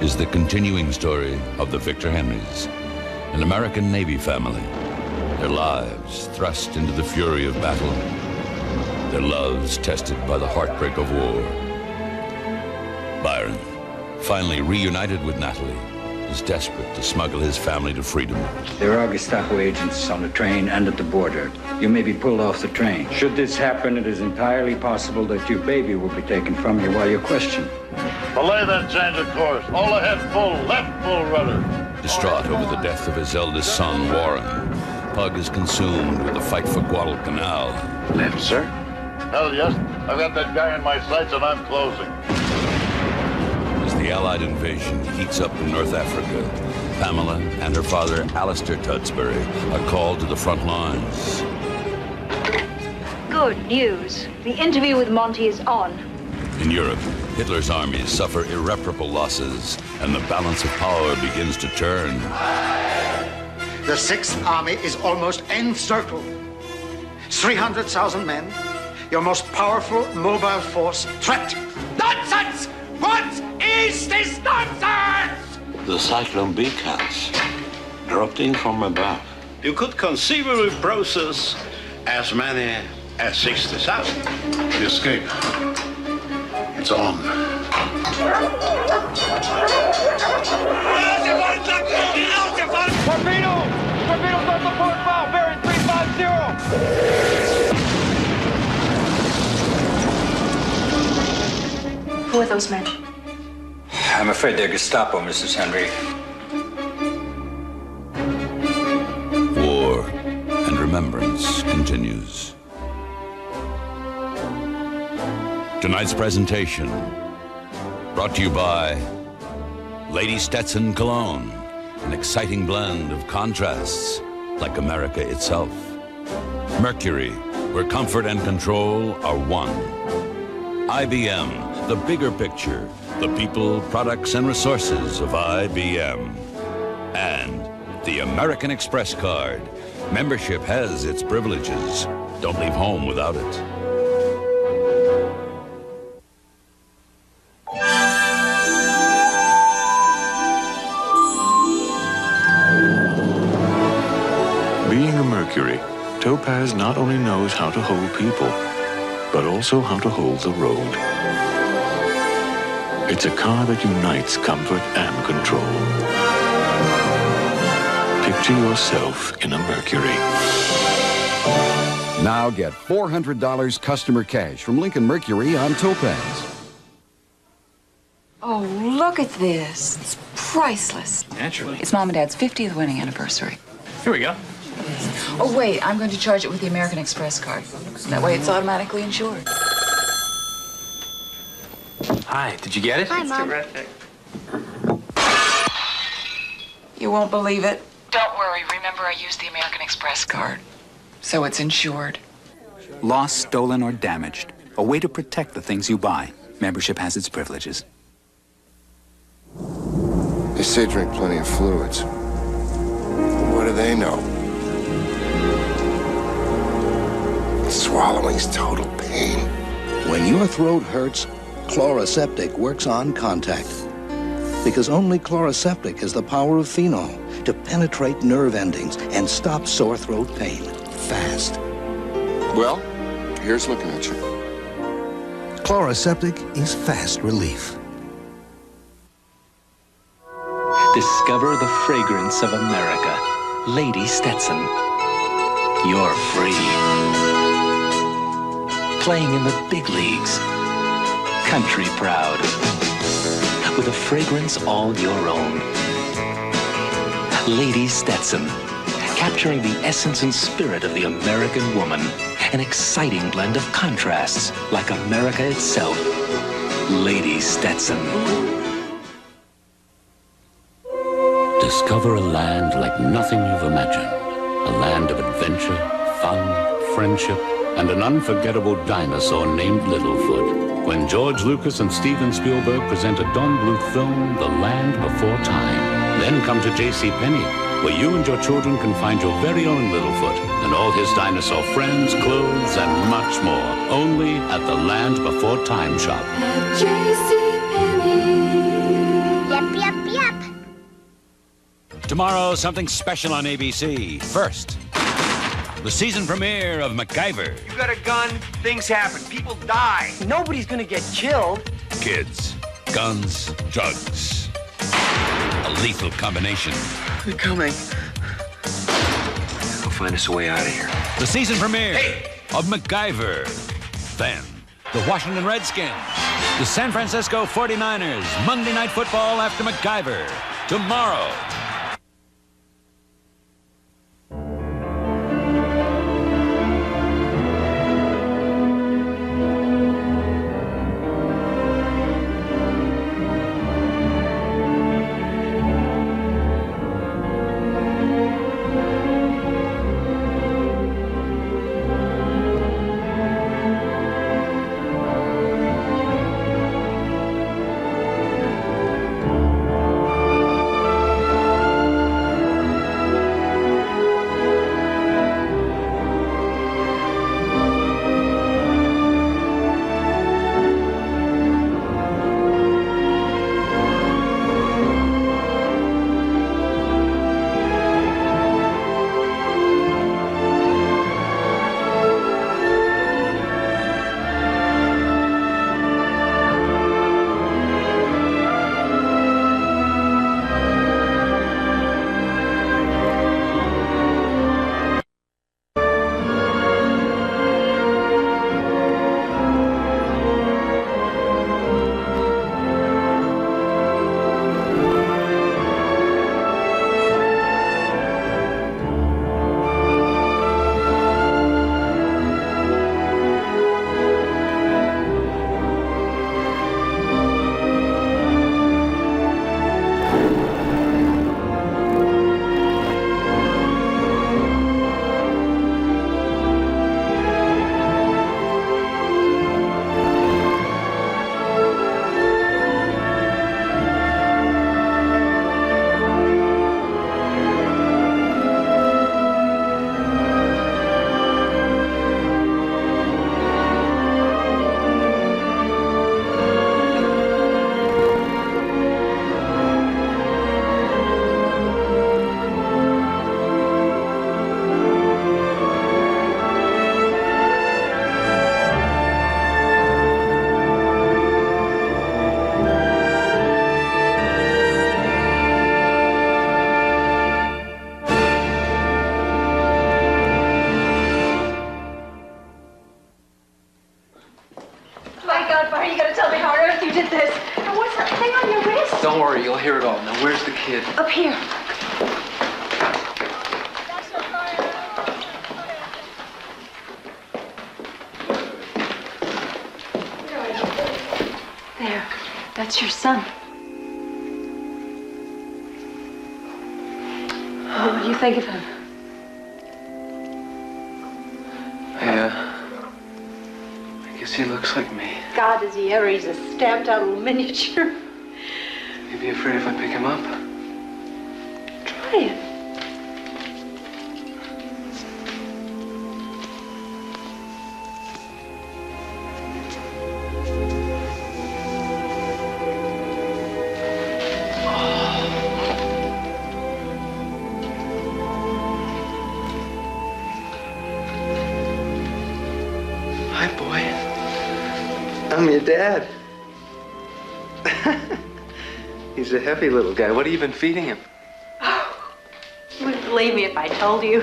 is the continuing story of the Victor Henrys, an American Navy family. Their lives thrust into the fury of battle, their loves tested by the heartbreak of war. Byron, finally reunited with Natalie, is desperate to smuggle his family to freedom. There are Gestapo agents on the train and at the border. You may be pulled off the train. Should this happen, it is entirely possible that your baby will be taken from you while you're questioned. Belay that change of course. All ahead full, left full rudder. Distraught over the death of his eldest son, Warren, Pug is consumed with the fight for Guadalcanal. Left, sir? Hell yes. I've got that guy in my sights and I'm closing. As the Allied invasion heats up in North Africa, Pamela and her father, Alistair Tudsbury, are called to the front lines. Good news. The interview with Monty is on. In Europe, Hitler's armies suffer irreparable losses, and the balance of power begins to turn. The Sixth Army is almost encircled. 300,000 men, your most powerful mobile force threat. Nonsense! What is this nonsense? The Cyclone B counts dropped in from above. You could conceivably process as many as 60,000. The escape. It's on. Torpedo! Torpedoes on the port bow, bearing 350! Who are those men? I'm afraid they're Gestapo, Mrs. Henry. War and remembrance continues. Tonight's presentation brought to you by Lady Stetson Cologne, an exciting blend of contrasts like America itself. Mercury, where comfort and control are one. IBM, the bigger picture, the people, products, and resources of IBM. And the American Express card. Membership has its privileges. Don't leave home without it. Being a Mercury, Topaz not only knows how to hold people, but also how to hold the road. It's a car that unites comfort and control. Picture yourself in a Mercury. Now get $400 customer cash from Lincoln Mercury on Topaz. Oh, look at this. It's priceless. Naturally. It's Mom and Dad's 50th wedding anniversary. Here we go. Oh, wait, I'm going to charge it with the American Express card. That way it's automatically insured. Hi, did you get it? Hi, it's Mom. Terrific. You won't believe it. Don't worry. Remember, I used the American Express card. So it's insured. Lost, stolen, or damaged. A way to protect the things you buy. Membership has its privileges. They say drink plenty of fluids. What do they know? Swallowing's total pain. When your throat hurts, Chloraseptic works on contact. Because only Chloraseptic has the power of phenol to penetrate nerve endings and stop sore throat pain fast. Well, here's looking at you. Chloraseptic is fast relief. Discover the fragrance of America. Lady Stetson. You're free. Playing in the big leagues. Country proud. With a fragrance all your own. Lady Stetson. Capturing the essence and spirit of the American woman. An exciting blend of contrasts, like America itself. Lady Stetson. Discover a land like nothing you've imagined. A land of adventure, fun, friendship, and an unforgettable dinosaur named Littlefoot. When George Lucas and Steven Spielberg present a Don Bluth film, The Land Before Time. Then come to JCPenney, where you and your children can find your very own Littlefoot and all his dinosaur friends, clothes, and much more. Only at the Land Before Time shop. At JCPenney. Yep, yep. Tomorrow, something special on ABC. First, the season premiere of MacGyver. You got a gun, things happen. People die. Nobody's gonna get killed. Kids, guns, drugs. A lethal combination. They're coming. They'll find us a way out of here. The season premiere of MacGyver. Then, the Washington Redskins. The San Francisco 49ers. Monday Night Football after MacGyver. Tomorrow. Don't worry, you'll hear it all. Now, where's the kid? Up here. There. That's your son. What do you think of him? I guess he looks like me. God, does he ever? He's a stamped out little miniature. You'd be afraid if I pick him up? Try it. Hi, boy. I'm your dad. He's a heavy little guy. What have you been feeding him? You wouldn't believe me if I told you.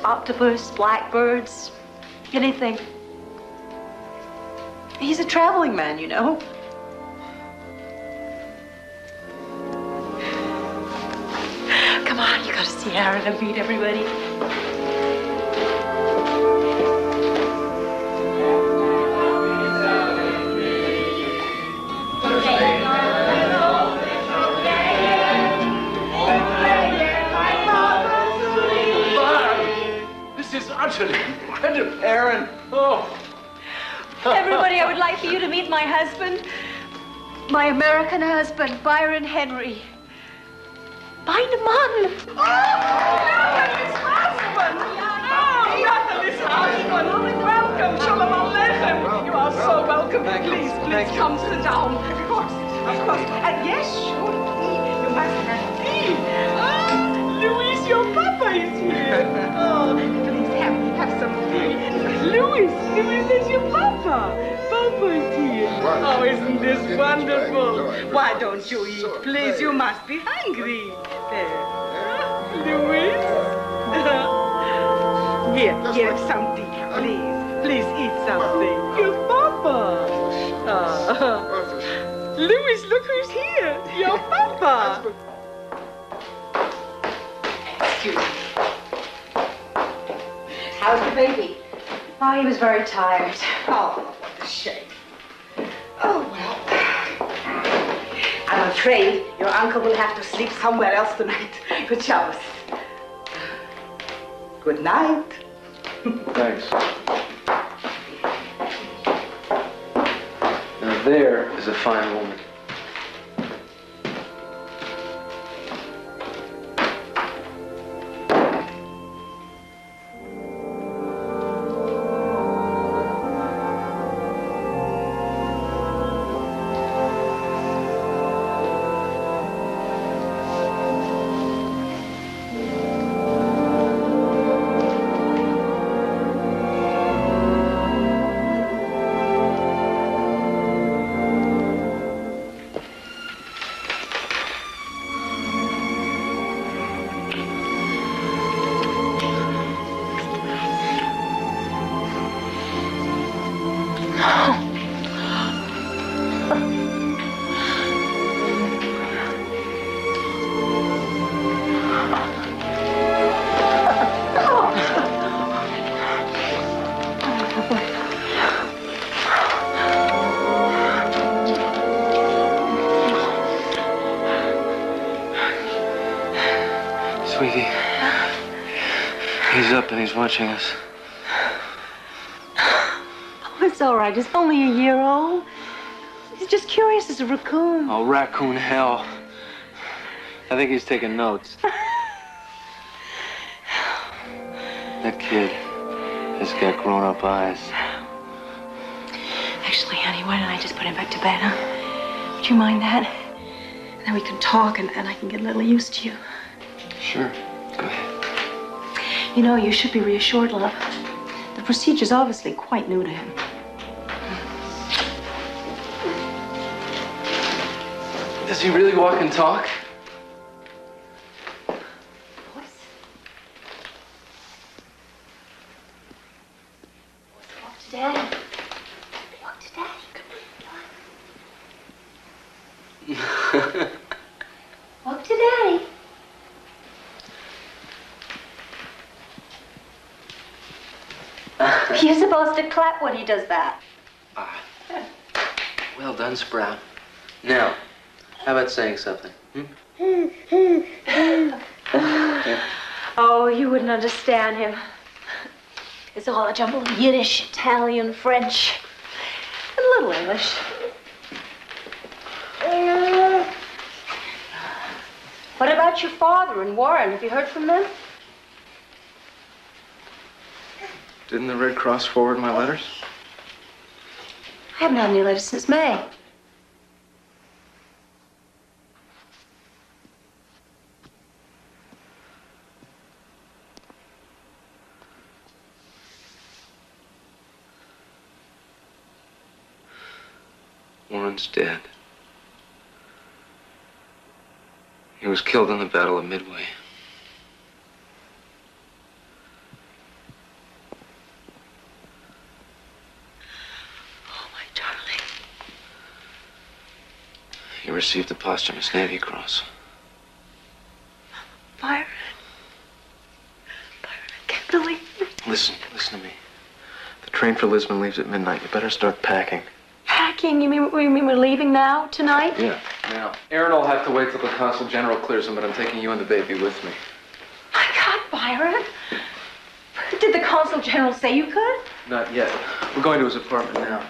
Octopus, blackbirds, anything. He's a traveling man, you know. Come on, you gotta see Aaron and meet everybody. Utterly incredible. Aaron, oh. Everybody, I would like for you to meet my husband, my American husband, Byron Henry. Bind him on. Oh, His husband! Oh, His husband! Welcome, Shalom Aleichem. You are so welcome. Please come sit down. Of course. And yes, surely, you must have tea. Louis, there's your Papa. Papa is here. Oh, isn't this wonderful? Why don't you eat, please? You must be hungry. There. Louis? Here, something, please. Please eat something. Your Papa. Louis, look who's here. Your Papa. Excuse me. How's the baby? Oh, he was very tired. Oh, what a shame. Oh, well. I'm afraid your uncle will have to sleep somewhere else tonight. Good showers. Good night. Thanks. Now there is a fine woman. Sweetie, he's up and he's watching us. Oh, it's all right. It's only a year old. He's just curious as a raccoon. Oh, raccoon hell. I think he's taking notes. That kid has got grown-up eyes. Actually, honey, why don't I just put him back to bed, huh? Would you mind that? And then we can talk and I can get a little used to you. Sure. Go ahead. You know, you should be reassured, love. The procedure's obviously quite new to him. Does he really walk and talk? Walk to Daddy. Walk to Daddy. Come on. Walk to Daddy. You're supposed to clap when he does that. Well done, Sprout. Now, how about saying something? Oh, you wouldn't understand him. It's all a jumble of Yiddish, Italian, French, and a little English. What about your father and Warren? Have you heard from them? Didn't the Red Cross forward my letters? I haven't had any letters since May. Warren's dead. He was killed in the Battle of Midway. He received the posthumous Navy Cross. Byron. Byron, I can't believe it. Listen to me. The train for Lisbon leaves at midnight. You better start packing. Packing? You mean we're leaving now, tonight? Yeah. Now, Aaron will have to wait till the Consul General clears him, but I'm taking you and the baby with me. My God, Byron. Did the Consul General say you could? Not yet. We're going to his apartment now.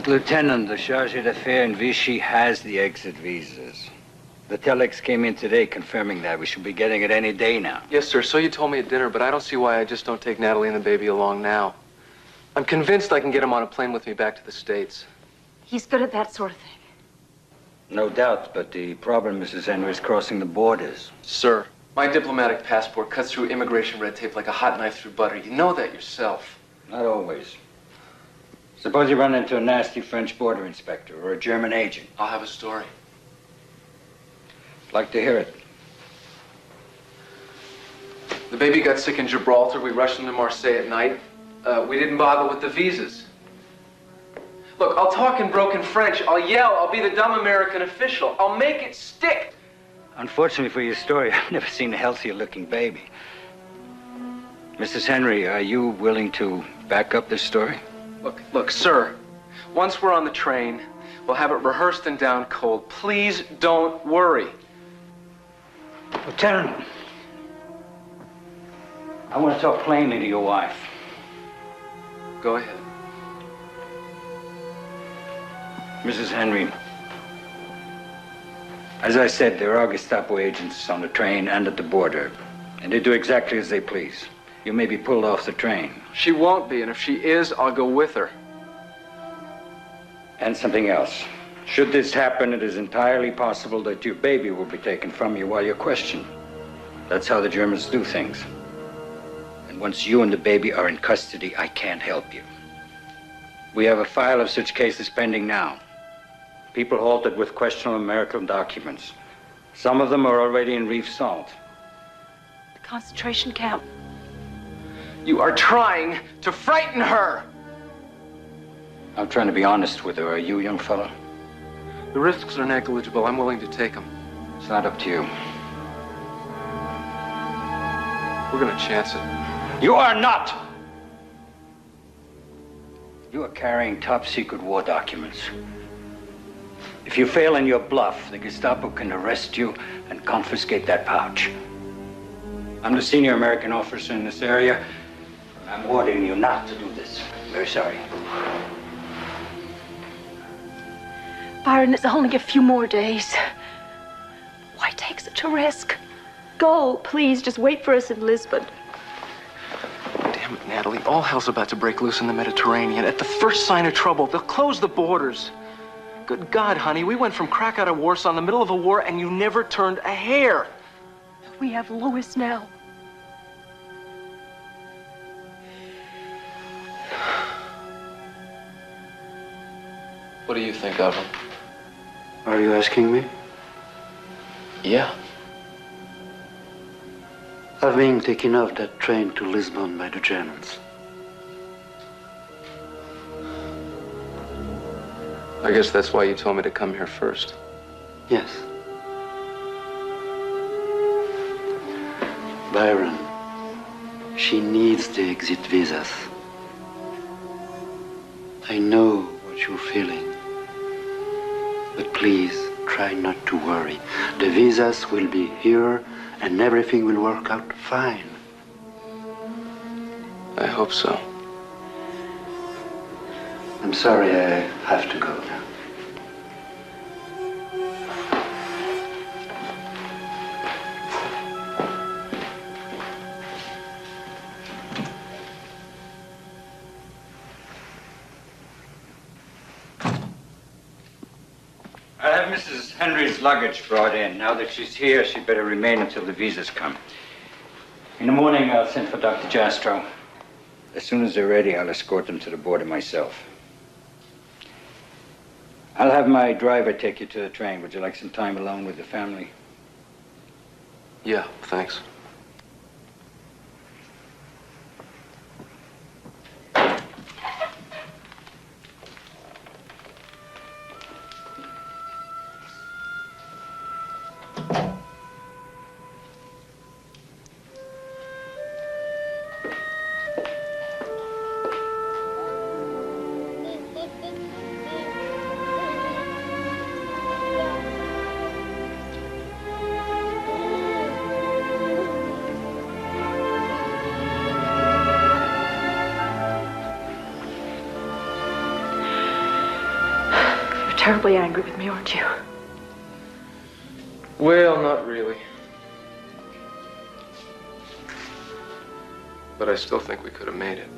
But, Lieutenant, the charge d'affaires in Vichy has the exit visas. The telex came in today confirming that. We should be getting it any day now. Yes, sir. So you told me at dinner, but I don't see why I just don't take Natalie and the baby along now. I'm convinced I can get him on a plane with me back to the States. He's good at that sort of thing. No doubt, but the problem, Mrs. Henry, is crossing the borders. Sir, my diplomatic passport cuts through immigration red tape like a hot knife through butter. You know that yourself. Not always. Suppose you run into a nasty French border inspector or a German agent. I'll have a story. Like to hear it. The baby got sick in Gibraltar. We rushed him to Marseille at night. We didn't bother with the visas. Look, I'll talk in broken French. I'll yell. I'll be the dumb American official. I'll make it stick. Unfortunately for your story, I've never seen a healthier looking baby. Mrs. Henry, are you willing to back up this story? Look, sir. Once we're on the train, we'll have it rehearsed and down cold. Please don't worry. Lieutenant, I want to talk plainly to your wife. Go ahead. Mrs. Henry, as I said, there are Gestapo agents on the train and at the border, and they do exactly as they please. You may be pulled off the train. She won't be, and if she is, I'll go with her. And something else. Should this happen, it is entirely possible that your baby will be taken from you while you're questioned. That's how the Germans do things. And once you and the baby are in custody, I can't help you. We have a file of such cases pending now. People halted with questionable American documents. Some of them are already in Reef Salt. The concentration camp. You are trying to frighten her. I'm trying to be honest with her. Are you, young fellow? The risks are negligible. I'm willing to take them. It's not up to you. We're gonna chance it. You are not! You are carrying top-secret war documents. If you fail in your bluff, the Gestapo can arrest you and confiscate that pouch. I'm the senior American officer in this area. I'm warning you not to do this. Very sorry. Byron, it's only a few more days. Why take such a risk? Go, please. Just wait for us in Lisbon. Damn it, Natalie. All hell's about to break loose in the Mediterranean. At the first sign of trouble, they'll close the borders. Good God, honey, we went from Krakow to Warsaw in the middle of a war, and you never turned a hair. We have Lois now. What do you think of him? Are you asking me? Yeah. I've been taken off that train to Lisbon by the Germans. I guess that's why you told me to come here first. Yes. Byron, she needs the exit visas. I know what you're feeling. But please, try not to worry. The visas will be here and everything will work out fine. I hope so. I'm sorry, I have to go now. I'll have Mrs. Henry's luggage brought in. Now that she's here, she'd better remain until the visas come. In the morning, I'll send for Dr. Jastrow. As soon as they're ready, I'll escort them to the border myself. I'll have my driver take you to the train. Would you like some time alone with the family? Yeah, thanks. terribly angry with me, aren't you? Well, not really. But I still think we could have made it.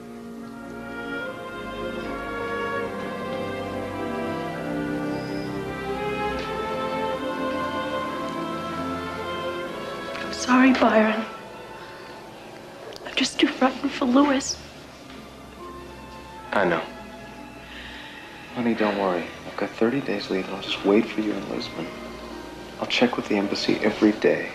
I'm sorry, Byron. I'm just too frightened for Louis. I know. Honey, don't worry. I've got 30 days leave, and I'll just wait for you in Lisbon. I'll check with the embassy every day.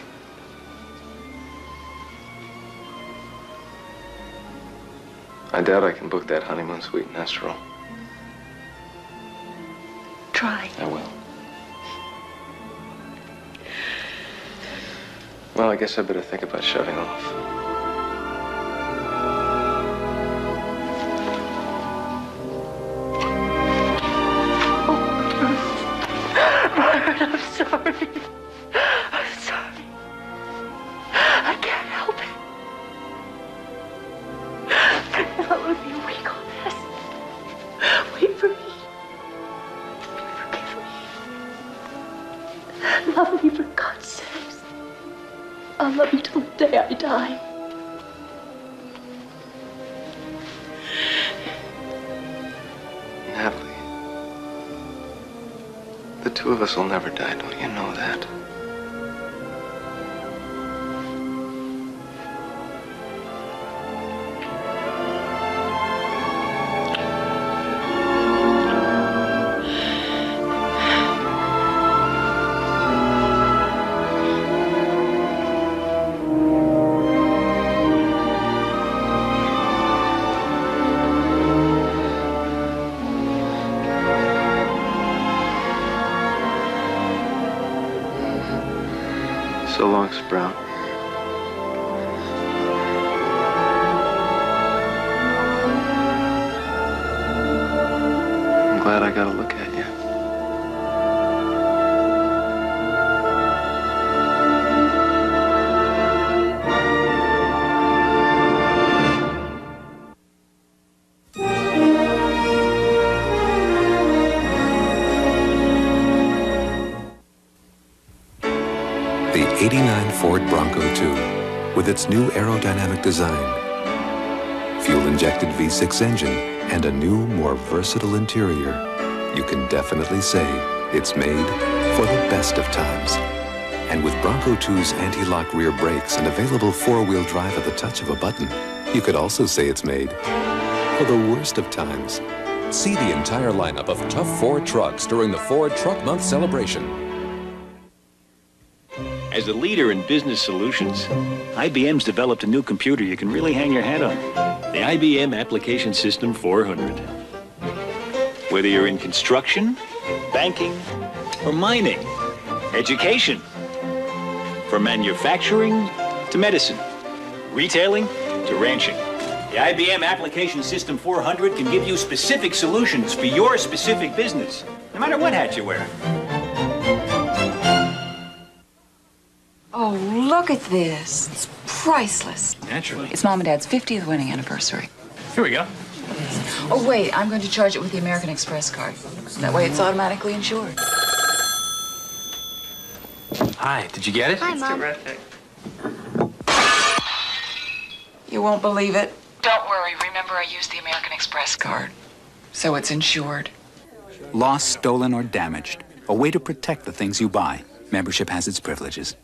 I doubt I can book that honeymoon suite in Estoril. Try. I will. Well, I guess I better think about shutting off. Byron, I'm sorry. I'm sorry. I can't help it. I'll only be a week on this. Wait for me. Forgive me. Love me for God's sakes. I'll love you till the day I die. Natalie. The two of us will never die, don't you know that? So long, Sprout. I'm glad I got a look at you. The '89 Ford Bronco 2, with its new aerodynamic design, fuel-injected V6 engine, and a new, more versatile interior, you can definitely say it's made for the best of times. And with Bronco 2's anti-lock rear brakes and available four-wheel drive at the touch of a button, you could also say it's made for the worst of times. See the entire lineup of tough Ford trucks during the Ford Truck Month celebration. As a leader in business solutions, IBM's developed a new computer you can really hang your hat on. The IBM Application System 400. Whether you're in construction, banking, or mining, education, from manufacturing to medicine, retailing to ranching. The IBM Application System 400 can give you specific solutions for your specific business, no matter what hat you wear. Oh, look at this. It's priceless. Naturally. It's Mom and Dad's 50th wedding anniversary. Here we go. Oh, wait, I'm going to charge it with the American Express card. That way it's automatically insured. Hi, did you get it? Hi, Mom. Terrific. You won't believe it. Don't worry. Remember, I used the American Express card. So it's insured. Lost, stolen, or damaged. A way to protect the things you buy. Membership has its privileges.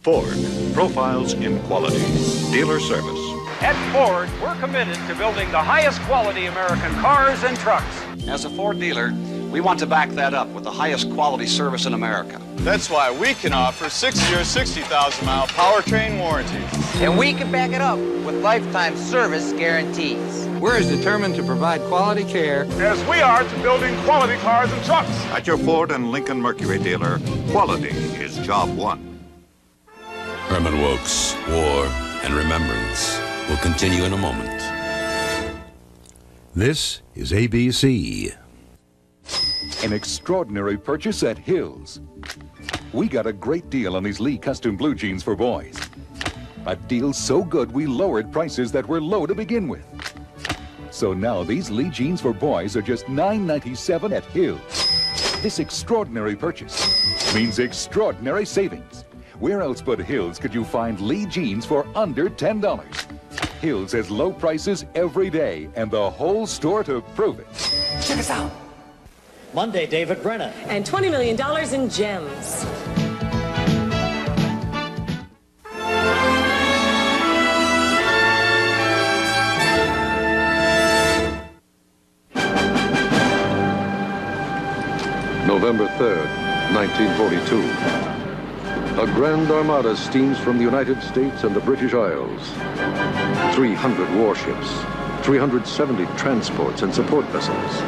Ford profiles in quality. Dealer service. At Ford, we're committed to building the highest quality American cars and trucks. As a Ford dealer, we want to back that up with the highest quality service in America. That's why we can offer 6-year, 60,000-mile powertrain warranties. And we can back it up with lifetime service guarantees. We're as determined to provide quality care as we are to building quality cars and trucks. At your Ford and Lincoln Mercury dealer, quality is job one. Herman Wouk's War and Remembrance will continue in a moment. This is ABC. An extraordinary purchase at Hills. We got a great deal on these Lee custom blue jeans for boys. A deal so good we lowered prices that were low to begin with. So now these Lee jeans for boys are just $9.97 at Hills. This extraordinary purchase means extraordinary savings. Where else but Hills could you find Lee jeans for under $10? Hills has low prices every day and the whole store to prove it. Check us out. Monday, David Brennan. And $20 million in gems. November 3rd, 1942. A Grand Armada steams from the United States and the British Isles. 300 warships, 370 transports and support vessels,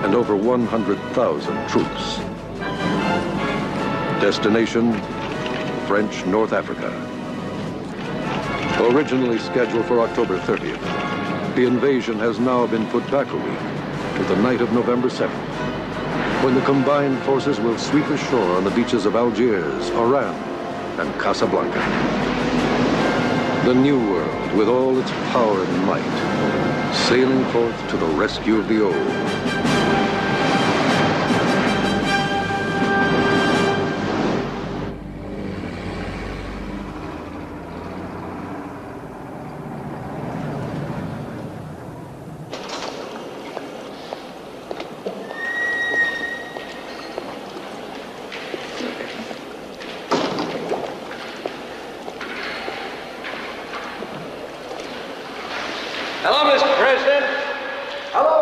and over 100,000 troops. Destination, French North Africa. Originally scheduled for October 30th, the invasion has now been put back a week to the night of November 7th, when the combined forces will sweep ashore on the beaches of Algiers, Oran, and Casablanca. The new world, with all its power and might, sailing forth to the rescue of the old. Hello, Mr. President. Hello,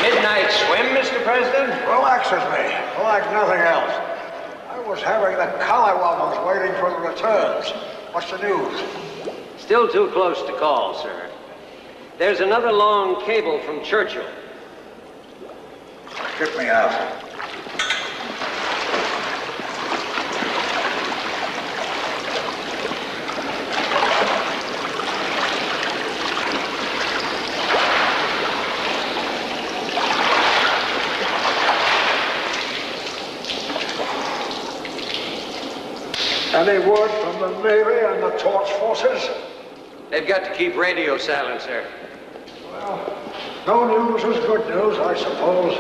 Midnight swim, Mr. President? Relaxes me, like nothing else. I was having the collywobbles waiting for the returns. What's the news? Still too close to call, sir. There's another long cable from Churchill. Get me out. Any word from the Navy and the torch forces? They've got to keep radio silent, sir. Well, no news is good news, I suppose.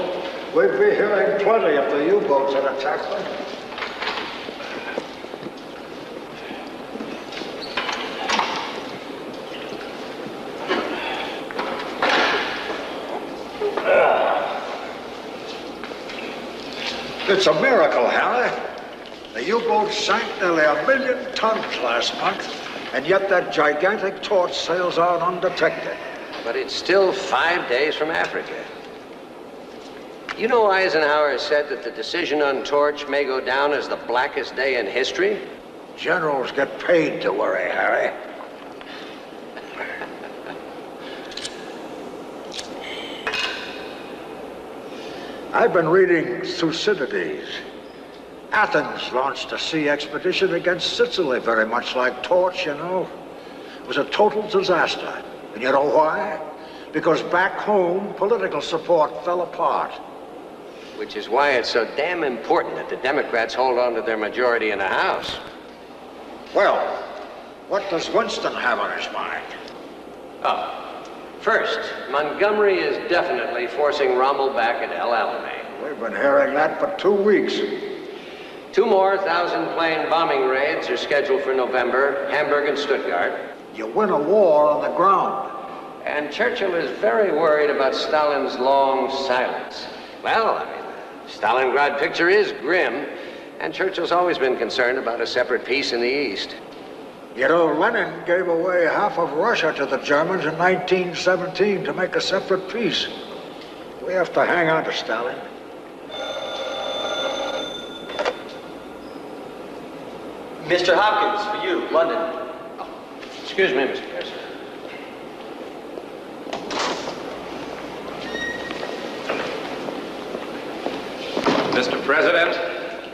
We'd be hearing plenty if the U-boats had attacked them. It's a miracle, Harry. The U-boat sank nearly 1 million tons last month, and yet that gigantic torch sails out undetected. But it's still 5 days from Africa. You know Eisenhower said that the decision on Torch may go down as the blackest day in history? Generals get paid to worry, Harry. I've been reading Thucydides. Athens launched a sea expedition against Sicily, very much like Torch, you know. It was a total disaster. And you know why? Because back home, political support fell apart. Which is why it's so damn important that the Democrats hold on to their majority in the House. Well, what does Winston have on his mind? Oh, first, Montgomery is definitely forcing Rommel back at El Alamein. We've been hearing that for 2 weeks. 2 more 1,000-plane bombing raids are scheduled for November, Hamburg and Stuttgart. You win a war on the ground. And Churchill is very worried about Stalin's long silence. Well, I mean, the Stalingrad picture is grim, and Churchill's always been concerned about a separate peace in the East. You know, Lenin gave away half of Russia to the Germans in 1917 to make a separate peace. We have to hang on to Stalin. Mr. Hopkins, for you, London. Oh, excuse me, Mr. President. Mr. President.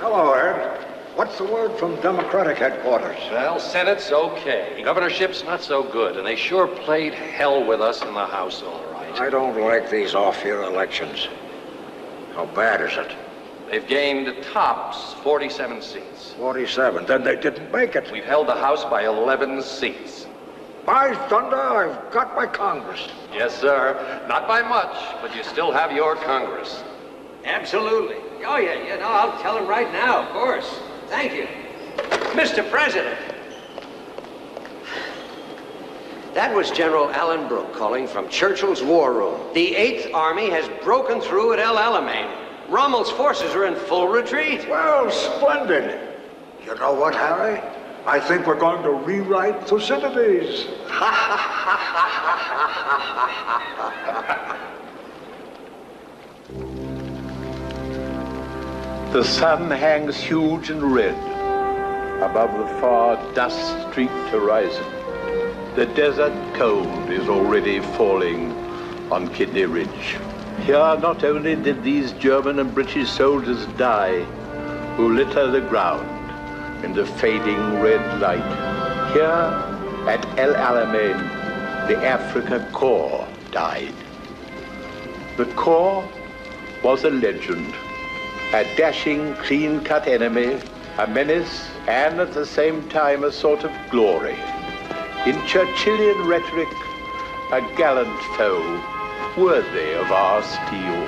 Hello, Ed. What's the word from Democratic headquarters? Well, Senate's okay. Governorship's not so good, and they sure played hell with us in the House, all right. I don't like these off-year elections. How bad is it? They've gained tops 47 seats. 47. Then they didn't make it. We've held the House by 11 seats. By thunder, I've got my Congress. Yes, sir. Not by much, but you still have your Congress. Absolutely. Oh, yeah, no, I'll tell him right now, of course. Thank you. Mr. President. That was General Alan Brooke calling from Churchill's War Room. The 8th Army has broken through at El Alamein. Rommel's forces are in full retreat. Well, splendid. You know what, Harry? I think we're going to rewrite Thucydides. The sun hangs huge and red above the far dust-streaked horizon. The desert cold is already falling on Kidney Ridge. Here not only did these German and British soldiers die who litter the ground in the fading red light. Here at El Alamein, the Afrika Korps died. The Corps was a legend, a dashing, clean-cut enemy, a menace, and at the same time a sort of glory. In Churchillian rhetoric, a gallant foe, worthy of our steel.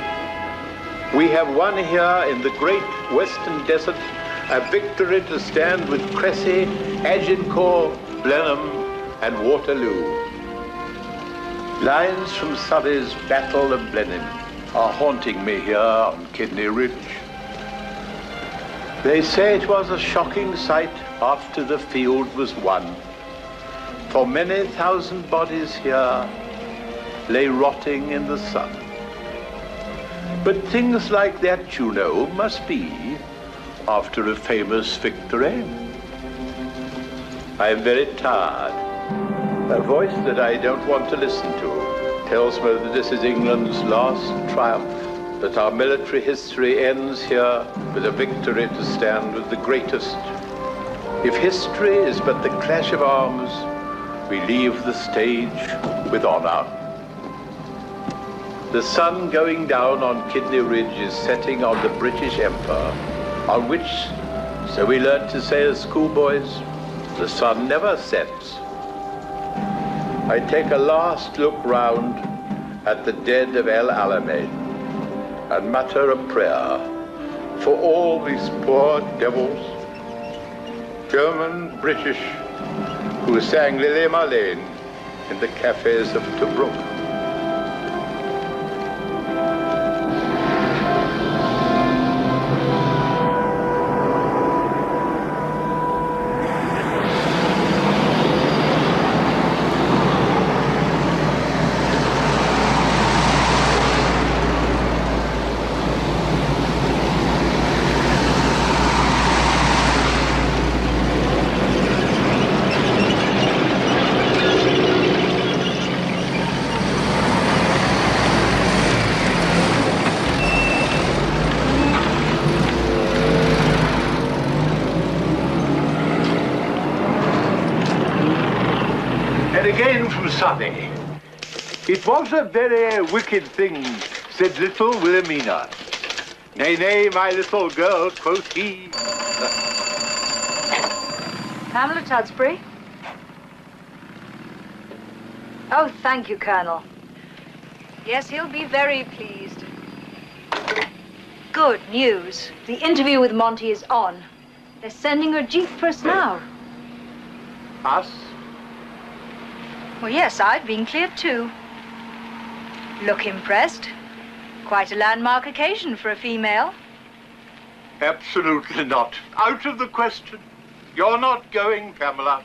We have won here in the great Western Desert a victory to stand with Crécy, Agincourt, Blenheim, and Waterloo. Lines from Surrey's Battle of Blenheim are haunting me here on Kidney Ridge. They say it was a shocking sight after the field was won. For many thousand bodies here lay rotting in the sun. But things like that, you know, must be after a famous victory. I am very tired. A voice that I don't want to listen to tells me that this is England's last triumph, that our military history ends here with a victory to stand with the greatest. If history is but the clash of arms, we leave the stage with honor. The sun going down on Kidney Ridge is setting on the British Empire, on which, so we learnt to say as schoolboys, the sun never sets. I take a last look round at the dead of El Alamein and mutter a prayer for all these poor devils, German, British, who sang Lili Marlene in the cafes of Tobruk. Sonny. It was a very wicked thing, said little Wilhelmina. Nay, nay, my little girl, quoth he. Pamela Tudsbury? Oh, thank you, Colonel. Yes, he'll be very pleased. Good news. The interview with Monty is on. They're sending her jeep for us now. Us? Well, yes, I've been cleared too. Look impressed. Quite a landmark occasion for a female. Absolutely not. Out of the question. You're not going, Pamela.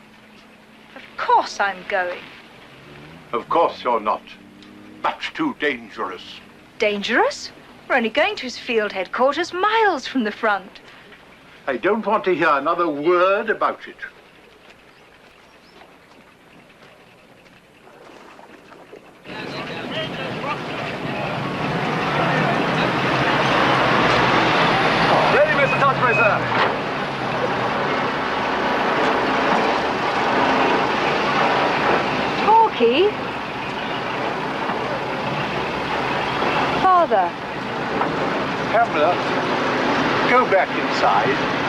Of course I'm going. Of course you're not. Much too dangerous. Dangerous? We're only going to his field headquarters miles from the front. I don't want to hear another word about it. Ready, Mr. Tudsbury, sir. Torquay? Father. Pamela, Go back inside.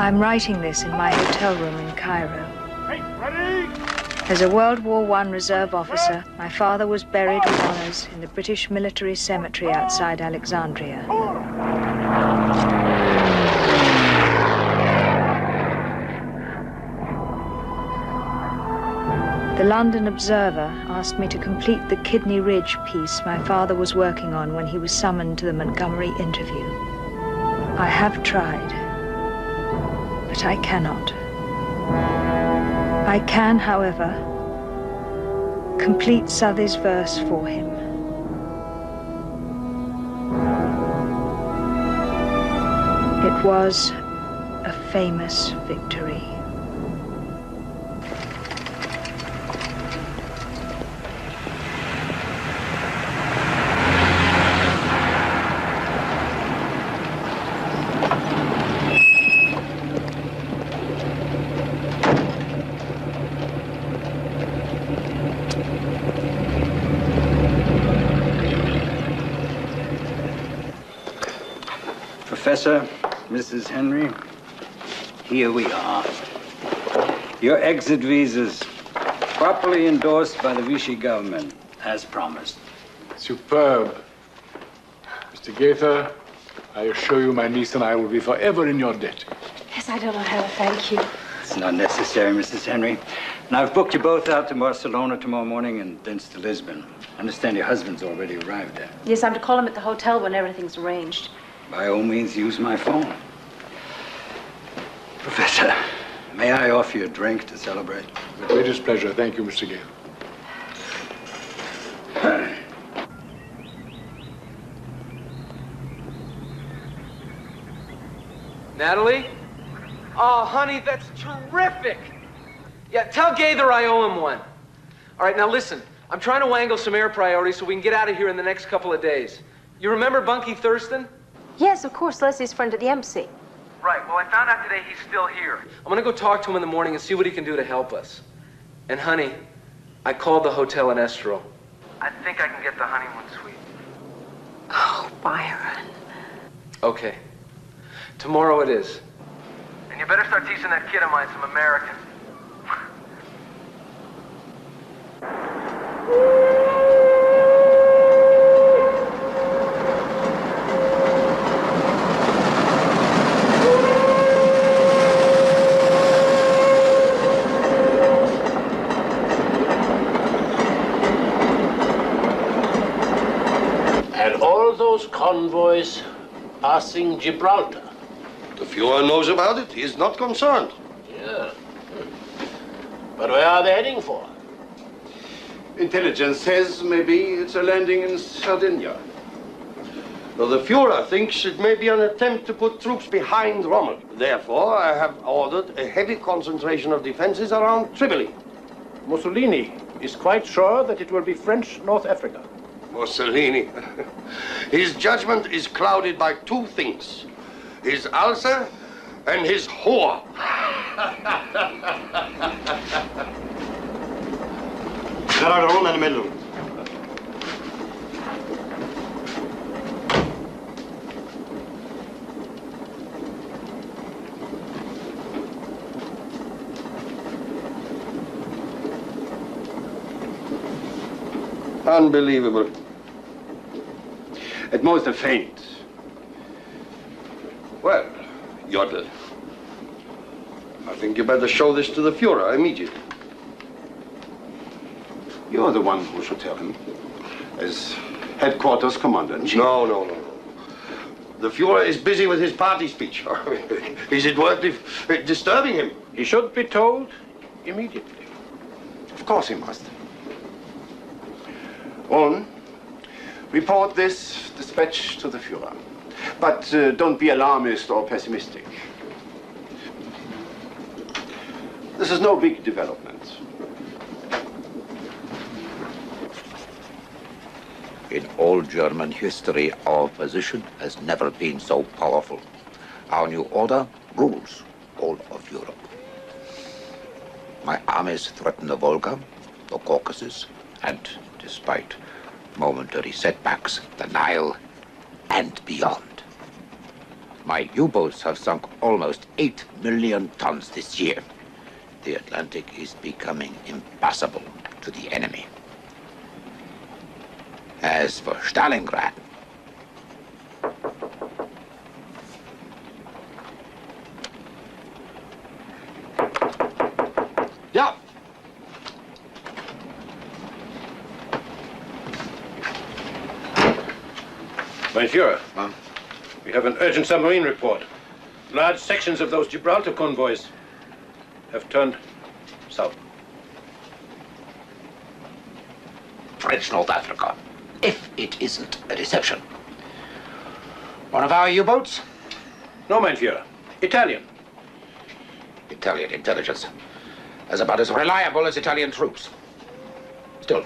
I'm writing this in my hotel room in Cairo. As a World War I reserve officer, my father was buried with honors in the British military cemetery outside Alexandria. The London Observer asked me to complete the Kidney Ridge piece my father was working on when he was summoned to the Montgomery interview. I have tried, but I cannot. I can, however, complete Southey's verse for him. It was a famous victory. Professor, Mrs. Henry, here we are. Your exit visas, properly endorsed by the Vichy government, as promised. Superb. Mr. Gaither, I assure you my niece and I will be forever in your debt. Yes, I don't know how to thank you. It's not necessary, Mrs. Henry. And I've booked you both out to Barcelona tomorrow morning and thence to Lisbon. I understand your husband's already arrived there. Yes, I'm to call him at the hotel when everything's arranged. By all means, use my phone. Professor, may I offer you a drink to celebrate? With the greatest pleasure. Thank you, Mr. Gale. Natalie? Oh, honey, that's terrific. Yeah, tell Gaither I owe him one. All right, now listen. I'm trying to wangle some air priorities so we can get out of here in the next couple of days. You remember Bunky Thurston? Yes, of course, Leslie's friend at the embassy. Right, well, I found out today he's still here. I'm gonna go talk to him in the morning and see what he can do to help us. And honey, I called the hotel in Estro. I think I can get the honeymoon suite. Oh, Byron. Okay. Tomorrow it is. And you better start teaching that kid of mine some American. convoys passing Gibraltar. The Fuhrer knows about it. He is not concerned. Yeah. But where are they heading for? Intelligence says maybe it's a landing in Sardinia. Now, the Fuhrer thinks it may be an attempt to put troops behind Rommel. Therefore, I have ordered a heavy concentration of defenses around Tripoli. Mussolini is quite sure that it will be French North Africa. Mussolini. His judgment is clouded by two things. His ulcer and his whore. Gerardo and Melu. Unbelievable. At most a feint. Well, Jodl, I think you better show this to the Fuhrer immediately. You're the one who should tell him. As headquarters commander-in-chief. No. The Fuhrer is busy with his party speech. Is it worth disturbing him? He should be told immediately. Of course he must. Ulm, report this dispatch to the Fuhrer. But don't be alarmist or pessimistic. This is no big development. In all German history, our position has never been so powerful. Our new order rules all of Europe. My armies threaten the Volga, the Caucasus, and, despite momentary setbacks, the Nile and beyond. My U-boats have sunk almost 8 million tons this year. The Atlantic is becoming impassable to the enemy. As for Stalingrad, Yeah. Mein Führer, we have an urgent submarine report. Large sections of those Gibraltar convoys have turned south. French North Africa, if it isn't a deception. One of our U-boats? No, mein Führer. Italian. Italian intelligence. As about as reliable as Italian troops. Still,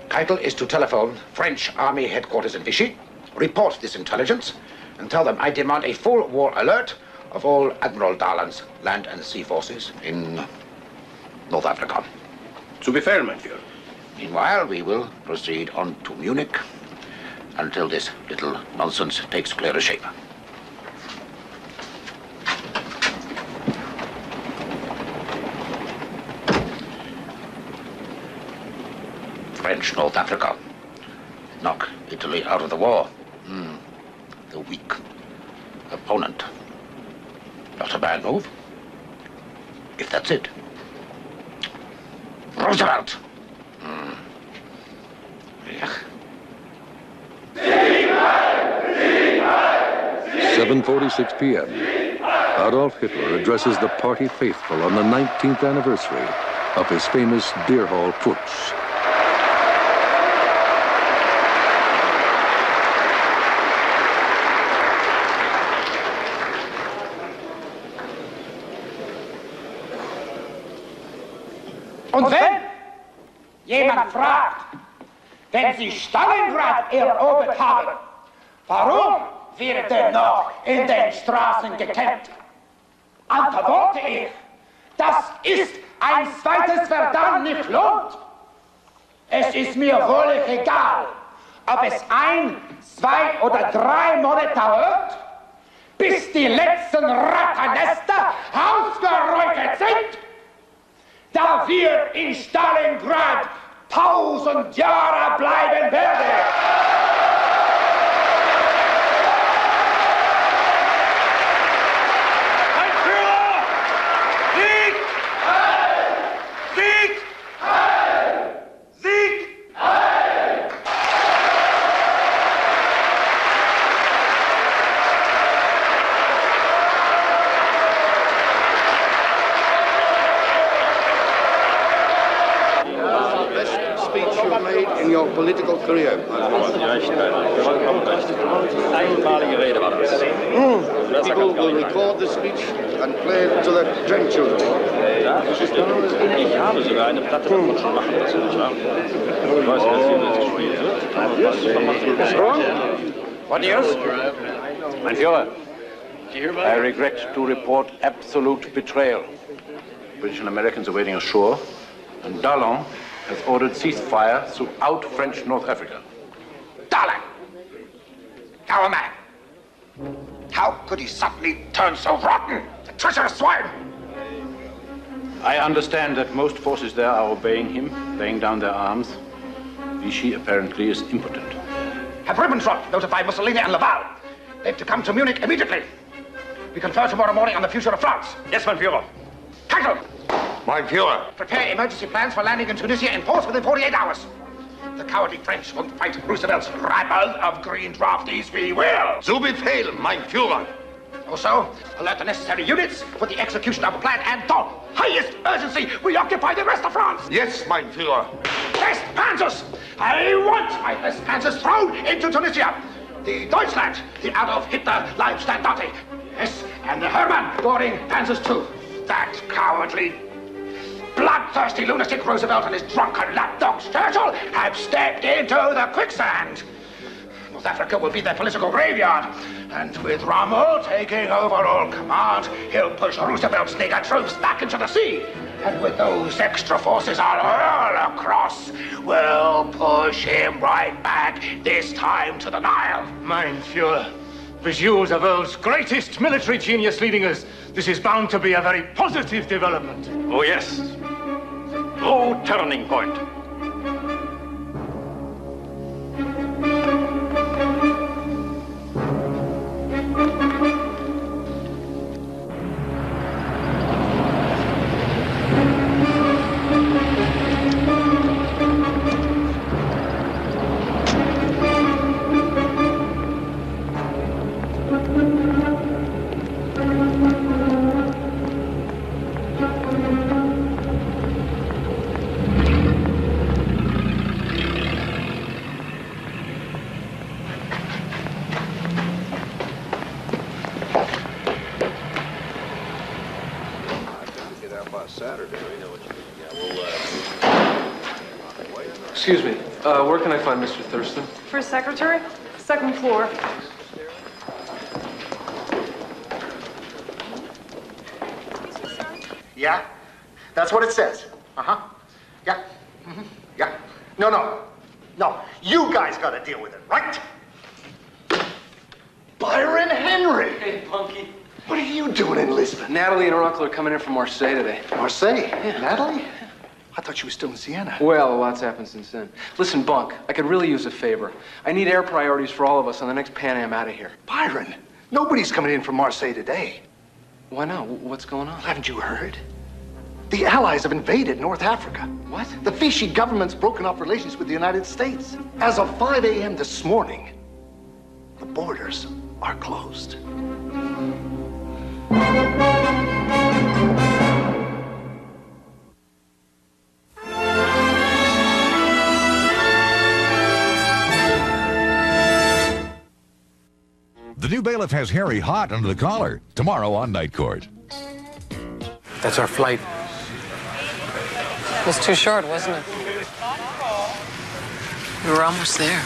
Keitel is to telephone French Army headquarters in Vichy, report this intelligence, and tell them I demand a full war alert of all Admiral Darlan's land and sea forces in North Africa. Zu Befehl, mein Führer. Meanwhile, we will proceed on to Munich until this little nonsense takes clearer shape. French North Africa. Knock Italy out of the war. The weak opponent. Not a bad move. If that's it. Roosevelt! 7:46 p.m. Adolf Hitler addresses the party faithful on the 19th anniversary of his famous Deer Hall Putsch. Und wenn jemand fragt, wenn Sie Stalingrad erobert haben, warum wird denn noch in den Straßen gekämpft? Antworte ich, das ist ein zweites Verdammt nicht lohnt. Es ist mir wohl egal, ob es 1, 2 oder 3 Monate dauert, bis die letzten Ratternester ausgeräuchert sind. Da wir in Stalingrad 1000 Jahre bleiben werden. Mein Führer! Sieg! Sieg! Sieg! in your political career. People will record the speech and play it to their grandchildren. What news? Mein Führer, I regret to report absolute betrayal. British and Americans are waiting ashore, and Dallon has ordered ceasefire throughout French North Africa. Darling! Our man! How could he suddenly turn so rotten? The treacherous swine! I understand that most forces there are obeying him, laying down their arms. Vichy apparently is impotent. Have Ribbentrop notify Mussolini and Laval. They've to come to Munich immediately. We confer tomorrow morning on the future of France. Yes, mein Führer. Keitel! Mein Führer. Prepare emergency plans for landing in Tunisia in force within 48 hours. The cowardly French won't fight Roosevelt's rabble of green draftees. We will. Zu Befehl, mein Führer. Also, alert the necessary units for the execution of a plan and on highest urgency, we occupy the rest of France. Yes, mein Führer. Best Panzers! I want my best Panzers thrown into Tunisia. The Deutschland, the Adolf Hitler Leibstandarte. Yes, and the Hermann Göring Panzers too. That cowardly, bloodthirsty lunatic Roosevelt and his drunken lapdogs Churchill have stepped into the quicksand. North Africa will be their political graveyard. And with Rommel taking over all command, he'll push Roosevelt's nigger troops back into the sea. And with those extra forces all across, we'll push him right back, this time to the Nile. Mein Führer, with you, the world's greatest military genius leading us, this is bound to be a very positive development. Oh, yes. True turning point. Excuse me, where can I find Mr. Thurston? First secretary, second floor. Yeah? That's what it says. Uh-huh. Yeah. Mm-hmm. Yeah. No. You guys gotta deal with it, right? Byron Henry! Hey, Punky. What are you doing in Lisbon? Natalie and her uncle are coming in from Marseille today. Marseille? Yeah. Natalie? I thought you were still in Siena. Well, a lot's happened since then. Listen, Bunk, I could really use a favor. I need air priorities for all of us on the next Pan Am out of here. Byron, nobody's coming in from Marseille today. Why not? What's going on? Haven't you heard? The Allies have invaded North Africa. What? The Vichy government's broken off relations with the United States. As of 5 a.m. this morning, the borders are closed. The new bailiff has Harry hot under the collar. Tomorrow on Night Court. That's our flight. It was too short, wasn't it? We were almost there.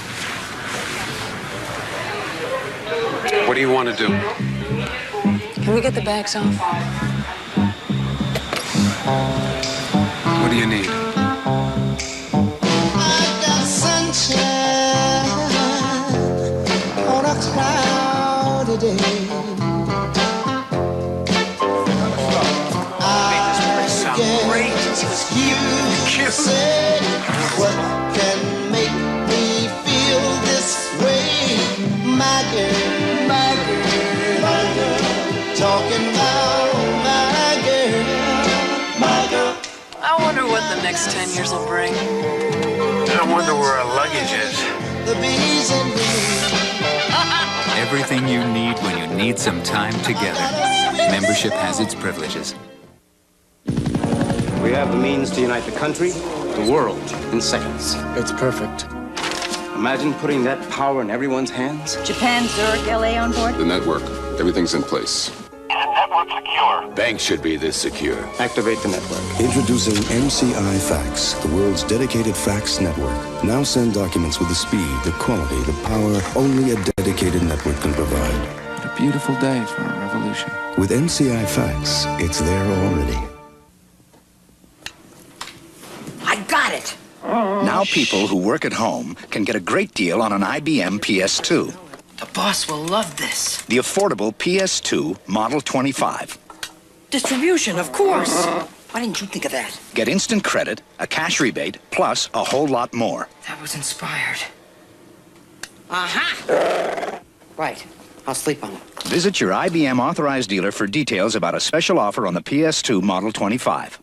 What do you want to do? Can we get the bags off? What do you need? On a cloudy day, you say, what can make me feel this way? My girl, talking about my girl. I wonder what the next 10 years will bring. I wonder where our luggage is. The bees and bees. Everything you need when you need some time together. Membership has its privileges. We have the means to unite the country, the world, in seconds. It's perfect. Imagine putting that power in everyone's hands. Japan, Zurich, LA on board? The network. Everything's in place. Network secure. Banks should be this secure. Activate the network. Introducing MCI Fax, the world's dedicated fax network. Now send documents with the speed, the quality, the power only a dedicated network can provide. What a beautiful day for a revolution. With MCI Fax, it's there already. I got it. Now people who work at home can get a great deal on an IBM PS2. The boss will love this. The affordable PS2 Model 25. Distribution, of course. Why didn't you think of that? Get instant credit, a cash rebate, plus a whole lot more. That was inspired. Aha! Right. I'll sleep on it. Visit your IBM authorized dealer for details about a special offer on the PS2 Model 25.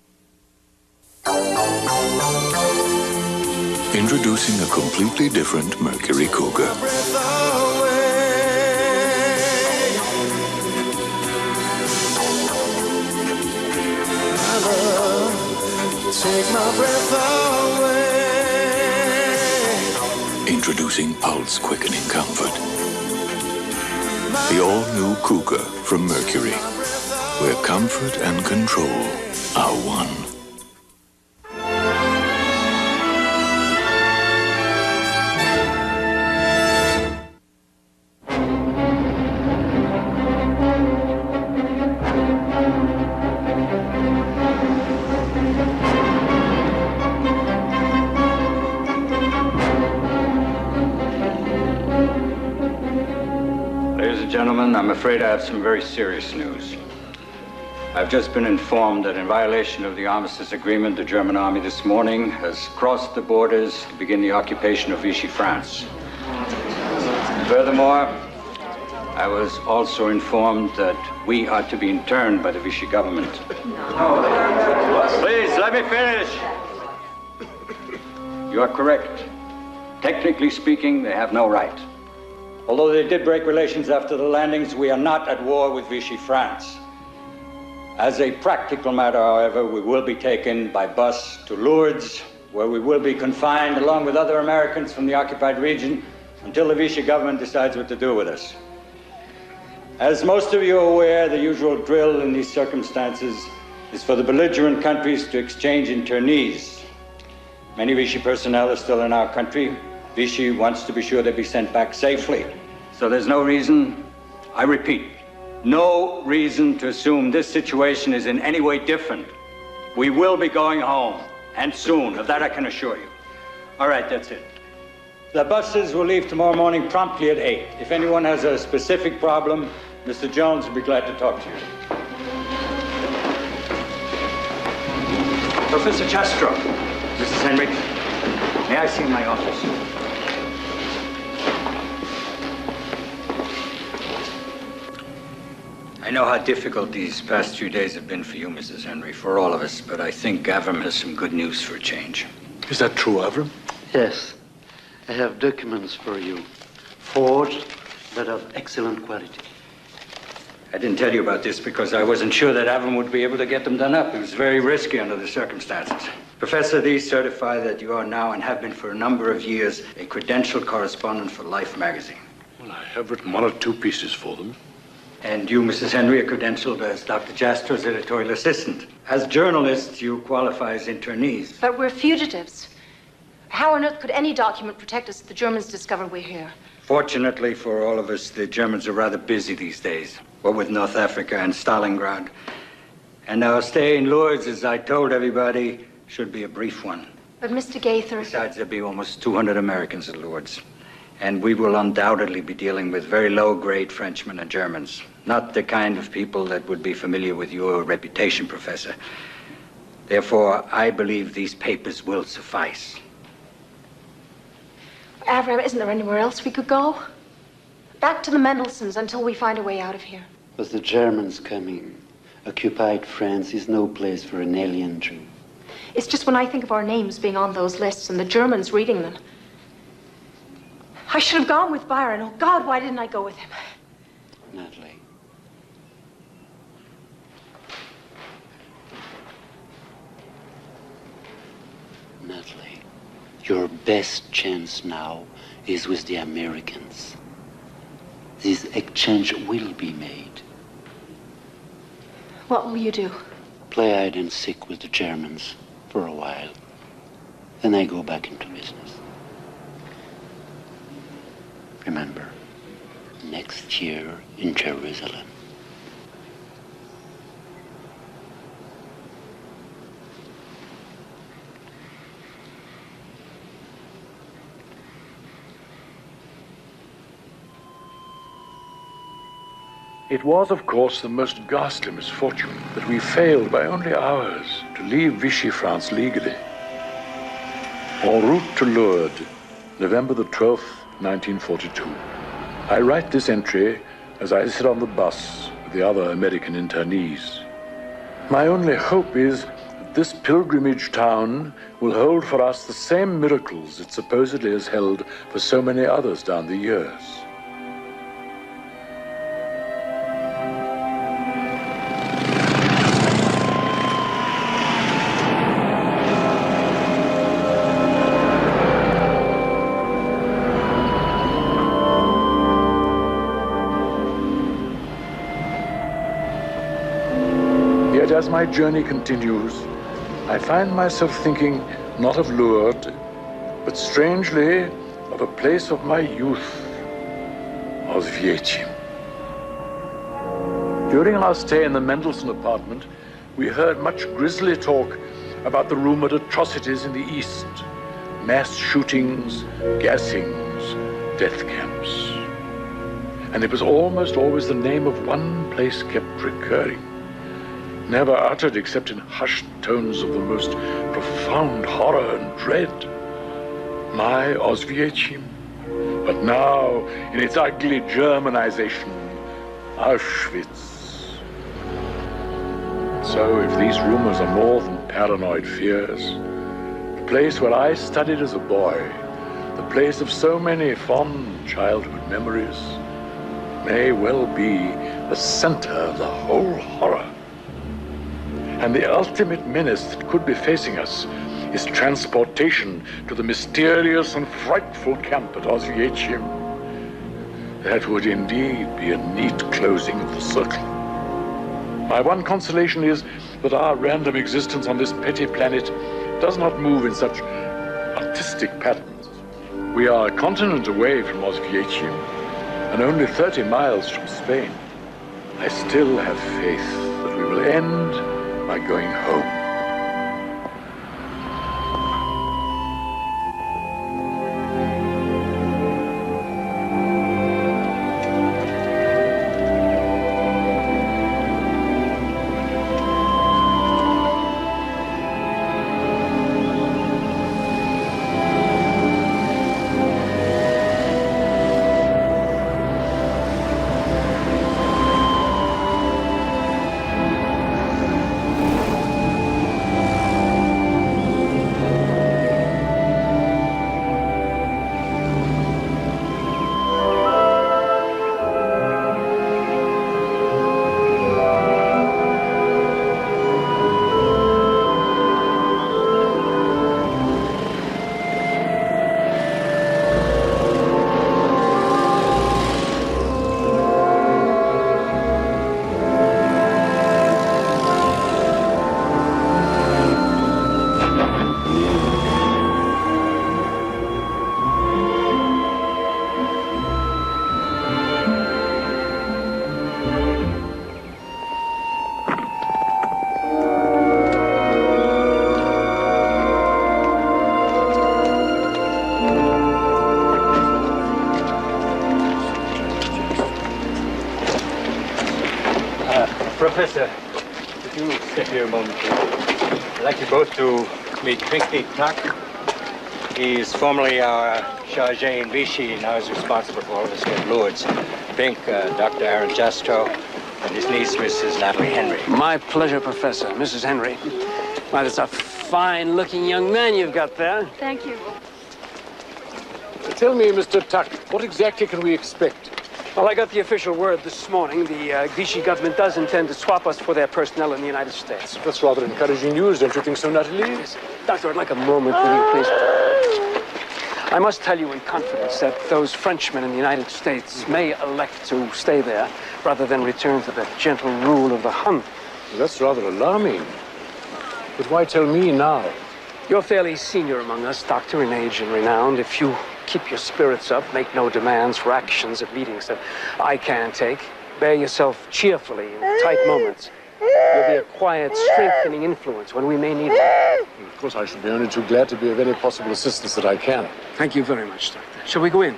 Introducing a completely different Mercury Cougar. Take my breath away. Introducing pulse quickening comfort. The all-new Cougar from Mercury, where comfort and control are one. Gentlemen, I'm afraid I have some very serious news. I've just been informed that in violation of the armistice agreement, the German army this morning has crossed the borders to begin the occupation of Vichy France. Furthermore, I was also informed that we are to be interned by the Vichy government. Please, let me finish. You are correct. Technically speaking, they have no right. Although they did break relations after the landings, we are not at war with Vichy France. As a practical matter, however, we will be taken by bus to Lourdes, where we will be confined along with other Americans from the occupied region until the Vichy government decides what to do with us. As most of you are aware, the usual drill in these circumstances is for the belligerent countries to exchange internees. Many Vichy personnel are still in our country. Vichy wants to be sure they be sent back safely. So there's no reason, I repeat, no reason to assume this situation is in any way different. We will be going home, and soon, of that I can assure you. All right, that's it. The buses will leave tomorrow morning promptly at 8. If anyone has a specific problem, Mr. Jones will be glad to talk to you. Professor Chastro, Mrs. Henry, may I see my office? I know how difficult these past few days have been for you, Mrs. Henry, for all of us, but I think Avram has some good news for a change. Is that true, Avram? Yes. I have documents for you. Forged, but of excellent quality. I didn't tell you about this because I wasn't sure that Avram would be able to get them done up. It was very risky under the circumstances. Professor, these certify that you are now and have been for a number of years a credentialed correspondent for Life magazine. Well, I have written 1 or 2 pieces for them. And you, Mrs. Henry, are credentialed as Dr. Jastro's editorial assistant. As journalists, you qualify as internees. But we're fugitives. How on earth could any document protect us if the Germans discover we're here? Fortunately for all of us, the Germans are rather busy these days. What with North Africa and Stalingrad. And our stay in Lourdes, as I told everybody, should be a brief one. But Mr. Gaither... Besides, there'll be almost 200 Americans at Lourdes. And we will undoubtedly be dealing with very low-grade Frenchmen and Germans. Not the kind of people that would be familiar with your reputation, Professor. Therefore, I believe these papers will suffice. Avram, isn't there anywhere else we could go? Back to the Mendelssohns until we find a way out of here. With the Germans coming, occupied France is no place for an alien Jew. It's just when I think of our names being on those lists and the Germans reading them. I should have gone with Byron. Oh, God, why didn't I go with him? Natalie. Natalie, your best chance now is with the Americans. This exchange will be made. What will you do? Play hide and seek with the Germans for a while. Then I go back into business. Remember, next year in Jerusalem. It was, of course, the most ghastly misfortune that we failed by only hours to leave Vichy France legally. En route to Lourdes, November the 12th, 1942. I write this entry as I sit on the bus with the other American internees. My only hope is that this pilgrimage town will hold for us the same miracles it supposedly has held for so many others down the years. As my journey continues, I find myself thinking not of Lourdes, but strangely of a place of my youth, Oswiecim. During our stay in the Mendelssohn apartment, we heard much grisly talk about the rumored atrocities in the East, mass shootings, gassings, death camps. And it was almost always the name of one place kept recurring, never uttered except in hushed tones of the most profound horror and dread. My Oswiecim, but now in its ugly Germanization, Auschwitz. So if these rumors are more than paranoid fears, the place where I studied as a boy, the place of so many fond childhood memories, may well be the center of the whole horror. And the ultimate menace that could be facing us is transportation to the mysterious and frightful camp at Oswiecim. That would indeed be a neat closing of the circle. My one consolation is that our random existence on this petty planet does not move in such artistic patterns. We are a continent away from Oswiecim and only 30 miles from Spain. I still have faith that we will end by going home. Professor, could you sit here a moment, please? I'd like you both to meet Pinky Tuck. He is formerly our charge in Vichy, now is responsible for all of us here at Lourdes. Pink, Dr. Aaron Jastrow, and his niece, Mrs. Natalie Henry. My pleasure, Professor. Mrs. Henry. Why, that's a fine-looking young man you've got there. Thank you. Tell me, Mr. Tuck, what exactly can we expect? Well, I got the official word this morning. The Vichy government does intend to swap us for their personnel in the United States. That's rather encouraging news, don't you think so, Natalie? Yes. Doctor, I'd like a moment with you, please. I must tell you in confidence that those Frenchmen in the United States may elect to stay there rather than return to the gentle rule of the Hun. That's rather alarming. But why tell me now? You're fairly senior among us, Doctor, in age and renown. If you keep your spirits up, make no demands for actions at meetings that I can't take, bear yourself cheerfully in tight moments, you'll be a quiet, strengthening influence when we may need it. Of course, I shall be only too glad to be of any possible assistance that I can. Thank you very much, Doctor. Shall we go in?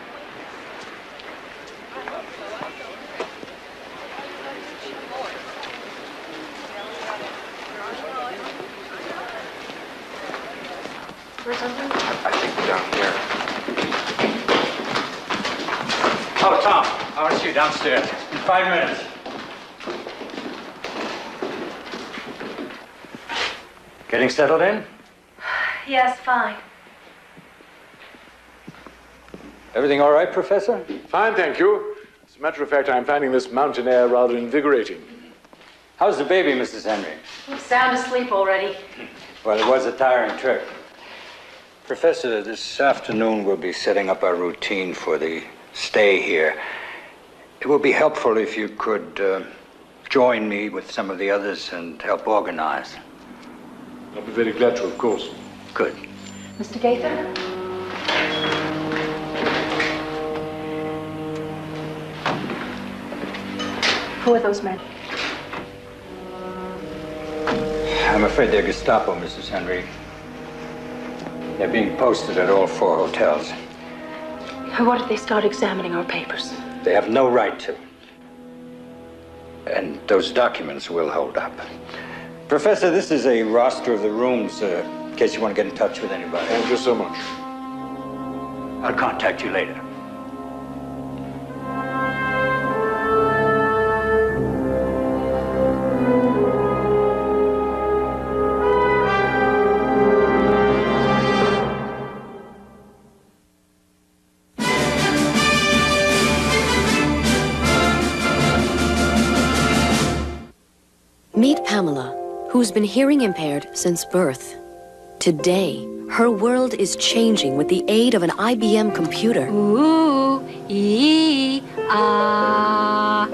I think down here. Oh, Tom, I want to see you downstairs in 5 minutes. Getting settled in? Yes, fine. Everything all right, Professor? Fine, thank you. As a matter of fact, I'm finding this mountain air rather invigorating. How's the baby, Mrs. Henry? I'm sound asleep already. Well, it was a tiring trip. Professor, this afternoon we'll be setting up our routine for the stay here. It will be helpful if you could join me with some of the others and help organize. I'll be very glad to, of course. Good. Mr. Gaither? Who are those men? I'm afraid they're Gestapo, Mrs. Henry. They're being posted at all 4 hotels. What if they start examining our papers? They have no right to. And those documents will hold up. Professor, this is a roster of the rooms, in case you want to get in touch with anybody. Thank you so much. I'll contact you later. Meet Pamela, who's been hearing impaired since birth. Today, her world is changing with the aid of an IBM computer. Ooh, ee, ah.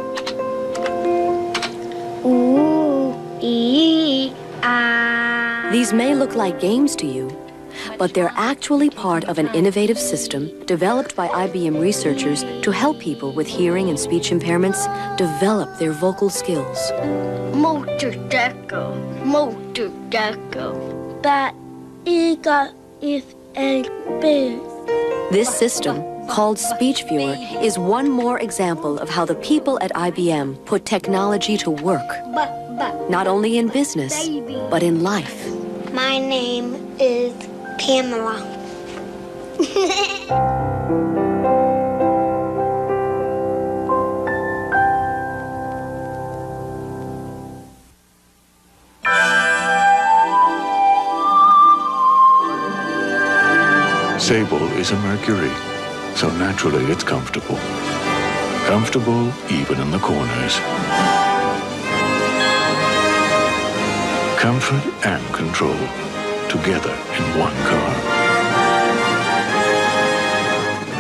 Ooh, ee, ah. These may look like games to you, but they're actually part of an innovative system developed by IBM researchers to help people with hearing and speech impairments develop their vocal skills. Motor Deco. That is a booth. This system, called Speech Viewer, is one more example of how the people at IBM put technology to work. Not only in business, but in life. My name is Pamela. Sable is a Mercury, so naturally it's comfortable. Comfortable even in the corners. Comfort and control, together in one car.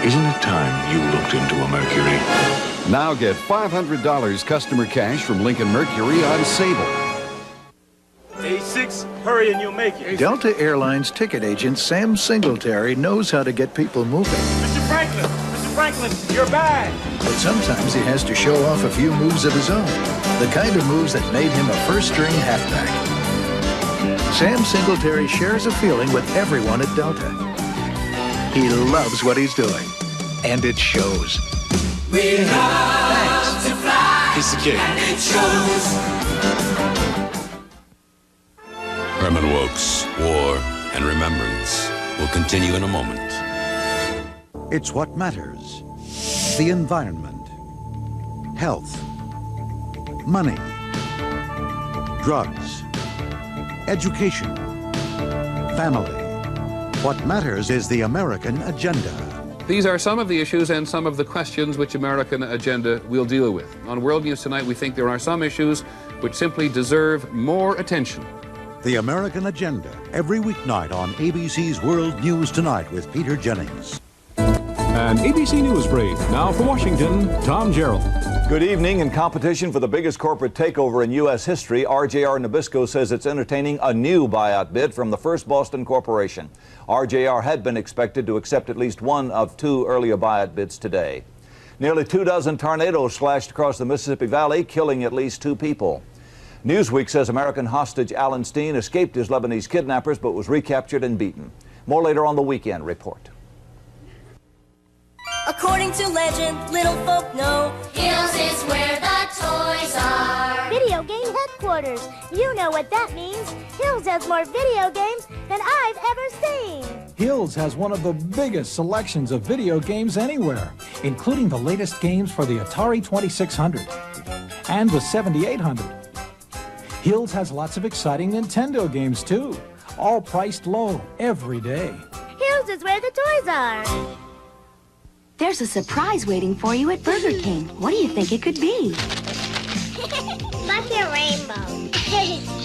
Isn't it time you looked into a Mercury? Now get $500 customer cash from Lincoln Mercury on Sable. A6, hurry and you'll make it. Delta Airlines ticket agent Sam Singletary knows how to get people moving. Mr. Franklin, your bag. But sometimes he has to show off a few moves of his own. The kind of moves that made him a first-string halfback. Sam Singletary shares a feeling with everyone at Delta. He loves what he's doing, and it shows. We love to fly. He's the kid. And it shows. Herman Woukes, War and Remembrance will continue in a moment. It's what matters. The environment, health, money, drugs, education, family. What matters is the American agenda. These are some of the issues and some of the questions which American Agenda will deal with. On World News Tonight, we think there are some issues which simply deserve more attention. The American Agenda, every weeknight on ABC's World News Tonight with Peter Jennings. An ABC News Brief. Now for Washington, Tom Gerald. Good evening. In competition for the biggest corporate takeover in U.S. history, RJR Nabisco says it's entertaining a new buyout bid from the First Boston Corporation. RJR had been expected to accept at least one of two earlier buyout bids today. Nearly 24 tornadoes slashed across the Mississippi Valley, killing at least 2 people. Newsweek says American hostage Alan Steen escaped his Lebanese kidnappers but was recaptured and beaten. More later on the Weekend Report. According to legend, little folk know Hills is where the toys are. Video game headquarters. You know what that means. Hills has more video games than I've ever seen. Hills has one of the biggest selections of video games anywhere, including the latest games for the Atari 2600 and the 7800. Hills has lots of exciting Nintendo games too, all priced low every day. Hills is where the toys are. There's a surprise waiting for you at Burger King. What do you think it could be? Like a rainbow.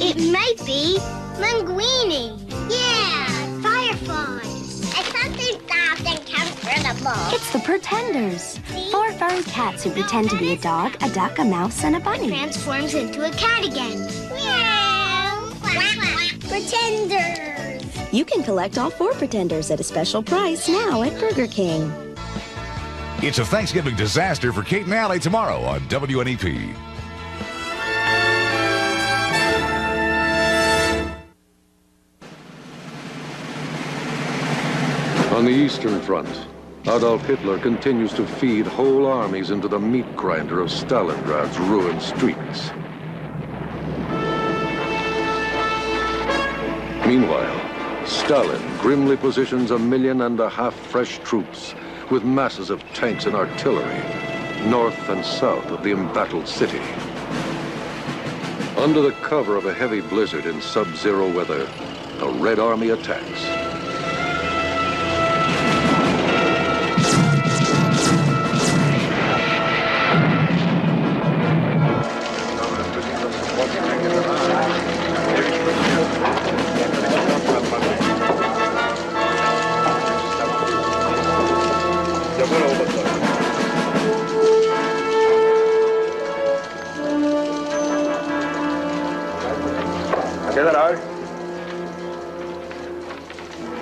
It might be linguine. Yeah, fireflies. And something soft and comfortable. It's the Pretenders. 4 furry cats who pretend to be a dog, a duck, a mouse, and a bunny. Transforms into a cat again. Meow. Quack, quack. Pretenders. You can collect all 4 Pretenders at a special price now at Burger King. It's a Thanksgiving disaster for Kate and Allie tomorrow on WNEP. On the Eastern Front, Adolf Hitler continues to feed whole armies into the meat grinder of Stalingrad's ruined streets. Meanwhile, Stalin grimly positions 1.5 million fresh troops with masses of tanks and artillery north and south of the embattled city. Under the cover of a heavy blizzard in sub-zero weather, the Red Army attacks.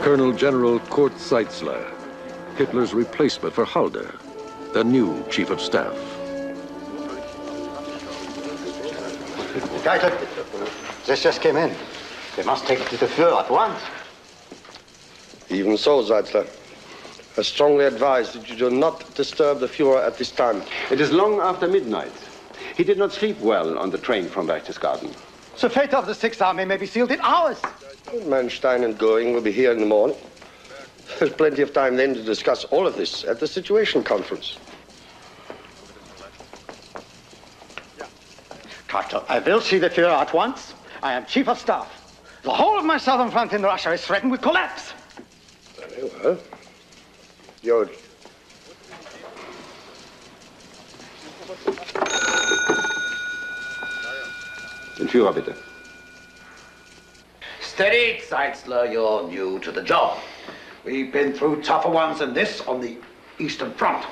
Colonel General Kurt Zeitzler, Hitler's replacement for Halder, the new chief of staff. Keitel, this just came in. They must take it to the Führer at once. Even so, Zeitzler, I strongly advise that you do not disturb the Führer at this time. It is long after midnight. He did not sleep well on the train from Berchtesgaden. The fate of the Sixth Army may be sealed in hours. Manstein and Goering will be here in the morning. There's plenty of time then to discuss all of this at the Situation Conference. Keitel, I will see the Führer at once. I am Chief of Staff. The whole of my southern front in Russia is threatened with collapse. Very well. Jod. Den Führer, bitte. Steady, Zeitzler, you're new to the job. We've been through tougher ones than this on the Eastern Front.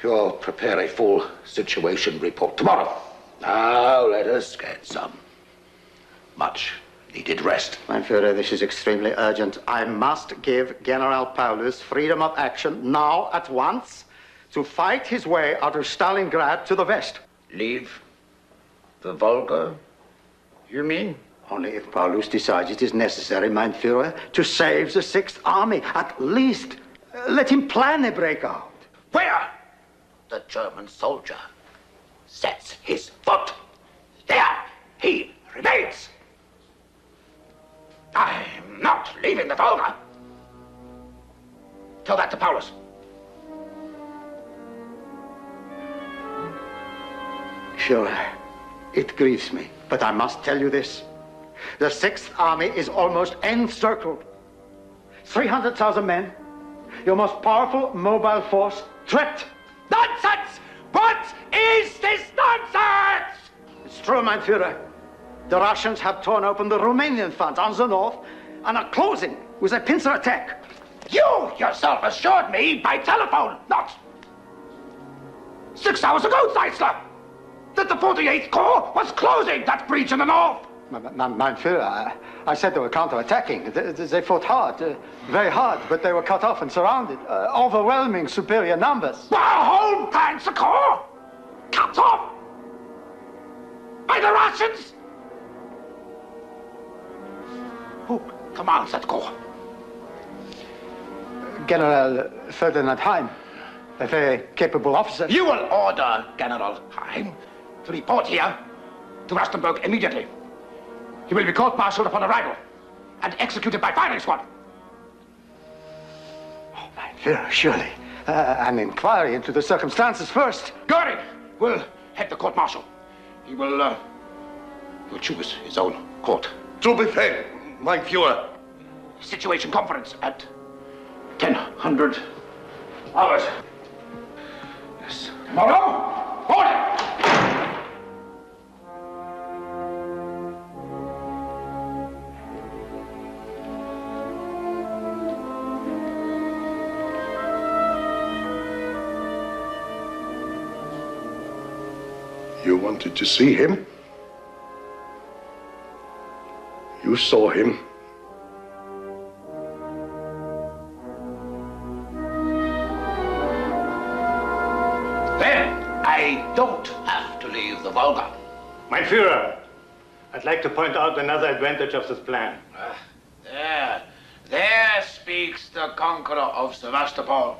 You'll prepare a full situation report tomorrow. Now let us get some much needed rest. Mein Führer, this is extremely urgent. I must give General Paulus freedom of action now at once to fight his way out of Stalingrad to the west. Leave the Volga, you mean? Only if Paulus decides it is necessary, mein Führer, to save the Sixth Army. At least let him plan a breakout. Where the German soldier sets his foot, there he remains. I'm not leaving the Volga. Tell that to Paulus. Führer, it grieves me, but I must tell you this. The Sixth Army is almost encircled. 300,000 men, Your most powerful mobile force threat. Nonsense! What is this nonsense? It's true, mein Führer. The Russians have torn open the Romanian front on the north and are closing with a pincer attack. You yourself assured me by telephone, not 6 hours ago, Zeisler, that the 48th Corps was closing that breach in the north. Mein Führer, I said they were counterattacking. They fought hard, very hard, but they were cut off and surrounded. Overwhelming superior numbers. The whole Panzer Corps cut off by the Russians? Who commands that corps? General Ferdinand Heim, a very capable officer. You will order General Heim to report here to Rastenburg immediately. He will be court-martialed upon arrival and executed by firing squad. Oh, mein Führer, surely. An inquiry into the circumstances first. Göring will head the court-martial. He will choose his own court. Zu Befehl, mein Führer. Situation conference at 10:00 hours. Yes. Tomorrow, order! You wanted to see him? You saw him. Then I don't have to leave the Volga. Mein Führer, I'd like to point out another advantage of this plan. There speaks the conqueror of Sevastopol.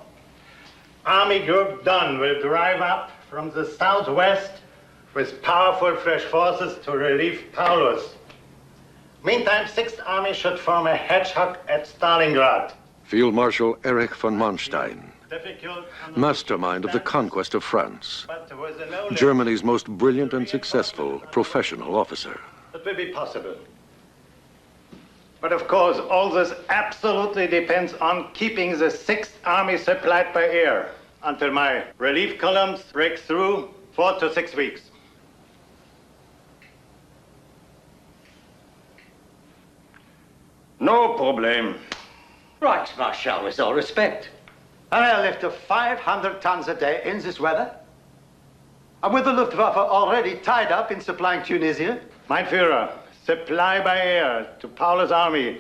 Army Group Don will drive up from the southwest with powerful fresh forces to relieve Paulus. Meantime, 6th Army should form a hedgehog at Stalingrad. Field Marshal Erich von Manstein, mastermind of the conquest of France, Germany's most brilliant and successful professional officer. It will be possible. But of course, all this absolutely depends on keeping the 6th Army supplied by air until my relief columns break through 4 to 6 weeks. No problem. Right, Marshal, with all respect. I lift 500 tons a day in this weather. And with the Luftwaffe already tied up in supplying Tunisia. Mein Führer, supply by air to Paulus' army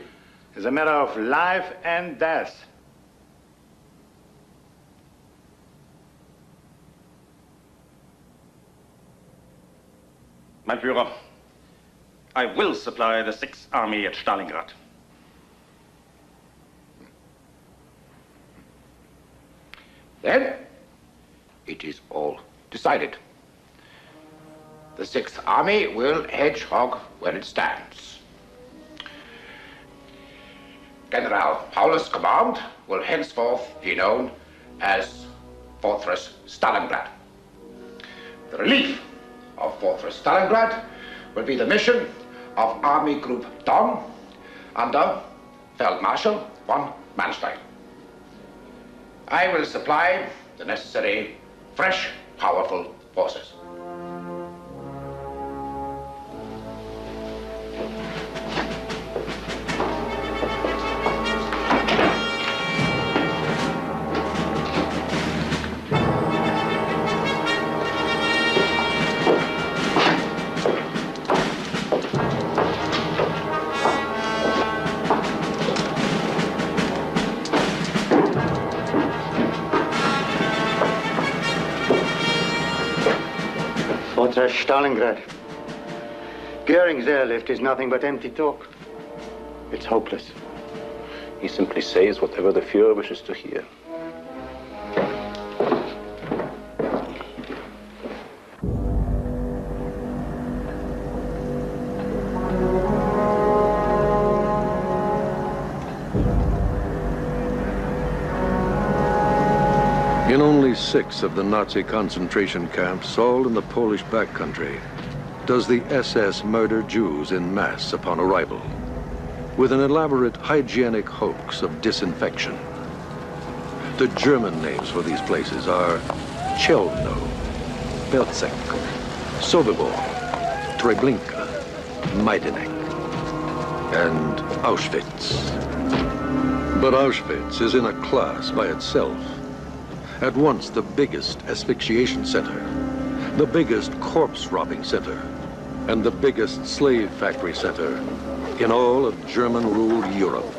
is a matter of life and death. Mein Führer, I will supply the 6th Army at Stalingrad. Then it is all decided. The 6th Army will hedgehog where it stands. General Paulus' command will henceforth be known as Fortress Stalingrad. The relief of Fortress Stalingrad will be the mission of Army Group Don under Feldmarschall von Manstein. I will supply the necessary, fresh, powerful forces. Fortress Stalingrad. Goering's airlift is nothing but empty talk. It's hopeless. He simply says whatever the Führer wishes to hear. In only 6 of the Nazi concentration camps, all in the Polish backcountry, does the SS murder Jews in mass upon arrival, with an elaborate hygienic hoax of disinfection. The German names for these places are Chelmno, Belzec, Sobibor, Treblinka, Majdanek, and Auschwitz. But Auschwitz is in a class by itself. At once the biggest asphyxiation center, the biggest corpse robbing center, and the biggest slave factory center in all of German-ruled Europe.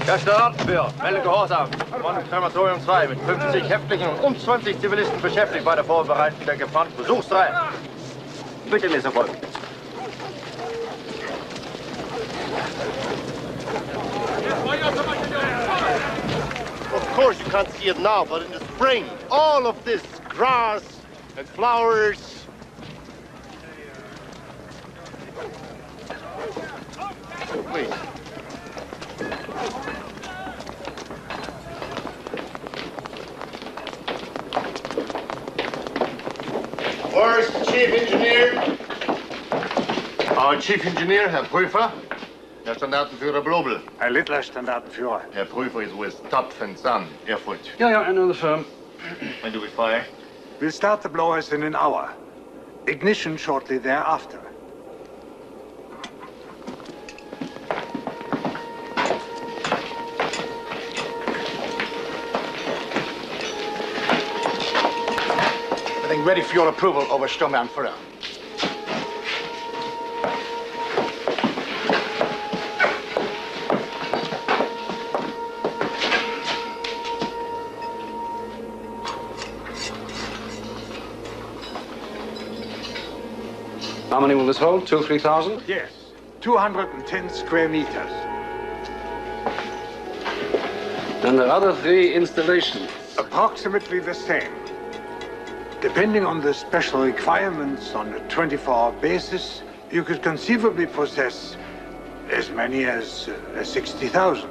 Erster Landwehr, melde Gehorsam. Von Krematorium 2 mit 50 Häftlingen und 20 Zivilisten beschäftigt bei der Vorbereitung der geplanten Besuchsreihe. Bitte mir sofort. Of course you can't see it now, but in the spring, all of this grass and flowers. Please. Where's the chief engineer? Our chief engineer, Herr Prüfer. Herr Standartenführer Blobel. Herr Littler, Standartenführer. Herr Prüfer is with Topf and Son, Erfurt. Yeah, I know the firm. When do we fire? We'll start the blowers in an hour. Ignition shortly thereafter. Everything ready for your approval, Obersturmbannführer. How many will this hold? 2,000-3,000? Yes. 210 square meters. And the other 3 installations? Approximately the same. Depending on the special requirements on a 24-hour basis, you could conceivably possess as many as 60,000.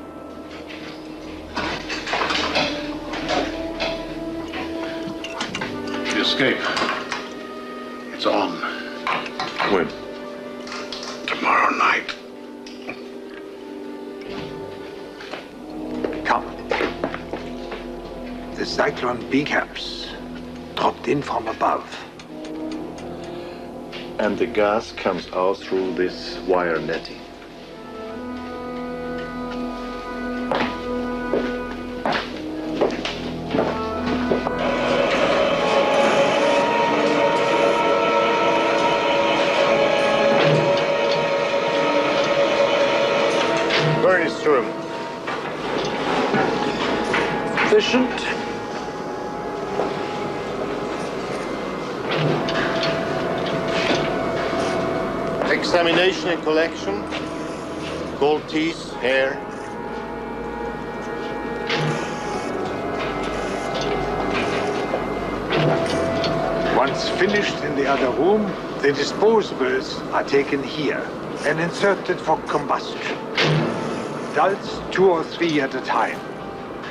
The escape. It's on. When? Tomorrow night. Come. The Cyclone B-caps dropped in from above. And the gas comes out through this wire netting. Furnace room. Efficient. Examination and collection. Gold teeth, hair. Once finished in the other room, the disposables are taken here and inserted for combustion. Adults 2 or 3 at a time.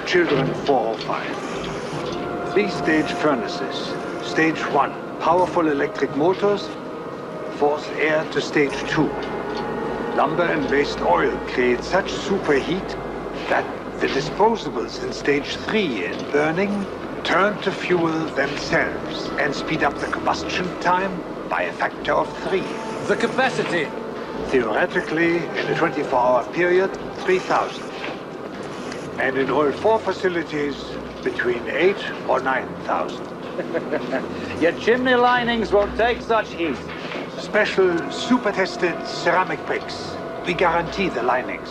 Children 4 or 5. 3-stage furnaces. Stage 1, powerful electric motors. Force air to stage 2. Lumber and waste oil create such superheat that the disposables in stage 3 in burning turn to fuel themselves and speed up the combustion time by a factor of 3. The capacity? Theoretically, in a 24-hour period, 3,000. And in all 4 facilities, between 8 or 9,000. Your chimney linings won't take such heat. Special super-tested ceramic bricks. We guarantee the linings.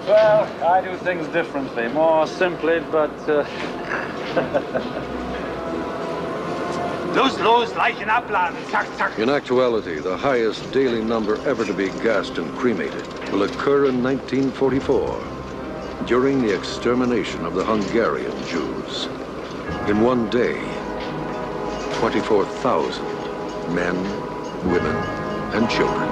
Well, I do things differently, more simply, but... Los, Leichenabladen. Zack, zack. In actuality, the highest daily number ever to be gassed and cremated will occur in 1944, during the extermination of the Hungarian Jews. In one day, 24,000 men, women, and children.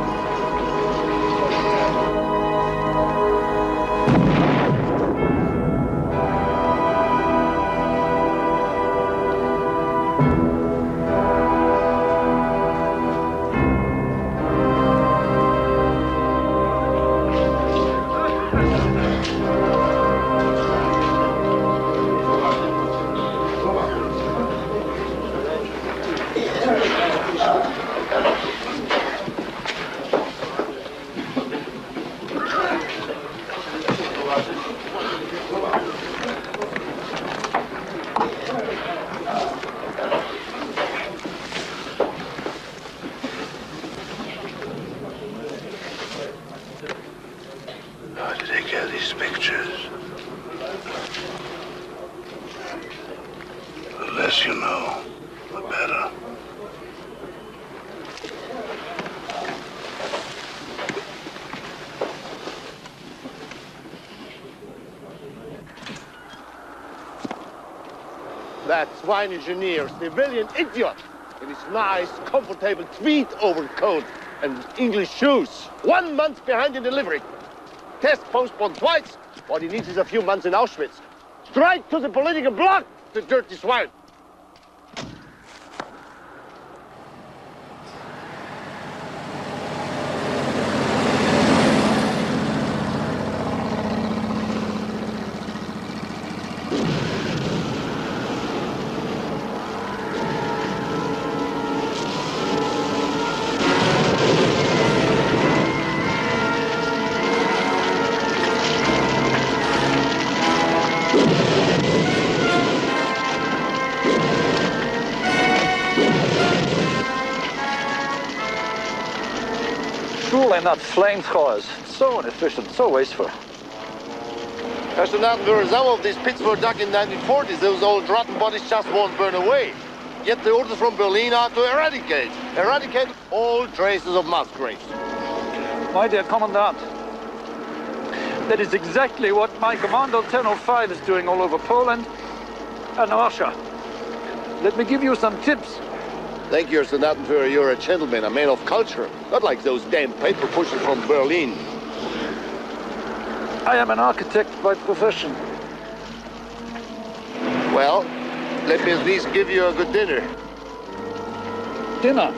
How did they get these pictures? The less you know, the better. That swine engineer, civilian idiot, in his nice, comfortable tweed overcoat and English shoes. 1 month behind in delivery. Test postponed twice. What he needs is a few months in Auschwitz. Straight to the political bloc, the dirty swine. Surely not flamethrowers. So inefficient, so wasteful. Herr Staatsführer, some of these pits were dug in 1940s. Those old rotten bodies just won't burn away. Yet the orders from Berlin are to eradicate all traces of mass graves. My dear Commandant, that is exactly what my Commando 1005 is doing all over Poland and Russia. Let me give you some tips. Thank you, Herr Staatsführer. You're a gentleman, a man of culture. Not like those damn paper pushers from Berlin. I am an architect by profession. Well, let me at least give you a good dinner. Dinner?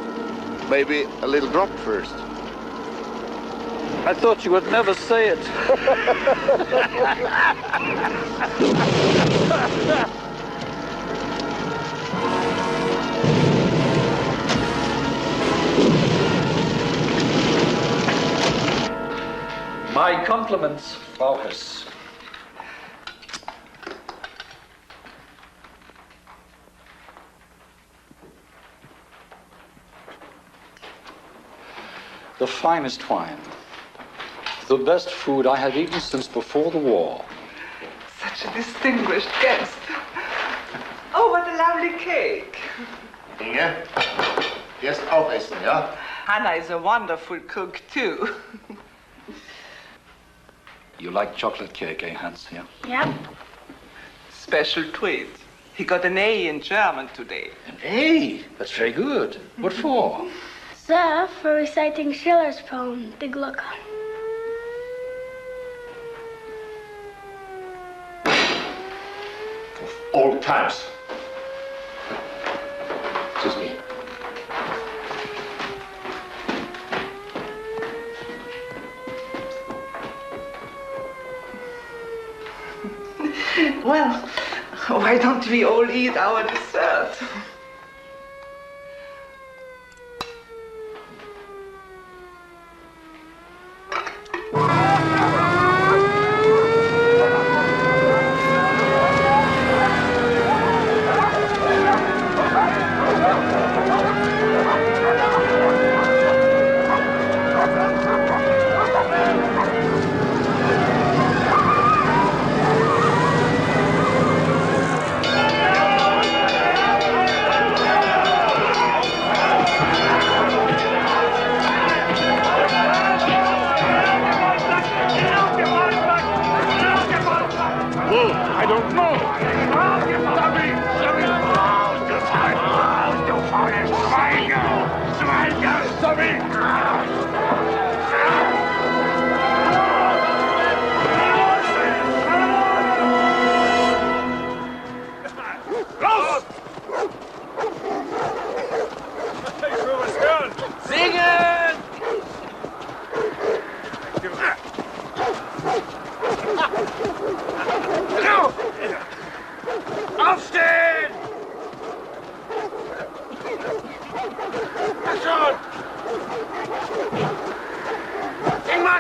Maybe a little drop first. I thought you would never say it. My compliments, Frau Hess. The finest wine. The best food I have eaten since before the war. Such a distinguished guest. Oh, what a lovely cake. Inge, jetzt aufessen, ja? Hannah is a wonderful cook, too. You like chocolate cake, eh, Hans? Yeah? Yep. Special treat. He got an A in German today. An A? That's very good. What for? Sir, for reciting Schiller's poem, Die Glocke. Old times. Excuse me. Well, why don't we all eat our dessert?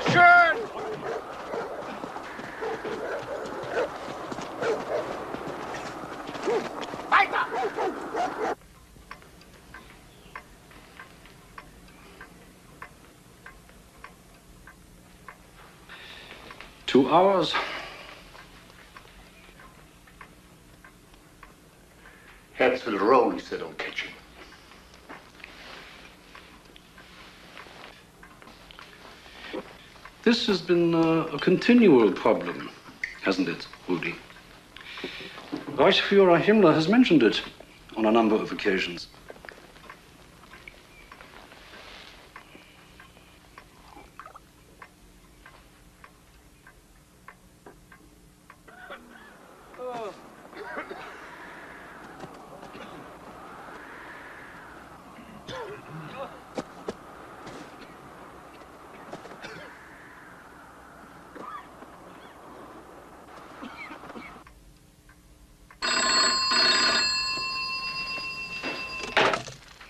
immer schön! Weiter! 2 hours. Heads will roll if they don't catch him. This has been a continual problem, hasn't it, Rudi? Reichsführer Himmler has mentioned it on a number of occasions.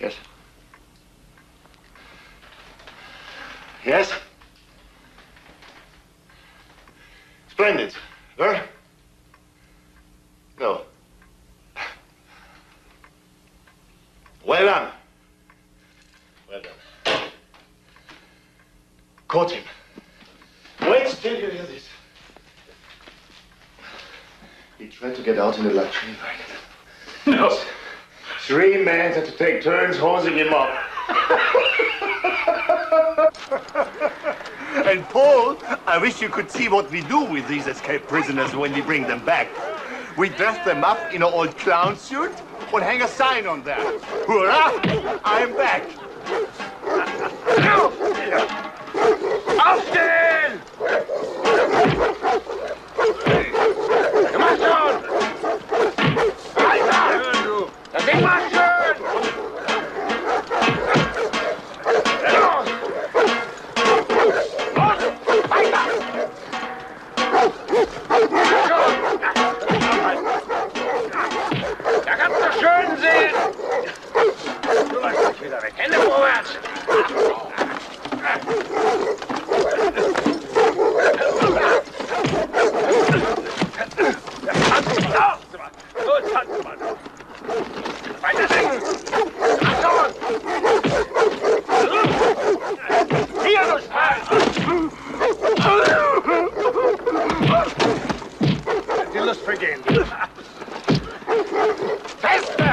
Yes? Yes? Splendid. Where? No. Well done. Well done. Caught him. Wait till you hear this. He tried to get out in the luxury wagon. No. 3 men had to take turns hosing him up. And Paul, I wish you could see what we do with these escaped prisoners when we bring them back. We dress them up in an old clown suit and hang a sign on them. Hurrah! I'm back! Aufstehen! Mach schon! Weiter! Das Ding war schön! Los! Weiter! Da kannst du schön sehen! Du läufst dich wieder weg. Hände vorwärts! Gut, tanz mal. Weiter links! Achtung! Hier, du Spaß! Die Lust vergehen. Feste!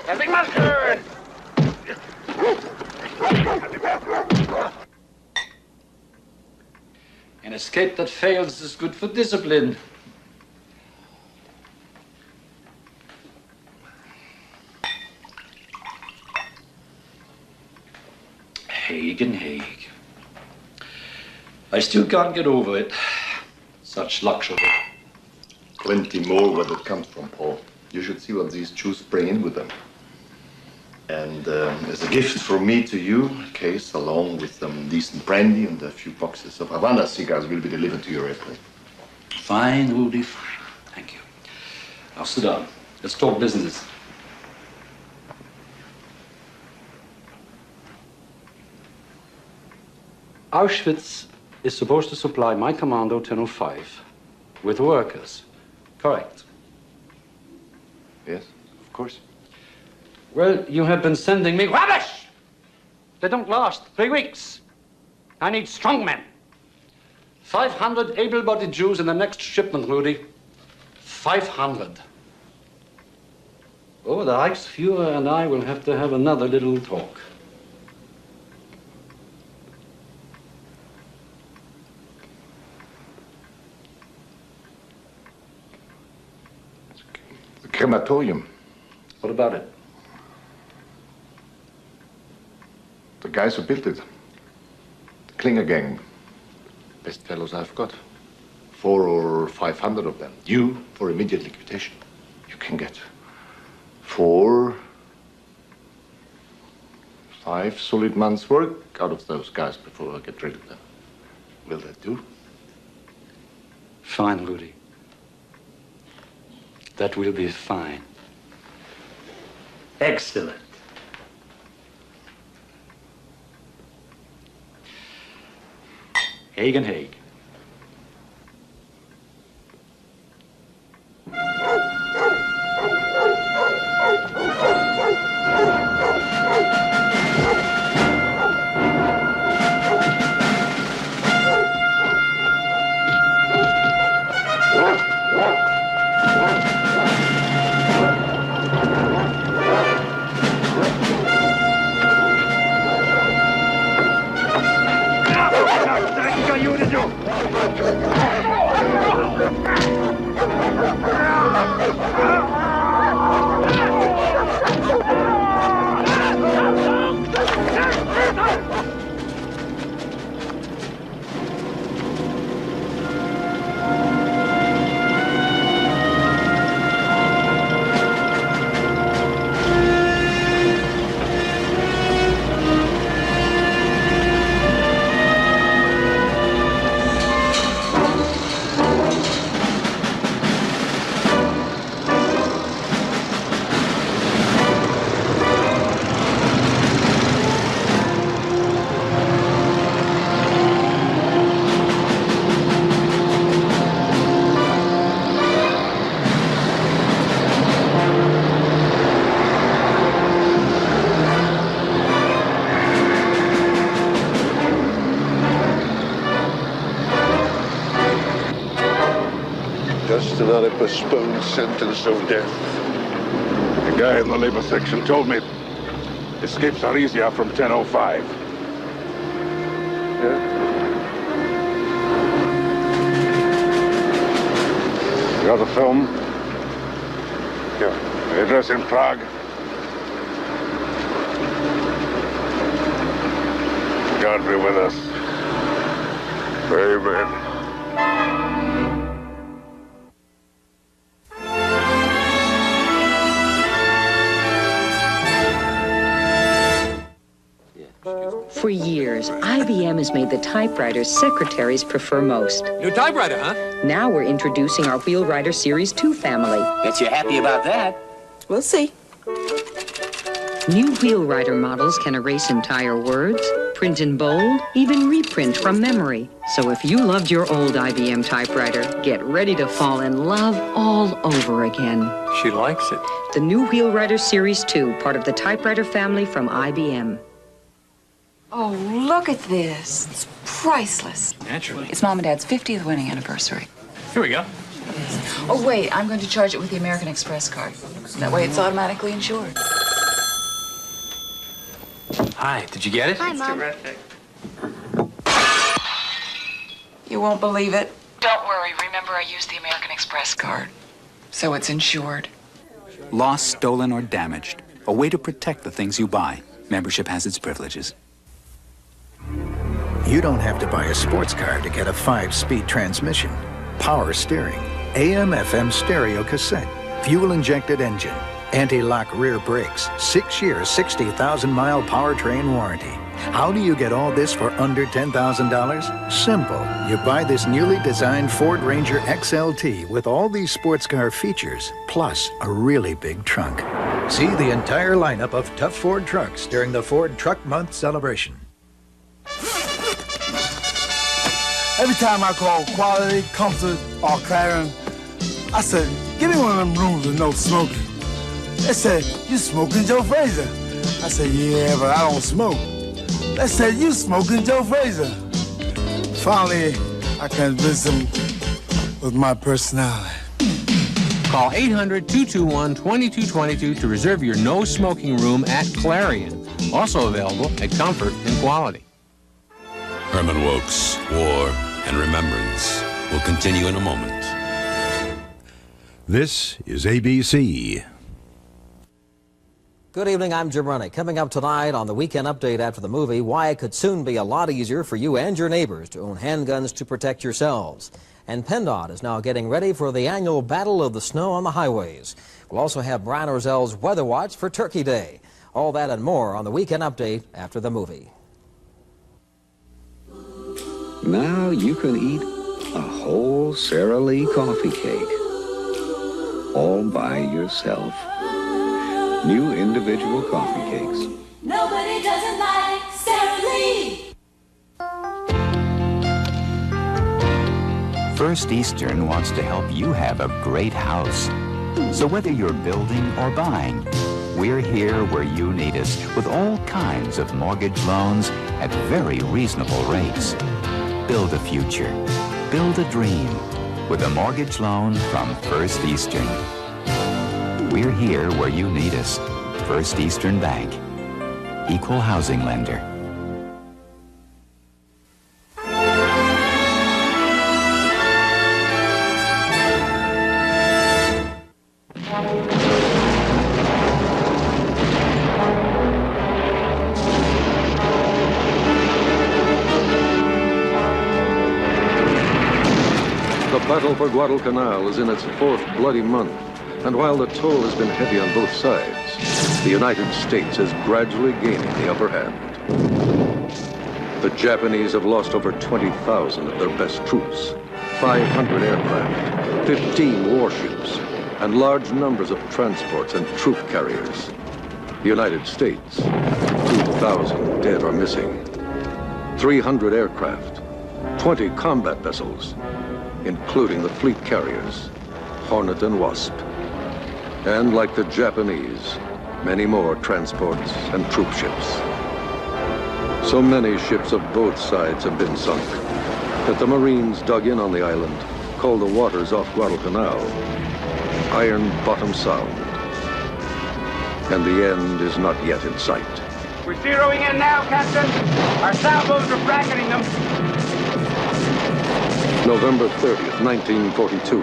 Das Ding mal schön! An escape that fails is good for discipline. Hague. I still can't get over it. Such luxury. Plenty more where that comes from, Paul. You should see what these Jews bring in with them. And as a gift from me to you, a case along with some decent brandy and a few boxes of Havana cigars will be delivered to your airplane. Fine, Rudi, fine. Thank you. Now sit down. Let's talk business. Auschwitz is supposed to supply my Commando 1005 with workers, correct? Yes, of course. Well, you have been sending me rubbish! They don't last 3 weeks. I need strong men. 500 able-bodied Jews in the next shipment, Rudi. 500. Oh, the Reichsführer and I will have to have another little talk. The crematorium. What about it? The guys who built it. The Klinger gang. Best fellows I've got. 400 or 500 of them. You for immediate liquidation. You can get 4, 5 solid months' work out of those guys before I get rid of them. Will that do? Fine, Rudi. That will be fine. Excellent. Haig and Haig. Just another postponed sentence of death. The guy in the labor section told me escapes are easier from 10:05. Yeah? You got the film? Yeah. The address in Prague? God be with us. Amen. For years, IBM has made the typewriters secretaries prefer most. New typewriter, huh? Now we're introducing our Wheelwriter Series 2 family. Bet you're happy about that. We'll see. New Wheelwriter models can erase entire words, print in bold, even reprint from memory. So if you loved your old IBM typewriter, get ready to fall in love all over again. She likes it. The new Wheelwriter Series 2, part of the typewriter family from IBM. Oh, look at this. It's priceless. Naturally. It's Mom and Dad's 50th wedding anniversary. Here we go. Oh, wait, I'm going to charge it with the American Express card. That way it's automatically insured. Hi, did you get it? Hi, Mom. Terrific. You won't believe it. Don't worry. Remember, I used the American Express card. So it's insured. Lost, stolen, or damaged. A way to protect the things you buy. Membership has its privileges. You don't have to buy a sports car to get a 5-speed transmission, power steering, AM/FM stereo cassette, fuel-injected engine, anti-lock rear brakes, 6-year, 60,000-mile powertrain warranty. How do you get all this for under $10,000? Simple. You buy this newly designed Ford Ranger XLT with all these sports car features, plus a really big trunk. See the entire lineup of tough Ford trucks during the Ford Truck Month celebration. Every time I call quality, comfort, or Clarion, I said, give me one of them rooms with no smoking. They said, you smoking Joe Frazier. I said, yeah, but I don't smoke. They said, you smoking Joe Frazier. Finally, I convinced them with my personality. Call 800-221-2222 to reserve your no-smoking room at Clarion. Also available at Comfort and Quality. Herman Wouk's War and Remembrance will continue in a moment. This is ABC. Good evening, I'm Jim Rennie. Coming up tonight on the Weekend Update after the movie, why it could soon be a lot easier for you and your neighbors to own handguns to protect yourselves. And PennDOT is now getting ready for the annual Battle of the Snow on the highways. We'll also have Brian Orzel's Weather Watch for Turkey Day. All that and more on the Weekend Update after the movie. Now you can eat a whole Sara Lee coffee cake all by yourself. New individual coffee cakes. Nobody doesn't like Sara Lee. First Eastern wants to help you have a great house. So whether you're building or buying, we're here where you need us with all kinds of mortgage loans at very reasonable rates. Build a future. Build a dream with a mortgage loan from First Eastern. We're here where you need us. First Eastern Bank. Equal housing lender. The battle for Guadalcanal is in its fourth bloody month, and while the toll has been heavy on both sides, the United States is gradually gaining the upper hand. The Japanese have lost over 20,000 of their best troops, 500 aircraft, 15 warships, and large numbers of transports and troop carriers. The United States, 2,000 dead or missing, 300 aircraft, 20 combat vessels, including the fleet carriers, Hornet and Wasp. And like the Japanese, many more transports and troop ships. So many ships of both sides have been sunk that the Marines dug in on the island, called the waters off Guadalcanal Iron Bottom Sound. And the end is not yet in sight. We're zeroing in now, Captain. Our salvos are bracketing them. November 30th, 1942.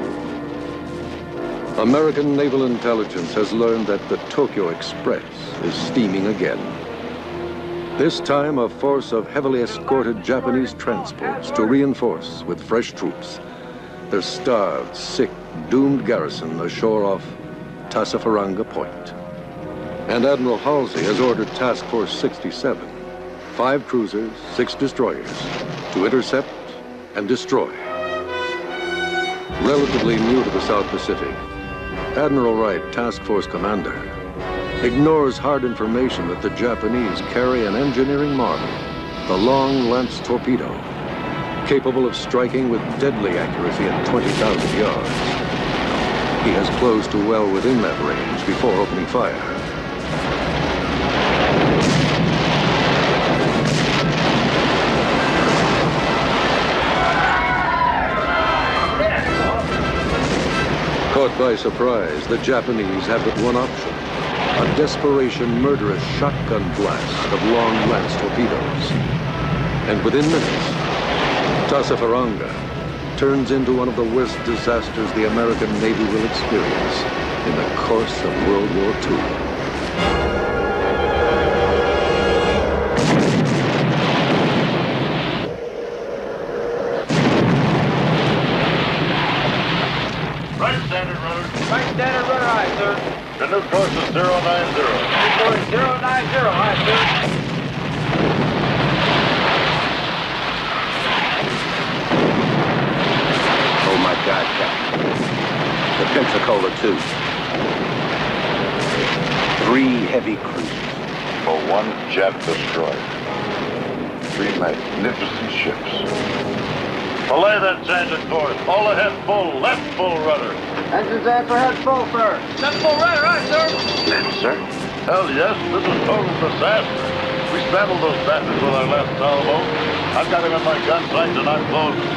American naval intelligence has learned that the Tokyo Express is steaming again. This time, a force of heavily escorted Japanese transports to reinforce with fresh troops their starved, sick, doomed garrison ashore off Tassafaranga Point. And Admiral Halsey has ordered Task Force 67, 5 cruisers, 6 destroyers, to intercept and destroy. Relatively new to the South Pacific, Admiral Wright, Task Force Commander, ignores hard information that the Japanese carry an engineering marvel, the Long Lance torpedo, capable of striking with deadly accuracy at 20,000 yards. He has closed to well within that range before opening fire. Caught by surprise, the Japanese have but one option. A desperation, murderous shotgun blast of Long Lance torpedoes. And within minutes, Tassafaranga turns into one of the worst disasters the American Navy will experience in the course of World War II. Right standard rudder, aye, sir. The new course is 090. New course 090, aye, sir. Oh my God, Captain. The Pensacola II. 3 heavy cruisers. For 1 jet destroyer. 3 magnificent ships. Belay that tangent course. All ahead full, left full rudder. Engines answer head full, sir. Left full rudder, aye, sir. Left, sir? Hell yes, this is total disaster. We straddled those bastards with our left salvo. I've got him in my gun sights and I'm closing.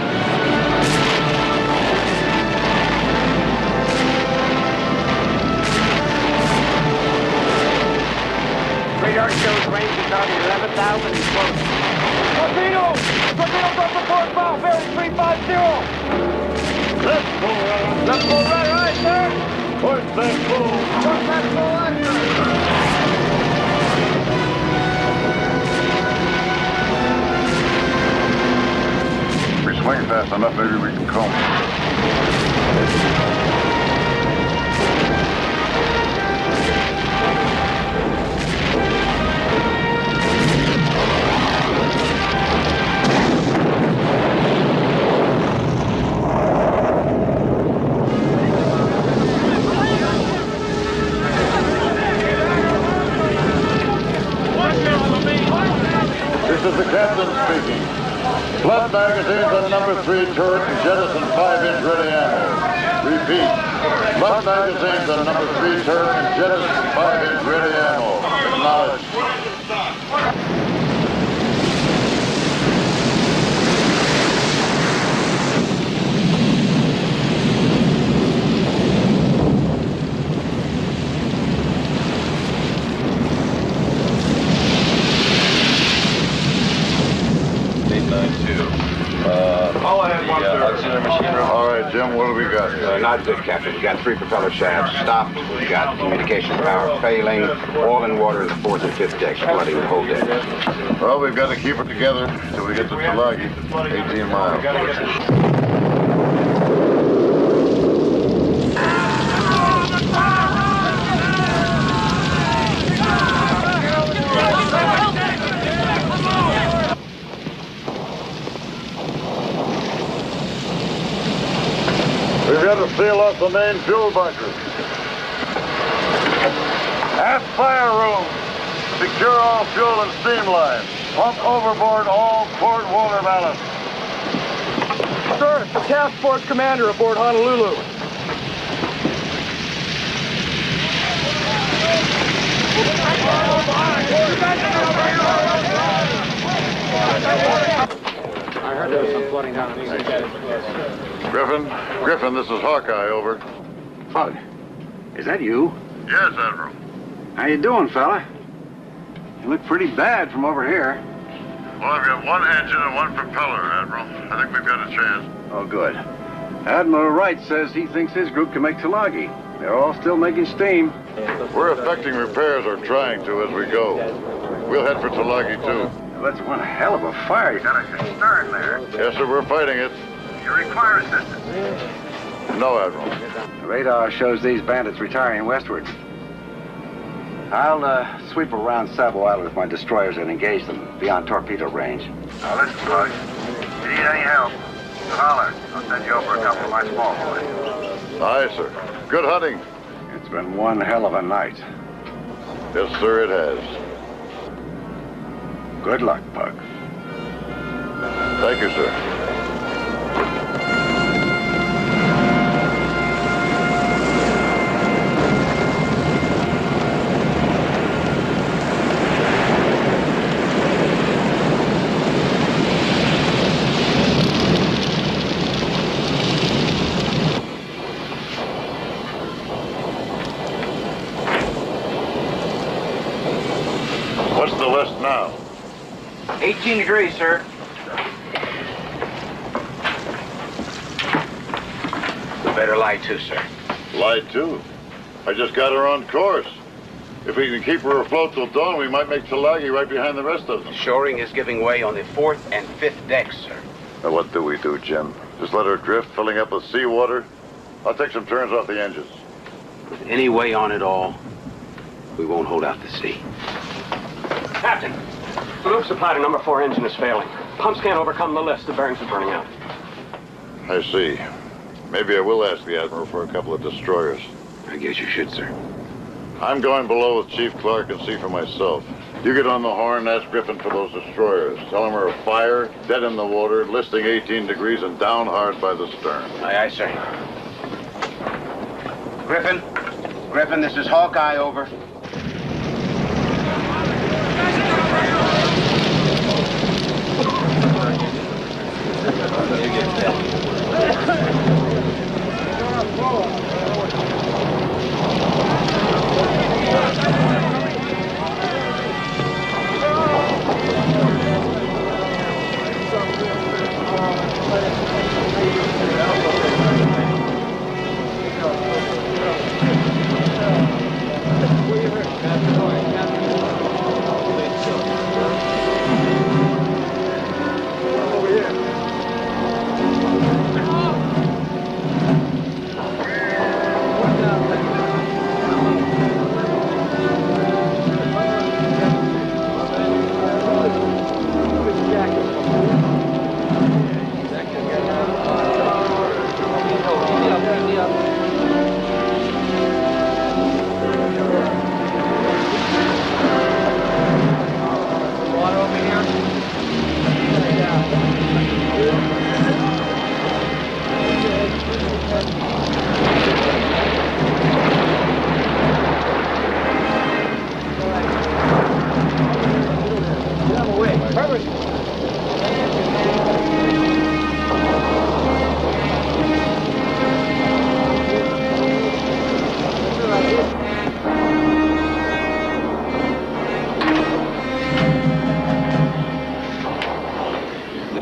Radar shows range is target 11,000 and close. Torpedo! Torpedoes off the port bow, bearing 350. Left full rudder. Left full rudder, aye, sir. Port back full. Port back full, aye, If we swing fast enough, maybe we can comb. This is the captain speaking. Flood magazines on number 3 turret and jettison 5-inch ready ammo. Repeat. Flood magazines on number 3 turret and jettison 5-inch ready ammo. Acknowledged. All right, Jim, what do we got? Not good, Captain. We got 3 propeller shafts stopped. We got communication power failing. Oil and water in the 4th and 5th decks, flooding the whole deck. Well, we've got to keep it together till we get to Tulagi, 18 miles. We've got to seal off the main fuel bunker. Aft fire room. Secure all fuel and steam lines. Pump overboard all port water ballast. Sir, the task force commander aboard Honolulu. I heard there was some flooding down in Griffin, this is Hawkeye, over. Bug, is that you? Yes, Admiral. How you doing, fella? You look pretty bad from over here. Well, I've got 1 engine and 1 propeller, Admiral. I think we've got a chance. Oh, good. Admiral Wright says he thinks his group can make Tulagi. They're all still making steam. We're effecting repairs, or trying to, as we go. We'll head for Tulagi, too. Well, that's one hell of a fire. You got a good start there. Yes, sir, we're fighting it. You require assistance? No, Admiral. The radar shows these bandits retiring westward. I'll sweep around Savo Island with my destroyers and engage them beyond torpedo range. Now listen, Bug. If you need any help, holler. I'll send you over a couple of my small boys. Aye, sir. Good hunting. It's been one hell of a night. Yes, sir, it has. Good luck, Pug. Thank you, sir. What's the list now? 18 degrees, sir. Better lie too, sir. Lied too. I just got her on course. If we can keep her afloat till dawn, we might make Tulagi right behind the rest of them. Shoring is giving way on the 4th and 5th decks, sir. Now, what do we do, Jim? Just let her drift, filling up with seawater? I'll take some turns off the engines. With any way on it all, we won't hold out to sea. Captain, the loop supply to number 4 engine is failing. Pumps can't overcome the lift. The bearings are burning out. I see. Maybe I will ask the Admiral for a couple of destroyers. I guess you should, sir. I'm going below with Chief Clark and see for myself. You get on the horn and ask Griffin for those destroyers. Tell him we're afire, dead in the water, listing 18 degrees and down hard by the stern. Aye, aye, sir. Griffin, this is Hawkeye, over.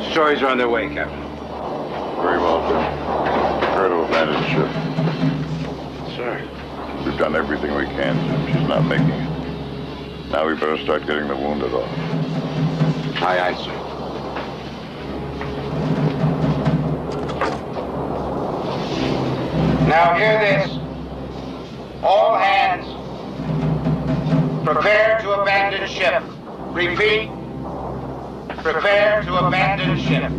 Destroyers are on their way, Captain. Very well, Jim. Try to abandon ship. Sir. We've done everything we can, Jim. She's not making it. Now we better start getting the wounded off. Aye, aye, sir. Now hear this. All hands, prepare to abandon ship. Repeat, prepare to abandon ship.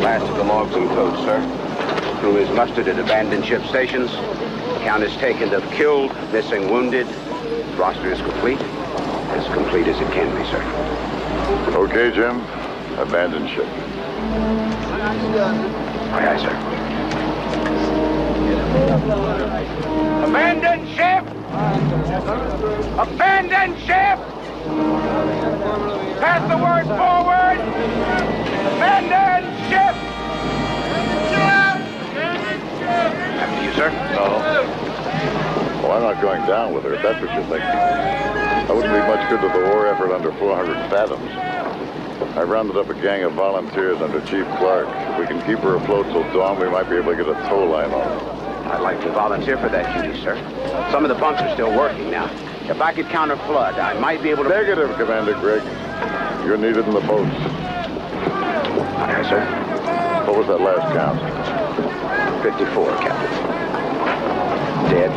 Last of the logs and codes, sir. Crew is mustered at abandoned ship stations. Count is taken of killed, missing, wounded. Roster is complete. As complete as it can be, sir. Okay, Jim. Abandon ship. Aye, aye, sir. Abandon ship! Abandon ship! Pass the word forward! Abandon ship! After you, sir. No. Well, I'm not going down with her, if that's what you're thinking. I wouldn't be much good to the war effort under 400 fathoms. I rounded up a gang of volunteers under Chief Clark. If we can keep her afloat till dawn, we might be able to get a tow line on her. I'd like to volunteer for that duty, sir. Some of the bunks are still working now. If I could counter flood, I might be able to... Negative, Commander Gregg. You're needed in the boats. Aye, sir. What was that last count? 54, Captain. Dead.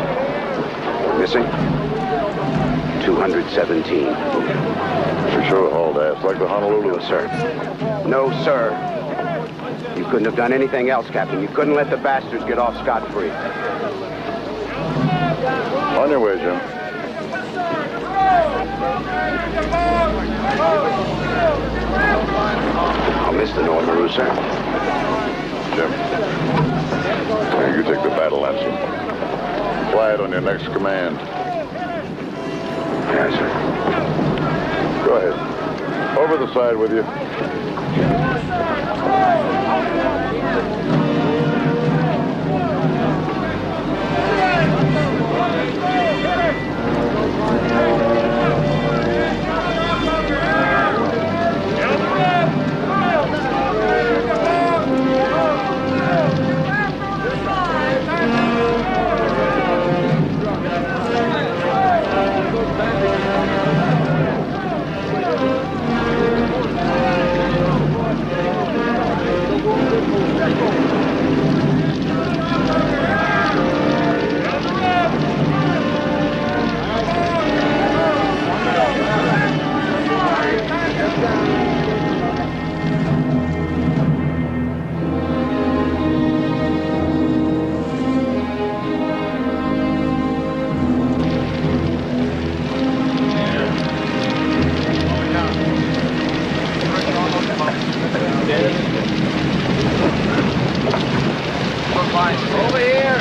Missing. 217. We sure hauled ass, like the Honolulu. No, sir. No, sir. You couldn't have done anything else, Captain. You couldn't let the bastards get off scot-free. On your way, Jim. I'll miss the Normaru, sir. Jim. Here, you take the battle ensign. Fly it on your next command. Yes, sir. Go ahead. Over the side with you. Over here!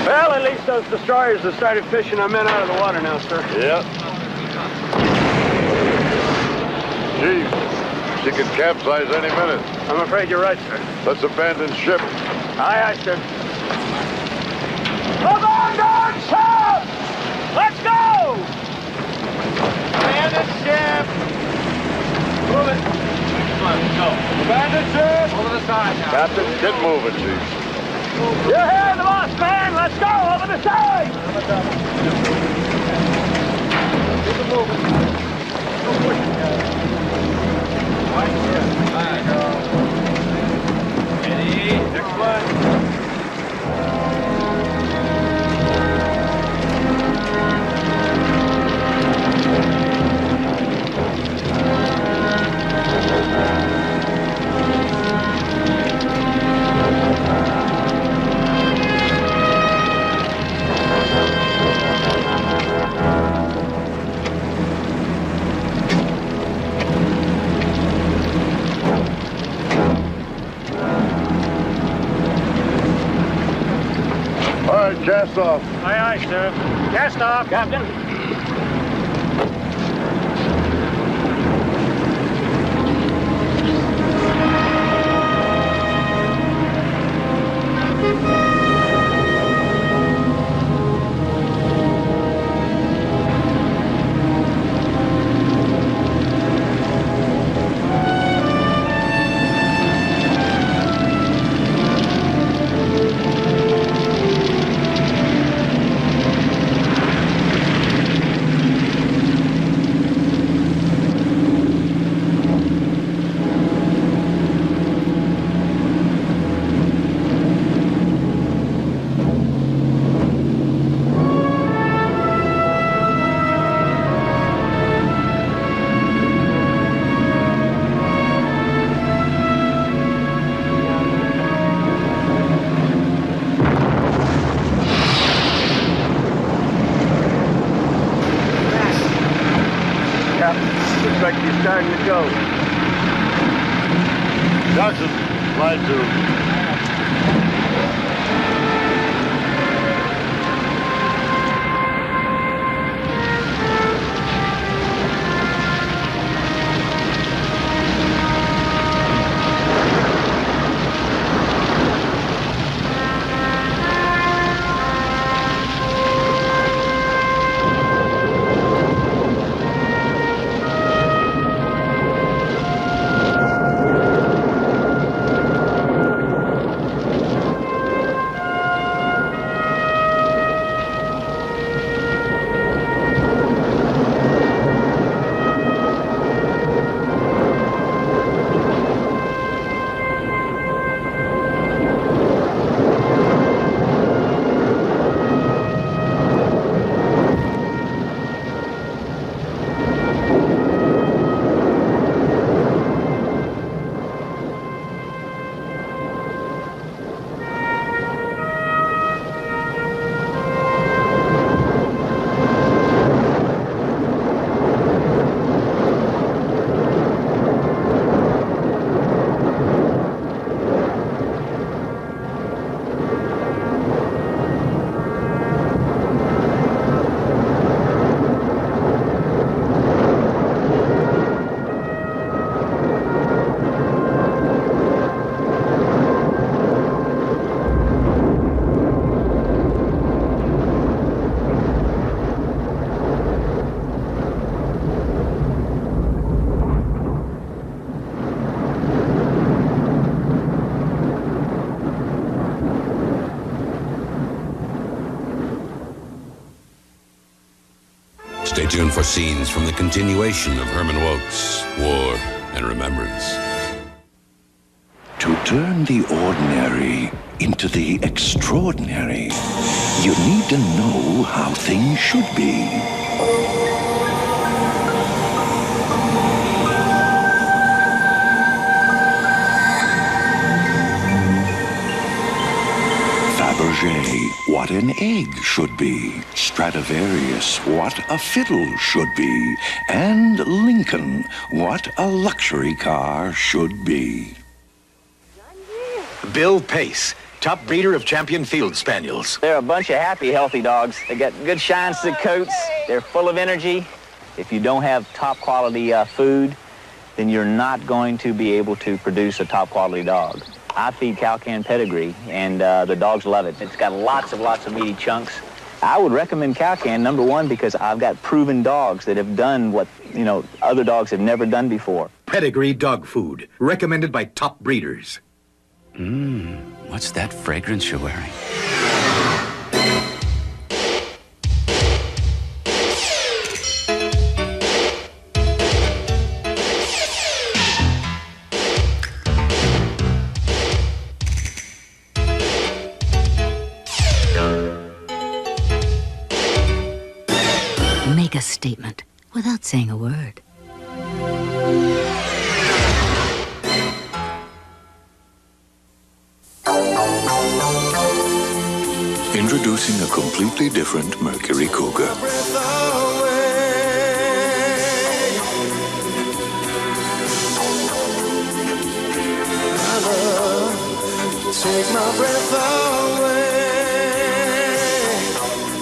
Well, at least those destroyers have started fishing our men out of the water now, sir. Yep. Chief, she could capsize any minute. I'm afraid you're right, sir. Let's abandon ship. Aye, aye, sir. Abandon ship! Let's go! Abandon ship! Move it. Come on, let's go. Abandon ship! Over the side now. Captain, get moving, Chief. You're here, the boss man! Let's go! Over the side! Keep it moving. Ready, next one. right, cast off. Aye, aye, sir. Cast off, Captain. Looks like he's starting to go. Jackson, slide to. Stay tuned for scenes from the continuation of Herman Wouk's War and Remembrance. To turn the ordinary into the extraordinary, you need to know how things should be. Fabergé, what an egg should be. Stradivarius, what a fiddle should be. And Lincoln, what a luxury car should be. Bill Pace, top breeder of champion field spaniels. They're a bunch of happy, healthy dogs. They got good shines to the coats. They're full of energy. If you don't have top quality food, then you're not going to be able to produce a top quality dog. I feed Calcan pedigree, and the dogs love it. It's got lots of meaty chunks. I would recommend Calcan, number one, because I've got proven dogs that have done what, other dogs have never done before. Pedigree dog food, recommended by top breeders. What's that fragrance you're wearing? Make a statement without saying a word. Introducing a completely different Mercury Cougar. Take my breath away.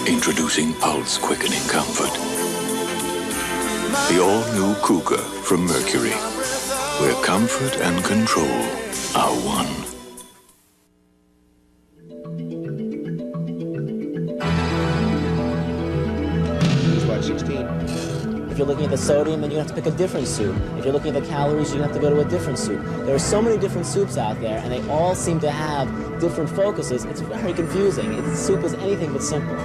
Introducing Pulse Quickening Comfort. The all-new Cougar from Mercury, where comfort and control are one. Newswatch 16. If you're looking at the sodium, then you have to pick a different soup. If you're looking at the calories, you have to go to a different soup. There are so many different soups out there, and they all seem to have different focuses. It's very confusing. Soup is anything but simple.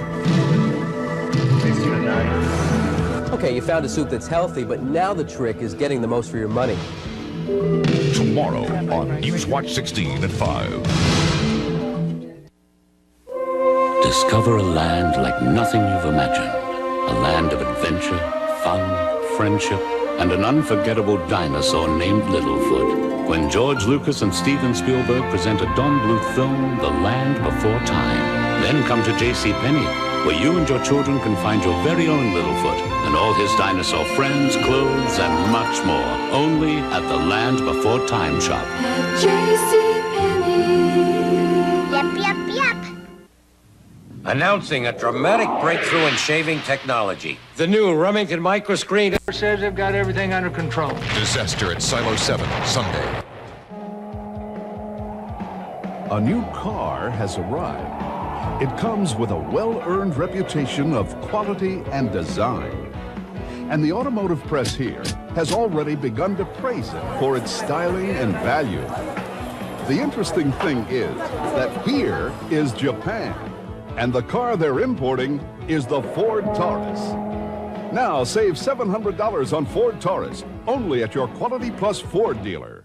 Okay, you found a soup that's healthy, but now the trick is getting the most for your money. Tomorrow on Newswatch 16 at 5. Discover a land like nothing you've imagined. A land of adventure, fun, friendship, and an unforgettable dinosaur named Littlefoot. When George Lucas and Steven Spielberg present a Don Bluth film, The Land Before Time. Then come to JCPenney, where you and your children can find your very own Littlefoot and all his dinosaur friends, clothes, and much more. Only at the Land Before Time shop. Yep, yep, yep. Announcing a dramatic breakthrough in shaving technology. The new Remington microscreen says they've got everything under control. Disaster at Silo 7, Sunday. A new car has arrived. It comes with a well-earned reputation of quality and design. And the automotive press here has already begun to praise it for its styling and value. The interesting thing is that here is Japan, and the car they're importing is the Ford Taurus. Now save $700 on Ford Taurus, only at your Quality Plus Ford dealer.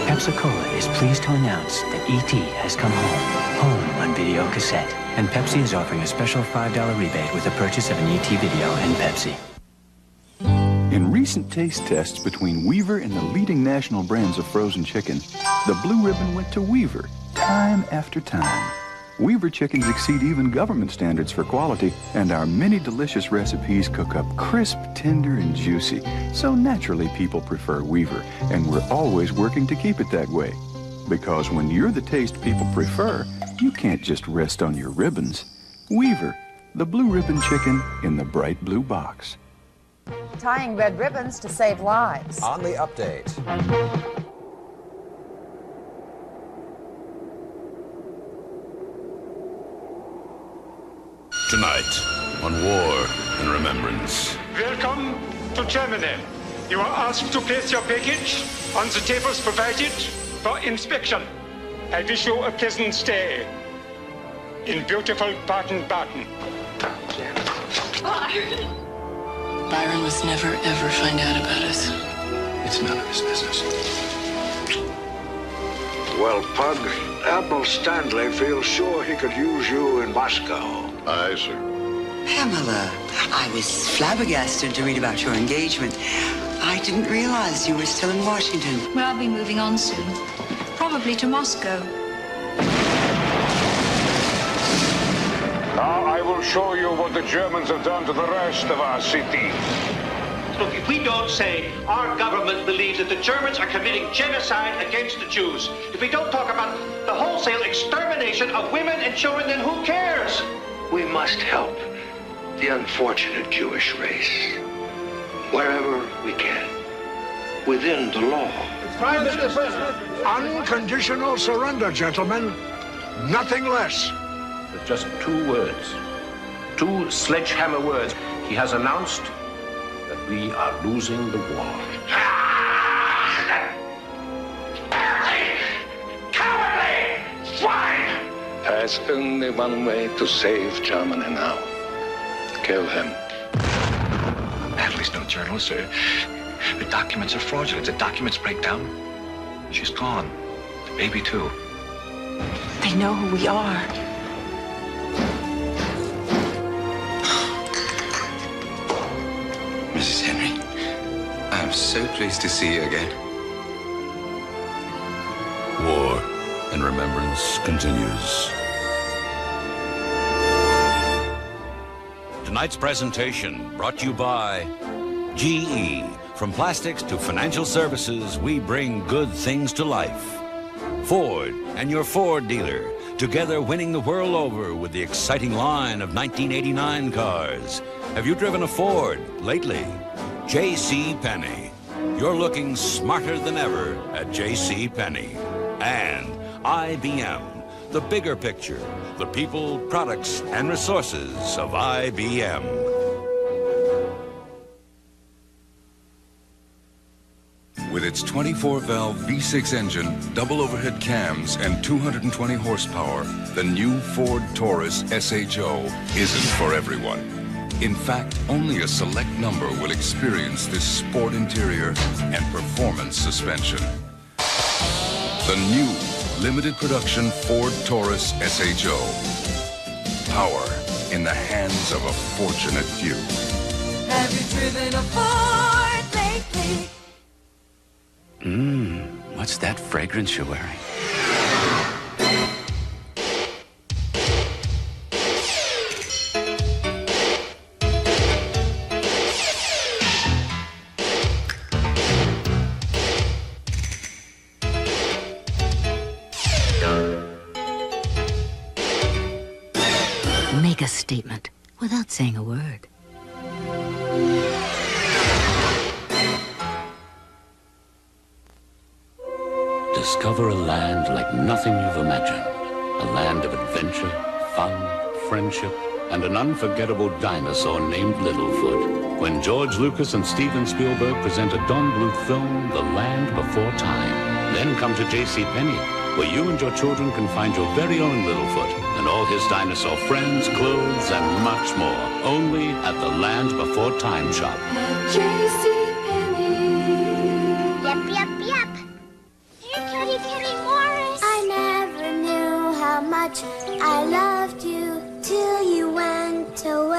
Pepsi-Cola is pleased to announce that E.T. has come home on video cassette. And Pepsi is offering a special $5 rebate with the purchase of an E.T. video and Pepsi. In recent taste tests between Weaver and the leading national brands of frozen chicken, the blue ribbon went to Weaver time after time. Weaver chickens exceed even government standards for quality, and our many delicious recipes cook up crisp, tender, and juicy. So naturally people prefer Weaver, and we're always working to keep it that way. Because when you're the taste people prefer, you can't just rest on your ribbons. Weaver, the blue ribbon chicken in the bright blue box. Tying red ribbons to save lives. On the update. Tonight, on War and Remembrance. Welcome to Germany. You are asked to place your package on the tables provided for inspection. I wish you a pleasant stay in beautiful Baden-Baden. Byron must never, ever find out about us. It's none of his business. Well, Pug, Admiral Stanley feels sure he could use you in Moscow. Aye, sir. Pamela, I was flabbergasted to read about your engagement. I didn't realize you were still in Washington. Well, I'll be moving on soon. Probably to Moscow. Now I will show you what the Germans have done to the rest of our city. Look, if we don't say our government believes that the Germans are committing genocide against the Jews, if we don't talk about the wholesale extermination of women and children, then who cares? We must help the unfortunate Jewish race wherever we can, within the law. Unconditional surrender, gentlemen. Nothing less. With just 2 words, 2 sledgehammer words, he has announced that we are losing the war. Cowardly swine! There's only one way to save Germany now. Kill him. Natalie's no journalist, sir. The documents are fraudulent. The documents break down. She's gone. The baby, too. They know who we are. Mrs. Henry, I'm so pleased to see you again. War and remembrance continues. Tonight's presentation brought to you by GE. From plastics to financial services, we bring good things to life. Ford and your Ford dealer, together winning the world over with the exciting line of 1989 cars. Have you driven a Ford lately? J.C. Penney. You're looking smarter than ever at J.C. Penney. And IBM, the bigger picture, the people, products, and resources of IBM. With its 24-valve V6 engine, double overhead cams, and 220 horsepower, the new Ford Taurus SHO isn't for everyone. In fact, only a select number will experience this sport interior and performance suspension. The new limited production Ford Taurus SHO. Power in the hands of a fortunate few. Have you driven a Ford lately? What's that fragrance you're wearing? Make a statement without saying a word. Discover a land like nothing you've imagined. A land of adventure, fun, friendship, and an unforgettable dinosaur named Littlefoot. When George Lucas and Steven Spielberg present a Don Bluth film, The Land Before Time. Then come to J.C. Penney, where you and your children can find your very own Littlefoot and all his dinosaur friends, clothes, and much more. Only at the Land Before Time shop. J.C. Yep. Here, Kitty Morris. I never knew how much I loved you till you went away.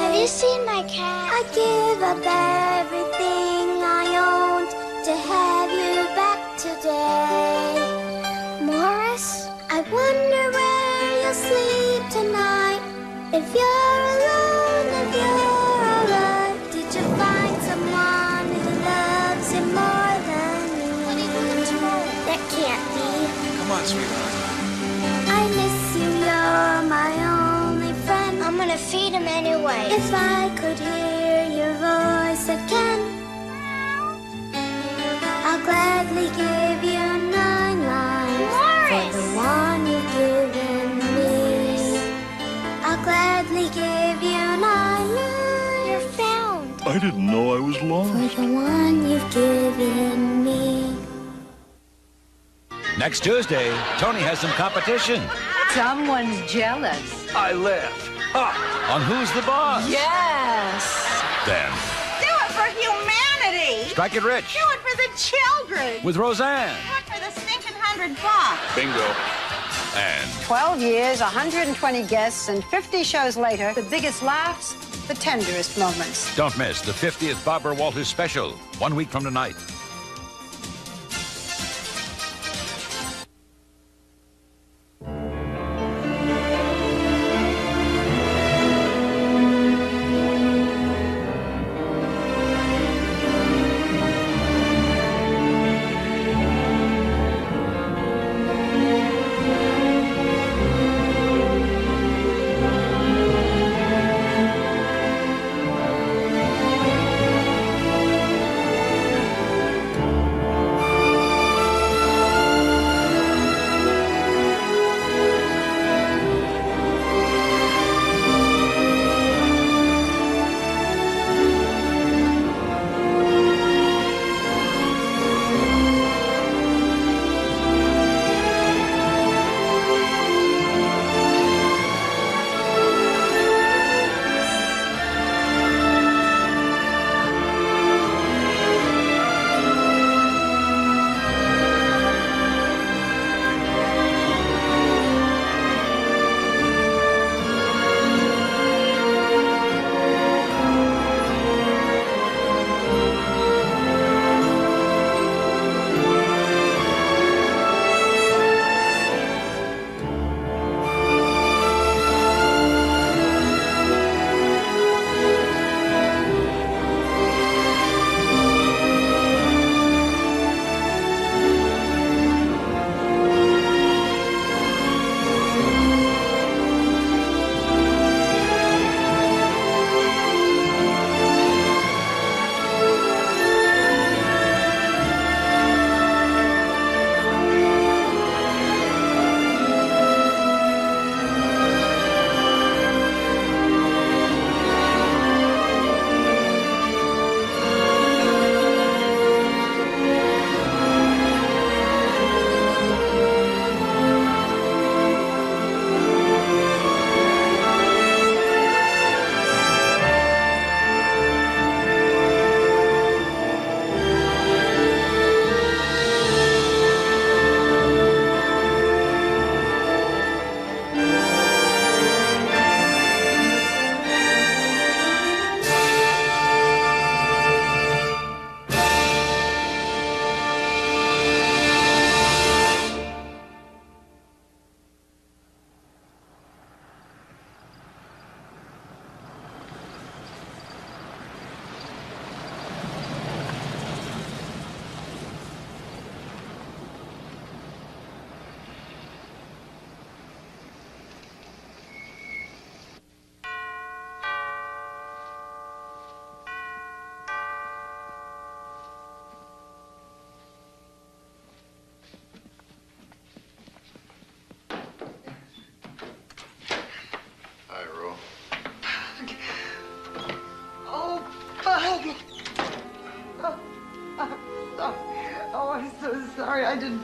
Have you seen my cat? I give up everything I owned to have you back today. Morris, I wonder where you'll sleep tonight. If you're alone, if you're alright. Did you find someone who loves you more than me? What are you doing tomorrow? That can't be. Come on, sweetheart. I miss you, you're my only friend. I'm gonna feed him anyway. If I could hear your voice again, I'll gladly give you 9 lives for the one you've given me. I'll gladly give you 9 lives. You're found. I didn't know I was lost. For the one you've given me. Next Tuesday, Tony has some competition. Someone's jealous. I live. On Who's the Boss? Yes. Then, Do it for humanity. Strike It Rich Do it for the children. with Roseanne. Do it for the stinking $100. Bingo. And 12 years, 120 guests, and 50 shows later, the biggest laughs, the tenderest moments. don't miss the 50th Barbara Walters special, 1 week from tonight.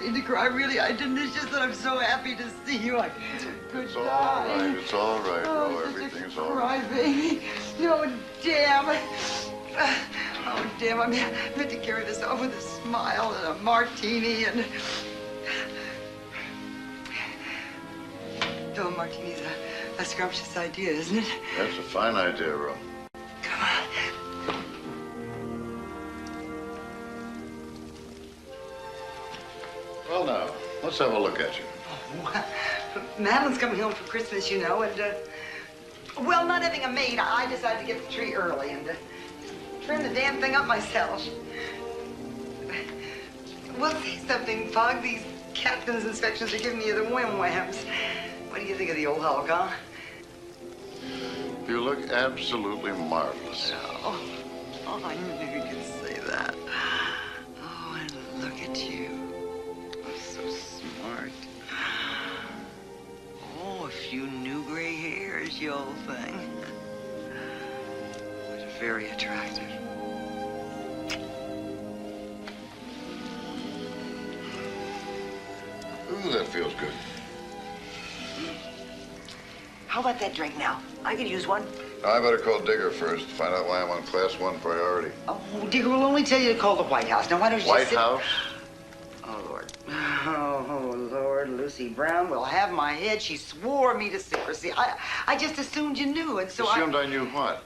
mean to cry. Really, I didn't. It's just that I'm so happy to see you. Good It's all right. It's all right, Ro. Everything's all right. Cry, baby. Oh, damn. Oh, damn. I meant to carry this off with a smile and a martini and... Oh, a martini's a scrumptious idea, isn't it? That's a fine idea, Ro. Well, now, let's have a look at you. Oh, Madeline's coming home for Christmas, you know, and, well, not having a maid, I decided to get the tree early and trim the damn thing up myself. Well, say something, Pug. These captain's inspections are giving me the whim-whams. What do you think of the old Hulk, huh? You look absolutely marvelous. Oh, I knew you could say that. Oh, and look at you. Oh, so smart. Oh, a few new gray hairs, you old thing. But very attractive. Ooh, that feels good. How about that drink now? I could use one. I better call Digger first. Find out why I'm on Class 1 priority. Oh, Digger will only tell you to call the White House. Now, why don't you White just sit... House? Oh, Lord. Oh, Lord. Lucy Brown will have my head. She swore me to secrecy. I just assumed you knew, and so Assumed I knew what?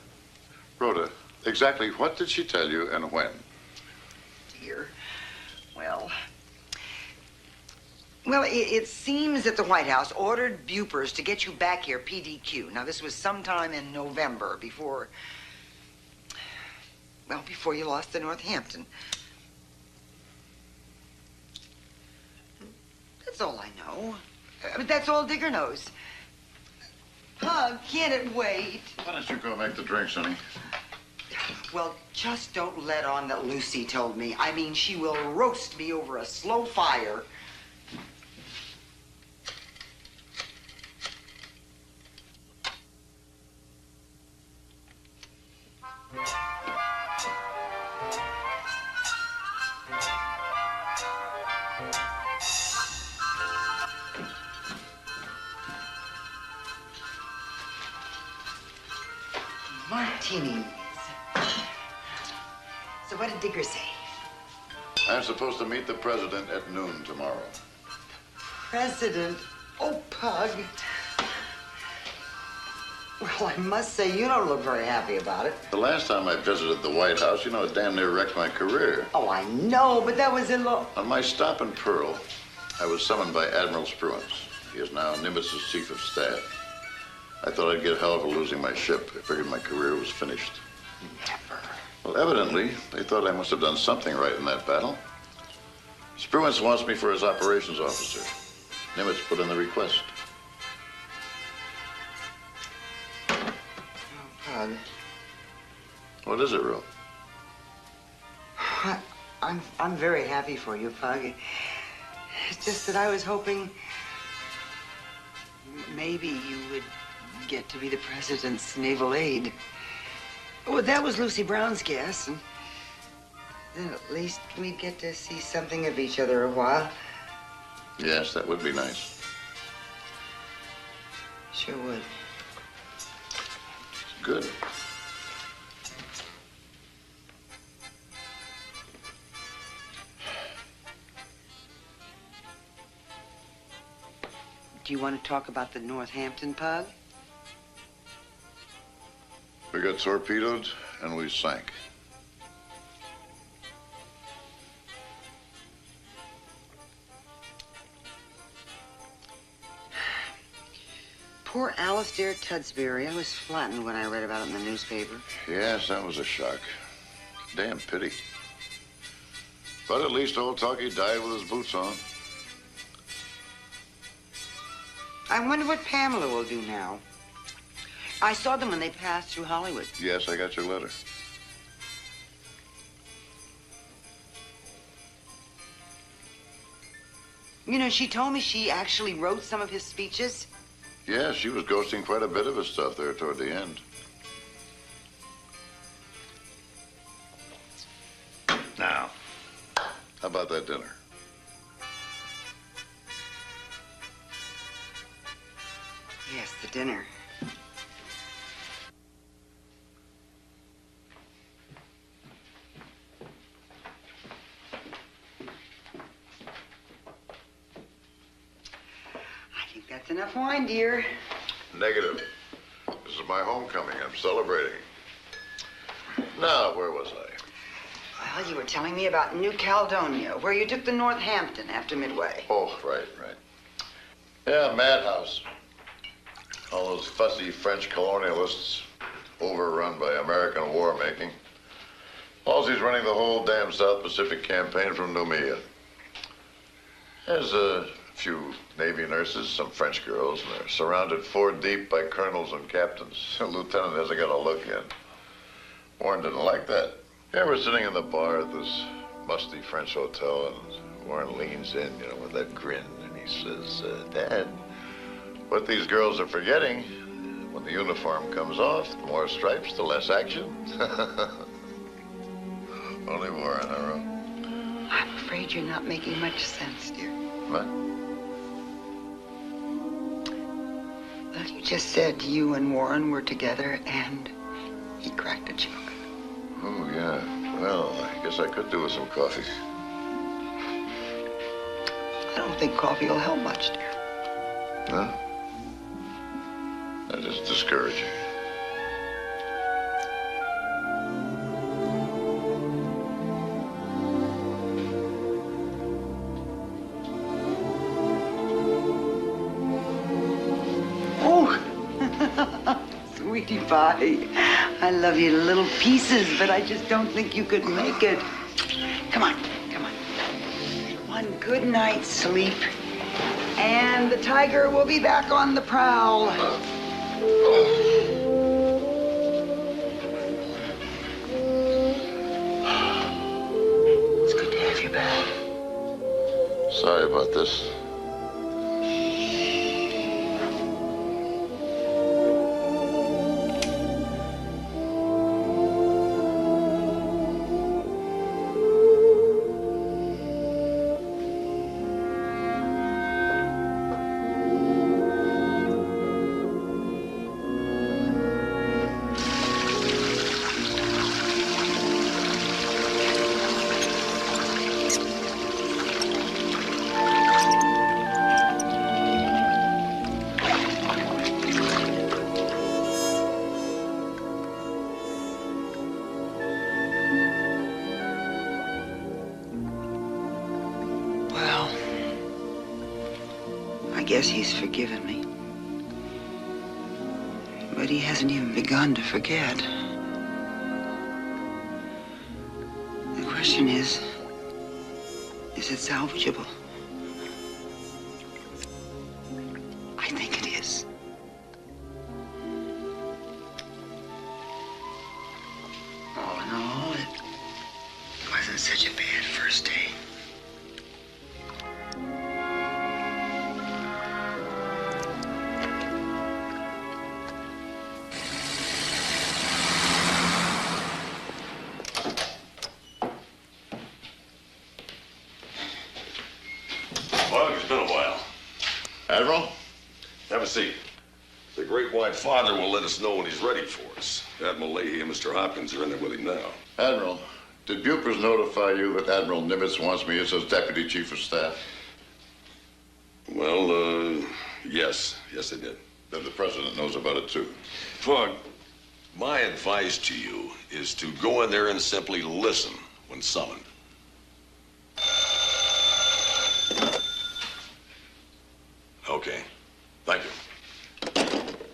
Rhoda, exactly what did she tell you and when? Dear. Well, it seems that the White House ordered Bupers to get you back here, PDQ. Now, this was sometime in November, before you lost to Northampton. That's all I know. But that's all Digger knows. Pug, can't it wait? Why don't you go make the drinks, honey? Well, just don't let on that Lucy told me. I mean, she will roast me over a slow fire. Martinis. So what did Digger say? I'm supposed to meet the president at noon tomorrow. President? Oh, Pug. Well, I must say, you don't look very happy about it. The last time I visited the White House, you know, it damn near wrecked my career. Oh, I know, but that was in On my stop in Pearl, I was summoned by Admiral Spruance. He is now Nimitz's chief of staff. I thought I'd get hell for losing my ship. I figured my career was finished. Never. Well, evidently, they thought I must have done something right in that battle. Spruance wants me for his operations officer. Nimitz put in the request. Pug. What is it, Ro? I'm very happy for you, Pug. It's just that I was hoping maybe you would get to be the president's naval aide. Well, that was Lucy Brown's guess, and then at least we'd get to see something of each other a while. Yes, that would be nice. Sure would. Good. Do you want to talk about the Northampton, Pug? We got torpedoed and we sank. Poor Alistair Tudsbury. I was flattened when I read about it in the newspaper. Yes, that was a shock. Damn pity. But at least old Talkie died with his boots on. I wonder what Pamela will do now. I saw them when they passed through Hollywood. Yes, I got your letter. You know, she told me she actually wrote some of his speeches. Yes, she was ghosting quite a bit of his stuff there toward the end. Now, how about that dinner? the dinner. I think that's enough wine, dear. Negative. This is my homecoming. I'm celebrating. Now, where was I? Well, you were telling me about New Caledonia, where you took the Northampton after Midway. Oh, right. Yeah, madhouse. All those fussy French colonialists overrun by American war making. Halsey's running the whole damn South Pacific campaign from Noumea. There's a few Navy nurses, some French girls, and they're surrounded 4 deep by colonels and captains. The lieutenant hasn't got a look in. Warren didn't like that. Yeah, we're sitting in the bar at this musty French hotel, and Warren leans in, with that grin, and he says, Dad, what these girls are forgetting, when the uniform comes off, the more stripes, the less action. Only Warren, huh? I'm afraid you're not making much sense, dear. What? Well, you just said you and Warren were together, and he cracked a joke. Oh, yeah. Well, I guess I could do with some coffee. I don't think coffee will help much, dear. No? That is discouraging. Oh, sweetie pie. I love you to little pieces, but I just don't think you could make it. Come on. One good night's sleep, and the tiger will be back on the prowl. It's good to have you back. Sorry about this. I guess he's forgiven me. But he hasn't even begun to forget. The question is it salvageable? I think it is. All in all, it wasn't such a bad first day. It's been a while. Admiral? Have a seat. The Great White Father will let us know when he's ready for us. Admiral Leahy and Mr. Hopkins are in there with him now. Admiral, did Bupers notify you that Admiral Nimitz wants me as his Deputy Chief of Staff? Well, yes. Yes, they did. Then the President knows about it, too. Fug, my advice to you is to go in there and simply listen when summoned. Okay. Thank you.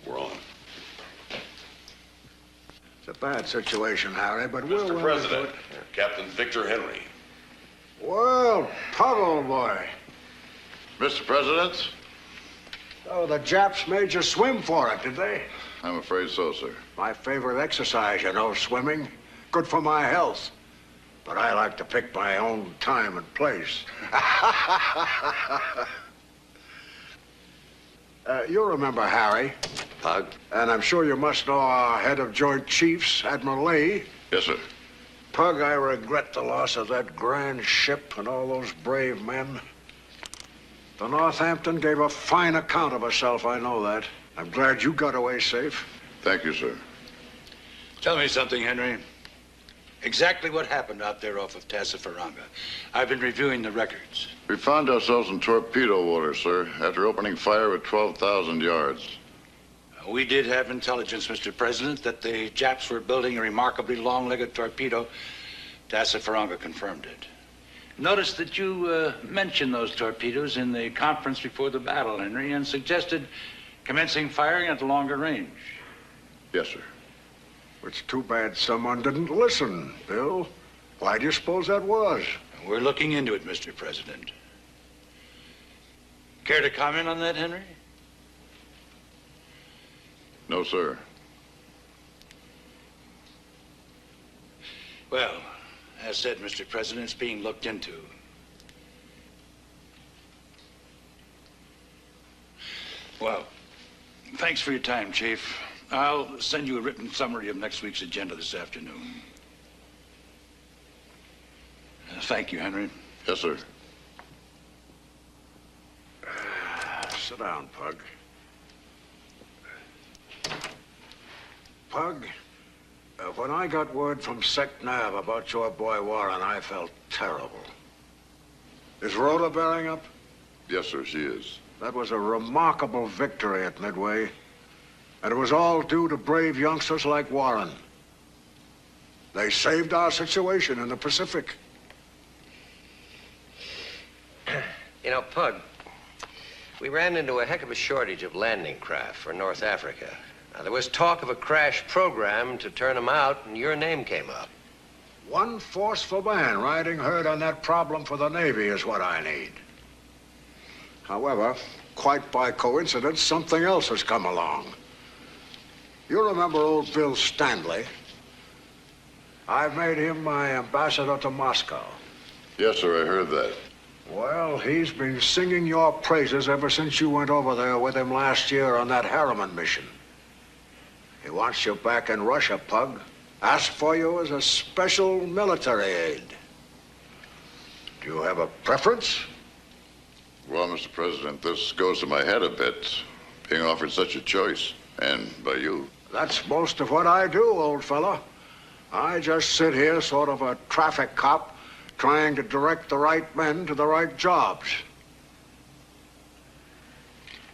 We're on. It's a bad situation, Harry, but we're Mr. President, Captain Victor Henry. Well, Pug, old boy. Mr. President? Oh, the Japs made you swim for it, did they? I'm afraid so, sir. My favorite exercise, swimming. Good for my health. But I like to pick my own time and place. You remember Harry. Pug? And I'm sure you must know our head of Joint Chiefs, Admiral Lee. Yes, sir. Pug, I regret the loss of that grand ship and all those brave men. The Northampton gave a fine account of herself, I know that. I'm glad you got away safe. Thank you, sir. Tell me something, Henry. Exactly what happened out there off of Tassafaranga. I've been reviewing the records. We found ourselves in torpedo water, sir, after opening fire at 12,000 yards. We did have intelligence, Mr. President, that the Japs were building a remarkably long-legged torpedo. Tassafaranga confirmed it. Notice that you mentioned those torpedoes in the conference before the battle, Henry, and suggested commencing firing at longer range. Yes, sir. It's too bad someone didn't listen, Bill. Why do you suppose that was? We're looking into it, Mr. President. Care to comment on that, Henry? No, sir. Well, as said, Mr. President, it's being looked into. Well, thanks for your time, Chief. I'll send you a written summary of next week's agenda this afternoon. Thank you, Henry. Yes, sir. Sit down, Pug. Pug, when I got word from SecNav about your boy Warren, I felt terrible. Is Rhoda bearing up? Yes, sir, she is. That was a remarkable victory at Midway. And it was all due to brave youngsters like Warren. They saved our situation in the Pacific. You know, Pug, we ran into a heck of a shortage of landing craft for North Africa. Now, there was talk of a crash program to turn them out, and your name came up. One forceful man riding herd on that problem for the Navy is what I need. However, quite by coincidence, something else has come along. You remember old Bill Stanley? I've made him my ambassador to Moscow. Yes, sir, I heard that. Well, he's been singing your praises ever since you went over there with him last year on that Harriman mission. He wants you back in Russia, Pug. Asked for you as a special military aid. Do you have a preference? Well, Mr. President, this goes to my head a bit, being offered such a choice, and by you. That's most of what I do, old fella. I just sit here, sort of a traffic cop, trying to direct the right men to the right jobs.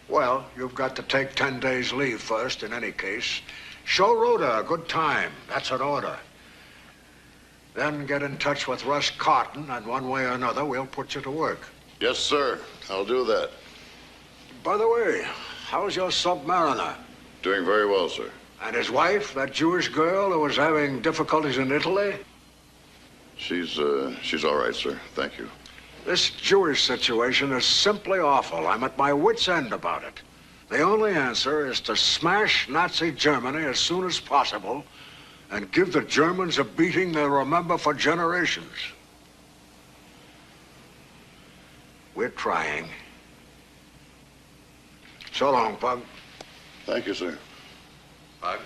Well, you've got to take 10 days leave first, in any case. Show Rhoda a good time. That's an order. Then get in touch with Russ Carton, and one way or another, we'll put you to work. Yes, sir. I'll do that. By the way, how's your Submariner? Doing very well, sir. And his wife, that Jewish girl who was having difficulties in Italy? She's all right, sir. Thank you. This Jewish situation is simply awful. I'm at my wit's end about it. The only answer is to smash Nazi Germany as soon as possible and give the Germans a beating they'll remember for generations. We're trying. So long, Pug. Thank you, sir. Pug?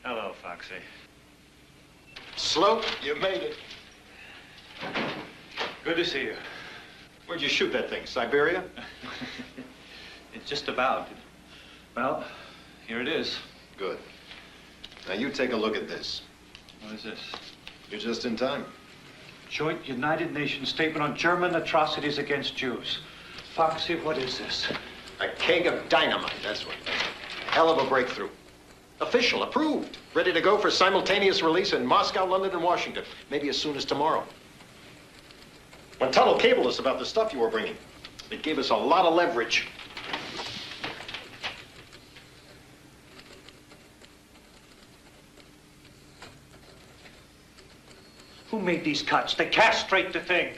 Hello, Foxy. Slope, you made it. Good to see you. Where'd you shoot that thing? Siberia? It's just about. Well, here it is. Good. Now you take a look at this. What is this? You're just in time. Joint United Nations Statement on German Atrocities Against Jews. Foxy, what is this? A keg of dynamite, that's what. Hell of a breakthrough. Official, approved. Ready to go for simultaneous release in Moscow, London, and Washington. Maybe as soon as tomorrow. When Tuttle cabled us about the stuff you were bringing, it gave us a lot of leverage. Who made these cuts? They castrate the thing.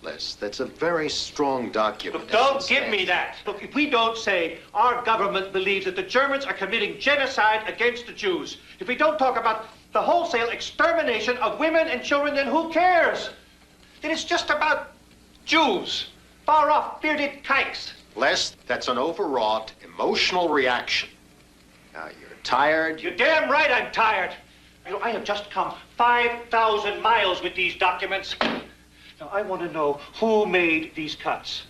Les, that's a very strong document. Look, don't give me that. Look, if we don't say our government believes that the Germans are committing genocide against the Jews, if we don't talk about the wholesale extermination of women and children, then who cares? Then it's just about Jews, far-off bearded kikes. Les, that's an overwrought emotional reaction. Now, you're tired. You're damn right I'm tired. You know, I have just come 5,000 miles with these documents. Now, I want to know who made these cuts.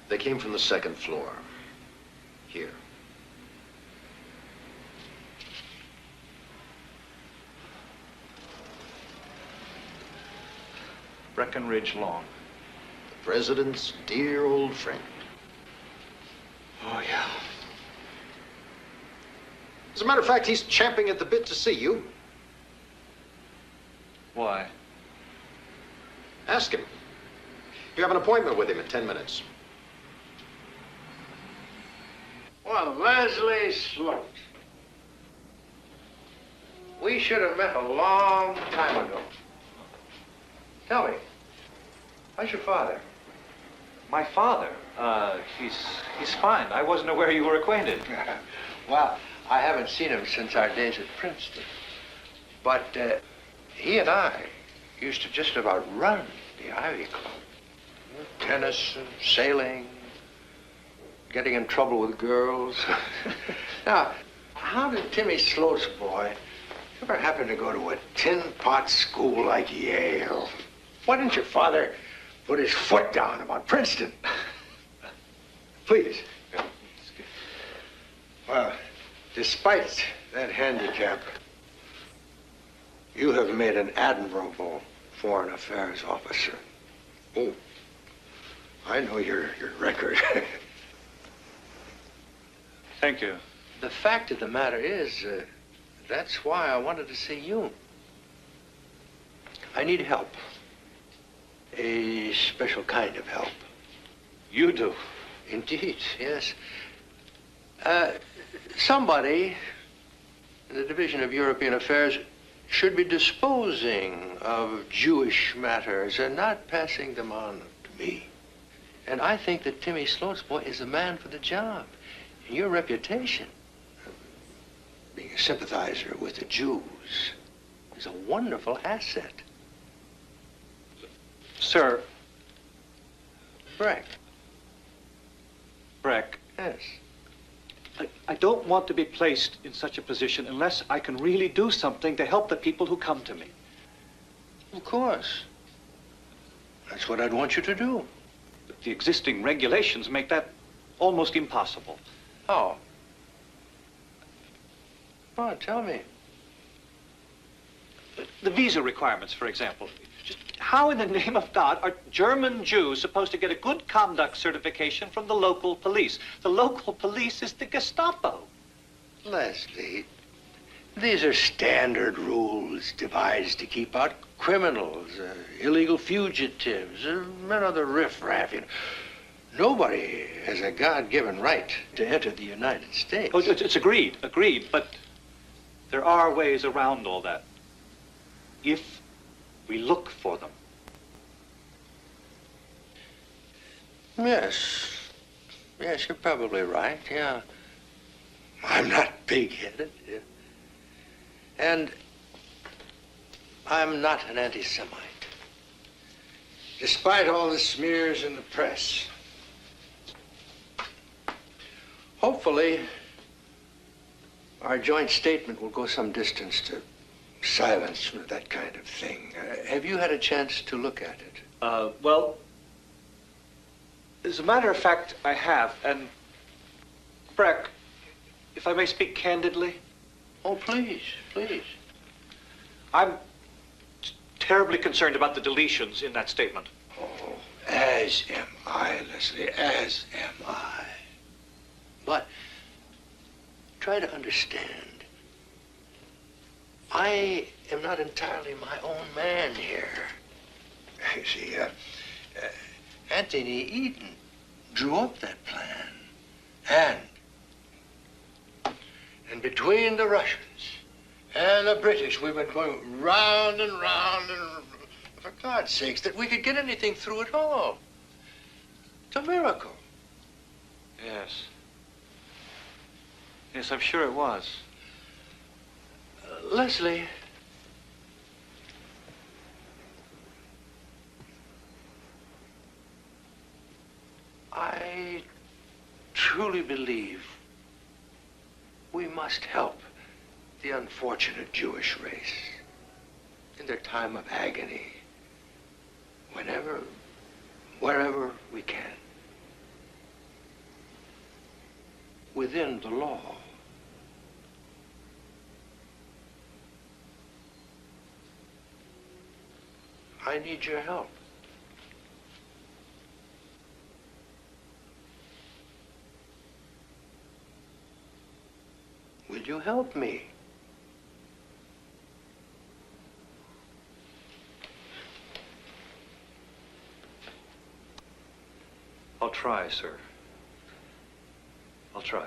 They came from the second floor. Here. Breckenridge Lawn. The president's dear old friend. Oh, yeah. As a matter of fact, he's champing at the bit to see you. Why? Ask him. You have an appointment with him in 10 minutes. Well, Leslie Sloat. We should have met a long time ago. Tell me, how's your father? My father? He's fine. I wasn't aware you were acquainted. Well, I haven't seen him since our days at Princeton. But he and I used to just about run the Ivy Club. Tennis and sailing, getting in trouble with girls. Now, how did Timmy Sloat's boy ever happen to go to a tin-pot school like Yale? Why didn't your father put his foot down about Princeton? Please. Well, despite that handicap, you have made an admirable foreign affairs officer. Oh, I know your record. Thank you. The fact of the matter is, that's why I wanted to see you. I need help. A special kind of help. You do? Indeed, yes. Somebody in the Division of European Affairs should be disposing of Jewish matters and not passing them on to me. And I think that Timmy Sloat's boy is the man for the job. And your reputation, being a sympathizer with the Jews, is a wonderful asset. Sir. Breck. Breck. Yes. I don't want to be placed in such a position unless I can really do something to help the people who come to me. Of course. That's what I'd want you to do. But the existing regulations make that almost impossible. Oh. Come on, tell me. The visa requirements, for example. Just how in the name of God are German Jews supposed to get a good conduct certification from the local police? The local police is the Gestapo. Leslie, these are standard rules devised to keep out criminals, illegal fugitives, men of the riffraff. You know. Nobody has a God-given right to enter the United States. Oh, it's agreed, but there are ways around all that. If we look for them. Yes. Yes, you're probably right, yeah. I'm not big-headed. Yeah. And I'm not an anti-Semite. Despite all the smears in the press. Hopefully, our joint statement will go some distance to silence that kind of thing. Have you had a chance to look at it? Well, as a matter of fact, I have. And, Breck, if I may speak candidly. Oh, please, please. I'm terribly concerned about the deletions in that statement. Oh, as am I, Leslie, as am I. But try to understand. I am not entirely my own man here. You see, Anthony Eden drew up that plan. And between the Russians and the British, we went going round and round and for God's sakes, that we could get anything through at all. It's a miracle. Yes. Yes, I'm sure it was. Leslie, I truly believe we must help the unfortunate Jewish race in their time of agony, wherever we can, within the law. I need your help. Will you help me? I'll try, sir. I'll try.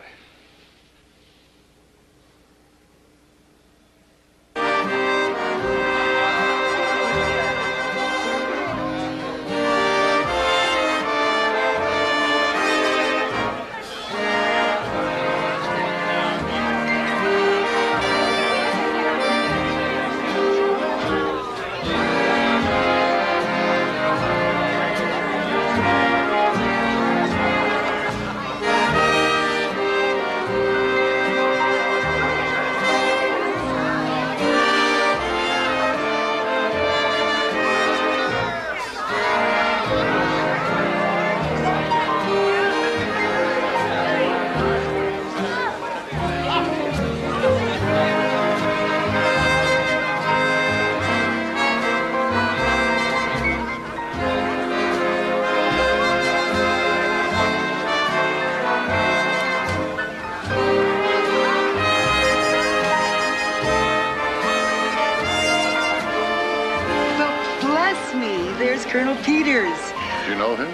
There's Colonel Peters. Do you know him?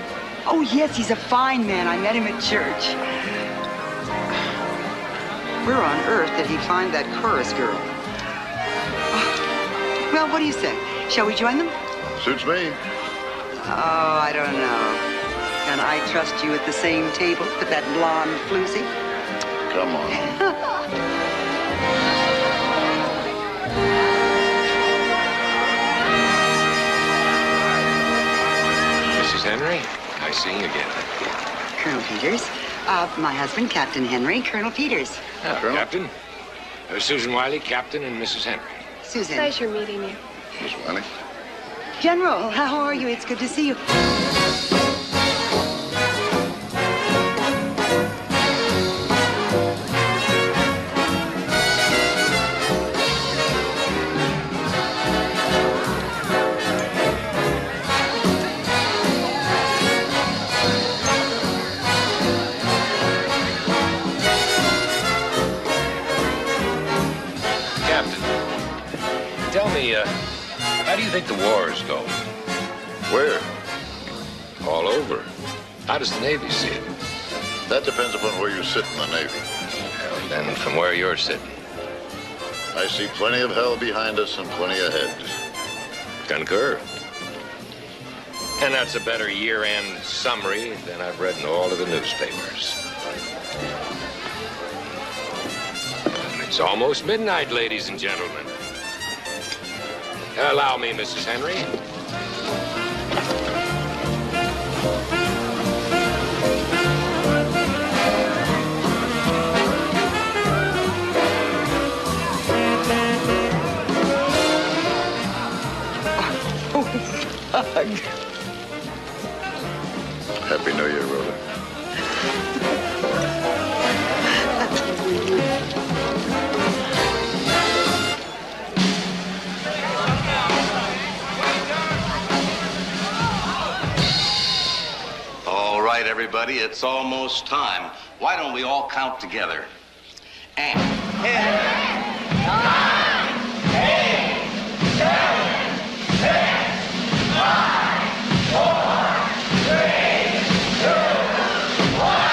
Oh, yes, he's a fine man. I met him at church. Where on earth did he find that chorus girl? Well, what do you say? Shall we join them? Suits me. Oh, I don't know. Can I trust you at the same table with that blonde floozy? Come on. Henry, nice seeing you again. Colonel Peters. My husband, Captain Henry. Colonel Peters. Captain. Susan Wiley, Captain, and Mrs. Henry. Susan. Pleasure meeting you. Miss Wiley. General, how are you? It's good to see you. How do you think the war is going? Where? All over. How does the Navy see it? That depends upon where you sit in the Navy. Well, then, from where you're sitting. I see plenty of hell behind us and plenty ahead. Concur. And that's a better year-end summary than I've read in all of the newspapers. It's almost midnight, ladies and gentlemen. Allow me, Mrs. Henry. Happy New Year, Rhoda. All right, everybody, it's almost time. Why don't we all count together? And 10, 9, 8, 7, 6, 5, 4, 3, 2, 1.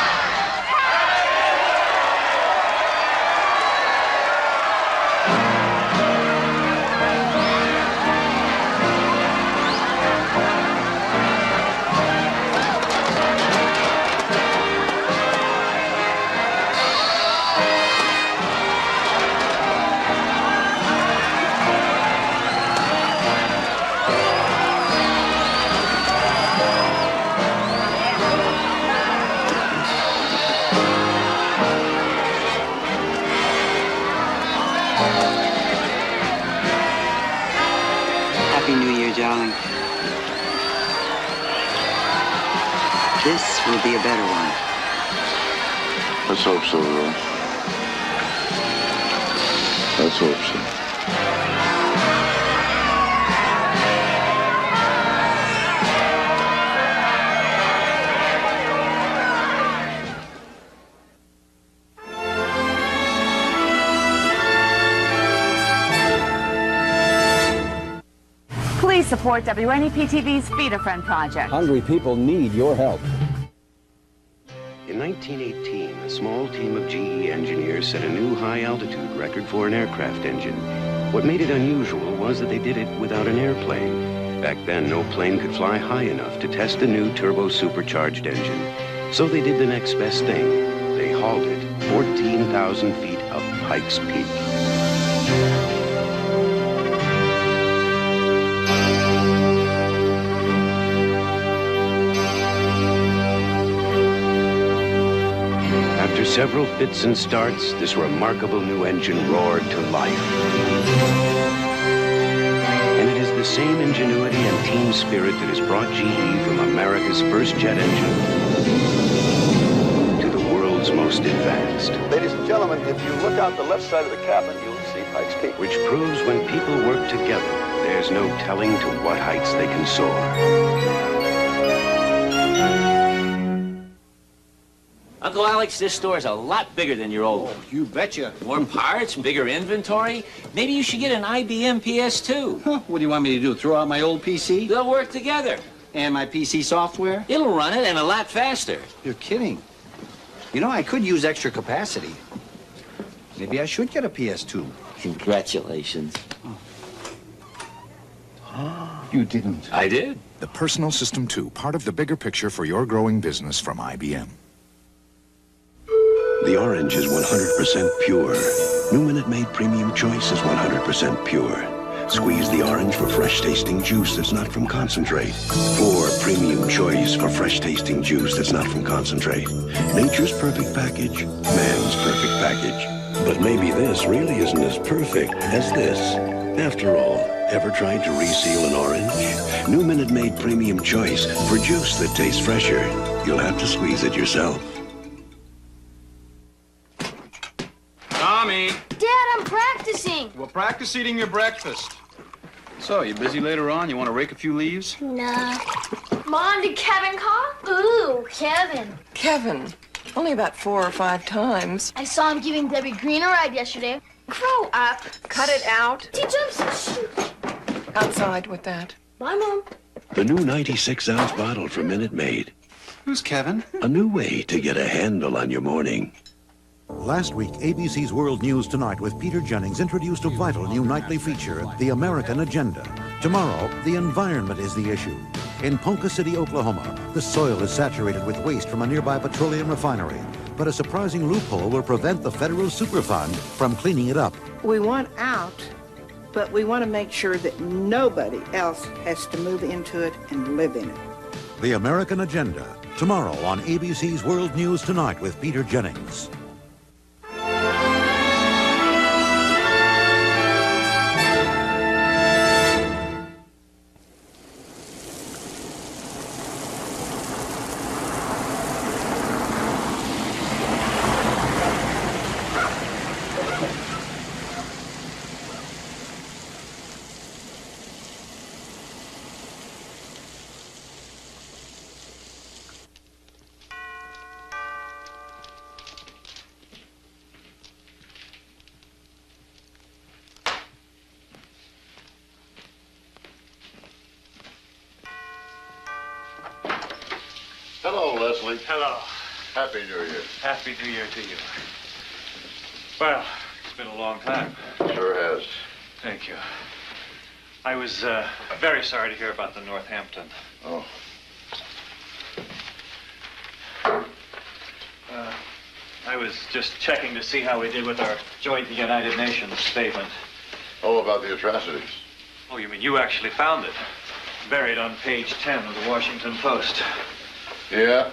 This will be a better one. Let's hope so, Will. Let's hope so. Please support WNEP-TV's Feed a Friend project. Hungry people need your help. In 1918, a small team of GE engineers set a new high-altitude record for an aircraft engine. What made it unusual was that they did it without an airplane. Back then, no plane could fly high enough to test the new turbo-supercharged engine. So they did the next best thing. They hauled it 14,000 feet up Pikes Peak. After several fits and starts, this remarkable new engine roared to life. And it is the same ingenuity and team spirit that has brought GE from America's first jet engine to the world's most advanced. Ladies and gentlemen, if you look out the left side of the cabin, you'll see Pikes Peak. Which proves when people work together, there's no telling to what heights they can soar. Uncle Alex, this store is a lot bigger than your old one. Oh, you betcha. More parts, bigger inventory. Maybe you should get an IBM PS2. Huh, what do you want me to do, throw out my old PC? They'll work together. And my PC software? It'll run it and a lot faster. You're kidding. You know, I could use extra capacity. Maybe I should get a PS2. Congratulations. You didn't. I did. The Personal System 2, part of the bigger picture for your growing business from IBM. The orange is 100% pure. New Minute Maid Premium Choice is 100% pure. Squeeze the orange for fresh-tasting juice that's not from concentrate. For Premium Choice for fresh-tasting juice that's not from concentrate. Nature's perfect package, man's perfect package. But maybe this really isn't as perfect as this. After all, ever tried to reseal an orange? New Minute Maid Premium Choice for juice that tastes fresher. You'll have to squeeze it yourself. Tommy! Dad, I'm practicing. Well, practice eating your breakfast. So, you busy later on? You want to rake a few leaves? No. Mom, did Kevin call? Ooh, Kevin. Kevin, only about 4 or 5 times. I saw him giving Debbie Green a ride yesterday. Grow up. Cut it out. Teach him shoot. Outside with that. Bye, Mom. The new 96-ounce bottle from Minute Maid. Who's Kevin? A new way to get a handle on your morning. Last week, ABC's World News Tonight with Peter Jennings introduced a vital new nightly feature, The American Agenda. Tomorrow, the environment is the issue. In Ponca City, Oklahoma, the soil is saturated with waste from a nearby petroleum refinery. But a surprising loophole will prevent the federal Superfund from cleaning it up. We want out, but we want to make sure that nobody else has to move into it and live in it. The American Agenda, tomorrow on ABC's World News Tonight with Peter Jennings. Hello, Leslie. Hello. Happy New Year. Happy New Year to you. Well, it's been a long time. Sure has. Thank you. I was very sorry to hear about the Northampton. Oh. I was just checking to see how we did with our joint United Nations statement. Oh, about the atrocities. Oh, you mean you actually found it? Buried on page 10 of the Washington Post. Yeah,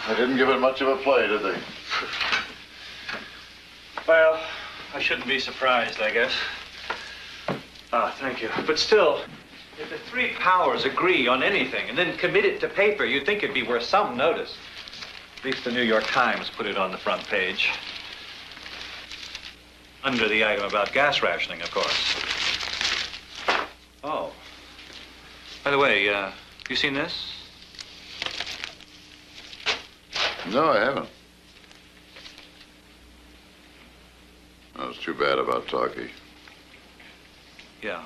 they didn't give it much of a play, did they? Well, I shouldn't be surprised, I guess. Ah, thank you. But still, If the three powers agree on anything and then commit it to paper, you'd think it'd be worth some notice. At least the New York Times put it on the front page. Under the item about gas rationing, of course. Oh. By the way, you seen this? No, I haven't. Oh, it's too bad about Talkie. Yeah.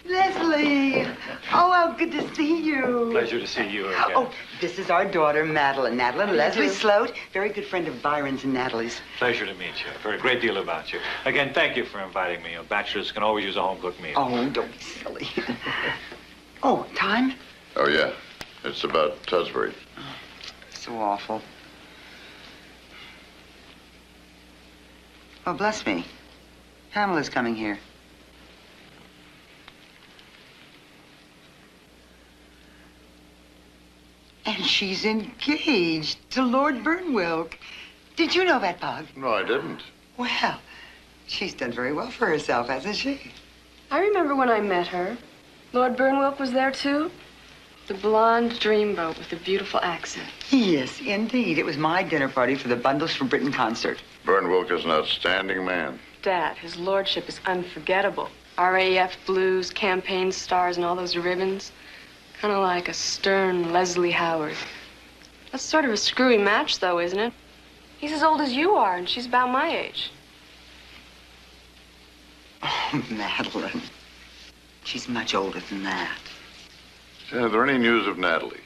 Leslie! Oh, how good to see you. Pleasure to see you again. Oh, this is our daughter, Madeline. Madeline, Leslie Sloat, very good friend of Byron's and Natalie's. Pleasure to meet you. I've heard a great deal about you. Again, thank you for inviting me. Bachelors can always use a home-cooked meal. Oh, don't be silly. Oh, time? Oh, yeah. It's about Tudsbury. So awful. Oh, bless me. Pamela's coming here. And she's engaged to Lord Burnwilk. Did you know that, Pug? No, I didn't. Well, she's done very well for herself, hasn't she? I remember when I met her. Lord Burnwilk was there, too. The blonde dreamboat with the beautiful accent. Yes, indeed. It was my dinner party for the Bundles for Britain concert. Burnwilk is an outstanding man. Dad, his lordship is unforgettable. RAF blues, campaign stars, and all those ribbons. Kind of like a stern Leslie Howard. That's sort of a screwy match, though, isn't it? He's as old as you are, and she's about my age. Oh, Madeline. She's much older than that. Are there any news of Natalie?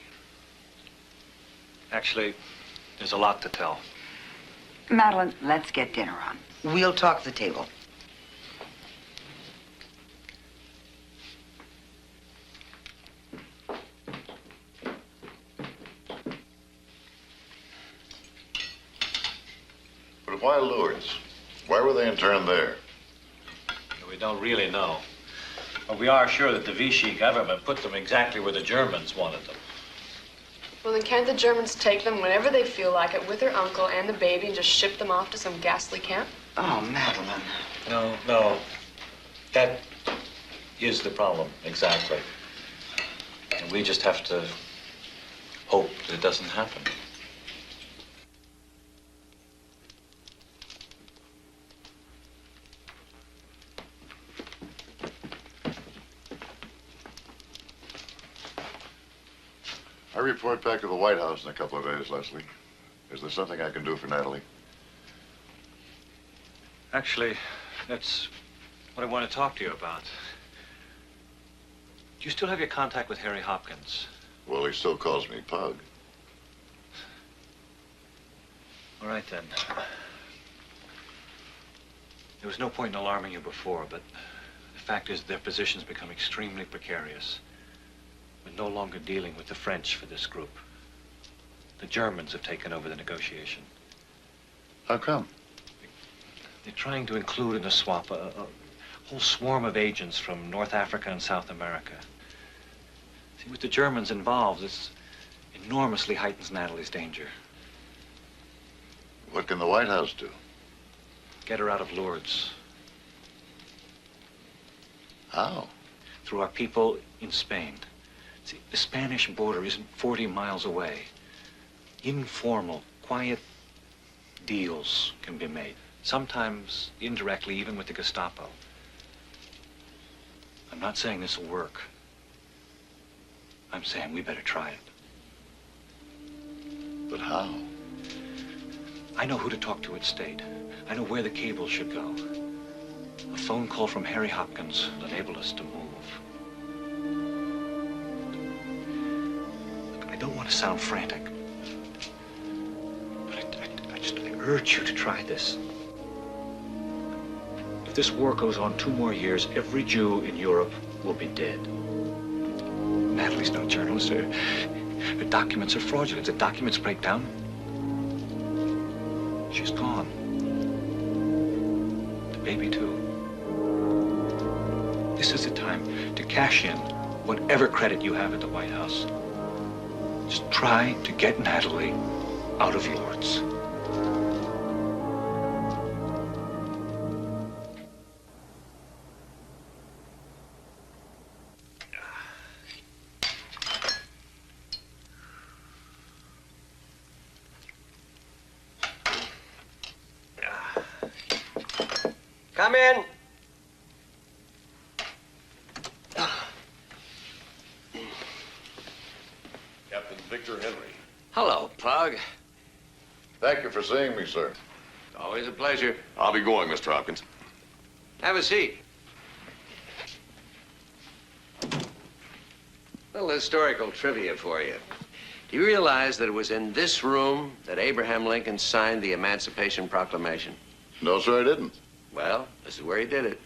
Actually, there's a lot to tell. Madeline, let's get dinner on. We'll talk at the table. But why Lourdes? Why were they interned there? We don't really know. But we are sure that the Vichy government put them exactly where the Germans wanted them. Well, then can't the Germans take them whenever they feel like it with their uncle and the baby and just ship them off to some ghastly camp? Oh, Madeline. No. That is the problem, exactly. And we just have to hope that it doesn't happen. I report back to the White House in a couple of days, Leslie. Is there something I can do for Natalie? Actually, that's what I want to talk to you about. Do you still have your contact with Harry Hopkins? Well, he still calls me Pug. All right, then. There was no point in alarming you before, but the fact is their position's become extremely precarious. We're no longer dealing with the French for this group. The Germans have taken over the negotiation. How come? They're trying to include in the swap a whole swarm of agents from North Africa and South America. See, with the Germans involved, this enormously heightens Natalie's danger. What can the White House do? Get her out of Lourdes. How? Through our people in Spain. See, the Spanish border isn't 40 miles away. Informal, quiet deals can be made. Sometimes indirectly, even with the Gestapo. I'm not saying this will work. I'm saying we better try it. But how? I know who to talk to at State. I know where the cable should go. A phone call from Harry Hopkins will enable us to move. Look, I don't want to sound frantic, but I urge you to try this. If this war goes on 2 more years, every Jew in Europe will be dead. Natalie's no journalist. Her documents are fraudulent. The documents break down. She's gone. The baby, too. This is the time to cash in whatever credit you have at the White House. Just try to get Natalie out of Lourdes. Come in. Captain Victor Henry. Hello, Pug. Thank you for seeing me, sir. Always a pleasure. I'll be going, Mr. Hopkins. Have a seat. Little historical trivia for you. Do you realize that it was in this room that Abraham Lincoln signed the Emancipation Proclamation? No, sir, I didn't. Well, this is where he did it.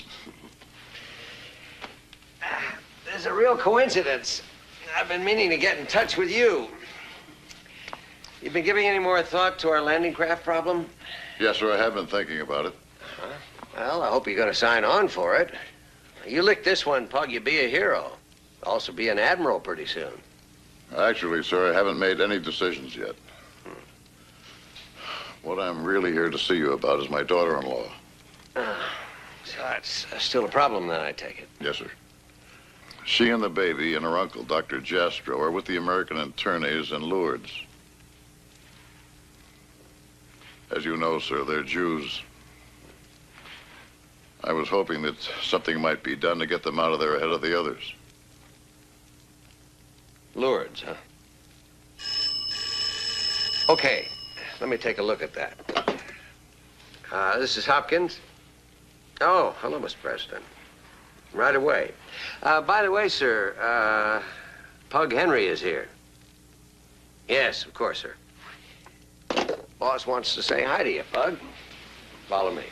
There's a real coincidence. I've been meaning to get in touch with you. You been giving any more thought to our landing craft problem? Yes, sir, I have been thinking about it. Well, I hope you're going to sign on for it. You lick this one, Pug, you'll be a hero. Also be an admiral pretty soon. Actually, sir, I haven't made any decisions yet. What I'm really here to see you about is my daughter-in-law. So that's still a problem, then, I take it. Yes, sir. She and the baby and her uncle, Dr. Jastrow, are with the American internees in Lourdes. As you know, sir, they're Jews. I was hoping that something might be done to get them out of there ahead of the others. Lourdes, huh? Okay, let me take a look at that. This is Hopkins. Oh, hello, Mr. President. Right away. By the way, sir, Pug Henry is here. Yes, of course, sir. Boss wants to say hi to you, Pug. Follow me.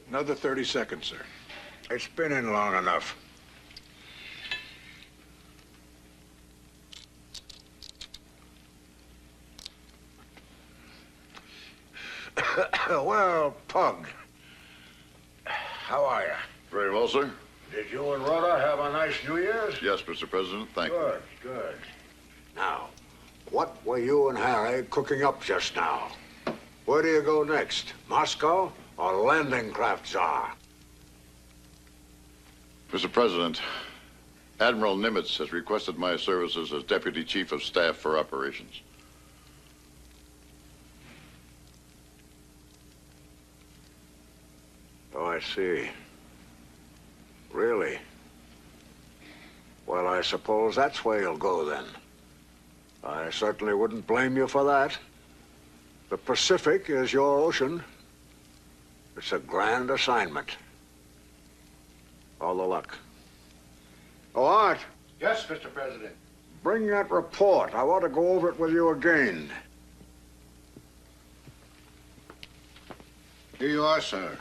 Another 30 seconds, sir. It's been in long enough. Well, Pug, how are you? Very well, sir. Did you and Rhoda have a nice New Year's? Yes, Mr. President, thank you. Good, good. Now, what were you and Harry cooking up just now? Where do you go next? Moscow or landing craft czar? Mr. President, Admiral Nimitz has requested my services as Deputy Chief of Staff for Operations. Oh, I see. Really? Well, I suppose that's where you'll go then. I certainly wouldn't blame you for that. The Pacific is your ocean. It's a grand assignment. All the luck. Oh, Art. Yes, Mr. President. Bring that report. I want to go over it with you again. Here you are, sir.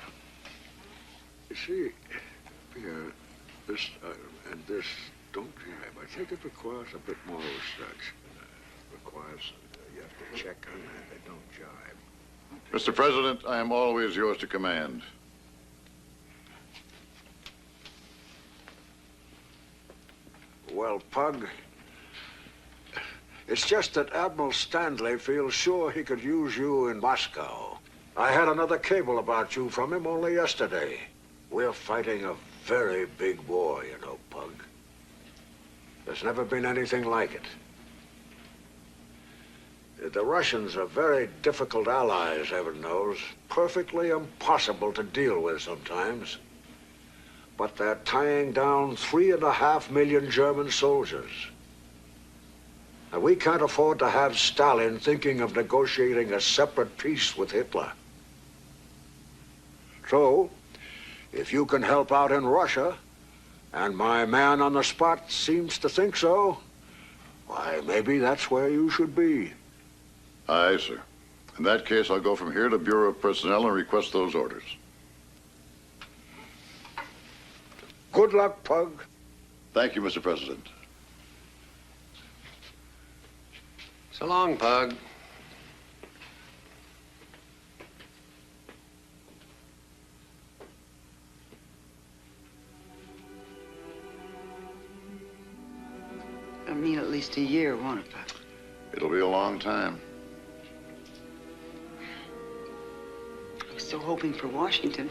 You see, this and this don't jibe. I think it requires a bit more research. Requires, you have to check on that. They don't jibe. Mr. President, I am always yours to command. Well, Pug, it's just that Admiral Stanley feels sure he could use you in Moscow. I had another cable about you from him only yesterday. We're fighting a very big war, you know, Pug. There's never been anything like it. The Russians are very difficult allies, heaven knows. Perfectly impossible to deal with sometimes. But they're tying down 3.5 million German soldiers. And we can't afford to have Stalin thinking of negotiating a separate peace with Hitler. So, if you can help out in Russia, and my man on the spot seems to think so, why, maybe that's where you should be. Aye, sir. In that case, I'll go from here to Bureau of Personnel and request those orders. Good luck, Pug. Thank you, Mr. President. So long, Pug. It'll mean at least a year, won't it, Pug? It'll be a long time. still hoping for Washington.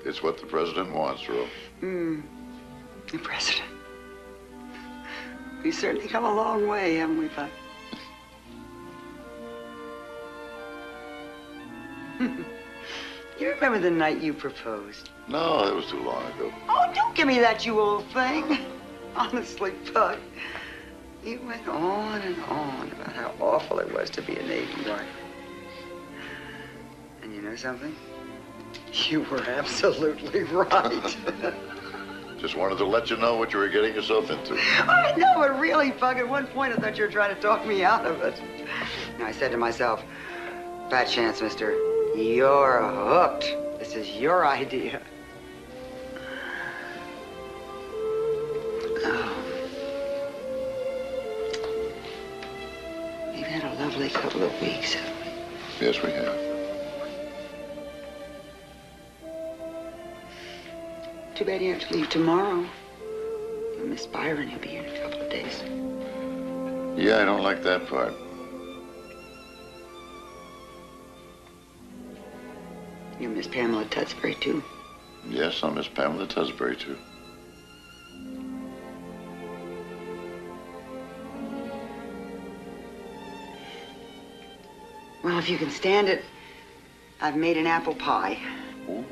It's what the president wants, Ro. The president. We've certainly come a long way, haven't we, Buck? You remember the night you proposed? No, that was too long ago. Oh, don't give me that, you old thing. Honestly, Buck. You went on and on about how awful it was to be a Navy wife. And you know something? You were absolutely right. Just wanted to let you know what you were getting yourself into. I know, but really, Buck, at one point I thought you were trying to talk me out of it. And I said to myself, fat chance, mister. You're hooked. This is your idea. Oh. We've had a lovely couple of weeks, haven't we? Yes, we have. Too bad you have to leave tomorrow. Miss Byron, he'll be here in a couple of days. Yeah, I don't like that part. You miss Pamela Tudsbury, too. Yes, I'll miss Pamela Tudsbury, too. Well, if you can stand it, I've made an apple pie. Ooh,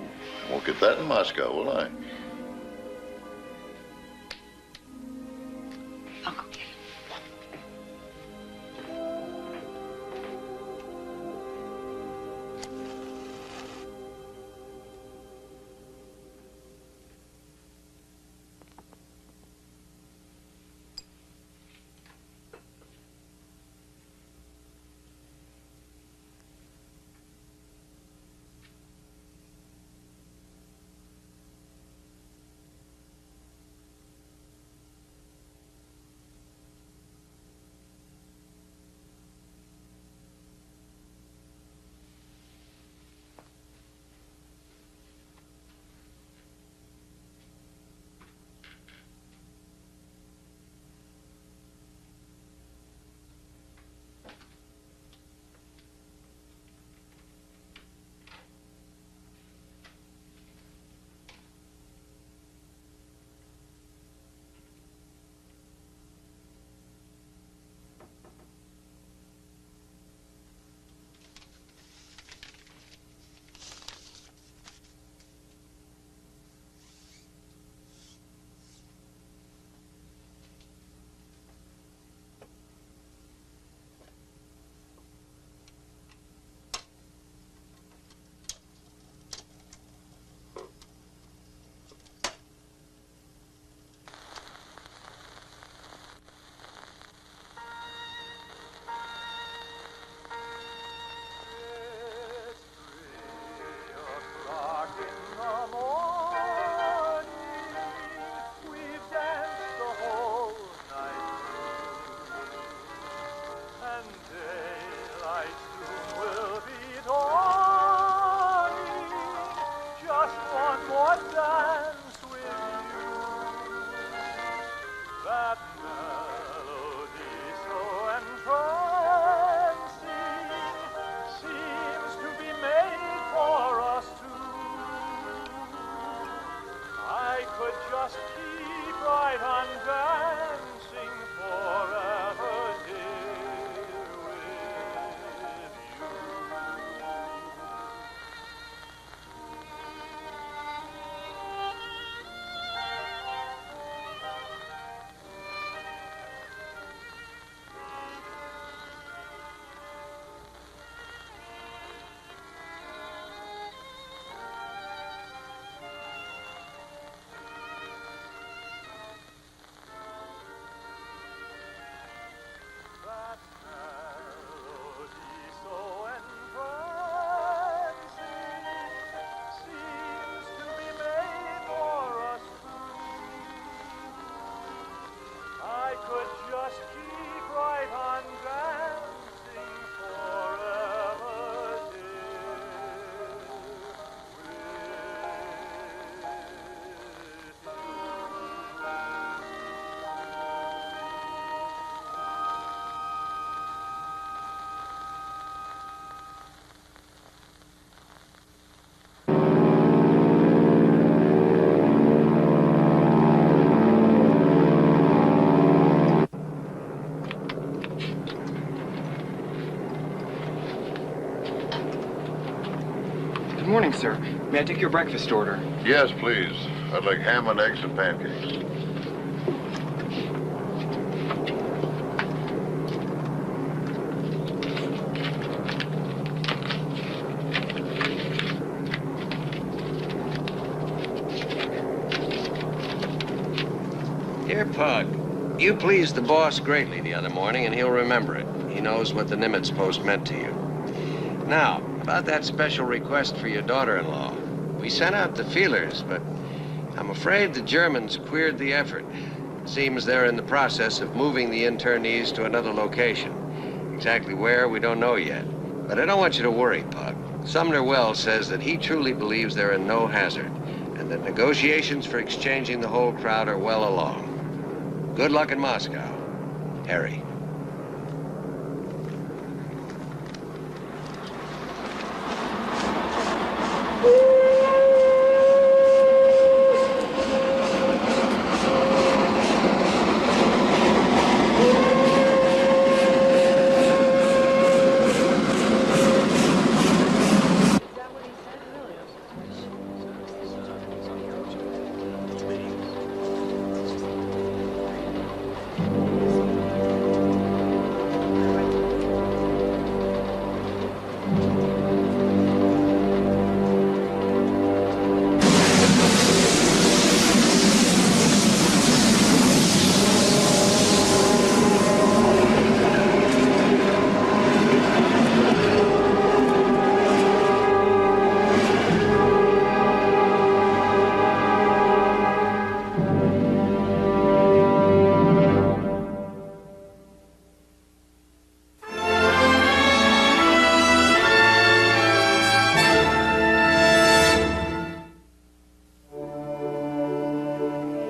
won't get that in Moscow, will I? I'll go get it. May I take your breakfast order? Yes, please. I'd like ham and eggs and pancakes. Dear Pug, you pleased the boss greatly the other morning, and he'll remember it. He knows what the Nimitz post meant to you. Now, about that special request for your daughter-in-law. We sent out the feelers, but I'm afraid the Germans queered the effort. Seems they're in the process of moving the internees to another location. Exactly where, we don't know yet. But I don't want you to worry, Pug. Sumner Wells says that he truly believes they're in no hazard, and that negotiations for exchanging the whole crowd are well along. Good luck in Moscow. Harry.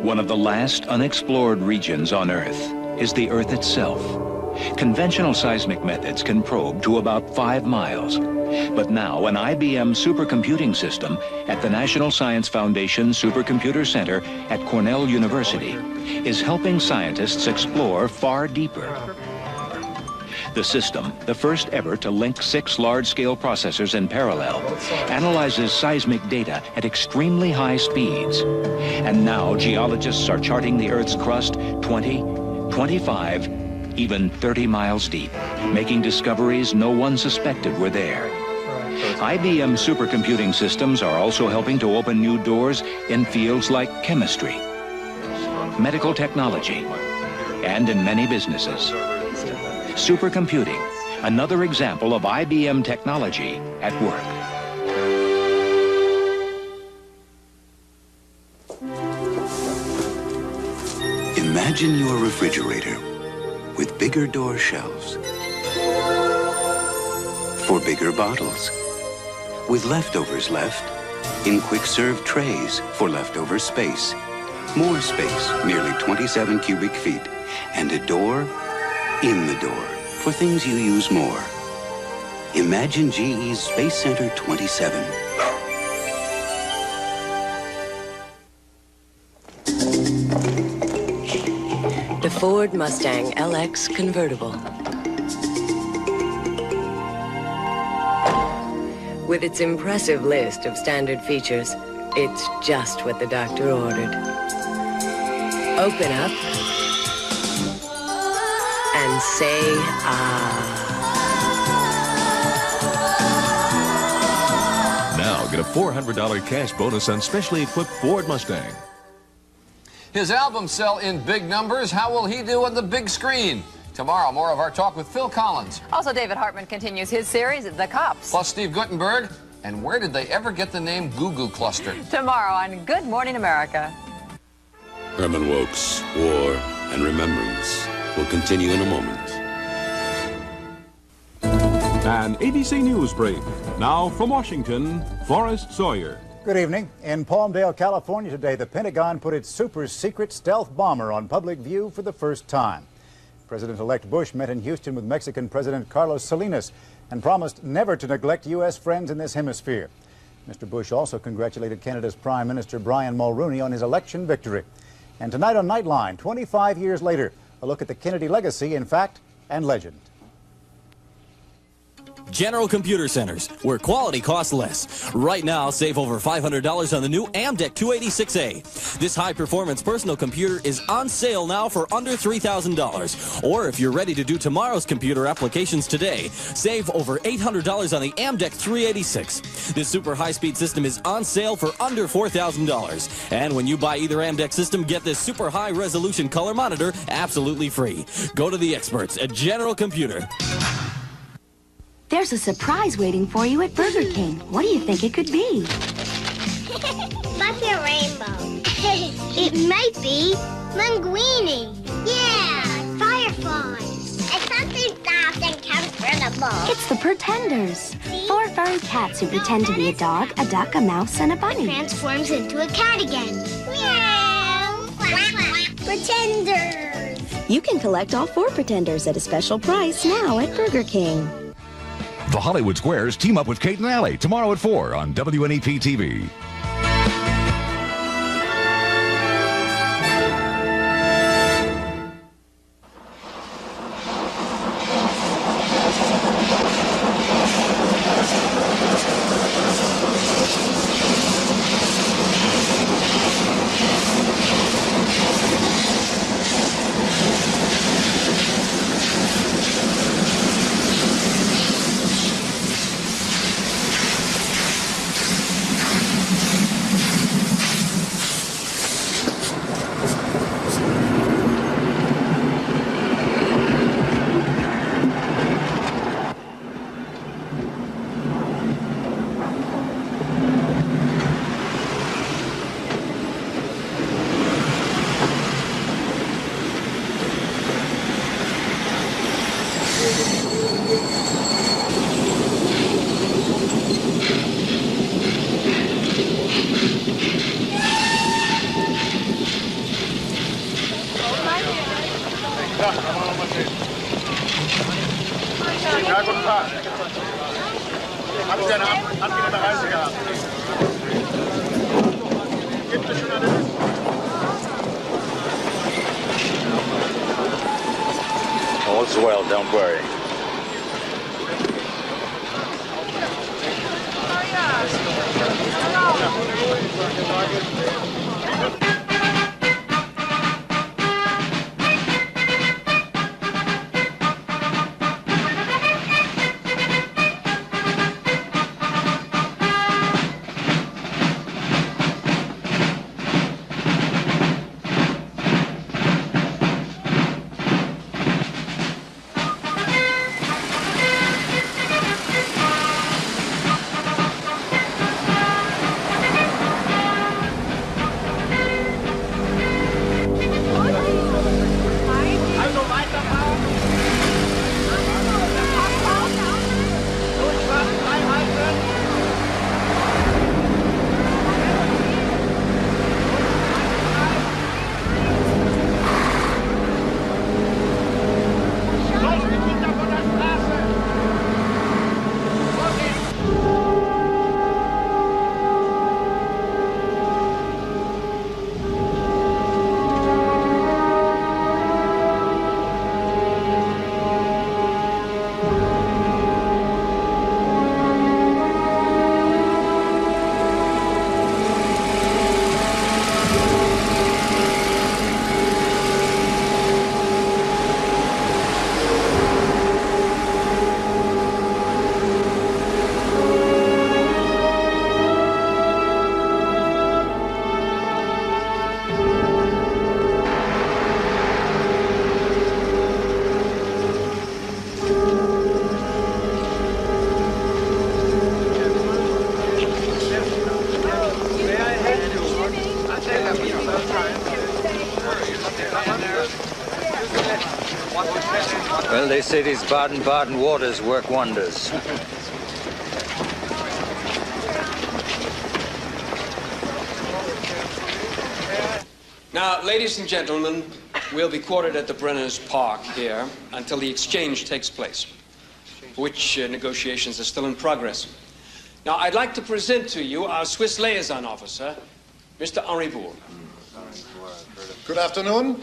One of the last unexplored regions on Earth is the Earth itself. Conventional seismic methods can probe to about 5 miles. But now an IBM supercomputing system at the National Science Foundation Supercomputer Center at Cornell University is helping scientists explore far deeper. The system, the first ever to link 6 large-scale processors in parallel, analyzes seismic data at extremely high speeds. And now geologists are charting the Earth's crust 20, 25, even 30 miles deep, making discoveries no one suspected were there. IBM supercomputing systems are also helping to open new doors in fields like chemistry, medical technology, and in many businesses. Supercomputing, another example of IBM technology at work. Imagine your refrigerator with bigger door shelves for bigger bottles, with leftovers left in quick-serve trays for leftover space, more space, nearly 27 cubic feet, and a door in the door for things you use more. Imagine GE's Space Center 27. The Ford Mustang LX convertible. With its impressive list of standard features, it's just what the doctor ordered. Open up and say, Now get a $400 cash bonus on specially equipped Ford Mustang. His albums sell in big numbers. How will he do on the big screen? Tomorrow, more of our talk with Phil Collins. Also, David Hartman continues his series, The Cops. Plus Steve Guttenberg. And where did they ever get the name Goo Cluster? Tomorrow on Good Morning America. Herman Wouk's War and Remembrance will continue in a moment. An ABC News break. Now from Washington, Forrest Sawyer. Good evening. In Palmdale, California today, the Pentagon put its super-secret stealth bomber on public view for the first time. President-elect Bush met in Houston with Mexican President Carlos Salinas and promised never to neglect U.S. friends in this hemisphere. Mr. Bush also congratulated Canada's Prime Minister Brian Mulroney on his election victory. And tonight on Nightline, 25 years later, a look at the Kennedy legacy in fact and legend. General Computer Centers, where quality costs less. Right now, save over $500 on the new Amdek 286A. This high-performance personal computer is on sale now for under $3,000. Or if you're ready to do tomorrow's computer applications today, save over $800 on the Amdek 386. This super high-speed system is on sale for under $4,000. And when you buy either Amdek system, get this super high-resolution color monitor absolutely free. Go to the experts at General Computer. There's a surprise waiting for you at Burger King. What do you think it could be? Must be a rainbow. It might be linguine. Yeah, fireflies. It's something soft and comfortable. It's the Pretenders. 4 furry cats who pretend to be a dog, a duck, a mouse, and a bunny. Transforms into a cat again. Meow. Quack, quack. Pretenders. You can collect all 4 Pretenders at a special price now at Burger King. The Hollywood Squares team up with Kate and Allie tomorrow at 4 on WNEP TV. Ja, guten Tag. Haben Sie eine angenehme Reise gehabt? Gibt es schon eine Liste? All's well, don't worry. Well, they say these Baden-Baden waters work wonders. Now, ladies and gentlemen, we'll be quartered at the Brenners Park here until the exchange takes place, which negotiations are still in progress. Now, I'd like to present to you our Swiss liaison officer, Mr. Henri Bourg. Good afternoon.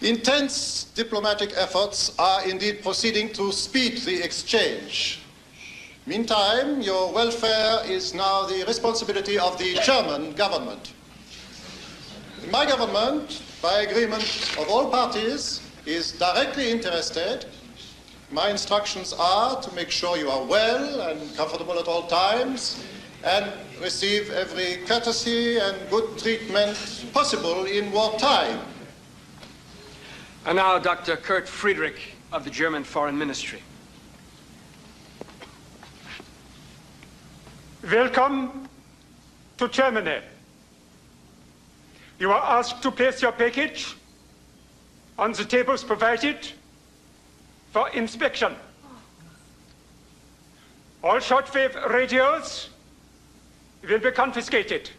Intense diplomatic efforts are indeed proceeding to speed the exchange. Meantime, your welfare is now the responsibility of the German government. My government, by agreement of all parties, is directly interested. My instructions are to make sure you are well and comfortable at all times and receive every courtesy and good treatment possible in wartime. And now, Dr. Kurt Friedrich of the German Foreign Ministry. Welcome to Germany. You are asked to place your package on the tables provided for inspection. All shortwave radios will be confiscated.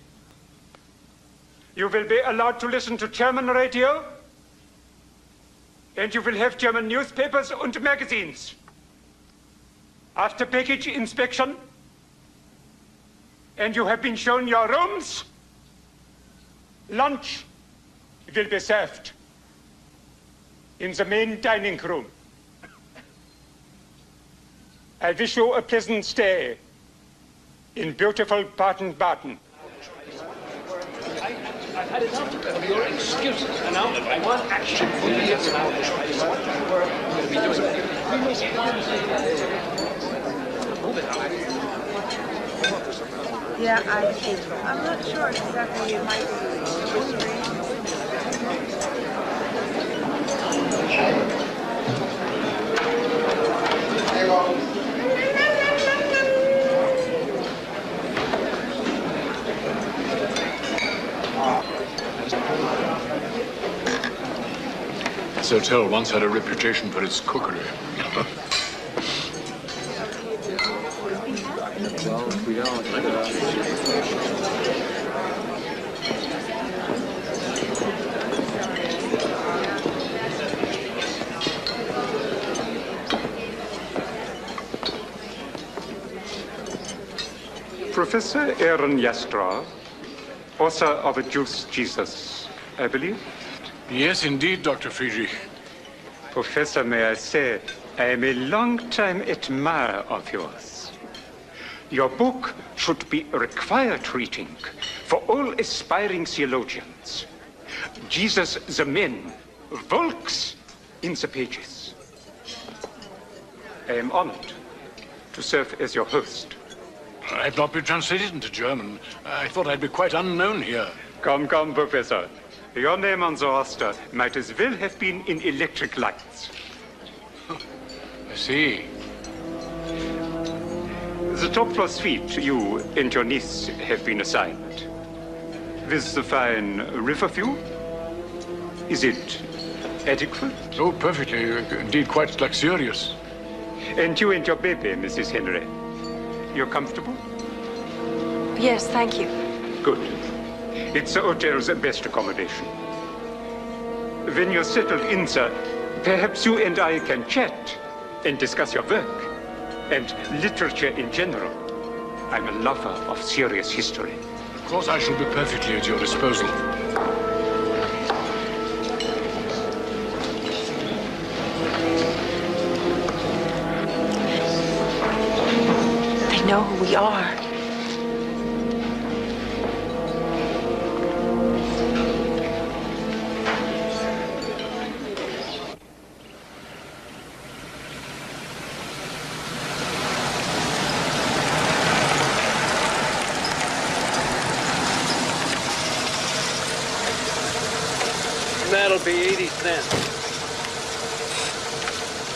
You will be allowed to listen to German radio, and you will have German newspapers and magazines. After package inspection, and you have been shown your rooms, lunch will be served in the main dining room. I wish you a pleasant stay in beautiful Baden-Baden. I've had enough of your excuses, and now I want action. Yeah, I'm not sure exactly. It might This hotel once had a reputation for its cookery. Well, if we don't, Professor Aaron Yastra, author of A Juice Jesus, I believe? Yes, indeed, Dr. Friedrich. Professor, may I say, I am a long-time admirer of yours. Your book should be required reading for all aspiring theologians. Jesus the man walks in the pages. I am honored to serve as your host. I've not been translated into German. I thought I'd be quite unknown here. Come, Professor. Your name on the roster might as well have been in electric lights. I see. The top floor suite you and your niece have been assigned. With the fine river view? Is it adequate? Oh, perfectly. Indeed, quite luxurious. And you and your baby, Mrs. Henry. You're comfortable? Yes, thank you. Good. It's the hotel's best accommodation. When you're settled in, sir, perhaps you and I can chat and discuss your work and literature in general. I'm a lover of serious history. Of course, I shall be perfectly at your disposal. They know who we are. That'll be 80 cents.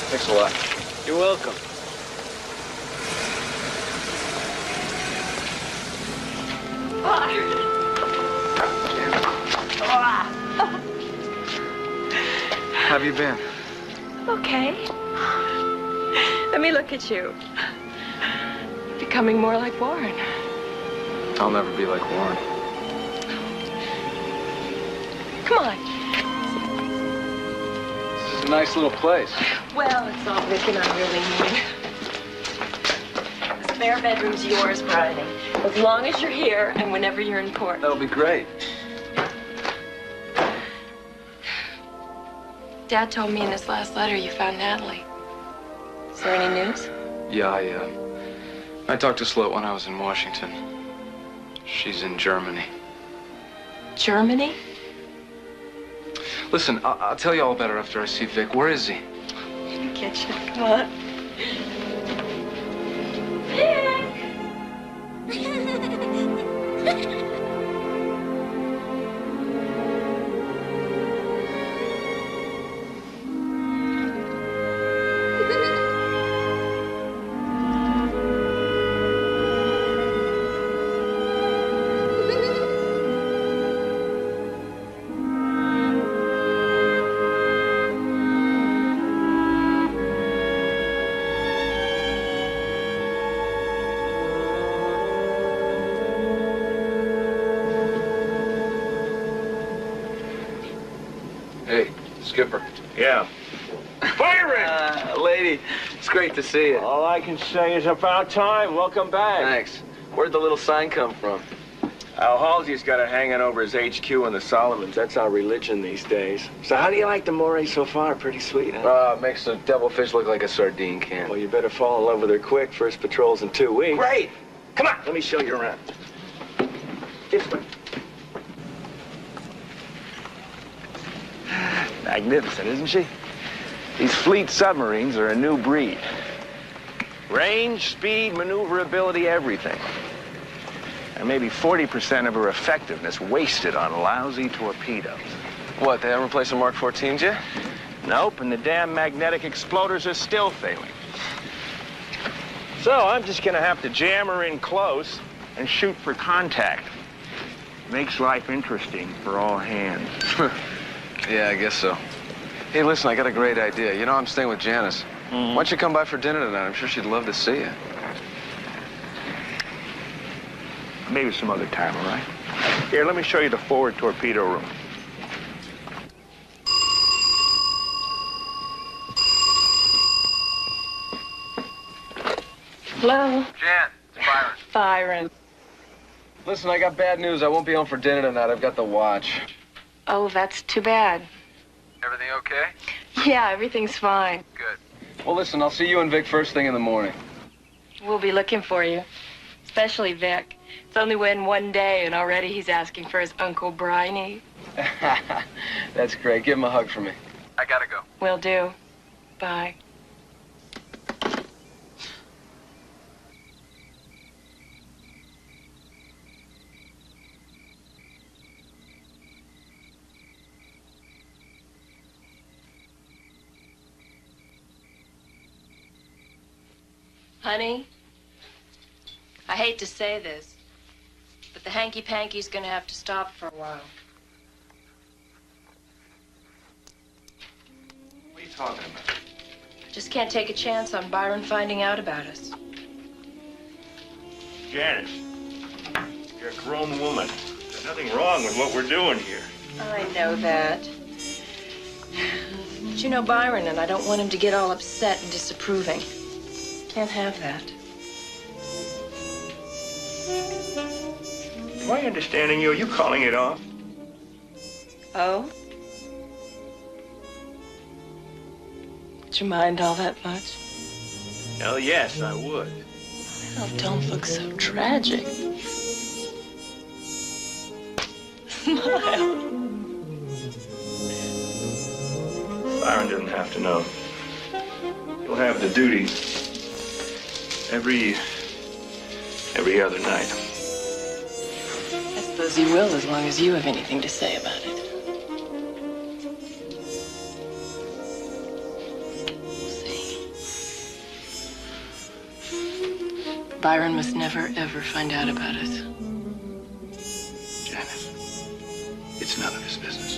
Thanks a lot. You're welcome. How have you been? Okay. Let me look at you. Becoming more like Warren. I'll never be like Warren. Come on. This is a nice little place. Well, it's all Vic and I really need. The spare bedroom's yours, Bridie. As long as you're here and whenever you're in port. That'll be great. Dad told me in his last letter you found Natalie. Is there any news? Yeah, I talked to Slut when I was in Washington. She's in Germany. Germany? Listen, I'll tell you all about her after I see Vic. Where is he? In the kitchen. Come on. Hey, Skipper. Yeah. Byron! Lady, it's great to see you. All I can say is about time. Welcome back. Thanks. Where'd the little sign come from? Al Halsey's got it hanging over his HQ in the Solomons. That's our religion these days. So how do you like the moray so far? Pretty sweet, huh? Makes the devilfish look like a sardine can. Well, you better fall in love with her quick. First patrol's in 2 weeks. Great! Come on, let me show you around. This way. Magnificent, isn't she? These fleet submarines are a new breed. Range, speed, maneuverability, everything. And maybe 40% of her effectiveness wasted on lousy torpedoes. What, they haven't replaced the Mark 14s yet? Nope, and the damn magnetic exploders are still failing. So I'm just gonna have to jam her in close and shoot for contact. Makes life interesting for all hands. Yeah, I guess so. Hey, listen, I got a great idea. You know, I'm staying with Janice. Why don't you come by for dinner tonight? I'm sure she'd love to see you. Maybe some other time, all right? Here, let me show you the forward torpedo room. Hello? Jan, it's Byron. Byron. Listen, I got bad news. I won't be home for dinner tonight. I've got the watch. Oh, that's too bad. Everything okay? Yeah, everything's fine. Good. Well, listen, I'll see you and Vic first thing in the morning. We'll be looking for you. Especially Vic. It's only been 1 day and already he's asking for his Uncle Briney. That's great. Give him a hug for me. I gotta go. Will do. Bye. Honey, I hate to say this, but the hanky-panky's gonna have to stop for a while. What are you talking about? I just can't take a chance on Byron finding out about us. Janice, you're a grown woman. There's nothing wrong with what we're doing here. I know that. But you know Byron, and I don't want him to get all upset and disapproving. Can't have that. Am I understanding you? Are you calling it off? Oh? Would you mind all that much? Hell yes, I would. Oh, don't look so tragic. Smile. Byron doesn't have to know. He'll have the duty every other night. I suppose he will, as long as you have anything to say about it. Byron must never, ever find out about us. Janice, it's none of his business.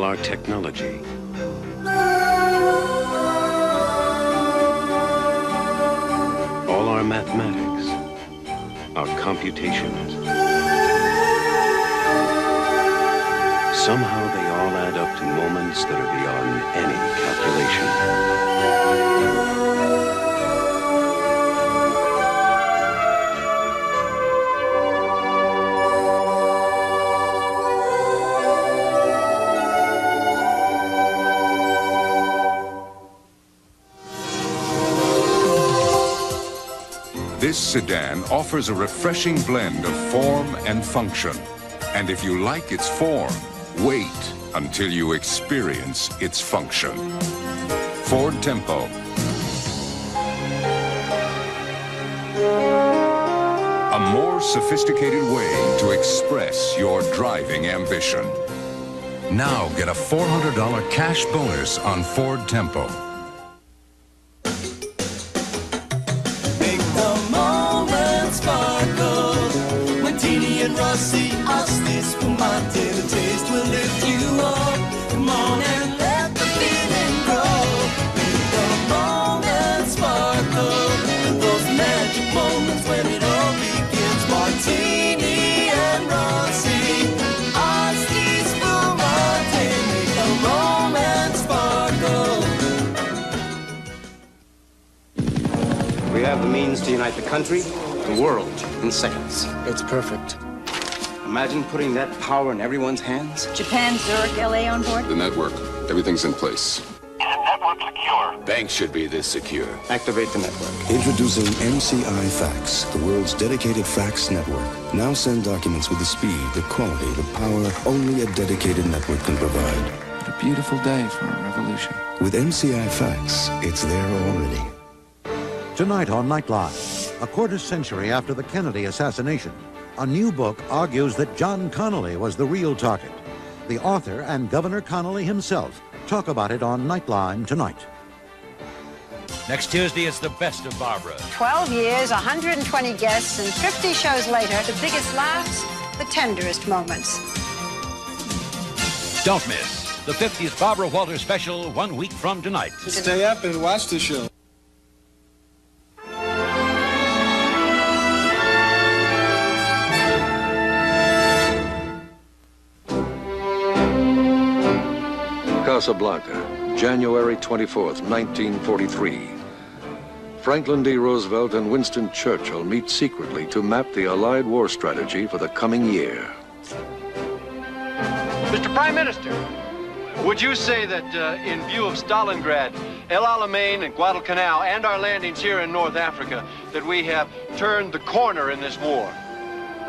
our technology. All our mathematics, our computations. Somehow they all add up to moments that are beyond any calculation. This sedan offers a refreshing blend of form and function. And if you like its form, wait until you experience its function. Ford Tempo. A more sophisticated way to express your driving ambition. Now get a $400 cash bonus on Ford Tempo. Rossi, Asti, Spumante, the taste will lift you up. Come on and let the feeling grow. Make the moment sparkle. Those magic moments when it all begins. Martini and Rossi, Asti, Spumante, make the moment sparkle. We have the means to unite the country, the world, in seconds. It's perfect. Imagine putting that power in everyone's hands. Japan, Zurich, LA on board? The network. Everything's in place. Is the network secure? Banks should be this secure. Activate the network. Introducing MCI Fax, the world's dedicated fax network. Now send documents with the speed, the quality, the power only a dedicated network can provide. What a beautiful day for a revolution. With MCI Fax, it's there already. Tonight on Nightline, a quarter century after the Kennedy assassination, a new book argues that John Connolly was the real target. The author and Governor Connolly himself talk about it on Nightline tonight. Next Tuesday, it's the best of Barbara. 12 years, 120 guests, and 50 shows later, the biggest laughs, the tenderest moments. Don't miss the 50th Barbara Walters special 1 week from tonight. Stay up and watch the show. Casablanca, January 24th, 1943. Franklin D. Roosevelt and Winston Churchill meet secretly to map the Allied war strategy for the coming year. Mr. Prime Minister, would you say that in view of Stalingrad, El Alamein and Guadalcanal and our landings here in North Africa, that we have turned the corner in this war?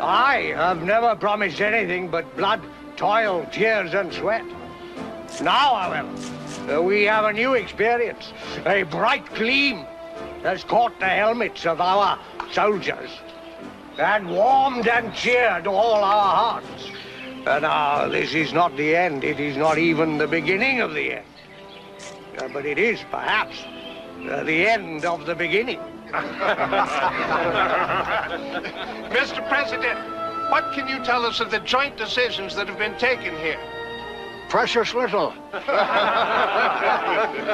I have never promised anything but blood, toil, tears, and sweat. Now, however, we have a new experience. A bright gleam has caught the helmets of our soldiers and warmed and cheered all our hearts. And this is not the end. It is not even the beginning of the end. But it is, perhaps, the end of the beginning. Mr. President, what can you tell us of the joint decisions that have been taken here? Precious little.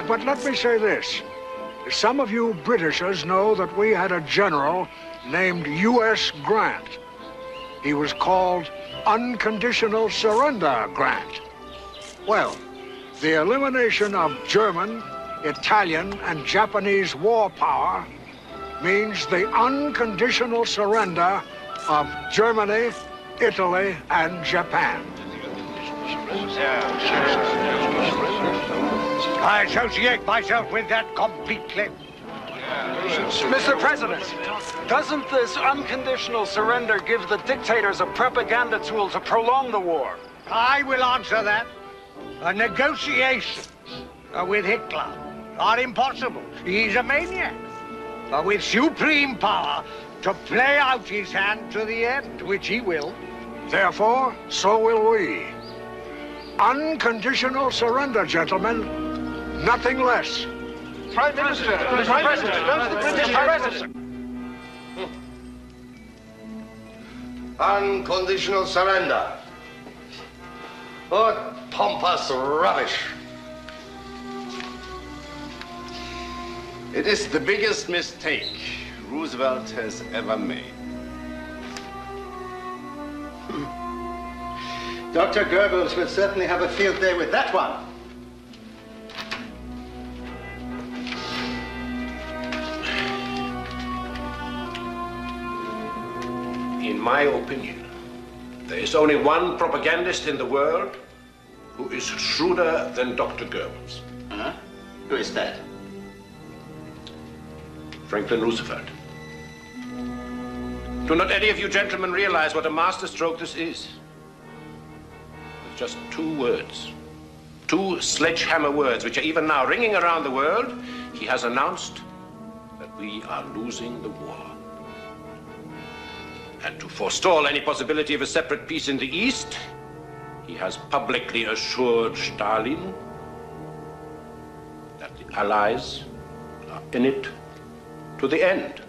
But let me say this. Some of you Britishers know that we had a general named U.S. Grant. He was called Unconditional Surrender Grant. Well, the elimination of German, Italian, and Japanese war power means the unconditional surrender of Germany, Italy, and Japan. I associate myself with that completely. Mr. President, doesn't this unconditional surrender give the dictators a propaganda tool to prolong the war? I will answer that. Negotiations with Hitler are impossible. He's a maniac. With supreme power to play out his hand to the end, which he will. Therefore, so will we. Unconditional surrender, gentlemen. Nothing less. Prime Minister, Mr. President, does the British President? Unconditional surrender. What pompous rubbish. It is the biggest mistake Roosevelt has ever made. Dr. Goebbels will certainly have a field day with that one. In my opinion, there is only one propagandist in the world who is shrewder than Dr. Goebbels. Who is that? Franklin Roosevelt. Do not any of you gentlemen realize what a masterstroke this is? With just 2 words, 2 sledgehammer words, which are even now ringing around the world, he has announced that we are losing the war. And to forestall any possibility of a separate peace in the East, he has publicly assured Stalin that the Allies are in it to the end.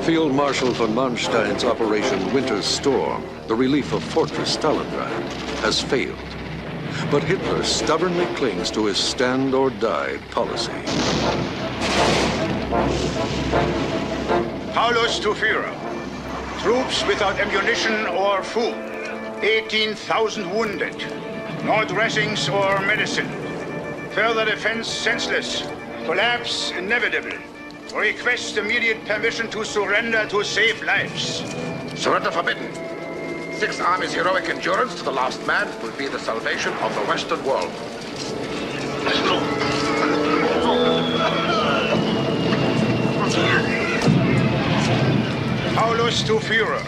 Field Marshal von Manstein's Operation Winter Storm, the relief of Fortress Stalingrad, has failed. But Hitler stubbornly clings to his stand or die policy. Paulus to Führer. Troops without ammunition or food. 18,000 wounded. No dressings or medicine. Further defense senseless. Collapse inevitable. Request immediate permission to surrender to save lives. Surrender forbidden. 6 armies' heroic endurance to the last man will be the salvation of the Western world. Paulus to Führer.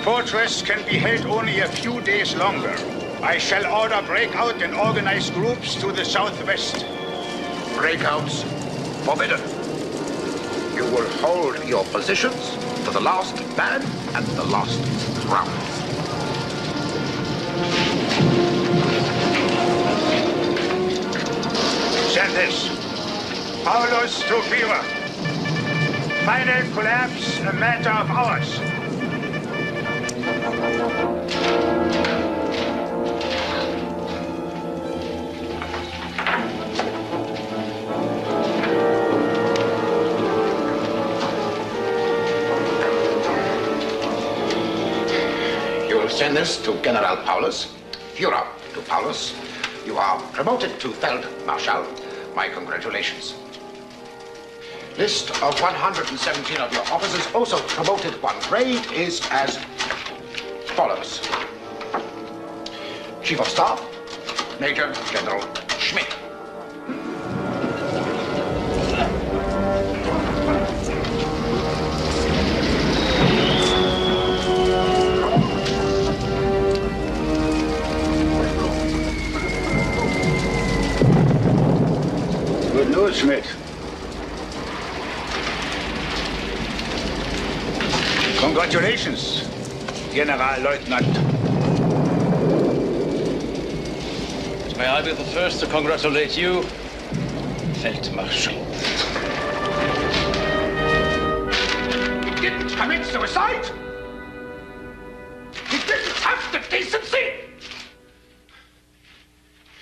Fortress can be held only a few days longer. I shall order breakout in organized groups to the southwest. Breakouts forbidden. You will hold your positions to the last man and the last round. Send this. Paulus to Führer. Final collapse a matter of hours. You will send this to General Paulus. Führer to Paulus. You are promoted to Feldmarschall. My congratulations. List of 117 of your officers also promoted 1 grade is as follows. Chief of Staff, Major General Schmidt. Good news, Schmidt. Congratulations, Generalleutnant. May I be the first to congratulate you, Feldmarschall. He didn't commit suicide. He didn't have the decency.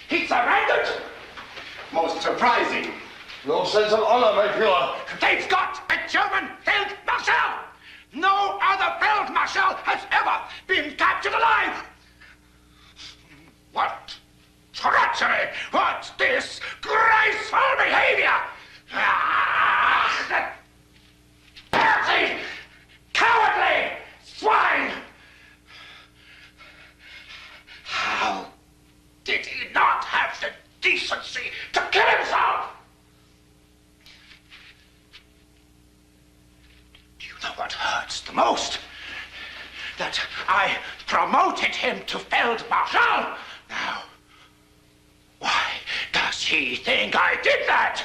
He surrendered. Most surprising. No sense of honor, my Führer. They've got a German Feldmarschall. No other Feldmarschall has ever been captured alive. What treachery! What disgraceful behavior! Ah, dirty, cowardly swine! How did he not have the decency to kill himself? Do you know what hurts the most? That I promoted him to Feldmarschall. Now, why does he think I did that?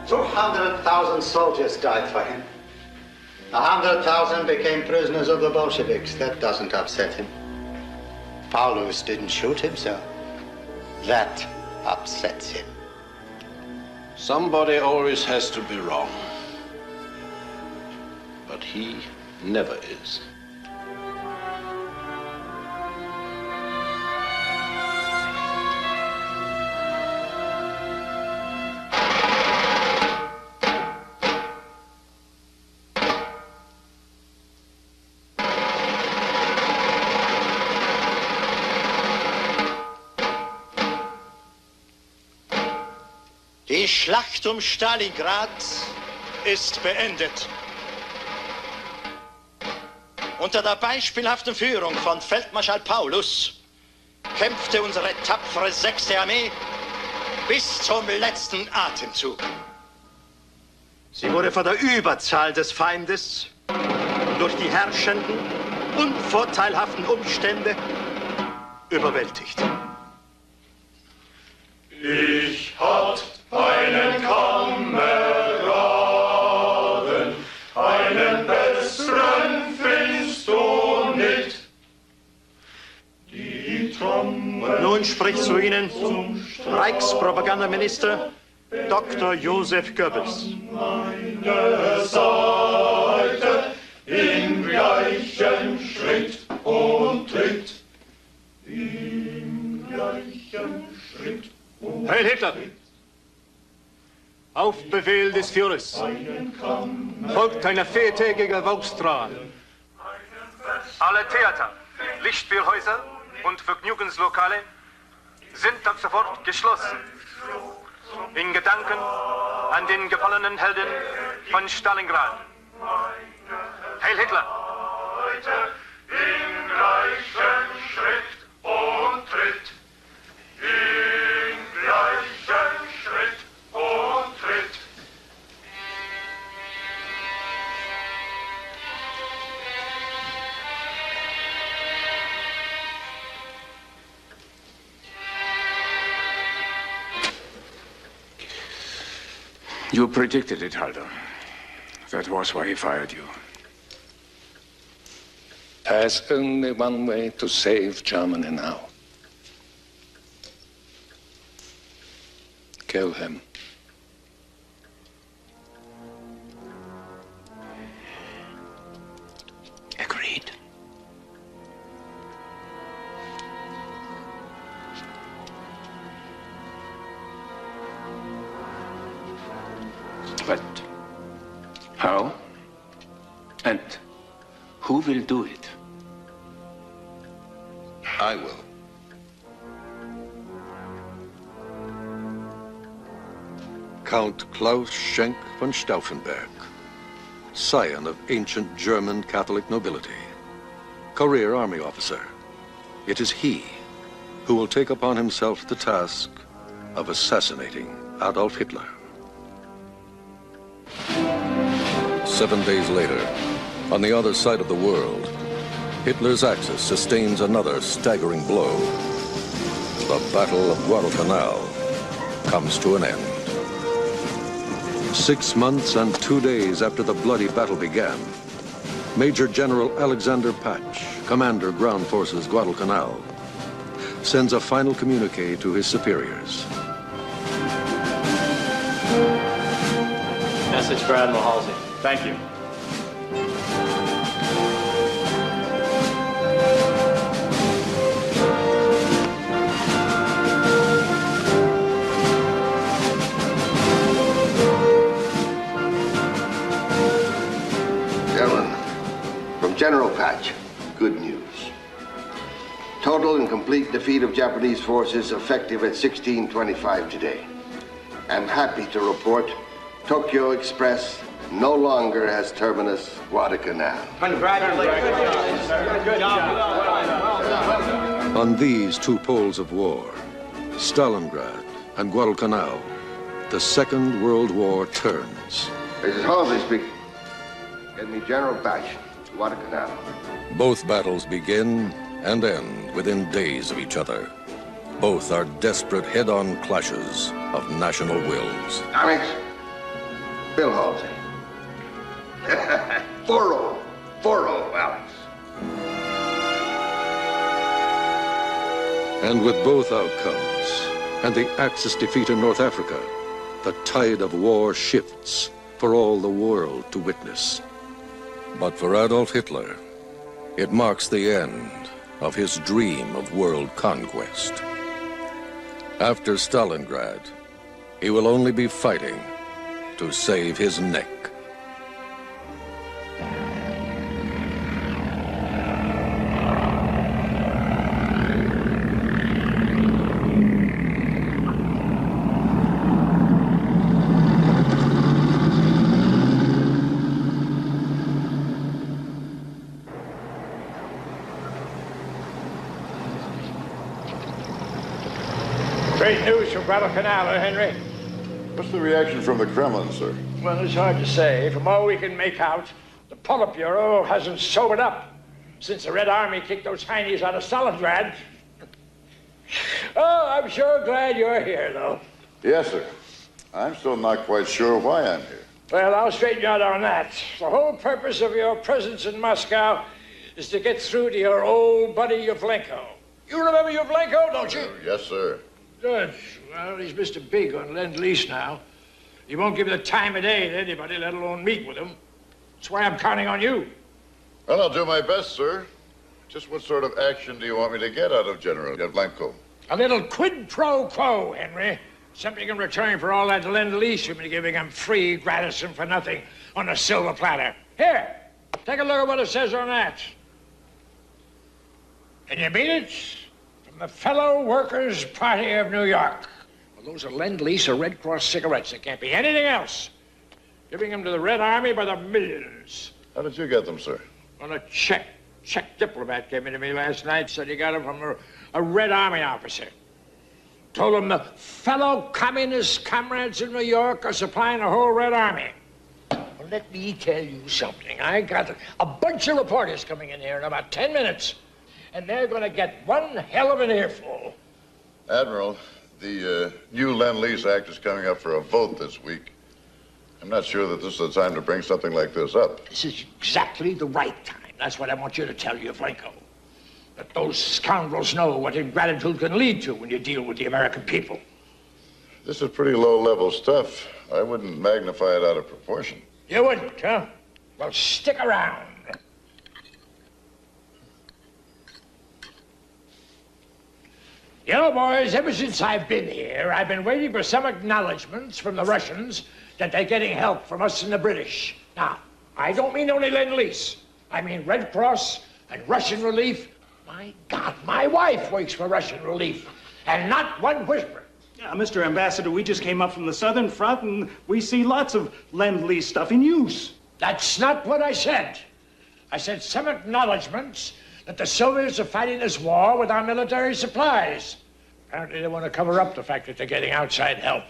200,000 soldiers died for him. 100,000 became prisoners of the Bolsheviks. That doesn't upset him. Paulus didn't shoot himself. That upsets him. Somebody always has to be wrong. But he never is. Die Schlacht um Stalingrad ist beendet. Unter der beispielhaften Führung von Feldmarschall Paulus kämpfte unsere tapfere 6. Armee bis zum letzten Atemzug. Sie wurde von der Überzahl des Feindes und durch die herrschenden, unvorteilhaften Umstände überwältigt. Ich hatte einen Kameraden, einen besseren findest du nicht. Und nun spricht zu Ihnen Reichspropagandaminister Dr. Josef Goebbels. Meine Seite im gleichen Schritt und Tritt. Im gleichen Schritt. Heil Hitler! Auf Befehl des Führers folgt eine viertägige Volkstrauer. Alle Theater, Lichtspielhäuser und Vergnügungslokale sind ab sofort geschlossen. In Gedanken an den gefallenen Helden von Stalingrad. Heil Hitler! Im gleichen Schritt und Tritt. Im gleichen Schritt und Tritt. You predicted it, Halder. That was why he fired you. There's only one way to save Germany now. Kill him. Agreed. But how and who will do it? I will. Count Klaus Schenk von Stauffenberg, scion of ancient German Catholic nobility, career army officer. It is he who will take upon himself the task of assassinating Adolf Hitler. 7 days later, on the other side of the world, Hitler's Axis sustains another staggering blow. The Battle of Guadalcanal comes to an end. 6 months and 2 days after the bloody battle began, Major General Alexander Patch, Commander Ground Forces Guadalcanal, sends a final communique to his superiors. Message for Admiral Halsey. Thank you. Gentlemen, from General Patch, good news. Total and complete defeat of Japanese forces effective at 16:25 today. I'm happy to report Tokyo Express no longer has terminus Guadalcanal. Congratulations. Good job. On these two poles of war, Stalingrad and Guadalcanal, the Second World War turns. This is Halsey speaking. Get me General Patch, Guadalcanal. Both battles begin and end within days of each other. Both are desperate head-on clashes of national wills. Alex, Bill Halsey. 4-0. 4-0, Alex. And with both outcomes, and the Axis defeat in North Africa, the tide of war shifts for all the world to witness. But for Adolf Hitler, it marks the end of his dream of world conquest. After Stalingrad, he will only be fighting to save his neck. Great news from Guadalcanal, Henry. What's the reaction from the Kremlin, sir? Well, it's hard to say. From all we can make out, the Politburo hasn't sobered up since the Red Army kicked those heinies out of Stalingrad. Oh, I'm sure glad you're here, though. Yes, sir. I'm still not quite sure why I'm here. Well, I'll straighten you out on that. The whole purpose of your presence in Moscow is to get through to your old buddy Yevlenko. You remember Yevlenko, don't you? Yes, sir. Good. Well, he's Mr. Big on Lend-Lease now. He won't give the time of day to anybody, let alone meet with him. That's why I'm counting on you. Well, I'll do my best, sir. Just what sort of action do you want me to get out of General Yevlenko? A little quid pro quo, Henry. Something in return for all that Lend-Lease you've been giving him free, gratis, and for nothing on a silver platter. Here, take a look at what it says on that. Can you beat it? From the Fellow Workers' Party of New York. Well, those are Lend-Lease or Red Cross cigarettes. It can't be anything else. Giving them to the Red Army by the millions. How did you get them, sir? On a Czech diplomat came in to me last night, said he got them from a Red Army officer. Told him the fellow communist comrades in New York are supplying the whole Red Army. Well, let me tell you something. I got a bunch of reporters coming in here in about 10 minutes, and they're going to get one hell of an earful. Admiral, the new Lend-Lease Act is coming up for a vote this week. I'm not sure that this is the time to bring something like this up. This is exactly the right time. That's what I want you to tell Yevlenko. That those scoundrels know what ingratitude can lead to when you deal with the American people. This is pretty low-level stuff. I wouldn't magnify it out of proportion. You wouldn't, huh? Well, stick around. You know, boys, ever since I've been here, I've been waiting for some acknowledgments from the Russians that they're getting help from us and the British. Now, I don't mean only Lend-Lease. I mean Red Cross and Russian relief. My God, my wife works for Russian relief, and not one whisper. Yeah, Mr. Ambassador, we just came up from the Southern Front, and we see lots of Lend-Lease stuff in use. That's not what I said. I said some acknowledgments that the Soviets are fighting this war with our military supplies. Apparently they want to cover up the fact that they're getting outside help.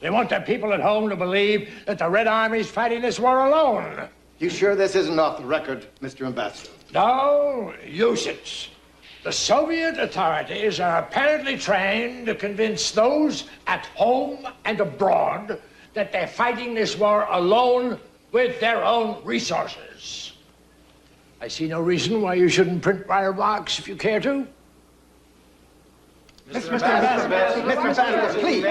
They want their people at home to believe that the Red Army's fighting this war alone. You sure this isn't off the record, Mr. Ambassador? No, use it. The Soviet authorities are apparently trained to convince those at home and abroad that they're fighting this war alone with their own resources. I see no reason why you shouldn't print my remarks if you care to. Mr. Ambassador, please.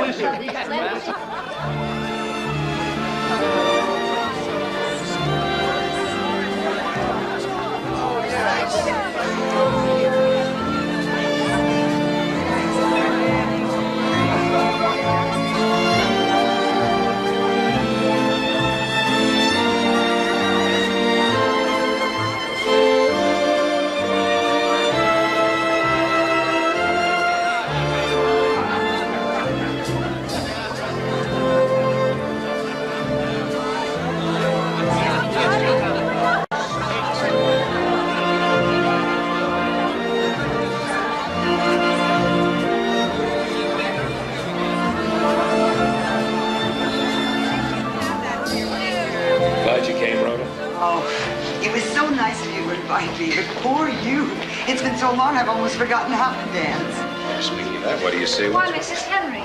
It's been so long, I've almost forgotten how to dance. Speaking of that, what do you say? Why, Mrs. Henry.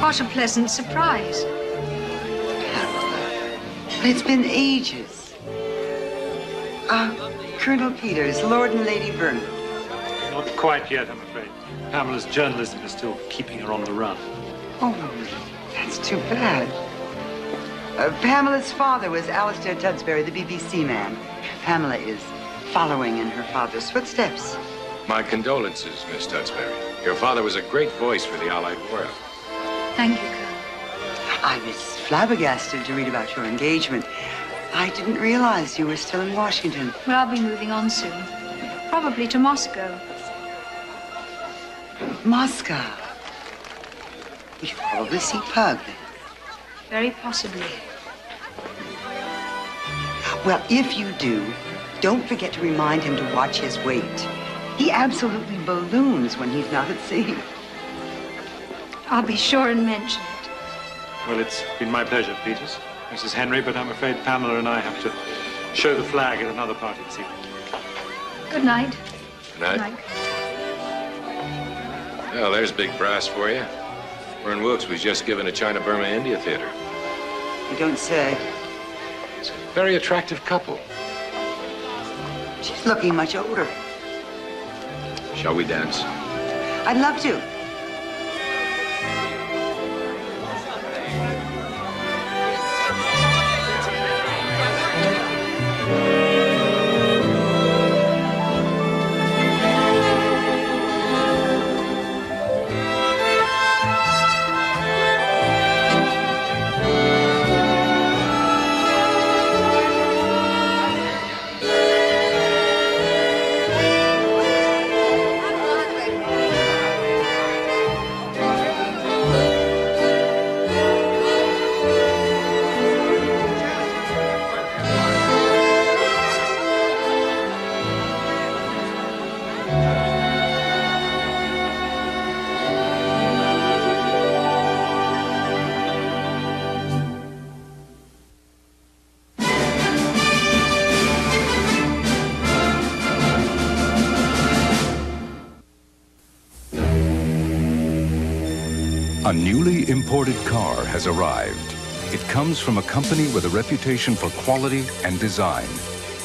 What a pleasant surprise. But it's been ages. Colonel Peters, Lord and Lady Vernon. Not quite yet, I'm afraid. Pamela's journalism is still keeping her on the run. Oh, that's too bad. Pamela's father was Alistair Tudsbury, the BBC man. Pamela is following in her father's footsteps. My condolences, Miss Tudsbury. Your father was a great voice for the Allied war. Thank you, Colonel. I was flabbergasted to read about your engagement. I didn't realize you were still in Washington. Well, I'll be moving on soon. Probably to Moscow. Moscow. We should probably see Pug then. Very possibly. Well, if you do, don't forget to remind him to watch his weight. He absolutely balloons when he's not at sea. I'll be sure and mention it. Well, it's been my pleasure, Peters. Mrs. Henry, but I'm afraid Pamela and I have to show the flag at another party this evening. Good night. Good night. Good night. Well, there's big brass for you. Vern Wilkes was just given a China-Burma India theater. You don't say. It's a very attractive couple. She's looking much older. Shall we dance? I'd love to. A newly imported car has arrived. It comes from a company with a reputation for quality and design.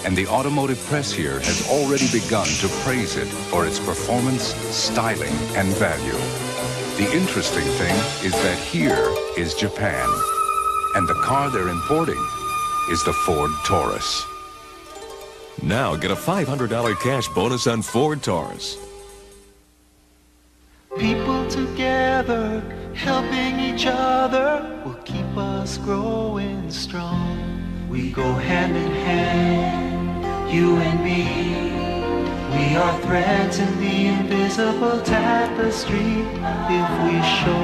And the automotive press here has already begun to praise it for its performance, styling, and value. The interesting thing is that here is Japan. And the car they're importing is the Ford Taurus. Now get a $500 cash bonus on Ford Taurus. People together, helping each other, will keep us growing strong. We go hand in hand, you and me. We are threads in the invisible tapestry. If we show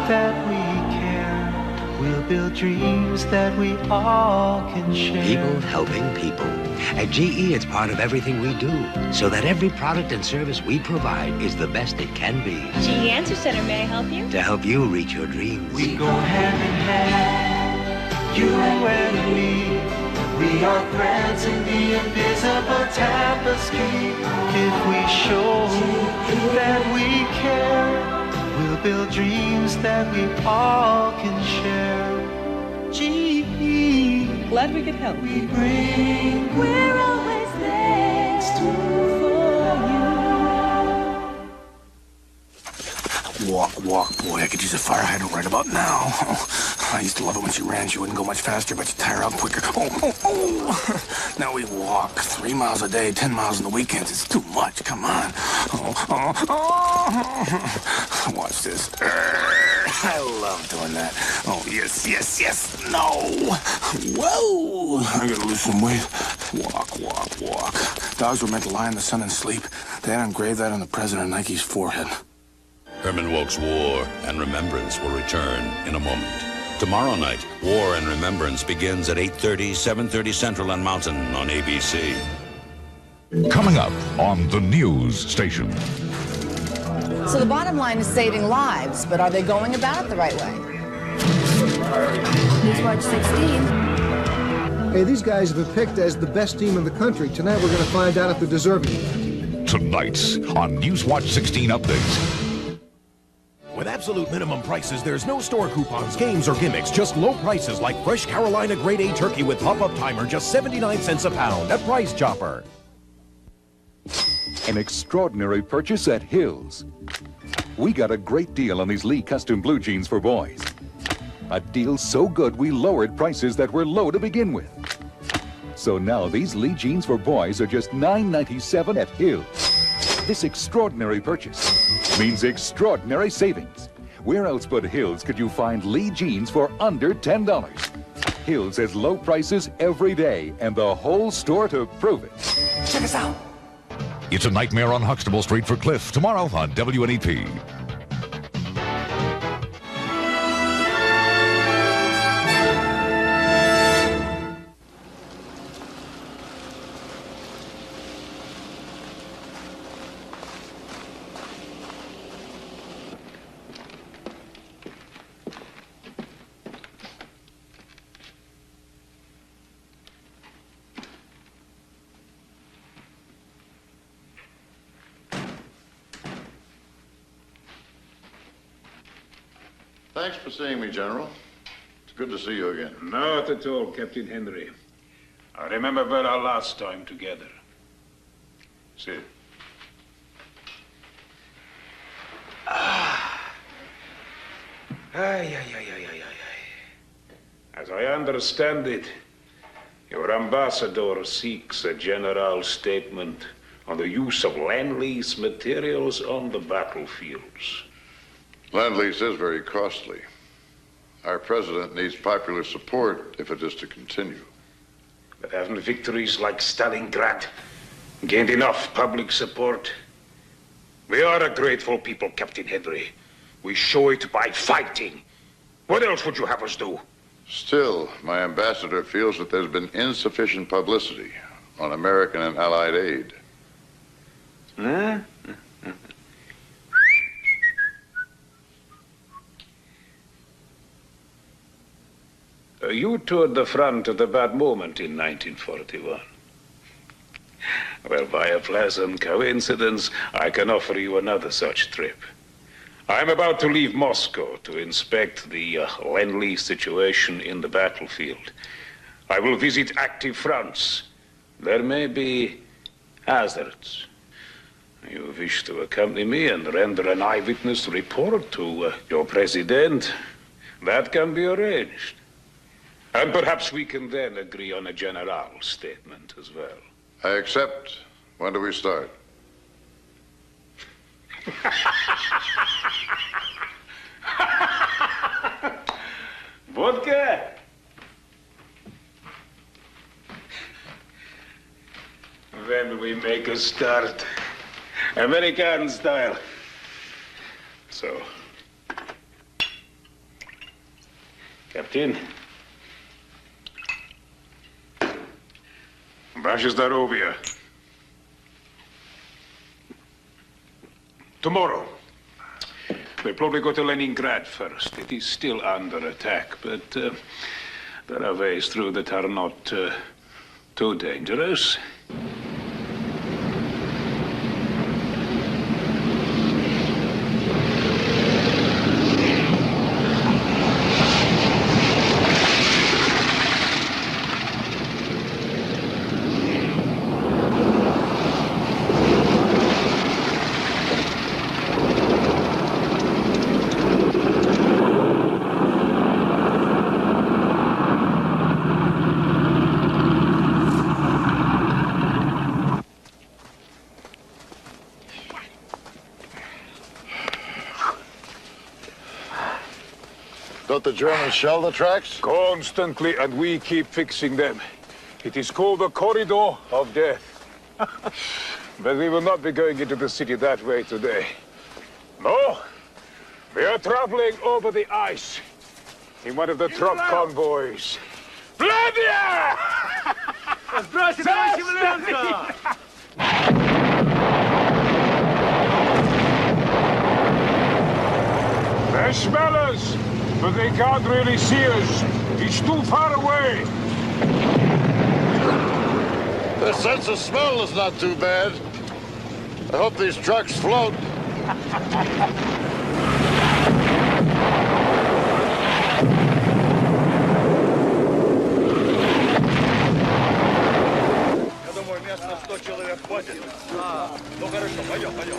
that we care, we'll build dreams that we all can share. People helping people. At GE, it's part of everything we do, so that every product and service we provide is the best it can be. GE Answer Center, may I help you? To help you reach your dreams. We go hand in hand, you and me. We are threads in the invisible tapestry. If we show that we care, we'll build dreams that we all can share. GE. Glad we could help. We bring. We're always there for you. Walk, boy. I could use a fire hydrant right about now. I used to love it when she ran. She wouldn't go much faster, but she'd tire out quicker. Now we walk 3 miles a day, 10 miles on the weekends. It's too much. Come on. Watch this. I love doing that. Oh, yes. No. Whoa. I gotta lose some weight. Walk. Dogs were meant to lie in the sun and sleep. They had engraved that on the president of Nike's forehead. Herman Wouk's War and Remembrance will return in a moment. Tomorrow night, War and Remembrance begins at 8:30, 7:30 Central and Mountain on ABC. Coming up on the news station. So the bottom line is saving lives, but are they going about it the right way? Newswatch 16. Hey, these guys have been picked as the best team in the country. Tonight we're going to find out if they're deserving of that. Tonight on Newswatch 16 Updates. With absolute minimum prices, there's no store coupons, games, or gimmicks. Just low prices like fresh Carolina Grade A turkey with pop-up timer, just 79 cents a pound at Price Chopper. An extraordinary purchase at Hills. We got a great deal on these Lee custom blue jeans for boys. A deal so good we lowered prices that were low to begin with. So now these Lee jeans for boys are just $9.97 at Hills. This extraordinary purchase means extraordinary savings. Where else but Hills could you find Lee jeans for under $10? Hills has low prices every day and the whole store to prove it. Check us out. It's a Nightmare on Huxtable Street for Cliff tomorrow on WNEP. Thanks for seeing me, General. It's good to see you again. Not at all, Captain Henry. I remember well our last time together. Sit. As I understand it, your ambassador seeks a general statement on the use of Lend-Lease materials on the battlefields. Lend-Lease is very costly. Our president needs popular support if it is to continue. But haven't victories like Stalingrad gained enough public support? We are a grateful people, Captain Henry. We show it by fighting. What else would you have us do? Still, my ambassador feels that there's been insufficient publicity on American and Allied aid. Huh? You toured the front at a bad moment in 1941. Well, by a pleasant coincidence, I can offer you another such trip. I'm about to leave Moscow to inspect the Lend-Lease situation in the battlefield. I will visit active fronts. There may be hazards. You wish to accompany me and render an eyewitness report to your president? That can be arranged. And perhaps we can then agree on a general statement as well. I accept. When do we start? Vodka? When we make a start, American style. So, Captain, Bash Zdarovia. Tomorrow. We'll probably go to Leningrad first. It is still under attack, but there are ways through that are not too dangerous. Don't the Germans shell the tracks? Constantly, and we keep fixing them. It is called the Corridor of Death. But we will not be going into the city that way today. No, we are traveling over the ice in one of the truck convoys. Vladimir! They smell us, but they can't really see us. It's too far away. The sense of smell is not too bad. I hope these trucks float. Я думаю, мест на 100 человек хватит. Ну хорошо, пойдем, пойдем.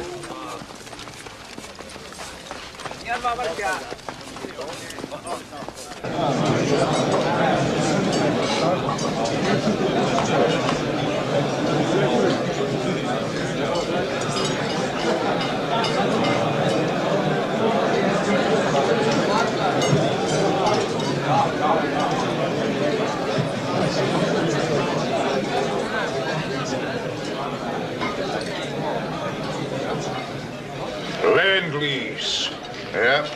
Lend-Lease. Yeah,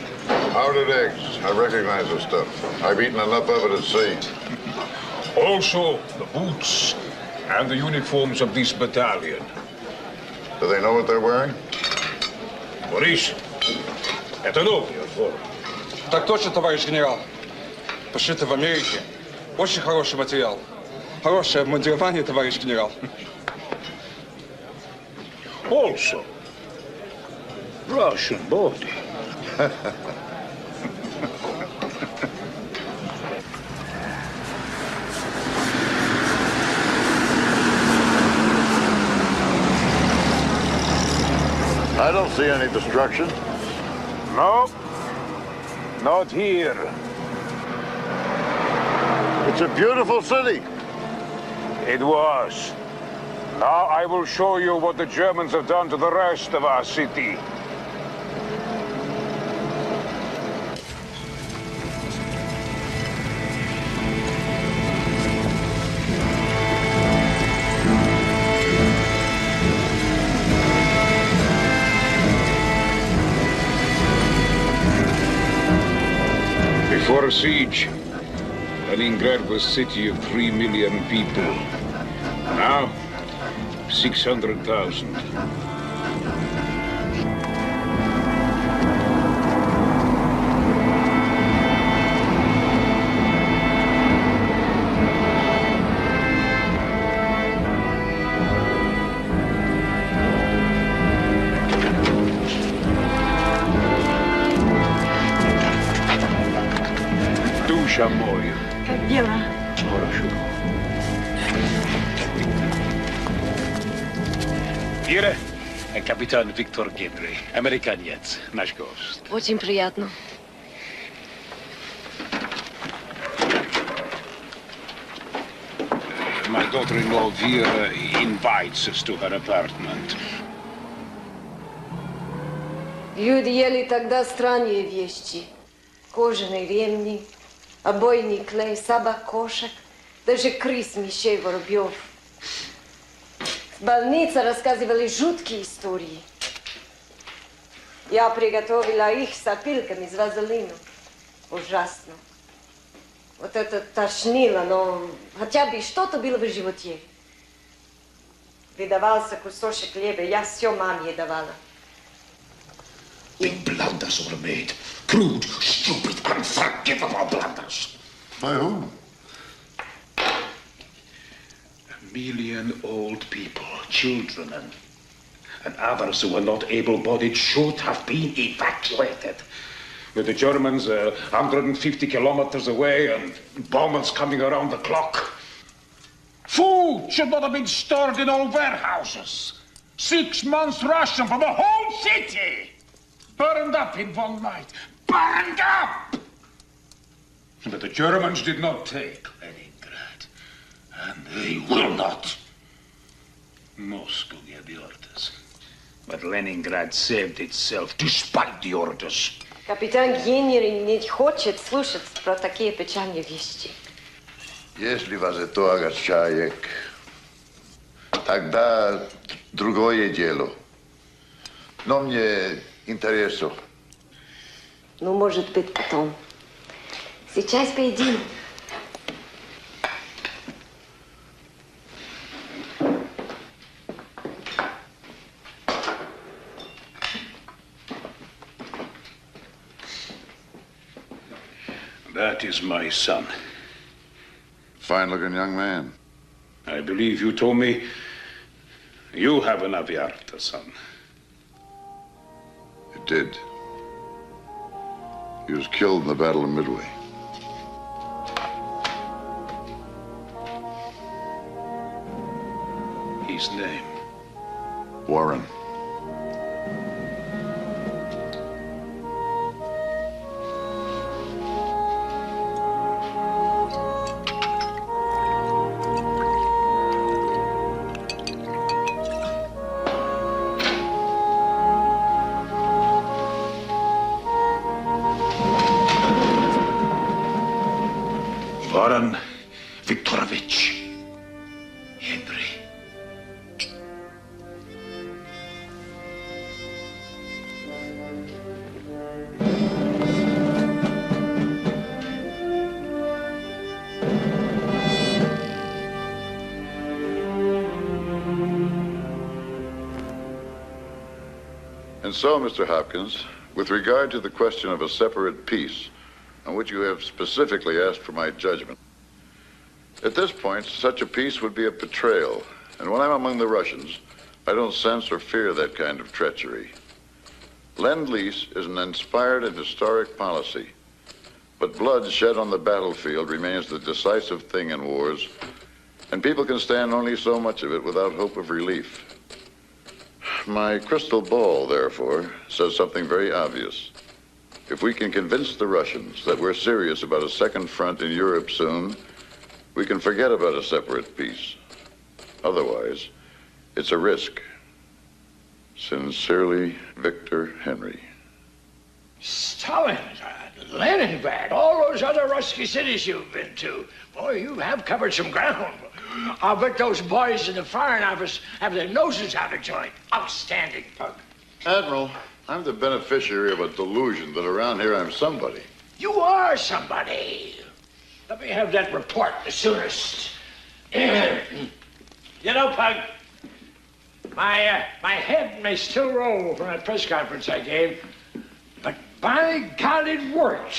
powdered eggs. I recognize the stuff. I've eaten enough of it at sea. Also, the boots and the uniforms of this battalion. Do they know what they're wearing? Борис, это новый форма. Так точно, товарищ генерал. Пошито в Америке. Очень хороший материал. Хорошее обмундирование, товарищ генерал. Also, Russian body. I don't see any destruction. No, not here. It's a beautiful city. It was. Now I will show you what the Germans have done to the rest of our city. Before a siege, Leningrad was a city of 3 million people. Now, 600,000. Душа моя. Как дела? Хорошо. Ира, капитан Виктор Генри, американец, наш гость. Очень приятно. My daughter-in-law Vera invites us to her apartment. Люди ели тогда странные вещи. Кожаные ремни, обойный клей, собак, кошек, даже крыс, мышей, воробьев. В больнице рассказывали жуткие истории. Я приготовила их с опилками из вазелина. Ужасно. Вот это тошнило, но хотя бы что-то было в животе. Выдавался кусочек хлеба, я все маме давала. Big blunders were made. Crude, stupid, unforgivable blunders. By whom? A million old people, children, and others who were not able-bodied should have been evacuated. With the Germans 150 kilometers away and bombers coming around the clock. Food should not have been stored in old warehouses. 6 months' ration for the whole city. Burned up in one night. Burned up! But the Germans did not take Leningrad. And they will not. Moscow gave the orders. But Leningrad saved itself despite the orders. Капитан Генри не хочет слушать про такие печальные вещи. Если вас это огорчает, тогда другое дело. Но мне интересно. Ну, может быть, потом. Сейчас поедим. That is my son. Fine-looking young man. I believe you told me you have an Aviarta son. It did. He was killed in the Battle of Midway. His name? Warren. Warren Viktorovich Henry. And so, Mr. Hopkins, with regard to the question of a separate peace, on which you have specifically asked for my judgment, at this point, such a peace would be a betrayal. And when I'm among the Russians, I don't sense or fear that kind of treachery. Lend-Lease is an inspired and historic policy, but blood shed on the battlefield remains the decisive thing in wars, and people can stand only so much of it without hope of relief. My crystal ball, therefore, says something very obvious. If we can convince the Russians that we're serious about a second front in Europe soon, we can forget about a separate peace. Otherwise, it's a risk. Sincerely, Victor Henry. Stalingrad, Leningrad, all those other Rusky cities you've been to. Boy, you have covered some ground. I'll bet those boys in the Foreign Office have their noses out of joint. Outstanding, Pug. Admiral, I'm the beneficiary of a delusion that around here I'm somebody. You are somebody. Let me have that report the soonest. You know, Pug, my head may still roll from that press conference I gave, but by God, it worked.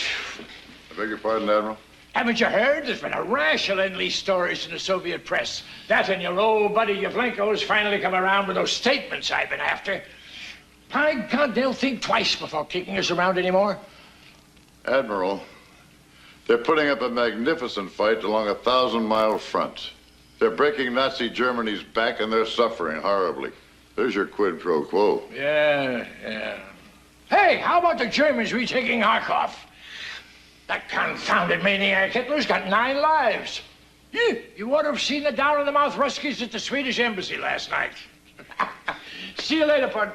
I beg your pardon, Admiral? Haven't you heard? There's been a rash of Lend-Lease stories in the Soviet press. That and your old buddy Yavlenko's finally come around with those statements I've been after. By God, they'll think twice before kicking us around anymore. Admiral, they're putting up a magnificent fight along a 1,000-mile front. They're breaking Nazi Germany's back, and they're suffering horribly. There's your quid pro quo. Yeah. Hey, how about the Germans retaking Kharkov? That confounded maniac Hitler's got 9 lives. You ought to have seen the down-in-the-mouth Ruskies at the Swedish embassy last night. See you later, Bud.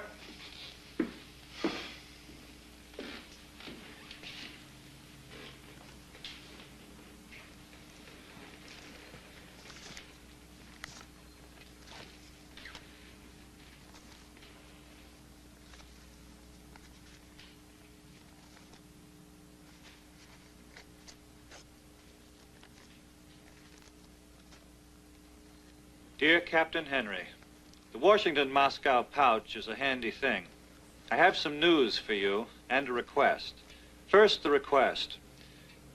Dear Captain Henry, the Washington-Moscow pouch is a handy thing. I have some news for you and a request. First, the request.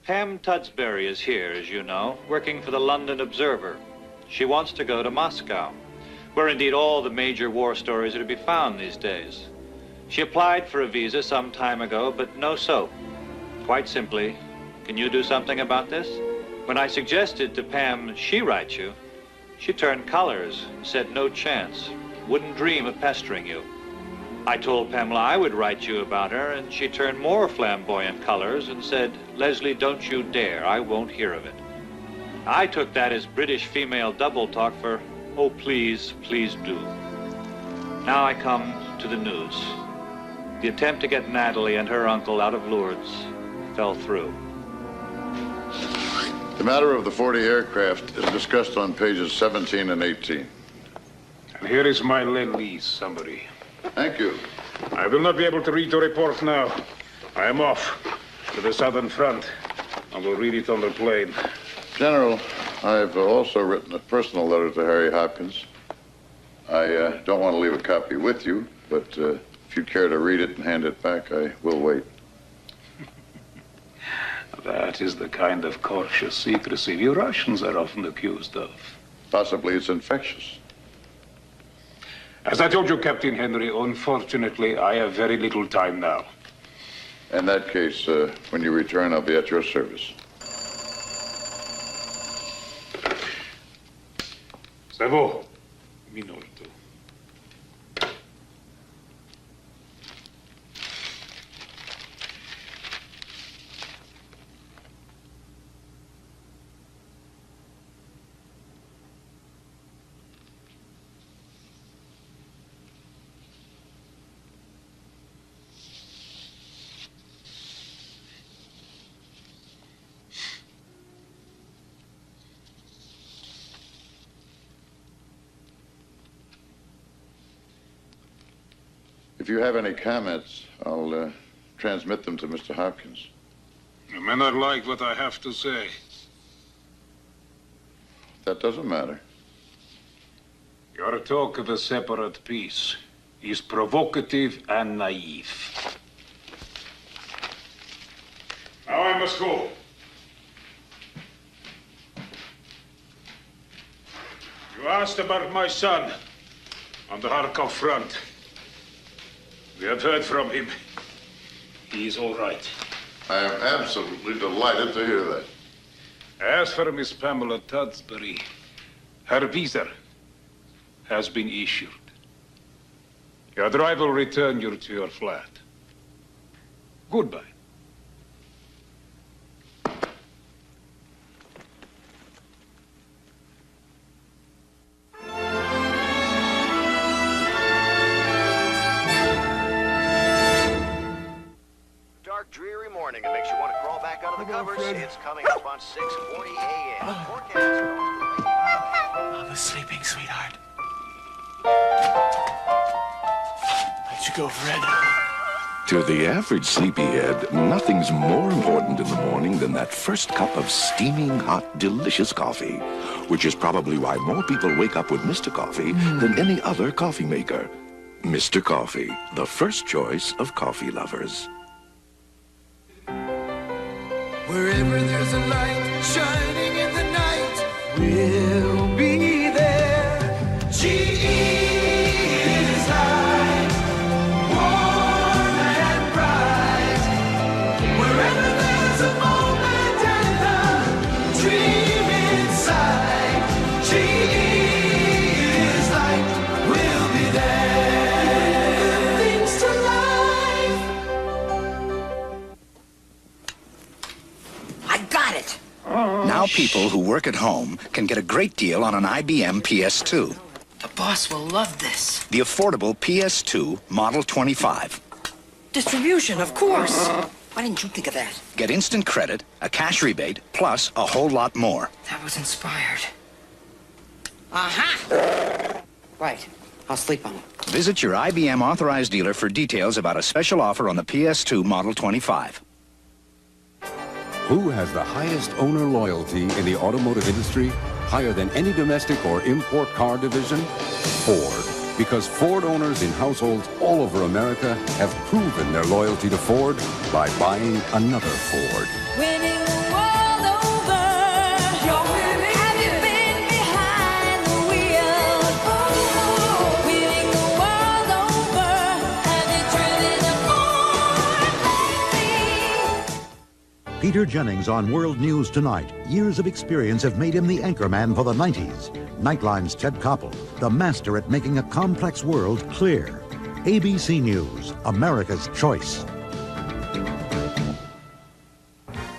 Pam Tudsbury is here, as you know, working for the London Observer. She wants to go to Moscow, where indeed all the major war stories are to be found these days. She applied for a visa some time ago, but no soap. Quite simply, can you do something about this? When I suggested to Pam she write you, she turned colors and said no chance, wouldn't dream of pestering you. I told Pamela I would write you about her, and she turned more flamboyant colors and said, Leslie, don't you dare, I won't hear of it. I took that as British female double talk for, oh, please, please do. Now I come to the news. The attempt to get Natalie and her uncle out of Lourdes fell through. The matter of the 40 aircraft is discussed on pages 17 and 18. And here is my Lend-Lease summary. Thank you. I will not be able to read the report now. I am off to the Southern Front. I will read it on the plane. General, I've also written a personal letter to Harry Hopkins. I don't want to leave a copy with you, but if you care to read it and hand it back, I will wait. That is the kind of cautious secrecy you Russians are often accused of. Possibly it's infectious. As I told you, Captain Henry, unfortunately, I have very little time now. In that case, when you return, I'll be at your service. Savo, minuto. If you have any comments, I'll transmit them to Mr. Hopkins. You may not like what I have to say. That doesn't matter. Your talk of a separate peace is provocative and naive. Now I must go. You asked about my son on the Kharkov front. We have heard from him. He is all right. I am absolutely delighted to hear that. As for Miss Pamela Tudsbury, her visa has been issued. Your driver will return you to your flat. Goodbye. Dreary morning. It makes you want to crawl back out of the covers. It's coming up on 6:40 a.m. Forecast calls for I was sleeping, sweetheart. How'd you go, Fred? To the average sleepyhead, nothing's more important in the morning than that first cup of steaming, hot, delicious coffee, which is probably why more people wake up with Mr. Coffee than any other coffee maker. Mr. Coffee, the first choice of coffee lovers. Wherever there's a light shining in the night, we'll be there. GE is high, warm and bright. Wherever there's a moment and a dream inside, GE is light, we'll be there. Things to life. I got it! Now people who work at home can get a great deal on an IBM PS2. The boss will love this. The affordable PS2 Model 25. Distribution, of course. Why didn't you think of that? Get instant credit, a cash rebate, plus a whole lot more. That was inspired. Aha! Right. I'll sleep on it. Visit your IBM authorized dealer for details about a special offer on the PS2 Model 25. Who has the highest owner loyalty in the automotive industry? Higher than any domestic or import car division? Ford. Because Ford owners in households all over America have proven their loyalty to Ford by buying another Ford. Winning the world over. You're winning. Have you been behind the wheel? Winning the world over. Have you driven a Ford lately? Peter Jennings on World News Tonight. Years of experience have made him the anchorman for the 90s. Nightline's Ted Koppel, the master at making a complex world clear. ABC News, America's choice.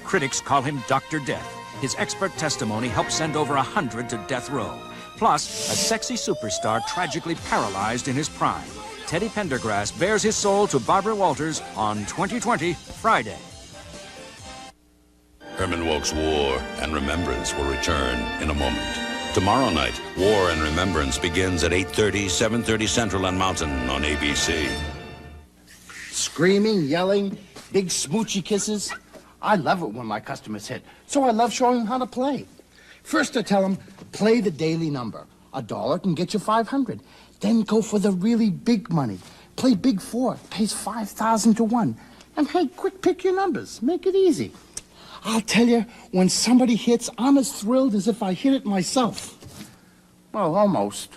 Critics call him Dr. Death. His expert testimony helped send over 100 to death row. Plus, a sexy superstar tragically paralyzed in his prime. Teddy Pendergrass bears his soul to Barbara Walters on 2020 Friday. Herman Wouk's War and Remembrance will return in a moment. Tomorrow night, War and Remembrance begins at 8:30, 7:30 Central and Mountain on ABC. Screaming, yelling, big smoochy kisses. I love it when my customers hit, so I love showing them how to play. First I tell them, play the daily number. $1 can get you 500. Then go for the really big money. Play Big 4, pays 5,000 to 1. And hey, quick pick your numbers, make it easy. I'll tell you, when somebody hits, I'm as thrilled as if I hit it myself. Well, almost.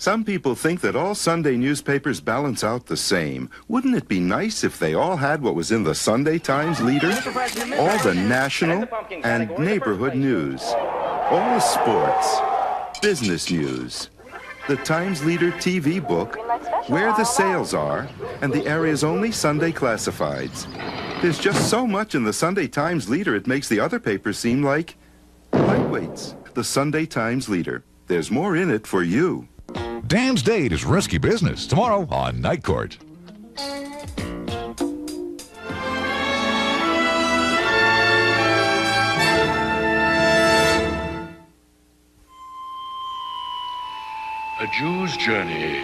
Some people think that all Sunday newspapers balance out the same. Wouldn't it be nice if they all had what was in the Sunday Times leader? All the national and neighborhood news. All the sports. Business news. The Times Leader TV book, where the sales are, and the area's only Sunday classifieds. There's just so much in the Sunday Times Leader it makes the other papers seem like lightweights. The Sunday Times Leader. There's more in it for you. Dan's date is risky business tomorrow on Night Court. A Jew's Journey,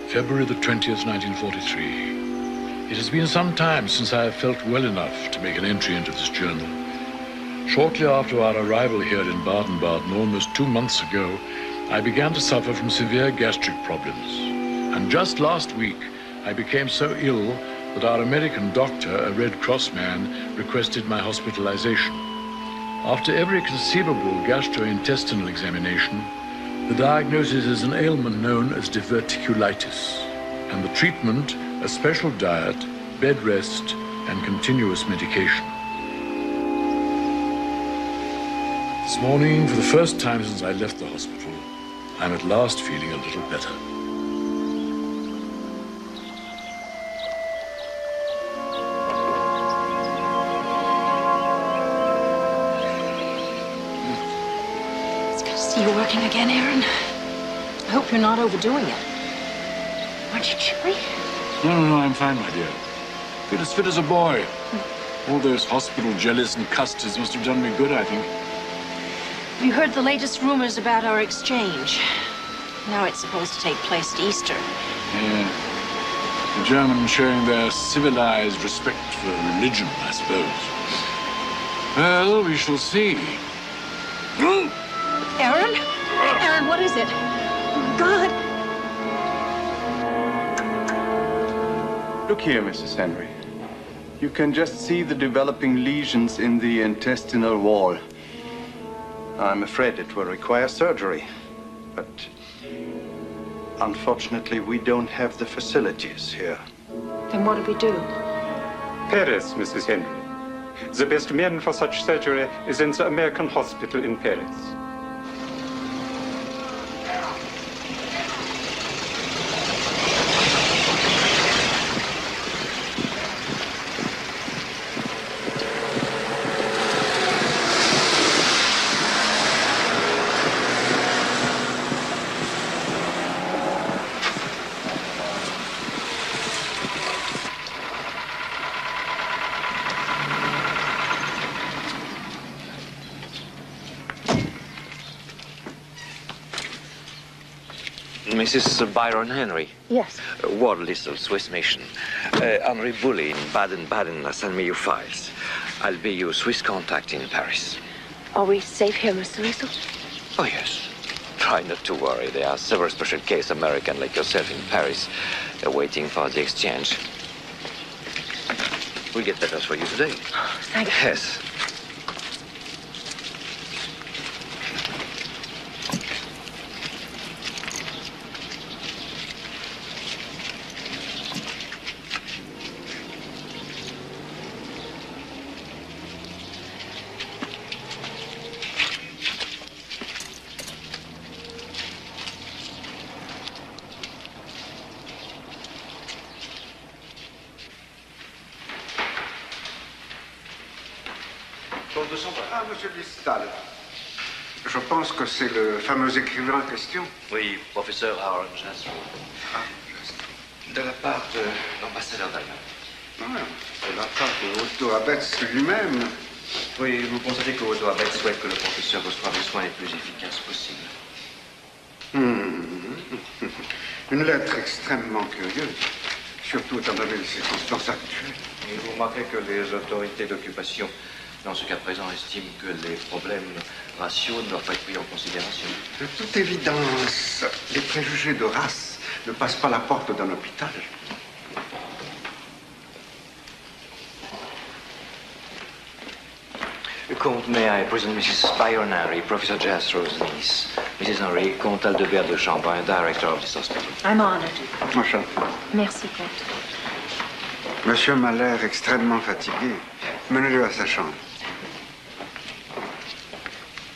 February the 20th, 1943. It has been some time since I have felt well enough to make an entry into this journal. Shortly after our arrival here in Baden-Baden, almost 2 months ago, I began to suffer from severe gastric problems. And just last week, I became so ill that our American doctor, a Red Cross man, requested my hospitalization. After every conceivable gastrointestinal examination, the diagnosis is an ailment known as diverticulitis, and the treatment, a special diet, bed rest, and continuous medication. This morning, for the first time since I left the hospital, I'm at last feeling a little better. It's good to see you working again, Aaron. I hope you're not overdoing it. Aren't you chilly? No, I'm fine, my dear. Feel as fit as a boy. All those hospital jellies and custards must have done me good, I think. Have you heard the latest rumors about our exchange? Now it's supposed to take place at Easter. Yeah. The Germans showing their civilized respect for religion, I suppose. Well, we shall see. Aaron? Aaron, what is it? Oh, God. Look here, Mrs. Henry. You can just see the developing lesions in the intestinal wall. I'm afraid it will require surgery, but unfortunately, we don't have the facilities here. Then what do we do? Paris, Mrs. Henry. The best man for such surgery is in the American hospital in Paris. Mrs. Byron Henry. Yes. War Listle, Swiss mission. Henri Bully in Baden-Baden send me your files. I'll be your Swiss contact in Paris. Are we safe here, Mr. Liesel? Oh, yes. Try not to worry. There are several special case American like yourself in Paris waiting for the exchange. We'll get letters for you today. Thank you. Yes. Ah, monsieur Listal. Je pense que c'est le fameux écrivain en question. Oui, professeur Aaron Jastrow. Ah, De la part de l'ambassadeur d'Allemagne. ah, de la part de Otto Abetz lui-même. Oui, vous constatez que Otto Abetz souhaite que le professeur reçoive les soins les plus efficaces possibles. Une lettre extrêmement curieuse, surtout étant donné les circonstances actuelles. Et vous remarquez que les autorités d'occupation, dans ce cas présent, estiment que les problèmes raciaux ne doivent pas être pris en considération. De toute évidence, les préjugés de race ne passent pas la porte d'un hôpital. Comte, may I present Mrs. Byron Henry, Professor Jastrow's niece. Mrs. Henry, Comte Aldebert de Champagne, director of this hospital. I'm honored. Enchanté. Merci, Comte. Monsieur m'a l'air extrêmement fatigué. Menez-le à sa chambre.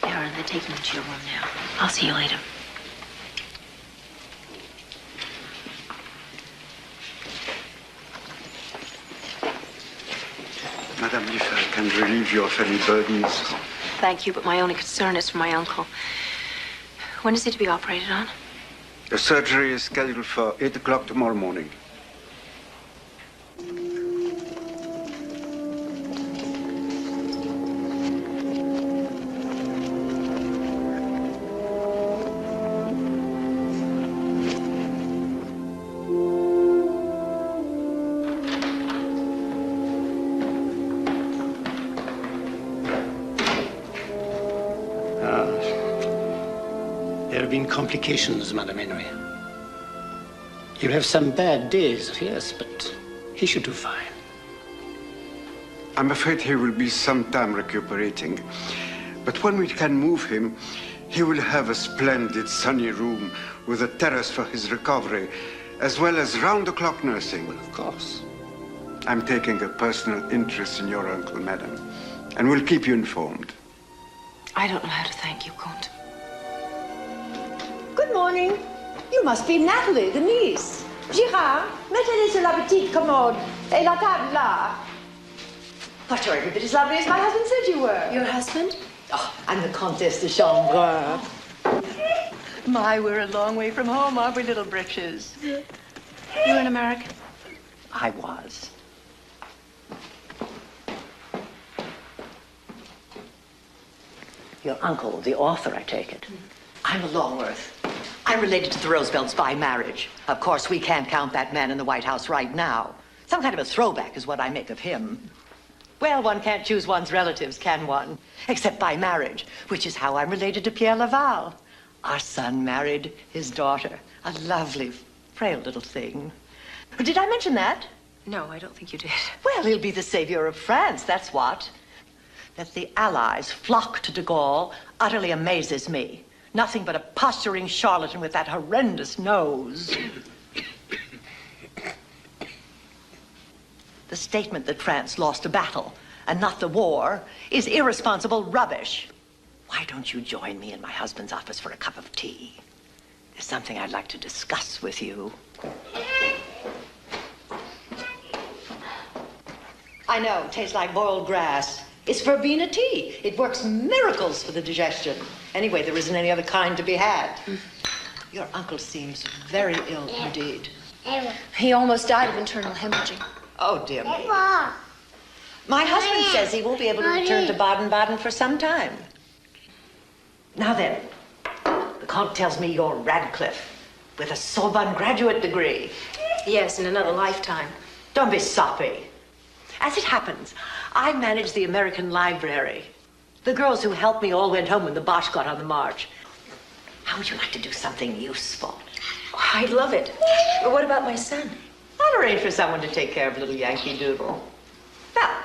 Aaron, they're taking you to your room now. I'll see you later. Madame Dufay can relieve you of any burdens. Thank you, but my only concern is for my uncle. When is he to be operated on? The surgery is scheduled for 8 o'clock tomorrow morning. There have been complications, Madame Henry. You'll have some bad days, yes, but he should do fine. I'm afraid he will be some time recuperating. But when we can move him, he will have a splendid sunny room with a terrace for his recovery, as well as round-the-clock nursing. Of course. I'm taking a personal interest in your uncle, Madam, and will keep you informed. I don't know how to thank you, Comte. Good morning. You must be Natalie, the niece. Girard, mettez-les sur la petite commode. Et la table là. But you're every bit as lovely as my husband said you were. Your husband? Oh, I'm the Comtesse de Chambrun. My, we're a long way from home, aren't we, little britches? You're an American? I was. Your uncle, the author, I take it. I'm a Longworth. I'm related to the Roosevelts by marriage. Of course, we can't count that man in the White House right now. Some kind of a throwback is what I make of him. Well, one can't choose one's relatives, can one? Except by marriage, which is how I'm related to Pierre Laval. Our son married his daughter, a lovely, frail little thing. Did I mention that? No, I don't think you did. Well, he'll be the savior of France, that's what. That the Allies flock to de Gaulle utterly amazes me. Nothing but a posturing charlatan with that horrendous nose. The statement that France lost a battle and not the war is irresponsible rubbish. Why don't you join me in my husband's office for a cup of tea? There's something I'd like to discuss with you. I know, tastes like boiled grass. It's verbena tea. It works miracles for the digestion. Anyway, there isn't any other kind to be had. Your uncle seems very ill indeed. He almost died of internal hemorrhaging. Oh, dear me. My husband says he won't be able to return to Baden-Baden for some time. Now then, the Comte tells me you're Radcliffe with a Sorbonne graduate degree. Yes, in another lifetime. Don't be soppy. As it happens, I manage the American Library. The girls who helped me all went home when the Boche got on the march. How would you like to do something useful? Oh, I'd love it. But what about my son? I'll arrange for someone to take care of little Yankee Doodle. Now,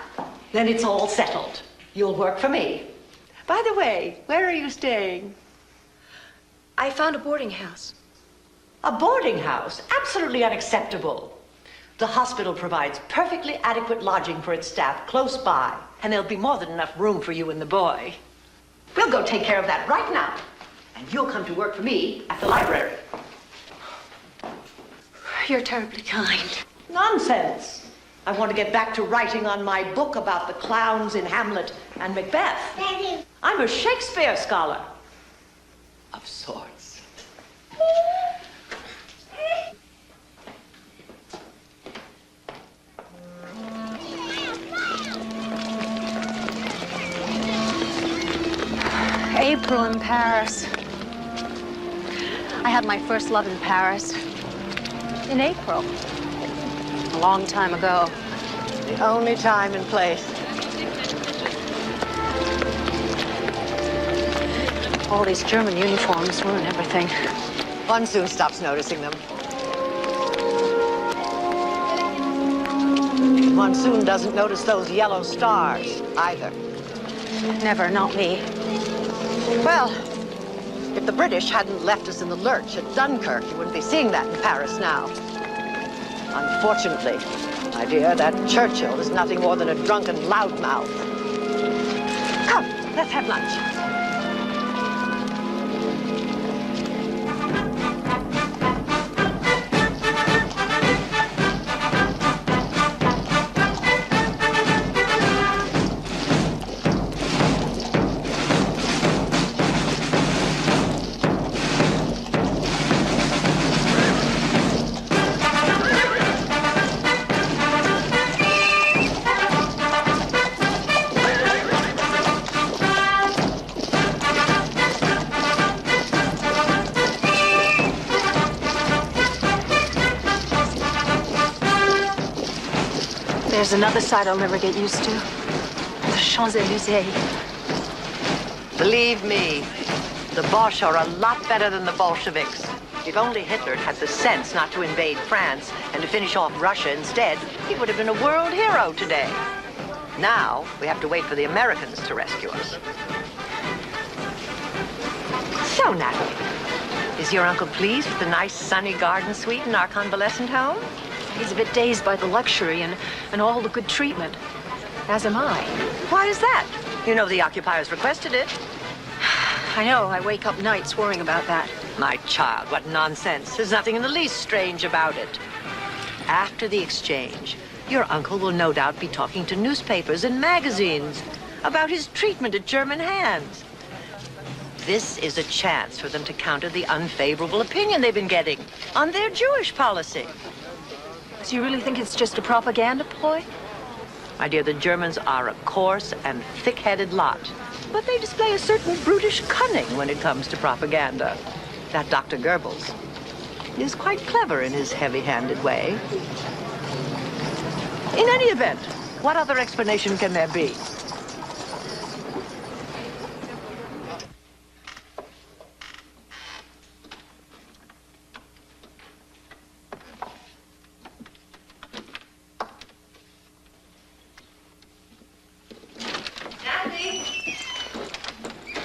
then it's all settled. You'll work for me. By the way, where are you staying? I found a boarding house. A boarding house? Absolutely unacceptable. The hospital provides perfectly adequate lodging for its staff close by, and there'll be more than enough room for you and the boy. We'll go take care of that right now, and you'll come to work for me at the library. You're terribly kind. Nonsense. I want to get back to writing on my book about the clowns in Hamlet and Macbeth. Daddy. I'm a Shakespeare scholar. Of sorts. April in Paris. I had my first love in Paris. In April. A long time ago. The only time and place. All these German uniforms ruin everything. One soon stops noticing them. One soon doesn't notice those yellow stars either. Never, not me. Well, If the British hadn't left us in the lurch at Dunkirk, you wouldn't be seeing that in Paris now. Unfortunately, my dear, that Churchill is nothing more than a drunken loudmouth. Come, let's have lunch. There's another side I'll never get used to. The Champs-Élysées. Believe me, the Boche are a lot better than the Bolsheviks. If only Hitler had the sense not to invade France and to finish off Russia instead, he would have been a world hero today. Now, we have to wait for the Americans to rescue us. So, Natalie, is your uncle pleased with the nice sunny garden suite in our convalescent home? He's a bit dazed by the luxury and all the good treatment. As am I. Why is that? You know the occupiers requested it. I know. I wake up nights worrying about that. My child, what nonsense. There's nothing in the least strange about it. After the exchange, your uncle will no doubt be talking to newspapers and magazines about his treatment at German hands. This is a chance for them to counter the unfavorable opinion they've been getting on their Jewish policy. So you really think it's just a propaganda ploy? My dear, the Germans are a coarse and thick-headed lot, but they display a certain brutish cunning when it comes to propaganda. That Dr. Goebbels is quite clever in his heavy-handed way. In any event, what other explanation can there be?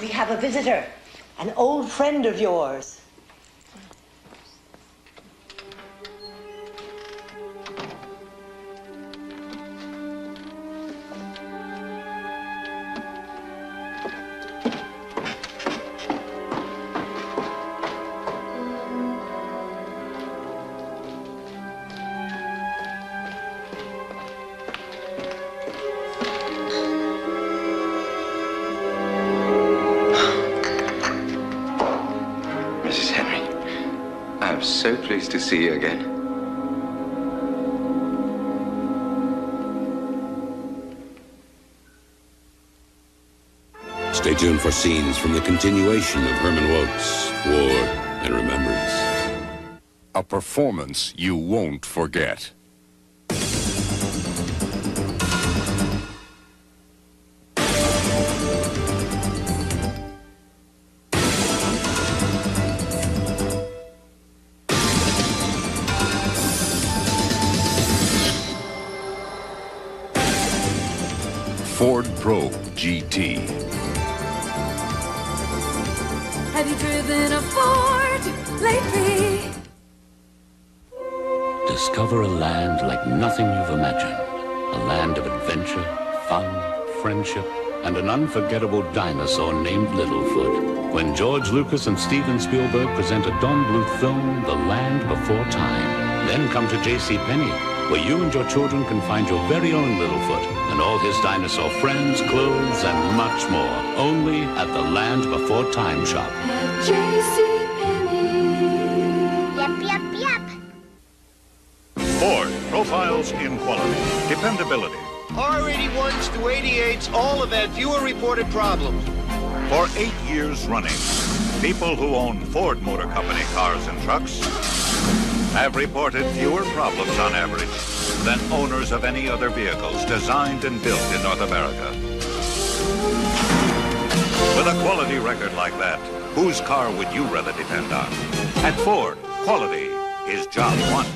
We have a visitor, an old friend of yours. So pleased to see you again. Stay tuned for scenes from the continuation of Herman Wouk's War and Remembrance. A performance you won't forget. Ford Probe GT. Have you driven a Ford lately? Discover a land like nothing you've imagined. A land of adventure, fun, friendship, and an unforgettable dinosaur named Littlefoot. When George Lucas and Steven Spielberg present a Don Bluth film, The Land Before Time. Then come to JCPenney, where you and your children can find your very own Littlefoot and all his dinosaur friends, clothes, and much more. Only at the Land Before Time shop. Yep. Ford profiles in quality, dependability. R81s to 88s, all have had fewer reported problems. For 8 years running, people who own Ford Motor Company cars and trucks have reported fewer problems on average than owners of any other vehicles designed and built in North America. With a quality record like that, whose car would you rather depend on? At Ford, quality is job one.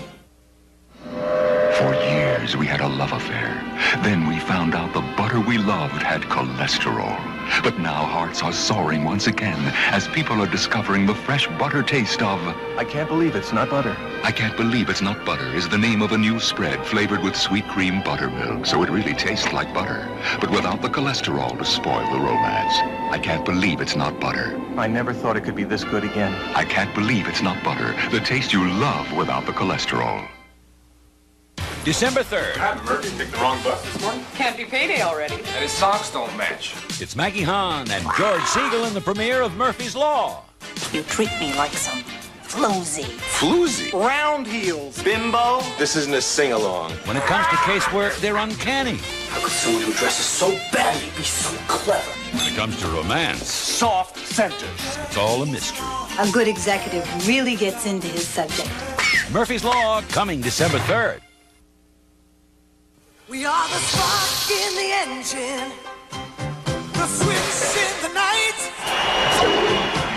For years, we had a love affair. Then we found out the butter we loved had cholesterol. But now hearts are soaring once again as people are discovering the fresh butter taste of... I can't believe it's not butter. I Can't Believe It's Not Butter is the name of a new spread flavored with sweet cream buttermilk, so it really tastes like butter, but without the cholesterol to spoil the romance. I Can't Believe It's Not Butter. I never thought it could be this good again. I Can't Believe It's Not Butter, the taste you love without the cholesterol. December 3rd. Murphy picked the wrong bus this morning? Can't be payday already. And his socks don't match. It's Maggie Hahn and George Siegel in the premiere of Murphy's Law. You treat me like some floozy. Floozy? Round heels. Bimbo? This isn't a sing-along. When it comes to case where they're uncanny. How could someone who dresses so badly be so clever? When it comes to romance, Soft centers. it's all a mystery. A good executive really gets into his subject. Murphy's Law, coming December 3rd. We are the spark in the engine, the switch in the night,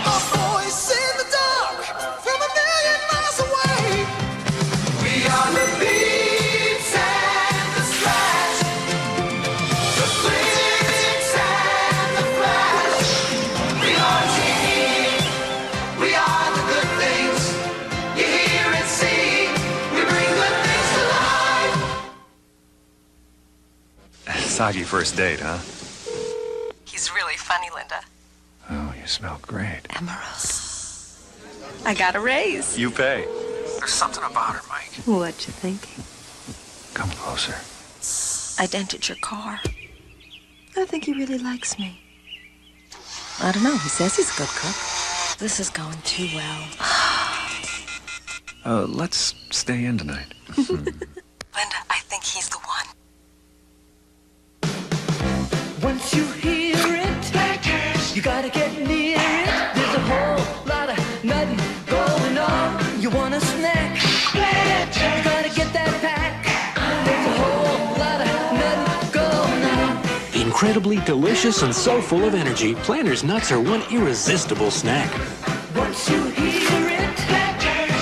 a voice in the dark from a million miles away. We are the beats and the slash, the flicks and the flash. We are TV, we are the good things you hear and see. We bring good things to life. Soggy first date, huh? He's really funny, Linda. Oh, you smell great. Emerald. I got a raise. You pay. There's something about her, Mike. What you thinking? Come closer. I dented your car. I think he really likes me. I don't know. He says he's a good cook. This is going too well. Let's stay in tonight. Linda, I think he's the one. Once you hear it, you gotta get near it. There's a whole lot of nothing going on. You want a snack? You gotta get that pack. There's a whole lot of nothing going on. Incredibly delicious and so full of energy, Planters nuts are one irresistible snack. Once you hear it,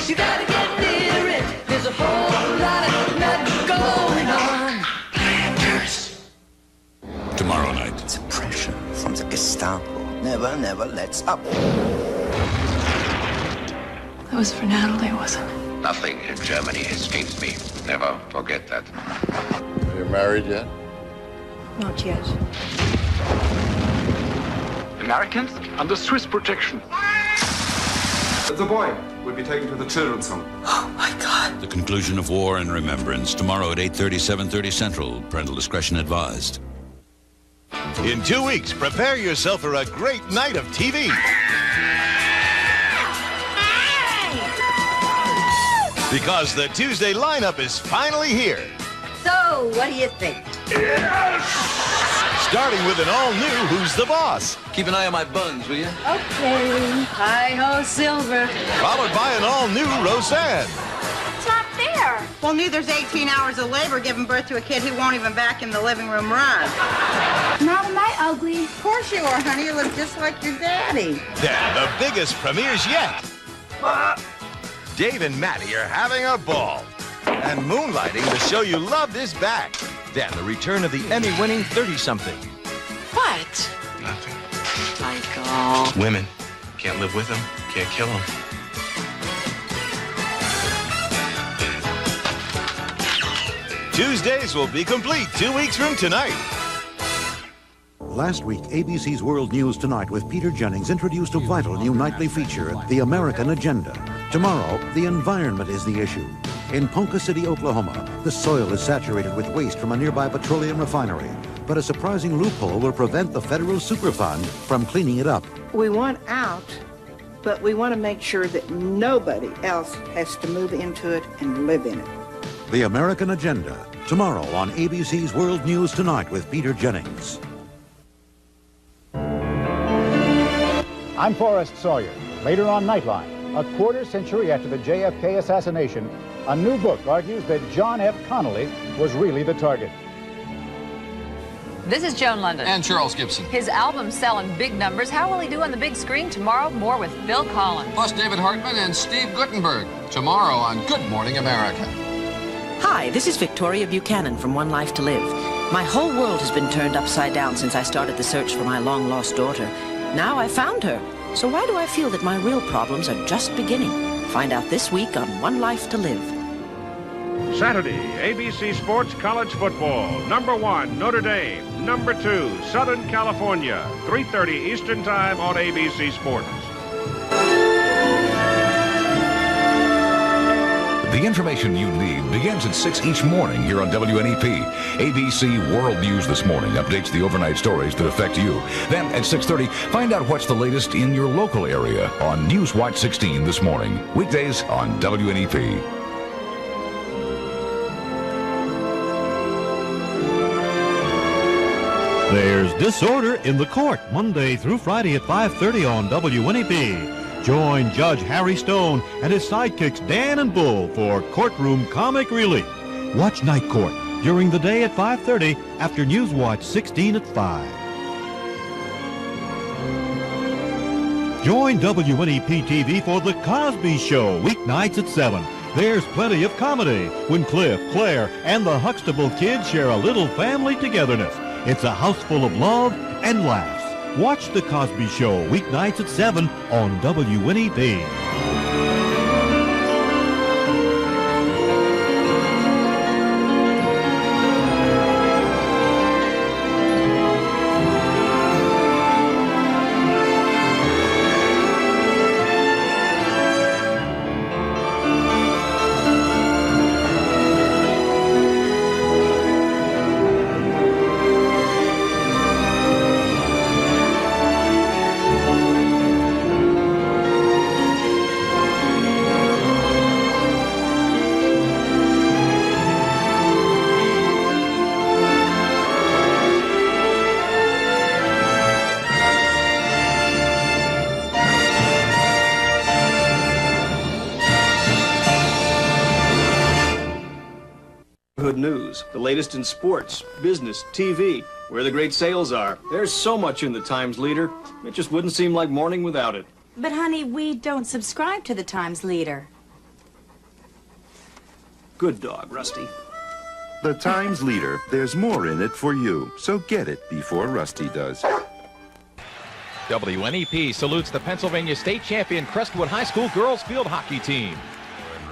you gotta get near it. There's a whole lot of nothing going on. Planters. Tomorrow night. It's pressure from the Gestapo. Never lets up. That was for Natalie, wasn't it? Nothing in Germany escapes me. Never forget that. Are you married yet? Not yet. Americans under Swiss protection. The boy will be taken to the children's home. Oh, my God. The conclusion of War and Remembrance, tomorrow at 8:30, 7:30 Central. Parental discretion advised. In 2 weeks, prepare yourself for a great night of TV. Because the Tuesday lineup is finally here. So, what do you think? Starting with an all-new Who's the Boss? Keep an eye on my buns, will you? Okay. Hi-ho, Silver. Followed by an all-new Roseanne. It's not fair. Well, neither's 18 hours of labor giving birth to a kid who won't even back in the living room rug. Mom, am I ugly? Of course you are, honey. You look just like your daddy. Then the biggest premieres yet. Dave and Maddie are having a ball. And Moonlighting, the show you loved, is back. Then the return of the Emmy-winning 30-something. What? Nothing. Michael. Women. Can't live with them. Can't kill them. Tuesdays will be complete 2 weeks from tonight. Last week, ABC's World News Tonight with Peter Jennings introduced a vital new nightly feature, The American Agenda. Tomorrow, the environment is the issue. In Ponca City, Oklahoma, the soil is saturated with waste from a nearby petroleum refinery. But a surprising loophole will prevent the federal Superfund from cleaning it up. We want out, but we want to make sure that nobody else has to move into it and live in it. The American Agenda, tomorrow on ABC's World News Tonight with Peter Jennings. I'm Forrest Sawyer. Later on Nightline, a quarter century after the JFK assassination, a new book argues that John F. Connolly was really the target. This is Joan London. And Charles Gibson. His album's selling big numbers. How will he do on the big screen tomorrow? More with Phil Collins. Plus David Hartman and Steve Guttenberg. Tomorrow on Good Morning America. Hi, this is Victoria Buchanan from One Life to Live. My whole world has been turned upside down since I started the search for my long-lost daughter. Now I found her. So why do I feel that my real problems are just beginning? Find out this week on One Life to Live. Saturday, ABC Sports College Football. Number 1, Notre Dame. Number 2, Southern California. 3:30 Eastern Time on ABC Sports. The information you need begins at 6 each morning here on WNEP. ABC World News This Morning updates the overnight stories that affect you. Then at 6:30, find out what's the latest in your local area on Newswatch 16 this morning. Weekdays on WNEP. There's Disorder in the Court, Monday through Friday at 5:30 on WNEP. Join Judge Harry Stone and his sidekicks Dan and Bull for Courtroom Comic Relief. Watch Night Court during the day at 5:30 after Newswatch 16 at 5. Join WNEP TV for The Cosby Show, weeknights at 7. There's plenty of comedy when Cliff, Claire, and the Huxtable kids share a little family togetherness. It's a house full of love and laughs. Watch The Cosby Show, weeknights at 7 on WNEP. News, the latest in sports, business, TV, where the great sales are. There's so much in the Times Leader. It just wouldn't seem like morning without it. But honey, we don't subscribe to the Times Leader. Good dog, Rusty. The Times Leader. There's more in it for you. So get it before Rusty does. WNEP salutes the Pennsylvania State Champion Crestwood High School girls field hockey team.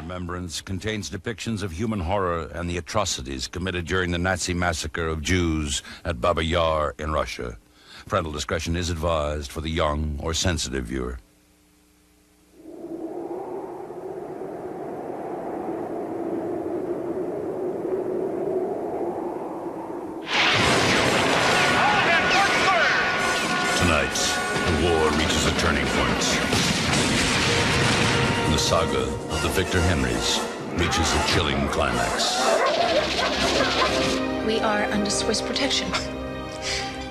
Remembrance contains depictions of human horror and the atrocities committed during the Nazi massacre of Jews at Baba Yar in Russia. Parental discretion is advised for the young or sensitive viewer. Tonight, the war reaches a turning point. The saga of the Victor Henrys reaches a chilling climax. We are under Swiss protection.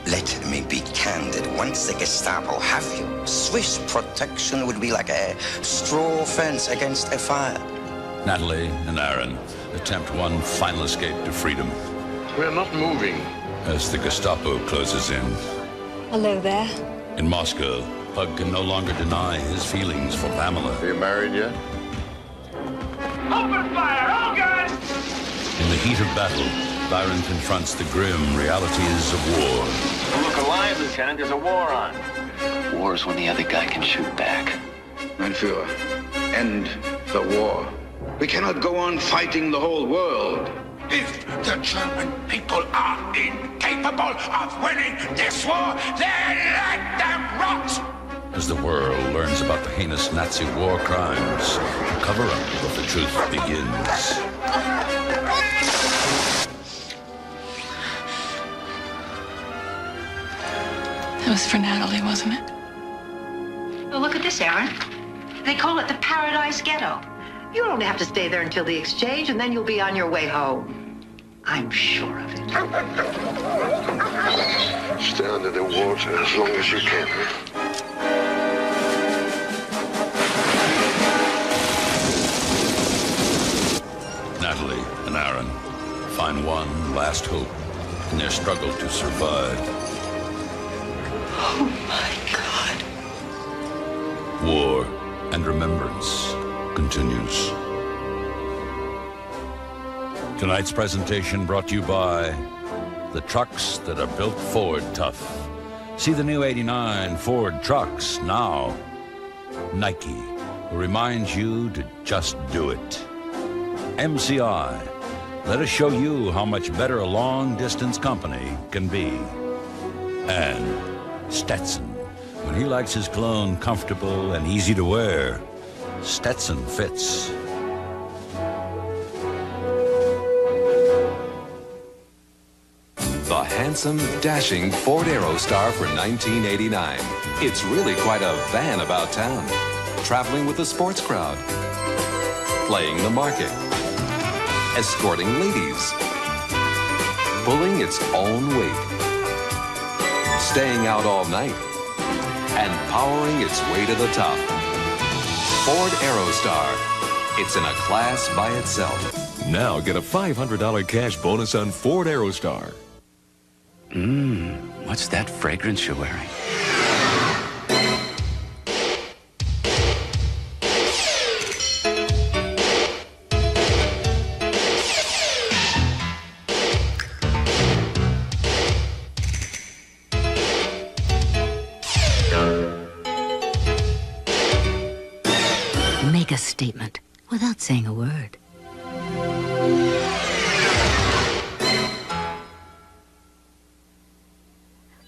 Let me be candid. Once the Gestapo have you, Swiss protection would be like a straw fence against a fire. Natalie and Aaron attempt one final escape to freedom. We're not moving. As the Gestapo closes in. Hello there. In Moscow, Pug can no longer deny his feelings for Pamela. Are you married yet? Open fire! All guns! In the heat of battle, Byron confronts the grim realities of war. Look alive, Lieutenant. There's a war on. War is when the other guy can shoot back. Mein Führer, end the war. We cannot go on fighting the whole world. If the German people are incapable of winning this war, then let them rot! As the world learns about the heinous Nazi war crimes, the cover-up of the truth begins. That was for Natalie, wasn't it? Well, look at this, Aaron. They call it the Paradise Ghetto. You don't have to stay there until the exchange, and then you'll be on your way home. I'm sure of it. Stay under the water as long as you can. Natalie and Aaron find one last hope in their struggle to survive. Oh, my God. War and remembrance continues. Tonight's presentation brought to you by The trucks that are built Ford tough. See the new 89 Ford trucks now. Nike reminds you to just do it. MCI, let us show you how much better a long-distance company can be. And Stetson, when he likes his cologne comfortable and easy to wear, Stetson fits. The handsome, dashing Ford Aerostar for 1989. It's really quite a van about town. Traveling with the sports crowd. Playing the market. Escorting ladies. Pulling its own weight. Staying out all night. And powering its way to the top. Ford Aerostar. It's in a class by itself. Now get a $500 cash bonus on Ford Aerostar. What's that fragrance you're wearing? Make a statement without saying a word.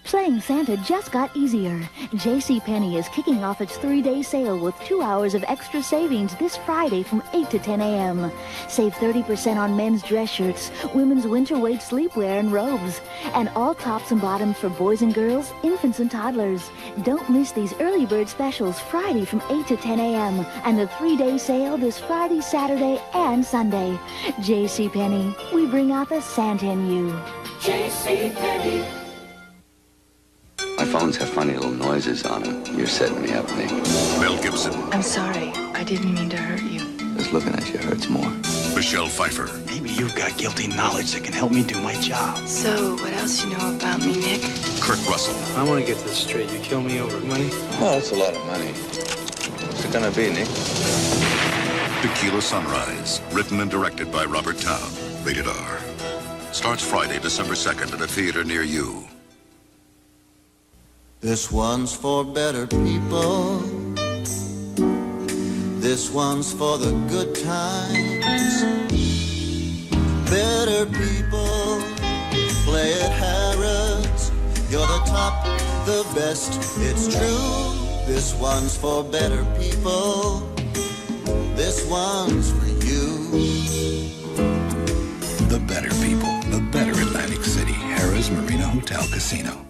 Playing Santa just got easier. JCPenney is kicking off its 3-day sale with 2 hours of extra savings this Friday from 8 to 10 a.m. Save 30% on men's dress shirts, women's winter weight sleepwear and robes, and all tops and bottoms for boys and girls, infants and toddlers. Don't miss these early bird specials Friday from 8 to 10 a.m. and the 3-day sale this Friday, Saturday, and Sunday. JCPenney, we bring out the Santa in you. JCPenney. My phones have funny little noises on them. You're setting me up, Nick. Mel Gibson. I'm sorry. I didn't mean to hurt you. Just looking at you hurts more. Michelle Pfeiffer. Maybe you've got guilty knowledge that can help me do my job. So, what else you know about me, Nick? Kurt Russell. I want to get this straight. You kill me over money? Oh, that's a lot of money. What's it gonna be, Nick? Tequila Sunrise. Written and directed by Robert Town. Rated R. Starts Friday, December 2nd at a theater near you. This one's for better people. This one's for the good times. Better people play at Harrods. You're the top, the best, it's true. This one's for better people. This one's for you. The better people, the better Atlantic City. Harrah's Marina Hotel Casino.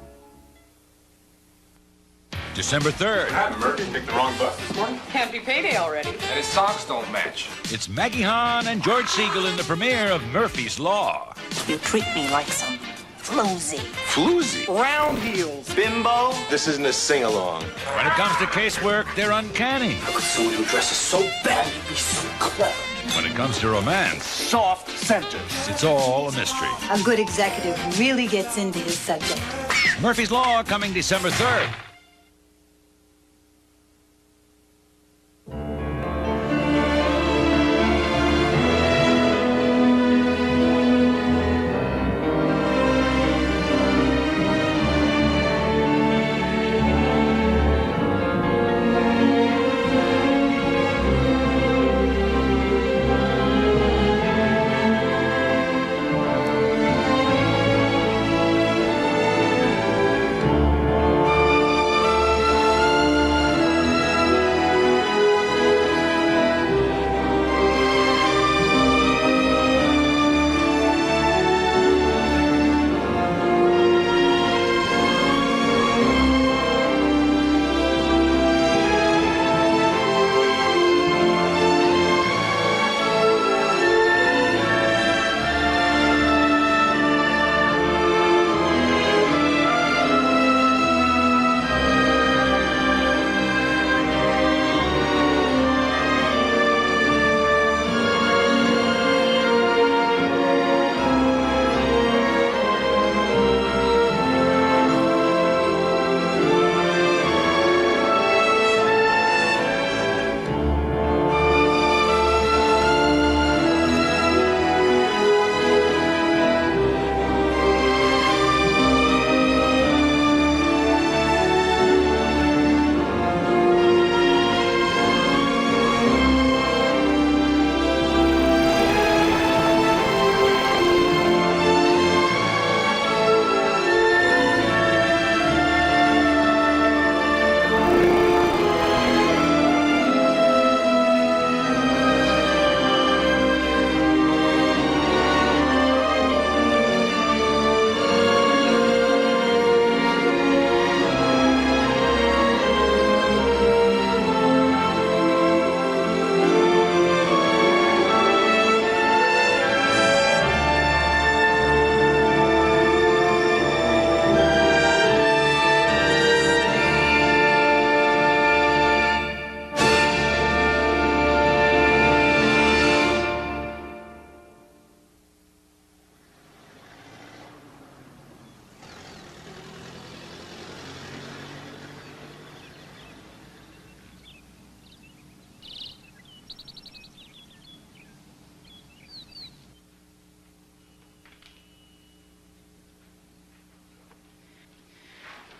December 3rd. Murphy picked the wrong bus this morning. Happy payday already. And his socks don't match. It's Maggie Hahn and George Siegel in the premiere of Murphy's Law. You treat me like some floozy. Floozy? Round heels. Bimbo? This isn't a sing-along. When it comes to casework, they're uncanny. How could someone who dresses so badly be so clever? When it comes to romance, Soft centers. it's all a mystery. A good executive really gets into his subject. Murphy's Law coming December 3rd.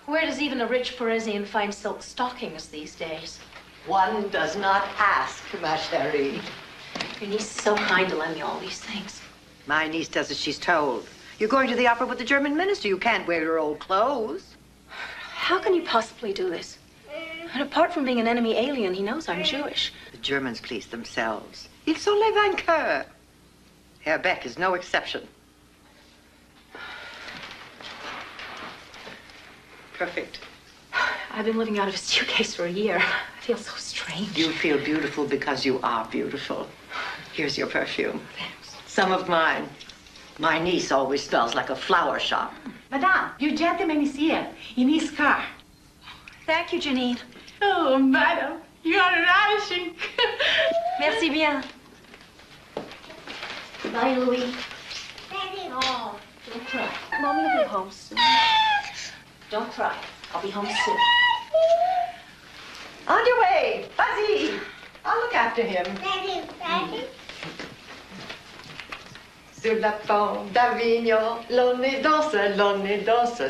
Where does even a rich Parisian find silk stockings these days? One does not ask, ma chérie. Your niece is so kind to lend me all these things. My niece does as she's told. You're going to the opera with the German minister. You can't wear your old clothes. How can you possibly do this? And apart from being an enemy alien, he knows I'm Jewish. The Germans please themselves. Ils sont les vainqueurs. Herr Beck is no exception. Perfect. I've been living out of his suitcase for a year. I feel so strange. You feel beautiful because you are beautiful. Here's your perfume. Thanks. Some of mine. My niece always smells like a flower shop. Madame, your gentleman is here in his car. Thank you, Janine. Oh, madam, you are ravishing. Merci bien. Bye, Louis. Oh, don't cry. Mommy will be home soon. Don't cry. I'll be home soon. On your way. Vas-y. I'll look after him. Sur la pente d'Avignon, l'on est danse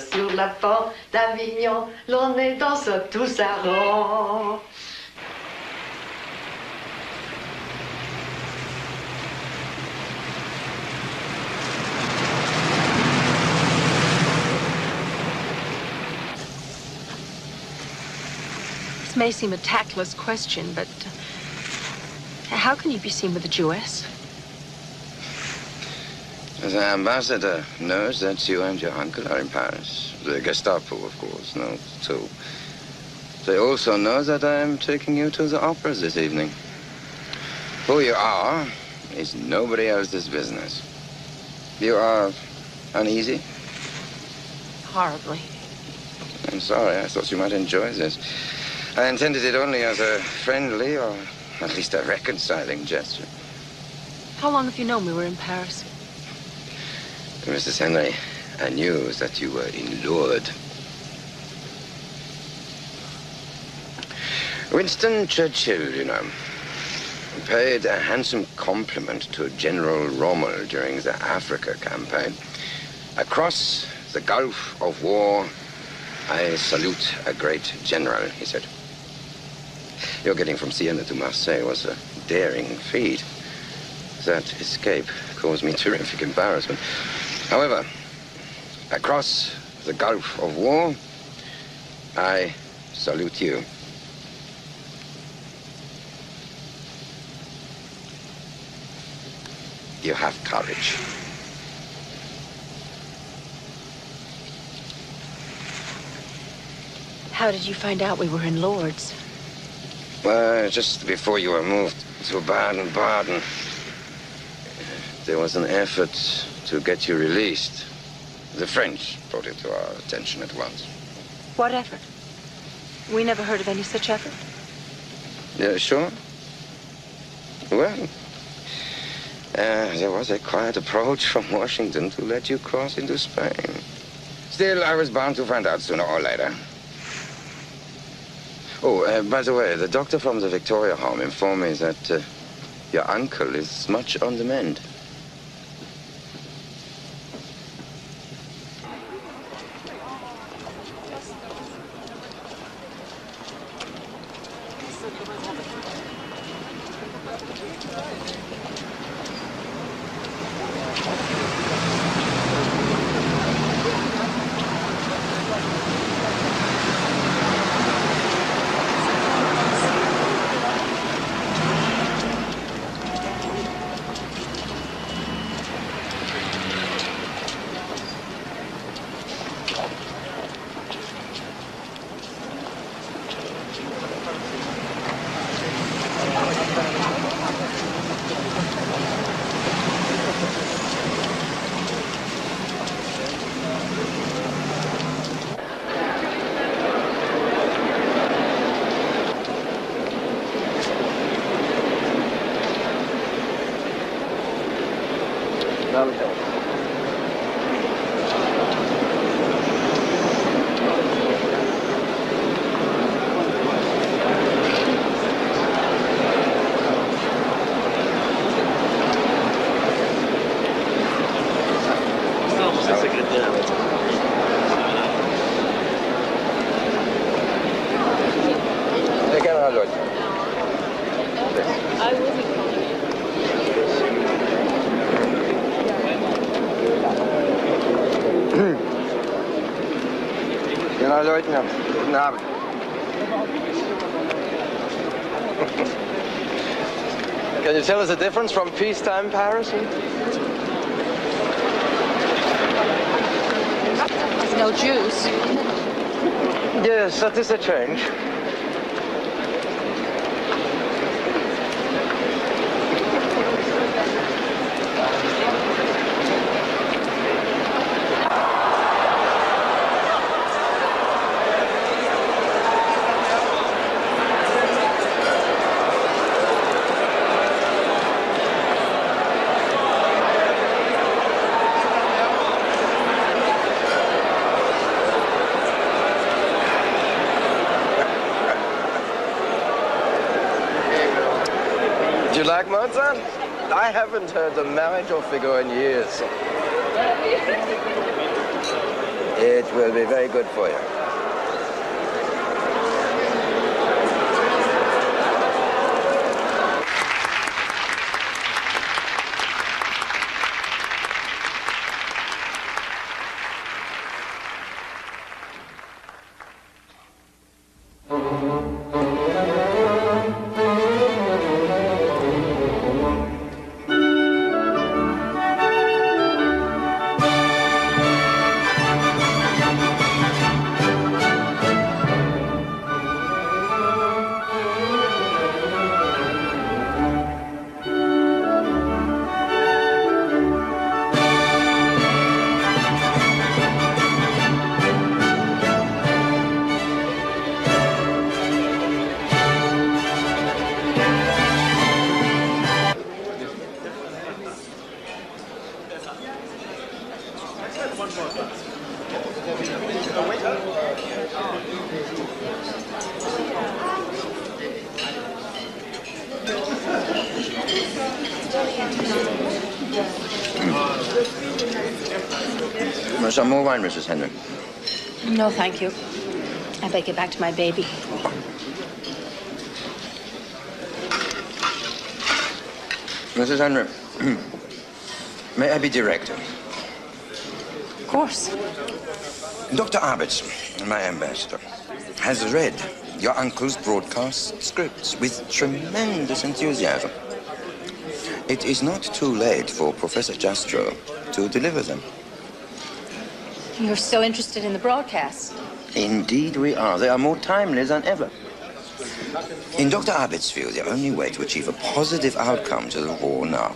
sur la pente d'Avignon, l'on est danse tous à rond. This may seem a tactless question, but how can you be seen with a Jewess? The ambassador knows that you and your uncle are in Paris. The Gestapo, of course, knows too. They also know that I am taking you to the opera this evening. Who you are is nobody else's business. You are uneasy? Horribly. I'm sorry. I thought you might enjoy this. I intended it only as a friendly or at least a reconciling gesture. How long have you known we were in Paris? Mrs. Henry, I knew that you were in Lourdes. Winston Churchill, you know, paid a handsome compliment to General Rommel during the Africa campaign. Across the Gulf of War, I salute a great general, he said. Your getting from Siena to Marseille was a daring feat. That escape caused me terrific embarrassment. However, across the Gulf of War, I salute you. You have courage. How did you find out we were in Lourdes? Well, just before you were moved to Baden-Baden, there was an effort to get you released. The French brought it to our attention at once. What effort? We never heard of any such effort. Yeah, sure. Well, there was a quiet approach from Washington to let you cross into Spain. Still, I was bound to find out sooner or later. Oh, by the way, the doctor from the Victoria Home informed me that your uncle is much on the mend. Herr Leutnant, guten Abend. Can you tell us the difference from peacetime Paris? No Jews. Yes, that is a change. Do you like Mozart? I haven't heard the Marigold figure in years. It will be very good for you. Some more wine, Mrs. Henry. No, thank you. I better get back to my baby. Mrs. Henry, may I be direct? Of course. Dr. Arbitz, my ambassador, has read your uncle's broadcast scripts with tremendous enthusiasm. It is not too late for Professor Jastrow to deliver them. You're still interested in the broadcast? Indeed we are. They are more timely than ever. In Dr. Arbitz's view, the only way to achieve a positive outcome to the war now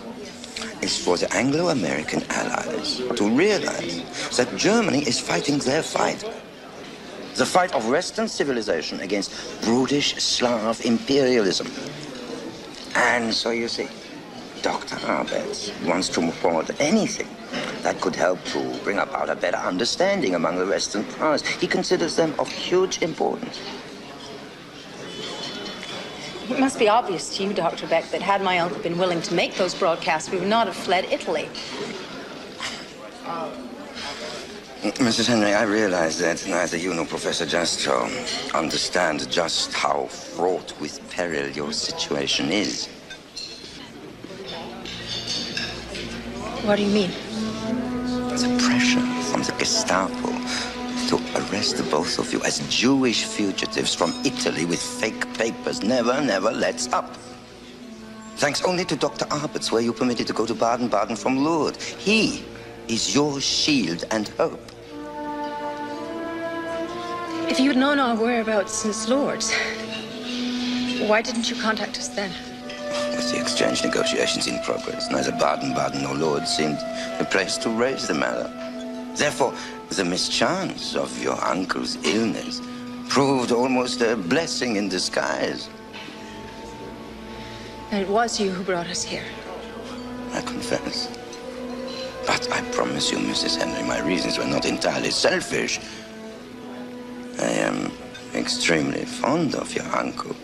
is for the Anglo-American allies to realize that Germany is fighting their fight. The fight of Western civilization against brutish Slav imperialism. And so you see, Dr. Arbitz wants to move forward anything that could help to bring about a better understanding among the Western powers. He considers them of huge importance. It must be obvious to you, Dr. Beck, that had my uncle been willing to make those broadcasts, we would not have fled Italy. Mrs. Henry, I realize that neither you nor Professor Jastrow understand just how fraught with peril your situation is. What do you mean? The pressure from the Gestapo to arrest the both of you as Jewish fugitives from Italy with fake papers never lets up. Thanks only to Dr. Arbitz were you permitted to go to Baden-Baden from Lourdes. He is your shield and hope. If you had known our whereabouts since Lourdes, why didn't you contact us then? With the exchange negotiations in progress, neither Baden-Baden nor Lourdes seemed the place to raise the matter. Therefore, the mischance of your uncle's illness proved almost a blessing in disguise. And it was you who brought us here. I confess. But I promise you, Mrs. Henry, my reasons were not entirely selfish. I am extremely fond of your uncle.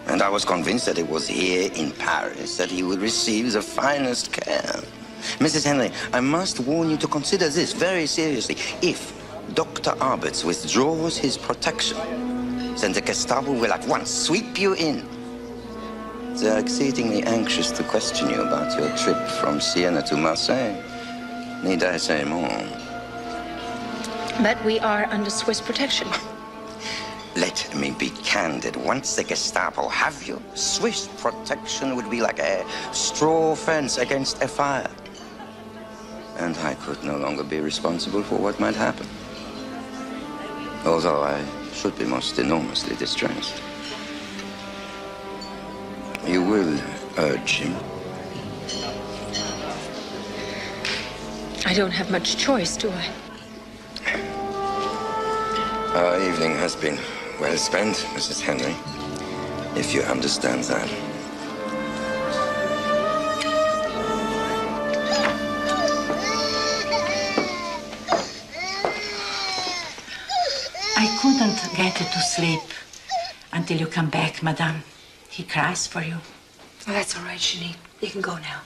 And I was convinced that it was here in Paris that he would receive the finest care. Mrs. Henry, I must warn you to consider this very seriously. If Dr. Arbitz withdraws his protection, then the Gestapo will at once sweep you in. They are exceedingly anxious to question you about your trip from Siena to Marseille. Need I say more? But we are under Swiss protection. Let me be candid. Once the Gestapo have you, Swiss protection would be like a straw fence against a fire. And I could no longer be responsible for what might happen. Although I should be most enormously distressed. You will urge him? I don't have much choice, do I? Our evening has been well spent, Mrs. Henry, if you understand that. I couldn't get to sleep until you come back, madame. He cries for you. Oh, that's all right, Janine. You can go now.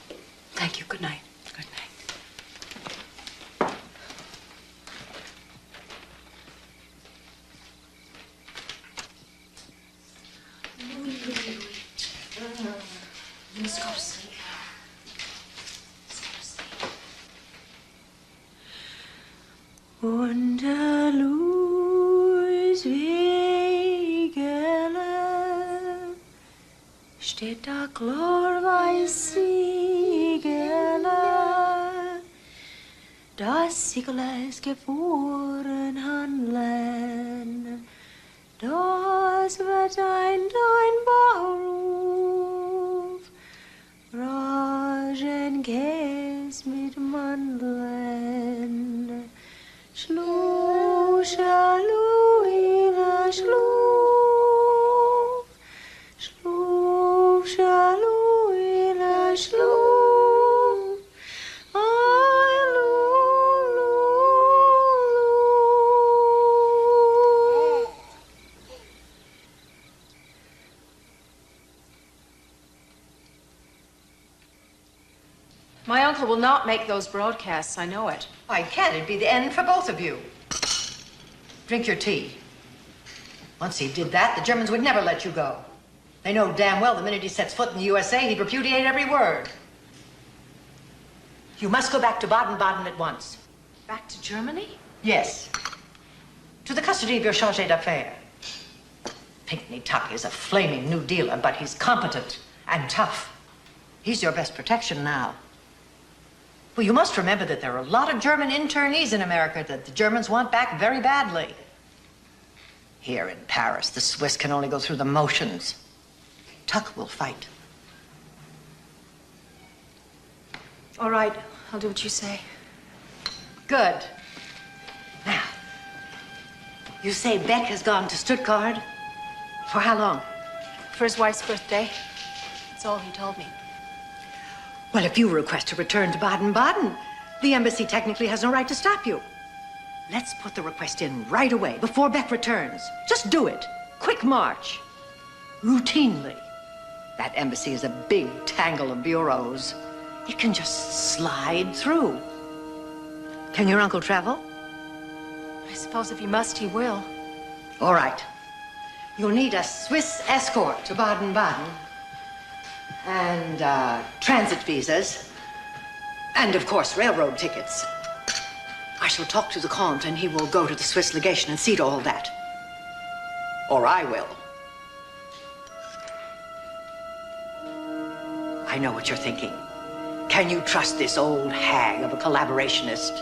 Thank you. Good night. Good night. Let's go to sleep. Und der Luis Wegele steht da glorweiß Siegele, das Siegel ist gefahren handeln, das wird dein Beruf, Rogenkäse mit Mandeln. Schluf, Schaluila, schluf. Schluf, Schaluila, schluf. Ai, Lulu. My uncle will not make those broadcasts. I know it. Why can't it be the end for both of you? Drink your tea. Once he did that, the Germans would never let you go. They know damn well the minute he sets foot in the USA, he'd repudiate every word. You must go back to Baden-Baden at once. Back to Germany? Yes. To the custody of your chargé d'affaires. Pinckney Tuck is a flaming New Dealer, but he's competent and tough. He's your best protection now. Well, you must remember that there are a lot of German internees in America that the Germans want back very badly. Here in Paris, the Swiss can only go through the motions. Tuck will fight. All right, I'll do what you say. Good. Now, you say Beck has gone to Stuttgart? For how long? For his wife's birthday. That's all he told me. Well, if you request to return to Baden-Baden, the embassy technically has no right to stop you. Let's put the request in right away, before Beck returns. Just do it. Quick march. Routinely. That embassy is a big tangle of bureaus. It can just slide through. Can your uncle travel? I suppose if he must, he will. All right. You'll need a Swiss escort to Baden-Baden. And transit visas. And, of course, railroad tickets. I shall talk to the Comte, and he will go to the Swiss legation and see to all that. Or I will. I know what you're thinking. Can you trust this old hag of a collaborationist?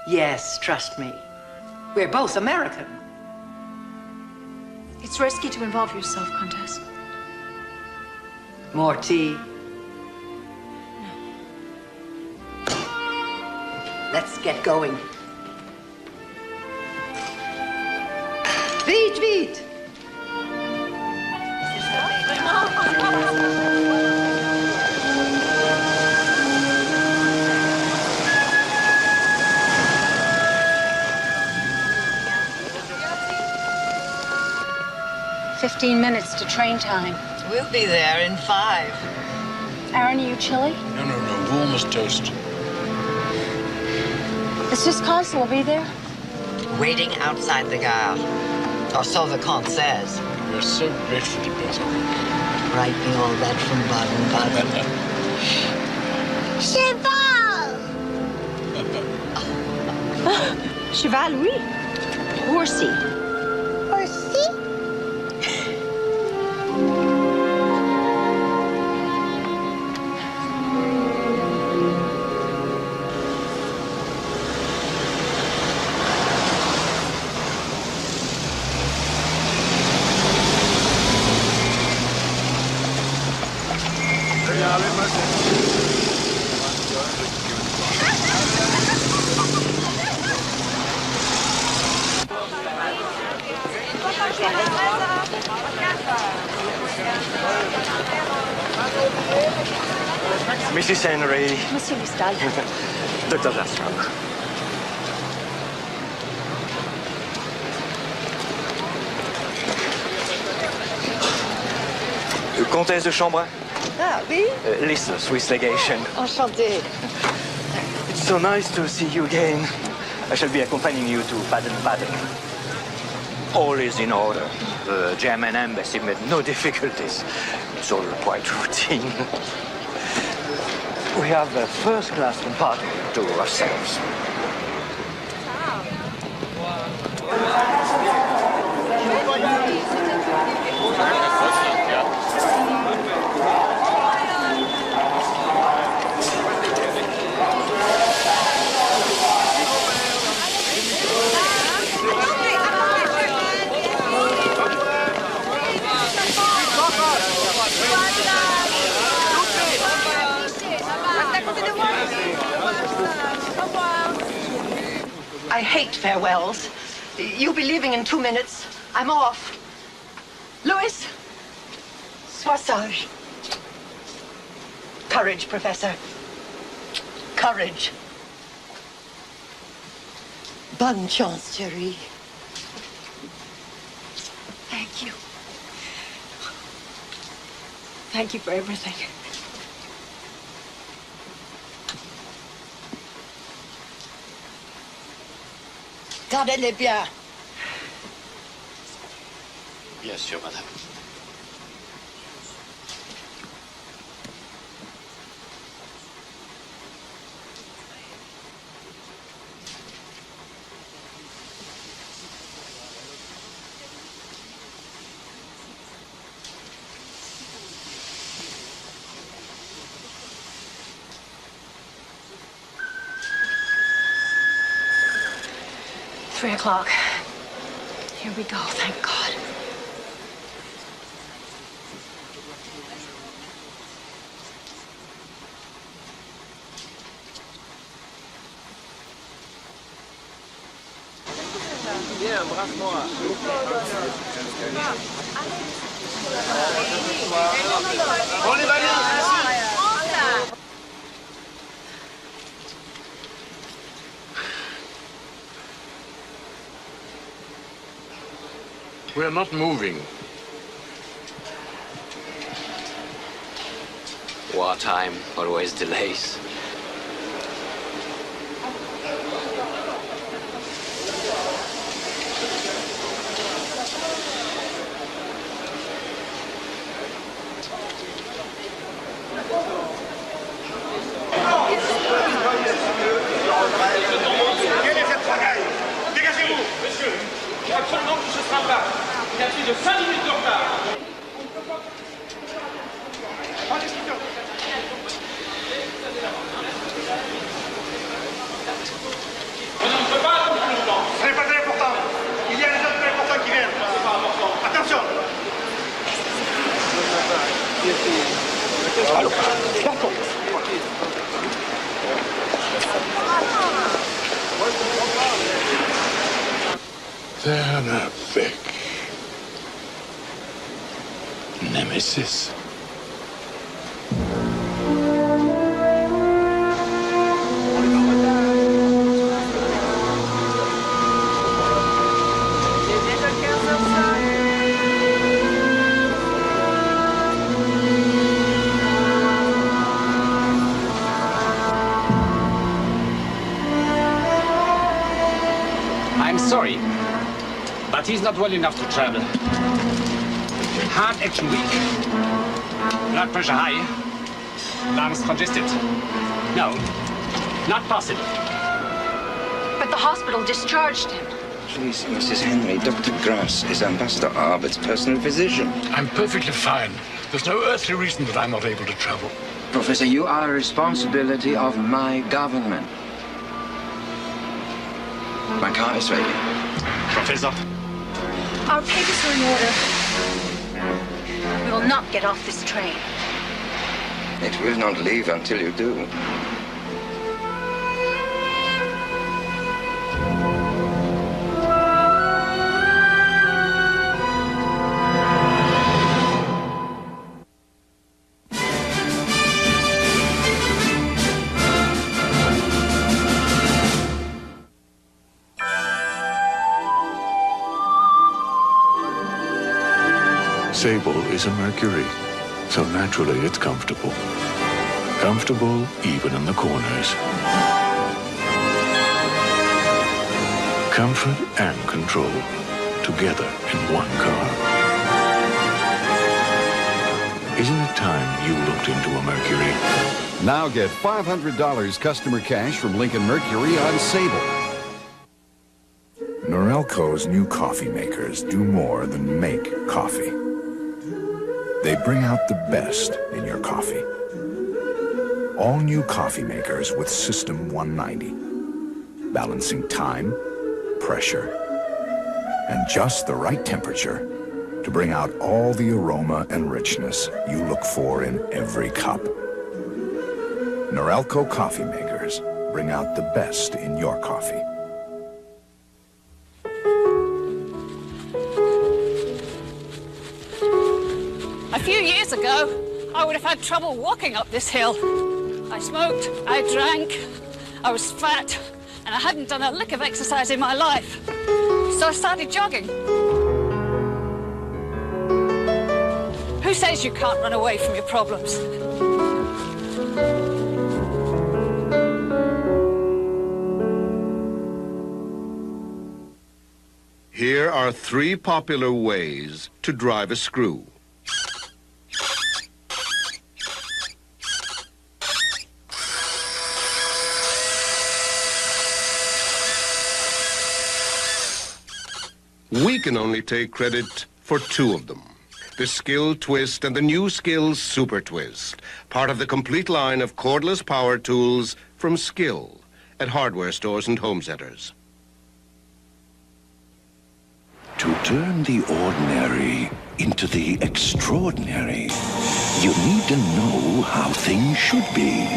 Yes, trust me. We're both American. It's risky to involve yourself, Countess. More tea? Let's get going. Vite, vite! "15 minutes to train time. We'll be there in 5. Aaron, are you chilly? No. Warm as toast. The Swiss consul will be there. Waiting outside the gare. Or so the Comte says. We're so grateful to both of you. Write me all that from Baden-Baden. Cheval! cheval, oui. Horsey. Horsey? Mrs. Henry. Monsieur Listal. Dr. Jasper. Comtesse de Chambray. Ah, oui? Listen, Swiss Legation. Enchanté. It's so nice to see you again. I shall be accompanying you to Baden-Baden. All is in order. The German embassy made no difficulties. It's all quite routine. We have a first-class compartment to ourselves. I hate farewells. You'll be leaving in 2 minutes. I'm off. Louis, sois sage. Courage, Professor. Courage. Bonne chance, chérie. Thank you. Thank you for everything. Gardez-les bien. Bien sûr, madame. Three o'clock. Here we go, thank God. Viens, embrasse-moi. On les valide ici. We are not moving. Wartime always delays. Quelle est cette pagaille? Dégagez-vous, monsieur. Il faut absolument que je sois là. Il y a plus de 5 minutes de retard. Pas de discussion. On ne peut pas attendre plus longtemps. Ce n'est pas très important. Il y a des autres très importants qui viennent. C'est pas important. Attention. Allô, d'accord. Werner Beck. Nemesis. I'm sorry, but he's not well enough to travel. Heart action weak. Blood pressure high. Lungs congested. No, not possible. But the hospital discharged him. Please, Mrs. Henry, Dr. Grass is Ambassador Arbert's personal physician. I'm perfectly fine. There's no earthly reason that I'm not able to travel. Professor, you are a responsibility of my government. My car is ready. Professor. Our papers are in order. We will not get off this train. It will not leave until you do. Sable is a Mercury, so naturally it's comfortable. Comfortable even in the corners. Comfort and control together in one car. Isn't it time you looked into a Mercury? Now get $500 customer cash from Lincoln Mercury on Sable. Norelco's new coffee makers do more than make coffee. They bring out the best in your coffee. All new coffee makers with System 190. Balancing time, pressure, and just the right temperature to bring out all the aroma and richness you look for in every cup. Norelco coffee makers bring out the best in your coffee. A few years ago, I would have had trouble walking up this hill. I smoked, I drank, I was fat, and I hadn't done a lick of exercise in my life. So I started jogging. Who says you can't run away from your problems? Here are 3 popular ways to drive a screw. We can only take credit for 2 of them. The Skill Twist and the new Skill Super Twist, part of the complete line of cordless power tools from Skill at hardware stores and home centers. To turn the ordinary into the extraordinary, you need to know how things should be.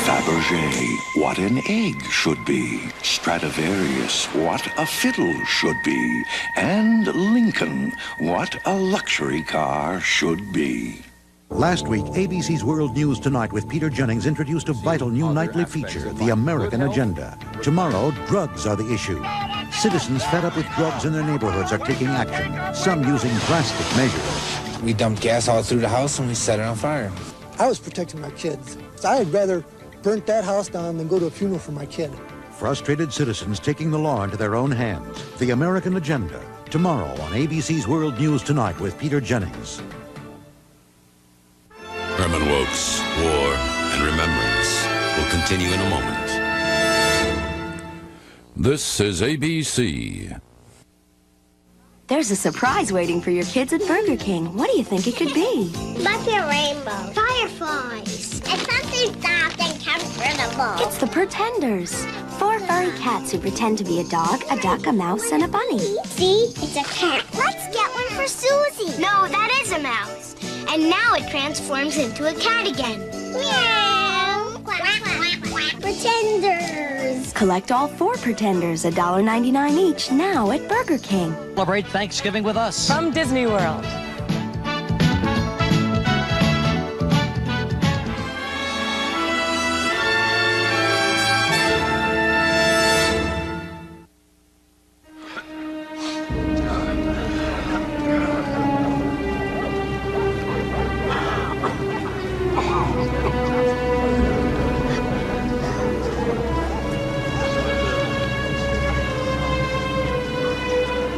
Fabergé, what an egg should be. Stradivarius, what a fiddle should be. And Lincoln, what a luxury car should be. Last week, ABC's World News Tonight with Peter Jennings introduced a vital new nightly feature, The American Agenda. Tomorrow, drugs are the issue. Citizens fed up with drugs in their neighborhoods are taking action, some using drastic measures. We dumped gas all through the house and we set it on fire. I was protecting my kids. So I'd rather burn that house down than go to a funeral for my kid. Frustrated citizens taking the law into their own hands. The American Agenda. Tomorrow on ABC's World News Tonight with Peter Jennings. Herman Wouk's War and Remembrance will continue in a moment. This is ABC. There's a surprise waiting for your kids at Burger King. What do you think it could be? Buffy rainbow, fireflies, and something soft and comfortable. It's the Pretenders. 4 furry cats who pretend to be a dog, a duck, a mouse, and a bunny. See? It's a cat. Let's get one for Susie. No, that is a mouse. And now it transforms into a cat again. Meow. Quack, quack, quack. Pretenders. Collect all 4 Pretenders, $1.99 each, now at Burger King. Celebrate Thanksgiving with us. From Disney World.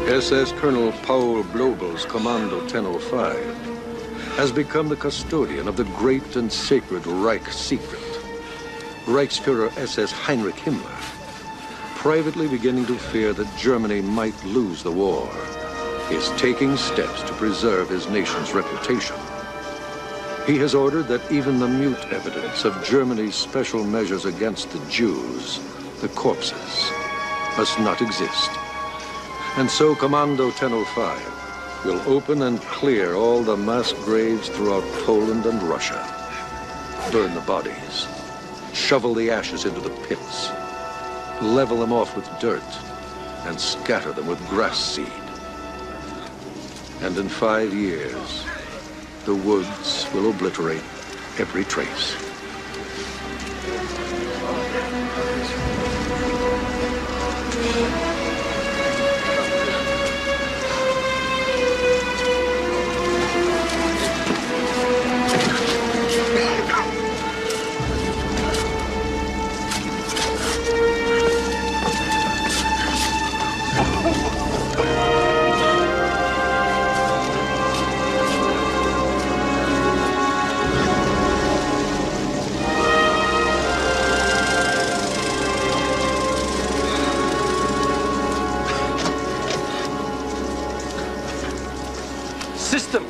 SS Colonel Paul Blobel's Commando 1005 has become the custodian of the great and sacred Reich secret. Reichsfuhrer SS Heinrich Himmler, privately beginning to fear that Germany might lose the war, is taking steps to preserve his nation's reputation. He has ordered that even the mute evidence of Germany's special measures against the Jews, the corpses, must not exist. And so Commando 1005 will open and clear all the mass graves throughout Poland and Russia, burn the bodies, shovel the ashes into the pits, level them off with dirt, and scatter them with grass seed. And in 5 years, the woods will obliterate every trace. System.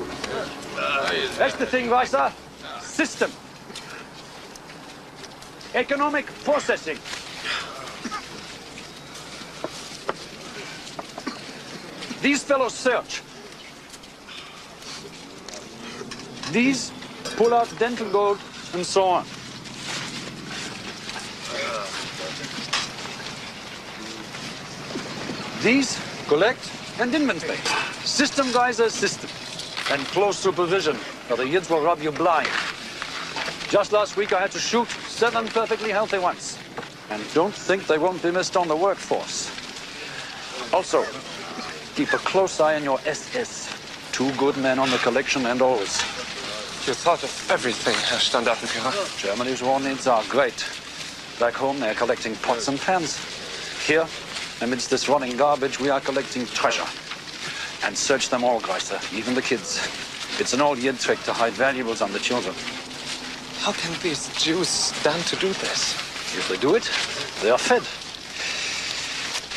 That's the thing, Weiser. System. Economic processing. These fellows search. These pull out dental gold and so on. These collect and inventory. System, guys, are system. And close supervision, or the yids will rob you blind. Just last week I had to shoot 7 perfectly healthy ones. And don't think they won't be missed on the workforce. Also, keep a close eye on your SS. 2 good men on the collection and always. You thought of everything, Herr Standartenführer. Germany's war needs are great. Back home, they're collecting pots and pans. Here, amidst this rotting garbage, we are collecting treasure. And search them all, Greiser, even the kids. It's an old Yid trick to hide valuables on the children. How can these Jews stand to do this? If they do it, they are fed.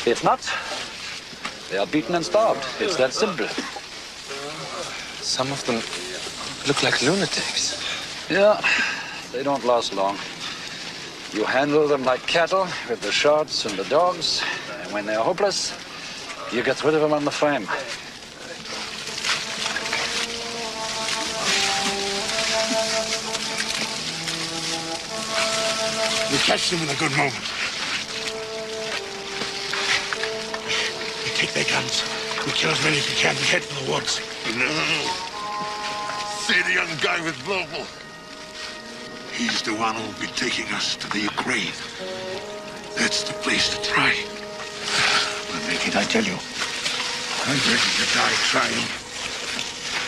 If not, they are beaten and starved. It's that simple. Some of them look like lunatics. Yeah, they don't last long. You handle them like cattle with the shards and the dogs, and when they're hopeless, you get rid of them on the frame. We catch them in a good moment. We take their guns. We kill as many as we can. We head for the woods. No. Say the young guy with Blobel. He's the one who'll be taking us to the Ukraine. That's the place to try. We'll make it, I tell you. I'm ready to die trying.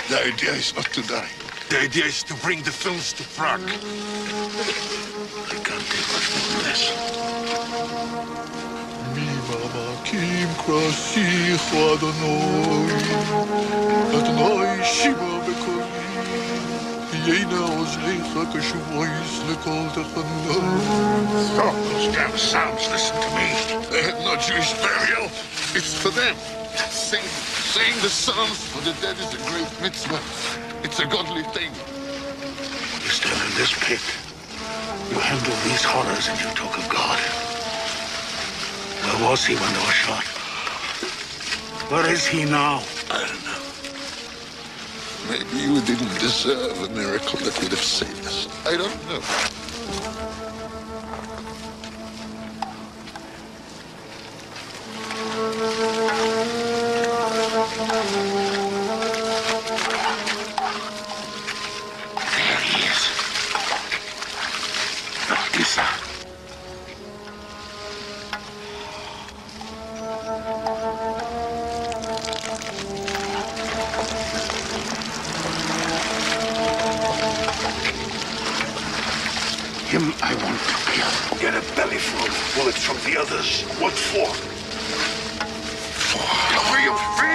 The idea is not to die. The idea is to bring the films to Prague. I can't take much more than this. Kim krasicho Adonai, Adonai Shima bekoli, Yena ozlecha kashuvois lekol tachanai. Stop those damn sounds, listen to me. They had no Jewish burial. It's for them. Saying the psalms for the dead is a great mitzvah. It's a godly thing. You stand in this pit. You handle these horrors and you talk of God. Where was he when they were shot? Where is he now? I don't know. Maybe you didn't deserve a miracle that would have saved us. I don't know. There he is. Lisa. Him I want to kill. Get a bellyful of bullets from the others. What for? Cover your face!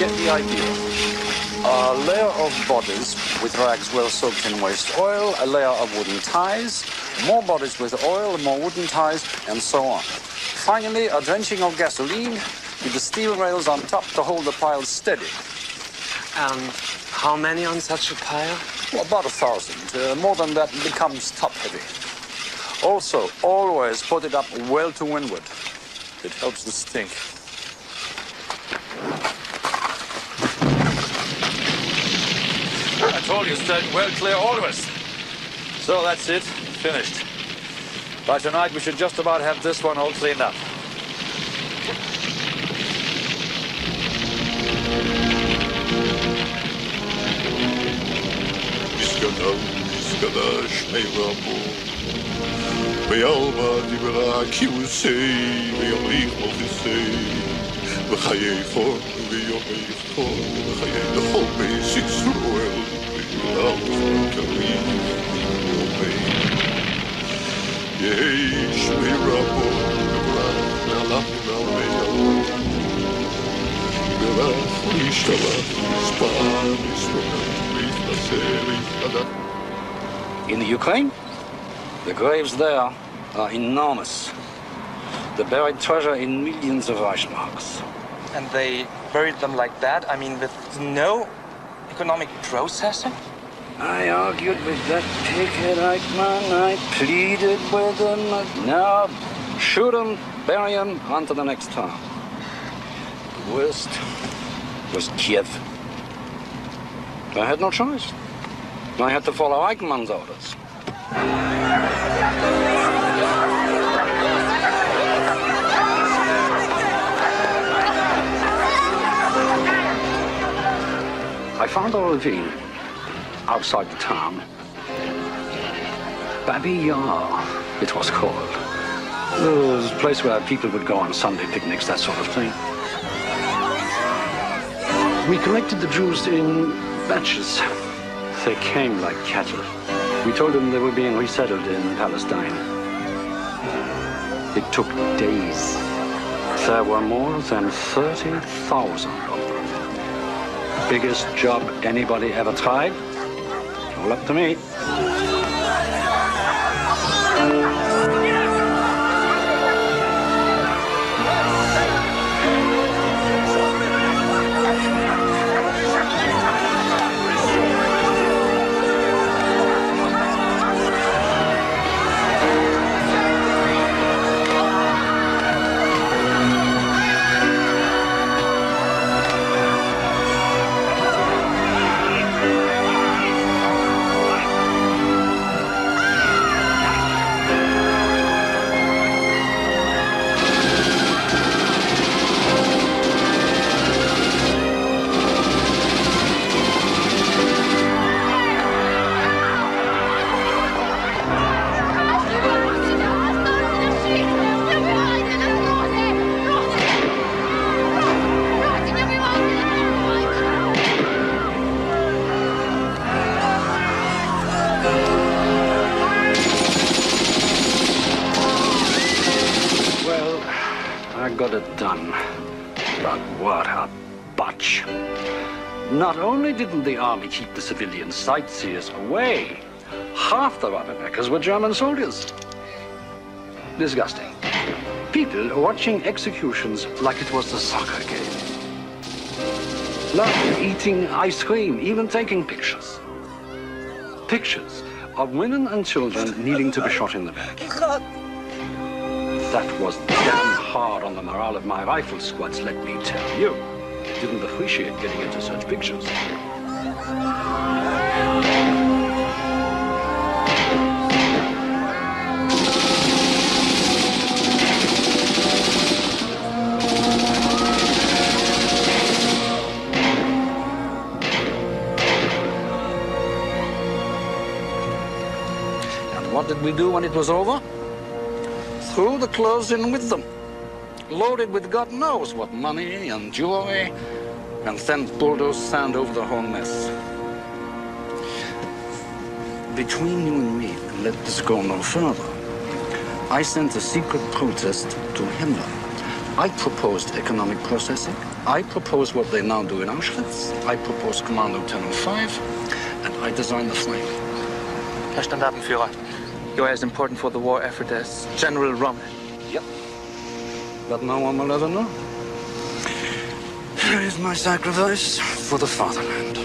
get the idea. A layer of bodies with rags well soaked in waste oil, a layer of wooden ties, more bodies with oil, more wooden ties, and so on. Finally, a drenching of gasoline with the steel rails on top to hold the pile steady. And how many on such a pile? Well, about 1,000. More than that becomes top-heavy. Also, always put it up well to windward. It helps the stink. I told you, stay well clear always. So that's it, finished. By tonight, we should just about have this one all cleaned up. וחיי חור ויומי חור וחיי דחול בסיס רועל ולאו קרים ומי יש מרבו וברח נעלם נעלם ברח להשתלח מספר מספר להתנסה להתחדש. In the Ukraine, the graves there are enormous. The buried treasure in millions of Reichsmarks. And they buried them like that? I mean, with no economic processing? I argued with that pighead Eichmann. I pleaded with him. Now, shoot him, bury him, on to the next town. The worst was Kiev. I had no choice. I had to follow Eichmann's orders. I found a ravine outside the town. Babi Yar, it was called. It was a place where people would go on Sunday picnics, that sort of thing. We collected the Jews in batches. They came like cattle. We told them they were being resettled in Palestine. It took days. There were more than 30,000 of them. Biggest job anybody ever tried. All up to me. Got it done. But what a botch. Not only didn't the army keep the civilian sightseers away, half the rubberneckers were German soldiers. Disgusting. People watching executions like it was a soccer game. Loved eating ice cream, even taking pictures. Pictures of women and children needing to be shot in the back. That was damn hard on the morale of my rifle squads, let me tell you. Didn't appreciate getting into such pictures. And what did we do when it was over? Threw the clothes in with them, loaded with God knows what money and jewelry, and then bulldozed sand over the whole mess. Between you and me, and let this go no further, I sent a secret protest to Himmler, I proposed economic processing. I proposed what they now do in Auschwitz. I proposed Commando 1005. And I designed the flame. Herr Standartenführer, you're as important for the war effort as General Rommel. Yep. But no one will ever know. Here is my sacrifice for the fatherland.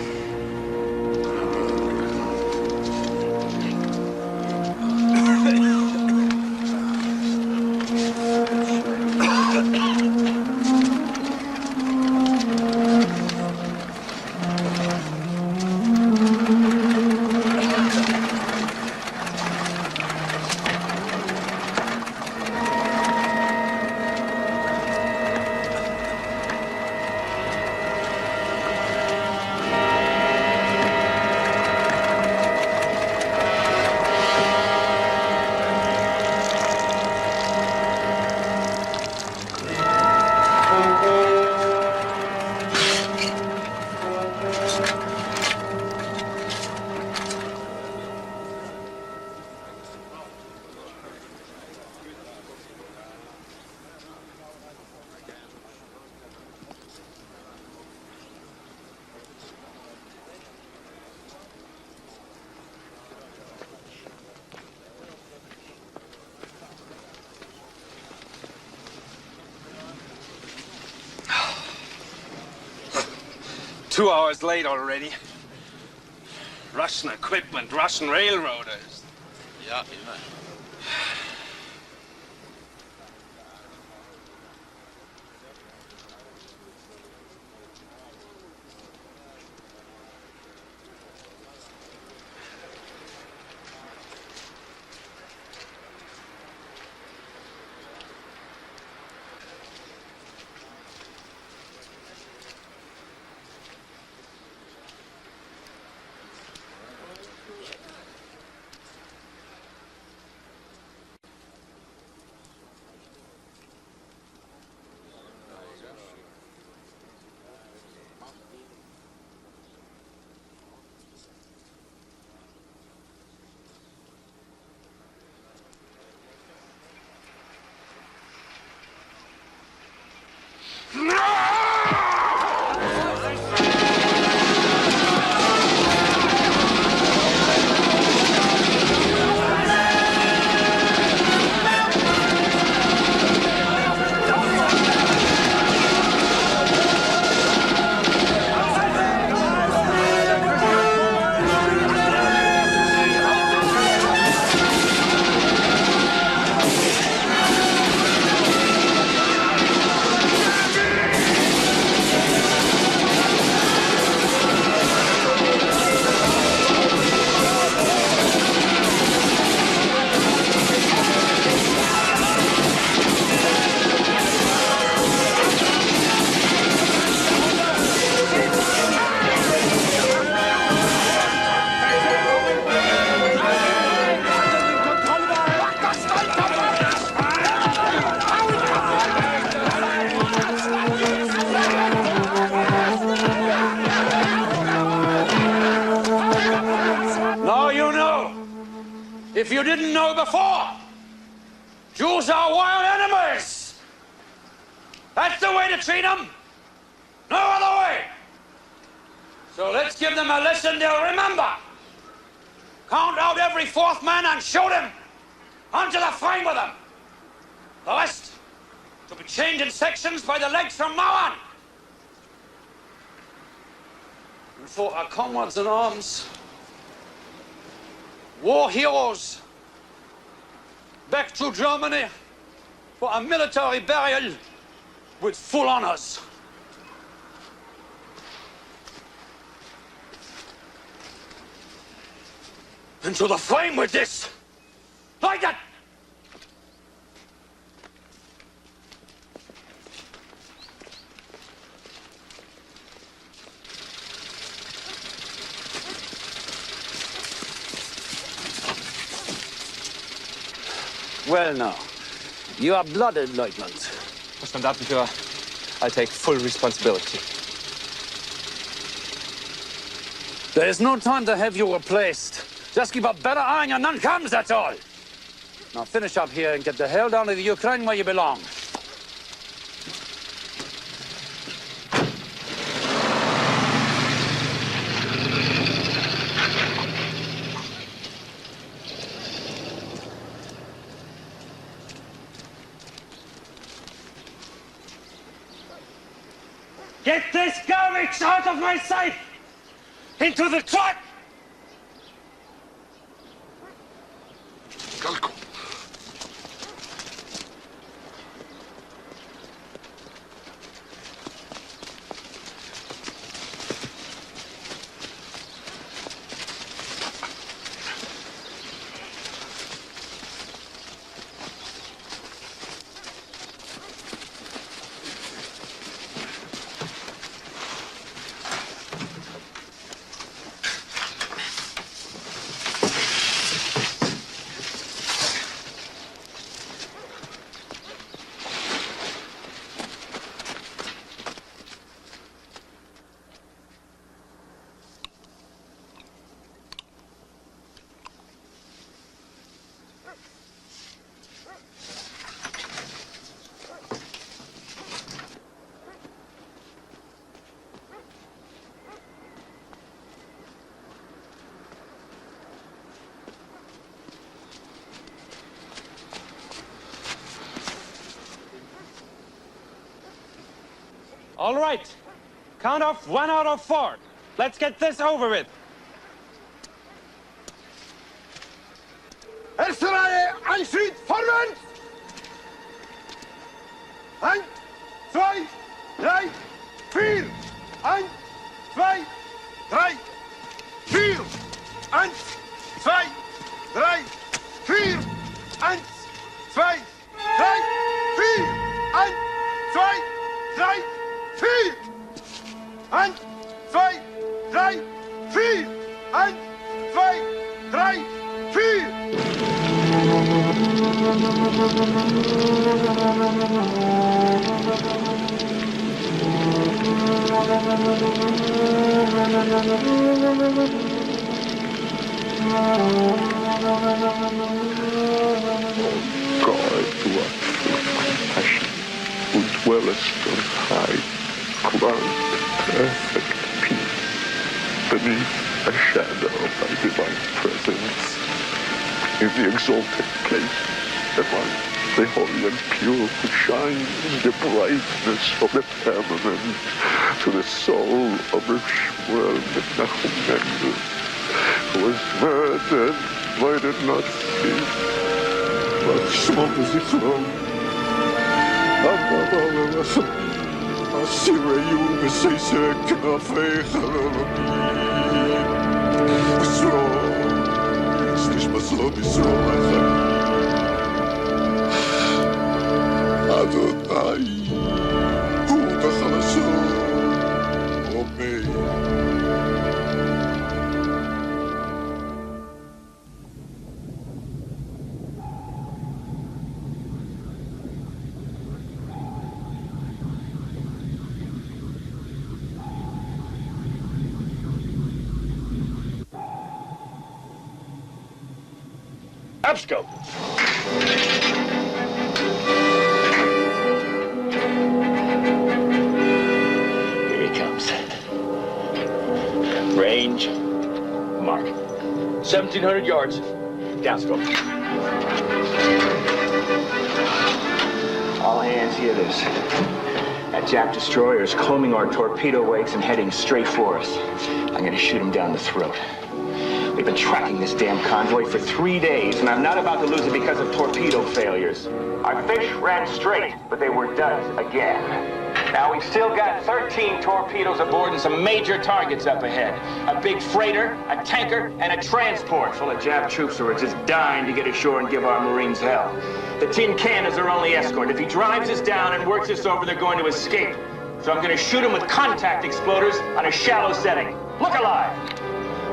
Two hours late already. Russian equipment, Russian railroaders. Ja, immer. If you didn't know before, Jews are wild enemies. That's the way to treat them. No other way. So let's give them a lesson they'll remember. Count out every fourth man and shoot him onto the frame with them. The rest to be chained in sections by the legs from now on. And for our comrades in arms, war heroes, back to Germany for a military burial with full honors. Into the flame with this! Like that! Well now, you are blooded, Lieutenant. Standartenführer, I take full responsibility. There is no time to have you replaced. Just keep a better eye on your non-coms, that's all. Now finish up here and get the hell down to the Ukraine where you belong. Get this garbage out of my sight! Into the truck! Calco. All right. Count off 1 out of 4. Let's get this over with. Erste Reihe, ein Schritt vorwärts! 1, 2, 3, 4! 1, 2, 3, 4! 1, 2, 3, 4! 1, 2, 3, 4! 1, 2, 3, 4! 1, 2, 3, 4! 1, 2, 3, 4! God, du hast compassion who dwellest on high, grant perfect peace beneath a shadow of thy divine presence. In the exalted place, the one, the holy and pure, who shines in the brightness of the firmament to the soul of the Shmuel the Nahum Mendel, who was murdered, I did not see, but Shmuel Zichro. Asireyu v'seise knafei chalolomi Yisro Nishmaslo Yisro Adonai Hu b'chalasho Omei. Absco. Here he comes. Range. Mark. 1,700 yards. Downstroke. All hands hear this. That Jap destroyer is combing our torpedo wakes and heading straight for us. I'm gonna shoot him down the throat. We've been tracking this damn convoy for 3 days, and I'm not about to lose it because of torpedo failures. Our fish ran straight, but they were duds again. Now, we've still got 13 torpedoes aboard and some major targets up ahead. A big freighter, a tanker, and a transport full of Jap troops who are just dying to get ashore and give our Marines hell. The tin can is our only escort. If he drives us down and works us over, they're going to escape. So I'm going to shoot him with contact exploders on a shallow setting. Look alive!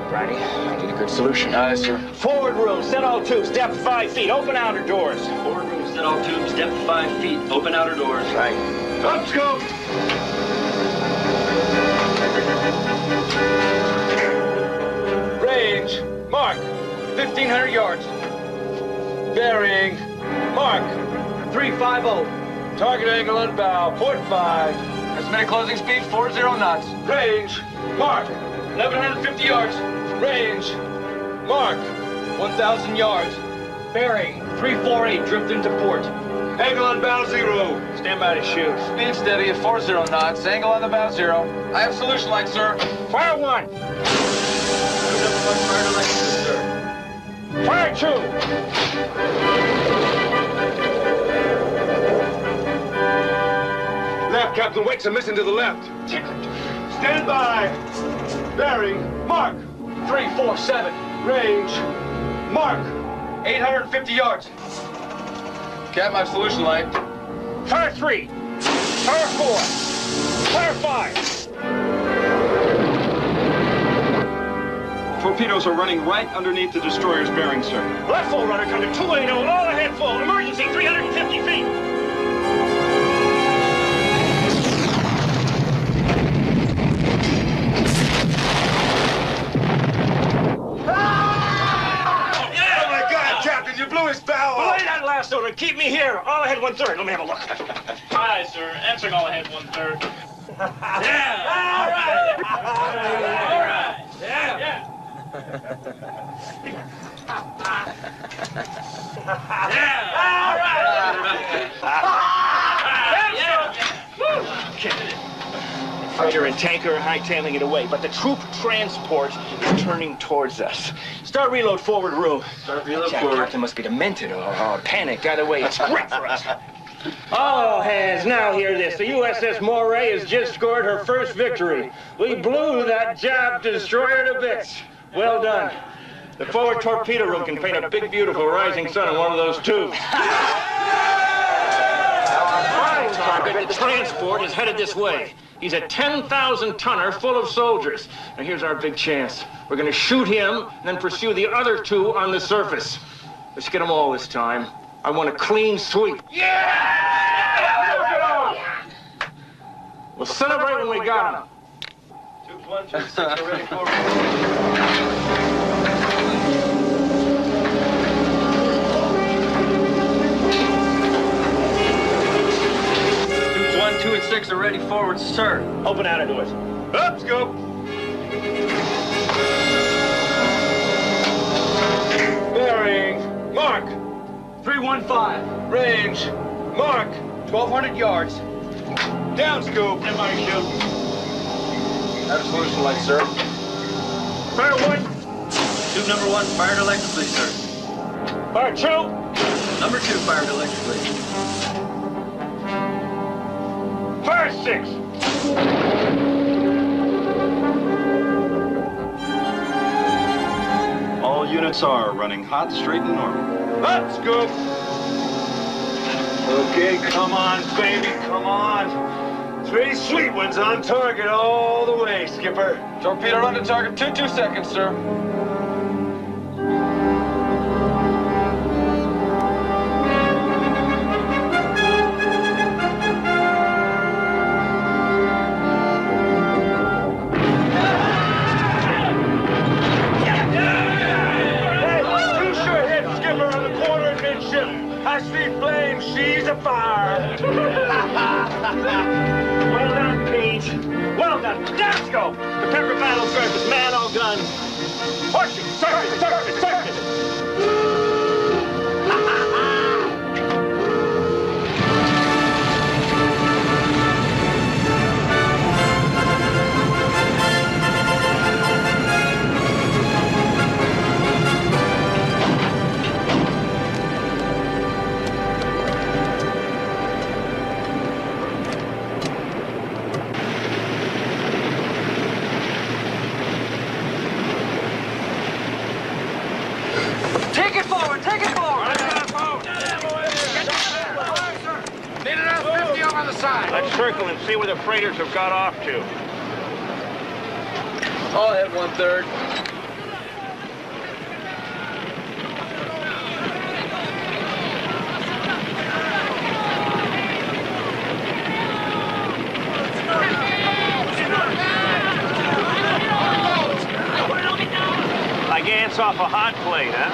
Bridie, I need a good solution. Aye, sir. Forward room, set all tubes, depth 5 feet, open outer doors. Forward room, set all tubes, depth 5 feet, open outer doors. Right. Let's go! Range. Mark. 1,500 yards. Bearing. Mark. 350. Target angle on bow. Port 5. Estimated closing speed 40 knots. Range. Mark. 1,150 yards. Range. Mark. 1,000 yards. Bearing 348, drift into port. Angle on bow 0. Stand by to shoot. Speed steady at 40 knots. Angle on the bow 0. I have solution light, sir. Fire 1. Fire 2. Left, Captain. Wakes are missing to the left. Stand by. Bearing. Mark. 347. Range. Mark. 850 yards. Cap, my solution light. Fire 3. Fire 4. Fire 5. Torpedoes are running right underneath the destroyer's bearing, sir. Left full rudder, come to 280, all ahead full. Emergency, 350 feet. Oh my God, Captain, you blew his bow off. Belay that last order. Keep me here. All ahead 1/3. Let me have a look. Aye, sir. Answering all ahead 1/3. Yeah. All right. All right. Yeah. You're in tanker, hightailing it away, but the troop transport is turning towards us. Start reload forward, Rue. Start reload forward. Captain must be demented or panicked. Either way, it's great for us. All hands, now hear this. The USS Moray has just scored her first victory. We blew that job destroyer to bits. Well done. The forward torpedo room can paint a big, beautiful rising sun in one of those tubes. Our target, the transport, is headed this way. He's a 10,000-tonner full of soldiers. Now here's our big chance. We're gonna shoot him and then pursue the other 2 on the surface. Let's get them all this time. I want a clean sweep. Yeah! We'll celebrate when we got him. 2-1-2-6 are ready for. Two and 6 are ready forward, sir. Open outer doors. Up, scope. Bearing. Mark. 315. Range. Mark. 1,200 yards. Down, scope. Everybody shoot. Have a solution light, sir. Fire 1. Tube number 1 fired electrically, sir. Fire 2. Number 2 fired electrically. Fire 6. All units are running hot, straight, and normal. Up, scoop. Okay, come on, baby, come on. 3 sweet ones on target all the way, Skipper. Torpedo run to target 2 seconds, sir. High-speed flame, she's afire. Well done, Pete. Well done. Down scope. The Pepper battle surface, man all guns. Pushing, surface, surface, surface. Take it forward! Take it forward! Need another 50 over the side. Let's circle and see where the freighters have got off to. All ahead 1/3. Like ants off a hot plate, huh?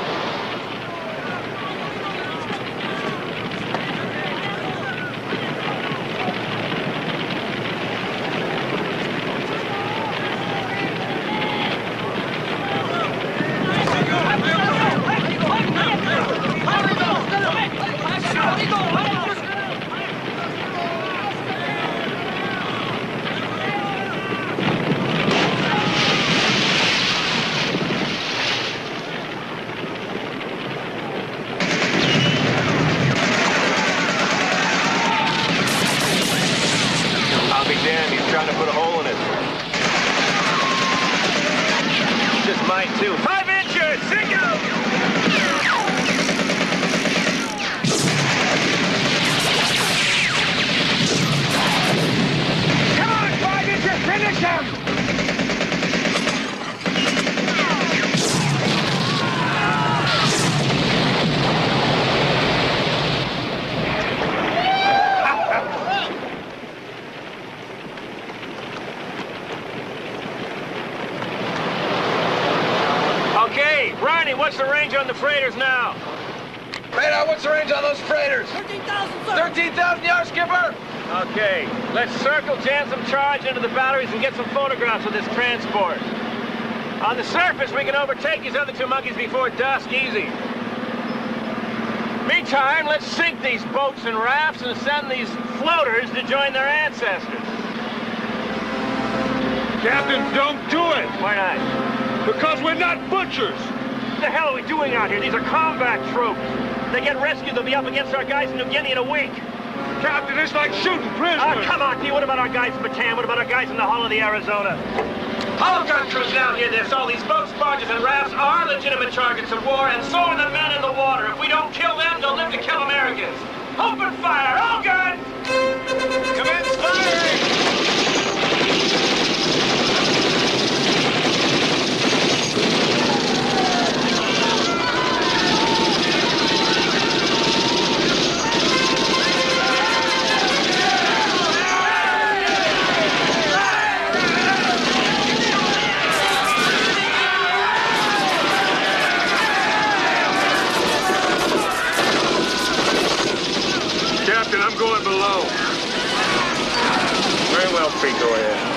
time to put a hole in it. Just mine, too. 5 inches! Single! Come on, 5 inches! Finish him! Ronnie, what's the range on the freighters now? Radar, what's the range on those freighters? 13,000, sir. 13,000 yards, skipper. Okay, let's circle, jam some charge into the batteries and get some photographs of this transport. On the surface, we can overtake these other 2 monkeys before dusk, easy. Meantime, let's sink these boats and rafts and send these floaters to join their ancestors. Captain, don't do it. Why not? Because we're not butchers. What the hell are we doing out here? These are combat troops. If they get rescued, they'll be up against our guys in New Guinea in a week. Captain, it's like shooting prisoners. Oh, come on, T. What about our guys in Bataan? What about our guys in the hull of the Arizona? Hull gun crews down here, this. All these boats, barges, and rafts are legitimate targets of war, and so are the men in the water. If we don't kill them, they'll live to kill Americans. Open fire! All guns! Commence firing! I'm going below. Very well, Pete, go ahead.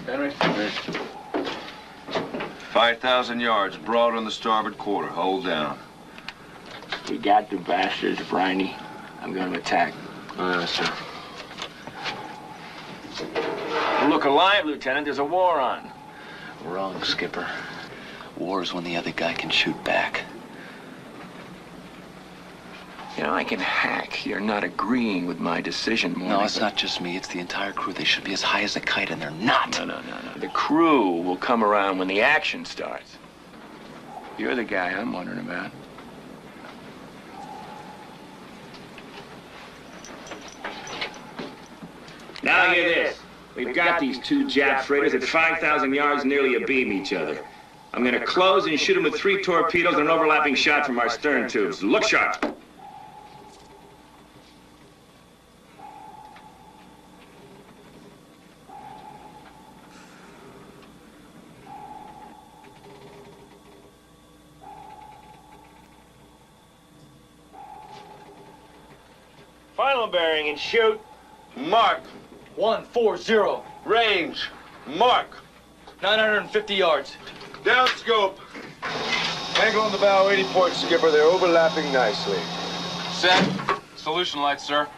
Henry? 5,000 yards, broad on the starboard quarter. Hold down. We got the bastards, Briney. I'm going to attack. Sir. Look alive, Lieutenant. There's a war on. Wrong, Skipper. War is when the other guy can shoot back. You know, I can hack. You're not agreeing with my decision, Morning. No, it's not just me. It's the entire crew. They should be as high as a kite, and they're not. No. The crew will come around when the action starts. You're the guy I'm wondering about. Now hear this. We've got these 2 Jap freighters at 5,000 yards nearly abeam each other. I'm gonna close and shoot them with 3 torpedoes and an overlapping shot from our stern tubes. Look sharp. Final bearing and shoot. Mark. 140. Range. Mark. 950 yards. Down scope. Angle on the bow, 80 points, Skipper. They're overlapping nicely. Set. Solution lights, sir.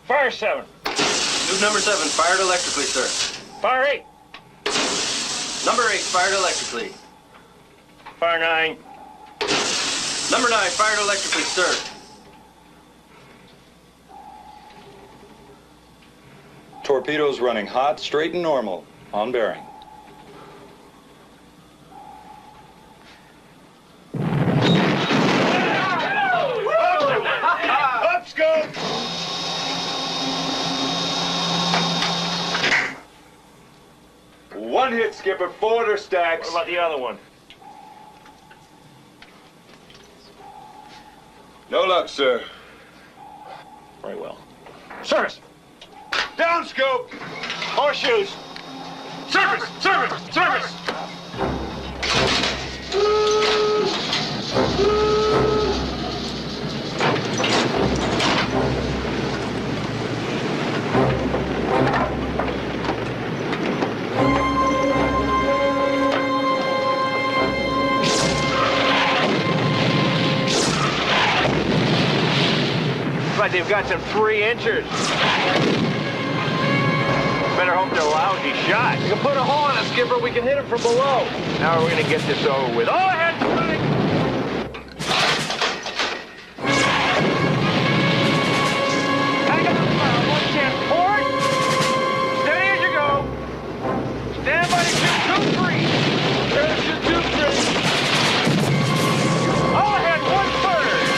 Fire 7. Tube number 7, fired electrically, sir. Fire 8. Number 8, fired electrically. Fire 9. Number 9, fired electrically, sir. Torpedoes running hot, straight, and normal. On bearing. Up, scope! One hit, Skipper. Forward or stacks. What about the other one? No luck, sir. Very well. Service! Down, scope! Horseshoes! Service! Service! Service! But they've got some 3-inchers. Better hope they're lousy shots. You can put a hole in it, Skipper. We can hit him from below. Now we're gonna get this over with. All ahead, strike! Hang on, one chance, port. Steady as you go. Stand by to shoot 2-3. Parachute 2-3. All ahead, 1/3.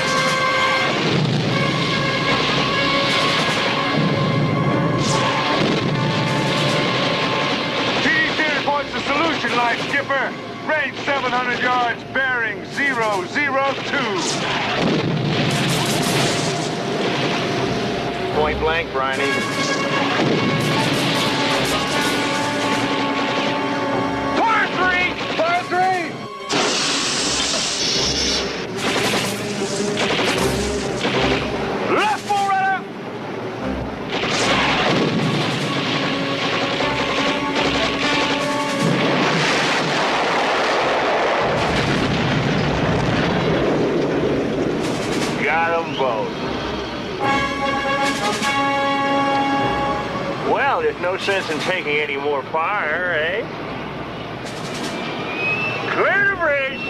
What's the solution like, Skipper? Range 700 yards, bearing 002. Point blank, Briney. Fire 3! Fire 3! Left full runner! Got them both. Well, there's no sense in taking any more fire, eh? Clear the bridge!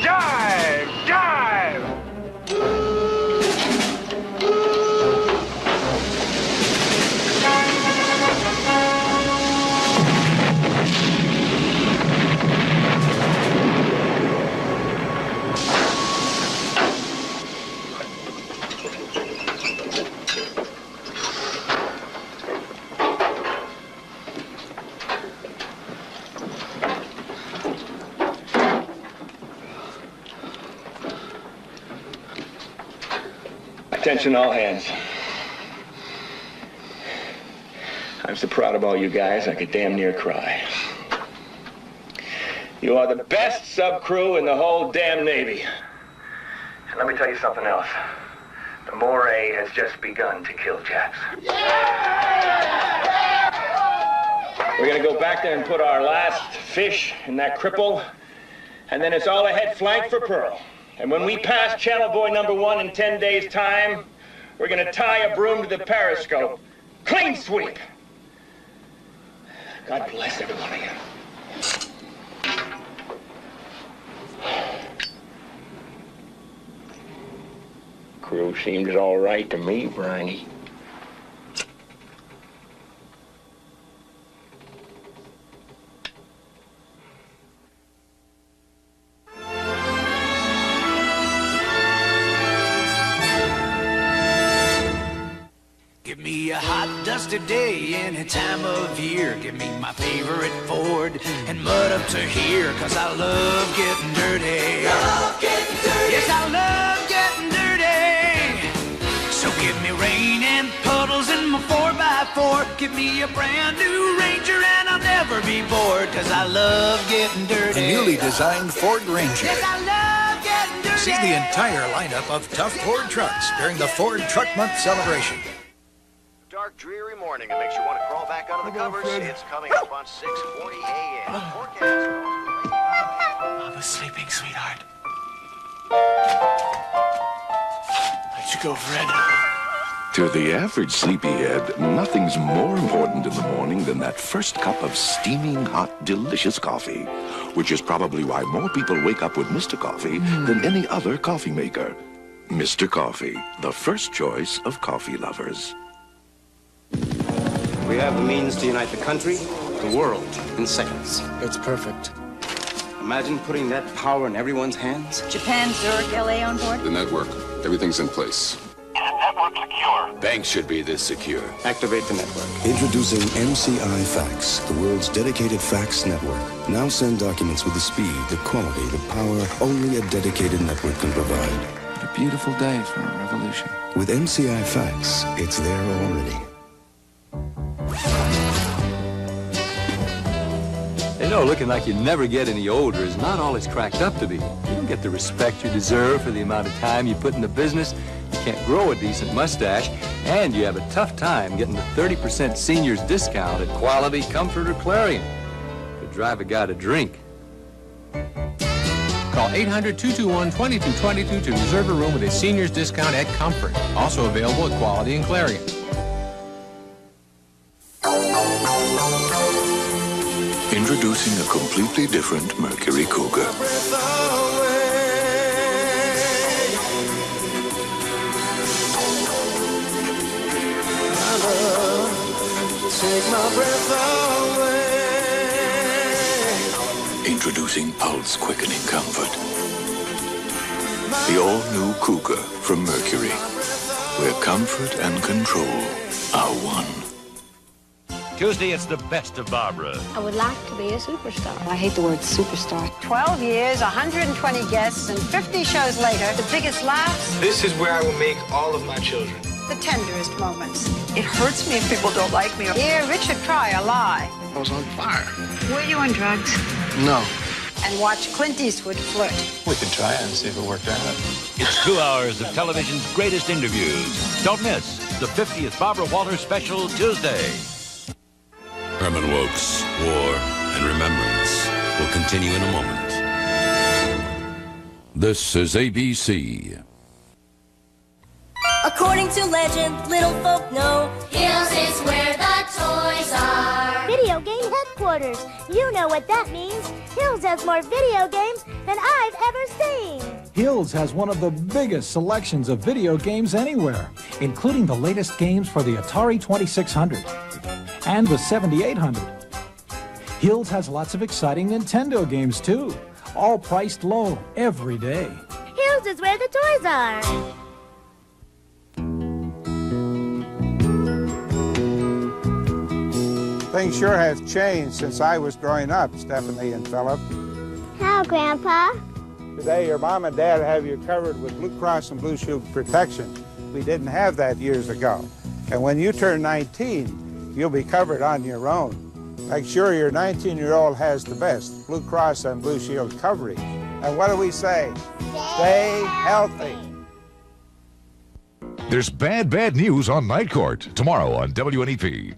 Dive! Dive! Attention all hands. I'm so proud of all you guys, I could damn near cry. You are the best sub-crew in the whole damn Navy. And let me tell you something else. The moray has just begun to kill Japs. We're gonna go back there and put our last fish in that cripple, and then it's all ahead flank for Pearl. And when we pass Channel Boy number 1 in 10 days' time, we're gonna tie a broom to the periscope. Clean sweep! God bless every one of you. Crew seems all right to me, Briney. Give me a hot, dusty day any time of year. Give me my favorite Ford and mud up to here, 'cause I love getting dirty. Love getting dirty. Yes, I love getting dirty. So give me rain and puddles in my 4x4. Give me a brand new Ranger and I'll never be bored, 'cause I love getting dirty. The newly designed Ford Ranger. Yes, I love getting dirty. See the entire lineup of tough Ford trucks during the Ford Truck Month celebration. Dark, dreary morning. It makes you want to crawl back under the covers. It's coming up on 6:40 a.m. Forecast. Mama's sleeping, sweetheart. Let you go, Fred. To the average sleepyhead, nothing's more important in the morning than that first cup of steaming, hot, delicious coffee, which is probably why more people wake up with Mr. Coffee than any other coffee maker. Mr. Coffee, the first choice of coffee lovers. We have the means to unite the country, the world, in seconds. It's perfect. Imagine putting that power in everyone's hands. Japan, Zurich, LA on board? The network. Everything's in place. Network secure. Banks should be this secure. Activate the network. Introducing MCI Fax, the world's dedicated fax network. Now send documents with the speed, the quality, the power only a dedicated network can provide. What a beautiful day for a revolution. With MCI Fax, it's there already. You know, looking like you never get any older is not all it's cracked up to be. You don't get the respect you deserve for the amount of time you put in the business. You can't grow a decent mustache, and you have a tough time getting the 30% seniors discount at Quality, Comfort, or Clarion. Could drive a guy to drink. Call 800-221-2222 to reserve a room with a seniors discount at Comfort. Also available at Quality and Clarion. Introducing a completely different Mercury Cougar. Take my breath away. Introducing Pulse Quickening Comfort. The all-new Cougar from Mercury, where comfort and control are one. Tuesday, it's the best of Barbara. I would like to be a superstar. I hate the word superstar. 12 years, 120 guests, and 50 shows later, the biggest laughs, This is where I will make all of my children. the tenderest moments. It hurts me if people don't like me. Hear Richard Pryor lie. I was on fire. Were you on drugs? No. And watch Clint Eastwood flirt. We could try it and see if it worked out. It's 2 hours of television's greatest interviews. Don't miss the 50th Barbara Walters special Tuesday. Herman Wouk's War and Remembrance will continue in a moment. This is ABC. According to legend, little folk know Hills is where the toys are. Video game headquarters. You know what that means. Hills has more video games than I've ever seen. Hills has one of the biggest selections of video games anywhere, including the latest games for the Atari 2600 and the 7800. Hills has lots of exciting Nintendo games, too, all priced low every day. Hills is where the toys are. Things sure have changed since I was growing up, Stephanie and Philip. How, Grandpa? Today, your mom and dad have you covered with Blue Cross and Blue Shield protection. We didn't have that years ago. And when you turn 19, you'll be covered on your own. Make sure your 19-year-old has the best Blue Cross and Blue Shield coverage. And what do we say? Stay healthy. There's bad news on Night Court tomorrow on WNEP.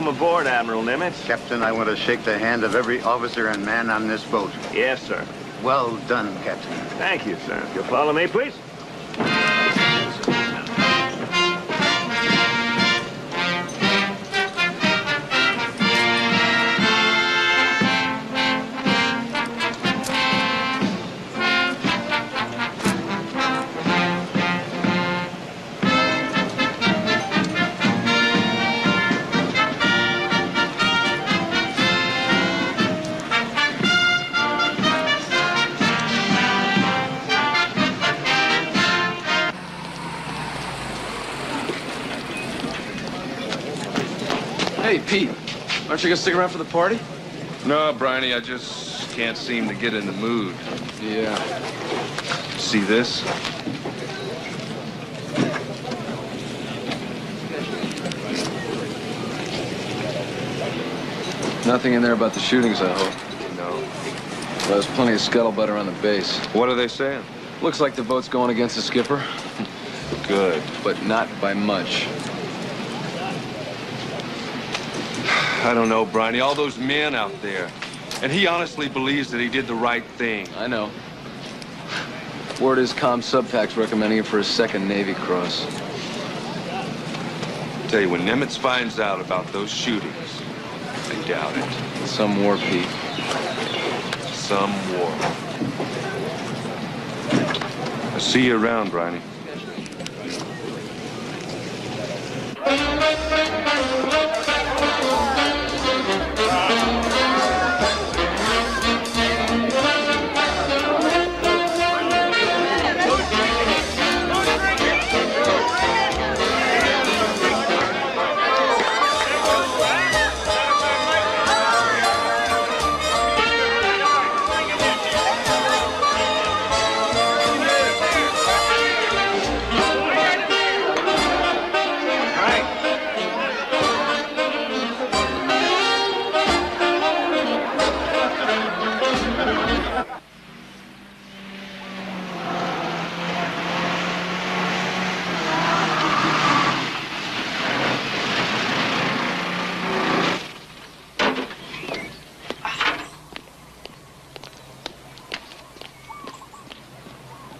Welcome aboard, Admiral Nimitz. Captain, I want to shake the hand of every officer and man on this boat. Yes, sir. Well done, Captain. Thank you, sir. You'll follow me, please? Hey, Pete, aren't you gonna stick around for the party? No, Briney, I just can't seem to get in the mood. Yeah. See this? Nothing in there about the shootings, I hope. No. Well, there's plenty of scuttlebutt around the base. What are they saying? Looks like the boat's going against the skipper. Good. But not by much. I don't know, Briney. All those men out there. And he honestly believes that he did the right thing. I know. Word is ComSubPac's recommending him for a second Navy cross. Tell you, when Nimitz finds out about those shootings, I doubt it. Some war, Pete. Some war. I'll see you around, Briney.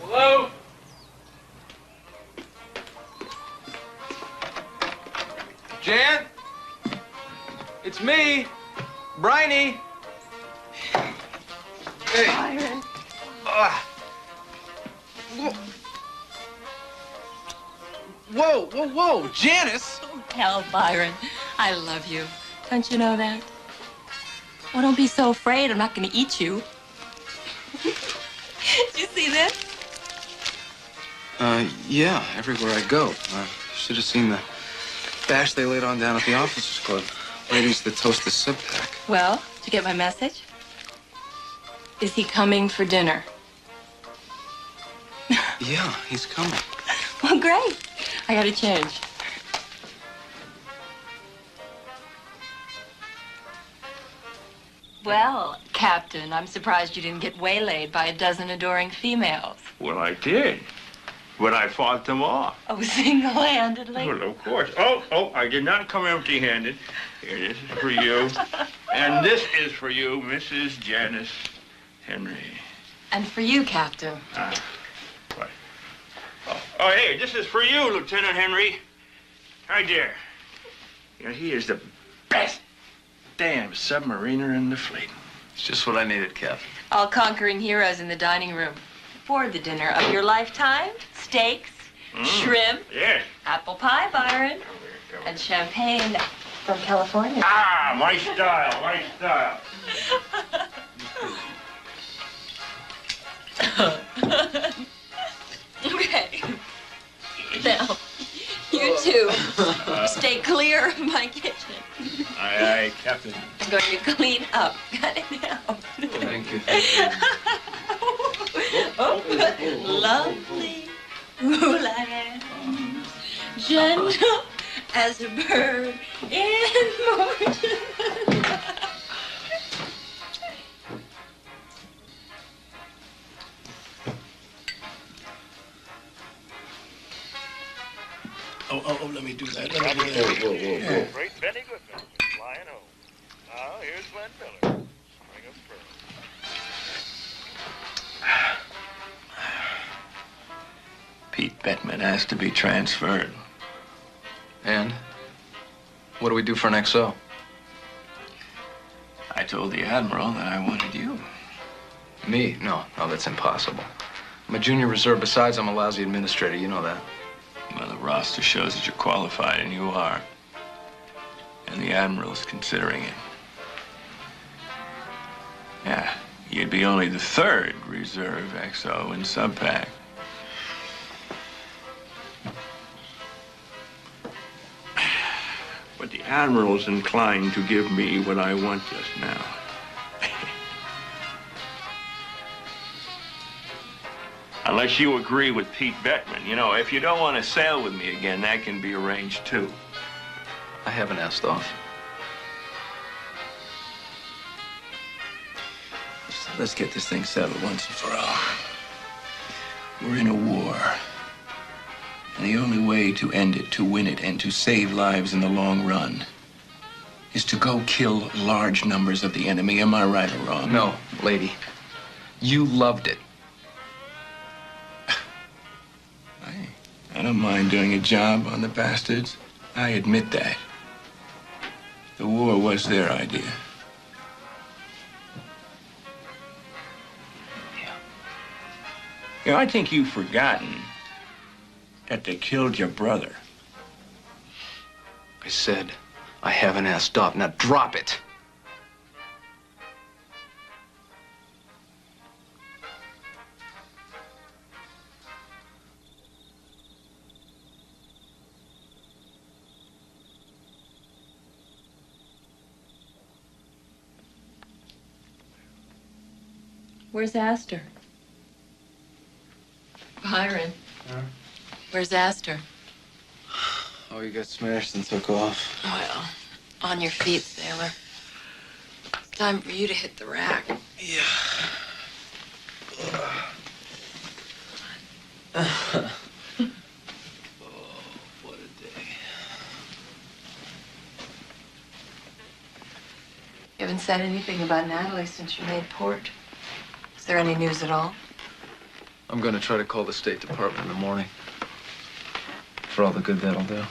Hello? Jan? It's me, Briney. Hey. Byron. Whoa, whoa, whoa, Janice! Oh, hell, Byron. I love you. Don't you know that? Well, don't be so afraid. I'm not going to eat you. Did you see this? Yeah, everywhere I go. Should have seen the bash they laid on down at the Officers Club. Ladies that toast the sub-pack. Well, did you get my message? Is he coming for dinner? Yeah, he's coming. Well, great. I got to change. Well, Captain, I'm surprised you didn't get waylaid by a dozen adoring females. Well, I did. But I fought them off. Oh, single-handedly? Well, of course. Oh, I did not come empty-handed. Here, this is for you. And this is for you, Mrs. Janice Henry. And for you, Captain. What? Oh, hey, this is for you, Lieutenant Henry. Right there. You know, he is the best damn submariner in the fleet. It's just what I needed, Captain. All conquering heroes in the dining room. For the dinner of your lifetime, steaks, shrimp, yes, apple pie, Byron, and champagne from California. Ah, my style, my style. Okay. Now, you two, stay clear of my kitchen. Aye, Captain. I'm going to clean up. Got it now. Thank you. Oh, lovely, ooh, I am gentle as a bird in morning. Oh, let me do that. Let me do that. Whoa. Great Benny Goodman. Glenn Miller. String of pearls. Pete Bettman has to be transferred. And? What do we do for an XO? I told the Admiral that I wanted you. Me? No, that's impossible. I'm a junior reserve. Besides, I'm a lousy administrator. You know that. Well, the roster shows that you're qualified, and you are. And the Admiral's considering it. Yeah, you'd be only the third reserve XO in Subpac. But the Admiral's inclined to give me what I want just now. Unless you agree with Pete Bettman. You know, if you don't want to sail with me again, that can be arranged too. I haven't asked off. Let's get this thing settled once and for all. We're in a war. And the only way to end it, to win it, and to save lives in the long run is to go kill large numbers of the enemy. Am I right or wrong? No, lady. You loved it. I don't mind doing a job on the bastards. I admit that. The war was their idea. You know, I think you've forgotten that they killed your brother. I said, I haven't asked off. Now drop it. Where's Astor? Byron. Where's Astor? Oh, you got smashed and took off. Well, on your feet, sailor. It's time for you to hit the rack. Yeah. Oh, what a day. You haven't said anything about Natalie since you made port. Is there any news at all? I'm gonna try to call the State Department in the morning. For all the good that'll do.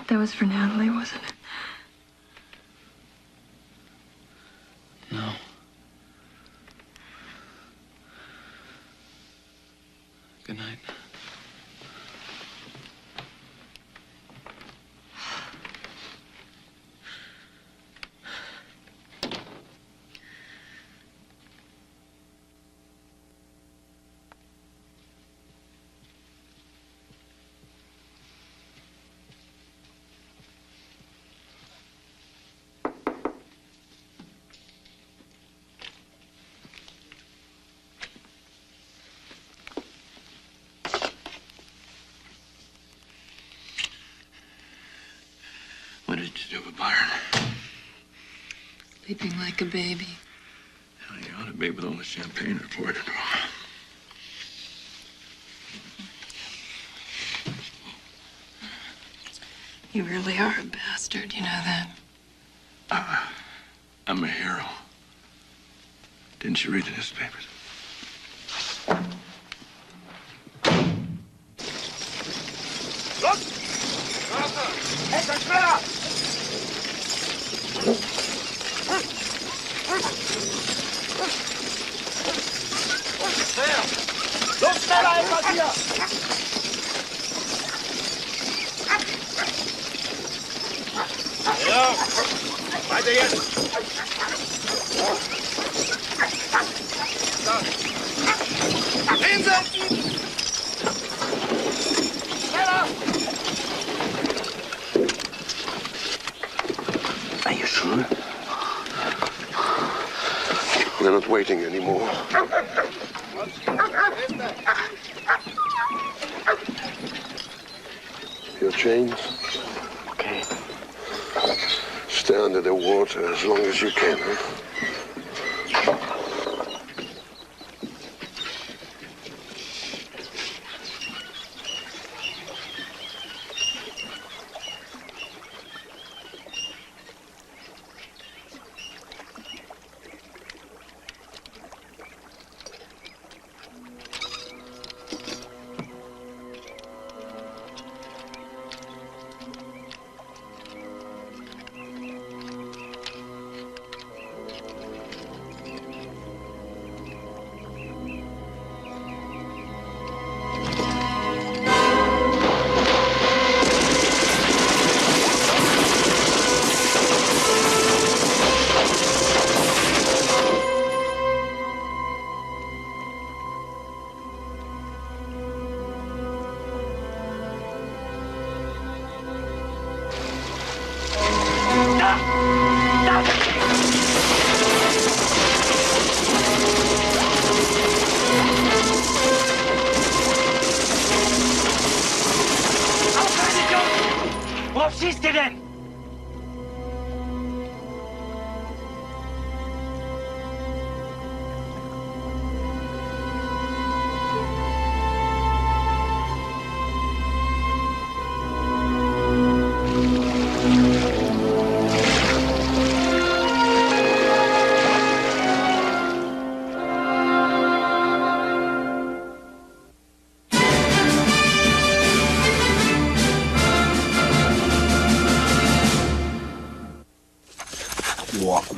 That was for Natalie, wasn't it? No. Good night. What did you do with Byron? Sleeping like a baby. Hell, you ought to be with all the champagne I poured into him. You really are a bastard, you know that? I'm a hero. Didn't you read the newspapers? Los! Esta, espera! Los, schneller, etwas hier! Ja, weiter jetzt! Hinsetzen! Schneller! Are you sure? They're not waiting anymore. chains. Okay. Stay under the water as long as you can, huh? Worauf schießt ihr denn?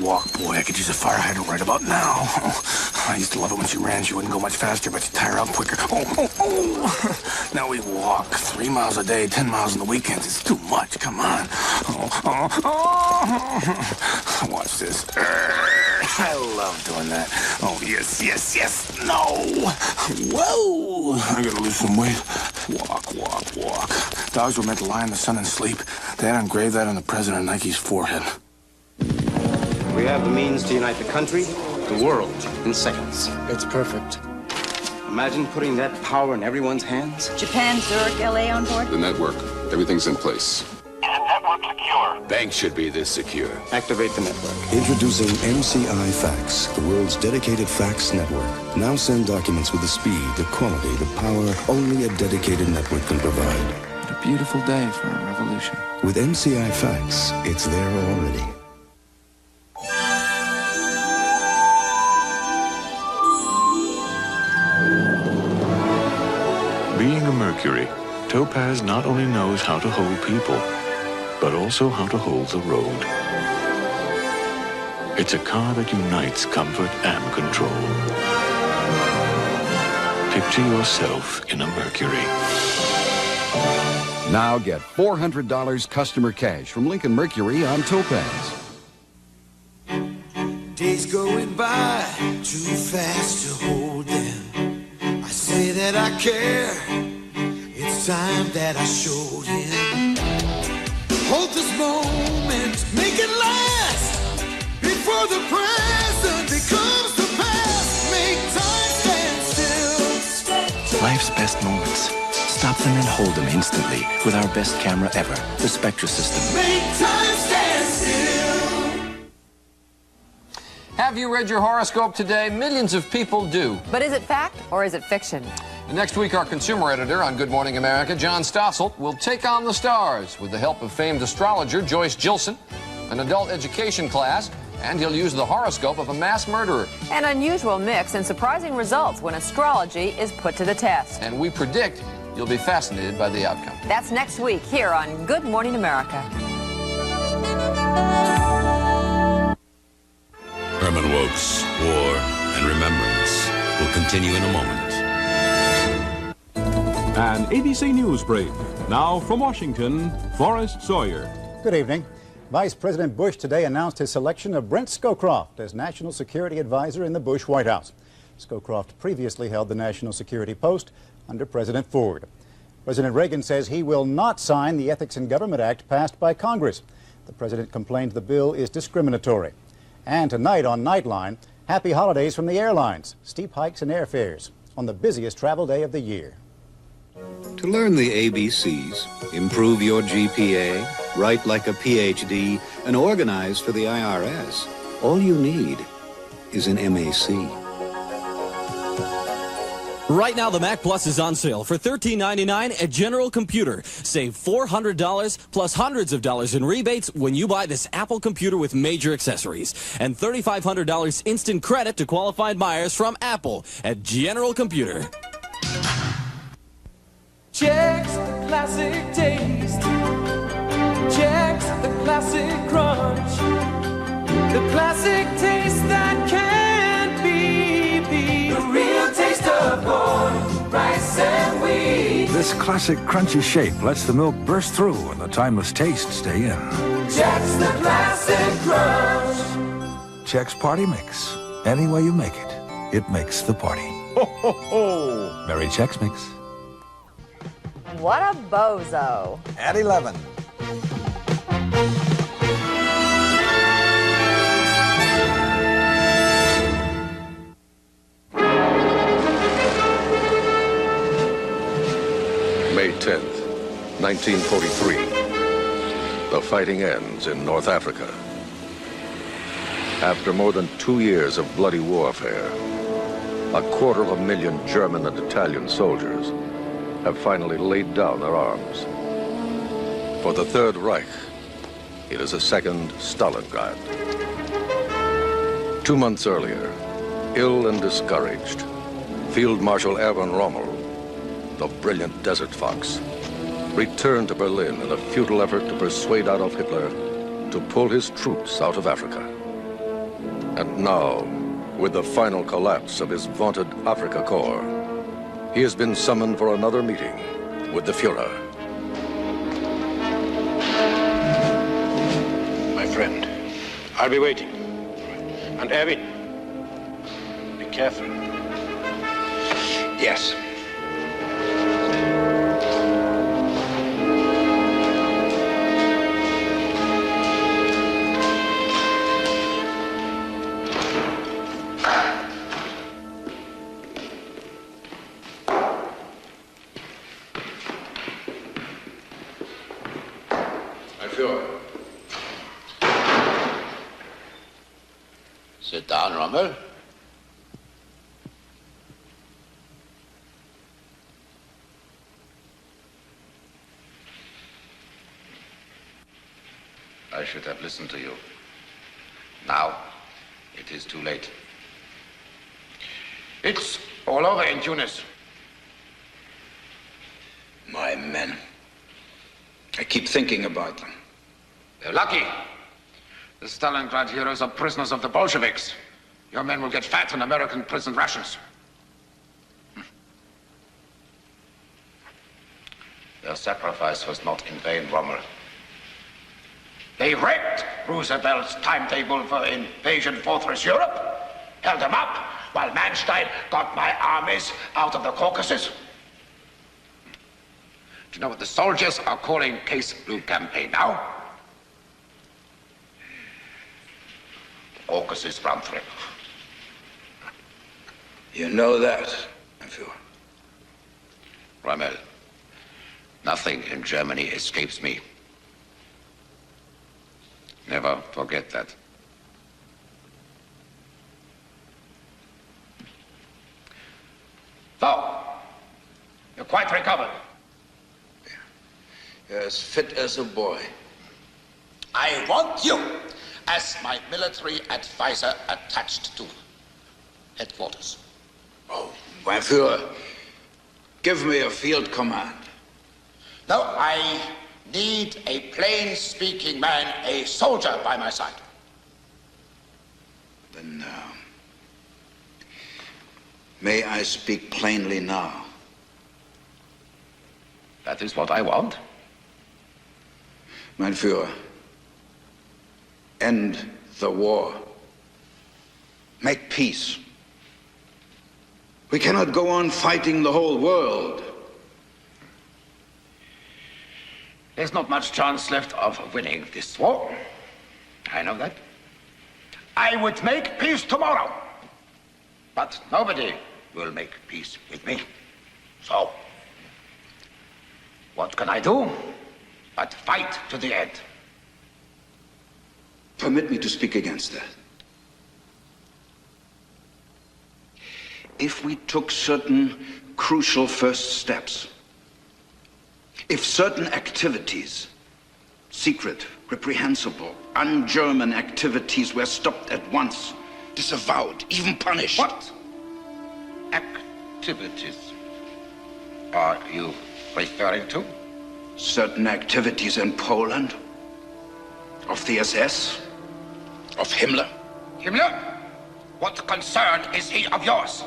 Walk, boy, I could use a fire hydrant right about now. Oh, I used to love it when she ran. She wouldn't go much faster, but she'd tire out quicker. Oh. Now we walk 3 miles a day, 10 miles on the weekends. It's too much, come on. Watch this. I love doing that. Oh, yes. No. Whoa. I gotta lose some weight. Walk. Dogs were meant to lie in the sun and sleep. They had engraved that on the president of Nike's forehead. We have the means to unite the country, the world, in seconds. It's perfect. Imagine putting that power in everyone's hands. Japan, Zurich, LA on board? The network. Everything's in place. Is the network secure? Banks should be this secure. Activate the network. Introducing MCI Fax, the world's dedicated fax network. Now send documents with the speed, the quality, the power only a dedicated network can provide. What a beautiful day for a revolution. With MCI Fax, it's there already. Being a Mercury, Topaz not only knows how to hold people, but also how to hold the road. It's a car that unites comfort and control. Picture yourself in a Mercury. Now get $400 customer cash from Lincoln Mercury on Topaz. Days going by too fast to hold them. I say that I care. It's time that I showed him. Hold this moment, make it last. Before the present becomes the past. Make time stand still. Life's best moments. Stop them and hold them instantly with our best camera ever, the Spectra system. Make time stand still. Have you read your horoscope today? Millions of people do. But is it fact or is it fiction? Next week, our consumer editor on Good Morning America, John Stossel, will take on the stars with the help of famed astrologer Joyce Gilson, an adult education class, and he'll use the horoscope of a mass murderer. An unusual mix and surprising results when astrology is put to the test. And we predict you'll be fascinated by the outcome. That's next week here on Good Morning America. Herman Wouk's War and Remembrance will continue in a moment. An ABC News brief. Now from Washington, Forrest Sawyer. Good evening. Vice President Bush today announced his selection of Brent Scowcroft as National Security Advisor in the Bush White House. Scowcroft previously held the national security post under President Ford. President Reagan says he will not sign the Ethics in Government Act passed by Congress. The president complained the bill is discriminatory. And tonight on Nightline, happy holidays from the airlines. Steep hikes in airfares on the busiest travel day of the year. To learn the ABCs, improve your GPA, write like a PhD, and organize for the IRS, all you need is an MAC. Right now, the Mac Plus is on sale for $13.99 at General Computer. Save $400 plus hundreds of dollars in rebates when you buy this Apple computer with major accessories. And $3,500 instant credit to qualified buyers from Apple at General Computer. Chex the classic taste. Chex the classic crunch. The classic taste that can't be beat. The real taste of corn, rice, and wheat. This classic crunchy shape lets the milk burst through and the timeless taste stay in. Chex the classic crunch. Chex Party Mix. Any way you make it, it makes the party. Ho, ho, ho! Merry Chex Mix. What a bozo. At 11. May 10th, 1943. The fighting ends in North Africa. After more than 2 years of bloody warfare, 250,000 German and Italian soldiers have finally laid down their arms. For the Third Reich, it is a second Stalingrad. 2 months earlier, ill and discouraged, Field Marshal Erwin Rommel, the brilliant Desert Fox, returned to Berlin in a futile effort to persuade Adolf Hitler to pull his troops out of Africa. And now, with the final collapse of his vaunted Africa Corps, he has been summoned for another meeting with the Fuhrer. My friend, I'll be waiting. And Erwin, be careful. Yes. Sit down, Rommel. I should have listened to you. Now, it is too late. It's all over in Tunis. My men. I keep thinking about them. They're lucky. The Stalingrad heroes are prisoners of the Bolsheviks. Your men will get fat on American prison rations. Their sacrifice was not in vain, Rommel. They wrecked Roosevelt's timetable for invasion Fortress Europe, held them up while Manstein got my armies out of the Caucasus. Do you know what the soldiers are calling Case Blue campaign now? Caucasus round trip. You know that, my Führer. Rommel, nothing in Germany escapes me. Never forget that. So, you're quite recovered. You're as fit as a boy. I want you as my military advisor attached to headquarters. Oh, my Führer, give me a field command. No, I need a plain-speaking man, a soldier by my side. Then, may I speak plainly now? That is what I want. Mein Führer, end the war. Make peace. We cannot go on fighting the whole world. There's not much chance left of winning this war. I know that. I would make peace tomorrow. But nobody will make peace with me. So, What can I do but fight to the end? Permit me to speak against that. If we took certain crucial first steps, if certain activities, secret, reprehensible, un-German activities were stopped at once, disavowed, even punished. What activities are you referring to? Certain activities in Poland, of the SS, of Himmler. Himmler? What concern is he of yours?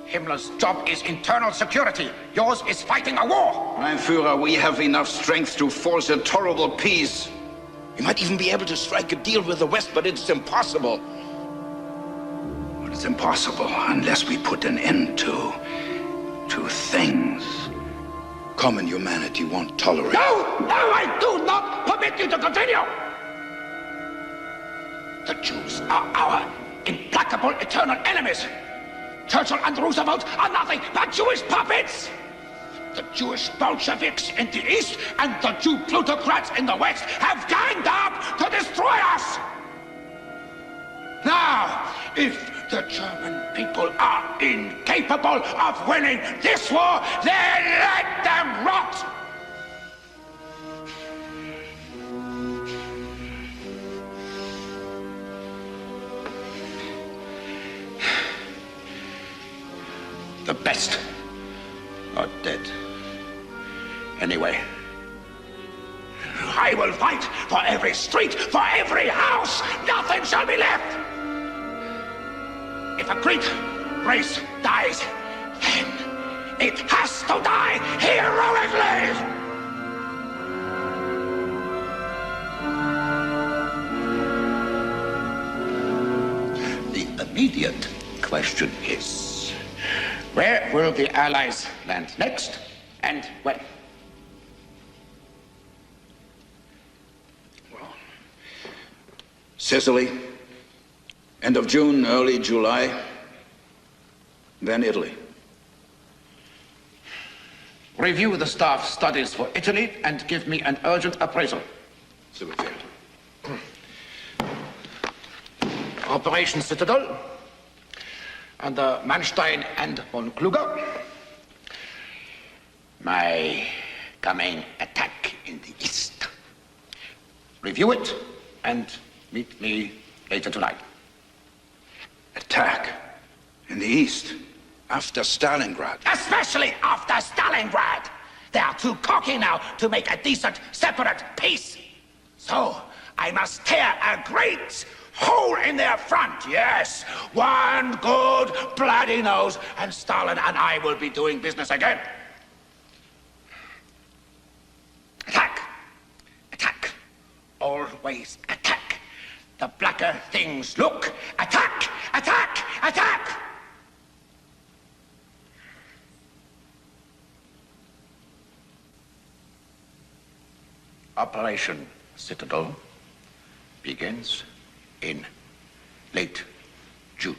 Himmler's job is internal security. Yours is fighting a war. Mein Führer, we have enough strength to force a tolerable peace. We might even be able to strike a deal with the West, but it's impossible. But it's impossible unless we put an end to things common humanity won't tolerate. No! No, I do not permit you to continue! The Jews are our implacable eternal enemies. Churchill and Roosevelt are nothing but Jewish puppets! The Jewish Bolsheviks in the East and the Jew plutocrats in the West have ganged up to destroy us! Now, if the German people are incapable of winning this war, then let them rot! The best are dead. Anyway, I will fight for every street, for every house. Nothing shall be left. If a great race dies, then it has to die heroically. The immediate question is, where will the Allies land next, and when? Well, Sicily, end of June, early July, then Italy. Review the staff studies for Italy and give me an urgent appraisal. So it failed. Operation Citadel under Manstein and von Kluger. My coming attack in the East. Review it and meet me later tonight. Attack in the East after Stalingrad. Especially after Stalingrad. They are too cocky now to make a decent, separate peace. So I must tear a great hole in their front, yes. One good bloody nose, and Stalin and I will be doing business again. Attack. Attack. Always attack. The blacker things look. Attack! Attack! Attack! Operation Citadel begins in late June.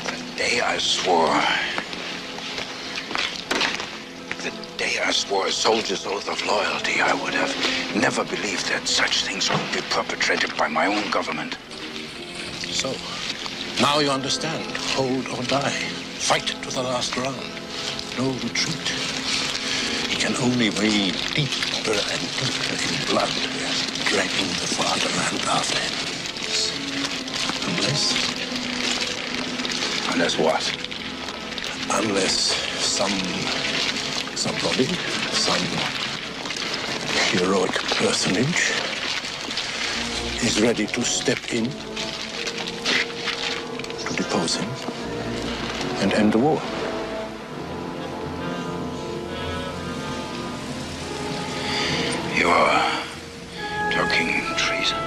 The day I swore a soldier's oath of loyalty, I would have never believed that such things could be perpetrated by my own government. So, now you understand. Hold or die. Fight to the last round. No retreat. He can only wade deeper and deeper in blood, dragging the fatherland after him. Unless what? Unless somebody, some heroic personage is ready to step in to depose him and end the war. You are talking treason.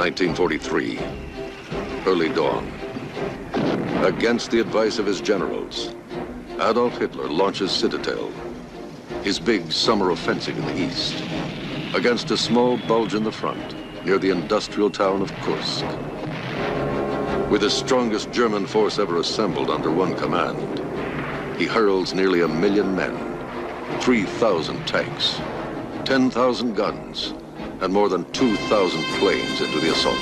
1943. Early dawn. Against the advice of his generals, Adolf Hitler launches Citadel, his big summer offensive in the east, against a small bulge in the front near the industrial town of Kursk. With the strongest German force ever assembled under one command, he hurls nearly 1 million men, 3,000 tanks, 10,000 guns, and more than 2,000 planes into the assault.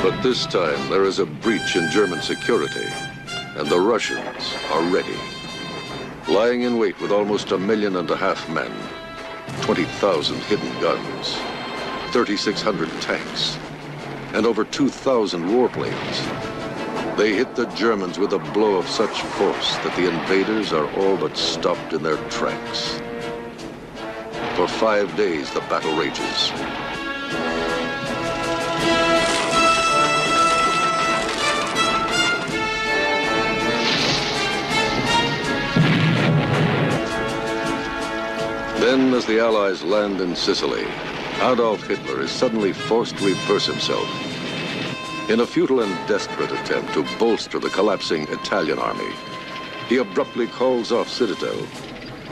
But this time, there is a breach in German security, and the Russians are ready. Lying in wait with almost 1.5 million men, 20,000 hidden guns, 3,600 tanks, and over 2,000 warplanes. They hit the Germans with a blow of such force that the invaders are all but stopped in their tracks. For 5 days, the battle rages. Then, as the Allies land in Sicily, Adolf Hitler is suddenly forced to reverse himself. In a futile and desperate attempt to bolster the collapsing Italian army, he abruptly calls off Citadel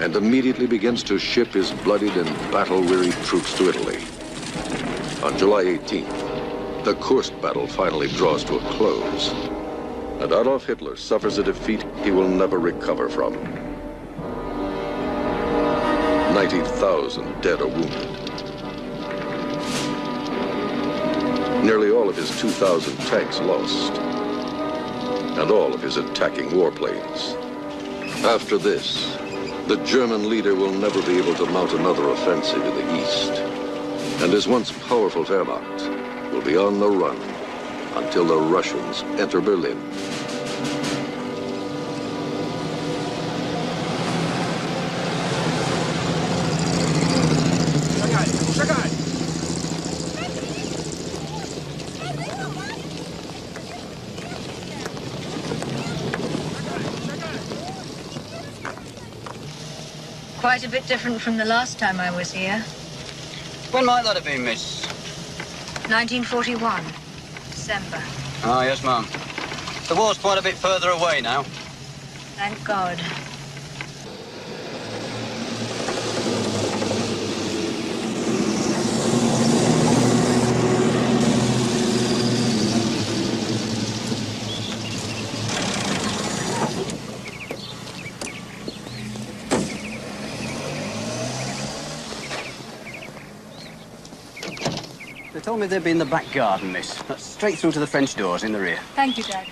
and immediately begins to ship his bloodied and battle-weary troops to Italy. On July 18th, the Kursk battle finally draws to a close, and Adolf Hitler suffers a defeat he will never recover from. 90,000 dead or wounded. Nearly all of his 2,000 tanks lost, and all of his attacking warplanes. After this, the German leader will never be able to mount another offensive in the east, and his once powerful Wehrmacht will be on the run until the Russians enter Berlin. Quite a bit different from the last time I was here. When might that have been, miss? 1941, December. Ah, yes, ma'am. The war's quite a bit further away now. Thank God. They told me they'd be in the back garden, miss. That's straight through to the French doors in the rear. Thank you, Dad.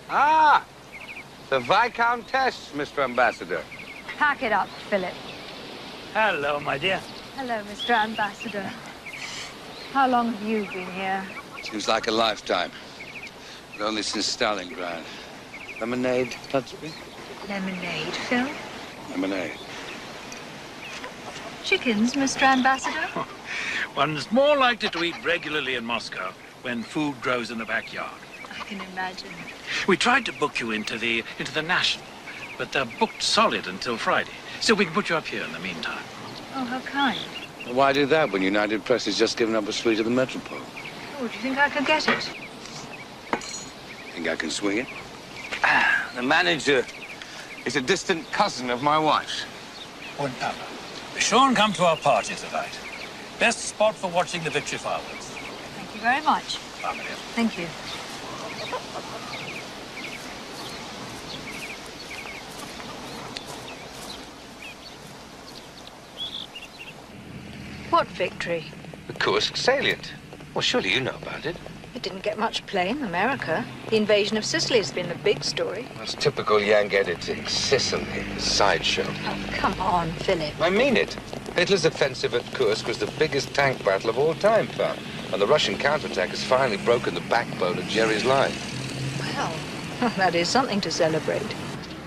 Ah, the Viscountess, Mr. Ambassador. Pack it up, Philip. Hello, my dear. Hello, Mr. Ambassador. How long have you been here? Seems like a lifetime, but only since Stalingrad. Lemonade, Touchby? Lemonade, Phil? Lemonade. Chickens, Mr. Ambassador? One's more likely to eat regularly in Moscow when food grows in the backyard. I can imagine. We tried to book you into the National, but they're booked solid until Friday. So we can put you up here in the meantime. Oh, how kind. Why do that when United Press has just given up a suite at the Metropole? Oh, do you think I could get it? Think I can swing it? The manager is a distant cousin of my wife's. Buon Papa. Be sure and come to our party tonight. Best spot for watching the victory fireworks. Thank you very much. Thank you. What victory? The Kursk salient. Well, surely you know about it. It didn't get much play in America. The invasion of Sicily has been the big story. That's typical Yank editing. Sicily, a sideshow. Oh, come on, Philip. I mean it. Hitler's offensive at Kursk was the biggest tank battle of all time, pal. And the Russian counterattack has finally broken the backbone of Jerry's line. Well, that is something to celebrate.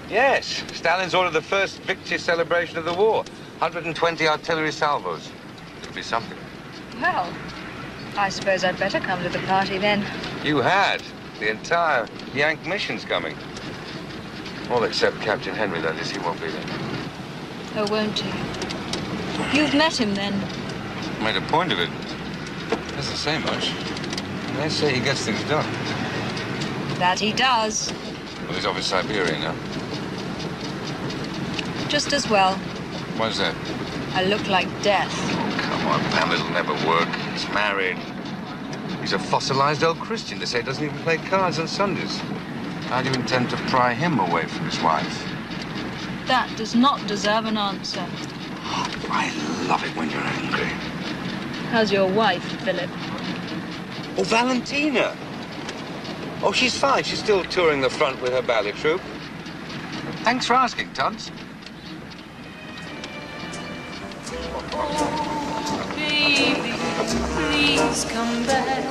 Yes. Stalin's ordered the first victory celebration of the war. 120 artillery salvos. It'll be something. Well, I suppose I'd better come to the party then. You had. The entire Yank mission's coming. All except Captain Henry, that is. He won't be there. Oh, won't he? You've met him, then? Made a point of it. Doesn't say much. They say he gets things done. That he does. Well, he's off in Siberia now. Just as well. Why's that? I look like death. Come on, Pam, it'll never work. He's married. He's a fossilized old Christian. They say he doesn't even play cards on Sundays. How do you intend to pry him away from his wife? That does not deserve an answer. I love it when you're angry. How's your wife, Philip? Oh, Valentina. Oh, she's fine. She's still touring the front with her ballet troupe. Thanks for asking, Tubbs. Baby, please come back,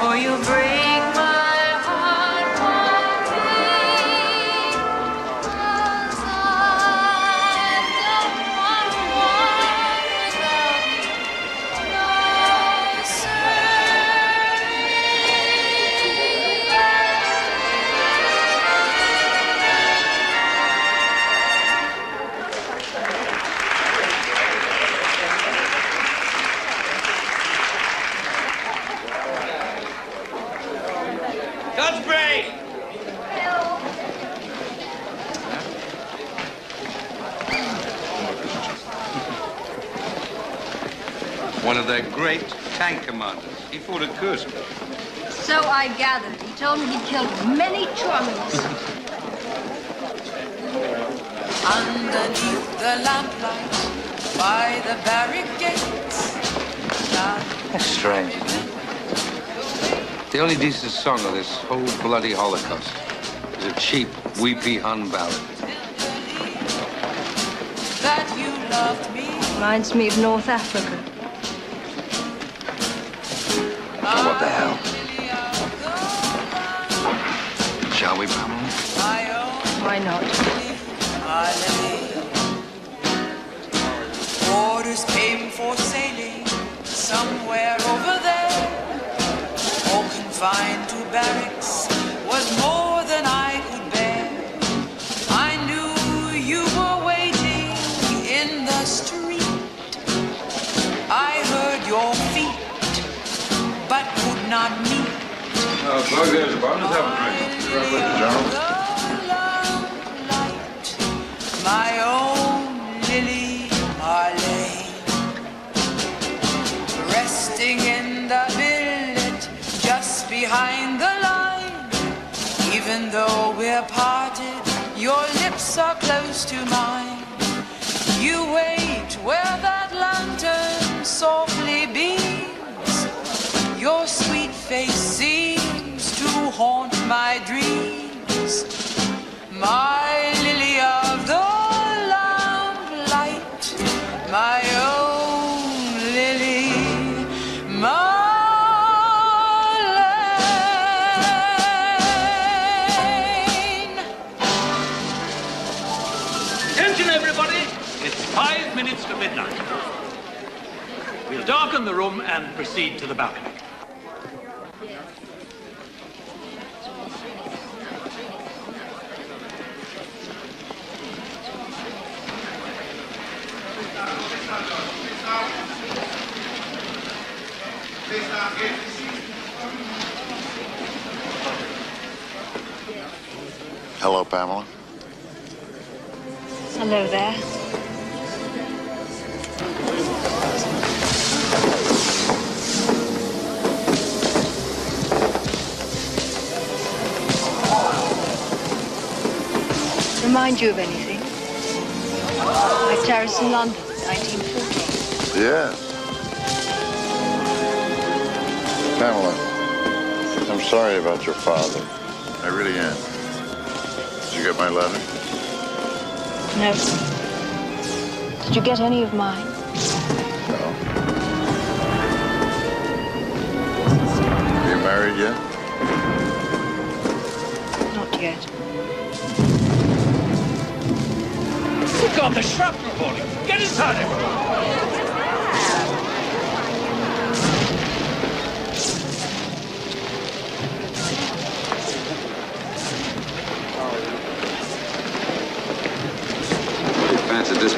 or you'll break my heart one day. 'Cause I don't want one without you. No, Dudsbury! One of their great tank commanders. He fought at Kursk. So I gathered. He told me he'd killed many Germans. underneath the lamplight, by the barricades. That's strange, isn't it? The only decent song of this whole bloody Holocaust is a cheap, weepy Hun ballad. That you loved me. Reminds me of North Africa. What the hell? Shall we, Pamela? Why not? Orders came for sailing somewhere over there. All confined to barracks was more than I could bear. I knew you were waiting in the street. I heard your feet, but could not meet. Plug there's a bar. Let's have a drink. My own Lily Marlene, resting in the billet just behind the line. Even though we're parted, your lips are close to mine. You wait where that lantern softly beams. Your sweet face seems to haunt my dreams. My lily of the lamplight, my own Lily Marlene. Attention, everybody! It's 5 minutes to midnight. We'll darken the room and proceed to the balcony. Hello, Pamela. Hello there. Remind you of anything? My terrace in London, 1940. Yes. Pamela, I'm sorry about your father. I really am. Did you get my letter? No. Did you get any of mine? No. Are you married yet? Not yet. Look on the shrapnel falling. Get inside, everyone.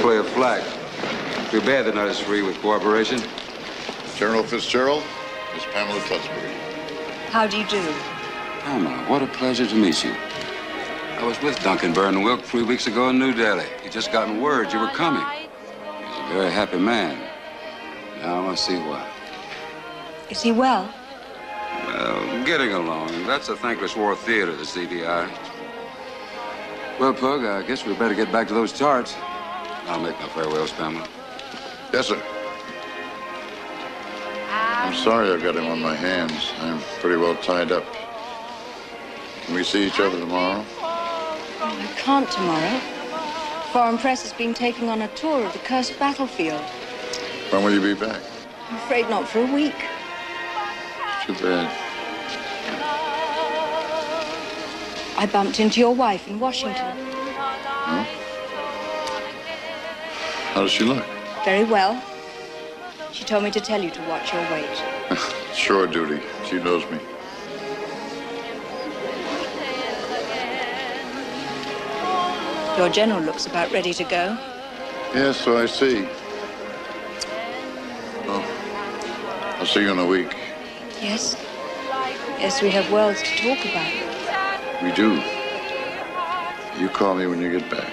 play a flag. Too bad they're not as free with cooperation. General Fitzgerald, Miss Pamela Tutsbury. How do you do? Pamela, what a pleasure to meet you. I was with Duncan Burton Wilk 3 weeks ago in New Delhi. He'd just gotten word you were coming. He's a very happy man. Now I see why. Is he well? Well, getting along. That's a thankless war theater, the CBI. Well, Pug, I guess we better get back to those charts. I'll make my farewells, Pamela. Yes, sir. I'm sorry I've got him on my hands. I'm pretty well tied up. Can we see each other tomorrow? Oh, I can't tomorrow. Foreign press has been taking on a tour of the cursed battlefield. When will you be back? I'm afraid not for a week. Too bad. I bumped into your wife in Washington. Huh? How does she look? Very well. She told me to tell you to watch your weight. Shore duty. She knows me. Your general looks about ready to go. Yes, so I see. Well, I'll see you in a week. Yes? Yes, we have worlds to talk about. We do. You call me when you get back.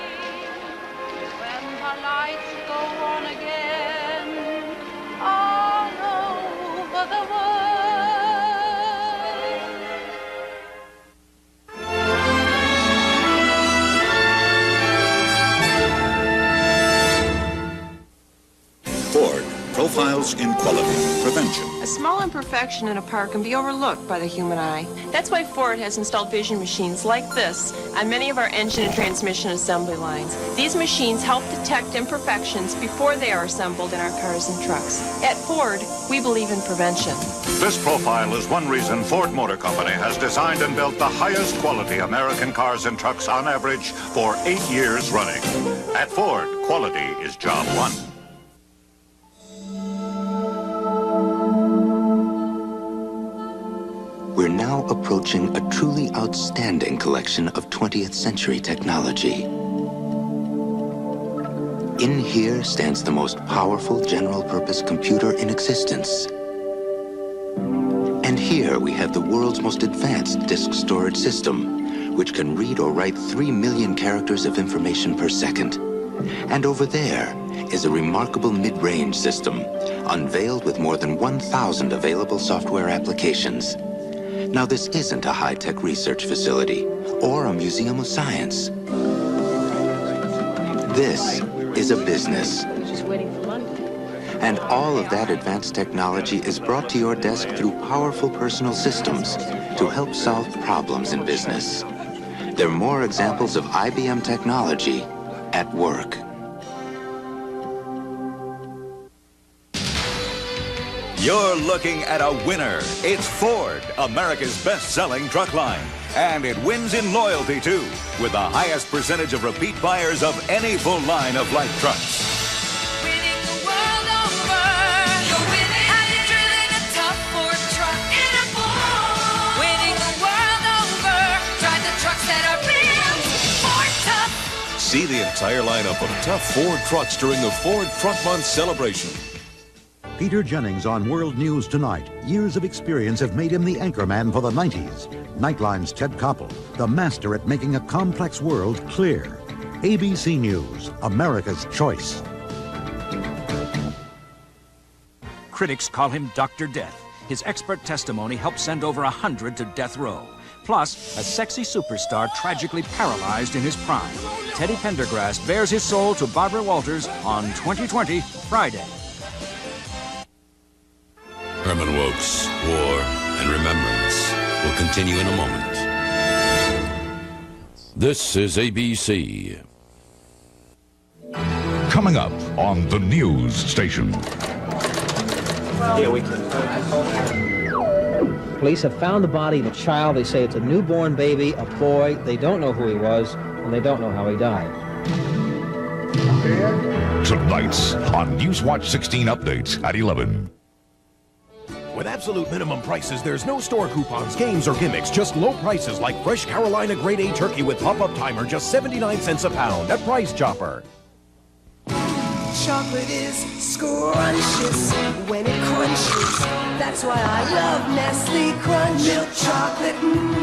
Ford, profiles in quality, prevention. A small imperfection in a part can be overlooked by the human eye. That's why Ford has installed vision machines like this on many of our engine and transmission assembly lines. These machines help detect imperfections before they are assembled in our cars and trucks. At Ford, we believe in prevention. This profile is one reason Ford Motor Company has designed and built the highest quality American cars and trucks on average for 8 years running. At Ford, quality is job one. We're now approaching a truly outstanding collection of 20th century technology. In here stands the most powerful general-purpose computer in existence. And here we have the world's most advanced disk storage system, which can read or write 3 million characters of information per second. And over there is a remarkable mid-range system, unveiled with more than 1,000 available software applications. Now, this isn't a high-tech research facility or a museum of science. This is a business. And all of that advanced technology is brought to your desk through powerful personal systems to help solve problems in business. There are more examples of IBM technology at work. You're looking at a winner. It's Ford, America's best-selling truck line. And it wins in loyalty, too, with the highest percentage of repeat buyers of any full line of light trucks. Winning the world over. You're winning. Have you driven a tough Ford truck in a Ford? Winning the world over. Drive the trucks that are built Ford tough. See the entire lineup of tough Ford trucks during the Ford Truck Month celebration. Peter Jennings on World News Tonight. Years of experience have made him the anchorman for the 90s. Nightline's Ted Koppel, the master at making a complex world clear. ABC News, America's choice. Critics call him Dr. Death. His expert testimony helped send over 100 to death row. Plus, a sexy superstar tragically paralyzed in his prime. Teddy Pendergrass bears his soul to Barbara Walters on 2020 Friday. Herman Wouk's War and Remembrance will continue in a moment. This is ABC. Coming up on the news station. Police have found the body of a child. They say it's a newborn baby, a boy. They don't know who he was, and they don't know how he died. Tonight on Newswatch 16 Updates at 11. With absolute minimum prices, there's no store coupons, games, or gimmicks. Just low prices like fresh Carolina Grade A turkey with pop-up timer, just 79 cents a pound at Price Chopper. chocolate is scrumptious when it crunches. That's why I love Nestle Crunch. Milk chocolate,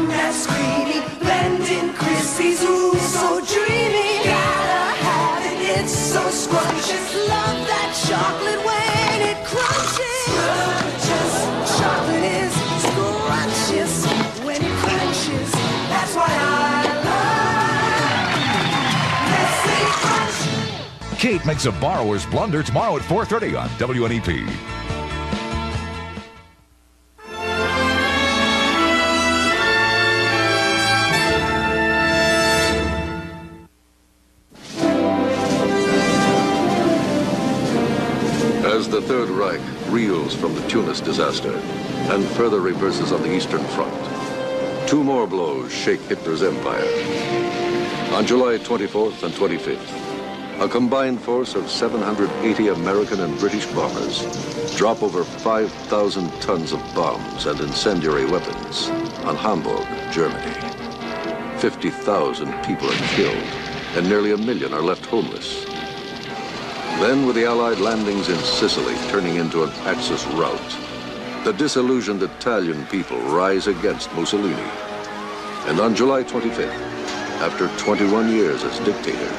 that's creamy. Blending Krispies, ooh, so dreamy. Gotta have it, it's so scrumptious. Love that chocolate when it crunches. Scrumptious, chocolate is scrumptious when it crunches. That's why I love Nestle Crunch. Kate makes a borrower's blunder tomorrow at 4:30 on WNEP. As the Third Reich reels from the Tunis disaster and further reverses on the Eastern Front, two more blows shake Hitler's empire. On July 24th and 25th, a combined force of 780 American and British bombers drop over 5,000 tons of bombs and incendiary weapons on Hamburg, Germany. 50,000 people are killed, and nearly 1 million are left homeless. Then, with the Allied landings in Sicily turning into an Axis rout, the disillusioned Italian people rise against Mussolini. And on July 25th, after 21 years as dictator,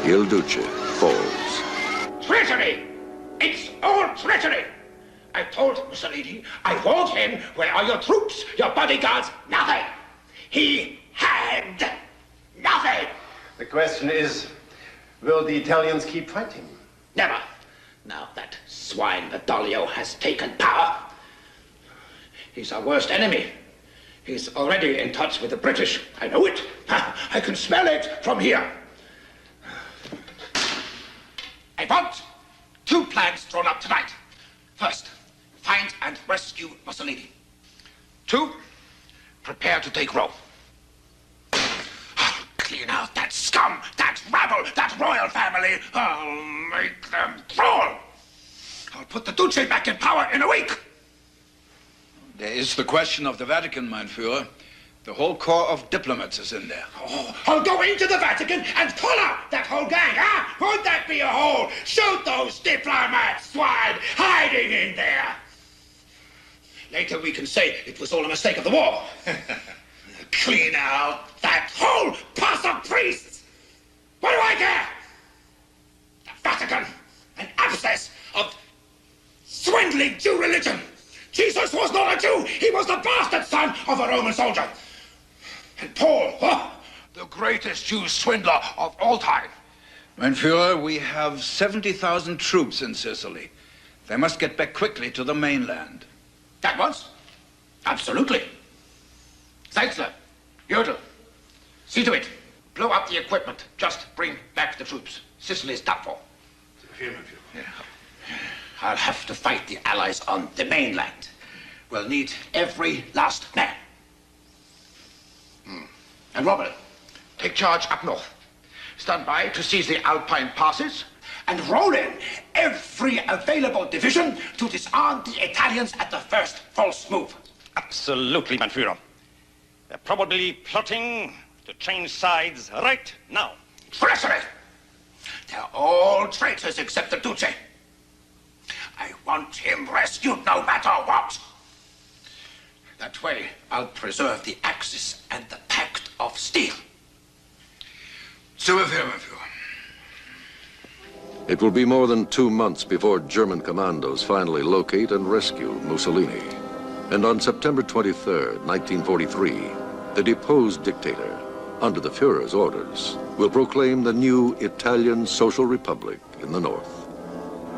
Il Duce falls. Treachery! It's all treachery! I told Mussolini, I want him. Where are your troops, your bodyguards? Nothing! He had nothing! The question is, will the Italians keep fighting? Never. Now that swine Badoglio has taken power. He's our worst enemy. He's already in touch with the British. I know it. I can smell it from here. I want 2 plans drawn up tonight. First, find and rescue Mussolini. 2, prepare to take Rome. Clean out that scum, that rabble, that royal family. I'll make them crawl. I'll put the Duce back in power in a week. There is the question of the Vatican, mein Führer. The whole corps of diplomats is in there. Oh, I'll go into the Vatican and collar that whole gang, huh? Won't that be a hole? Shoot those diplomats, swine, hiding in there. Later we can say it was all a mistake of the war. Clean out that whole pus of priests! What do I care? The Vatican, an abscess of swindling Jew religion. Jesus was not a Jew. He was the bastard son of a Roman soldier. And Paul, the greatest Jew swindler of all time. Mein Führer, we have 70,000 troops in Sicily. They must get back quickly to the mainland. At once? Absolutely. Seitzler, Jodl, see to it. Blow up the equipment. Just bring back the troops. Sicily is done for. Yeah. I'll have to fight the Allies on the mainland. We'll need every last man. And Robert, take charge up north. Stand by to seize the Alpine passes and roll in every available division to disarm the Italians at the first false move. Absolutely, mein Führer. They're probably plotting to change sides right now. Treachery! They're all traitors except the Duce. I want him rescued no matter what. That way, I'll preserve the Axis and the Pact of Steel. Zu Befehl, mein Führer. It will be more than 2 months before German commandos finally locate and rescue Mussolini. And on September 23rd, 1943, the deposed dictator, under the Führer's orders, will proclaim the new Italian Social Republic in the north.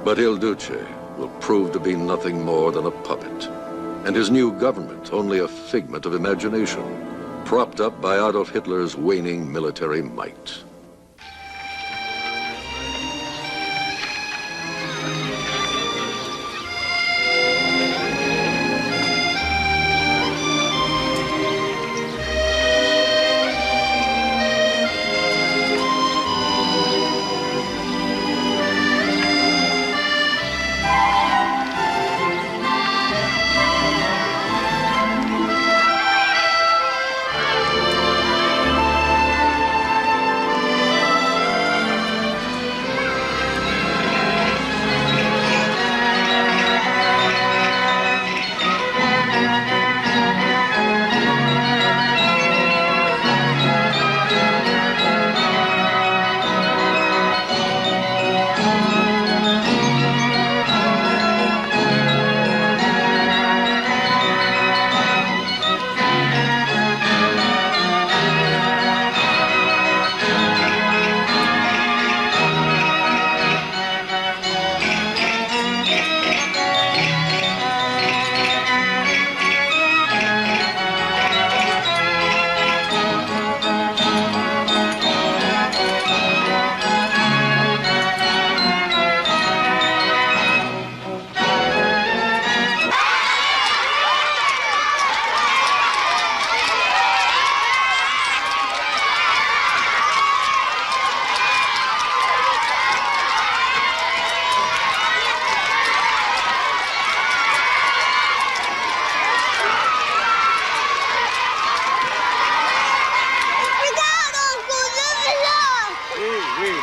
But Il Duce will prove to be nothing more than a puppet, and his new government only a figment of imagination, propped up by Adolf Hitler's waning military might.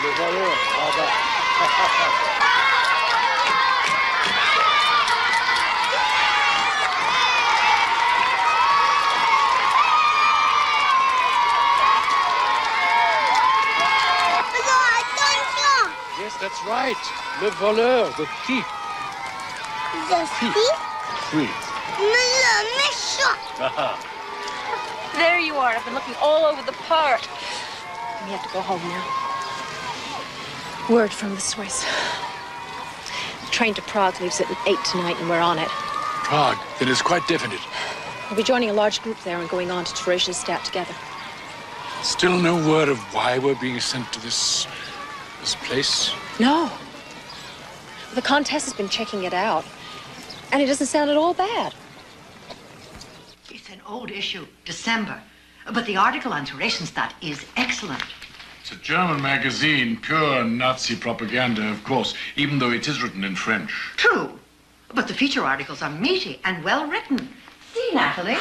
Le voleur. Ah bah. Yes, that's right. Le voleur, the thief. The thief? Oui. Le méchant. There you are. I've been looking all over the park. We have to go home now. Word from the Swiss. The train to Prague leaves at 8 tonight, and we're on it. Prague, then it's quite definite. We'll be joining a large group there and going on to Theresienstadt together. Still no word of why we're being sent to this place? No. The Countess has been checking it out, and it doesn't sound at all bad. It's an old issue, December. But the article on Theresienstadt is excellent. It's a German magazine, pure Nazi propaganda, of course, even though it is written in French. True. But the feature articles are meaty and well written. See, Natalie?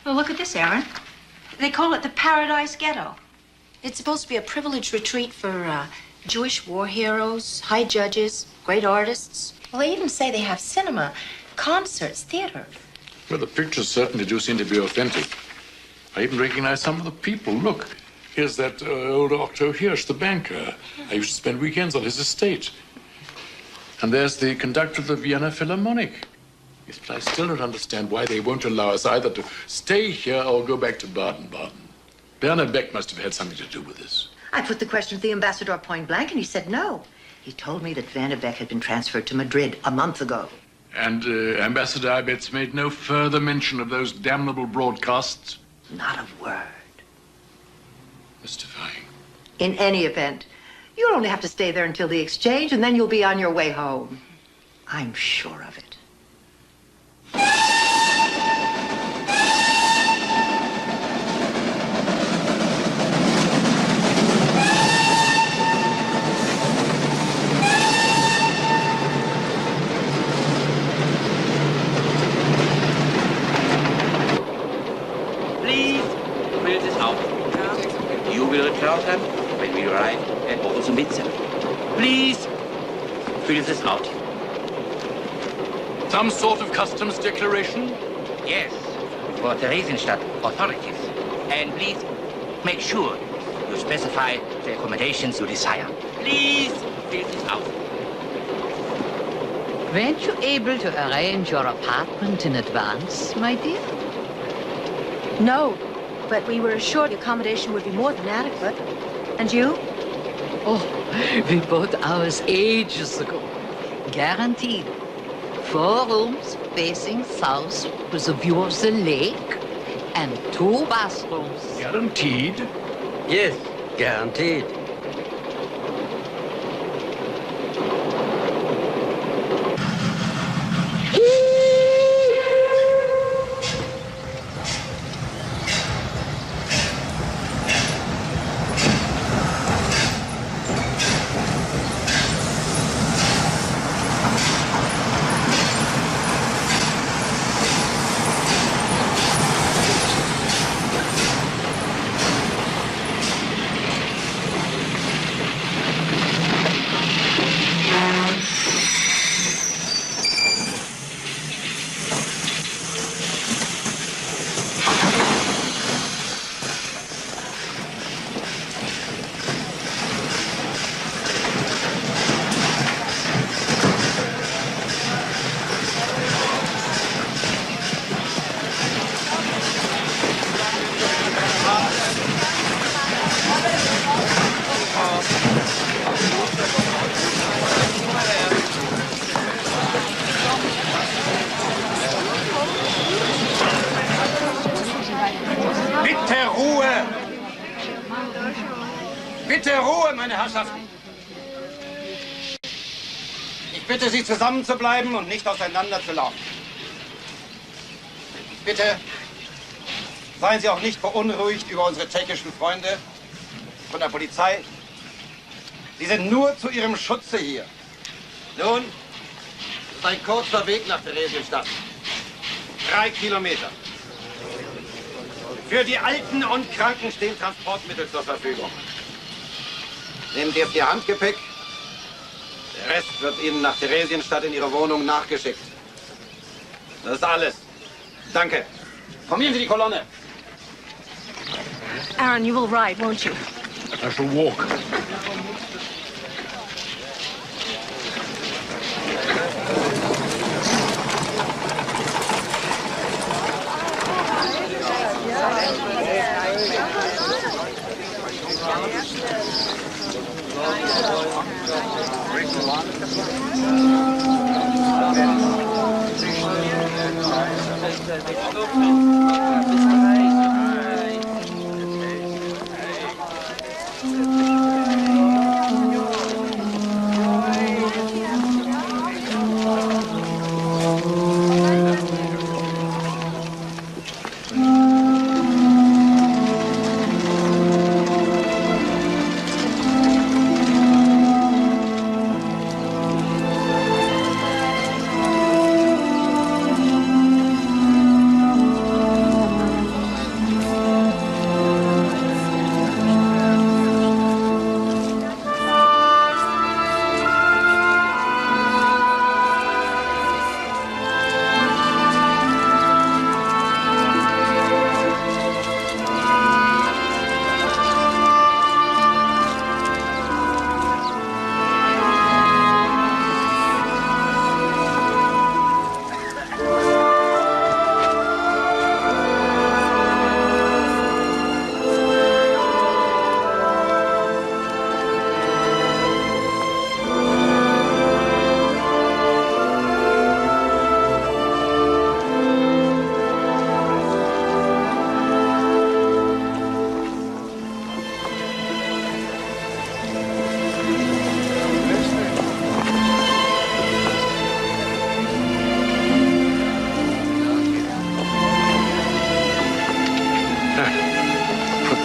Well, look at this, Aaron. They call it the Paradise Ghetto. It's supposed to be a privileged retreat for Jewish war heroes, high judges, great artists. Well, they even say they have cinema, concerts, theater. Well, the pictures certainly do seem to be authentic. I even recognize some of the people. Look, here's that old Otto Hirsch, the banker. I used to spend weekends on his estate. And there's the conductor of the Vienna Philharmonic. Yes, but I still don't understand why they won't allow us either to stay here or go back to Baden-Baden. Werner Beck must have had something to do with this. I put the question to the ambassador point blank, and he said no. He told me that Werner Beck had been transferred to Madrid a month ago. And Ambassador Ibetz made no further mention of those damnable broadcasts? Not a word. Mystifying. In any event, you'll only have to stay there until the exchange, and then you'll be on your way home. I'm sure of it. You will tell them when we arrive at Obersumbitze. Please fill this out. Some sort of customs declaration? Yes, for Theresienstadt authorities. And please make sure you specify the accommodations you desire. Please fill this out. Weren't you able to arrange your apartment in advance, my dear? No, but we were assured the accommodation would be more than adequate. And you? Oh, we bought ours ages ago. Guaranteed. 4 rooms facing south with a view of the lake and 2 bathrooms. Guaranteed? Yes, guaranteed. Bitte Ruhe! Bitte Ruhe, meine Herrschaften! Ich bitte Sie, zusammen zu bleiben und nicht auseinander zu laufen. Bitte seien Sie auch nicht beunruhigt über unsere tschechischen Freunde von der Polizei. Sie sind nur zu Ihrem Schutze hier. Nun, es ist ein kurzer Weg nach Theresienstadt. 3 Kilometer. Für die Alten und Kranken stehen Transportmittel zur Verfügung. Nehmt ihr Ihr Handgepäck. Der Rest wird Ihnen nach Theresienstadt in Ihre Wohnung nachgeschickt. Das ist alles. Danke. Formieren Sie die Kolonne. Aaron, you will ride, won't you? I shall walk.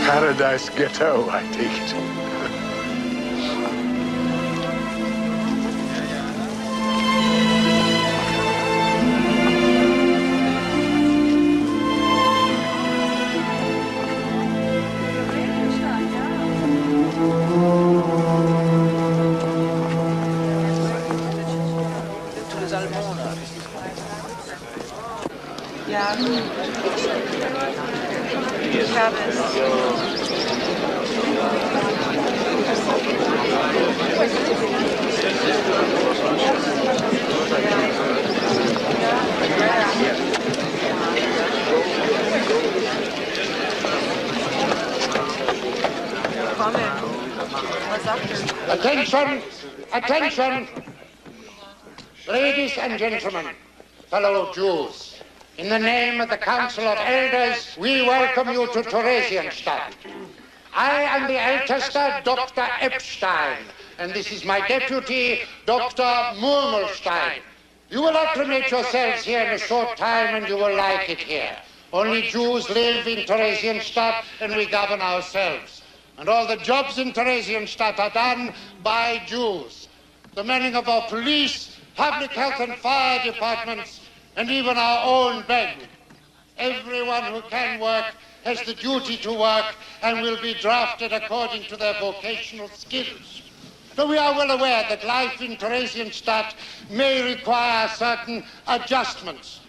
Paradise Ghetto, I take it. Attention! Attention! Ladies and gentlemen, fellow Jews, in the name of the Council of Elders, we welcome you to Theresienstadt. I am the Ältester, Dr. Epstein, and this is my deputy, Dr. Murmelstein. You will acclimate yourselves here in a short time, and you will like it here. Only Jews live in Theresienstadt, and we govern ourselves. And all the jobs in Theresienstadt are done by Jews. The manning of our police, public health and fire departments, and even our own bank. Everyone who can work has the duty to work and will be drafted according to their vocational skills. So we are well aware that life in Theresienstadt may require certain adjustments.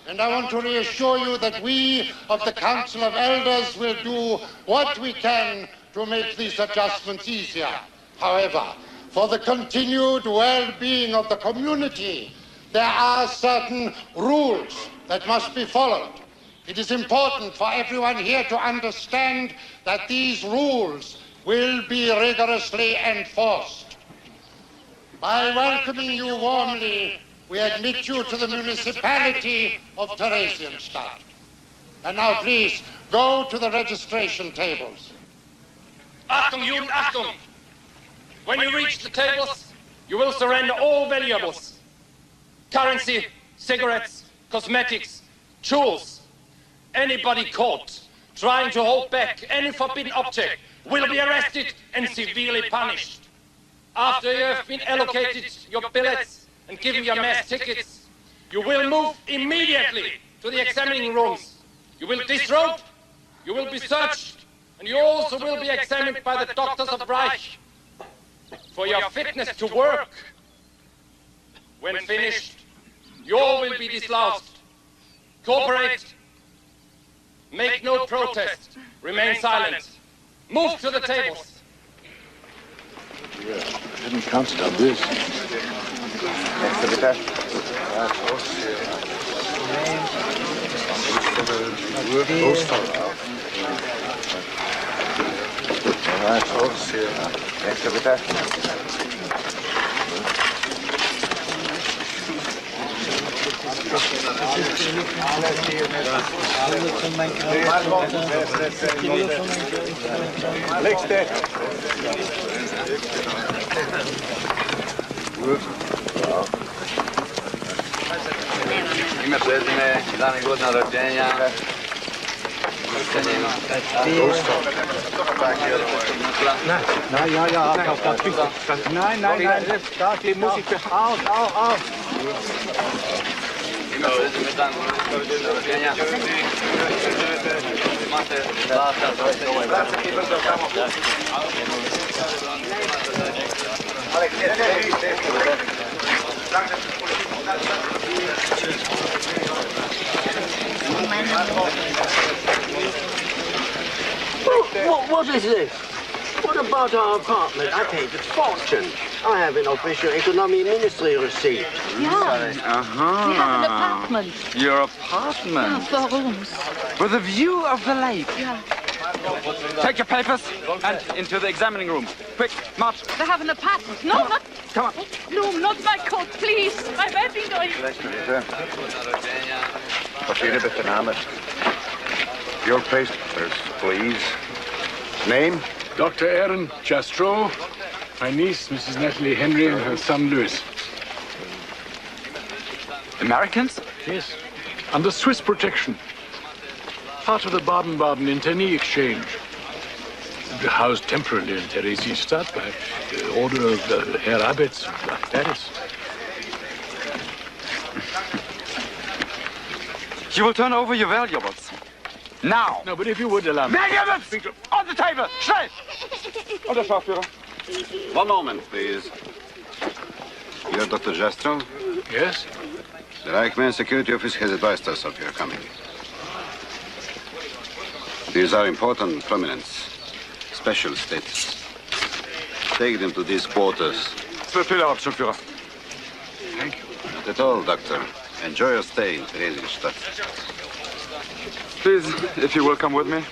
And I want to reassure you that we of the Council of Elders will do what we can to make these adjustments easier. However, for the continued well-being of the community, there are certain rules that must be followed. It is important for everyone here to understand that these rules will be rigorously enforced. By welcoming you warmly, we admit you to the municipality of Theresienstadt. And now please, go to the registration tables. Achtung, Juden, Achtung! When you reach the tables, you will surrender all valuables. Currency, cigarettes, cosmetics, jewels. Anybody caught trying to hold back any forbidden object will be arrested and severely punished. After you have been allocated your billets and given your mass tickets, you will move immediately to the examining rooms. You will disrobe You will be searched, and you also will be examined by the doctors of Reich for your fitness to work. When finished, you all will be dislodged. Cooperate. Make no protest. Remain silent. Move to the tables. Yeah, I hadn't counted on this. Ime, prezime, dan i godina rođenja. Nein, die muss ich aus. Ime, prezime, dan i godina rođenja. Imate plata, What is this? What about our apartment? I paid a fortune. I have an official economy ministry receipt. Yeah. Uh-huh. We have an apartment. Your apartment? Yeah, 4 rooms. With a view of the lake? Yeah. Take your papers and into the examining room. Quick, march. They have an apartment. No, not... Come on. No, not my coat, please. I'm begging you. Papieren bitte Name. Your papers, please. Name? Dr. Aaron Jastrow, my niece, Mrs. Natalie Henry, and her son, Louis. Americans? Yes. Under Swiss protection. Part of the Baden-Baden internee exchange. Housed temporarily in Theresienstadt by order of Herr Abetz of Paris. You will turn over your valuables. Now! No, but if you would allow me... Valuables! On the table! Schnell! Und der Schauführer. One moment, please. You're Dr. Jastrow? Yes? The Reichsman Security Office has advised us of your coming. These are important prominents. Special status. Take them to these quarters. Thank you. Not at all, Doctor. Enjoy your stay in Theresienstadt. Please, if you will come with me.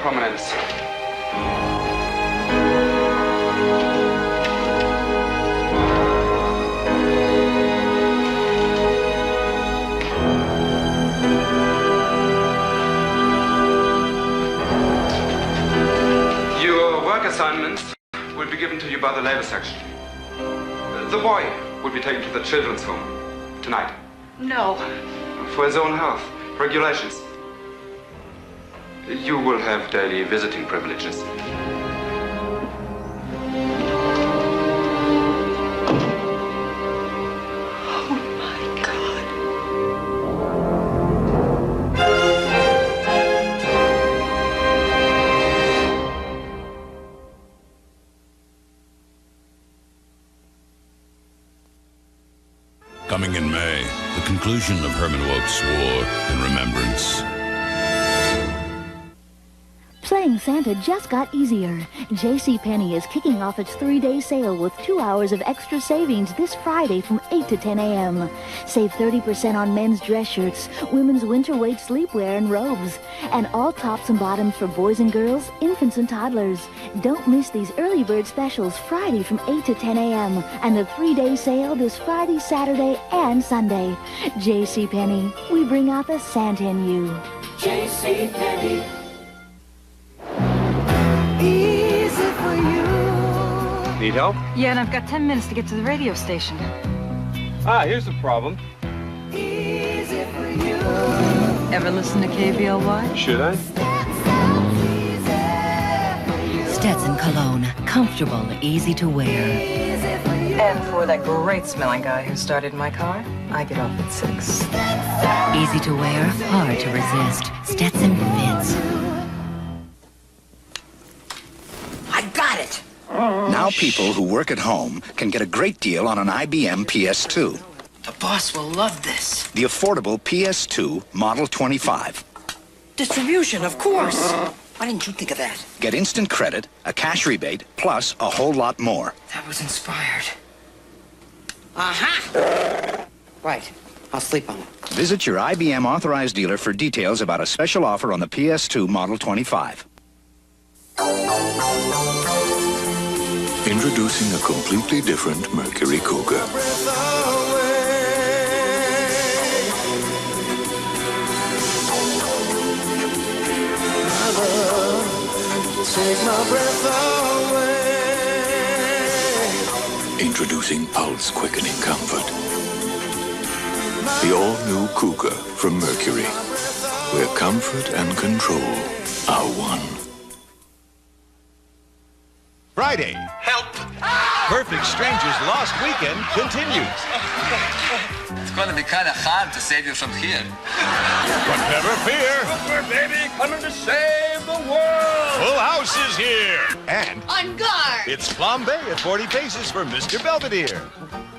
prominence. Your work assignments will be given to you by the labor section. The boy will be taken to the children's home tonight No. for his own health regulations. You will have daily visiting privileges. Coming in May, the conclusion of Herman Wouk's War in Remembrance. Playing Santa just got easier. JCPenney is kicking off its 3-day sale with 2 hours of extra savings this Friday from 8 to 10 a.m. Save 30% on men's dress shirts, women's winter weight sleepwear and robes, and all tops and bottoms for boys and girls, infants and toddlers. Don't miss these early bird specials Friday from 8 to 10 a.m. and the 3-day sale this Friday, Saturday, and Sunday. JCPenney, we bring out the Santa in you. JCPenney. Easy for you. Need help? Yeah, and I've got 10 minutes to get to the radio station. Ah, here's the problem. Easy for you. Ever listen to KBLY? Should I? Stetson Cologne. Comfortable, easy to wear. And for that great smelling guy who started my car, I get off at 6. Easy to wear, hard to resist. Stetson fits. I got it! Now people who work at home can get a great deal on an IBM PS2. The boss will love this. The affordable PS2 Model 25. Distribution, of course. Why didn't you think of that? Get instant credit, a cash rebate, plus a whole lot more. That was inspired. Aha! Right. I'll sleep on it. Visit your IBM authorized dealer for details about a special offer on the PS2 Model 25. Introducing a completely different Mercury Cougar. Take my breath away. Introducing pulse quickening comfort. The all-new Cougar from Mercury, where comfort and control are one. Friday. Help! Perfect Strangers Lost Weekend continues. It's going to be kind of hard to save you from here. But never fear. We're baby coming to save the world. Full House is here. And On guard! it's flambe at 40 paces for Mr. Belvedere.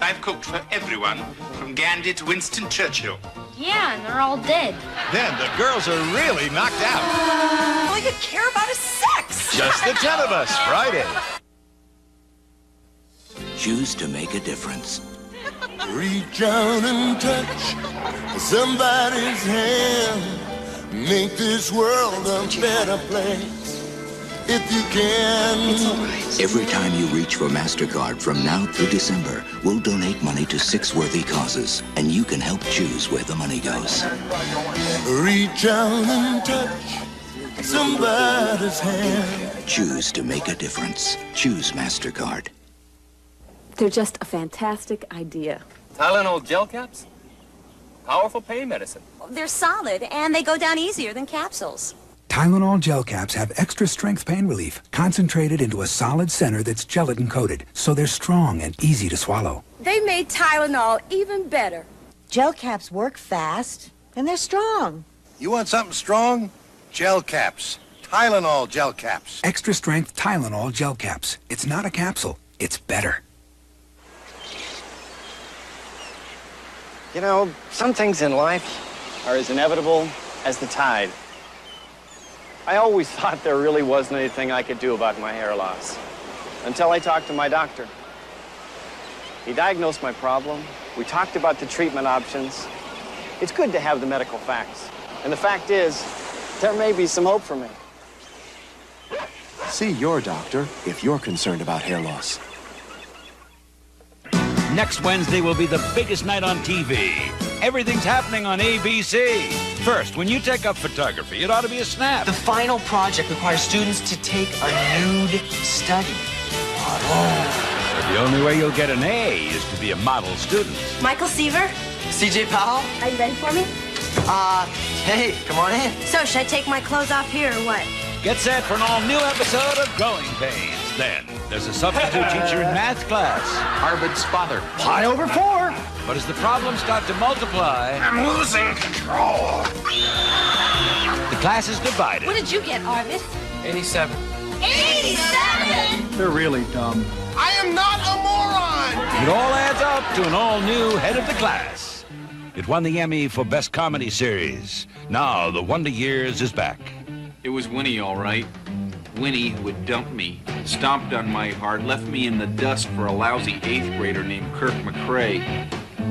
I've cooked for everyone, from Gandhi to Winston Churchill. Yeah, and they're all dead. Then the girls are really knocked out. All you care about is sex! Just the 10 of us, Friday. Choose to make a difference. Reach out and touch somebody's hand. Make this world a better place. If you can. It's all right. Every time you reach for MasterCard from now through December, we'll donate money to 6 worthy causes, and you can help choose where the money goes. Reach out and touch somebody's hand. Choose to make a difference. Choose MasterCard. They're just a fantastic idea. Tylenol gel caps? Powerful pain medicine. They're solid, and they go down easier than capsules. Tylenol gel caps have extra strength pain relief, concentrated into a solid center that's gelatin coated, so they're strong and easy to swallow. They made Tylenol even better. Gel caps work fast, and they're strong. You want something strong? Gel caps. Tylenol gel caps. Extra strength Tylenol gel caps. It's not a capsule, it's better. You know, some things in life are as inevitable as the tide. I always thought there really wasn't anything I could do about my hair loss, until I talked to my doctor. He diagnosed my problem. We talked about the treatment options. It's good to have the medical facts. And the fact is, there may be some hope for me. See your doctor if you're concerned about hair loss. Next Wednesday will be the biggest night on TV. Everything's happening on ABC. First, when you take up photography, it ought to be a snap. The final project requires students to take a nude study. But the only way you'll get an A is to be a model student. Michael Seaver? CJ Powell? Are you ready for me? Hey, come on in. So, should I take my clothes off here or what? Get set for an all-new episode of Growing Pains. Then, there's a substitute teacher in math class. Arvid's father. Pi over 4. But as the problems start to multiply... I'm losing control. The class is divided. What did you get, Arvid? 87. 87? They're really dumb. I am not a moron! It all adds up to an all-new head of the class. It won the Emmy for Best Comedy Series. Now, The Wonder Years is back. It was Winnie, all right. Winnie, who had dumped me, stomped on my heart, left me in the dust for a lousy 8th grader named Kirk McRae.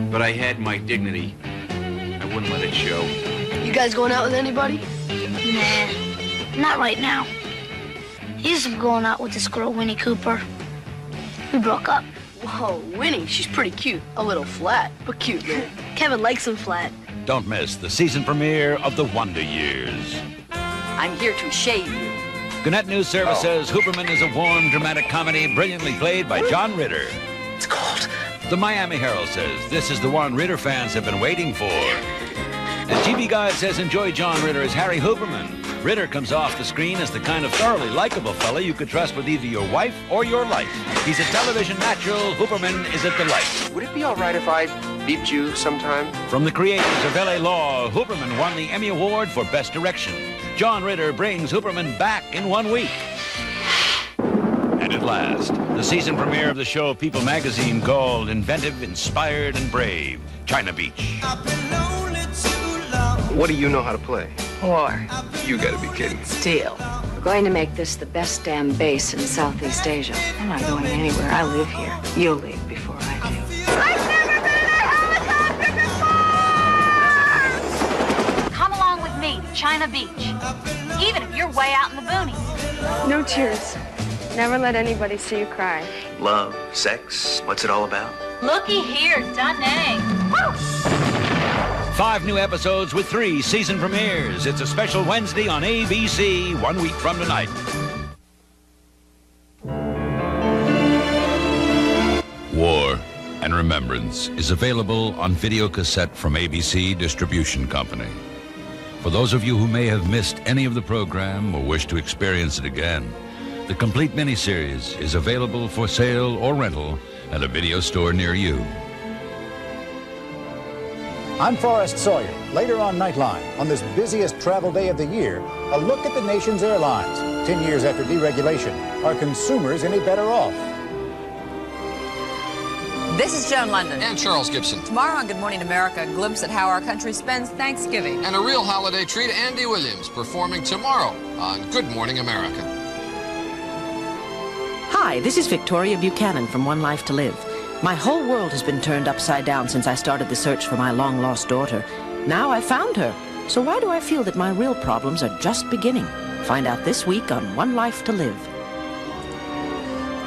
But I had my dignity. I wouldn't let it show. You guys going out with anybody? Nah, not right now. He's going out with this girl, Winnie Cooper. We broke up. Whoa, Winnie, she's pretty cute. A little flat, but cute, man. Kevin likes him flat. Don't miss the season premiere of The Wonder Years. I'm here to shave you. Gannett News Service says Hooperman is a warm, dramatic comedy brilliantly played by John Ritter. It's cold. The Miami Herald says this is the one Ritter fans have been waiting for. And TV Guide says enjoy John Ritter as Harry Hooperman. Ritter comes off the screen as the kind of thoroughly likable fella you could trust with either your wife or your life. He's a television natural. Hooperman is a delight. Would it be all right if I beeped you sometime? From the creators of L.A. Law, Hooperman won the Emmy Award for Best Direction. John Ritter brings Hooperman back in 1 week. And at last, the season premiere of the show People magazine called Inventive, Inspired, and Brave, China Beach. What do you know how to play? War. You gotta be kidding. Steel. We're going to make this the best damn base in Southeast Asia. I'm not going anywhere. I live here. You'll leave before I do. Come along with me to China Beach, even if you're way out in the boonies. No tears. Never let anybody see you cry. Love, sex, what's it all about? Looky here, Da Nang. Woo! 5 new episodes with 3 season premieres. It's a special Wednesday on ABC 1 week from tonight. War and Remembrance is available on video cassette from ABC Distribution Company. For those of you who may have missed any of the program or wish to experience it again, the complete miniseries is available for sale or rental at a video store near you. I'm Forrest Sawyer. Later on Nightline, on this busiest travel day of the year, a look at the nation's airlines. 10 years after deregulation, are consumers any better off? This is Joan London. And Charles Gibson. Tomorrow on Good Morning America, a glimpse at how our country spends Thanksgiving. And a real holiday treat, Andy Williams, performing tomorrow on Good Morning America. Hi, this is Victoria Buchanan from One Life to Live. My whole world has been turned upside down since I started the search for my long-lost daughter. Now I found her. So why do I feel that my real problems are just beginning? Find out this week on One Life to Live.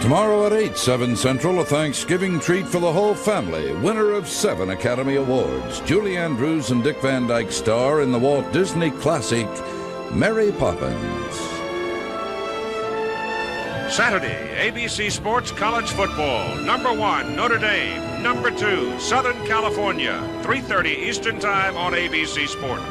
Tomorrow at 8, 7 Central, a Thanksgiving treat for the whole family. Winner of 7 Academy Awards. Julie Andrews and Dick Van Dyke star in the Walt Disney classic, Mary Poppins. Saturday, ABC Sports College Football. Number 1, Notre Dame. Number 2, Southern California. 3:30 Eastern Time on ABC Sports.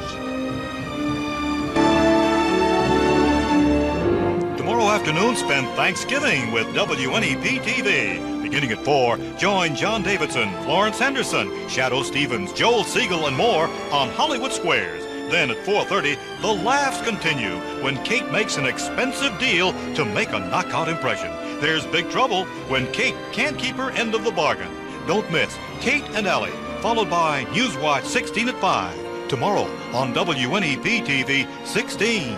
Tomorrow afternoon, spend Thanksgiving with WNEP-TV. Beginning at 4, join John Davidson, Florence Henderson, Shadow Stevens, Joel Siegel, and more on Hollywood Squares. Then at 4:30, the laughs continue when Kate makes an expensive deal to make a knockout impression. There's big trouble when Kate can't keep her end of the bargain. Don't miss Kate and Ellie, followed by Newswatch 16 at 5. Tomorrow on WNEP-TV 16.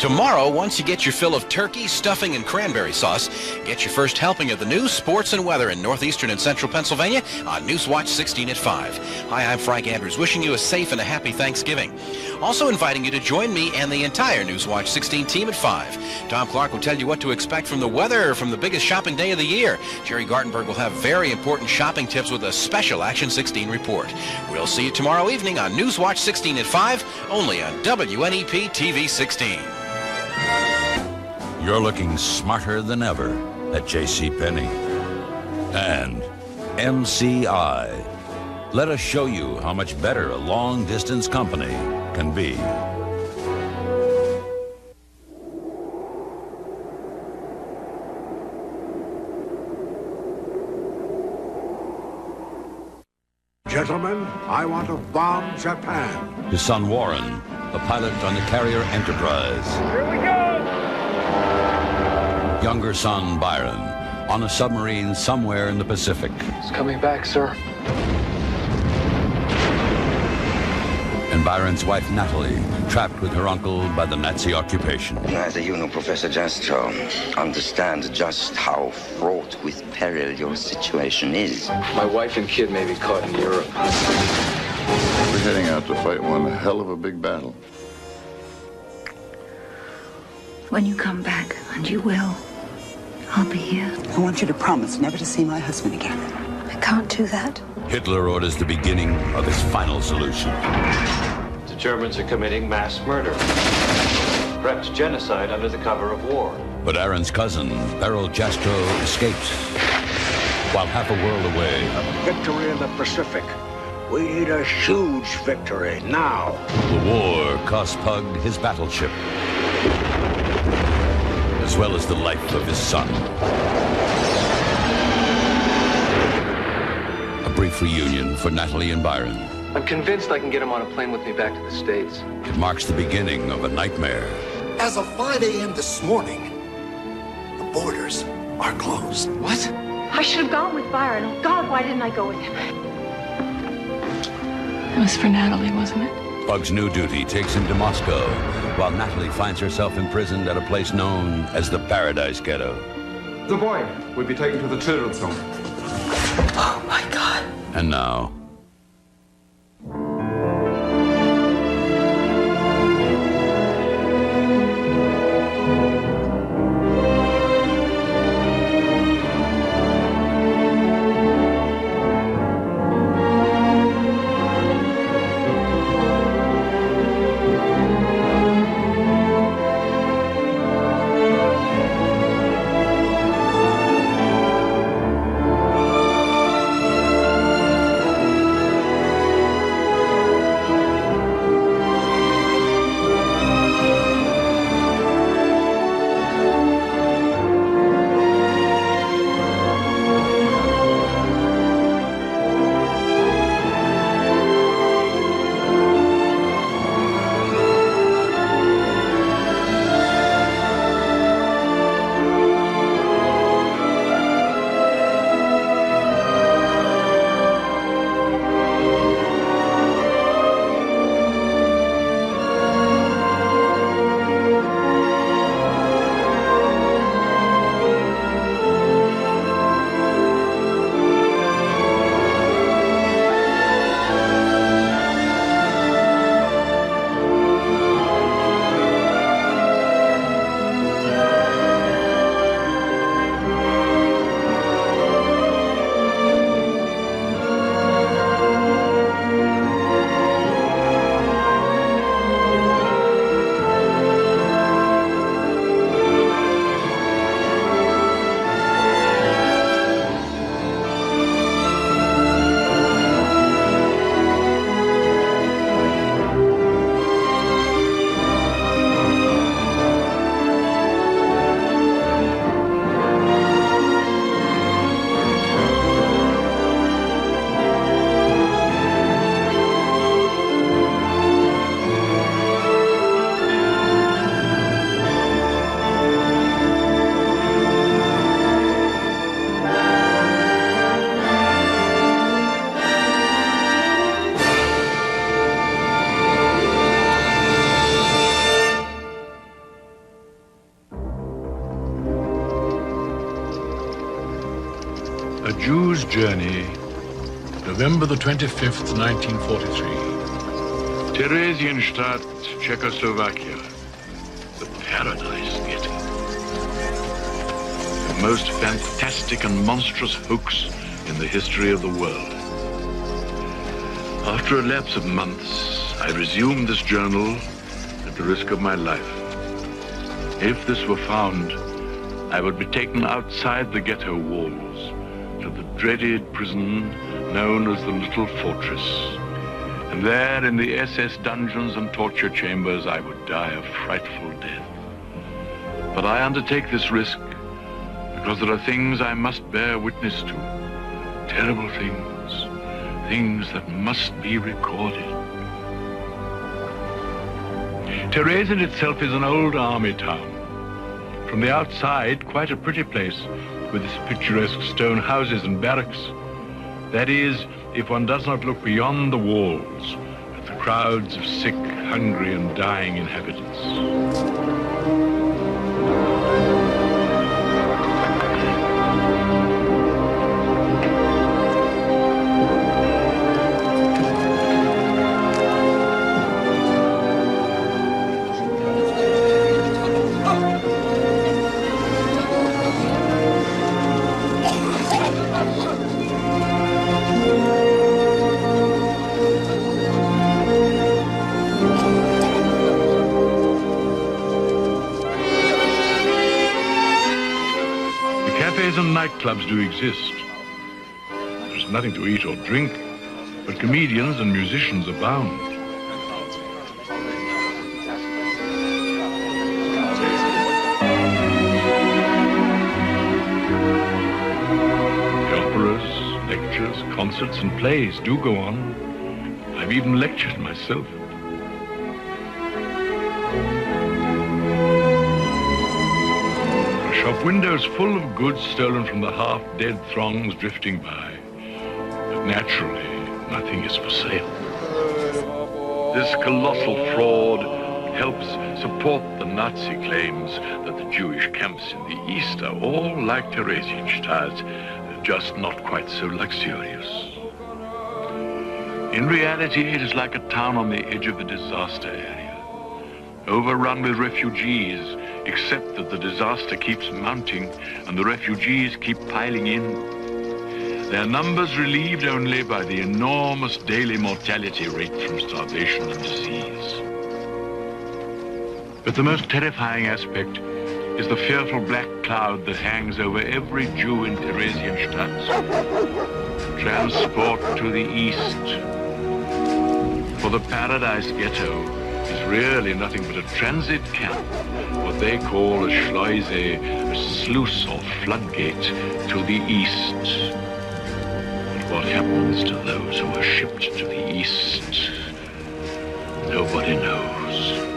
Tomorrow, once you get your fill of turkey, stuffing, and cranberry sauce, get your first helping of the news, sports, and weather in northeastern and central Pennsylvania on Newswatch 16 at 5. Hi, I'm Frank Andrews, wishing you a safe and a happy Thanksgiving. Also inviting you to join me and the entire Newswatch 16 team at 5. Tom Clark will tell you what to expect from the weather from the biggest shopping day of the year. Jerry Gartenberg will have very important shopping tips with a special Action 16 report. We'll see you tomorrow evening on Newswatch 16 at 5, only on WNEP TV 16. You're looking smarter than ever at JCPenney. And MCI. Let us show you how much better a long-distance company can be. Gentlemen, I want to bomb Japan. His son Warren, a pilot on the carrier Enterprise. Here we go! Younger son Byron, on a submarine somewhere in the Pacific. It's coming back, sir. And Byron's wife Natalie, trapped with her uncle by the Nazi occupation. Neither you nor Professor Jastrow understand just how fraught with peril your situation is. My wife and kid may be caught in Europe. We're heading out to fight one hell of a big battle. When you come back, and you will, I'll be here. I want you to promise never to see my husband again. I can't do that. Hitler orders the beginning of his final solution. The Germans are committing mass murder. Perhaps genocide under the cover of war. But Aaron's cousin, Beryl Jastrow, escapes. While half a world away, A victory in the Pacific. We need a huge victory now. the war cost Pug his battleship, as well as the life of his son. A brief reunion for Natalie and Byron. I'm convinced I can get him on a plane with me back to the States. It marks the beginning of a nightmare. As of 5 a.m. this morning, the borders are closed. What? I should have gone with Byron. Oh, God, why didn't I go with him? It was for Natalie, wasn't it? Pug's new duty takes him to Moscow, while Natalie finds herself imprisoned at a place known as the Paradise Ghetto. The boy will be taken to the children's home. Oh, my God. And now, Andrews journey, November the 25th, 1943. Theresienstadt, Czechoslovakia. The Paradise Ghetto. The most fantastic and monstrous hoax in the history of the world. After a lapse of months, I resumed this journal at the risk of my life. If this were found, I would be taken outside the ghetto walls to the dreaded prison known as the Little Fortress. And there in the SS dungeons and torture chambers, I would die a frightful death. But I undertake this risk because there are things I must bear witness to. Terrible things. Things that must be recorded. Theresienstadt itself is an old army town. From the outside, quite a pretty place with its picturesque stone houses and barracks. That is, if one does not look beyond the walls at the crowds of sick, hungry, and dying inhabitants. Nightclubs do exist. There's nothing to eat or drink, but comedians and musicians abound. The operas, lectures, concerts, and plays do go on. I've even lectured myself. Shop windows full of goods stolen from the half-dead throngs drifting by. But naturally, nothing is for sale. This colossal fraud helps support the Nazi claims that the Jewish camps in the East are all like Theresienstadt, just not quite so luxurious. In reality, it is like a town on the edge of a disaster area, overrun with refugees, except that the disaster keeps mounting and the refugees keep piling in. Their numbers relieved only by the enormous daily mortality rate from starvation and disease. But the most terrifying aspect is the fearful black cloud that hangs over every Jew in Theresienstadt. Transport to the east. For the Paradise Ghetto is really nothing but a transit camp, what they call a Schleuse, a sluice or floodgate to the east. But what happens to those who are shipped to the east? Nobody knows.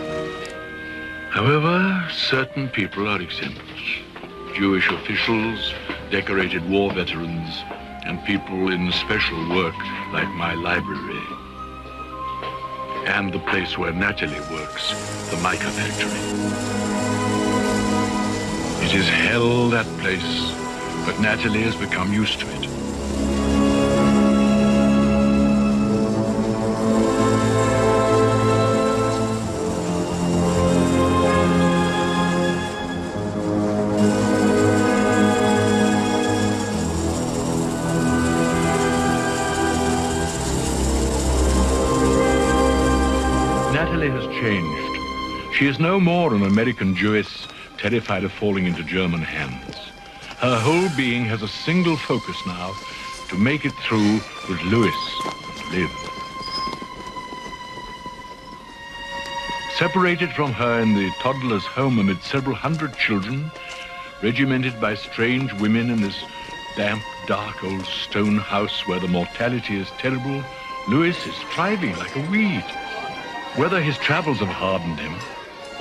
However, certain people are exempt. Jewish officials, decorated war veterans, and people in special work like my library. And the place where Natalie works, the mica factory. It is hell, that place, but Natalie has become used to it. She is no more an American Jewess terrified of falling into German hands. Her whole being has a single focus now, to make it through with Louis and live. Separated from her in the toddler's home amid several hundred children, regimented by strange women in this damp, dark old stone house where the mortality is terrible, Louis is thriving like a weed. Whether his travels have hardened him,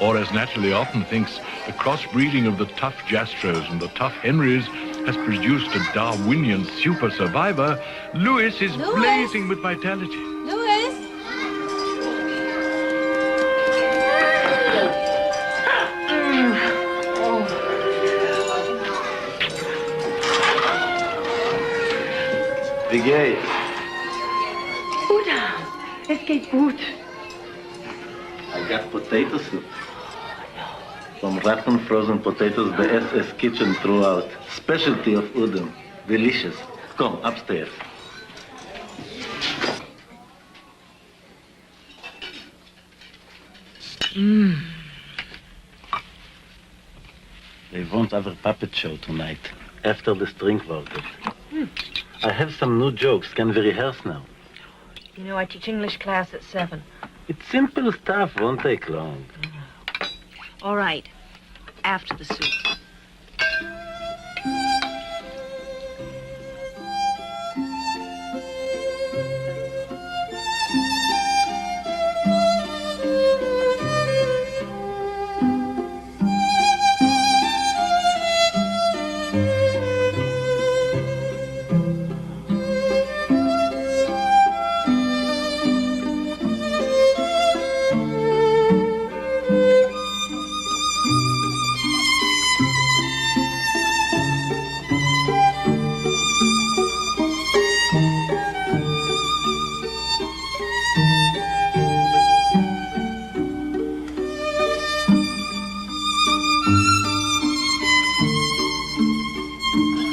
or as Natalie often thinks, the crossbreeding of the tough Jastros and the tough Henrys has produced a Darwinian super survivor, Louis is blazing with vitality. Louis? Wie geht's? Uda, es geht gut. I got potato soup. From rotten frozen potatoes, the SS kitchen threw out. Specialty of Udon. Delicious. Come, upstairs. They won't have a puppet show tonight, after the string quartet. I have some new jokes. Can we rehearse now? You know, I teach English class at 7. It's simple stuff, won't take long. All right, after the soup.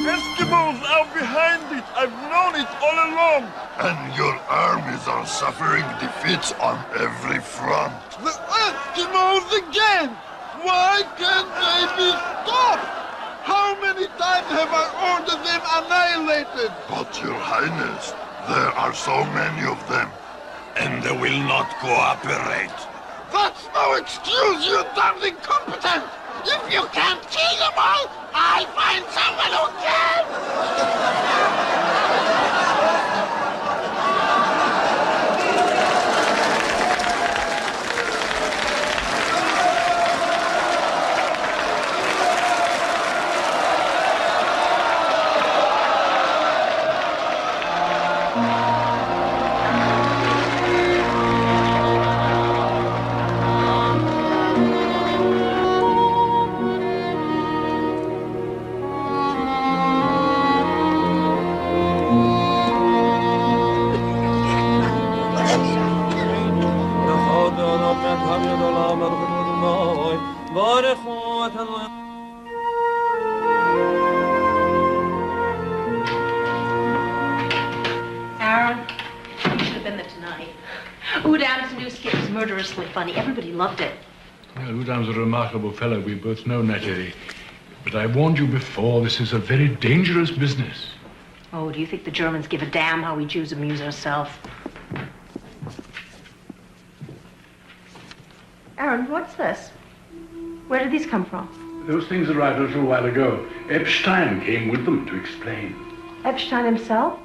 Eskimos are behind it. I've known it all along. And your armies are suffering defeats on every front. The Eskimos again! Why can't they be stopped? How many times have I ordered them annihilated? But, Your Highness, there are so many of them, and they will not cooperate. That's no excuse, you damned incompetent! If you can't kill them all, I'll find someone who can! Aaron, you should have been there tonight. Udam's new skit was murderously funny. Everybody loved it. Well, Udam's a remarkable fellow. We both know, Natalie. But I warned you before, this is a very dangerous business. Oh, do you think the Germans give a damn how we Jews amuse ourselves? Aaron, what's this? Where did these come from? Those things arrived a little while ago. Epstein came with them to explain. Epstein himself?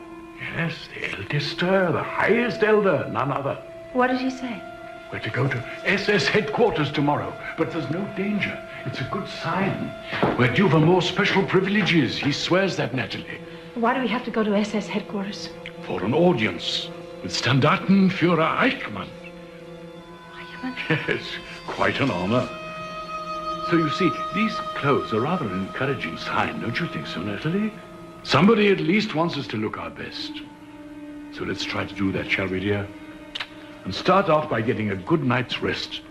Yes, the eldest, the highest elder, none other. What did he say? We're to go to SS headquarters tomorrow, but there's no danger. It's a good sign. We're due for more special privileges. He swears that, Natalie. Why do we have to go to SS headquarters? For an audience with Standartenführer Eichmann. Eichmann? Yes, quite an honor. So you see, these clothes are rather an encouraging sign, don't you think so, Natalie? Somebody at least wants us to look our best. So let's try to do that, shall we, dear? And start out by getting a good night's rest.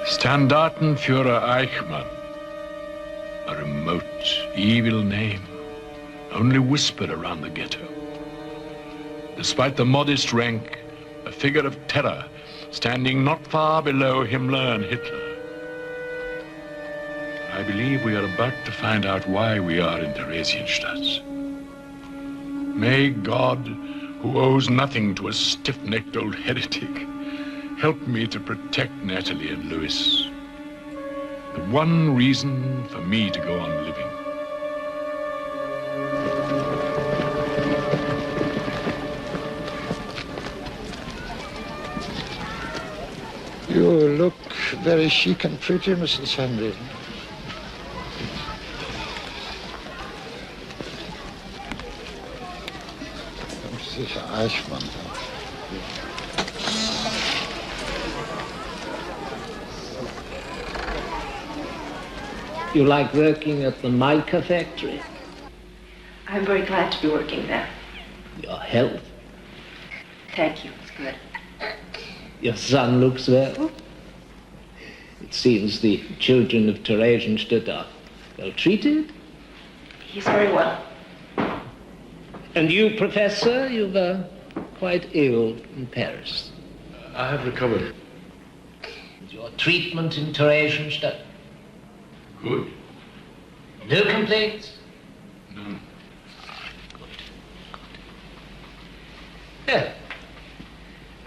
Standartenführer Eichmann. A remote, evil name, only whispered around the ghetto. Despite the modest rank, a figure of terror, standing not far below Himmler and Hitler. I believe we are about to find out why we are in Theresienstadt. May God, who owes nothing to a stiff-necked old heretic, help me to protect Natalie and Louis. The one reason for me to go on living. You look very chic and pretty, Mrs. Sandy. Sicher Eichmann. You like working at the mica factory? I'm very glad to be working there. Your health? Thank you. It's good. Your son looks well. It seems the children of Theresienstadt are well treated. He's very well. And you, Professor, you were quite ill in Paris. I have recovered. Is your treatment in Theresienstadt? Good. No complaints? None. Well,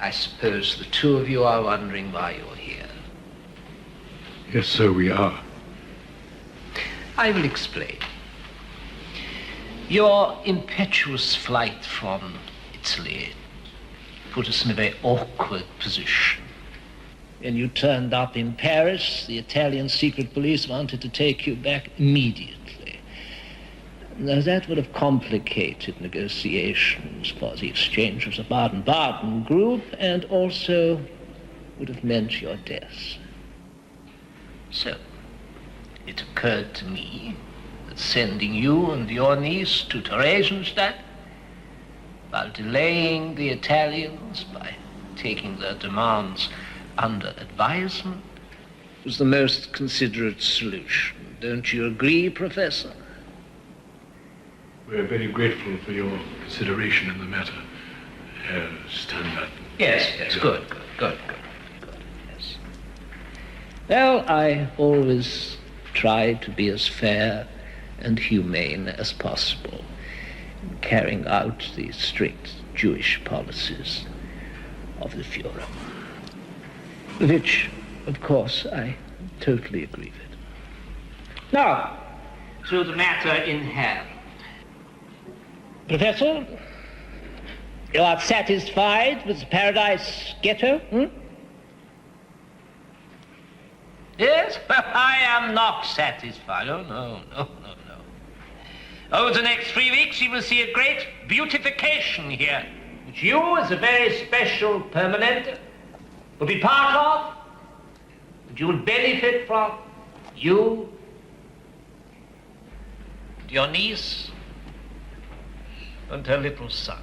I suppose the two of you are wondering why you're here. Yes, sir, we are. I will explain. Your impetuous flight from Italy put us in a very awkward position. When you turned up in Paris, the Italian secret police wanted to take you back immediately. Now, that would have complicated negotiations for the exchange of the Baden-Baden group and also would have meant your death. So, it occurred to me that sending you and your niece to Theresienstadt, while delaying the Italians by taking their demands under advisement, was the most considerate solution. Don't you agree, Professor? We're very grateful for your consideration in the matter, Herr Sternberg. Yes, good. Yes. Well, I always try to be as fair and humane as possible in carrying out the strict Jewish policies of the Führer, which, of course, I totally agree with. Now, to the matter in hand. Professor, you are satisfied with the Paradise Ghetto? Yes? I am not satisfied. Oh, no. Over the next 3 weeks, you will see a great beautification here, which you, as a very special permanent, will be part of, that you will benefit from, you, and your niece, and her little son.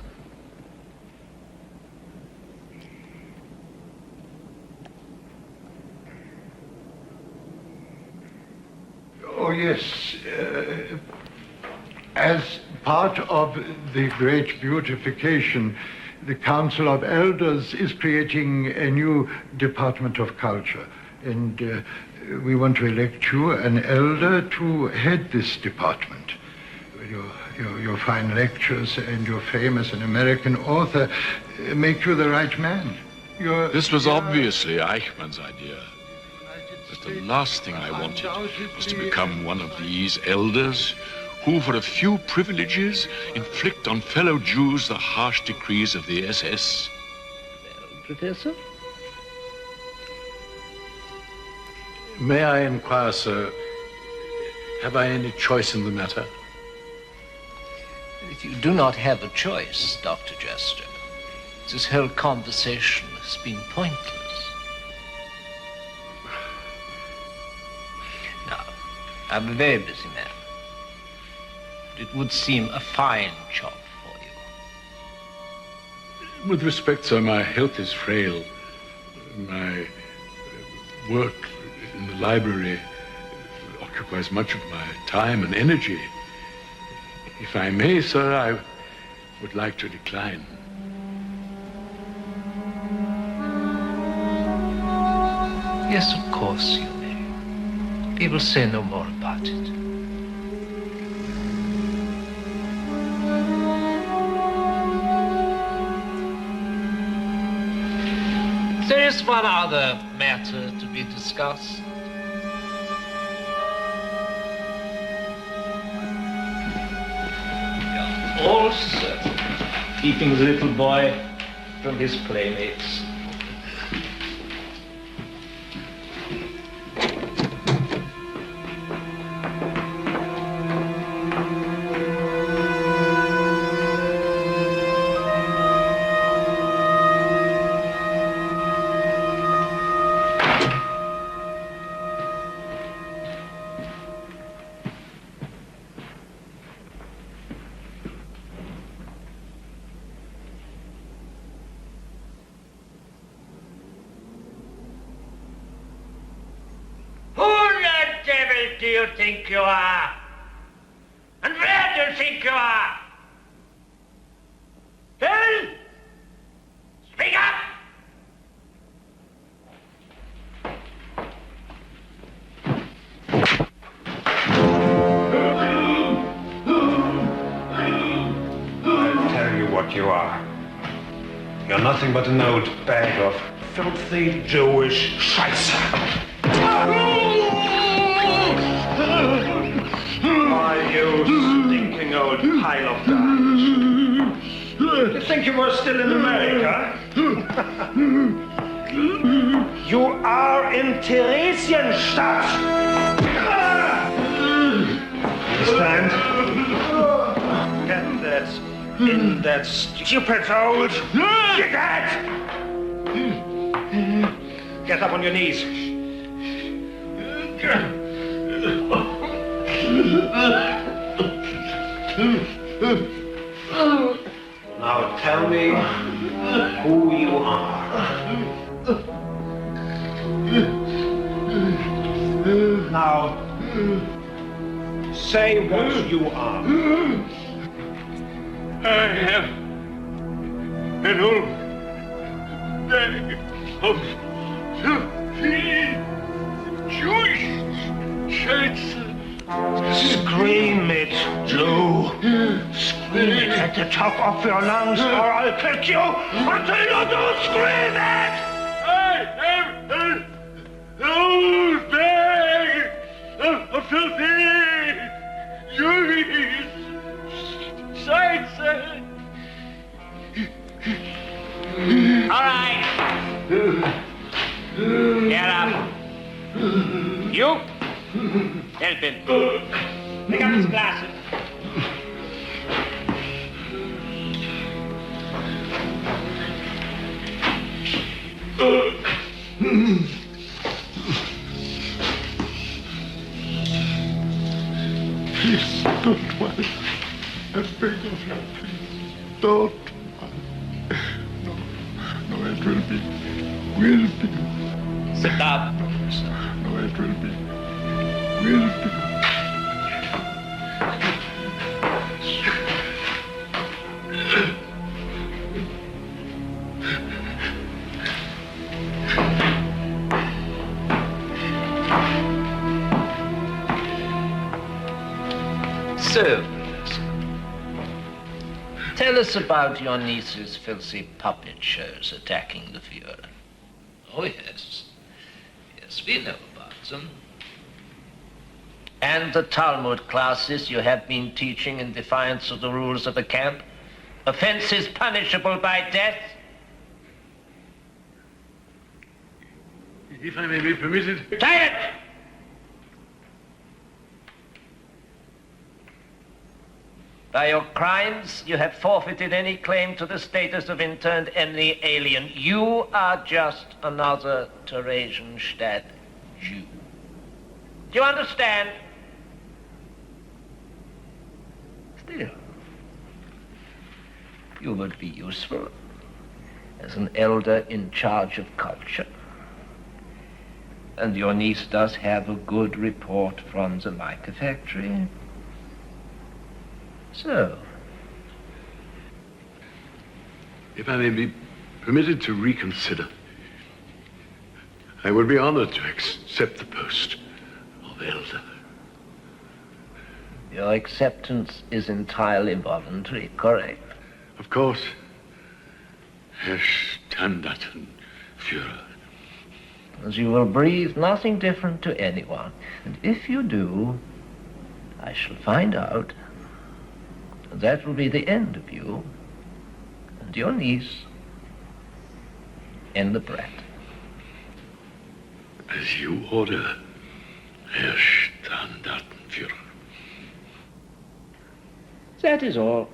Oh, yes. As part of the great beautification, the Council of Elders is creating a new Department of Culture. And we want to elect you an elder to head this department. Your fine lectures and your fame as an American author make you the right man. This was obviously Eichmann's idea. But the last thing I wanted was to become one of these elders who, for a few privileges, inflict on fellow Jews the harsh decrees of the SS. Professor? May I inquire, sir, have I any choice in the matter? If you do not have a choice, Dr. Jester, this whole conversation has been pointless. Now, I'm a very busy man. It would seem a fine job for you. With respect, sir, my health is frail. My work in the library occupies much of my time and energy. If I may, sir, I would like to decline. Yes, of course you may. We will say no more about it. There is one other matter to be discussed. Also, keeping the little boy from his playmates. do you think you are? And where do you think you are? Phil? Speak up! I'll tell you what you are. You're nothing but an old bag of filthy Jewish scheisse. Why, you stinking old pile of guns. You think you were still in America? You are in Theresienstadt. Understand? Get that in that stupid old shithead! Get up on your knees. Now tell me who you are. Now say what you are. I am an old bag of filthy Jewish scheisse. Scream it, Joe. Scream it at the top of your lungs, or I'll kick you until you do scream it! I am an old bag of filthy Jewish scheisse. All right. Get up. You? Help him. Pick up his glasses. Please don't worry. I beg of you, please. Don't worry. No, it will be. Sit down. No, it will be. Will be. So, tell us about your niece's filthy puppet shows attacking the Fuhrer. Oh, yes. Yes, we know about them. And the Talmud classes you have been teaching in defiance of the rules of the camp? Offenses punishable by death? If I may be permitted. Silence! By your crimes, you have forfeited any claim to the status of interned enemy alien. You are just another Theresienstadt Jew. Do you understand? Still, you would be useful as an elder in charge of culture. And your niece does have a good report from the Leica factory. So, If I may be permitted to reconsider, I would be honored to accept the post of elder. Your acceptance is entirely voluntary, correct? Of course, Herr Standartenführer. As you will breathe nothing different to anyone. And if you do, I shall find out. That will be the end of you and your niece and the brat. As you order, Herr Standartenführer. That is all.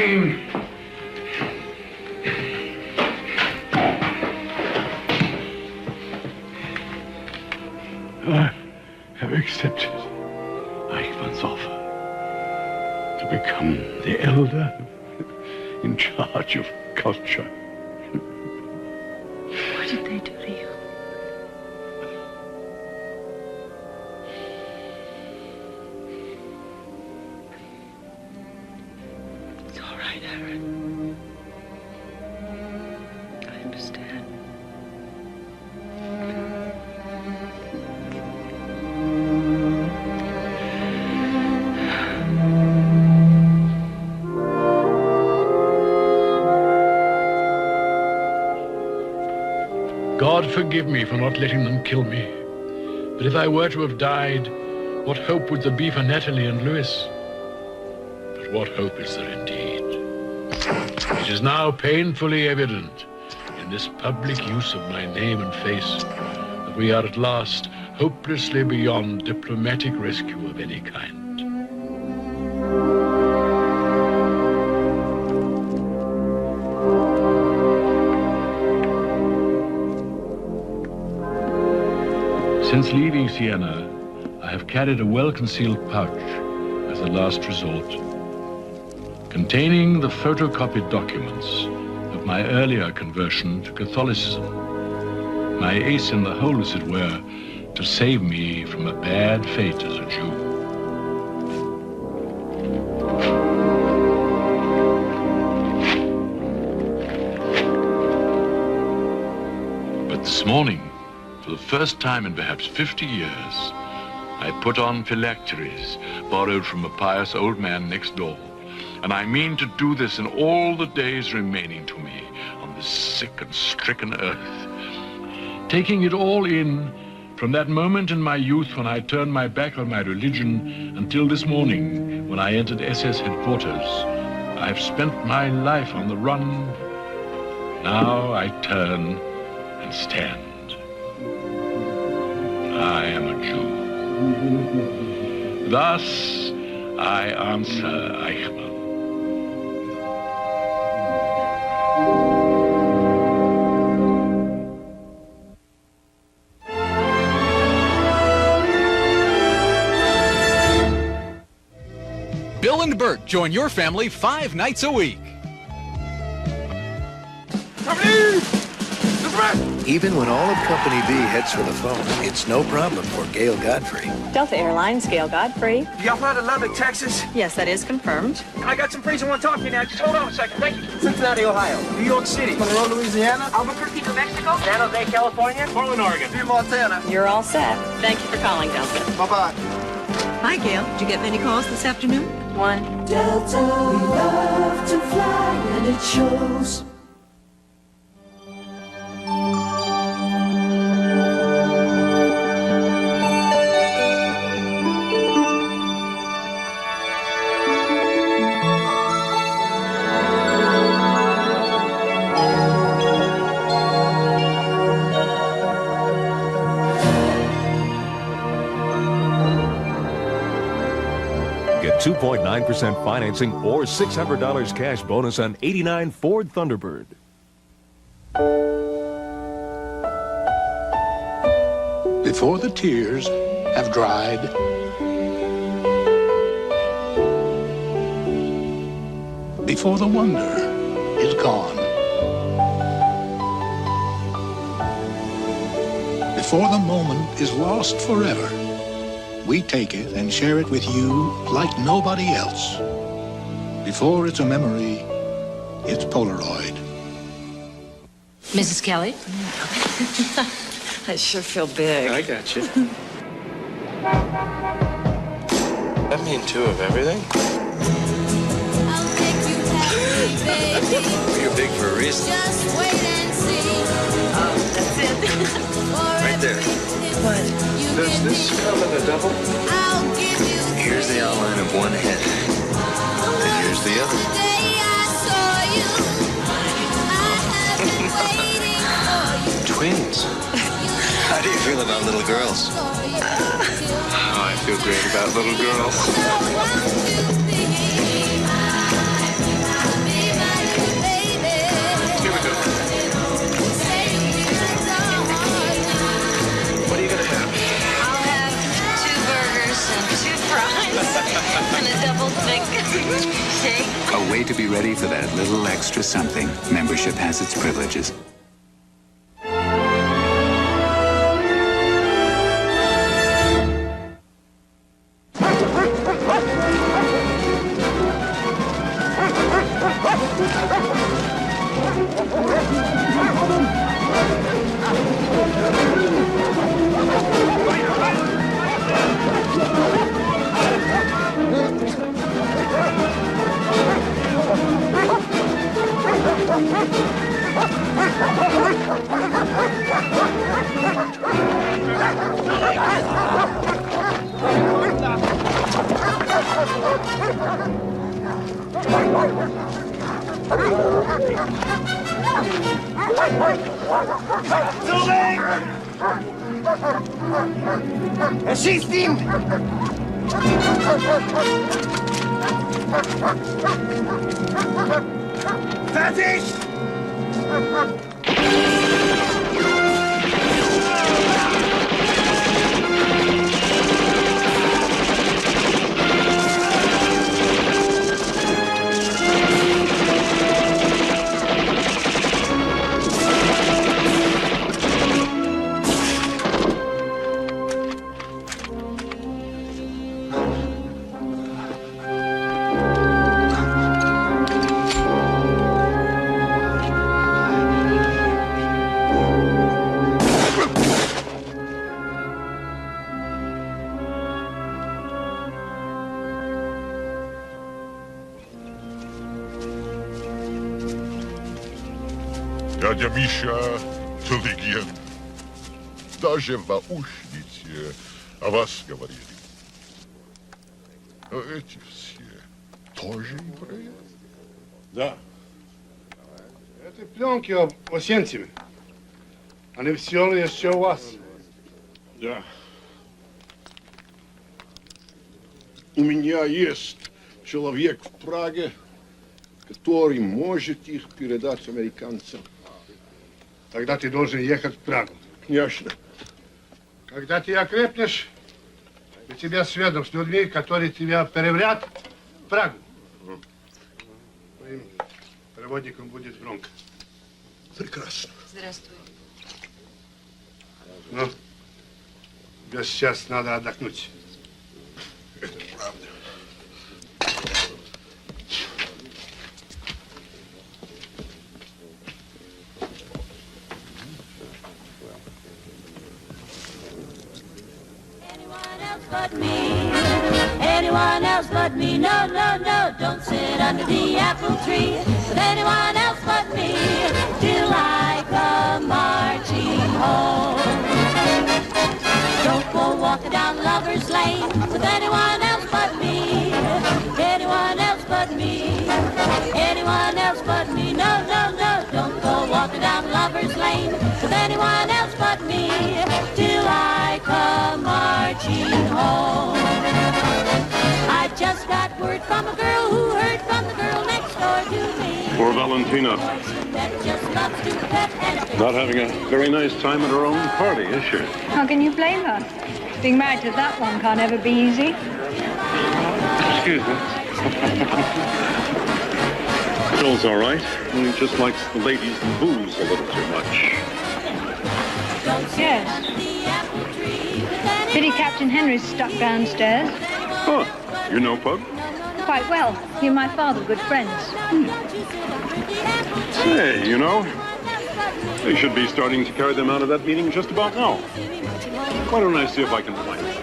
evening. I have accepted Eichmann's offer to become the elder in charge of culture. What did they do to you? It's all right, Aaron. I understand. God forgive me for not letting them kill me. But if I were to have died, what hope would there be for Natalie and Louis? But what hope is there indeed? It is now painfully evident in this public use of my name and face that we are at last hopelessly beyond diplomatic rescue of any kind. Since leaving Siena, I have carried a well-concealed pouch as a last resort, containing the photocopied documents of my earlier conversion to Catholicism, my ace in the hole, as it were, to save me from a bad fate as a Jew. But this morning, for the first time in perhaps 50 years, I put on phylacteries borrowed from a pious old man next door. And I mean to do this in all the days remaining to me on this sick and stricken earth. Taking it all in from that moment in my youth when I turned my back on my religion until this morning when I entered SS headquarters, I have spent my life on the run. Now I turn and stand. I am a Jew. Thus, I answer Eichmann. Bill and Bert join your family 5 nights a week. Even when all of Company B heads for the phone, it's no problem for Gail Godfrey. Delta Airlines, Gail Godfrey. Y'all fly to Lubbock, Texas? Yes, that is confirmed. I got some friends I want to talk to you now. Just hold on a second. Thank you. Cincinnati, Ohio. New York City. Monroe, Louisiana. Albuquerque, New Mexico. San Jose, California. Portland, Oregon. Butte, Montana. You're all set. Thank you for calling, Delta. Bye-bye. Hi, Gail. Did you get many calls this afternoon? 1. Delta, we love to fly, and it shows. Get 2.9% financing or $600 cash bonus on 89 Ford Thunderbird. Before the tears have dried, before the wonder is gone, before the moment is lost forever, we take it and share it with you like nobody else. Before it's a memory, it's Polaroid. Mrs. Kelly? I sure feel big. I got you. That mean 2 of everything? You're big for a reason. Just wait and see. That's it. Right there. What? Does this come in a double? I'll give you. Here's the outline of one head. And here's the other. The day I saw you, I have been waiting for you. Twins. How do you feel about little girls? Oh, I feel great about little girls. pay to be ready for that little extra something. Membership has its privileges. Erschießt ihn! Fertig! Дядя Миша интеллигент. Даже в наушнице о вас говорили. А эти все тоже евреи? Да. Это пленки об Осенциме. Они все еще у вас. Да. У меня есть человек в Праге, который может их передать американцам. Тогда ты должен ехать в Прагу. Конечно. Когда ты окрепнешь, я тебя сведу с людьми, которые тебя переврят в Прагу. Моим проводником будет Бронко. Прекрасно. Здравствуй. Ну, тебе сейчас надо отдохнуть. Это правда. But me, anyone else but me. No, no, no, don't sit under the apple tree with anyone else but me till I come marching home. Don't go walking down Lover's Lane with anyone else but me, anyone else but me, anyone else but me. No, no, no, don't go walking down Lover's Lane with anyone else but me till I come marching home. I just got word from a girl who heard from the girl next door to me. Poor Valentina. That just loves to pet and Not having a very nice time at her own party, is she? How can you blame her? Being married to that one can't ever be easy. Excuse me. Phil's all right. He just likes the ladies and booze a little too much. Yes. Pity Captain Henry's stuck downstairs. Huh. You know Pug? Quite well. He and my father are good friends. Say, you know, they should be starting to carry them out of that meeting just about now. Why don't I see if I can find them?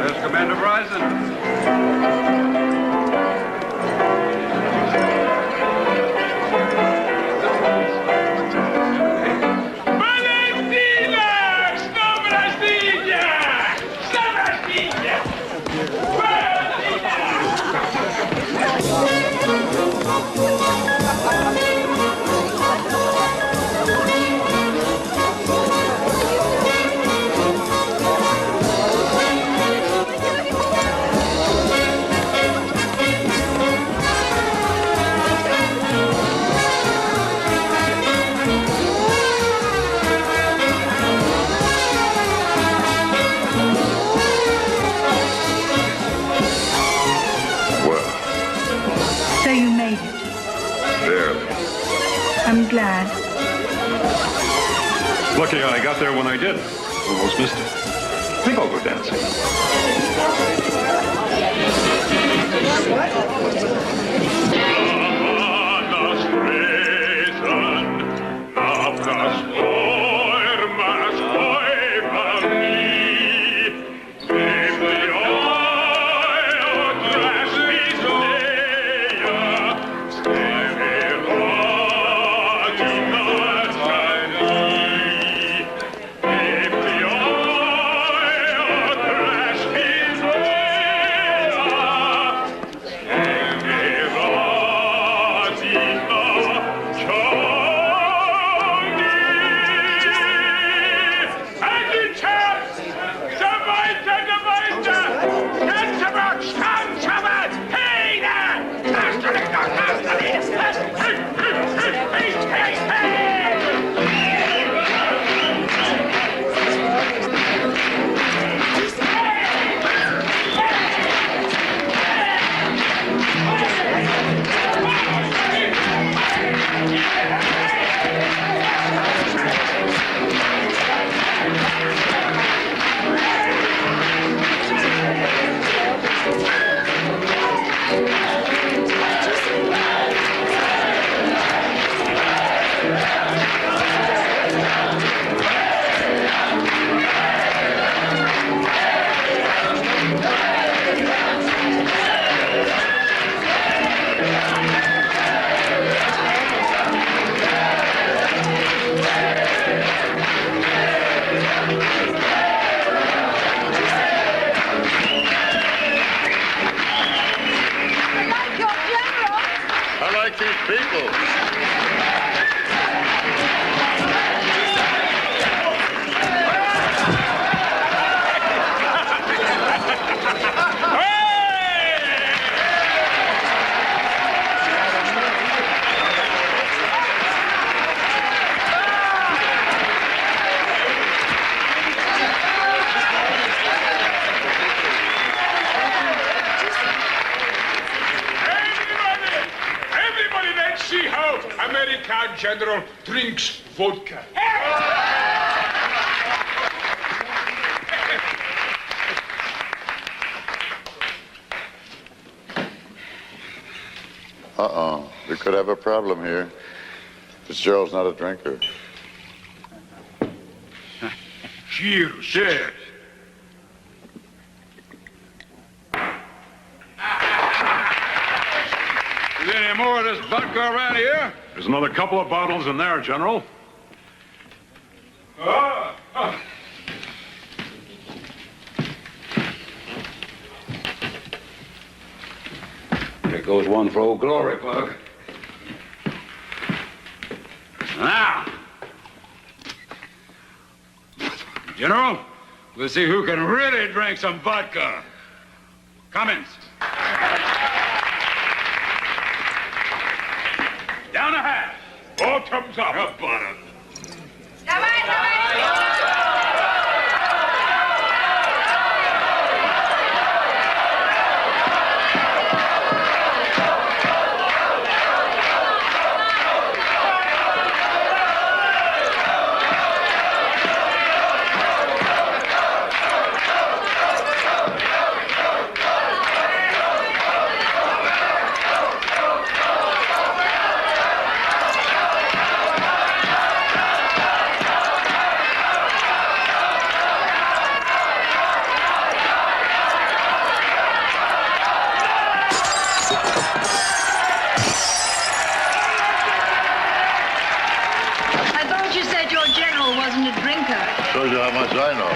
There's Commander Bryson. Lucky I got there when I did. Almost missed it. I think I'll go dancing. General drinks vodka. Uh-oh. We could have a problem here. Fitzgerald's not a drinker. Cheers. Cheers. Is there any more of this vodka around here? There's another couple of bottles in there, General. There goes one for Old Glory, Plug. Now, General, we'll see who can really drink some vodka. Cummins. Down a half. Bottoms up. Up bottom. Shows you how much I know.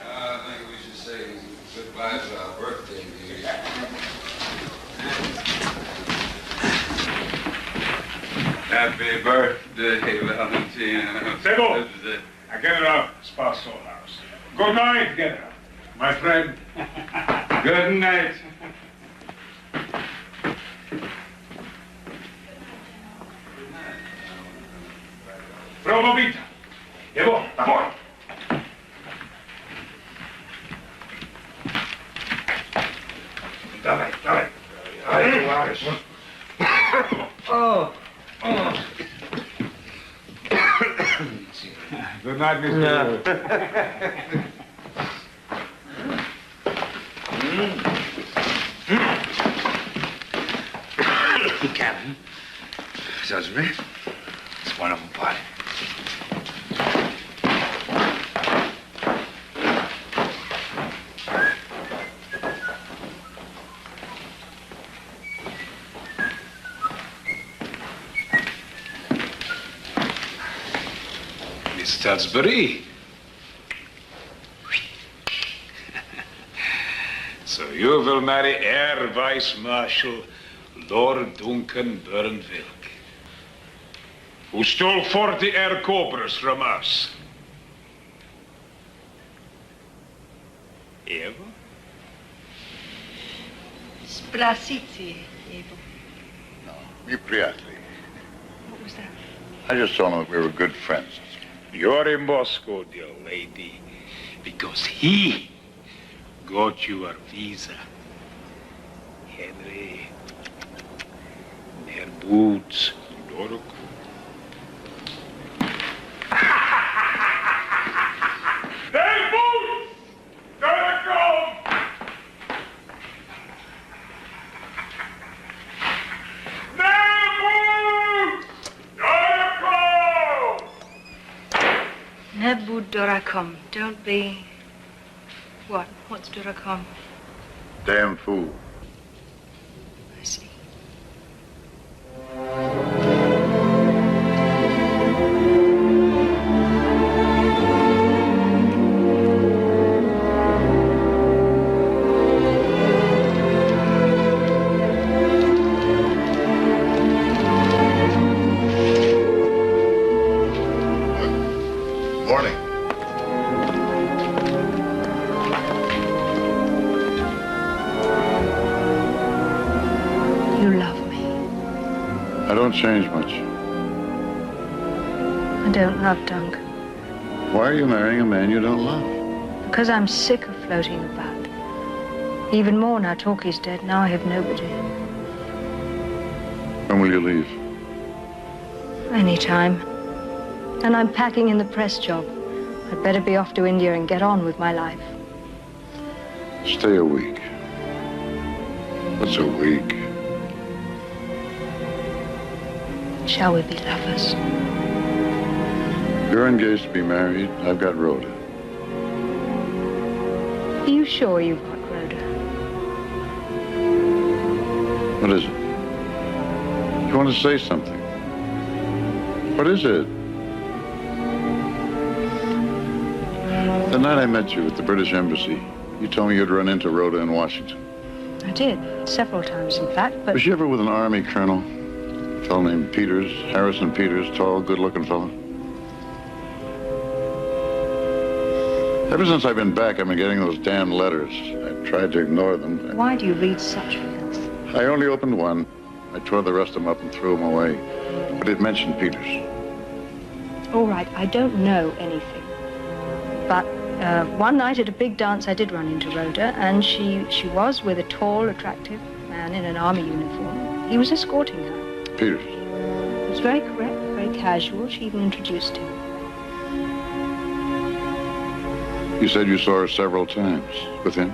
I think we should say goodbye to our birthday meeting. Happy birthday, Valentine. Sebo, General Spaso House. Good night, General. My friend. Good night. Probovita. Evo, davor. Давай. Товарищ. Good night, Mr. Captain. Salisbury. It's one of them, party. Miss Salisbury. So you will marry Air Vice Marshal Lord Duncan Burnvilk, who stole 40 air cobras from us. Evo? Sprasiti, Evo. Mi priately. What was that? I just told him that we were good friends. You're in Moscow, dear lady, because he got your visa. Henry, their boots, Dorok. Their boots! Dorok! Their boots! Dorok! Nebu Dorakom. Don't be... What? What's Dorakom? Damn fool. I see. Morning. You love me. I don't change much. I don't love Dunk. Why are you marrying a man you don't love? Because I'm sick of floating about. Even more now Talkie's dead. Now I have nobody. When will you leave? Anytime. And I'm packing in the press job. I'd better be off to India and get on with my life. Stay a week. What's a week? Shall we be lovers? You're engaged to be married. I've got Rhoda. Are you sure you've got Rhoda? What is it? You want to say something? What is it? The night I met you at the British Embassy, you told me you'd run into Rhoda in Washington. I did. Several times, in fact, but... Was she ever with an Army colonel? A fellow named Peters, Harrison Peters, tall, good-looking fellow. Ever since I've been back, I've been getting those damn letters. I tried to ignore them. Why do you read such filth? I only opened one. I tore the rest of them up and threw them away. But it mentioned Peters. All right, I don't know anything. But one night at a big dance, I did run into Rhoda, and she was with a tall, attractive man in an army uniform. He was escorting her. Peters. It was very correct, very casual. She even introduced him. You said you saw her several times. With him?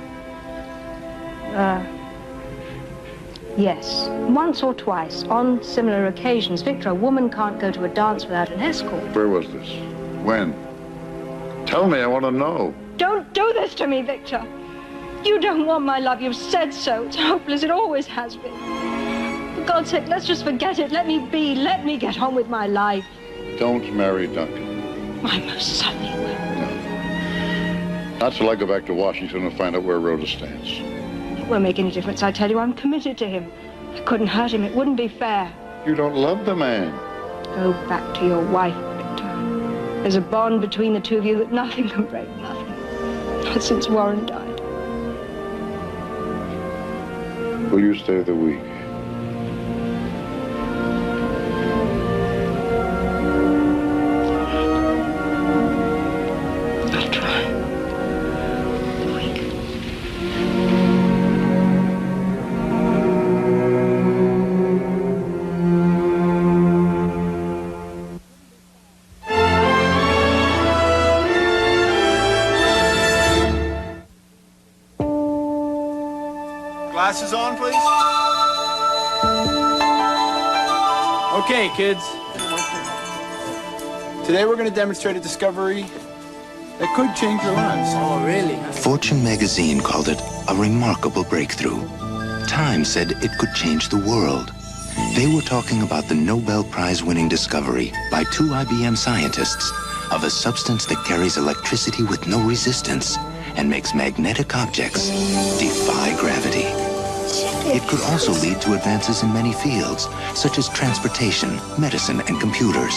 Yes. Once or twice, on similar occasions. Victor, a woman can't go to a dance without an escort. Where was this? When? Tell me, I want to know. Don't do this to me, Victor. You don't want my love. You've said so. It's hopeless. It always has been. For God's sake, let's just forget it. Let me be. Let me get on with my life. Don't marry Duncan. I most certainly will. Not till I go back to Washington and find out where Rhoda stands. It won't make any difference, I tell you. I'm committed to him. I couldn't hurt him. It wouldn't be fair. You don't love the man. Go back to your wife, Victor. There's a bond between the two of you that nothing can break. Nothing. Not since Warren died. Will you stay the week? Glasses on, please. Okay, kids. Today we're going to demonstrate a discovery that could change your lives. Oh, really? Fortune magazine called it a remarkable breakthrough. Time said it could change the world. They were talking about the Nobel Prize-winning discovery by 2 IBM scientists of a substance that carries electricity with no resistance and makes magnetic objects defy gravity. It could also lead to advances in many fields, such as transportation, medicine, and computers.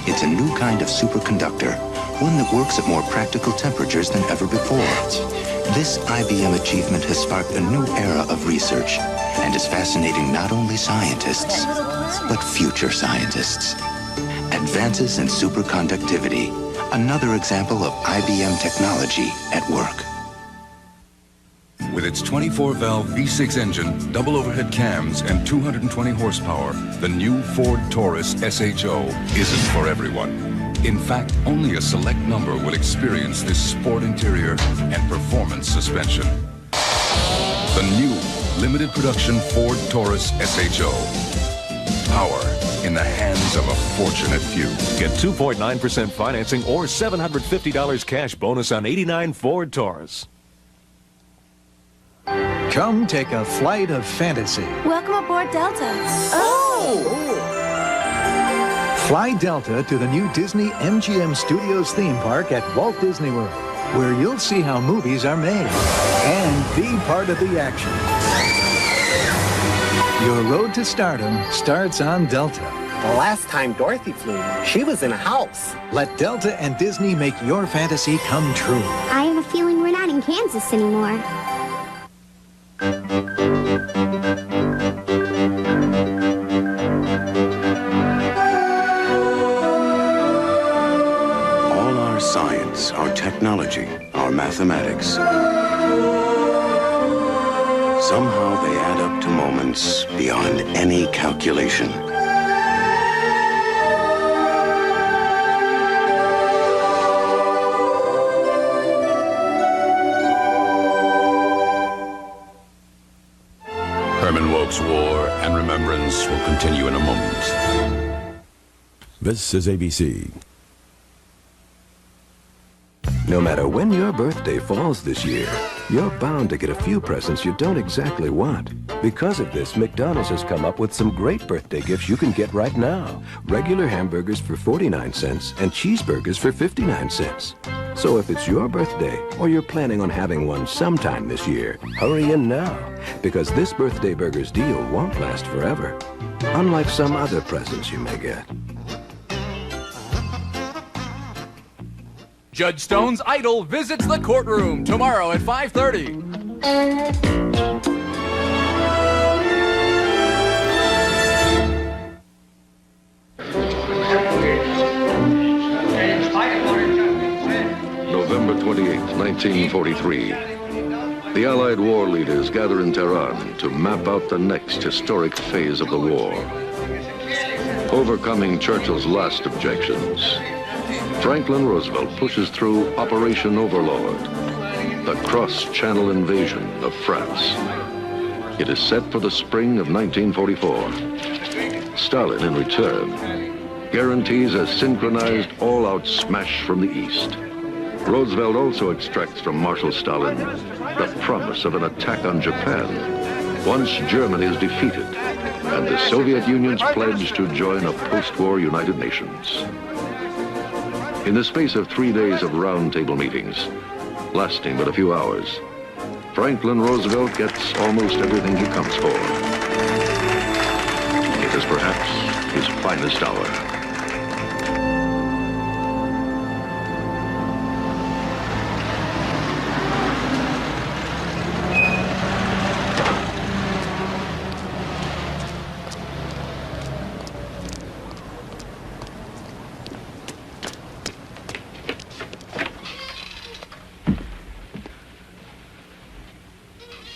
It's a new kind of superconductor, one that works at more practical temperatures than ever before. This IBM achievement has sparked a new era of research and is fascinating not only scientists, but future scientists. Advances in superconductivity, another example of IBM technology at work. With its 24-valve V6 engine, double overhead cams, and 220 horsepower, the new Ford Taurus SHO isn't for everyone. In fact, only a select number will experience this sport interior and performance suspension. The new limited production Ford Taurus SHO. Power in the hands of a fortunate few. Get 2.9% financing or $750 cash bonus on '89 Ford Taurus. Come take a flight of fantasy. Welcome aboard Delta. Fly Delta to the new Disney MGM Studios theme park at Walt Disney World, where you'll see how movies are made and be part of the action. Your road to stardom starts on Delta. The last time Dorothy flew, she was in a house. Let Delta and Disney make your fantasy come true. I have a feeling we're not in Kansas anymore. All our science, our technology, our mathematics, somehow they add up to moments beyond any calculation. Herman Wouk's War and Remembrance will continue in a moment. This is ABC. No matter when your birthday falls this year, you're bound to get a few presents you don't exactly want. Because of this, McDonald's has come up with some great birthday gifts you can get right now. Regular hamburgers for 49 cents and cheeseburgers for 59 cents. So if it's your birthday or you're planning on having one sometime this year, hurry in now, because this birthday burgers deal won't last forever, unlike some other presents you may get. Judge Stone's Idol visits the courtroom tomorrow at 5:30. November 28, 1943. The Allied war leaders gather in Tehran to map out the next historic phase of the war. Overcoming Churchill's last objections, Franklin Roosevelt pushes through Operation Overlord, the cross-channel invasion of France. It is set for the spring of 1944. Stalin, in return, guarantees a synchronized all-out smash from the east. Roosevelt also extracts from Marshal Stalin the promise of an attack on Japan once Germany is defeated and the Soviet Union's pledge to join a post-war United Nations. In the space of 3 days of roundtable meetings, lasting but a few hours, Franklin Roosevelt gets almost everything he comes for. It is perhaps his finest hour.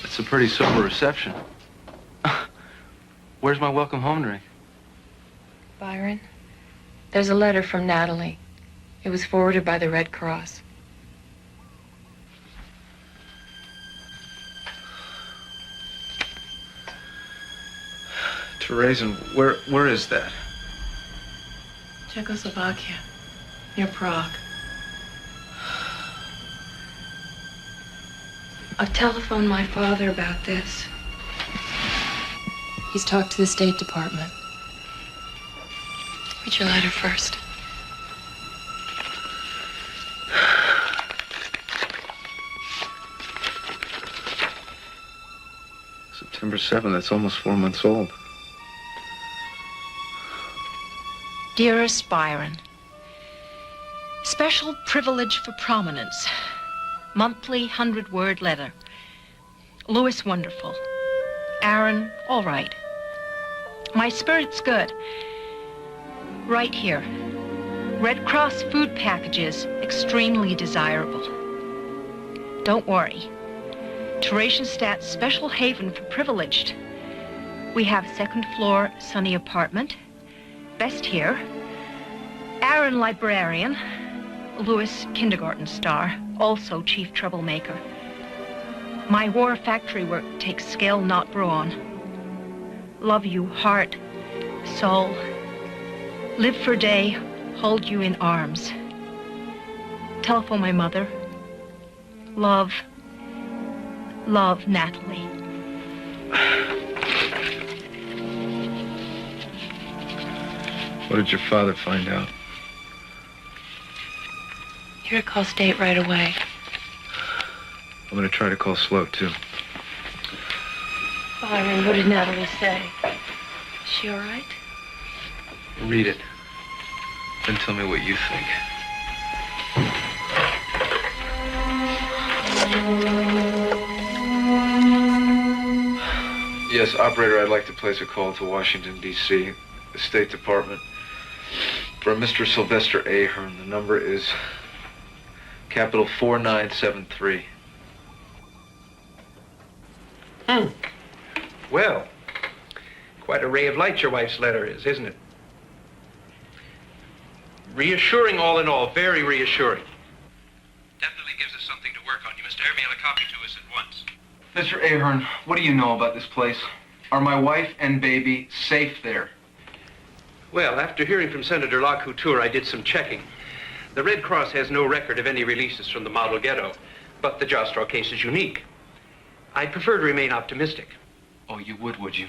It's a pretty sober reception. Where's my welcome home drink? Byron, there's a letter from Natalie. It was forwarded by the Red Cross. Terezin, where is that? Czechoslovakia, near Prague. I've telephoned my father about this. He's talked to the State Department. Read your letter first. September 7th, that's almost 4 months old. Dearest Byron, special privilege for prominence. Monthly 100-word letter. Louis, wonderful. Aaron, all right. My spirit's good. Right here. Red Cross food packages, extremely desirable. Don't worry. Theresienstadt special haven for privileged. We have second floor sunny apartment. Best here. Aaron, librarian. Louis, kindergarten star, also chief troublemaker. My war factory work takes scale, not brawn. Love you, heart, soul. Live for day, hold you in arms. Telephone my mother. Love, Natalie. What did your father find out? You're to call State right away. I'm gonna try to call Slow, too. Byron, what did Natalie say? Is she all right? Read it. Then tell me what you think. Yes, operator, I'd like to place a call to Washington, D.C., the State Department, for Mr. Sylvester Ahern. The number is capital 4973. Well, quite a ray of light your wife's letter is, isn't it? Reassuring all in all, very reassuring. Definitely gives us something to work on. You must airmail a copy to us at once. Mr. Ahern, what do you know about this place? Are my wife and baby safe there? Well, after hearing from Senator La Couture, I did some checking. The Red Cross has no record of any releases from the model ghetto, but the Jastrow case is unique. I'd prefer to remain optimistic. Oh, you would you?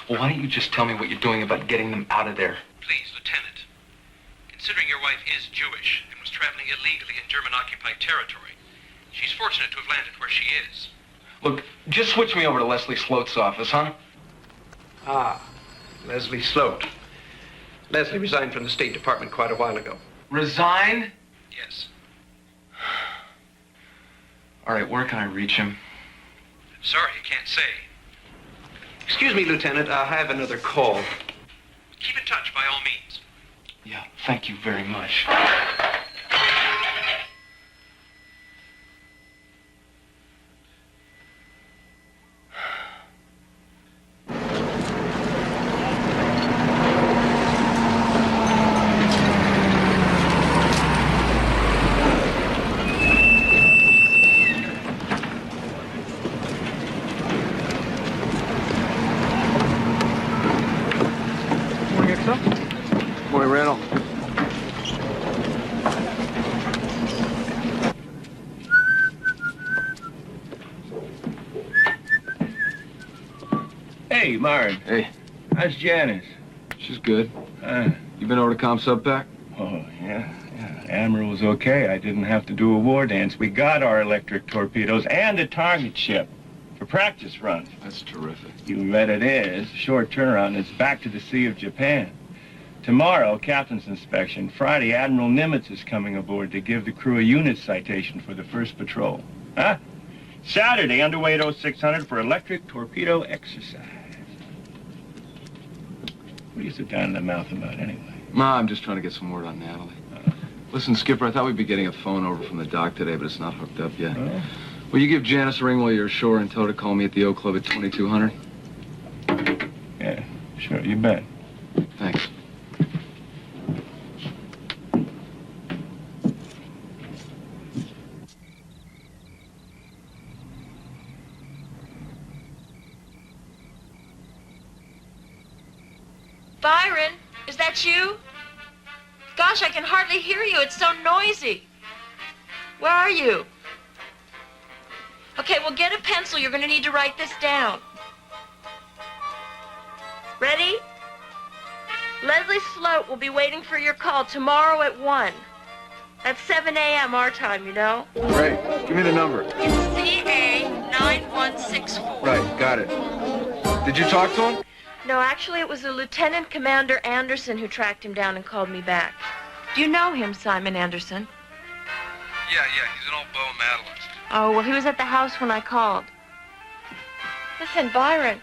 Well, why don't you just tell me what you're doing about getting them out of there? Please, Lieutenant. Considering your wife is Jewish and was traveling illegally in German-occupied territory, she's fortunate to have landed where she is. Look, just switch me over to Leslie Sloat's office, huh? Ah, Leslie Sloat. Leslie resigned from the State Department quite a while ago. Resigned? Yes. All right, where can I reach him? I'm sorry, I can't say. Excuse me, Lieutenant, I have another call. Keep in touch by all means. Yeah, thank you very much. Morning, Randall. Hey, Myron. Hey. How's Janice? She's good. You been over to ComSub back? Oh, yeah. Admiral was okay. I didn't have to do a war dance. We got our electric torpedoes and a target ship for practice runs. That's terrific. You bet it is. Short turnaround, and it's back to the Sea of Japan. Tomorrow, captain's inspection. Friday, Admiral Nimitz is coming aboard to give the crew a unit citation for the first patrol. Huh? Saturday, underway at 0600 for electric torpedo exercise. What do you sit down in the mouth about anyway? Ma, I'm just trying to get some word on Natalie. Listen, Skipper, I thought we'd be getting a phone over from the dock today, but it's not hooked up yet. Will you give Janice a ring while you're ashore and tell her to call me at the O Club at 2200? Yeah, sure, you bet. Thanks. Byron, is that you? Gosh, I can hardly hear you. It's so noisy. Where are you? Okay, well, get a pencil. You're going to need to write this down. Ready? Leslie Sloat will be waiting for your call tomorrow at 1. That's 7 a.m. our time, you know? Right. Give me the number. It's CA 9164. Right. Got it. Did you talk to him? No, actually, it was a Lieutenant Commander Anderson who tracked him down and called me back. Do you know him, Simon Anderson? Yeah, he's an old beau of Madeline's. Oh, well, he was at the house when I called. Listen, Byron,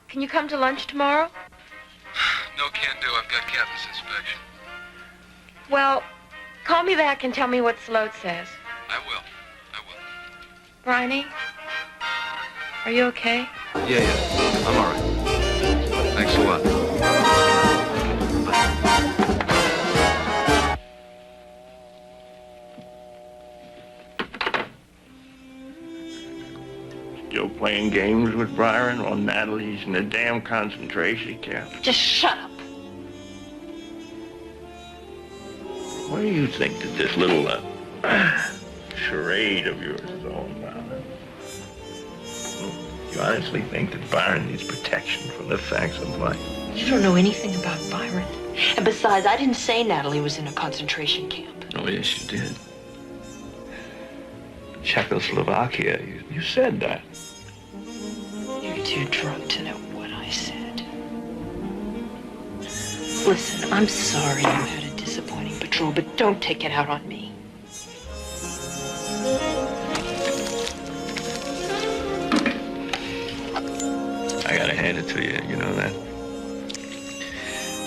can you come to lunch tomorrow? No, can do. I've got captain's inspection. Well, call me back and tell me what Sloat says. I will. Bryony, are you okay? Yeah. I'm all right. Thanks a lot. Still playing games with Byron while Natalie's in a damn concentration camp. Just shut up. What do you think that this little charade of yours is all about? You honestly think that Byron needs protection from the facts of life? You don't know anything about Byron. And besides, I didn't say Natalie was in a concentration camp. Oh, yes, you did. Czechoslovakia, you said that. You're too drunk to know what I said. Listen, I'm sorry you had a disappointing patrol, but don't take it out on me. I gotta hand it to you, you know that?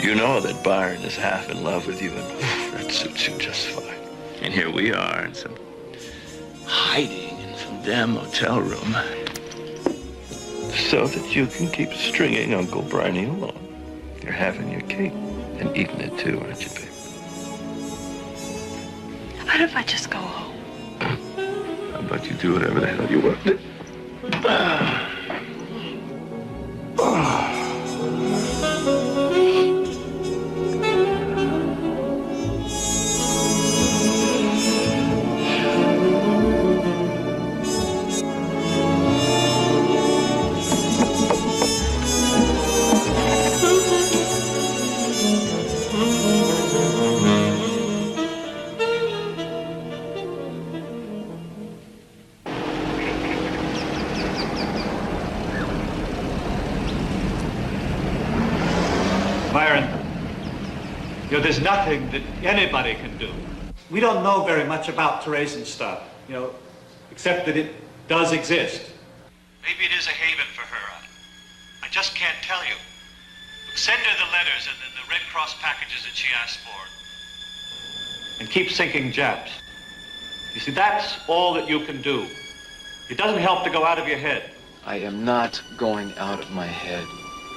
You know that Byron is half in love with you, and that suits you just fine. And here we are in some hiding in some damn hotel room so that you can keep stringing Uncle Bryony along. You're having your cake and eating it too, aren't you, babe? What if I just go home? How about you do whatever the hell you want? There's nothing that anybody can do. We don't know very much about Theresienstadt, except that it does exist. Maybe it is a haven for her. I just can't tell you. Send her the letters and the Red Cross packages that she asked for. And keep sinking Japs. You see, that's all that you can do. It doesn't help to go out of your head. I am not going out of my head.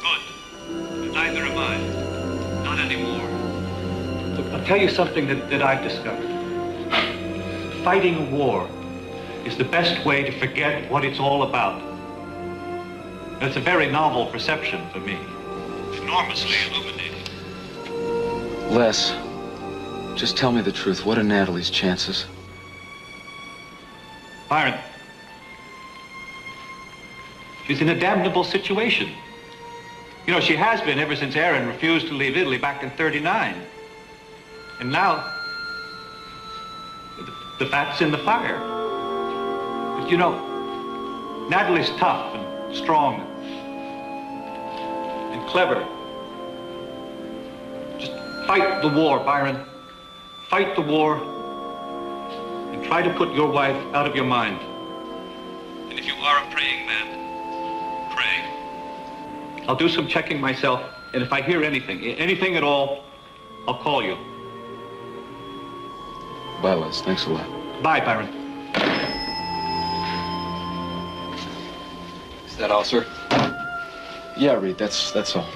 Good. Neither am I. Not anymore. Look, I'll tell you something that I've discovered. Fighting a war is the best way to forget what it's all about. That's a very novel perception for me. Enormously illuminating. Les, just tell me the truth. What are Natalie's chances? Byron, she's in a damnable situation. She has been ever since Aaron refused to leave Italy back in '39. And now, the fat's in the fire. But Natalie's tough and strong and clever. Just fight the war, Byron. Fight the war and try to put your wife out of your mind. And if you are a praying man, pray. I'll do some checking myself, and if I hear anything at all, I'll call you. Bye, Les. Thanks a lot. Bye, Byron. Is that all, sir? Yeah, Reed, that's all.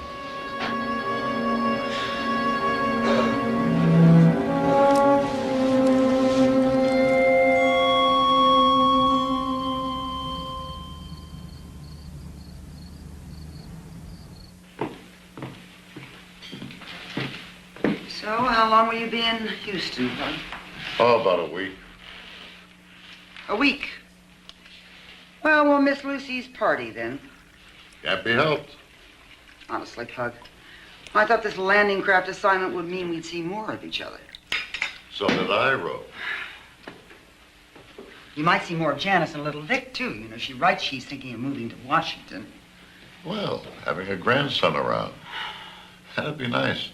long will you be in Houston, Pug? Oh, about a week. A week. Well, we'll miss Lucy's party then. Can't be helped. Honestly, Pug, I thought this landing craft assignment would mean we'd see more of each other. So did I, Ro. You might see more of Janice and little Vic, too. You know, she writes she's thinking of moving to Washington. Well, having a grandson around. That'd be nice.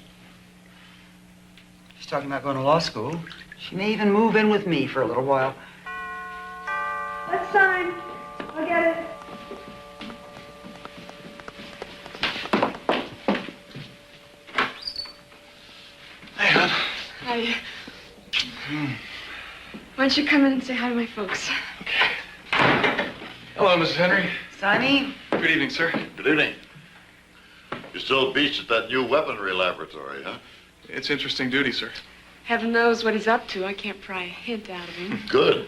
She's talking about going to law school. She may even move in with me for a little while. Let's sign. I'll get it. Hey, hon. Hi. Why don't you come in and say hi to my folks? Hello, Mrs. Henry. Sonny. Good evening, sir. Good evening. You still beached at that new weaponry laboratory, huh? It's interesting duty, sir. Heaven knows what he's up to. I can't pry a hint out of him. Good.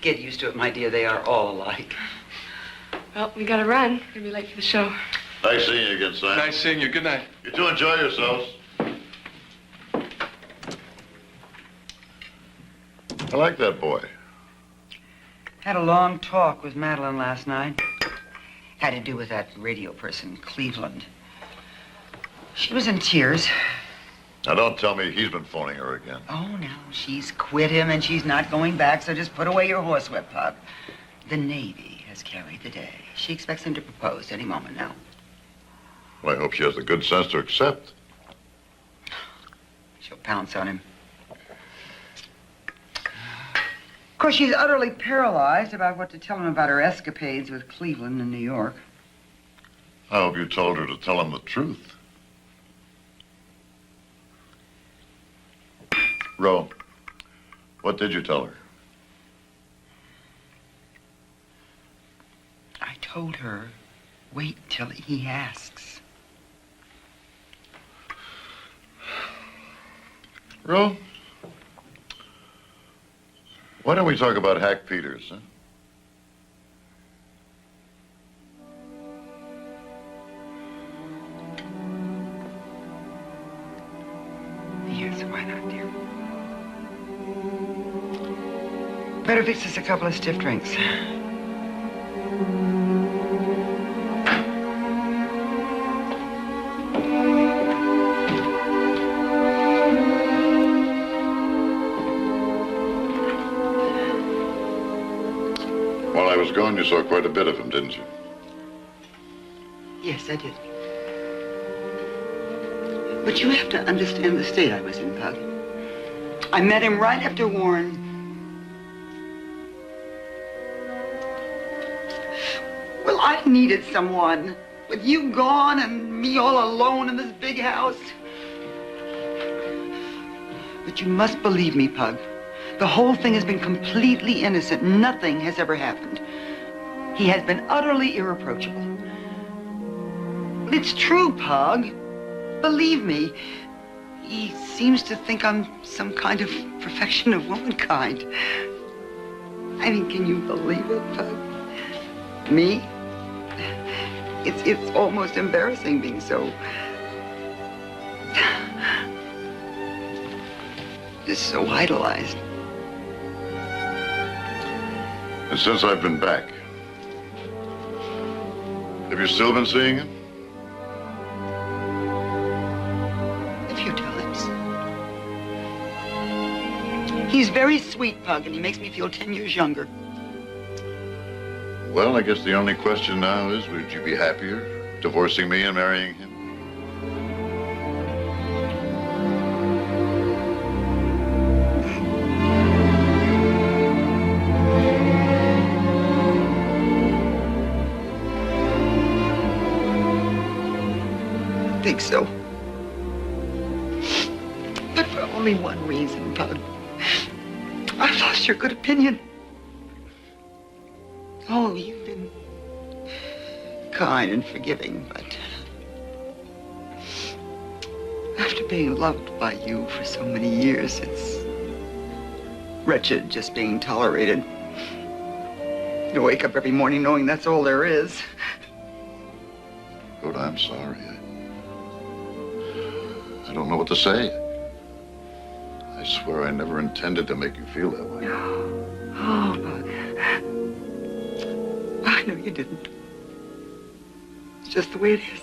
Get used to it, my dear. They are all alike. Well, we gotta run. Gonna be late for the show. Nice seeing you again, son. Nice seeing you. Good night. You two enjoy yourselves. I like that boy. Had a long talk with Madeline last night. Had to do with that radio person, Cleveland. She was in tears. Now, don't tell me he's been phoning her again. Oh, no. She's quit him and she's not going back, so just put away your horsewhip, Pug. The Navy has carried the day. She expects him to propose any moment now. Well, I hope she has the good sense to accept. She'll pounce on him. Of course, she's utterly paralyzed about what to tell him about her escapades with Cleveland and New York. I hope you told her to tell him the truth. Ro, what did you tell her? I told her, wait till he asks. Ro, why don't we talk about Hack Peters, huh? Yes, why not, dear? Better fix us a couple of stiff drinks. While I was gone, you saw quite a bit of him, didn't you? Yes, I did. But you have to understand the state I was in, Pug. I met him right after Warren. Well, I needed someone. With you gone and me all alone in this big house. But you must believe me, Pug. The whole thing has been completely innocent. Nothing has ever happened. He has been utterly irreproachable. It's true, Pug. Believe me. He seems to think I'm some kind of perfection of womankind. I mean, can you believe it, Pug? Me? It's almost embarrassing being so... just so idolized. And since I've been back, have you still been seeing him? A few times. He's very sweet, Pug, and he makes me feel 10 years younger. Well, I guess the only question now is, would you be happier divorcing me and marrying him? I think so. But for only one reason, Pug. I've lost your good opinion. Oh, you've been kind and forgiving, but after being loved by you for so many years, it's wretched just being tolerated. You wake up every morning knowing that's all there is. But I'm sorry. I don't know what to say. I swear I never intended to make you feel that way. Oh, Bud. I know you didn't. It's just the way it is.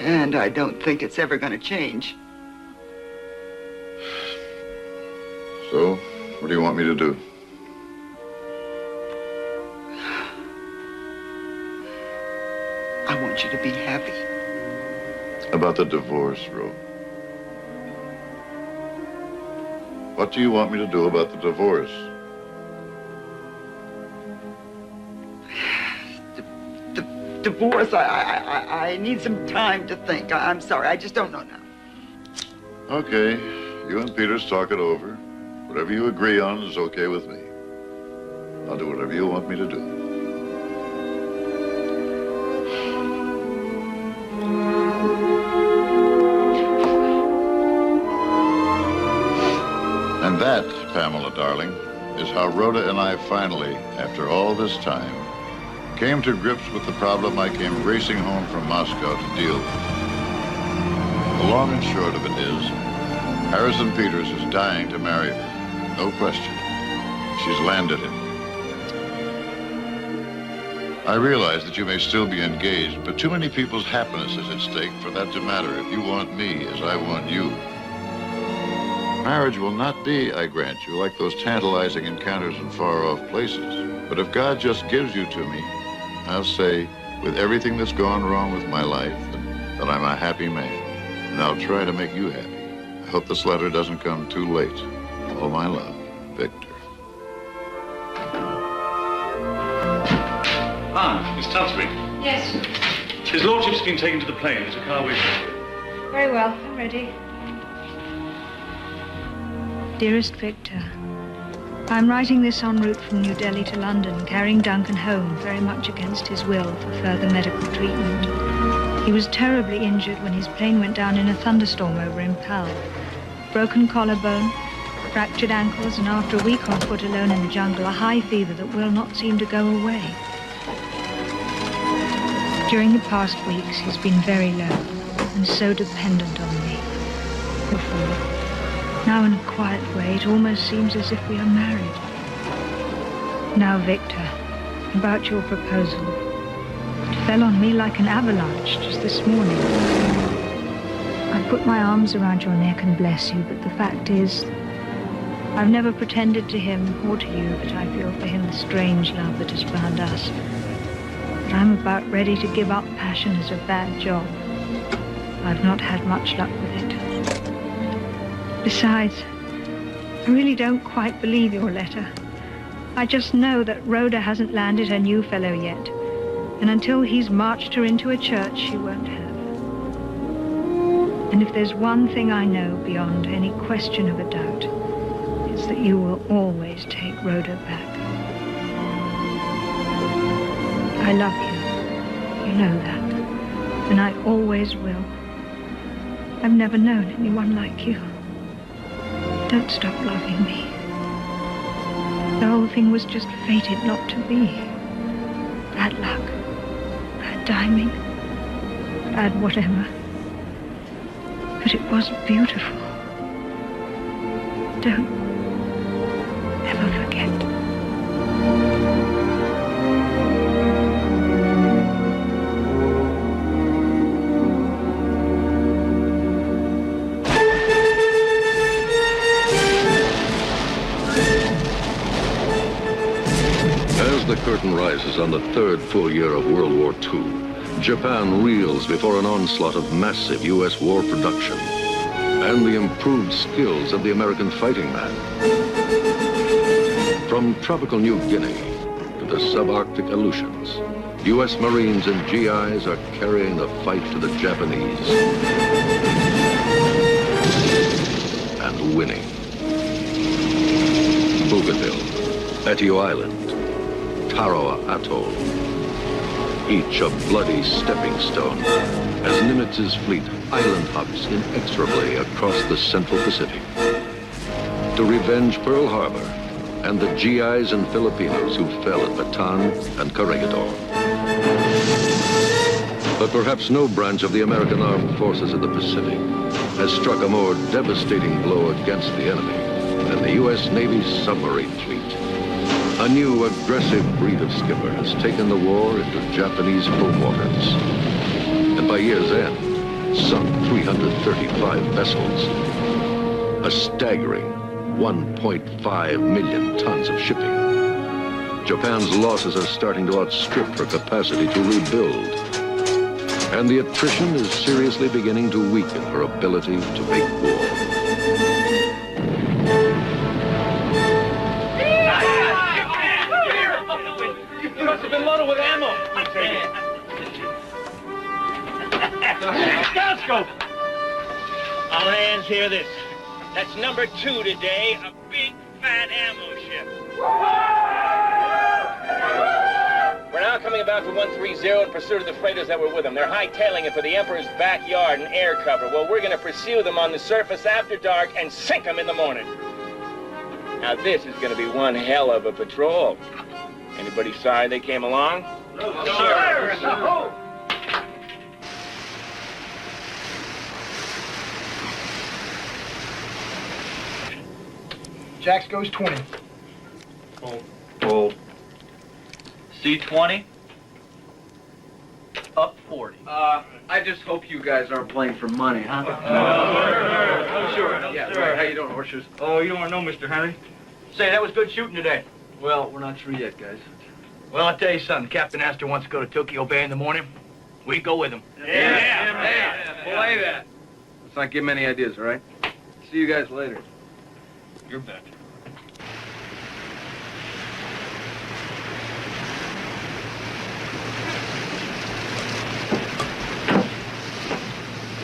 And I don't think it's ever going to change. So, what do you want me to do? I want you to be happy. About the divorce, Ro. What do you want me to do about the divorce? Divorce, I need some time to think. I'm sorry, I just don't know now. Okay, you and Peters talk it over. Whatever you agree on is okay with me. I'll do whatever you want me to do. And that, Pamela, darling, is how Rhoda and I finally, after all this time, came to grips with the problem I came racing home from Moscow to deal with. The long and short of it is, Harrison Peters is dying to marry her. No question. She's landed him. I realize that you may still be engaged, but too many people's happiness is at stake for that to matter if you want me as I want you. Marriage will not be, I grant you, like those tantalizing encounters in far-off places. But if God just gives you to me, I'll say, with everything that's gone wrong with my life, that I'm a happy man. And I'll try to make you happy. I hope this letter doesn't come too late. All my love, Victor. Ah, Miss Tunsbury. Yes. His lordship's been taken to the plane. There's a car waiting. Very well. I'm ready. Dearest Victor, I'm writing this en route from New Delhi to London, carrying Duncan home, very much against his will, for further medical treatment. He was terribly injured when his plane went down in a thunderstorm over Impal. Broken collarbone, fractured ankles, and after a week on foot alone in the jungle, a high fever that will not seem to go away. During the past weeks, he's been very low and so dependent on me. Before, now in a quiet way, it almost seems as if we are married. Now, Victor, about your proposal. It fell on me like an avalanche just this morning. I put my arms around your neck and bless you, but the fact is, I've never pretended to him or to you that I feel for him the strange love that has bound us. But I'm about ready to give up passion as a bad job. I've not had much luck with it. Besides, I really don't quite believe your letter. I just know that Rhoda hasn't landed her new fellow yet. And until he's marched her into a church, she won't have. And if there's one thing I know beyond any question of a doubt, it's that you will always take Rhoda back. I love you. You know that. And I always will. I've never known anyone like you. Don't stop loving me. The whole thing was just fated not to be. Bad luck. Bad timing. Bad whatever. But it was beautiful. Don't ever forget. As the curtain rises on the third full year of World War II, Japan reels before an onslaught of massive U.S. war production and the improved skills of the American fighting man. From tropical New Guinea to the subarctic Aleutians, U.S. Marines and GIs are carrying the fight to the Japanese and winning. Bougainville, Etio Island, Tarawa Atoll, each a bloody stepping stone as Nimitz's fleet island hops inexorably across the Central Pacific to revenge Pearl Harbor and the GIs and Filipinos who fell at Bataan and Corregidor. But perhaps no branch of the American Armed Forces of the Pacific has struck a more devastating blow against the enemy than the U.S. Navy's submarine fleet. A new aggressive breed of skipper has taken the war into Japanese home waters. And by year's end, sunk 335 vessels. A staggering 1.5 million tons of shipping. Japan's losses are starting to outstrip her capacity to rebuild. And the attrition is seriously beginning to weaken her ability to make war. You must have been loaded with ammo. Scout! All hands hear this. That's number 2 today, a big fat ammo ship. We're now coming about for 130 in pursuit of the freighters that were with them. They're hightailing it for the Emperor's backyard and air cover. Well, we're going to pursue them on the surface after dark and sink them in the morning. Now, this is going to be one hell of a patrol. Anybody sorry they came along? No, sir. No. Jacks goes 20. Full. C20. Up 40. I just hope you guys aren't playing for money, huh? No, sure. Yeah, right. How you doing, horseshoes? Oh, you don't know, Mr. Henry. Say, that was good shooting today. Well, we're not through yet, guys. Well, I'll tell you something. Captain Astor wants to go to Tokyo Bay in the morning. We go with him. Play that. Let's not give him any ideas, all right? See you guys later. You're bet.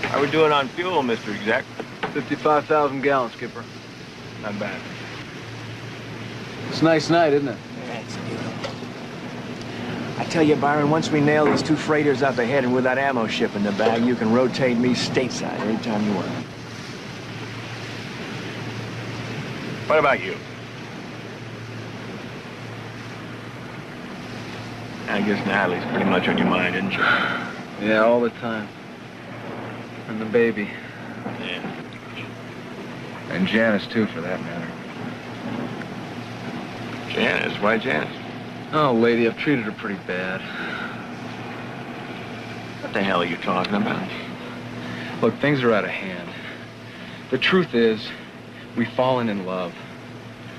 How we doing on fuel, Mr. Exec? 55,000 gallons, Skipper. Not bad. It's a nice night, isn't it? Yeah, it's beautiful. I tell you, Byron, once we nail these 2 freighters up ahead and with that ammo ship in the bag, you can rotate me stateside anytime you want. What about you? I guess Natalie's pretty much on your mind, isn't she? Yeah, all the time. And the baby. Yeah. And Janice, too, for that matter. Janice? Why Janice? Oh, lady, I've treated her pretty bad. What the hell are you talking about? Look, things are out of hand. The truth is, we've fallen in love.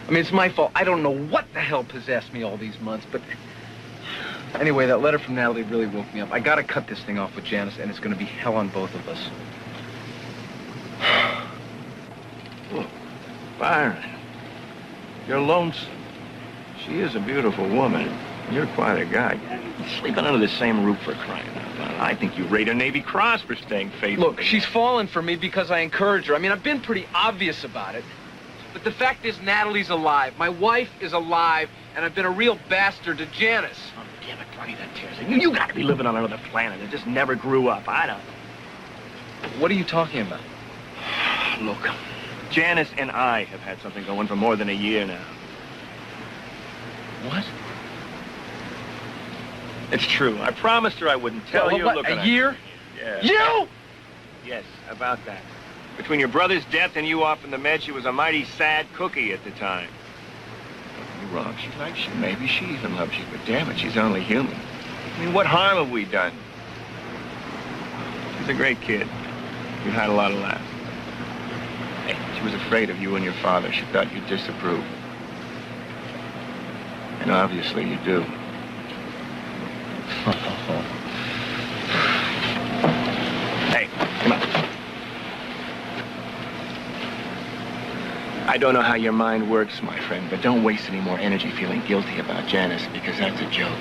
I mean, it's my fault. I don't know what the hell possessed me all these months, but... Anyway, that letter from Natalie really woke me up. I gotta cut this thing off with Janice, and it's gonna be hell on both of us. Look, Byron, you're lonesome. She is a beautiful woman. You're quite a guy. Sleeping under the same roof for crying out loud. I think you rate a Navy Cross for staying faithful. Look, she's fallen for me because I encourage her. I mean, I've been pretty obvious about it. But the fact is, Natalie's alive. My wife is alive, and I've been a real bastard to Janice. Oh, damn it, Barney, that tears it. You gotta be living on another planet. It just never grew up. I don't. What are you talking about? Look, Janice and I have had something going for more than a year now. What? It's true. I promised her I wouldn't tell you. What, Look, a year? Yeah. You? Yes, about that. Between your brother's death and you off in the med, she was a mighty sad cookie at the time. Don't get me wrong, she likes you. Maybe she even loves you, but damn it, she's only human. I mean, what harm have we done? She's a great kid. We've had a lot of laughs. Hey, she was afraid of you and your father. She thought you'd disapprove. And obviously you do. Hey, come on. I don't know how your mind works, my friend, but don't waste any more energy feeling guilty about Janice, because that's a joke.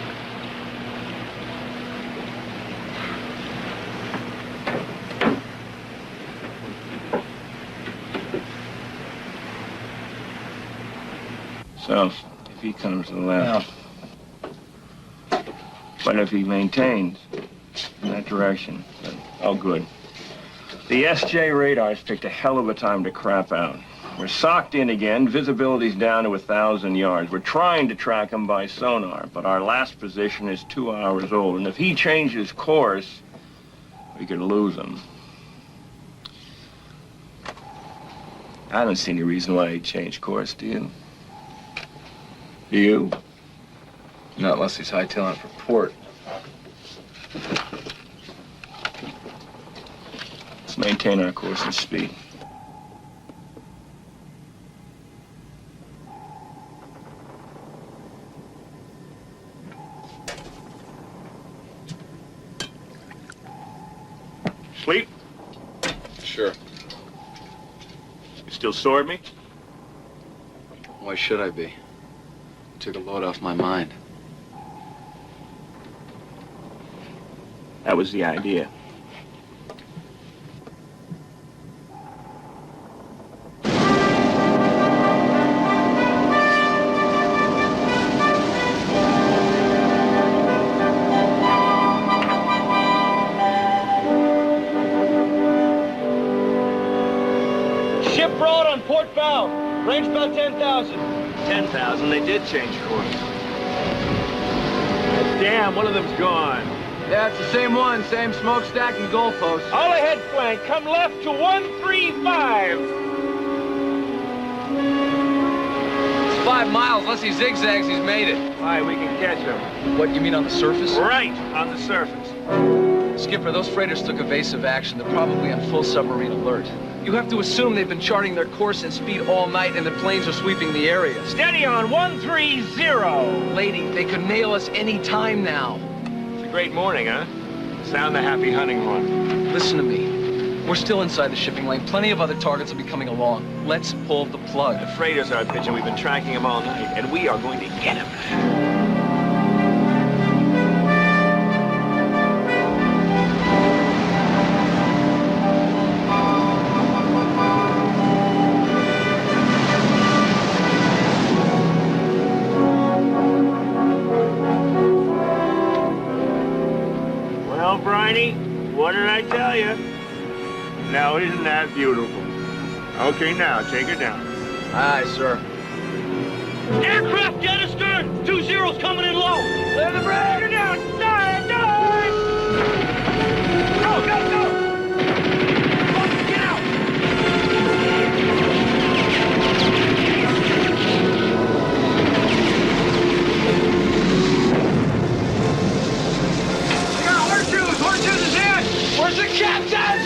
So, if he comes to the left, but if he maintains in that direction, then, oh, good. The SJ radars picked a hell of a time to crap out. We're socked in again. Visibility's down to 1,000 yards. We're trying to track him by sonar, but our last position is 2 hours old. And if he changes course, we could lose him. I don't see any reason why he'd change course, do you? Do you? Not unless he's hightailing it for port. Let's maintain our course and speed. Sleep? Sure. You still sore at me? Why should I be? You took a load off my mind. That was the idea. Ship broad on port bow. Range about 10,000. 10,000, they did change course. Damn, one of them's gone. Yeah, it's the same one. Same smokestack and goalpost. All ahead flank. Come left to 135. It's 5 miles. Unless he zigzags, he's made it. All right, we can catch him. What, you mean on the surface? Right, on the surface. Skipper, those freighters took evasive action. They're probably on full submarine alert. You have to assume they've been charting their course and speed all night and the planes are sweeping the area. Steady on 130. Lady, they could nail us any time now. It's a great morning, huh? Sound the happy hunting horn. Listen to me. We're still inside the shipping lane. Plenty of other targets will be coming along. Let's pull the plug. The freighters are pitching. We've been tracking them all night, and we are going to get them. Well, Briney, what did I tell you? Now, isn't that beautiful? Okay, now, take her down. Aye, sir. Aircraft dead astern. 20's coming in low. Clear the bridge. You're down. Dive. Go. Get out. Horseshoes is in. Where's the captain?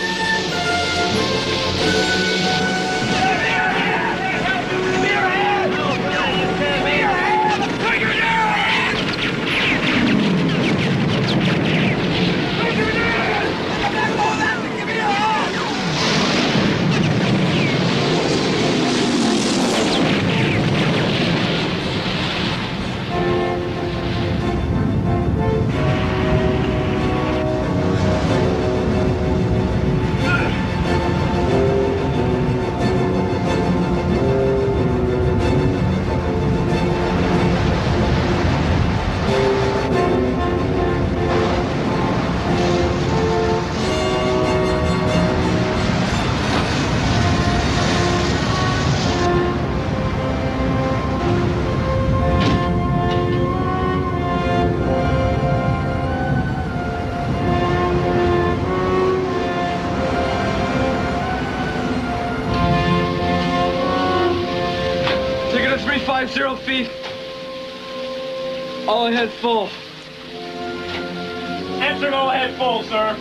Ticket of 350 feet. All ahead full. Answer all ahead full, sir.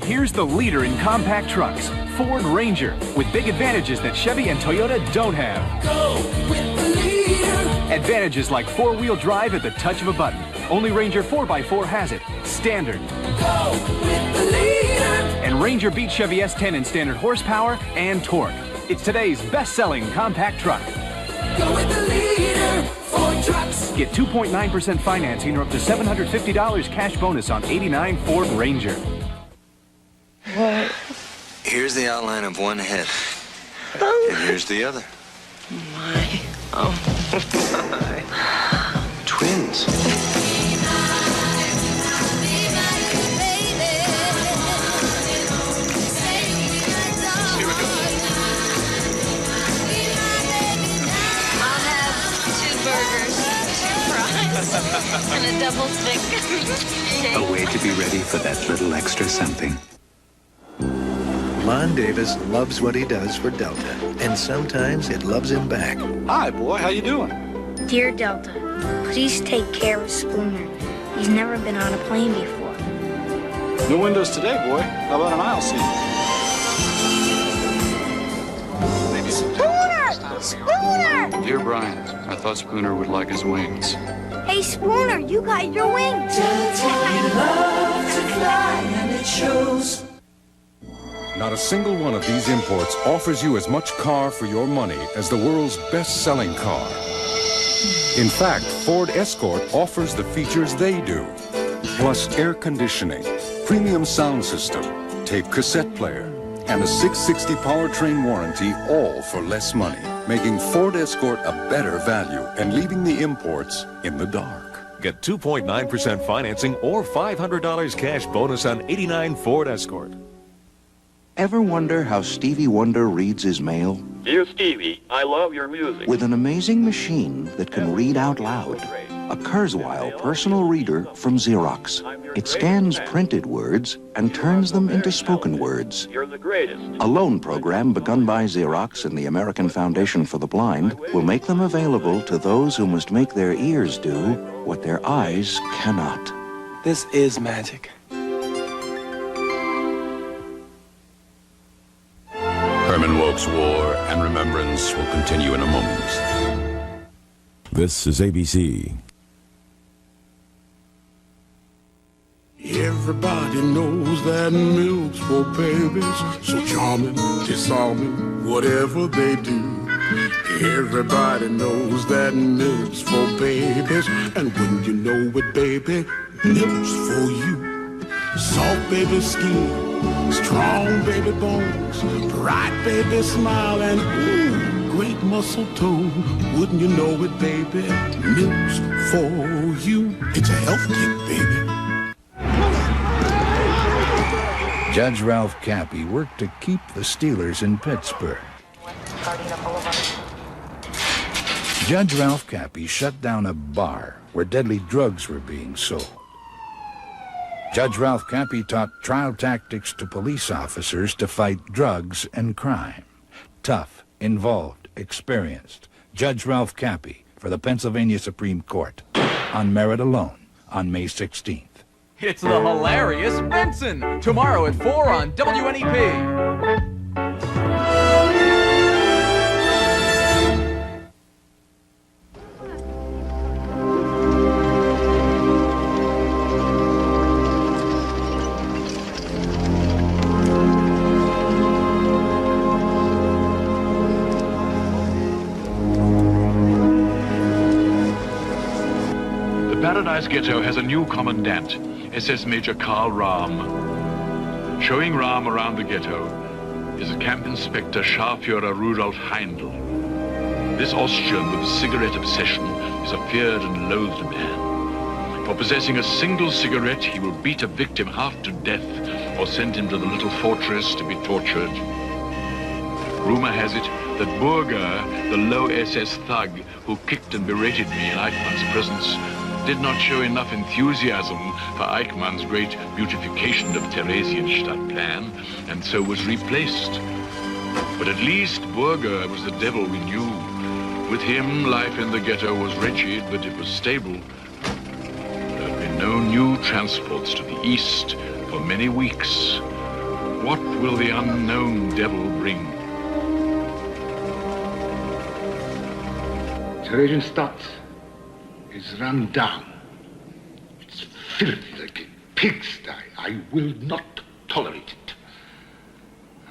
Here's the leader in compact trucks, Ford Ranger, with big advantages that Chevy and Toyota don't have. Go with the leader. Advantages like four-wheel drive at the touch of a button. Only Ranger 4x4 has it. Standard. Go with the leader. And Ranger beats Chevy S10 in standard horsepower and torque. It's today's best-selling compact truck. Go with the leader. Ford trucks. Get 2.9% financing or up to $750 cash bonus on 89 Ford Ranger. What? Here's the outline of one head. And here's the other. My. Oh, my. Twins. I'll have And a double stick. A way to be ready for that little extra something. Lon Davis loves what he does for Delta, and sometimes it loves him back. Hi, boy. How you doing? Dear Delta, please take care of Spooner. He's never been on a plane before. No windows today, boy. How about an aisle seat? Maybe Spooner! Spooner! Dear Brian, I thought Spooner would like his wings. Hey, Spooner, you got your wings. Delta, you love to fly, and it shows. Not a single one of these imports offers you as much car for your money as the world's best-selling car. In fact, Ford Escort offers the features they do, plus air conditioning, premium sound system, tape cassette player, and a 660 powertrain warranty, all for less money, making Ford Escort a better value and leaving the imports in the dark. Get 2.9% financing or $500 cash bonus on 89 Ford Escort. Ever wonder how Stevie Wonder reads his mail? Dear Stevie, I love your music. With an amazing machine that can read out loud. A Kurzweil personal reader from Xerox. It scans printed words and turns them into spoken words. You're the greatest. A loan program begun by Xerox and the American Foundation for the Blind will make them available to those who must make their ears do what their eyes cannot. This is magic. Herman Wouk's War and Remembrance will continue in a moment. This is ABC. Everybody knows that milk's for babies, so charming, disarming, whatever they do. Everybody knows that milk's for babies, and when you know it, baby, milk's for you. Soft baby skin, strong baby bones, bright baby smile, and ooh, great muscle tone. Wouldn't you know it, baby, milk's for you. It's a health kick, baby. Judge Ralph Cappy worked to keep the Steelers in Pittsburgh. Judge Ralph Cappy shut down a bar where deadly drugs were being sold. Judge Ralph Cappy taught trial tactics to police officers to fight drugs and crime. Tough, involved, experienced. Judge Ralph Cappy for the Pennsylvania Supreme Court. On merit alone, on May 16th. It's the hilarious Benson, tomorrow at 4 on WNEP. The Paradise Ghetto has a new commandant, SS Major Karl Rahm. Showing Rahm around the ghetto is a Camp Inspector Scharführer Rudolf Heindl. This Austrian with a cigarette obsession is a feared and loathed man. For possessing a single cigarette, he will beat a victim half to death or send him to the little fortress to be tortured. Rumor has it that Burger, the low SS thug who kicked and berated me in Eichmann's presence, did not show enough enthusiasm for Eichmann's great beautification of Theresienstadt plan, and so was replaced. But at least Burger was the devil we knew. With him, life in the ghetto was wretched, but it was stable. There had been no new transports to the east for many weeks. What will the unknown devil bring? Theresienstadt is run down. It's filthy like a pigsty. I will not tolerate it.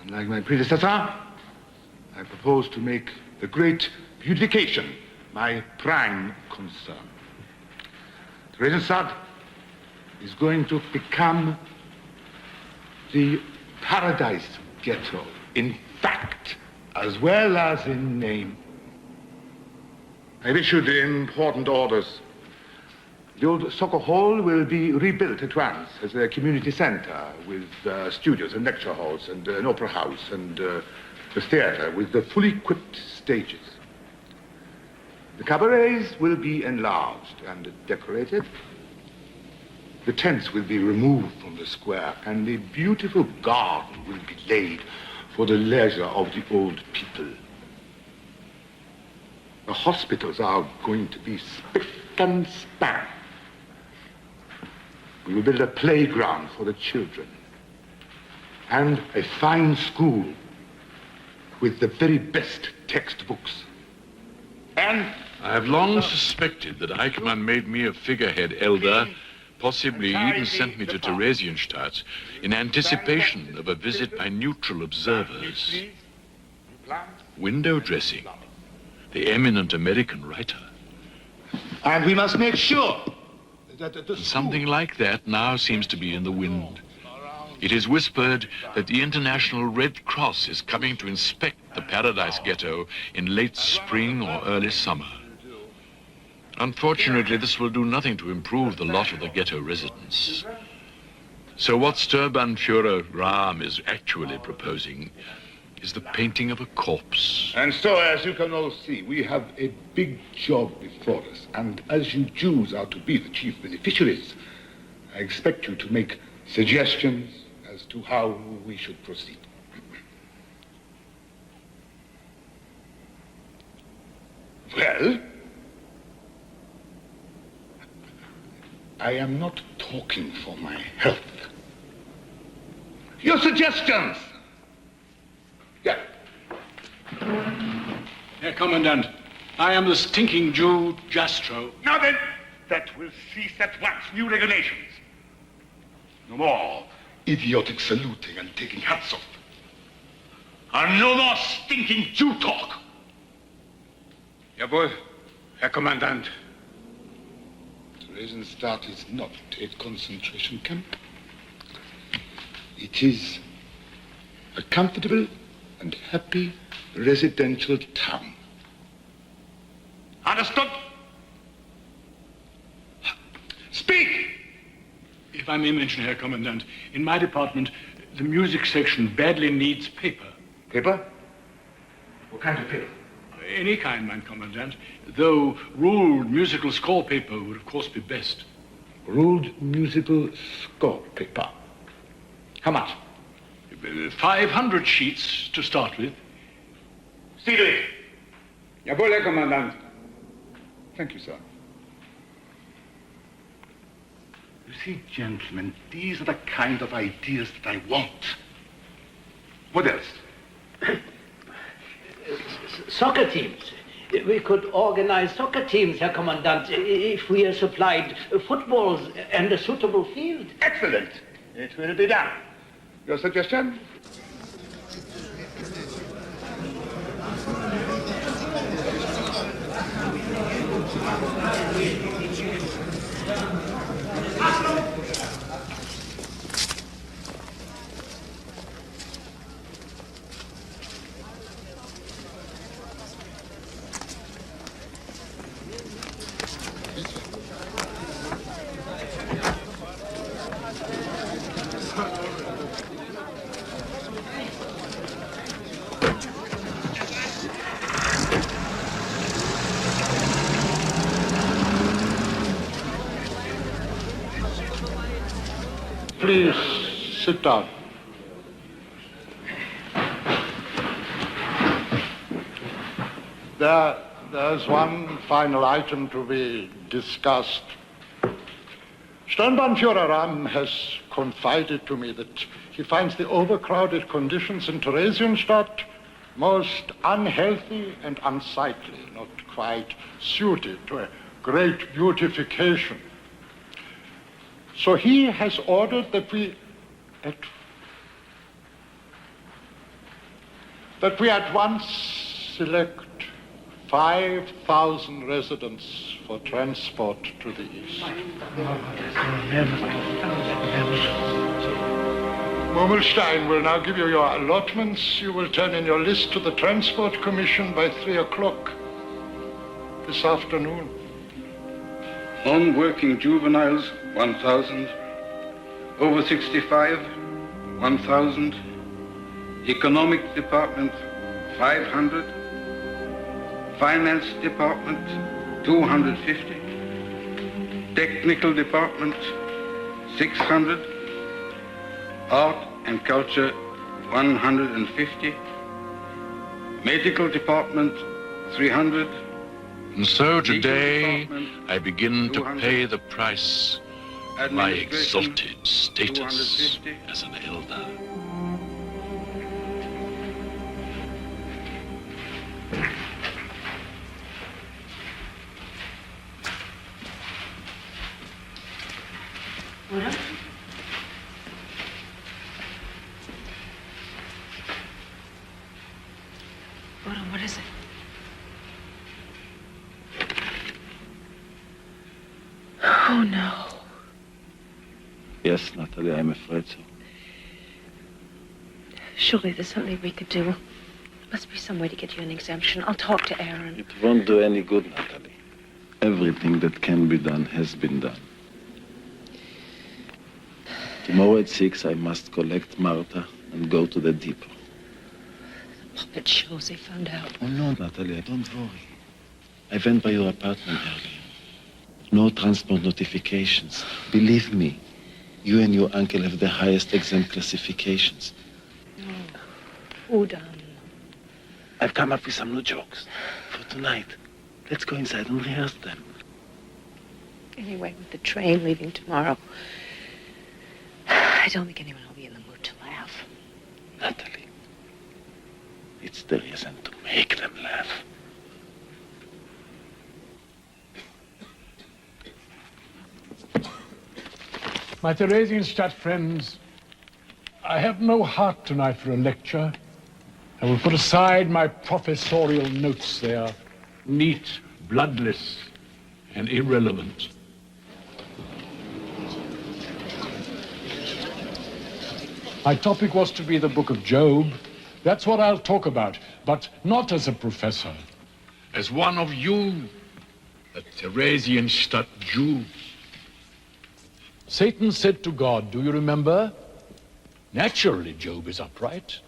Unlike my predecessor, I propose to make the great beautification my prime concern. Theresienstadt is going to become the Paradise Ghetto in fact as well as in name. I've issued important orders. The old soccer hall will be rebuilt at once as a community center with studios and lecture halls and an opera house and a theater with the fully equipped stages. The cabarets will be enlarged and decorated. The tents will be removed from the square, and a beautiful garden will be laid for the leisure of the old people. The hospitals are going to be spick and span. We will build a playground for the children and a fine school with the very best textbooks. And I have long suspected that Eichmann made me a figurehead elder, possibly even sent me to Theresienstadt in anticipation of a visit by neutral observers. Window dressing. The eminent American writer. And we must make sure that the Something like that now seems to be in the wind. It is whispered that the International Red Cross is coming to inspect the Paradise Ghetto in late spring or early summer. Unfortunately, this will do nothing to improve the lot of the ghetto residents. So what Sturmbannführer Rahm is actually proposing is the painting of a corpse. And so, as you can all see, we have a big job before us. And as you Jews are to be the chief beneficiaries, I expect you to make suggestions as to how we should proceed. Well, I am not talking for my health. Your suggestions! Yeah. Herr Commandant, I am the stinking Jew, Jastrow. Now then, that will cease at once. New regulations. No more idiotic saluting and taking hats off. And no more stinking Jew talk. Jawohl, Herr Kommandant. Theresienstadt is not a concentration camp. It is a comfortable and happy residential town. Understood? Speak! If I may mention, Herr Commandant, in my department, the music section badly needs paper. Paper? What kind of paper? Any kind, mein Commandant. Though ruled musical score paper would, of course, be best. Ruled musical score paper. How much? 500 sheets to start with. See to it. Jawohl, Herr Kommandant. Thank you, sir. You see, gentlemen, these are the kind of ideas that I want. What else? Soccer teams. We could organize soccer teams, Herr Commandant, if we are supplied footballs and a suitable field. Excellent. It will be done. Your suggestion? Please sit down. There's one final item to be discussed. Sturmbannführer Rahm has confided to me that he finds the overcrowded conditions in Theresienstadt most unhealthy and unsightly, not quite suited to a great beautification. So he has ordered that we at once select 5,000 residents for transport to the east. Mummelstein will now give you your allotments. You will turn in your list to the Transport Commission by 3 o'clock this afternoon. Non-working juveniles, 1,000. Over 65, 1,000. Economic Department, 500. Finance Department, 250. Technical Department, 600. Art and Culture, 150. Medical Department, 300. And so today, I begin to pay the price of my exalted status as an elder. What is it? Oh, no. Yes, Natalie, I'm afraid so. Surely there's something we could do. There must be some way to get you an exemption. I'll talk to Aaron. It won't do any good, Natalie. Everything that can be done has been done. Tomorrow at 6, I must collect Marta and go to the depot. Puppet shows they found out. Oh, no, Natalia, don't worry. I went by your apartment earlier. No transport notifications. Believe me, you and your uncle have the highest exempt classifications. Oh, Udan. I've come up with some new jokes for tonight. Let's go inside and rehearse them. Anyway, with the train leaving tomorrow, I don't think anyone will be in the mood to laugh. Natalie, it's the reason to make them laugh. My Theresienstadt friends, I have no heart tonight for a lecture. I will put aside my professorial notes. They are neat, bloodless, and irrelevant. My topic was to be the book of Job. That's what I'll talk about, but not as a professor. As one of you, a Theresienstadt Jew. Satan said to God, do you remember? Naturally, Job is upright.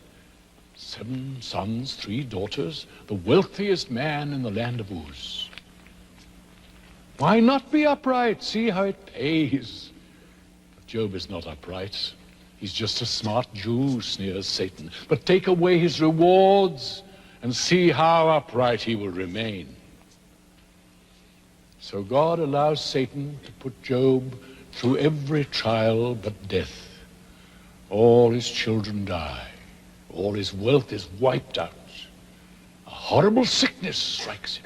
7 sons, 3 daughters, the wealthiest man in the land of Uz. Why not be upright? See how it pays. But Job is not upright. He's just a smart Jew, sneers Satan. But take away his rewards and see how upright he will remain. So God allows Satan to put Job through every trial but death. All his children die. All his wealth is wiped out. A horrible sickness strikes him.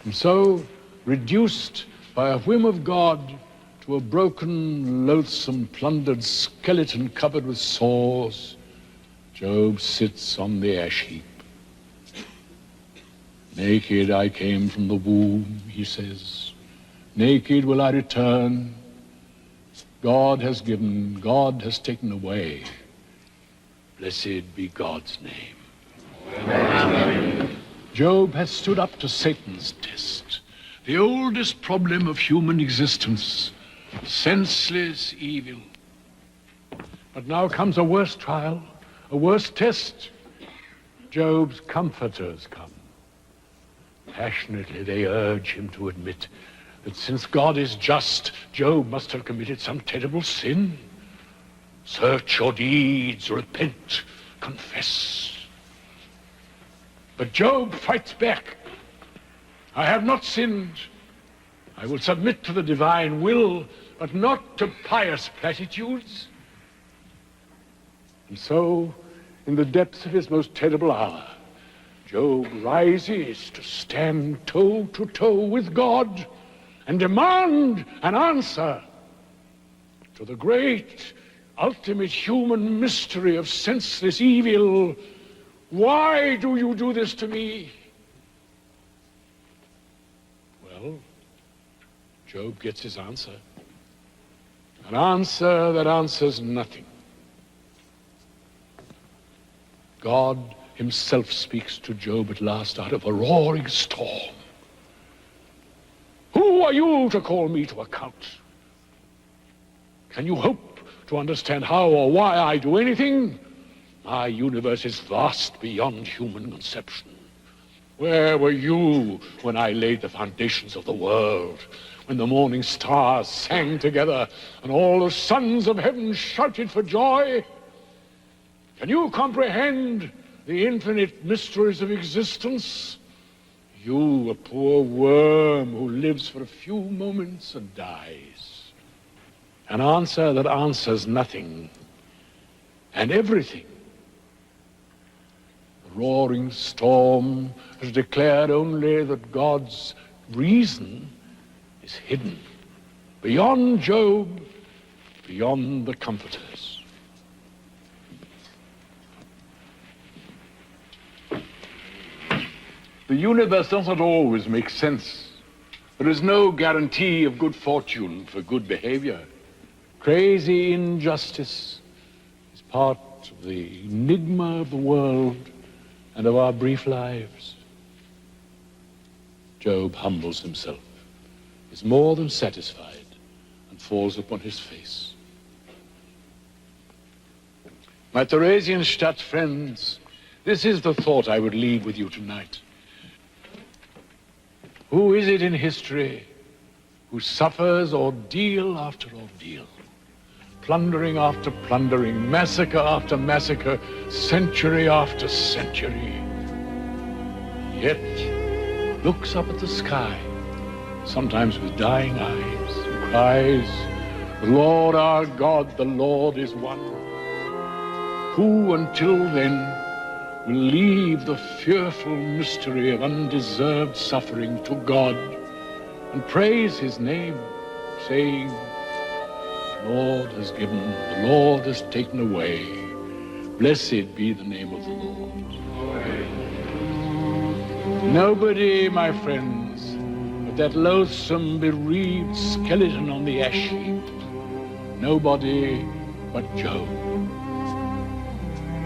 And so, reduced by a whim of God to a broken, loathsome, plundered skeleton covered with sores, Job sits on the ash heap. Naked I came from the womb, he says. Naked will I return. God has given, God has taken away. Blessed be God's name. Amen. Job has stood up to Satan's test, the oldest problem of human existence, senseless evil. But now comes a worse trial, a worse test. Job's comforters come. Passionately they urge him to admit that since God is just, Job must have committed some terrible sin. Search your deeds, repent, confess. But Job fights back. I have not sinned. I will submit to the divine will, but not to pious platitudes. And so, in the depths of his most terrible hour, Job rises to stand toe to toe with God and demand an answer to the great, ultimate human mystery of senseless evil. Why do you do this to me? Well, Job gets his answer. An answer that answers nothing. God himself speaks to Job at last out of a roaring storm. Who are you to call me to account? Can you hope to understand how or why I do anything? My universe is vast beyond human conception. Where were you when I laid the foundations of the world? When the morning stars sang together and all the sons of heaven shouted for joy? Can you comprehend the infinite mysteries of existence? You, a poor worm who lives for a few moments and dies. An answer that answers nothing and everything. The roaring storm has declared only that God's reason is hidden beyond Job, beyond the comforters. The universe doesn't always make sense. There is no guarantee of good fortune for good behavior. Crazy injustice is part of the enigma of the world and of our brief lives. Job humbles himself, is more than satisfied, and falls upon his face. My Theresienstadt friends, this is the thought I would leave with you tonight. Who is it in history who suffers ordeal after ordeal, plundering after plundering, massacre after massacre, century after century, yet looks up at the sky, sometimes with dying eyes, and cries, "The Lord our God, the Lord is one"? Who until then will leave the fearful mystery of undeserved suffering to God and praise his name, saying, "The Lord has given, the Lord has taken away. Blessed be the name of the Lord." Nobody, my friends, but that loathsome, bereaved skeleton on the ash heap. Nobody but Job.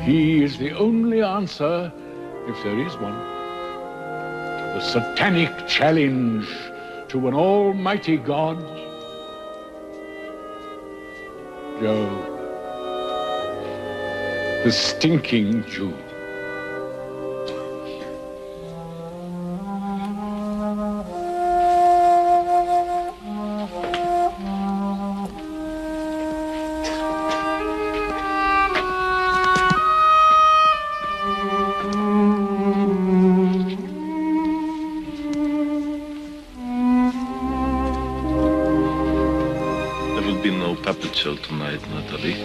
He is the only answer, if there is one, to the satanic challenge to an almighty God. Job, the stinking Jew. Show tonight, Natalie.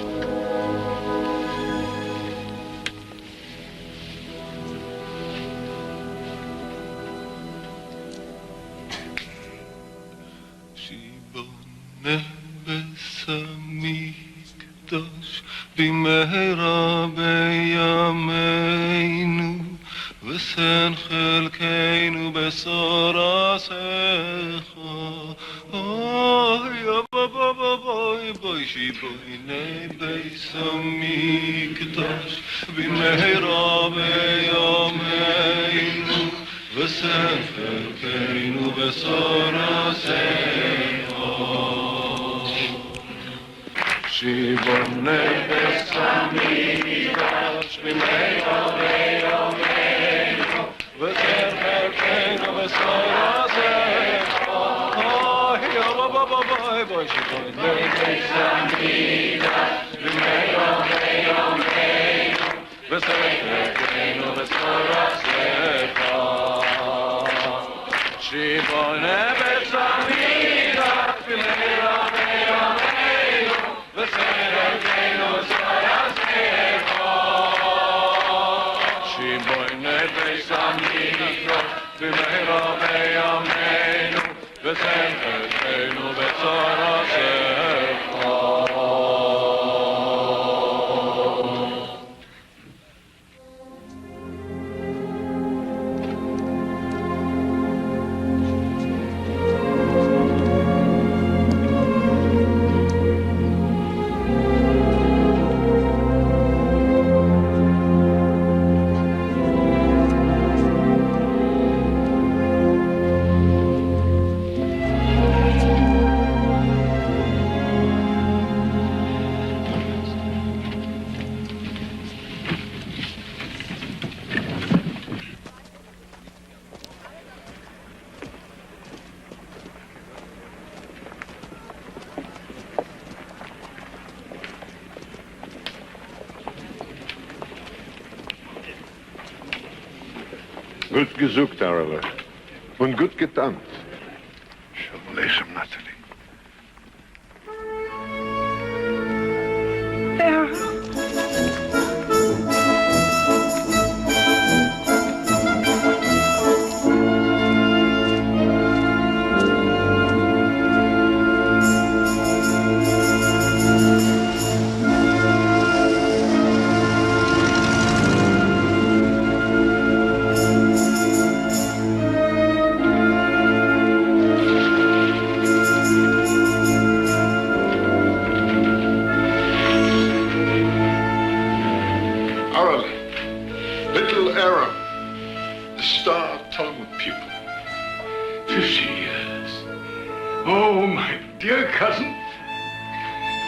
במהרה בימינו ושן חלקנו בשורתך אוי אוי בואי שיבויני ביס המקדש במהרה בימינו ושן חלקנו בשורתך שיבוני ביס המקדש במהרה בימינו ושן חלקנו בשורתך boy, she boy, they some need us, we may the same of us for us, she boy, never some need us, we may the same of us for us, she boy, never some need us, we may the same Gut gesucht, Arle. Und gut getanzt. Shalom, Natalie. Oh, my dear cousin.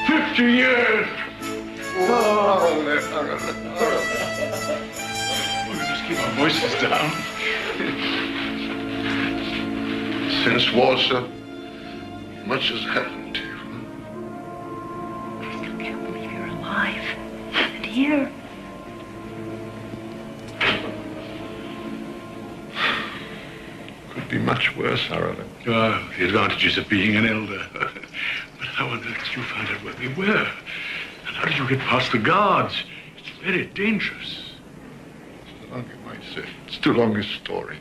50 years. Oh, We must keep our voices down. Since Warsaw, much has happened to you. I can't believe you're alive. And here. Could be much worse, Harold. Oh, the advantages of being an elder. But how on earth did you find out where we were? And how did you get past the guards? It's very dangerous. So long you might say. It's too long a story.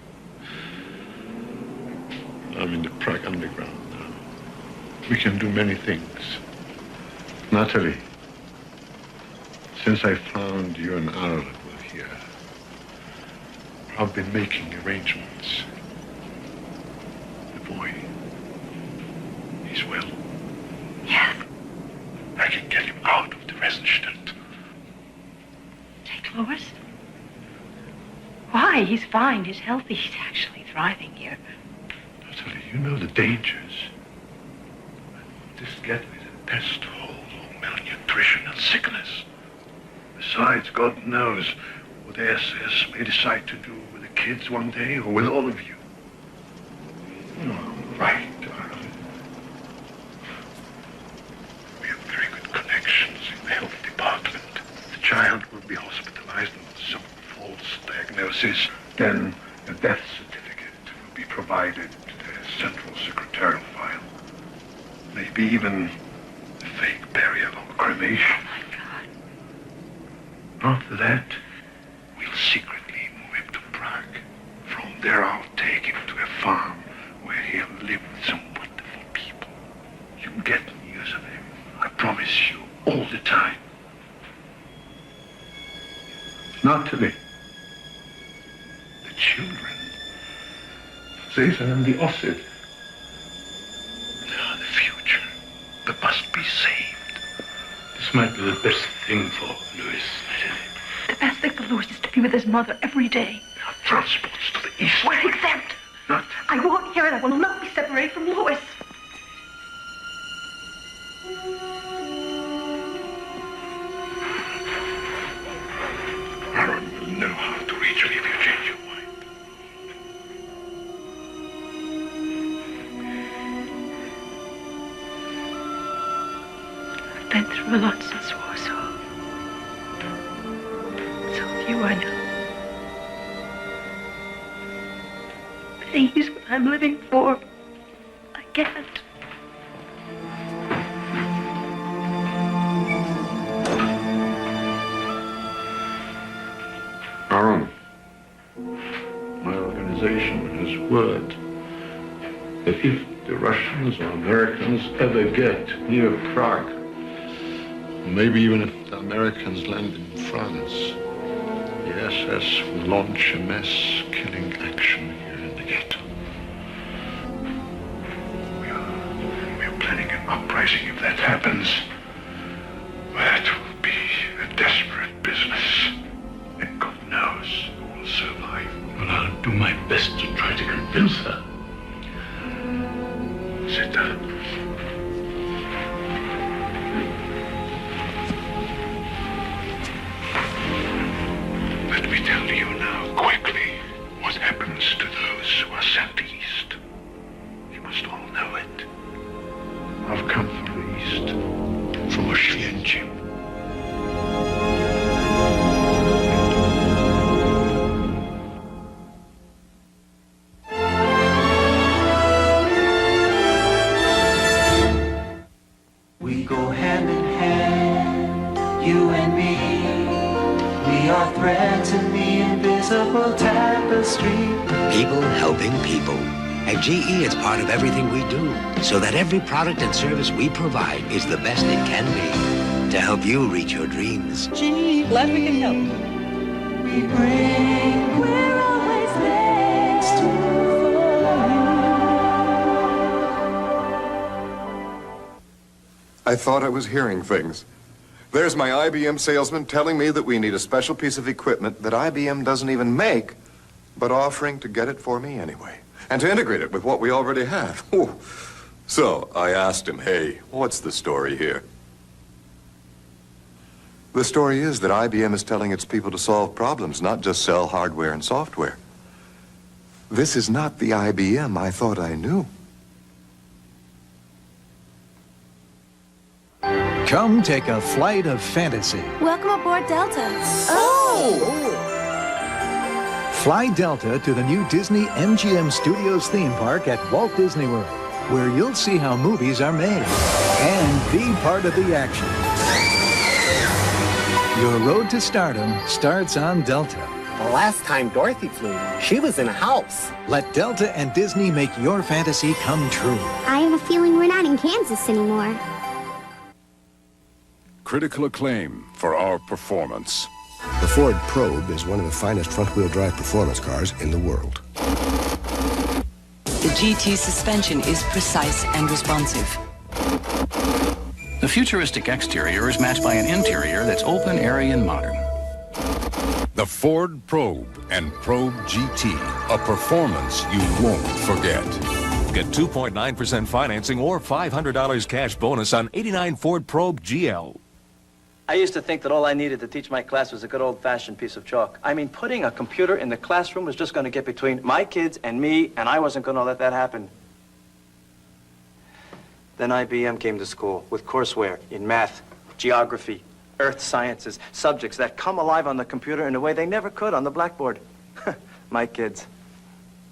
I'm in the Prague underground now. We can do many things. Natalie, since I found you and Arle were here, I've been making arrangements. The boy, he's well. Yes. I can get him out of the Resenstadt. Take Louis? Why? He's fine. He's healthy. He's actually thriving here. Natalie, you know the dangers. This ghetto is a pest hole of malnutrition and sickness. Besides, God knows what the SS may decide to do with the kids one day or with all of you. Right, darling. We have very good connections in the health department. The child will be hospitalized with some false diagnosis. Then a death certificate will be provided to the central secretarial file. Maybe even a fake burial or cremation. Oh, my God. After that, we'll secretly move him to Prague. From there, I'll take him to a farm where he'll live with some wonderful people. You can get news of him, I promise you, all the time. Natalie, the children, Caesar and the Ossid, they are the future, but must be saved. This might be the best thing for Louis. The best thing for Louis is to be with his mother every day. There are transports to the east. We're exempt. Not. I won't hear it. I will not be separated from Louis. Aaron will know how to reach you if you change your mind. I've been through a lot since Warsaw. So have you, I know. He's what I'm living for. I can't. Aaron, my organization has word that if the Russians or Americans ever get near Prague, maybe even if the Americans land in France, the SS will launch a mass killing action here in the ghetto. We are planning an uprising if that happens. That will be a desperate business. And God knows who will survive. Well, I'll do my best to try to convince her. Sit down. Let me tell you now, quickly, what happens to those who are sent east. You must all know it. I've come from the east, from Oświęcim. We go hand in hand, you and me. We are threads in the invisible tapestry. People helping people. At GE, it's part of everything we do, so that every product and service we provide is the best it can be to help you reach your dreams. GE, glad we can help. We bring, we're always next to I thought I was hearing things. There's my IBM salesman telling me that we need a special piece of equipment that IBM doesn't even make, but offering to get it for me anyway, and to integrate it with what we already have. Ooh. So I asked him, hey, what's the story here? The story is that IBM is telling its people to solve problems, not just sell hardware and software. This is not the IBM I thought I knew. Come take a flight of fantasy. Welcome aboard Delta. Fly Delta to the new Disney MGM Studios theme park at Walt Disney World, where you'll see how movies are made and be part of the action. Your road to stardom starts on Delta. The last time Dorothy flew, she was in a house. Let Delta and Disney make your fantasy come true. I have a feeling we're not in Kansas anymore. Critical acclaim for our performance. The Ford Probe is one of the finest front-wheel drive performance cars in the world. The GT suspension is precise and responsive. The futuristic exterior is matched by an interior that's open, airy, and modern. The Ford Probe and Probe GT, a performance you won't forget. Get 2.9% financing or $500 cash bonus on 89 Ford Probe GL. I used to think that all I needed to teach my class was a good old-fashioned piece of chalk. I mean, putting a computer in the classroom was just going to get between my kids and me, and I wasn't going to let that happen. Then IBM came to school with courseware in math, geography, earth sciences, subjects that come alive on the computer in a way they never could on the blackboard. My kids,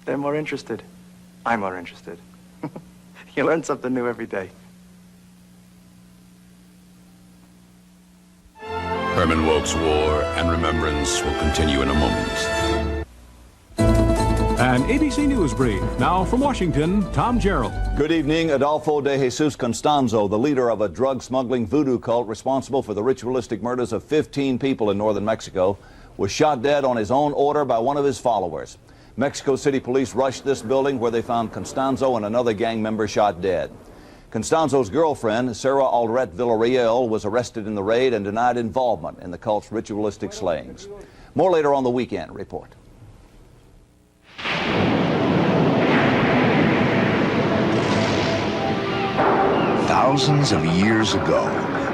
they're more interested. I'm more interested. You learn something new every day. Herman Wouk's War and Remembrance will continue in a moment. An ABC News brief. Now from Washington, Tom Gerald. Good evening. Adolfo de Jesus Constanzo, the leader of a drug-smuggling voodoo cult responsible for the ritualistic murders of 15 people in northern Mexico, was shot dead on his own order by one of his followers. Mexico City police rushed this building where they found Constanzo and another gang member shot dead. Constanzo's girlfriend, Sarah Aldret Villarreal, was arrested in the raid and denied involvement in the cult's ritualistic slayings. More later on the Weekend Report. Thousands of years ago,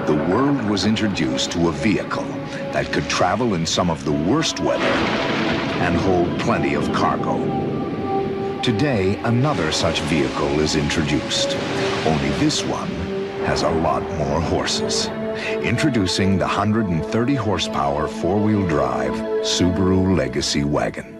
the world was introduced to a vehicle that could travel in some of the worst weather and hold plenty of cargo. Today, another such vehicle is introduced, only this one has a lot more horses. Introducing the 130 horsepower four-wheel drive Subaru Legacy Wagon.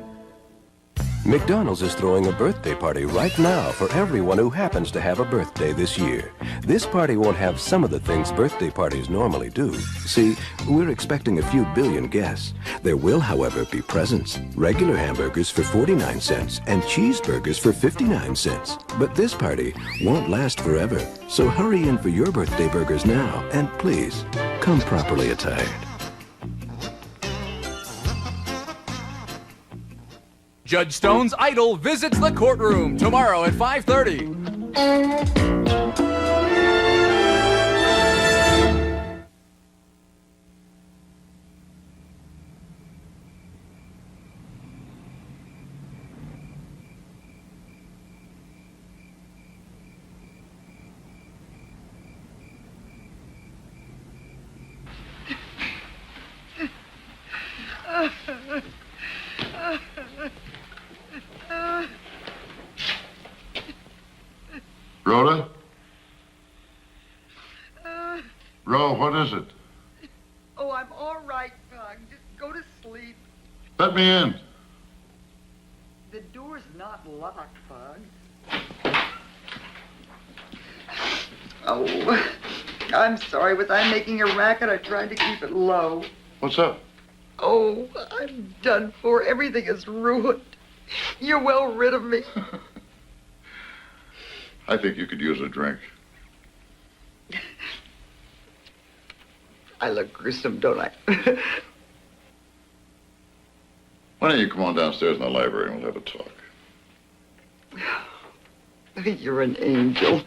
McDonald's is throwing a birthday party right now for everyone who happens to have a birthday this year. This party won't have some of the things birthday parties normally do. See, we're expecting a few billion guests. There will, however, be presents. Regular hamburgers for 49 cents and cheeseburgers for 59 cents. But this party won't last forever. So hurry in for your birthday burgers now. And please, come properly attired. Judge Stone's idol visits the courtroom tomorrow at 5:30. Rhoda? Ro, what is it? Oh, I'm all right, Pug. Just go to sleep. Let me in. The door's not locked, Pug. Oh. I'm sorry. Was I making a racket? I tried to keep it low. What's up? Oh, I'm done for. Everything is ruined. You're well rid of me. I think you could use a drink. I look gruesome, don't I? Why don't you come on downstairs in the library and we'll have a talk? You're an angel.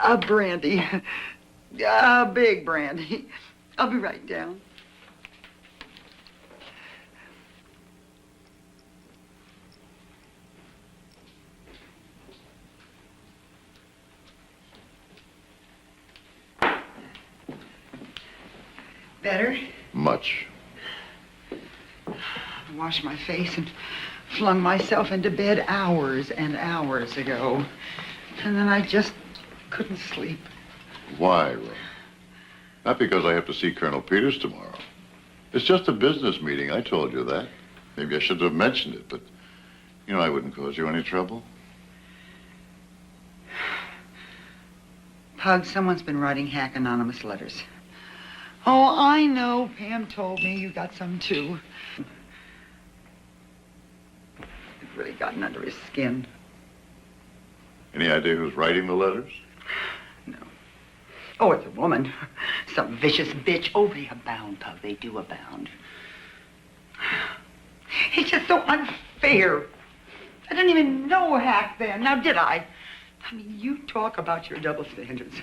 A brandy. A big brandy. I'll be right down. Better? Much. I washed my face and flung myself into bed hours and hours ago. And then I just couldn't sleep. Why, Ron? Not because I have to see Colonel Peters tomorrow. It's just a business meeting. I told you that. Maybe I shouldn't have mentioned it, but you know I wouldn't cause you any trouble. Pug, someone's been writing hack anonymous letters. Oh, I know. Pam told me you got some, too. It's really gotten under his skin. Any idea who's writing the letters? No. Oh, it's a woman. Some vicious bitch. Oh, they abound, Pug. They do abound. It's just so unfair. I didn't even know hack then. Now, did I? I mean, you talk about your double standards.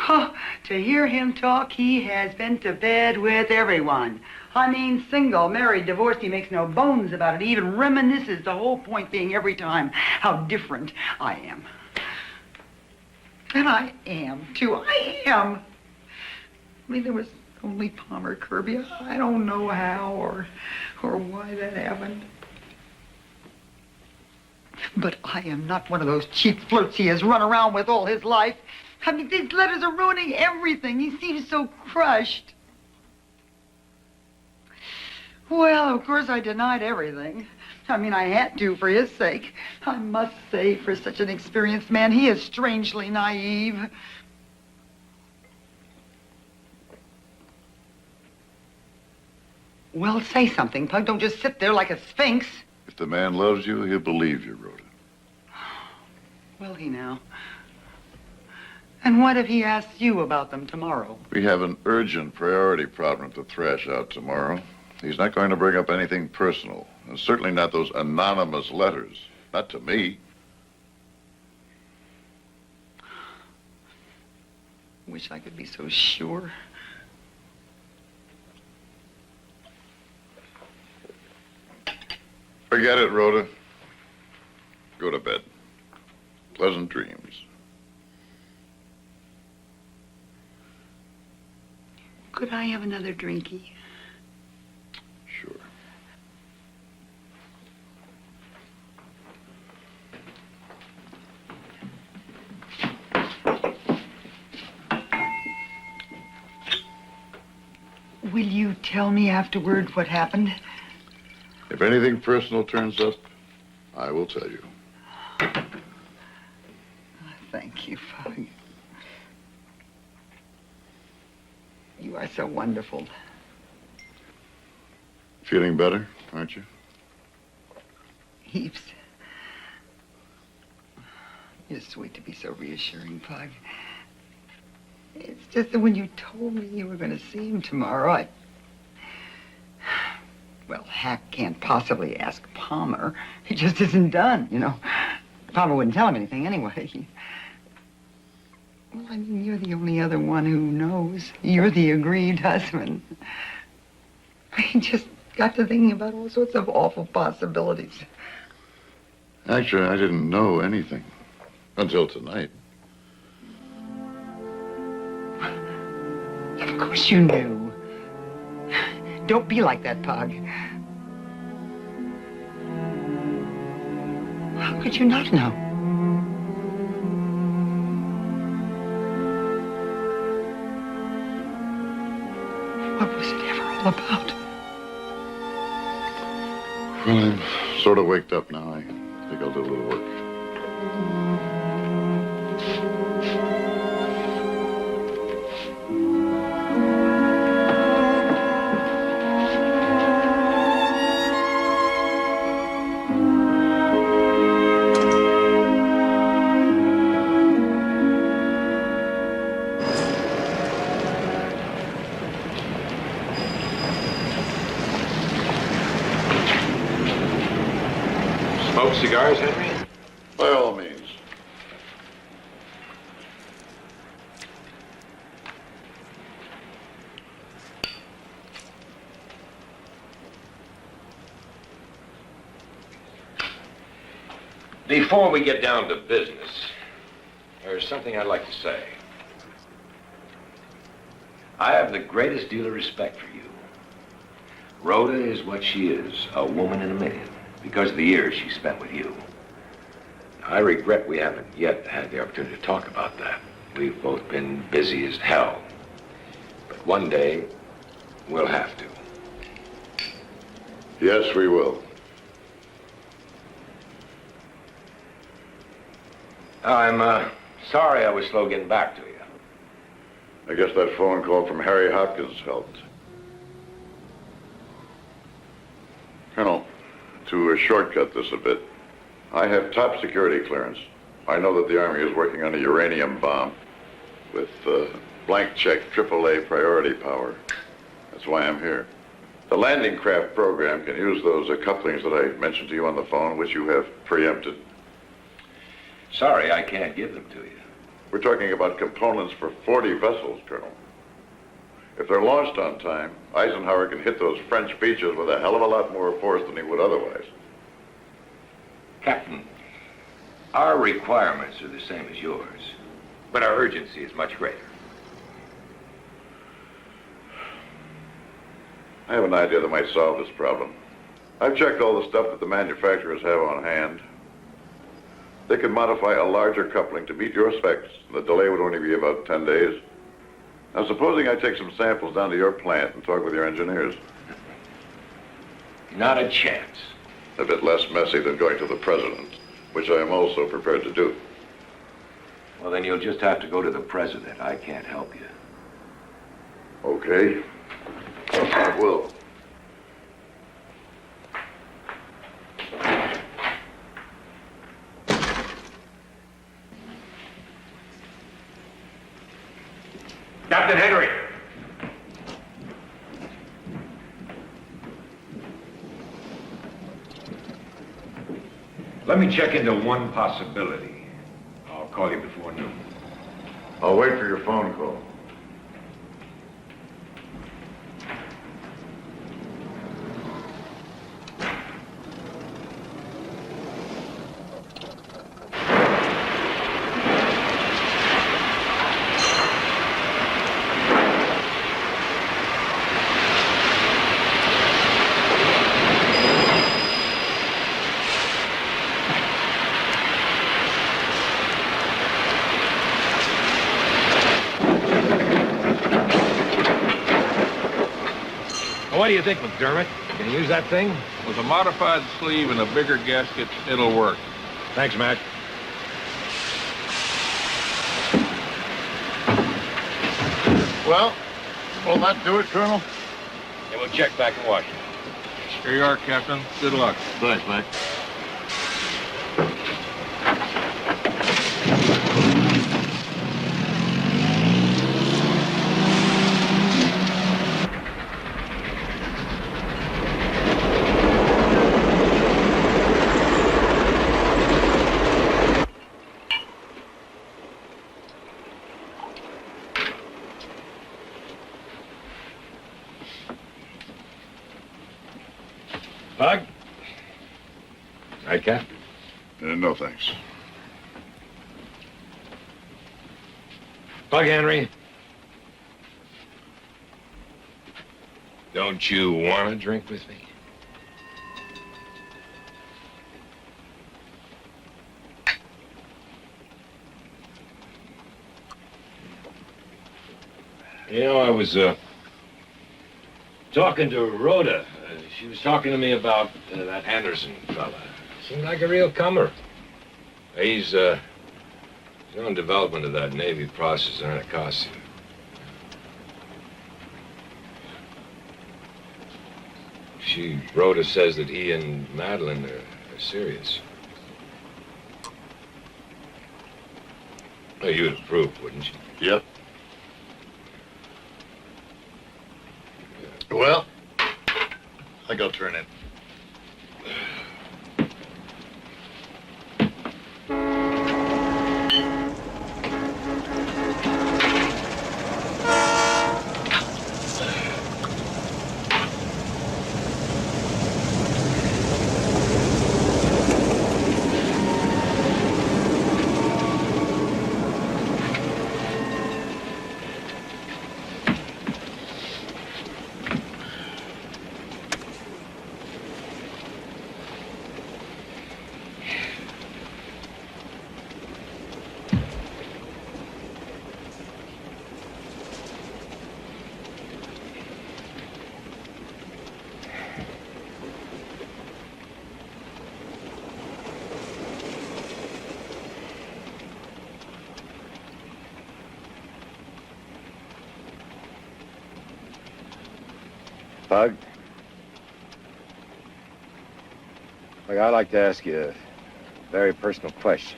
Oh, to hear him talk, he has been to bed with everyone. I mean, single, married, divorced, he makes no bones about it. He even reminisces, the whole point being every time how different I am. And I am, too. I am. I mean, there was only Palmer Kirby. I don't know how or why that happened. But I am not one of those cheap flirts he has run around with all his life. I mean, these letters are ruining everything. He seems so crushed. Well, of course, I denied everything. I mean, I had to for his sake. I must say, for such an experienced man, he is strangely naive. Well, say something, Pug. Don't just sit there like a sphinx. If the man loves you, he'll believe you, Rhoda. Will he now? And what if he asks you about them tomorrow? We have an urgent priority problem to thrash out tomorrow. He's not going to bring up anything personal, and certainly not those anonymous letters. Not to me. Wish I could be so sure. Forget it, Rhoda. Go to bed. Pleasant dreams. Could I have another drinky? Sure. Will you tell me afterward what happened? If anything personal turns up, I will tell you. Thank you, Pug. You are so wonderful. Feeling better, aren't you? Heaps. You're sweet to be so reassuring, Pug. It's just that when you told me you were going to see him tomorrow, well, Hack can't possibly ask Palmer. He just isn't done, you know. Palmer wouldn't tell him anything anyway. Well, I mean, you're the only other one who knows. You're the agreed husband. I just got to thinking about all sorts of awful possibilities. Actually, I didn't know anything until tonight. Of course you knew. Don't be like that, Pug. How could you not know? What was it ever all about? Well, I'm sort of waked up now. I think I'll do a little work. Smoke cigars, Henry? By all means. Before we get down to business, there's something I'd like to say. I have the greatest deal of respect for you. Rhoda is what she is, a woman in a million, because of the years she spent with you. I regret we haven't yet had the opportunity to talk about that. We've both been busy as hell. But one day, we'll have to. Yes, we will. I'm sorry I was slow getting back to you. I guess that phone call from Harry Hopkins helped. Colonel, to shortcut this a bit, I have top security clearance. I know that the Army is working on a uranium bomb with blank check AAA priority power. That's why I'm here. The landing craft program can use those couplings that I mentioned to you on the phone, which you have preempted. Sorry, I can't give them to you. We're talking about components for 40 vessels, Colonel. If they're launched on time, Eisenhower can hit those French beaches with a hell of a lot more force than he would otherwise. Captain, our requirements are the same as yours, but our urgency is much greater. I have an idea that might solve this problem. I've checked all the stuff that the manufacturers have on hand. They could modify a larger coupling to meet your specs. The delay would only be about 10 days. Now, supposing I take some samples down to your plant and talk with your engineers. Not a chance. A bit less messy than going to the president, which I am also prepared to do. Well, then you'll just have to go to the president. I can't help you. Okay. I will. Captain Henry! Let me check into one possibility. I'll call you before noon. I'll wait for your phone call. What do you think, McDermott? Can you use that thing? With a modified sleeve and a bigger gasket, it'll work. Thanks, Mac. Well, will that do it, Colonel? Yeah, we'll check back in Washington. Here you are, Captain. Good luck. Thanks, Mac. Bug? Right, Cap? No, thanks. Bug Henry. Don't you want to drink with me? You know, I was talking to Rhoda. She was talking to me about that Anderson fella. Seemed like a real comer. He's on development of that Navy process in Anacostia. Rhoda says that he and Madeline are serious. Oh, you'd approve, wouldn't you? Yep. Well, I think I'll turn in. Pug. Look, I'd like to ask you a very personal question.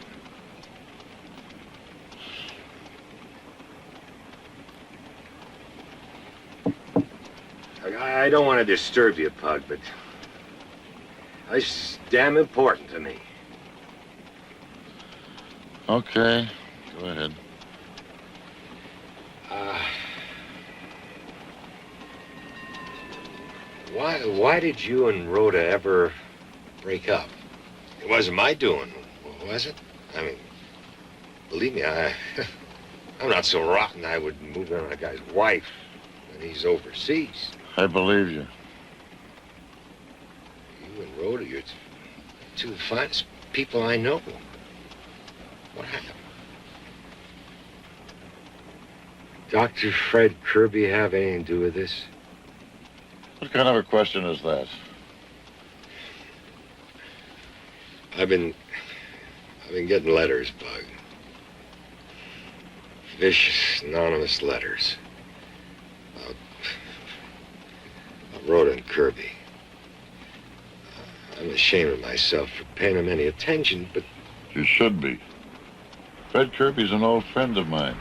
Look, I don't want to disturb you, Pug, but it's damn important to me. Okay, go ahead. Why did you and Rhoda ever break up? It wasn't my doing, was it? I mean, believe me, I'm not so rotten I would move in on a guy's wife when he's overseas. I believe you. You and Rhoda, you're two of the finest people I know. What happened? Dr. Fred Kirby have anything to do with this? What kind of a question is that? I've been getting letters, Bug. Vicious, anonymous letters. About Rhoda and Kirby. I'm ashamed of myself for paying them any attention, but... You should be. Fred Kirby's an old friend of mine.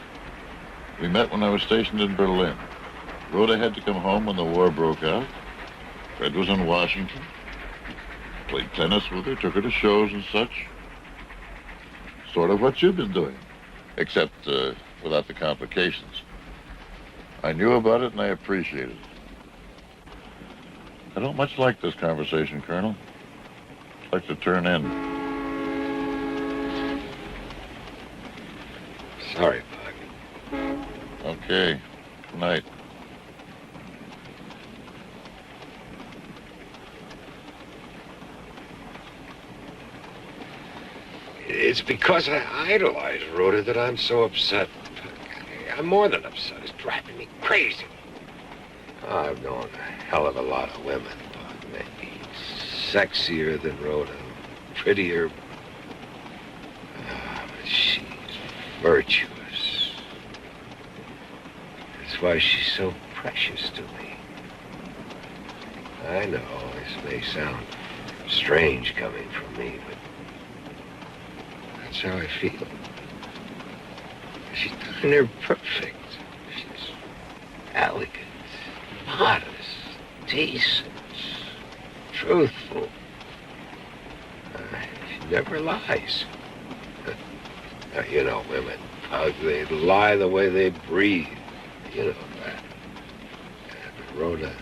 We met when I was stationed in Berlin. Rhoda had to come home when the war broke out. Fred was in Washington. Played tennis with her, took her to shows and such. Sort of what you've been doing, except without the complications. I knew about it and I appreciate it. I don't much like this conversation, Colonel. I'd like to turn in. Sorry, Bug. Okay. Good night. It's because I idolize Rhoda that I'm so upset. I'm more than upset. It's driving me crazy. I've known a hell of a lot of women, but maybe sexier than Rhoda, prettier. But she's virtuous. That's why she's so precious to me. I know this may sound strange coming from me, but that's how I feel. She's darn near perfect. She's elegant, modest, decent, truthful. She never lies. Now, you know women, they lie the way they breathe. You know that. But Rhoda,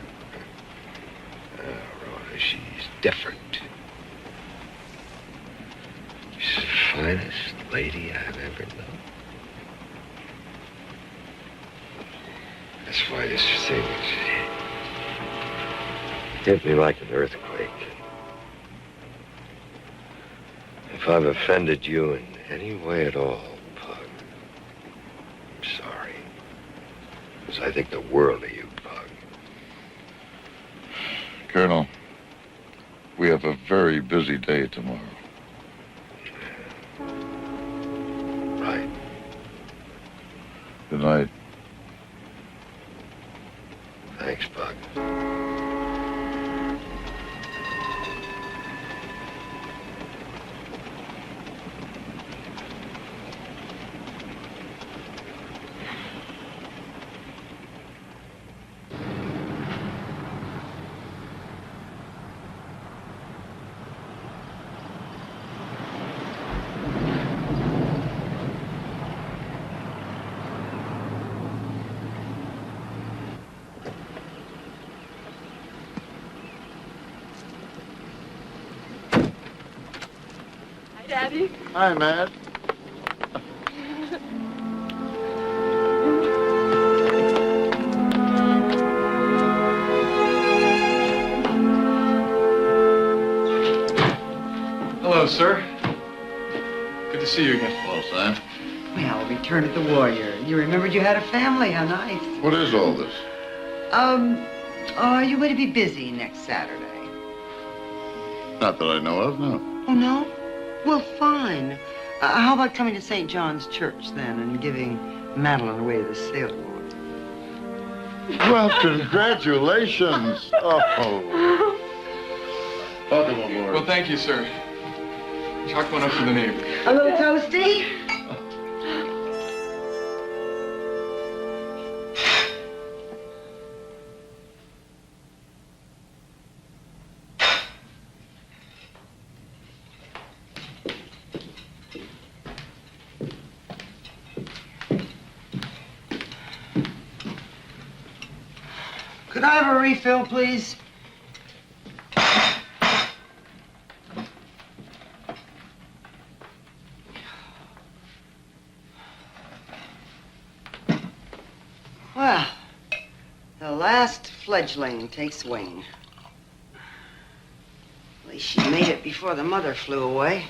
she's different. She's the finest lady I've ever known. That's why this thing hit me like an earthquake. If I've offended you in any way at all, Pug, I'm sorry. Because I think the world of you, Pug. Colonel, we have a very busy day tomorrow. Right. Good night. Thanks, Bug. Daddy? Hi, Matt. Hello, sir. Good to see you again. Hello, Sam. Well, return of the warrior. You remembered you had a family. How nice. What is all this? Are you going to be busy next Saturday? Not that I know of, no. Oh, no? Well, fine. How about coming to St. John's Church, then, and giving Madeline away to the sailboat? Well, congratulations. Oh. Welcome aboard. Well, thank you, sir. Chalk one up for the neighbor. A little toasty? Could I have a refill, please? Well, the last fledgling takes wing. At least she made it before the mother flew away.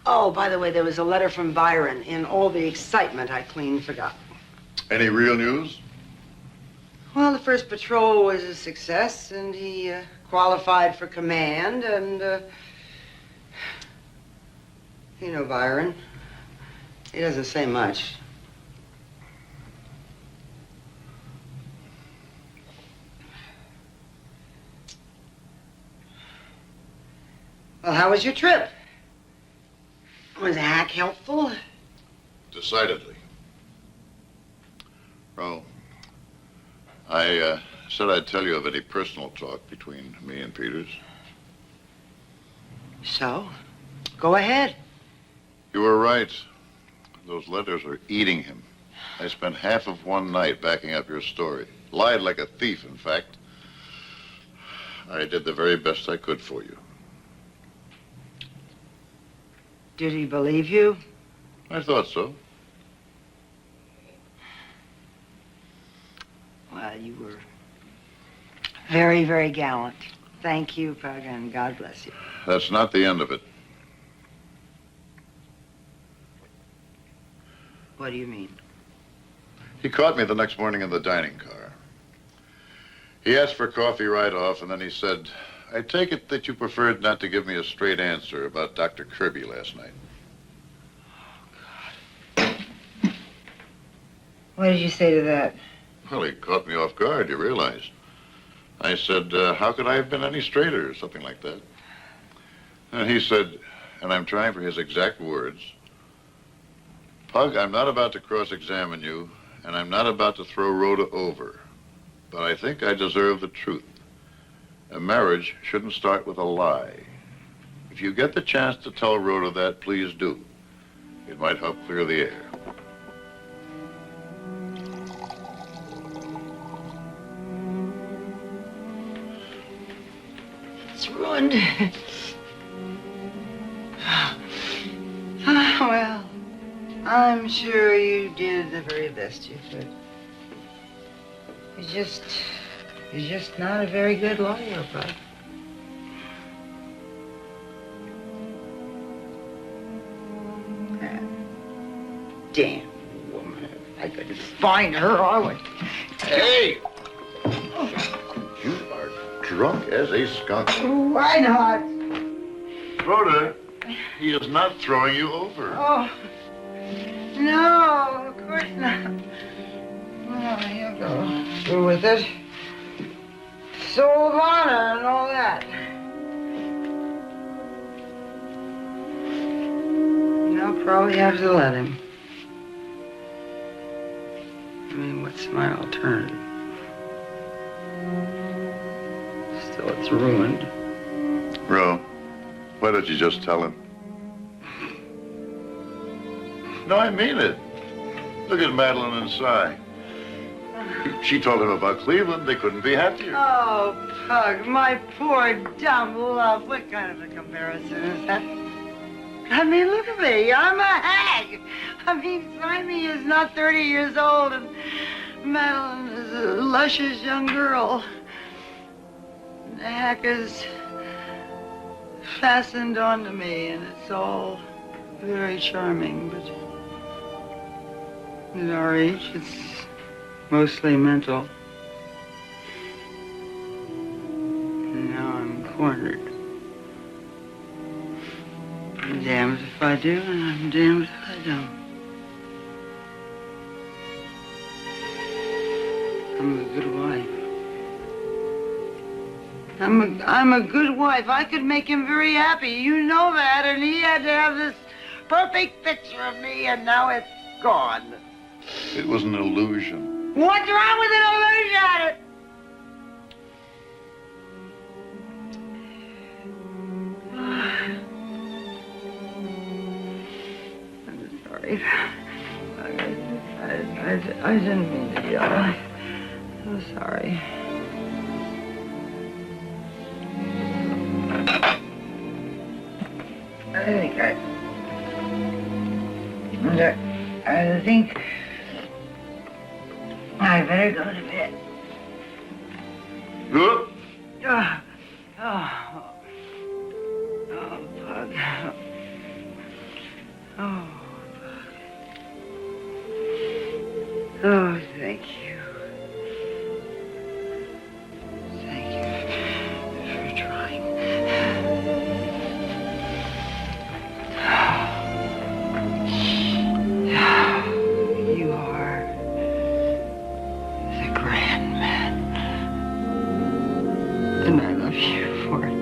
Oh, by the way, there was a letter from Byron. In all the excitement, I clean forgot. Any real news? Well, the first patrol was a success, and he qualified for command, and, you know Byron. He doesn't say much. Well, how was your trip? Was the hack helpful? Decidedly. Well, I said I'd tell you of any personal talk between me and Peters. So, go ahead. You were right. Those letters are eating him. I spent half of one night backing up your story. Lied like a thief, in fact. I did the very best I could for you. Did he believe you? I thought so. Well, you were very, very gallant. Thank you, Pug, and God bless you. That's not the end of it. What do you mean? He caught me the next morning in the dining car. He asked for coffee right off, and then he said, I take it that you preferred not to give me a straight answer about Dr. Kirby last night. What did you say to that? Well, he caught me off guard, you realize. I said, how could I have been any straighter, or something like that. And he said, and I'm trying for his exact words, Pug, I'm not about to cross-examine you, and I'm not about to throw Rhoda over, but I think I deserve the truth. A marriage shouldn't start with a lie. If you get the chance to tell Rhoda that, please do. It might help clear the air. It's ruined. Well, I'm sure you did the very best you could. You're just not a very good lawyer, Bud. That damn woman. If I could find her, I would. Hey! You are drunk as a skunk. Why not? Rhoda, he is not throwing you over. Oh, no, of course not. Well, he'll go through with it. Soul of honor and all that. I'll probably have to let him. I mean, what's my alternative? Still, it's ruined. Ro, why don't you just tell him? No, I mean it. Look at Madeline and Cy. She told him about Cleveland. They couldn't be happier. Oh, Pug, my poor dumb love. What kind of a comparison is that? I mean, look at me. I'm a hag. I mean, Simon is not 30 years old, and Madeline is a luscious young girl. And the hack is fastened onto me, and it's all very charming, but at our age, it's mostly mental. And now I'm cornered. I'm damned if I do, and I'm damned if I don't. I'm a good wife. I'm a good wife. I could make him very happy. You know that, and he had to have this perfect picture of me, and now it's gone. It was an illusion. What's wrong with an illusion? I'm sorry. I didn't mean to yell. I'm sorry. I think I better go to bed. Good. Bug. Oh, thank you. Thank you for trying. You are the grand man, and I love you for it.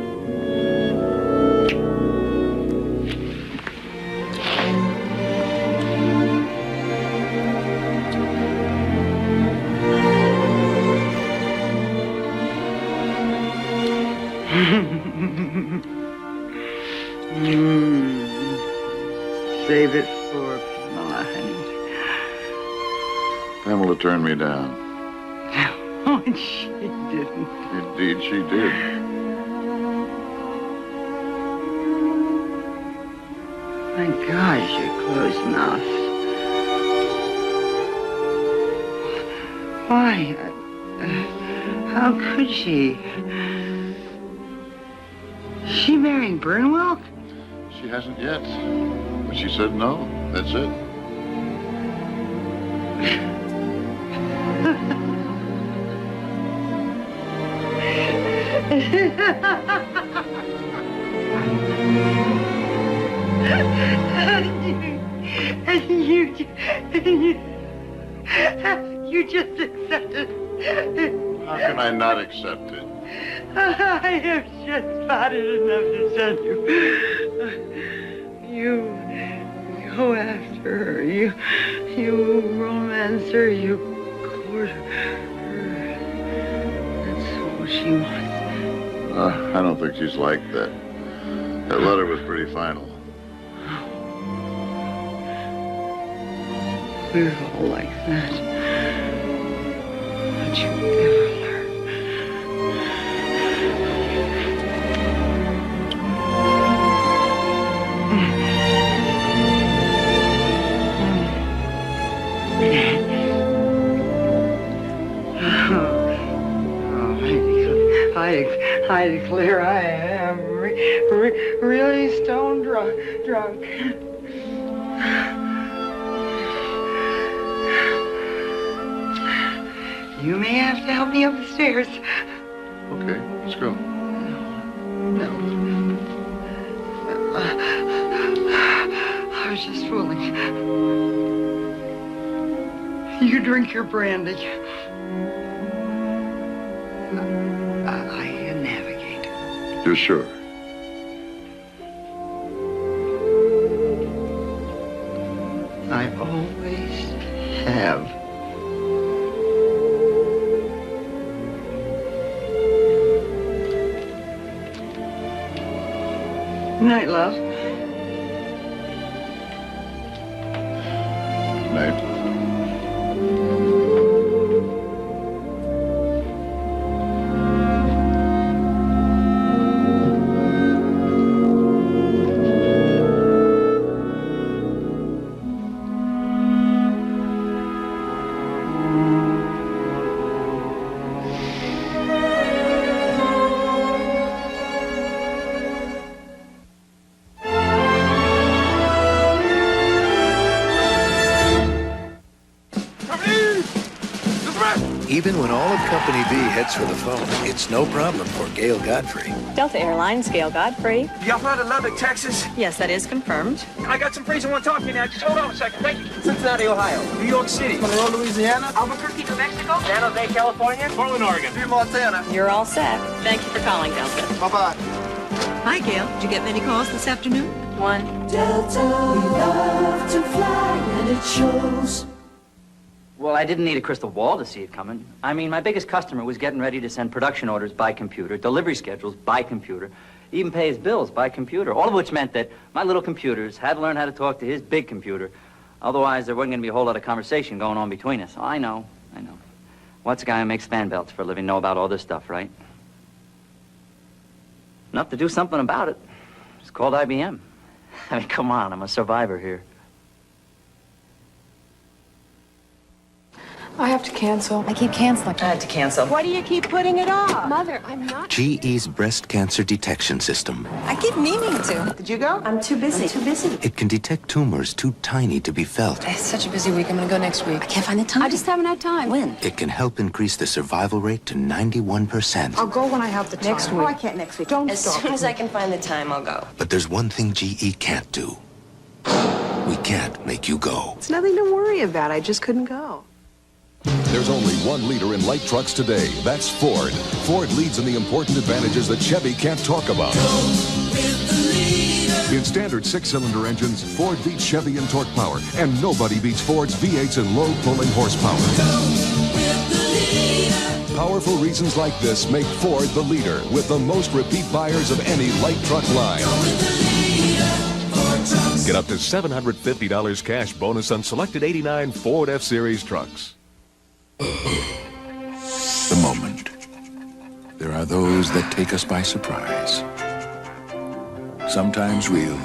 Save it for Pamela, honey. Pamela turned me down. Oh, and she didn't. Indeed, she did. My gosh, your closed mouth. Why? How could she? Is she marrying Burnwell? She hasn't yet. But she said no. That's it. You just accepted. How can I not accept it? I have just spotted enough to tell you. You go after her. You romance her. You court her. That's all she wants. I don't think she's like that. That letter was pretty final. We're all like that. Don't you ever learn. I declare I am really stone drunk. You may have to help me up the stairs. Okay, let's go. No. I was just fooling. You drink your brandy. I can navigate. You're sure? I always have. Night, love. Night. Even when all of Company B heads for the phone, it's no problem for Gail Godfrey. Delta Airlines, Gail Godfrey. Y'all fly to Lubbock, Texas? Yes, that is confirmed. I got some friends who want to talk to you now. Just hold on a second. Thank you. Cincinnati, Ohio. New York City. Monroe, Louisiana. Albuquerque, New Mexico. San Jose, California. Portland, Oregon. Montana. You're all set. Thank you for calling, Delta. Bye-bye. Hi, Gail. Did you get many calls this afternoon? One. Delta, we love to fly, and it shows. Well, I didn't need a crystal ball to see it coming. I mean, my biggest customer was getting ready to send production orders by computer, delivery schedules by computer, even pay his bills by computer, all of which meant that my little computers had to learn how to talk to his big computer. Otherwise, there wasn't going to be a whole lot of conversation going on between us. Oh, I know. What's a guy who makes fan belts for a living know about all this stuff, right? Enough to do something about it. It's called IBM. I mean, come on, I'm a survivor here. I have to cancel. I keep canceling. I had to cancel. Why do you keep putting it off? Mother, I'm not. GE's breast cancer detection system. I keep meaning to. Did you go? I'm too busy. It can detect tumors too tiny to be felt. It's such a busy week. I'm gonna go next week. I can't find the time. I just haven't had time. When? It can help increase the survival rate to 91%. I'll go when I have the time. Next week. Oh, I can't next week. Don't As stop. soon as I can find the time, I'll go. But there's one thing GE can't do. We can't make you go. It's nothing to worry about. I just couldn't go. There's only one leader in light trucks today. That's Ford. Ford leads in the important advantages that Chevy can't talk about. In standard six-cylinder engines, Ford beats Chevy in torque power, and nobody beats Ford's V8s in low pulling horsepower. Powerful reasons like this make Ford the leader with the most repeat buyers of any light truck line. Get up to $750 cash bonus on selected 89 Ford F-Series trucks. The moment. There are those that take us by surprise. Sometimes real,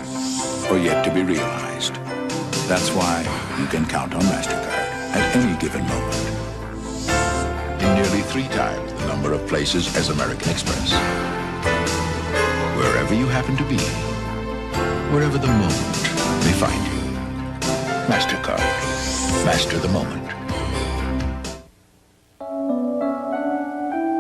or yet to be realized. That's why you can count on MasterCard at any given moment. In nearly 3 times the number of places as American Express. Wherever you happen to be, wherever the moment may find you. MasterCard. Master the moment.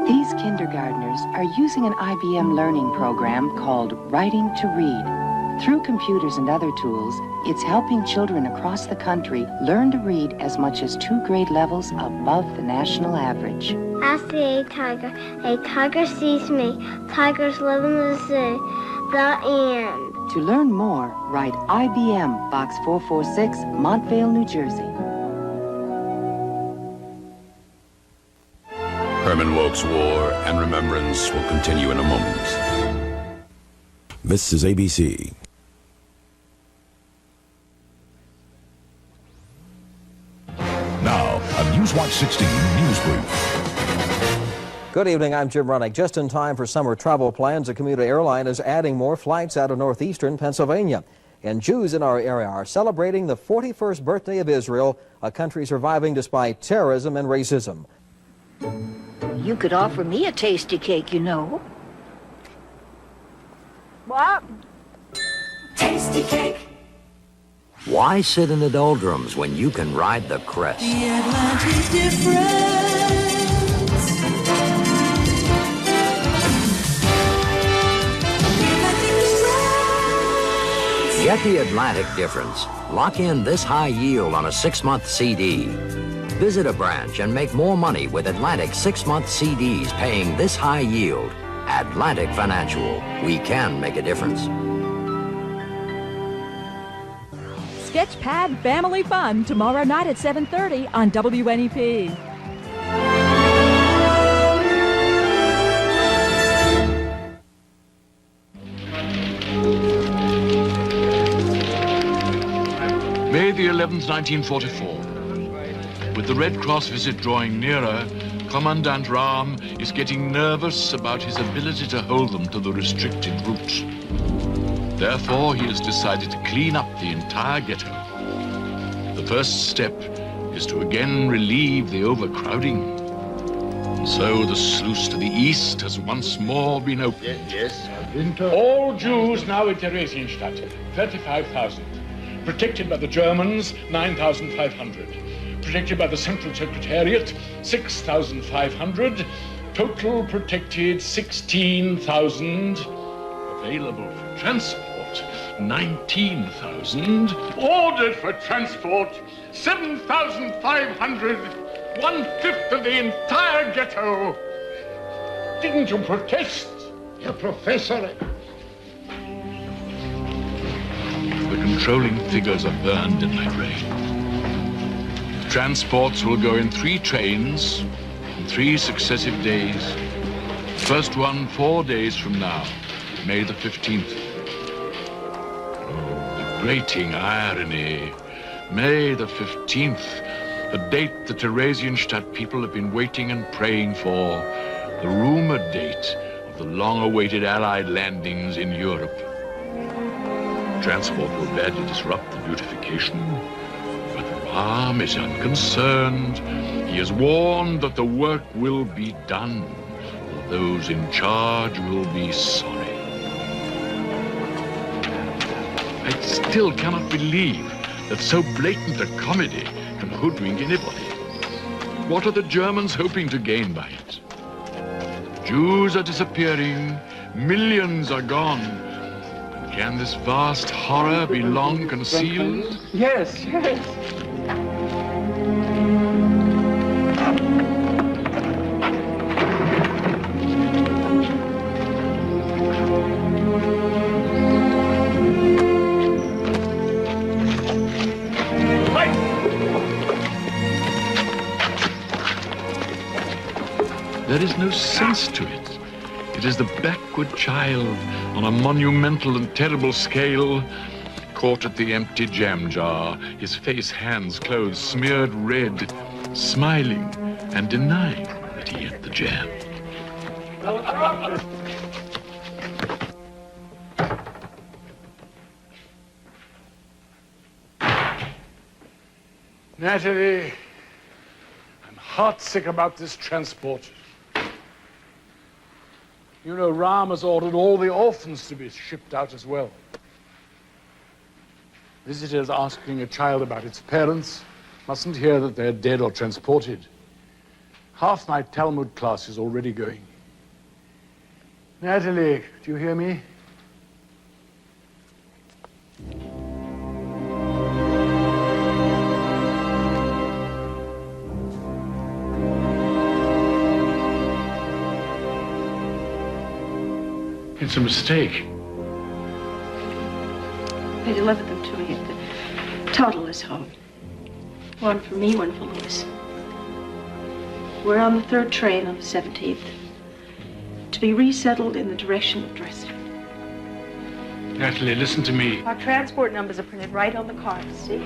These kindergartners are using an IBM learning program called Writing to Read. Through computers and other tools, it's helping children across the country learn to read as much as 2 grade levels above the national average. I see a tiger. A tiger sees me. Tigers live in the sea. The end. To learn more, write IBM, Box 446, Montvale, New Jersey. Herman Wouk's War and Remembrance will continue in a moment. This is ABC. Now, a Newswatch 16 News Brief. Good evening, I'm Jim Runnick. Just in time for summer travel plans, a commuter airline is adding more flights out of northeastern Pennsylvania. And Jews in our area are celebrating the 41st birthday of Israel, a country surviving despite terrorism and racism. You could offer me a tasty cake, you know. What? Tasty cake. Why sit in the doldrums when you can ride the crest? The Atlantic difference. Get the Atlantic difference. Lock in this high yield on a 6-month CD. Visit a branch and make more money with Atlantic 6-month CDs paying this high yield. Atlantic Financial. We can make a difference. Sketchpad Family Fun tomorrow night at 7:30 on WNEP. May the 11th, 1944. With the Red Cross visit drawing nearer, Commandant Rahm is getting nervous about his ability to hold them to the restricted route. Therefore, he has decided to clean up the entire ghetto. The first step is to again relieve the overcrowding. And so the sluice to the east has once more been opened. Yes, all Jews now in Theresienstadt, 35,000. Protected by the Germans, 9,500. protected by the Central Secretariat, 6,500. Total protected, 16,000. Available for transport, 19,000. Ordered for transport, 7,500. 1/5 of the entire ghetto. Didn't you protest? Herr Professor. The controlling figures are burned in my brain. Transports will go in 3 trains on 3 successive days. First one 4 days from now, May the 15th. Oh, the grating irony. May the 15th, the date the Theresienstadt people have been waiting and praying for, the rumored date of the long-awaited Allied landings in Europe. Transport will badly disrupt the beautification, but Rahm is unconcerned. He is warned that the work will be done, or those in charge will be sorry. I still cannot believe that so blatant a comedy can hoodwink anybody. What are the Germans hoping to gain by it? Jews are disappearing, millions are gone. Can this vast horror be long concealed? Yes, yes. There is no sense to it. It is the backward child on a monumental and terrible scale, caught at the empty jam jar, his face, hands, clothes smeared red, smiling and denying that he ate the jam. Natalie, I'm heartsick about this transport. You know, Rahm has ordered all the orphans to be shipped out as well. Visitors asking a child about its parents mustn't hear that they're dead or transported. Half my Talmud class is already going. Natalie, do you hear me? It's a mistake. They delivered them to me at the toddler's home. One for me, one for Louis. We're on the 3rd train on the 17th to be resettled in the direction of Dresden. Natalie, listen to me. Our transport numbers are printed right on the card, see?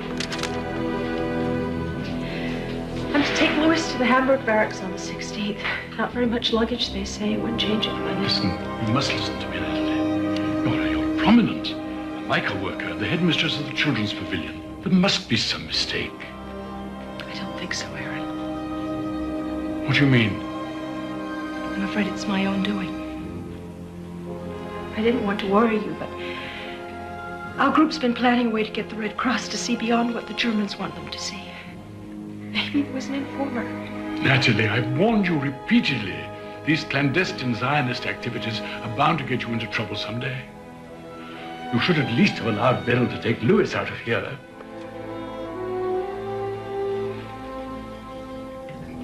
I'm to take Louis to the Hamburg barracks on the 16th. Not very much luggage, they say, when changing planes. Listen, you must listen to me, Natalie. You're prominent, a Leica worker, the headmistress of the children's pavilion. There must be some mistake. I don't think so, Aaron. What do you mean? I'm afraid it's my own doing. I didn't want to worry you, but our group's been planning a way to get the Red Cross to see beyond what the Germans want them to see. Maybe it was an informer. Natalie, I've warned you repeatedly. These clandestine Zionist activities are bound to get you into trouble someday. You should at least have allowed Beryl to take Louis out of here.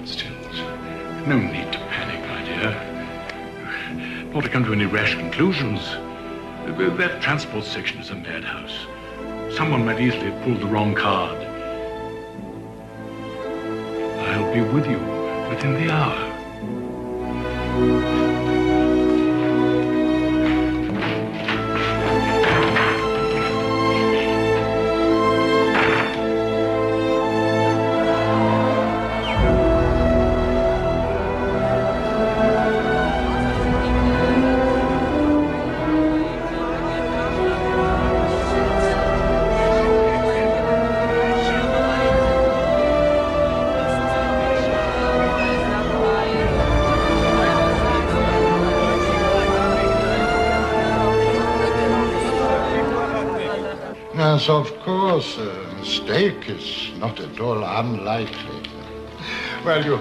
Still, no need to panic, my dear. Not to come to any rash conclusions. That transport section is a madhouse. Someone might easily have pulled the wrong card. I'll be with you within the hour. Yes, of course. A mistake is not at all unlikely. Well, you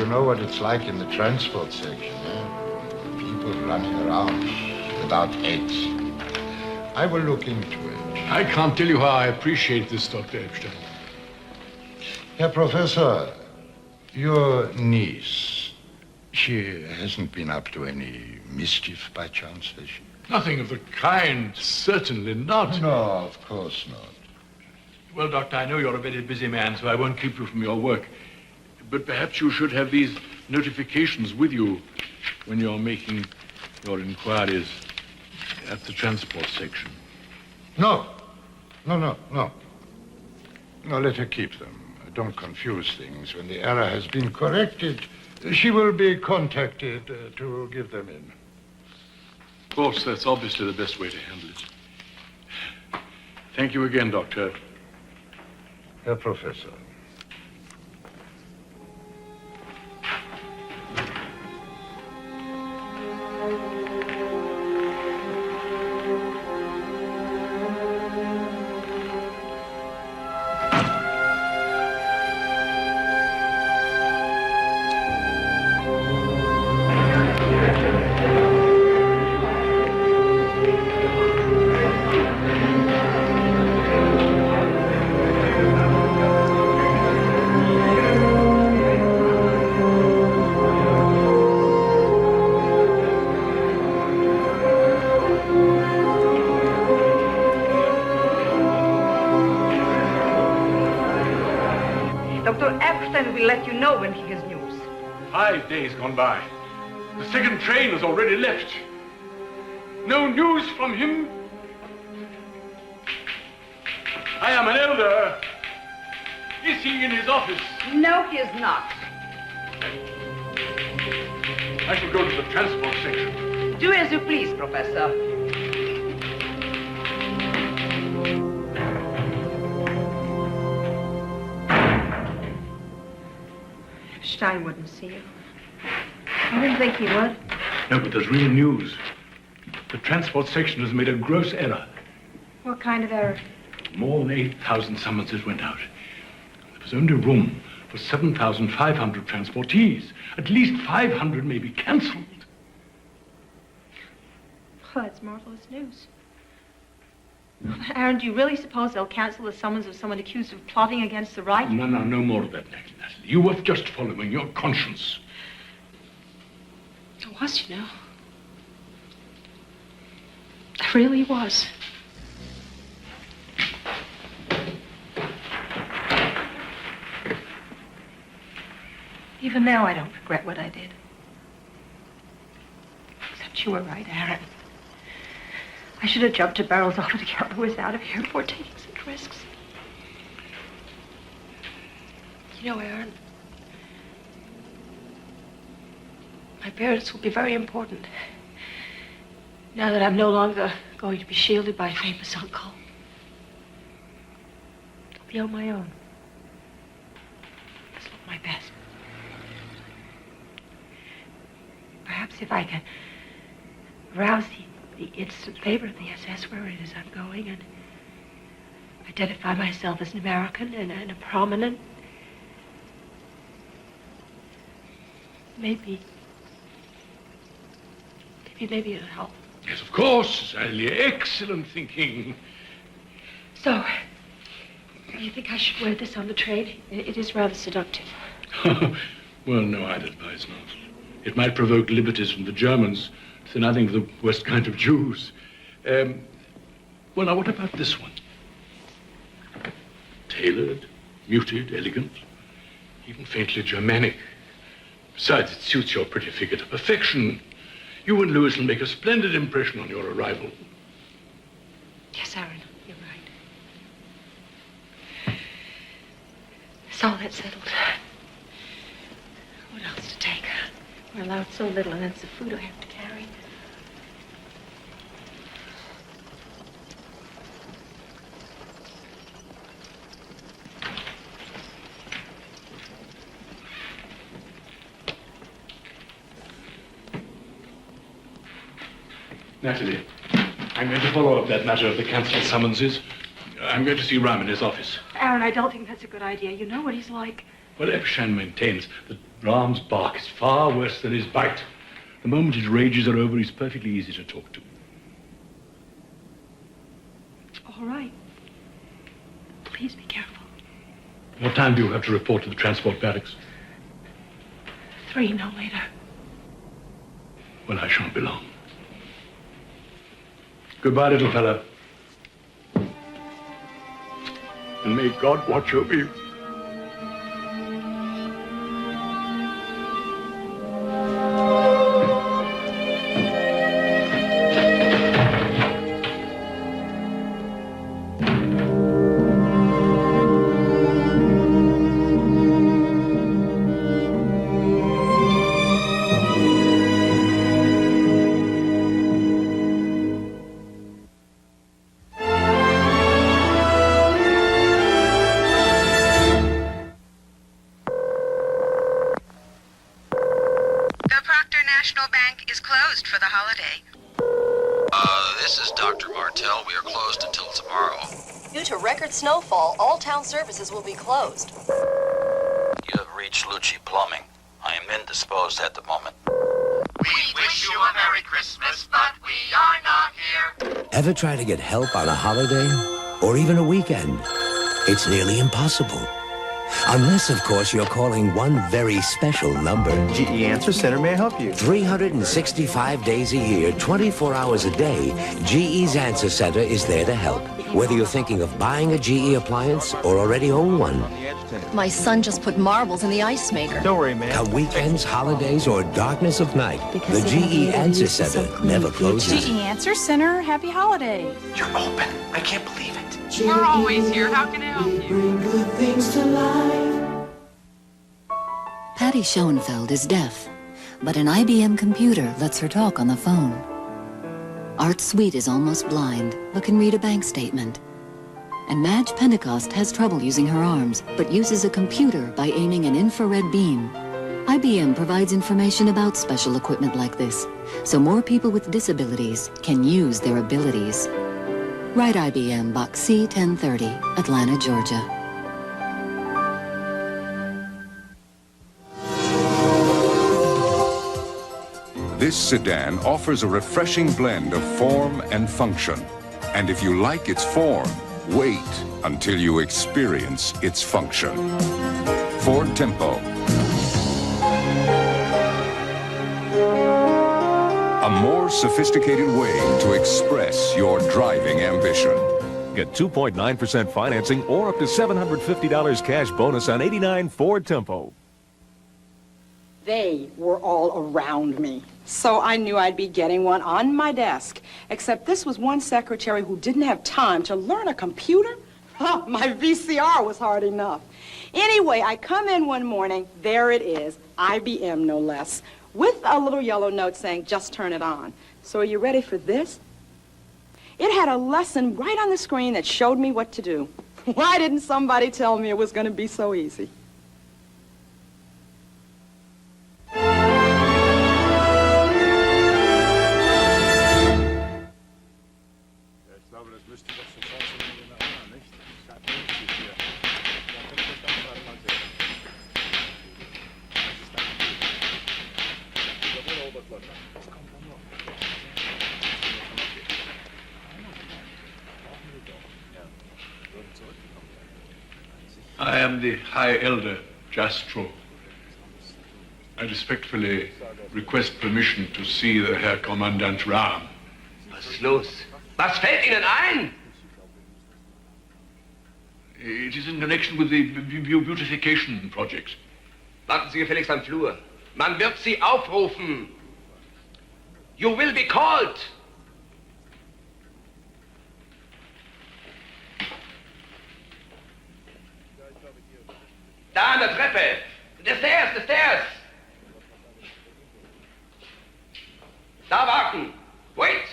know what it's like in the transport section, eh? People running around without heads. I will look into it. I can't tell you how I appreciate this, Dr. Epstein. Herr Professor, your niece, she hasn't been up to any mischief by chance, has she? Nothing of the kind, certainly not. No, of course not. Well, Doctor, I know you're a very busy man, so I won't keep you from your work. But perhaps you should have these notifications with you when you're making your inquiries at the transport section. No, let her keep them. Don't confuse things. When the error has been corrected, she will be contacted to give them in. Of course, that's obviously the best way to handle it. Thank you again, Doctor. Herr Professor. Dr. Epstein will let you know when he has news. 5 days gone by. The second train has already left. No news from him. I am an elder. Is he in his office? No, he is not. I shall go to the transport section. Do as you please, Professor. Epstein wouldn't see you. I didn't think he would. No, but there's real news. The transport section has made a gross error. What kind of error? More than 8,000 summonses went out. There was only room for 7,500 transportees. At least 500 may be cancelled. Well, that's marvelous news. Aaron, do you really suppose they'll cancel the summons of someone accused of plotting against the right? No more of that, Natalie. You were just following your conscience. I was, you know. I really was. Even now, I don't regret what I did. Except you were right, Aaron. I should have jumped to barrels altogether. Was out of here before taking such risks. You know, Aaron, my parents will be very important. Now that I'm no longer going to be shielded by a famous uncle. I'll be on my own. Let's look my best. Perhaps if I can rouse the instant favor of the SS where it is I'm going and identify myself as an American and a prominent. Maybe it'll help. Yes, of course, Sally. Excellent thinking. So, you think I should wear this on the train? It is rather seductive. Well, no, I'd advise not. It might provoke liberties from the Germans, to say nothing of the worst kind of Jews. Well, now, what about this one? Tailored, muted, elegant, even faintly Germanic. Besides, it suits your pretty figure to perfection. You and Louis will make a splendid impression on your arrival. Yes, Aaron, you're right. So that's settled. What else to take? We're allowed so little, and that's the food I have to carry. Natalie, I'm going to follow up that matter of the cancelled summonses. I'm going to see Ram in his office. Aaron, I don't think that's a good idea. You know what he's like. Well, Epstein maintains that Ram's bark is far worse than his bite. The moment his rages are over, he's perfectly easy to talk to. All right. Please be careful. What time do you have to report to the transport barracks? 3, no later. Well, I shan't be long. Goodbye, little fella. And may God watch over you. For the holiday. This is Dr. Martell. We are closed until tomorrow. Due to record snowfall, all town services will be closed. You have reached Lucci Plumbing. I am indisposed at the moment. We wish you a Merry Christmas, but we are not here. Ever try to get help on a holiday? Or even a weekend? It's nearly impossible. Unless, of course, you're calling one very special number. GE Answer Center may help you. 365 days a year, 24 hours a day, GE's Answer Center is there to help. Whether you're thinking of buying a GE appliance or already own one. My son just put marbles in the ice maker. Don't worry, man. Come weekends, holidays, or darkness of night, the GE Answer Center never closes. GE Answer Center, happy holiday. You're open. I can't believe it. We're always here. How can I help you? Bring good things to life. Patty Schoenfeld is deaf, but an IBM computer lets her talk on the phone. Art Sweet is almost blind, but can read a bank statement. And Madge Pentecost has trouble using her arms, but uses a computer by aiming an infrared beam. IBM provides information about special equipment like this, so more people with disabilities can use their abilities. Write IBM Box C-1030, Atlanta, Georgia. This sedan offers a refreshing blend of form and function. And if you like its form, wait until you experience its function. Ford Tempo. A more sophisticated way to express your driving ambition. Get 2.9% financing or up to $750 cash bonus on 89 Ford Tempo. They were all around me, so I knew I'd be getting one on my desk. Except this was one secretary who didn't have time to learn a computer. Oh, my VCR was hard enough. Anyway, I come in one morning, there it is, IBM no less, with a little yellow note saying, just turn it on. So are you ready for this? It had a lesson right on the screen that showed me what to do. Why didn't somebody tell me it was going to be so easy? I am the High Elder Jastrow. I respectfully request permission to see the Herr Kommandant Ram. Was ist los? Was fällt Ihnen ein? It is in connection with the beautification project. Warten Sie gefälligst am Flur. Man wird Sie aufrufen. You will be called. Da an der Treppe. The stairs, the stairs. Da warten. Wait.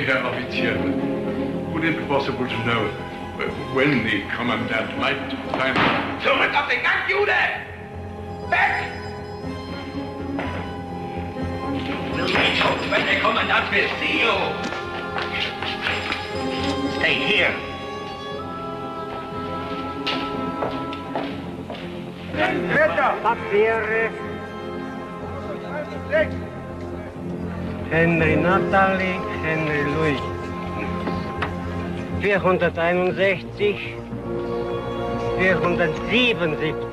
me, Herr Offizier, would it be possible to know when the Commandant might find... Zurück auf den Gang, Jude! Weg! We'll reach out when the Commandant will see you. Stay here. Papiere. Henry Natalie, Henry Louis. 461, 477.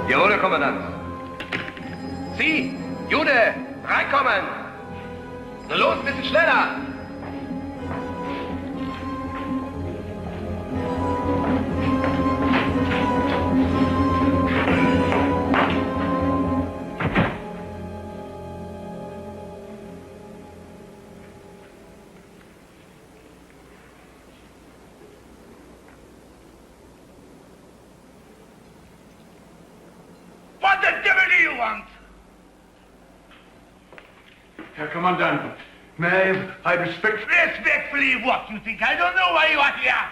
Jawohl, Kommandant. Sie, Jude, reinkommen! Na los, ein bisschen schneller! What the devil do you want? Herr Kommandant, may I Respectfully, what? You think I don't know why you are here?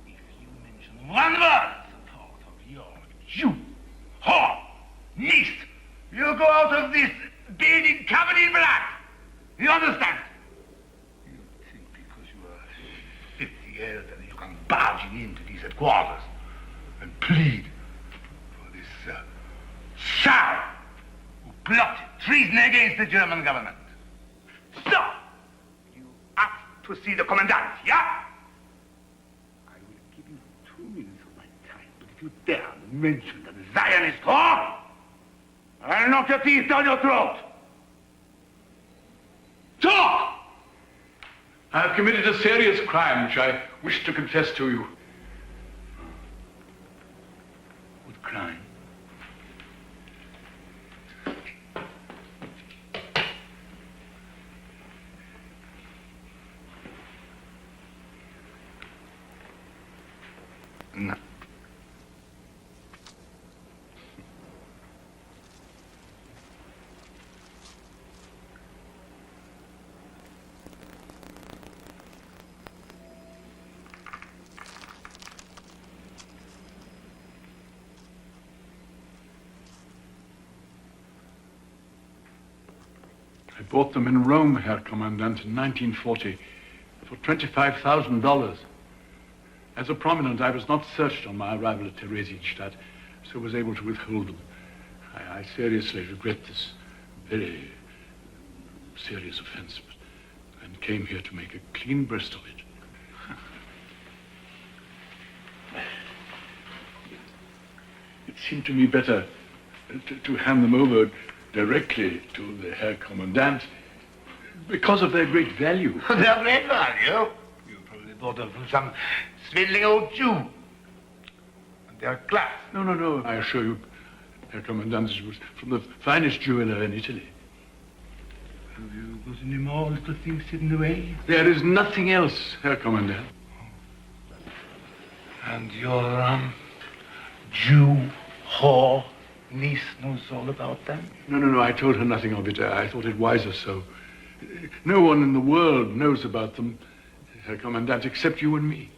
If you mention one word part of your Jew, whore, niece, you go out of this building covered in blood. You understand? You think because you are 50 years that you can barge into these headquarters and plead for this sow who plotted treason against the German government. So, you ask to see the commandant, yeah? I will give you 2 minutes of my time, but if you dare mention the Zionist whore, I'll knock your teeth down your throat. Talk! I have committed a serious crime which I wish to confess to you. What crime? No. I bought them in Rome, Herr Commandant, in 1940 for $25,000. As a prominent, I was not searched on my arrival at Theresienstadt, so was able to withhold them. I seriously regret this very serious offense, and came here to make a clean breast of it. It seemed to me better to hand them over directly to the Herr Commandant because of their great value. Their great value? You probably bought them from some swindling old Jew. And they're class. No. I assure you, Herr Commandant, it was from the finest jeweler in Italy. Have you got any more little things hidden away? There is nothing else, Herr Commandant. And your, Jew whore niece knows all about them? No. I told her nothing of it. I thought it wiser so. No one in the world knows about them, Herr Commandant, except you and me.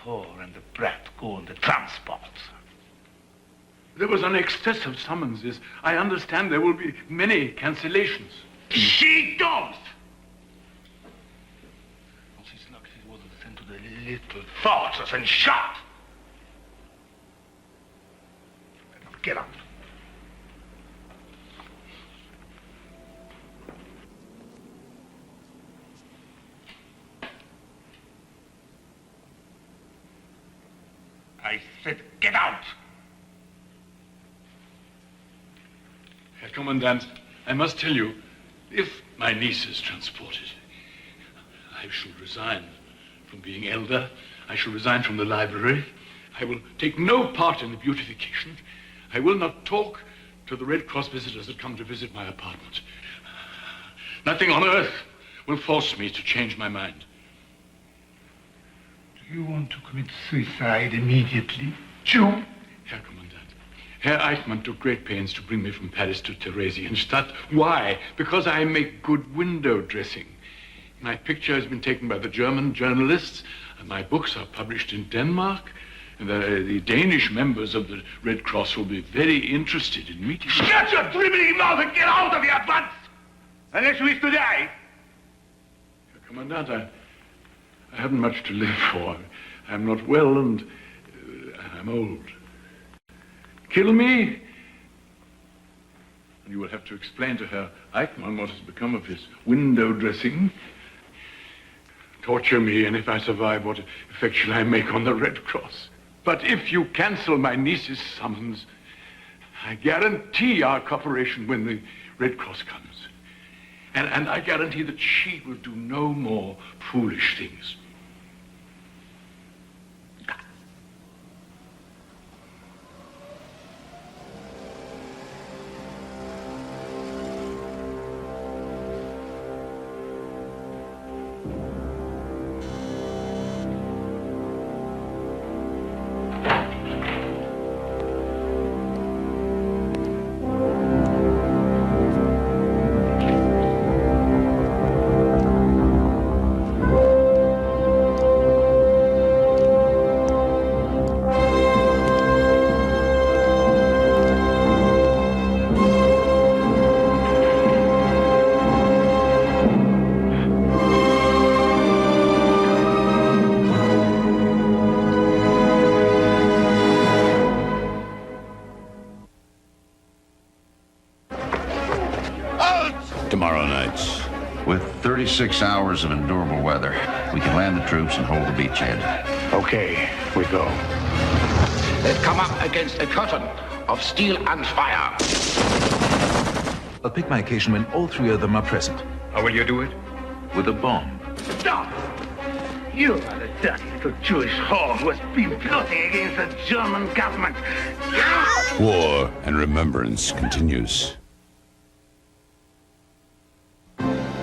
whore and the brat go on the transport. There was an excess of summonses. I understand there will be many cancellations. She does! She's lucky she wasn't sent to the little fortress and shot. Now get out. I said get out! Herr Commandant, I must tell you, if my niece is transported, I shall resign from being elder. I shall resign from the library. I will take no part in the beautification. I will not talk to the Red Cross visitors that come to visit my apartment. Nothing on earth will force me to change my mind. Do you want to commit suicide immediately, Jew? Herr Commandant, Herr Eichmann took great pains to bring me from Paris to Theresienstadt. Why? Because I make good window dressing. My picture has been taken by the German journalists, and my books are published in Denmark. And the Danish members of the Red Cross will be very interested in meeting me. Shut your dribbling mouth and get out of here at once! Unless you wish to die. Herr Commandant, I haven't much to live for. I'm not well and I'm old. Kill me, and you will have to explain to Herr Eichmann what has become of his window dressing. Torture me, and if I survive, what effect shall I make on the Red Cross? But if you cancel my niece's summons, I guarantee our cooperation when the Red Cross comes. And I guarantee that she will do no more foolish things. Tomorrow night, with 36 hours of endurable weather, we can land the troops and hold the beachhead. Okay, we go. Come up against a curtain of steel and fire. I'll pick my occasion when all three of them are present. How will you do it? With a bomb. Stop! You are the dirty little Jewish whore who has been plotting against the German government. War and remembrance continues.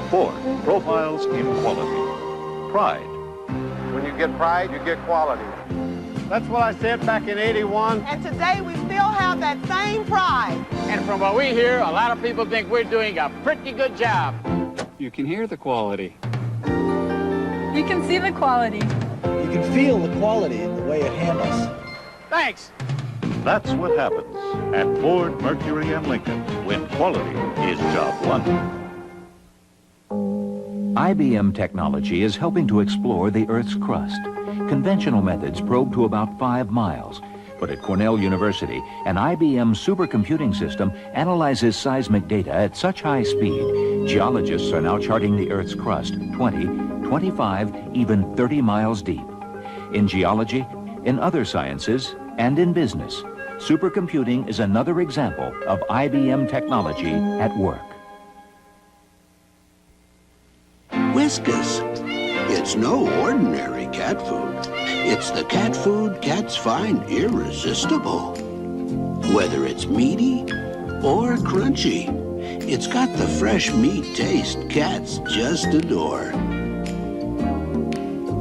4. Profiles in quality. Pride. When you get pride, you get quality. That's what I said back in 81. And today we still have that same pride. And from what we hear, a lot of people think we're doing a pretty good job. You can hear the quality. You can see the quality. You can feel the quality in the way it handles. Thanks. That's what happens at Ford, Mercury, and Lincoln when quality is job one. IBM technology is helping to explore the Earth's crust. Conventional methods probe to about 5 miles. But at Cornell University, an IBM supercomputing system analyzes seismic data at such high speed, geologists are now charting the Earth's crust 20, 25, even 30 miles deep. In geology, in other sciences, and in business, supercomputing is another example of IBM technology at work. Whiskas. It's no ordinary cat food. It's the cat food cats find irresistible. Whether it's meaty or crunchy, it's got the fresh meat taste cats just adore.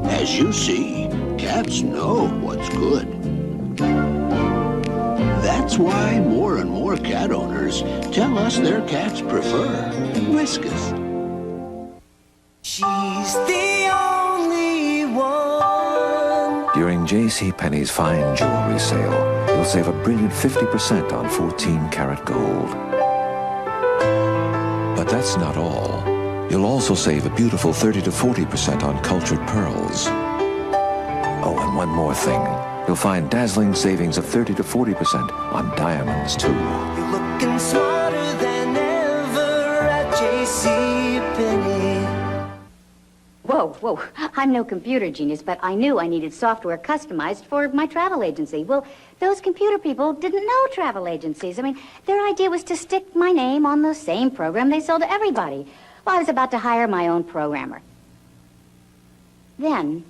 As you see, cats know what's good. That's why more and more cat owners tell us their cats prefer Whiskas. She's the only one. During JCPenney's fine jewelry sale, you'll save a brilliant 50% on 14-karat gold. But that's not all. You'll also save a beautiful 30 to 40% on cultured pearls. Oh, and one more thing. You'll find dazzling savings of 30 to 40% on diamonds, too. You're looking smarter than ever at JCPenney. Whoa. I'm no computer genius, but I knew I needed software customized for my travel agency. Well, those computer people didn't know travel agencies. I mean, their idea was to stick my name on the same program they sell to everybody. Well, I was about to hire my own programmer. Then,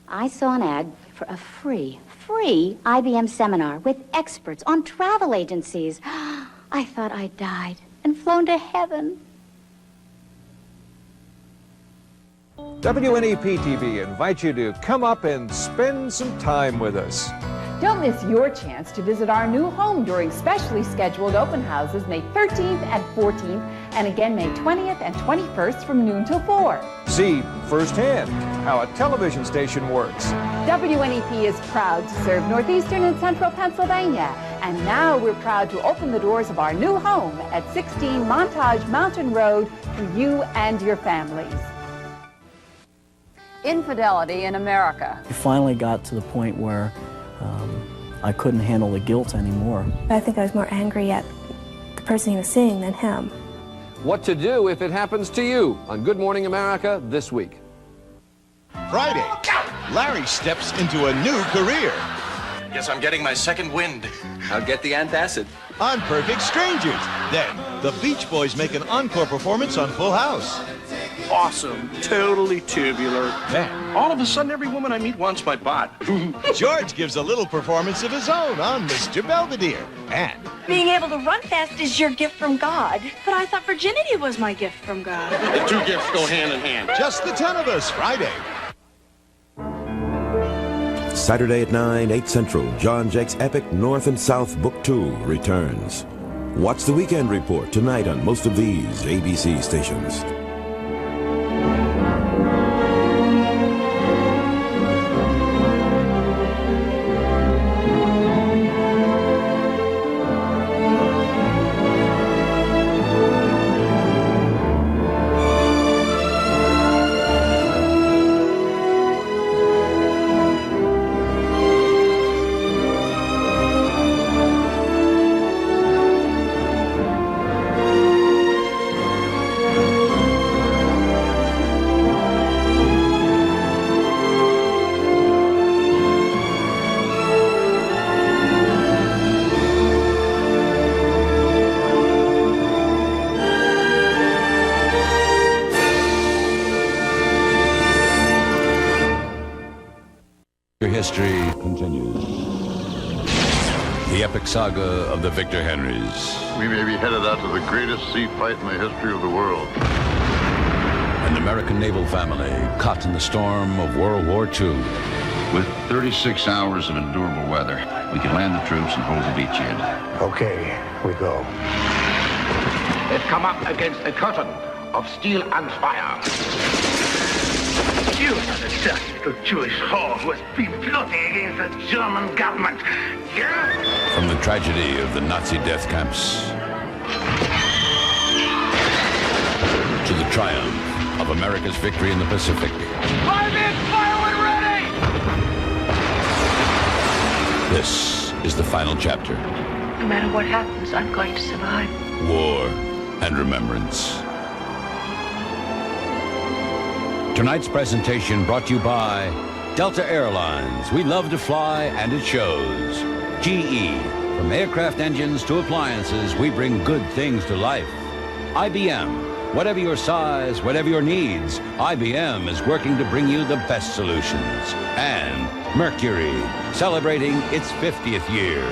I saw an ad for a free IBM seminar with experts on travel agencies. I thought I'd died and flown to heaven. WNEP-TV invites you to come up and spend some time with us. Don't miss your chance to visit our new home during specially scheduled open houses May 13th and 14th, and again May 20th and 21st from noon till 4. See firsthand how a television station works. WNEP is proud to serve northeastern and central Pennsylvania, and now we're proud to open the doors of our new home at 16 Montage Mountain Road for you and your families. Infidelity in America. It finally got to the point where I couldn't handle the guilt anymore. I think I was more angry at the person he was seeing than him. What to do if it happens to you on Good Morning America this week. Friday, Larry steps into a new career. Guess I'm getting my second wind. I'll get the antacid. On Perfect Strangers. Then, the Beach Boys make an encore performance on Full House. Awesome. Totally tubular. Then, all of a sudden, every woman I meet wants my butt. George gives a little performance of his own on Mr. Belvedere. And being able to run fast is your gift from God. But I thought virginity was my gift from God. The two gifts go hand in hand. Just the 10 of us, Friday. Saturday at 9, 8 Central, John Jake's epic North and South Book 2 returns. Watch the Weekend Report tonight on most of these ABC stations. History continues. The epic saga of the Victor Henrys. We may be headed out to the greatest sea fight in the history of the world. An American naval family caught in the storm of World War II. With 36 hours of endurable weather, we can land the troops and hold the beachhead. Okay, we go. They've come up against a curtain of steel and fire. You are the dust little Jewish whore who has been plotting against the German government. Yeah? From the tragedy of the Nazi death camps to the triumph of America's victory in the Pacific. Fire in, fire when ready! This is the final chapter. No matter what happens, I'm going to survive. War and remembrance. Tonight's presentation brought to you by Delta Airlines. We love to fly, and it shows. GE. From aircraft engines to appliances, we bring good things to life. IBM. Whatever your size, whatever your needs, IBM is working to bring you the best solutions. And Mercury, celebrating its 50th year.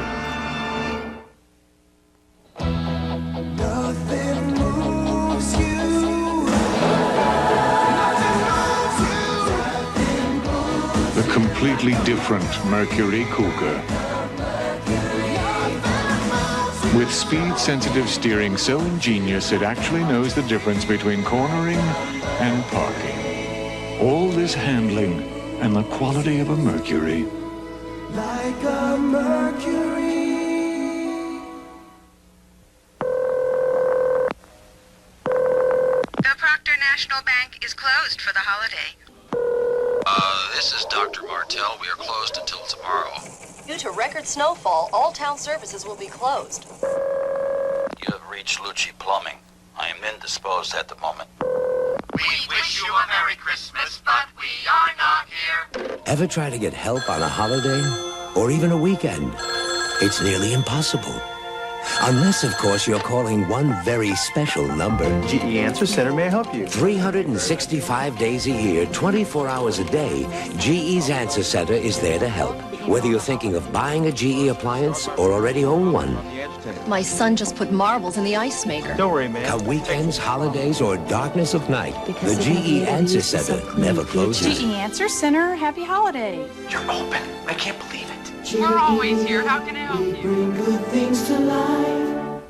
Completely different Mercury Cougar. With speed-sensitive steering so ingenious it actually knows the difference between cornering and parking. All this handling and the quality of a Mercury. like a Mercury. The Proctor National Bank is closed for the holiday. This is Dr. Martell. We are closed until tomorrow. Due to record snowfall, all town services will be closed. You have reached Lucci Plumbing. I am indisposed at the moment. We wish you a Merry Christmas, but we are not here. Ever try to get help on a holiday? Or even a weekend? It's nearly impossible. Unless, of course, you're calling one very special number. GE Answer Center may help you. 365 days a year, 24 hours a day, GE's Answer Center is there to help. Whether you're thinking of buying a GE appliance or already own one. My son just put marbles in the ice maker. Don't worry, man. Come weekends, holidays, or darkness of night, the GE Answer Center never closes. GE Answer Center, happy holidays. You're open. I can't believe it. We're always here. How can I help you? Bring good things to life.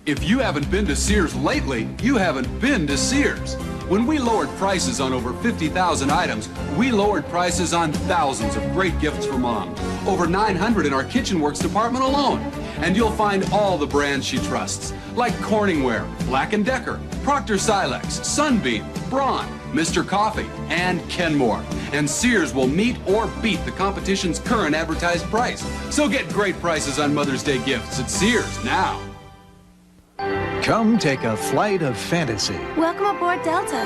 If you haven't been to Sears lately, you haven't been to Sears. When we lowered prices on over 50,000 items, we lowered prices on thousands of great gifts for Mom. Over 900 in our KitchenWorks department alone. And you'll find all the brands she trusts, like Corningware, Black & Decker, Proctor Silex, Sunbeam, Braun, Mr. Coffee, and Kenmore. And Sears will meet or beat the competition's current advertised price. So get great prices on Mother's Day gifts at Sears now. Come take a flight of fantasy. Welcome aboard Delta.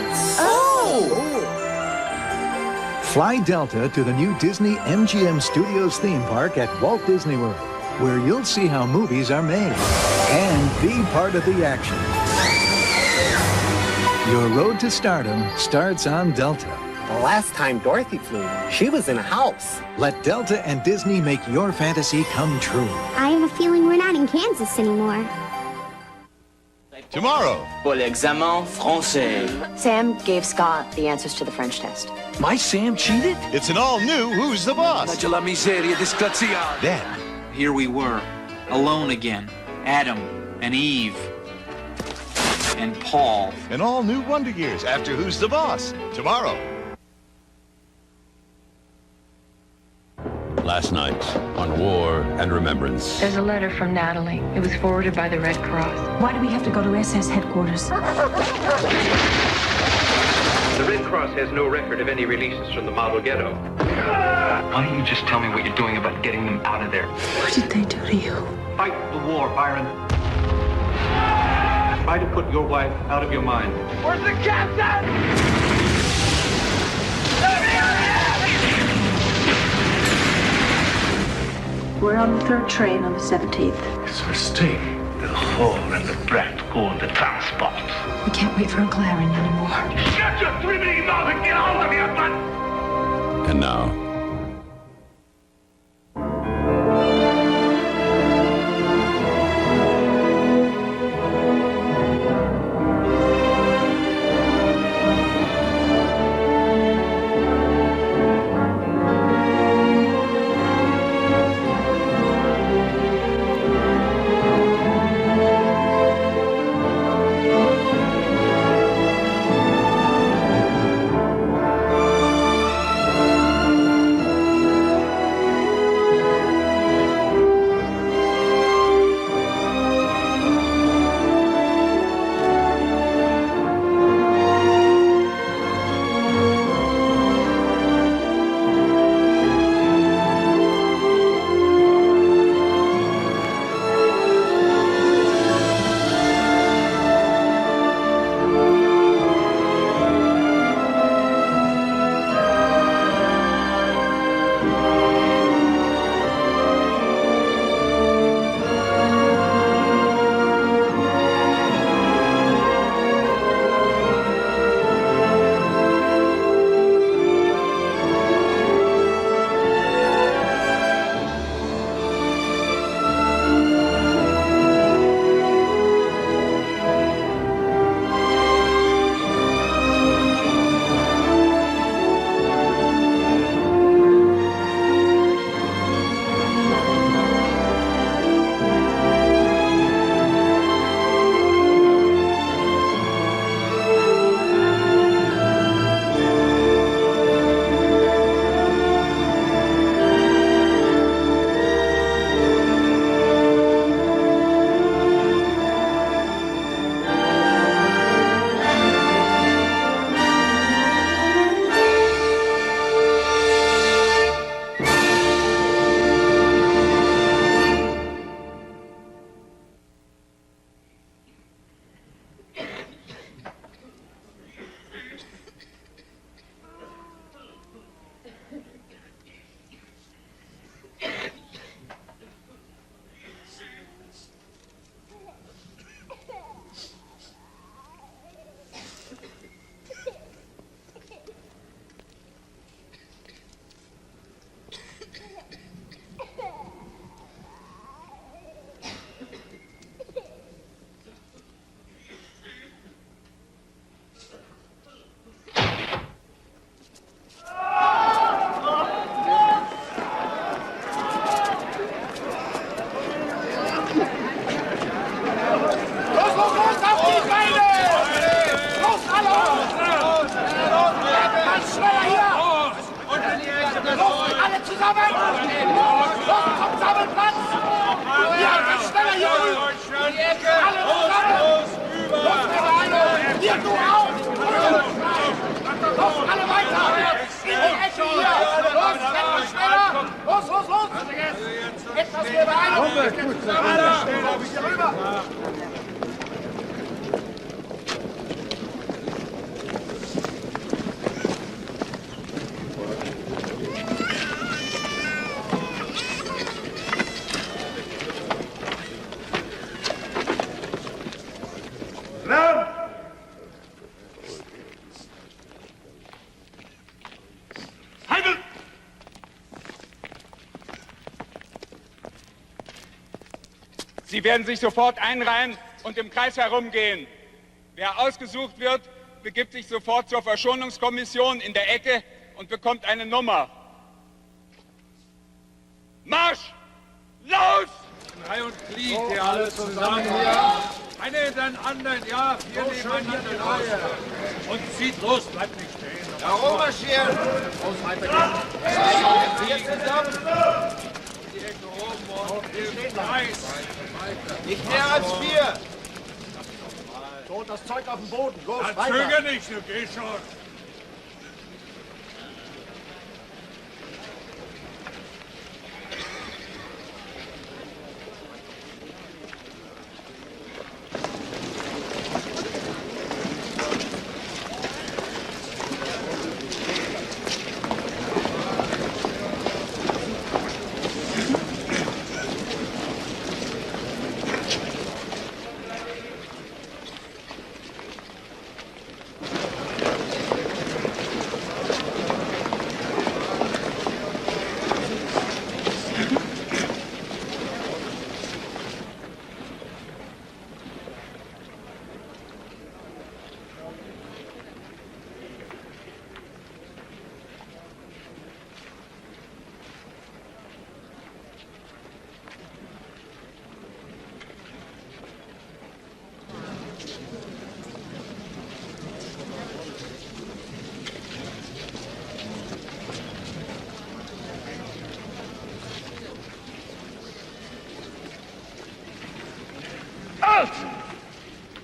Fly Delta to the new Disney MGM Studios theme park at Walt Disney World, where you'll see how movies are made and be part of the action. Your road to stardom starts on Delta. The last time Dorothy flew, she was in a house. Let Delta and Disney make your fantasy come true. I have a feeling we're not in Kansas anymore. Tomorrow. Pour l'examen français. Sam gave Scott the answers to the French test. My Sam cheated? It's an all-new Who's the Boss? La miseria disgraziata. Then, here we were, alone again. Adam and Eve and Paul. An all-new Wonder Years after Who's the Boss? Tomorrow. Last night on War and Remembrance. There's a letter from Natalie. It was forwarded by the Red Cross. Why do we have to go to SS headquarters? The Red Cross has no record of any releases from the model ghetto. Why don't you just tell me what you're doing about getting them out of there? What did they do to you? Fight the war, Byron. Try to put your wife out of your mind. Where's the captain? We're on the 3rd train on the 17th. It's a mistake. The hole and the brat go on the transport. We can't wait for Uncle Aaron anymore. Shut your three-minute mouth and get hold of your butt! And now, zusammen! Los zum Sammelplatz! Ja, schneller hier drüben! Jetzt alle zusammen! Los, Beine! Hier, du auch! Los, alle weiter! In die Ecke hier! Los, etwas schneller! Los, los, los! Etwas mehr Beine! Hier rüber! Sie werden sich sofort einreihen und im Kreis herumgehen. Wer ausgesucht wird, begibt sich sofort zur Verschonungskommission in der Ecke und bekommt eine Nummer. Marsch! Los! In Reihe und Glied hier alle zusammen hier. Eine in den anderen, ja, vier nebeneinander los. Und zieht los, bleibt nicht stehen. Da rummarschieren! Los, weitergehen! Vier zusammen! Die Ecke oben und im Kreis. Nicht mehr als 4! So, das Zeug auf dem Boden. Los, dann weiter! Zöger nicht, du geh schon.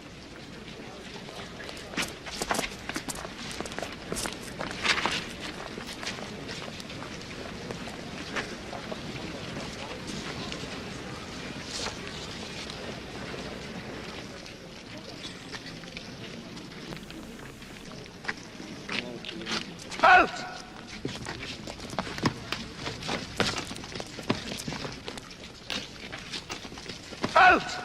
Halt! Halt!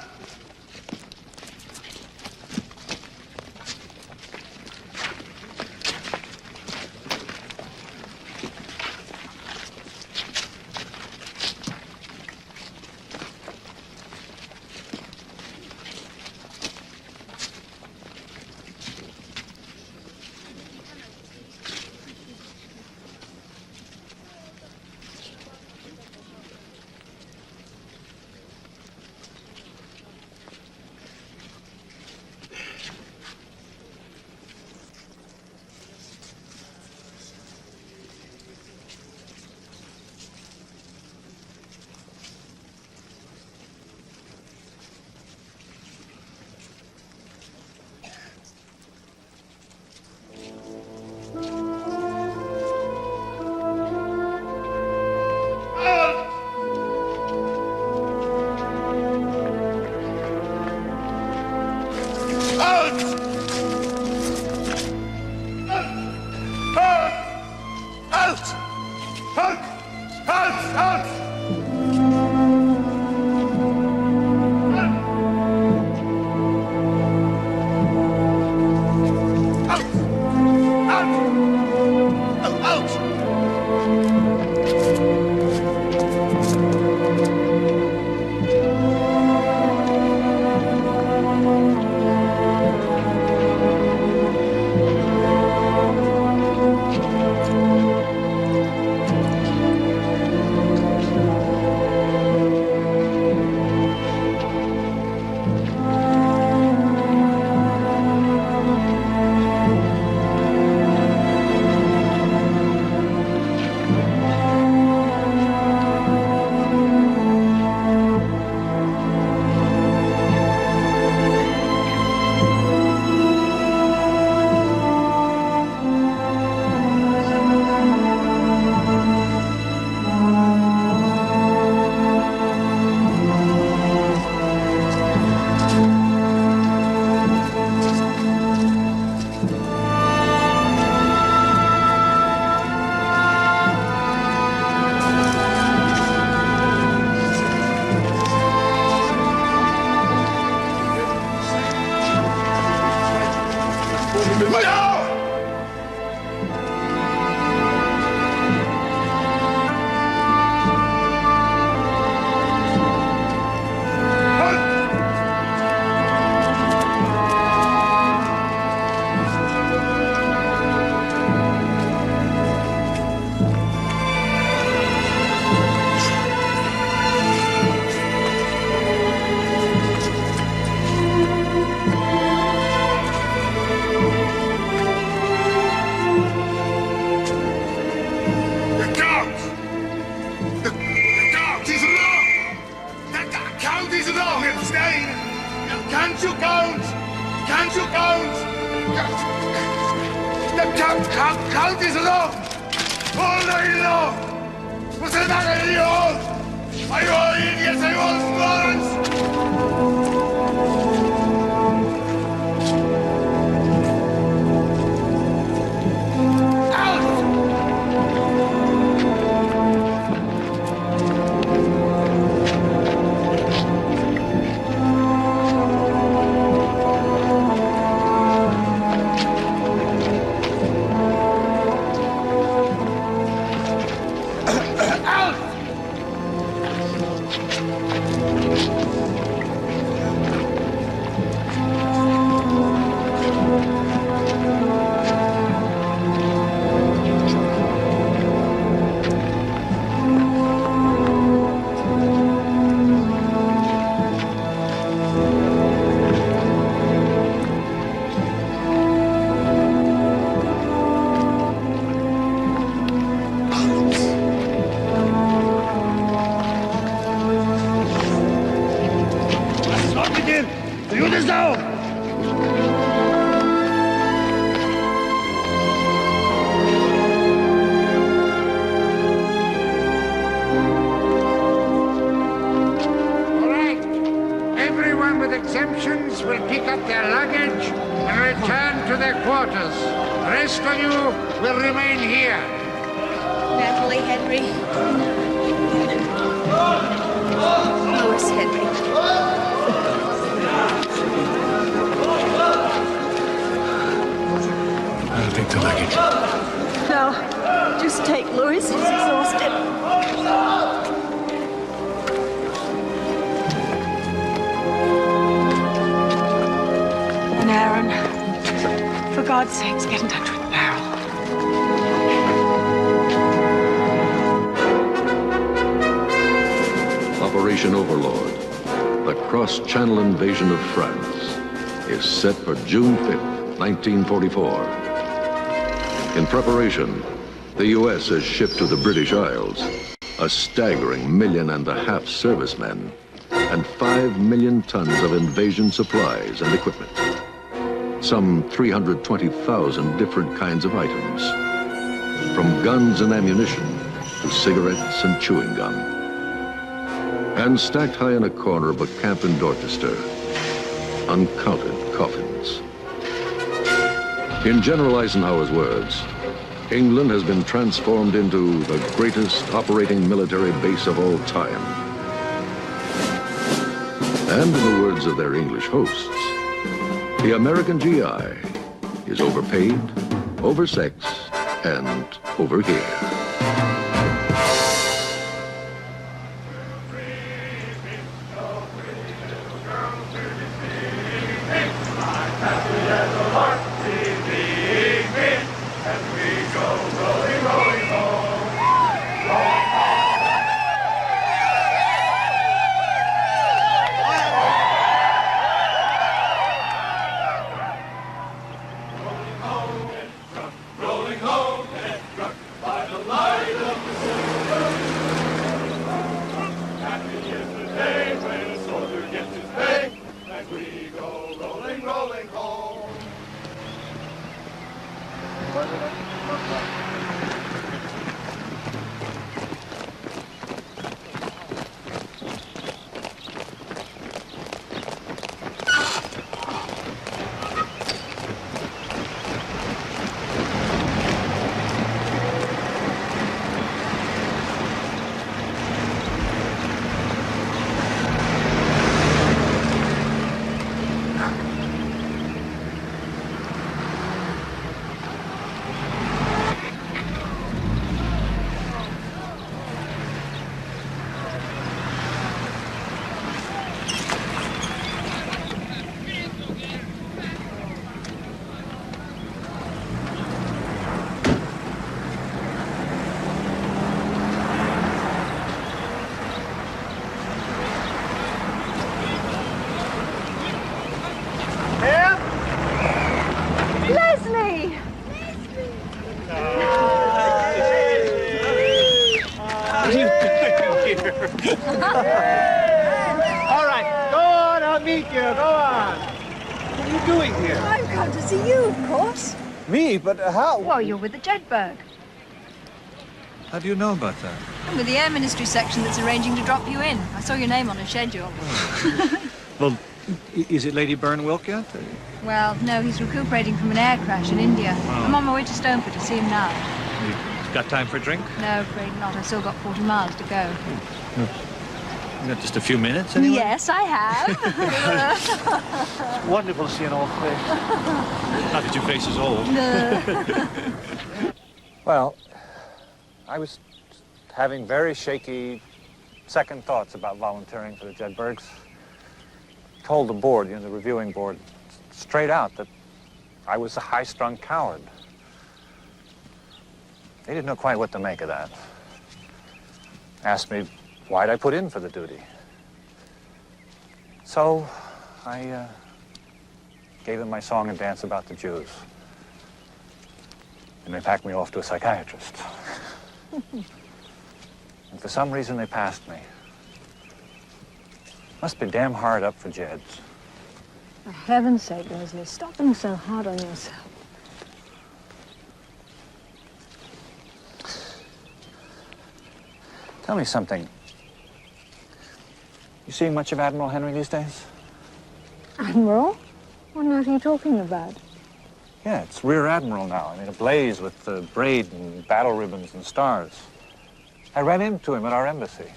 Can't you count? Can't you count? The count is long. All day long. What's the matter, you all? Are you all idiots? Are you all morons? Exemptions will pick up their luggage and return to their quarters. The rest of you will remain here. Natalie Henry. Louis Henry. I'll take the luggage. No, just take Louis. He's exhausted. Aaron, for God's sakes, get in touch with Beryl. Operation Overlord, the cross-channel invasion of France, is set for June 5th, 1944. In preparation, the U.S. has shipped to the British Isles a staggering 1.5 million servicemen and 5 million tons of invasion supplies and equipment. Some 320,000 different kinds of items, from guns and ammunition to cigarettes and chewing gum. And stacked high in a corner of a camp in Dorchester, uncounted coffins. In General Eisenhower's words, England has been transformed into the greatest operating military base of all time. And in the words of their English hosts, the American GI is overpaid, oversexed, and over here. meet you. Go on. What are you doing here? I've come to see you, of course. Me? But how? Well, you're with the Jedburgh. How do you know about that? I'm with the Air Ministry section that's arranging to drop you in. I saw your name on a schedule. Well, is it Lady Byrne-Wilk yet? Well, no, he's recuperating from an air crash in India. I'm on my way to Stoneford to see him now. You got time for a drink? No, afraid not. I've still got 40 miles to go. You got just a few minutes, anyway? Yes, I have. It's wonderful to see an old face. Not that your face is old. No. Well, I was having very shaky second thoughts about volunteering for the Jedburghs. Told the board, the reviewing board, straight out that I was a high-strung coward. They didn't know quite what to make of that. Asked me why'd I put in for the duty. So I gave them my song and dance about the Jews. And they packed me off to a psychiatrist. And for some reason, they passed me. Must be damn hard up for Jeds. For heaven's sake, Leslie, stop being so hard on yourself. Tell me something. You seeing much of Admiral Henry these days? Admiral? What on earth are you talking about? Yeah, it's Rear Admiral now. I mean, ablaze with braid and battle ribbons and stars. I ran into him at our embassy.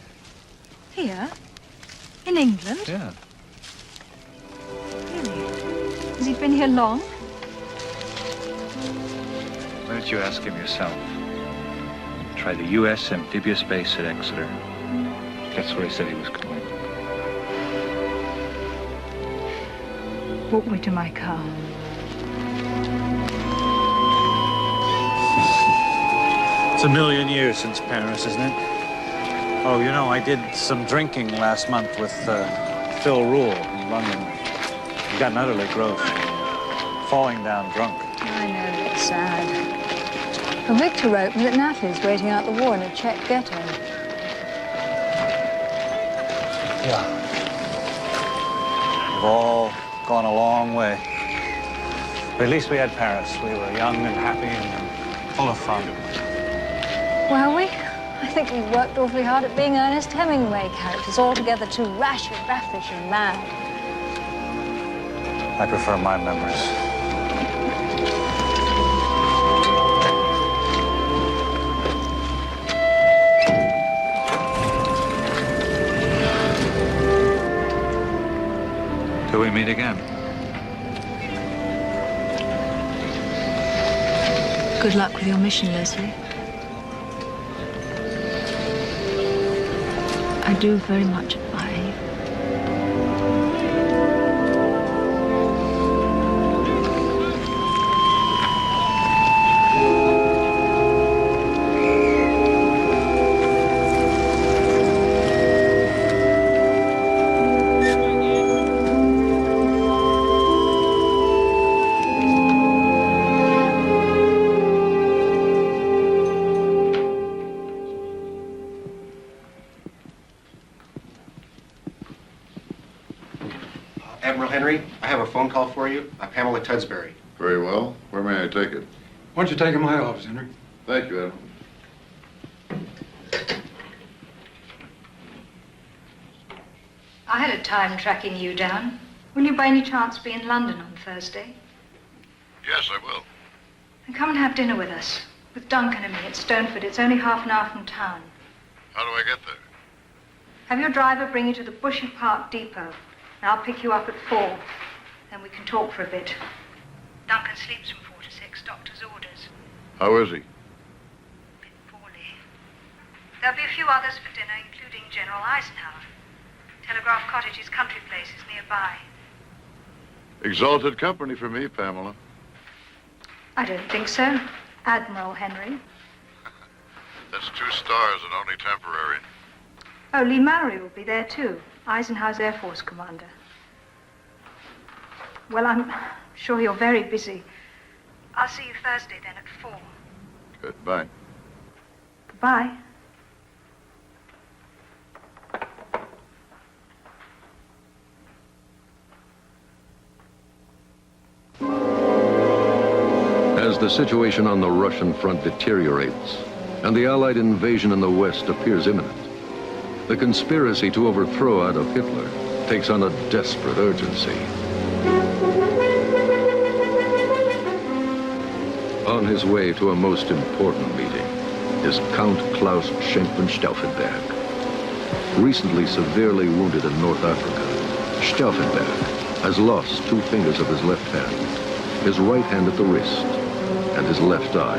Here? In England? Yeah. Really? Has he been here long? Why don't you ask him yourself? Try the U.S. amphibious base at Exeter. That's where he said he was going. Walk me to my car. It's a million years since Paris, isn't it? Oh, you know, I did some drinking last month with Phil Rule in London. He got utterly gross. Falling down drunk. I know, it's sad. Well, Victor wrote me that Natalie's waiting out the war in a Czech ghetto. Yeah. We've all gone a long way. But at least we had Paris. We were young and happy and full of fun. Were we? I think we worked awfully hard at being Ernest Hemingway characters, altogether too rash and raffish and mad. I prefer my memories. Till we meet again. Good luck with your mission, Leslie. I do very much admire you. Admiral Henry, I have a phone call for you. Pamela Tudsbury. Very well. Where may I take it? Why don't you take it to my office, Henry? Thank you, Admiral. I had a time tracking you down. Will you by any chance be in London on Thursday? Yes, I will. Then come and have dinner with us. With Duncan and me at Stoneford. It's only half an hour from town. How do I get there? Have your driver bring you to the Bushy Park depot. And I'll pick you up at 4. Then we can talk for a bit. Duncan sleeps from 4 to 6, doctor's orders. How is he? Poorly. There'll be a few others for dinner, including General Eisenhower. Telegraph Cottage's country place is nearby. Exalted company for me, Pamela. I don't think so. Admiral Henry. That's 2 stars and only temporary. Oh, Lee Mallory will be there too. Eisenhower's Air Force commander. Well, I'm sure you're very busy. I'll see you Thursday then at 4. Good. Bye. Goodbye. the situation on the Russian front deteriorates, and the Allied invasion in the West appears imminent, the conspiracy to overthrow Adolf Hitler takes on a desperate urgency. On his way to a most important meeting is Count Klaus Schenk von Stauffenberg. Recently severely wounded in North Africa, Stauffenberg has lost 2 fingers of his left hand, his right hand at the wrist, and his left eye.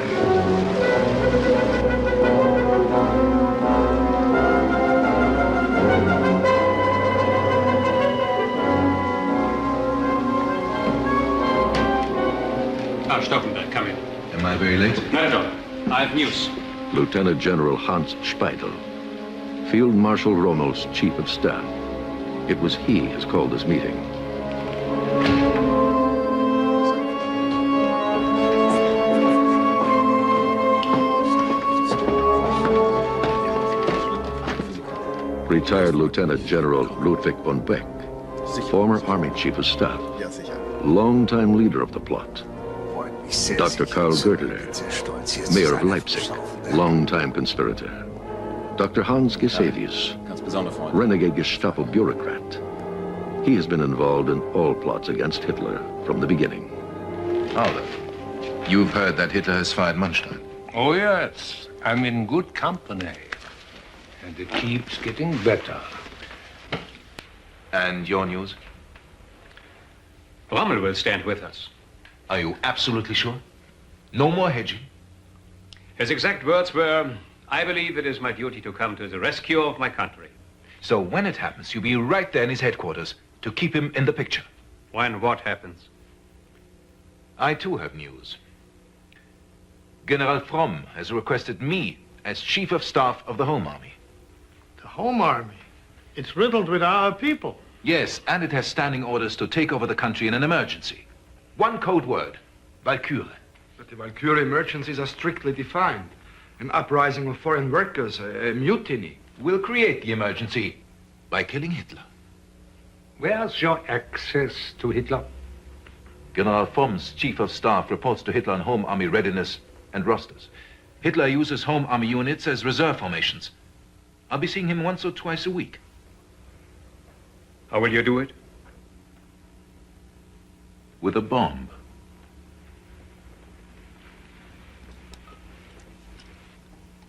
Stauffenberg, come in. Am I very late? Not at all. I have news. Lieutenant General Hans Speidel, Field Marshal Rommel's chief of staff. It was he who called this meeting. Retired Lieutenant General Ludwig von Beck, former Army Chief of Staff, longtime leader of the plot. Dr. Karl Goerdeler, Mayor of Leipzig, longtime conspirator. Dr. Hans Gisevius, renegade Gestapo bureaucrat. He has been involved in all plots against Hitler from the beginning. Alder, you've heard that Hitler has fired Manstein. Oh, yes. I'm in good company. And it keeps getting better. And your news? Rommel will stand with us. Are you absolutely sure? No more hedging? His exact words were, I believe it is my duty to come to the rescue of my country. So when it happens, you'll be right there in his headquarters to keep him in the picture. When what happens? I too have news. General Fromm has requested me as Chief of Staff of the Home Army. The Home Army? It's riddled with our people. Yes, and it has standing orders to take over the country in an emergency. One code word, Walküre. But the Walküre emergencies are strictly defined. An uprising of foreign workers, a mutiny. We'll create the emergency by killing Hitler. Where's your access to Hitler? General Fromm's Chief of Staff reports to Hitler on Home Army readiness and rosters. Hitler uses Home Army units as reserve formations. I'll be seeing him once or twice a week. How will you do it? With a bomb.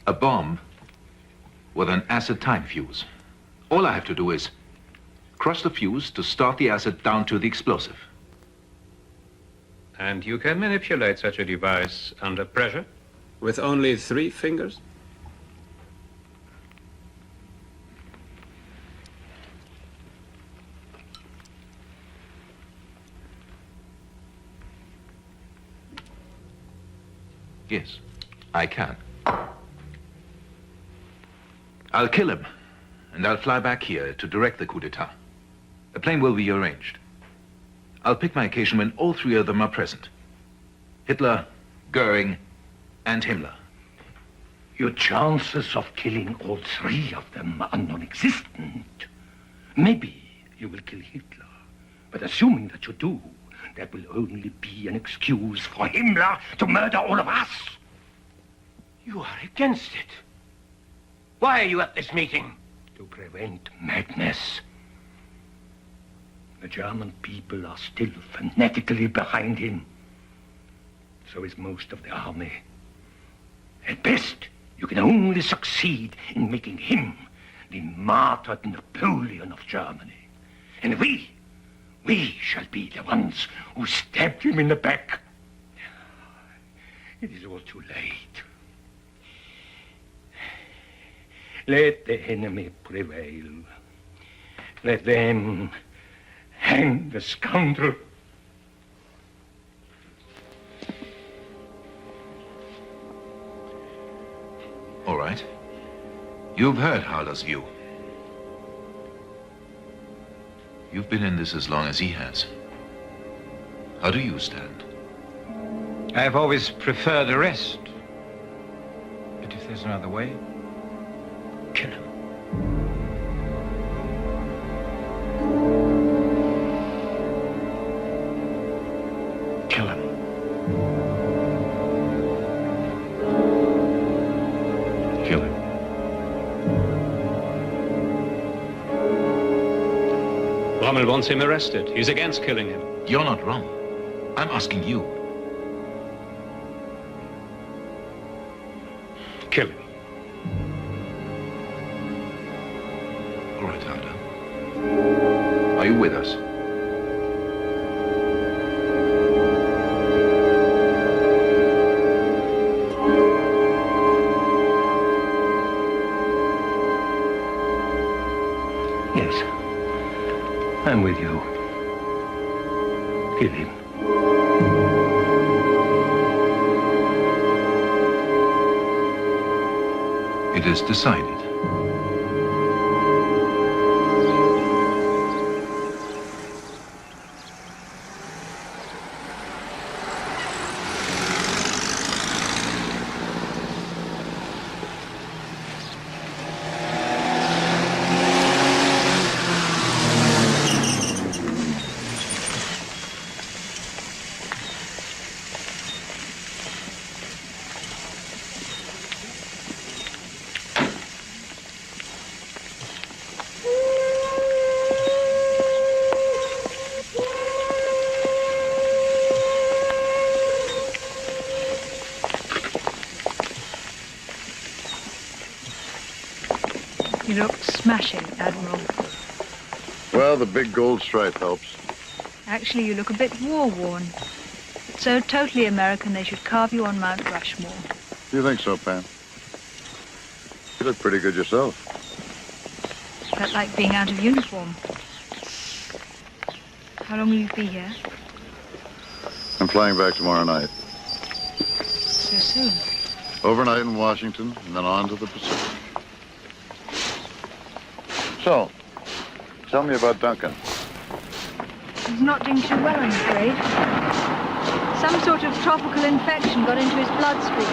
A bomb with an acid time fuse. All I have to do is cross the fuse to start the acid down to the explosive. And you can manipulate such a device under pressure? With only 3 fingers? Yes, I can. I'll kill him, and I'll fly back here to direct the coup d'etat. A plane will be arranged. I'll pick my occasion when all 3 of them are present. Hitler, Goering, and Himmler. Your chances of killing all 3 of them are non-existent. Maybe you will kill Hitler, but assuming that you do, there will only be an excuse for Himmler to murder all of us. You are against it. Why are you at this meeting? To prevent madness. The German people are still fanatically behind him. So is most of the army. At best, you can only succeed in making him the martyred Napoleon of Germany. And we shall be the ones who stabbed him in the back. It is all too late. Let the enemy prevail. Let them hang the scoundrel. All right. You've heard Harler's view. You've been in this as long as he has. How do you stand? I've always preferred arrest. But if there's another way, kill him. Kill him. Rommel wants him arrested. He's against killing him. You're not wrong. I'm asking you. Kill him. All right, Harder. Are you with us? Yes. I'm with you. Kill him. It is decided. You look smashing, Admiral. Well, the big gold stripe helps. Actually, you look a bit war-worn. So totally American they should carve you on Mount Rushmore. You think so, Pam? You look pretty good yourself. Felt like being out of uniform. How long will you be here? I'm flying back tomorrow night. So soon? Overnight in Washington, and then on to the Pacific. So, tell me about Duncan. He's not doing too well, I'm afraid. Some sort of tropical infection got into his bloodstream.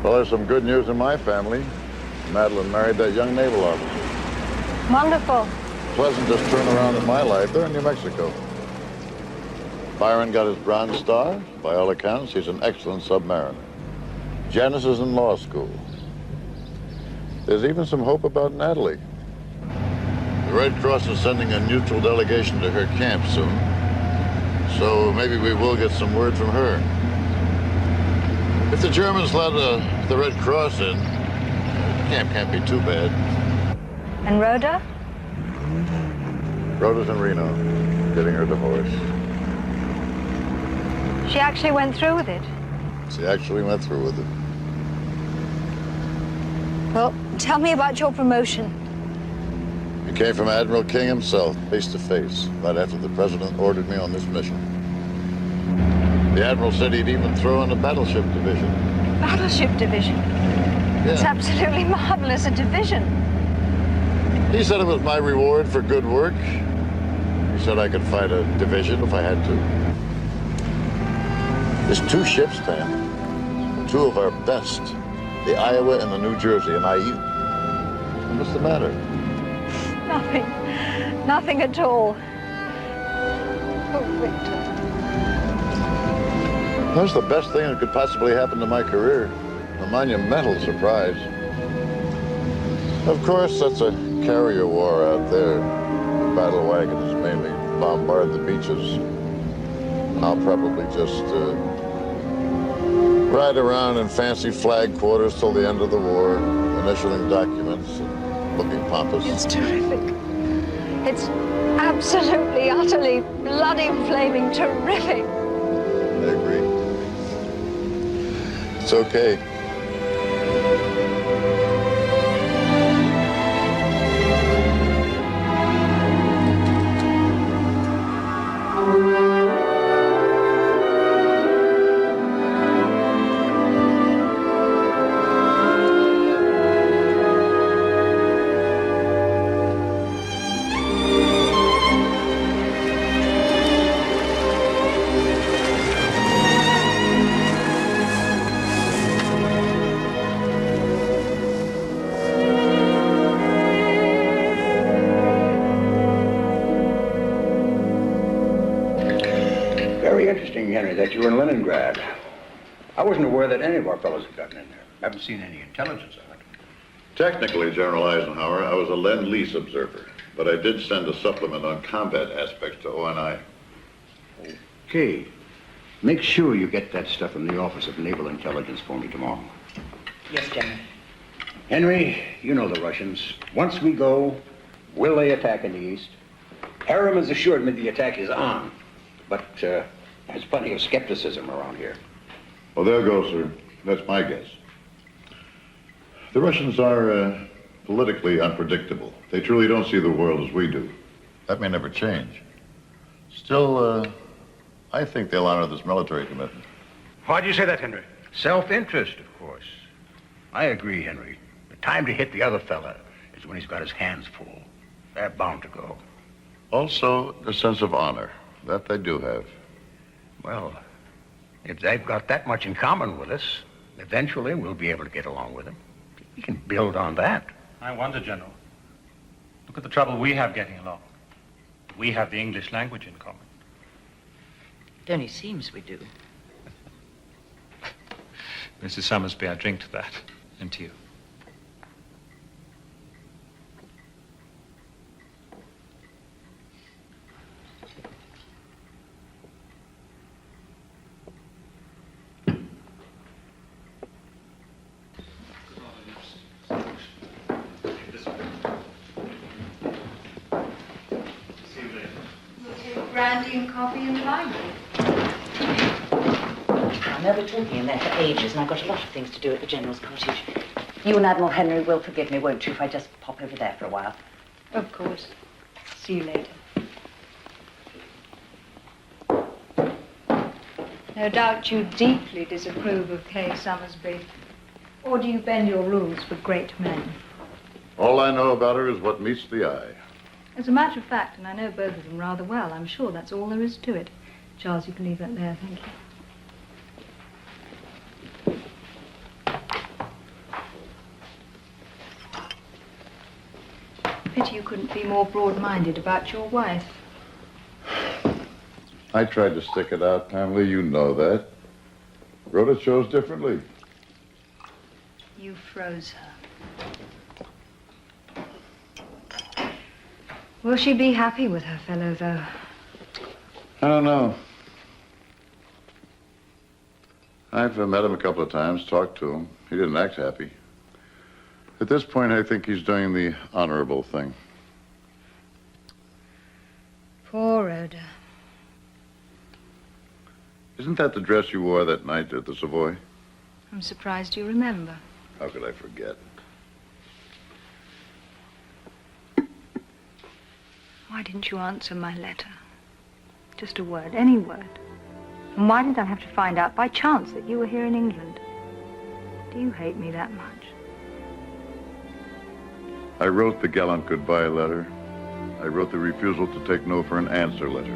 Well, there's some good news in my family. Madeline married that young naval officer. Wonderful. Pleasantest turnaround in my life. They're in New Mexico. Byron got his Bronze Star. By all accounts, he's an excellent submariner. Janice is in law school. There's even some hope about Natalie. The Red Cross is sending a neutral delegation to her camp soon. So maybe we will get some word from her. If the Germans let the Red Cross in, camp can't be too bad. And Rhoda? Rhoda's in Reno, getting her divorce. She actually went through with it. She actually went through with it. Well, tell me about your promotion. It came from Admiral King himself, face to face, right after the president ordered me on this mission. The Admiral said he'd even throw in a battleship division. Battleship division? It's absolutely marvelous, a division. He said it was my reward for good work. He said I could fight a division if I had to. There's 2 ships, Pam. 2 of our best. The Iowa and the New Jersey, and what's the matter? Nothing. Nothing at all. Oh, Victor. That's the best thing that could possibly happen to my career. A monumental surprise. Of course, that's a carrier war out there. The battle wagons mainly bombard the beaches. I'll probably just ride around in fancy flag quarters till the end of the war, initialing documents and looking pompous. It's terrific. It's absolutely, utterly, bloody, flaming terrific. I agree. It's okay. Henry, that you were in Leningrad. I wasn't aware that any of our fellows had gotten in there. Haven't seen any intelligence on it. Technically, General Eisenhower, I was a Lend-Lease observer, but I did send a supplement on combat aspects to ONI. Okay. Make sure you get that stuff from the Office of Naval Intelligence for me tomorrow. Yes, General. Henry, you know the Russians. Once we go, will they attack in the east? Aram has assured me the attack is on, but there's plenty of skepticism around here. Well, they'll go, sir. That's my guess. The Russians are politically unpredictable. They truly don't see the world as we do. That may never change. Still, I think they'll honor this military commitment. Why do you say that, Henry? Self-interest, of course. I agree, Henry. The time to hit the other fella is when he's got his hands full. They're bound to go. Also, the sense of honor. That they do have. Well, if they've got that much in common with us, eventually we'll be able to get along with them. We can build on that. I wonder, General. Look at the trouble we have getting along. We have the English language in common. It only seems we do. Mrs. Summersby, I drink to that, and to you. Brandy and coffee in the library. I know we're talking in there for ages, and I've got a lot of things to do at the General's cottage. You and Admiral Henry will forgive me, won't you, if I just pop over there for a while? Of course. See you later. No doubt you deeply disapprove of Kay Summersby. Or do you bend your rules for great men? All I know about her is what meets the eye. As a matter of fact, and I know both of them rather well, I'm sure that's all there is to it. Charles, you can leave that there, thank you. Pity you couldn't be more broad-minded about your wife. I tried to stick it out, Pamela. You know that. Rhoda chose differently. You froze her. Will she be happy with her fellow, though? I don't know. I've met him a couple of times, talked to him. He didn't act happy. At this point, I think he's doing the honorable thing. Poor Rhoda. Isn't that the dress you wore that night at the Savoy? I'm surprised you remember. How could I forget? Why didn't you answer my letter? Just a word, any word. And why did I have to find out by chance that you were here in England? Do you hate me that much? I wrote the gallant goodbye letter. I wrote the refusal to take no for an answer letter.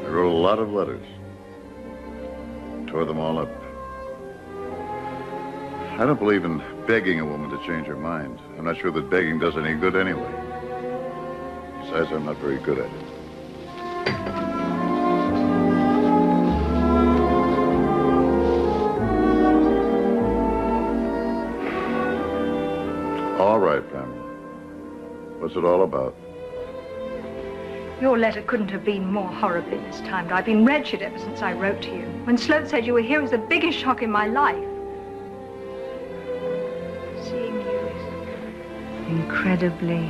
I wrote a lot of letters. Tore them all up. I don't believe in begging a woman to change her mind. I'm not sure that begging does any good anyway. Besides, I'm not very good at it. All right, Pamela. What's it all about? Your letter couldn't have been more horribly mistimed. I've been wretched ever since I wrote to you. When Sloat said you were here, it was the biggest shock in my life. Seeing you is incredibly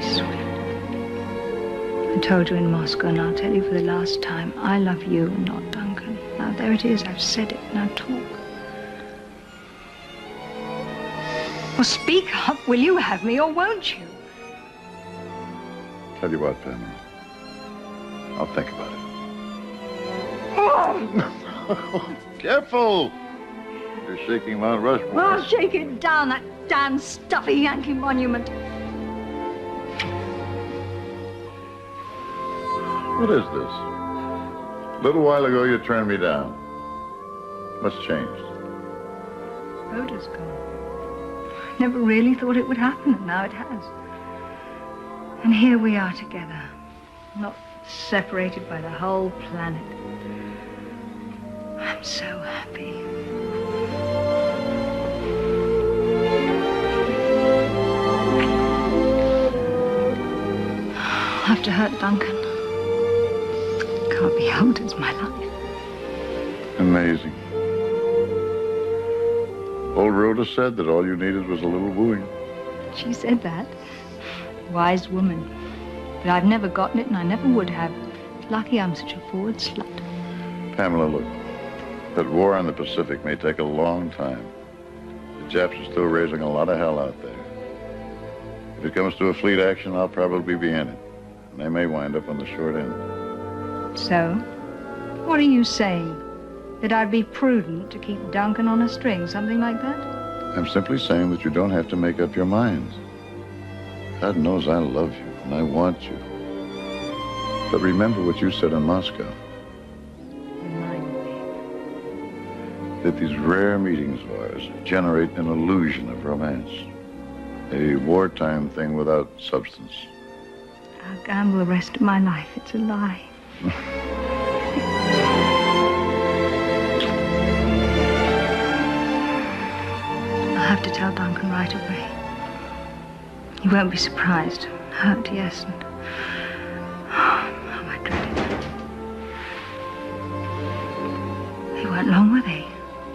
sweet. I told you in Moscow, and I'll tell you for the last time, I love you, not Duncan. Now, there it is. I've said it. Now, talk. Well, speak up. Will you have me, or won't you? Tell you what, Pamela. I'll think about it. Careful! You're shaking Mount Rushmore. Well, I'll shake it down, that damn stuffy Yankee monument. What is this? A little while ago, you turned me down. What's changed? Rhoda's gone. I never really thought it would happen, and now it has. And here we are together, not separated by the whole planet. I'm so happy. hurt Duncan. Can't be helped, it's my life. Amazing. Old Rhoda said that all you needed was a little wooing. She said that. Wise woman. But I've never gotten it, and I never would have. Lucky I'm such a forward slut. Pamela, look. That war in the Pacific may take a long time. The Japs are still raising a lot of hell out there. If it comes to a fleet action, I'll probably be in it. And they may wind up on the short end. So, what are you saying? That I'd be prudent to keep Duncan on a string, something like that? I'm simply saying that you don't have to make up your minds. God knows I love you, and I want you. But remember what you said in Moscow. Remind me. That these rare meetings of ours generate an illusion of romance. A wartime thing without substance. I'll gamble the rest of my life. It's a lie. I'll have to tell Duncan right away. He won't be surprised. Hurt, yes, and... Oh, I dread it. They weren't long, were they?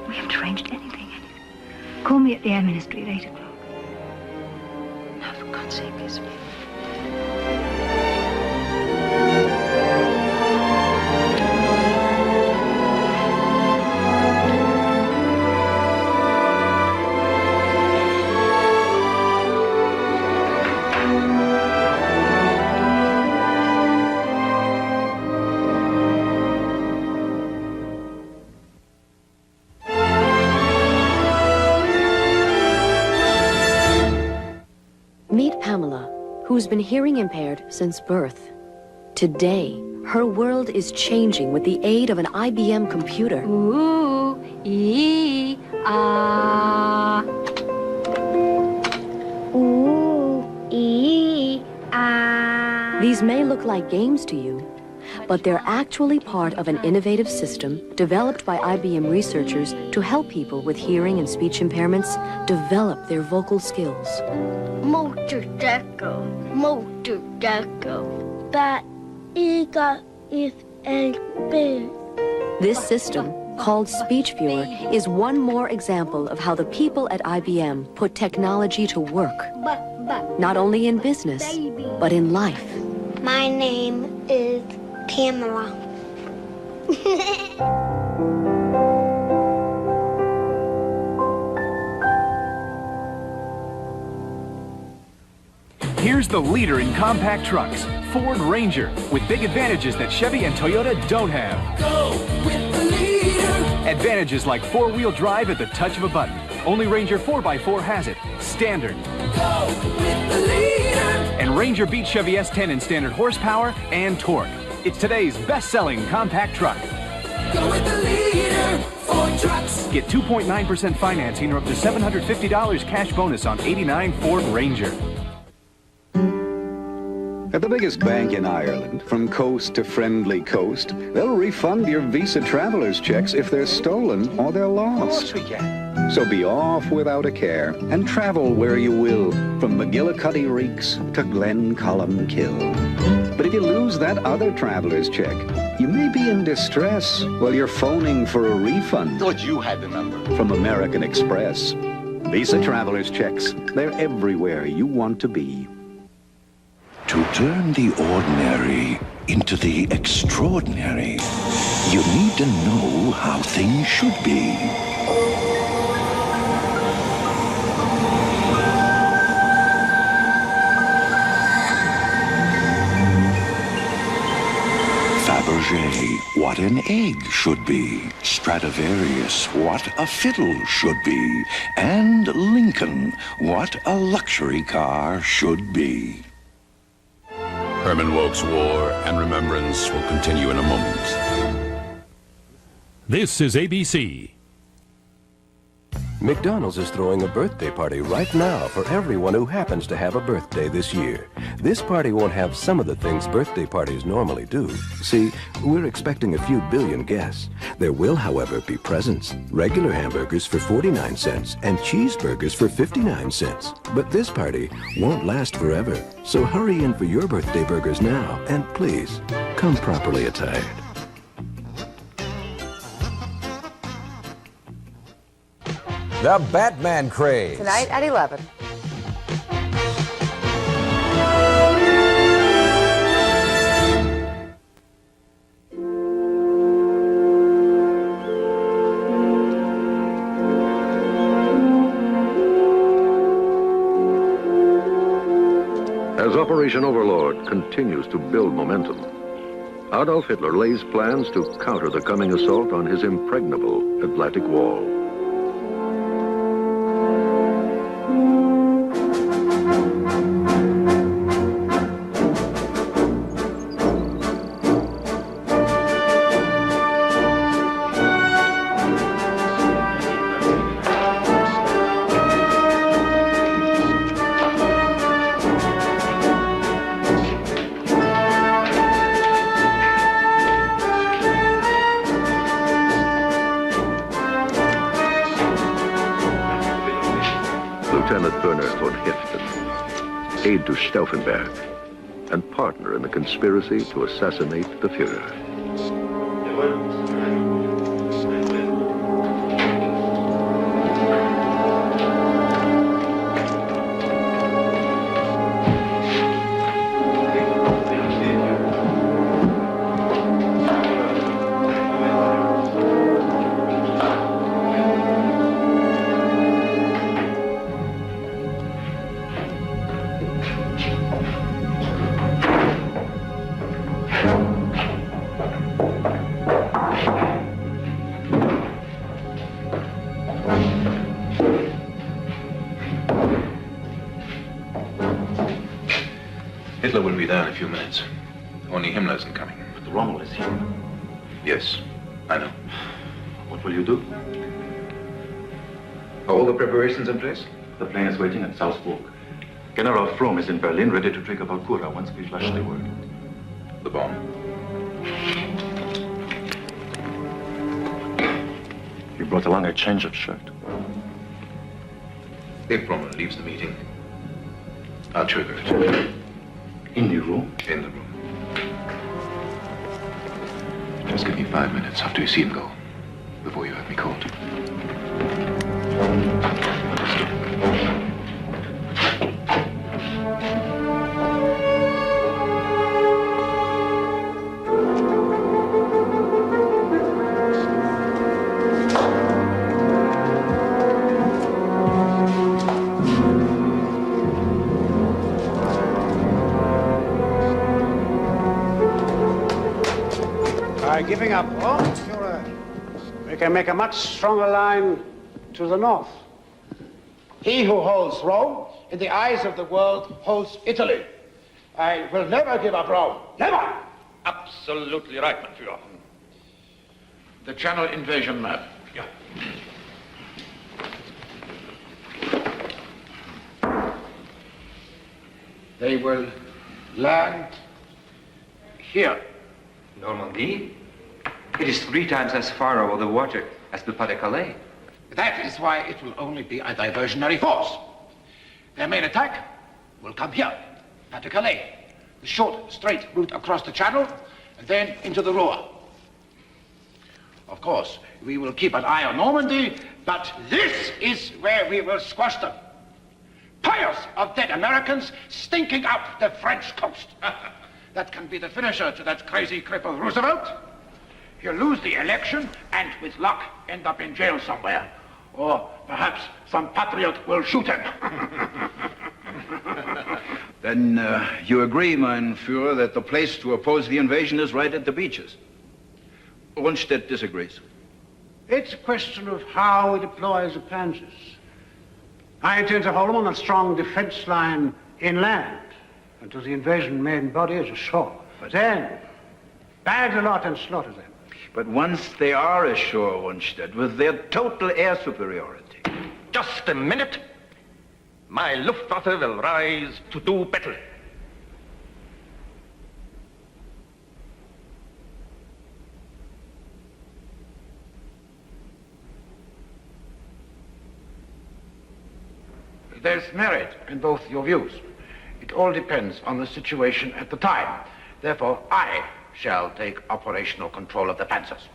We haven't arranged anything. Call me at the Air Ministry at 8 o'clock. Now, for God's sake, kiss me. Who's been hearing impaired since birth. Today, her world is changing with the aid of an IBM computer. Ooh, ee, ah. Ooh, ee, ah. These may look like games to you, but they're actually part of an innovative system developed by IBM researchers to help people with hearing and speech impairments develop their vocal skills. Motor Deco, Motor Deco. That eagle is a bear. This system, called Speech Viewer, is one more example of how the people at IBM put technology to work. Not only in business, but in life. My name is Pamela. Here's the leader in compact trucks, Ford Ranger, with big advantages that Chevy and Toyota don't have. Go with the leader. Advantages like four-wheel drive at the touch of a button. Only Ranger 4x4 has it, standard. Go with the leader. And Ranger beats Chevy S10 in standard horsepower and torque. It's today's best-selling compact truck. Go with the leader, Ford Trucks. Get 2.9% financing or up to $750 cash bonus on '89 Ford Ranger. At the biggest bank in Ireland, from coast to friendly coast, they'll refund your Visa traveler's checks if they're stolen or they're lost. Of course we can. So be off without a care and travel where you will, from McGillicuddy Reeks to Glencolumkill. But if you lose that other traveler's check, you may be in distress while you're phoning for a refund. Thought you had the number. From American Express. Visa traveler's checks, they're everywhere you want to be. To turn the ordinary into the extraordinary, you need to know how things should be. Fabergé, what an egg should be. Stradivarius, what a fiddle should be. And Lincoln, what a luxury car should be. Herman Wouk's War and Remembrance will continue in a moment. This is ABC. McDonald's is throwing a birthday party right now for everyone who happens to have a birthday this year. This party won't have some of the things birthday parties normally do. See, we're expecting a few billion guests. There will, however, be presents. Regular hamburgers for 49 cents and cheeseburgers for 59 cents. But this party won't last forever. So hurry in for your birthday burgers now. And please, come properly attired. The Batman Craze. Tonight at 11. As Operation Overlord continues to build momentum, Adolf Hitler lays plans to counter the coming assault on his impregnable Atlantic Wall. Lieutenant Werner von Heften, aide to Stauffenberg, and partner in the conspiracy to assassinate the Führer. Hitler will be there in a few minutes. Only Himmler isn't coming. But Rommel is here. Yes, I know. What will you do? Are all the preparations in place? The plane is waiting at Salzburg. General Fromm is in Berlin, ready to trigger Valkura once we flash the word. The bomb. You brought along a change of shirt. If Rommel leaves the meeting, I'll trigger it. In the room? In the room. Just give me 5 minutes after you see him go, before you have me called. By giving up Rome, Führer, we can make a much stronger line to the north. He who holds Rome, in the eyes of the world, holds Italy. I will never give up Rome. Never! Absolutely right, mein Führer. The Channel invasion map. Yeah. They will land here. Normandy? It is 3 times as far over the water as the Pas-de-Calais. That is why it will only be a diversionary force. Their main attack will come here, Pas-de-Calais, the short, straight route across the Channel, and then into the Ruhr. Of course, we will keep an eye on Normandy, but this is where we will squash them. Piles of dead Americans stinking up the French coast. That can be the finisher to that crazy cripple Roosevelt. He'll lose the election and, with luck, end up in jail somewhere. Or perhaps some patriot will shoot him. Then you agree, mein Führer, that the place to oppose the invasion is right at the beaches. Rundstedt disagrees. It's a question of how we deploy the panzers. I intend to hold them on a strong defense line inland until the invasion main body is ashore. But then, bag the lot and slaughter them. But once they are ashore, Rundstedt, with their total air superiority, just a minute, my Luftwaffe will rise to do battle. There's merit in both your views. It all depends on the situation at the time. Therefore, I shall take operational control of the Panzers.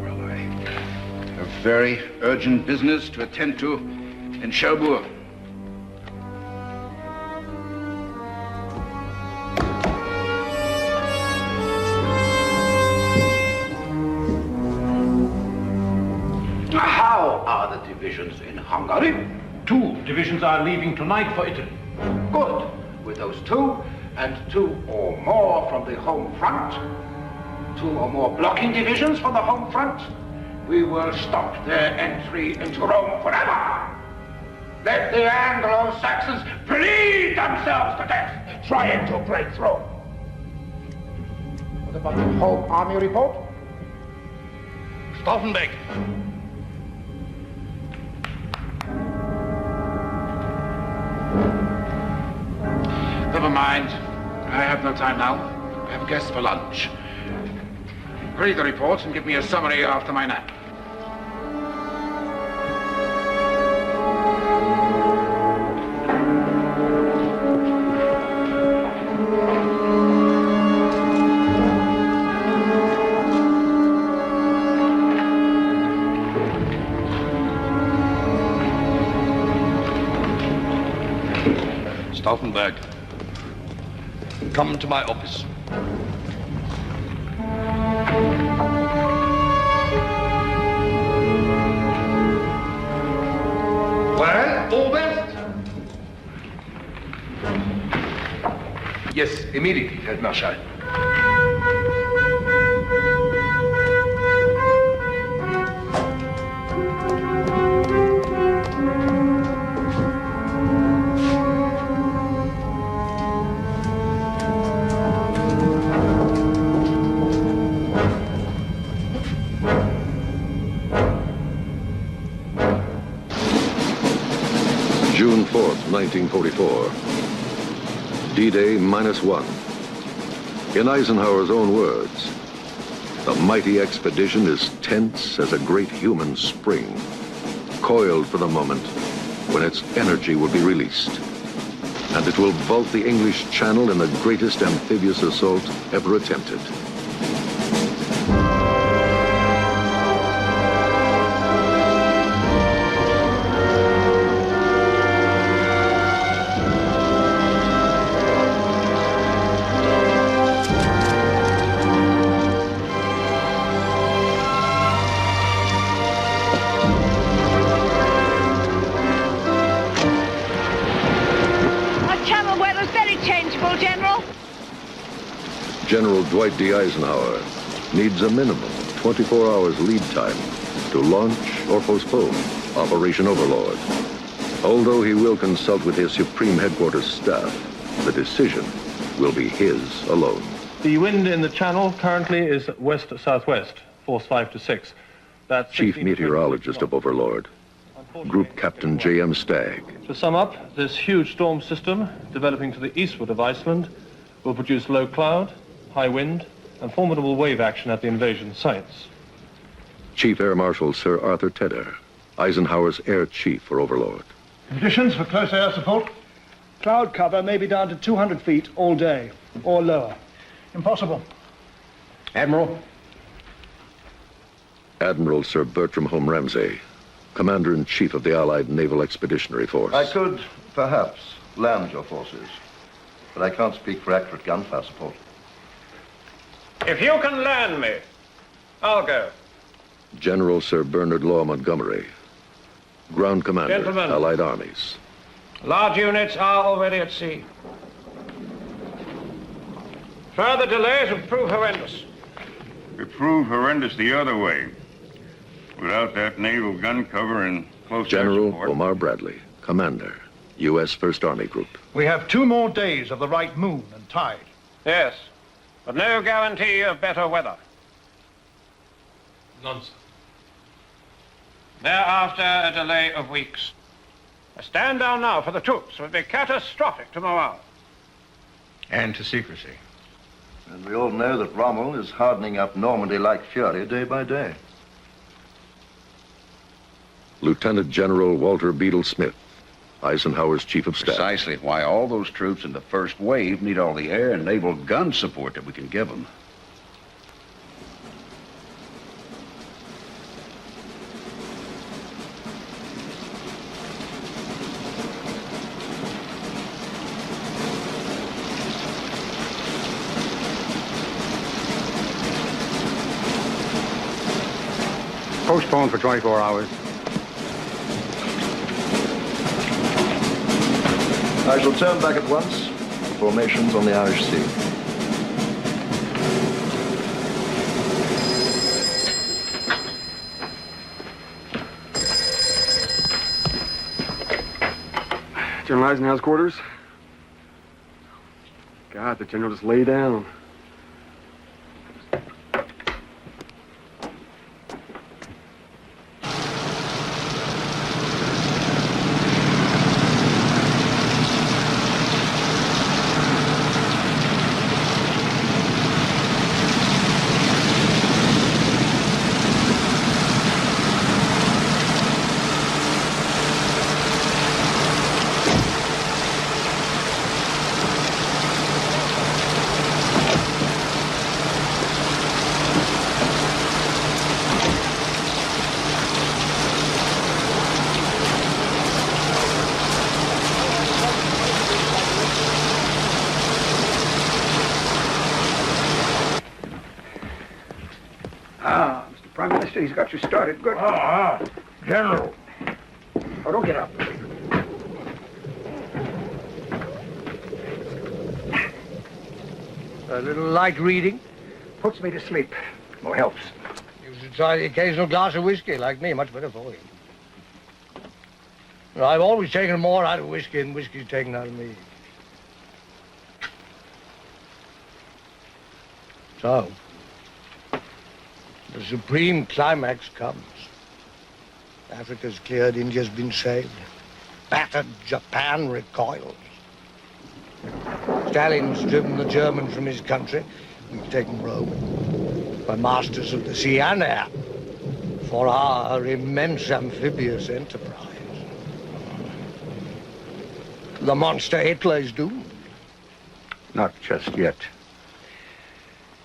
Well, I have very urgent business to attend to in Cherbourg. How are the divisions in Hungary? 2 divisions are leaving tonight for Italy. Good. With those 2, and 2 or more from the home front, 2 or more blocking divisions from the home front, we will stop their entry into Rome forever. Let the Anglo-Saxons bleed themselves to death trying to break through. What about the home army report? Stauffenberg. Never mind. I have no time now. I have guests for lunch. Read the report and give me a summary after my nap. Stauffenberg, come to my office. Well, all best? Yes, immediately, Feldmarschall. June 4th, 1944. D-Day -1. In Eisenhower's own words, the mighty expedition is tense as a great human spring, coiled for the moment when its energy will be released. And it will vault the English Channel in the greatest amphibious assault ever attempted. General Dwight D. Eisenhower needs a minimum 24 hours lead time to launch or postpone Operation Overlord. Although he will consult with his Supreme Headquarters staff, the decision will be his alone. The wind in the channel currently is west-southwest, force 5 to 6. That's Chief Meteorologist of Overlord, Group Captain J.M. Stagg. To sum up, this huge storm system developing to the eastward of Iceland will produce low cloud, high wind, and formidable wave action at the invasion sites. Chief Air Marshal Sir Arthur Tedder, Eisenhower's Air Chief for Overlord. Conditions for close air support? Cloud cover may be down to 200 feet all day, or lower. Impossible. Admiral? Admiral Sir Bertram Home Ramsay, Commander-in-Chief of the Allied Naval Expeditionary Force. I could, perhaps, land your forces, but I can't speak for accurate gunfire support. If you can land me, I'll go. General Sir Bernard Law Montgomery, Ground Commander, Gentlemen. Allied Armies. Large units are already at sea. Further delays would prove horrendous. It proved horrendous the other way. Without that naval gun cover and close air General support. Omar Bradley, Commander, U.S. First Army Group. We have 2 more days of the right moon and tide. Yes, but no guarantee of better weather. None, sir. Thereafter, a delay of weeks. A stand down now for the troops would be catastrophic to morale. And to secrecy. And we all know that Rommel is hardening up Normandy like fury day by day. Lieutenant General Walter Beadle Smith, Eisenhower's chief of staff. Precisely why all those troops in the first wave need all the air and naval gun support that we can give them. Postponed for 24 hours. I shall turn back at once. Formations on the Irish Sea. General Eisenhower's quarters. God, the general just lay down. He's got you started. Good. General. Oh, don't get up. A little light reading. Puts me to sleep. Or helps. You should try the occasional glass of whiskey, like me. Much better for you. I've always taken more out of whiskey than whiskey's taken out of me. So, the supreme climax comes. Africa's cleared, India's been saved. Battered Japan recoils. Stalin's driven the Germans from his country. We've taken Rome. We're masters of the sea and air for our immense amphibious enterprise. The monster Hitler is doomed. Not just yet.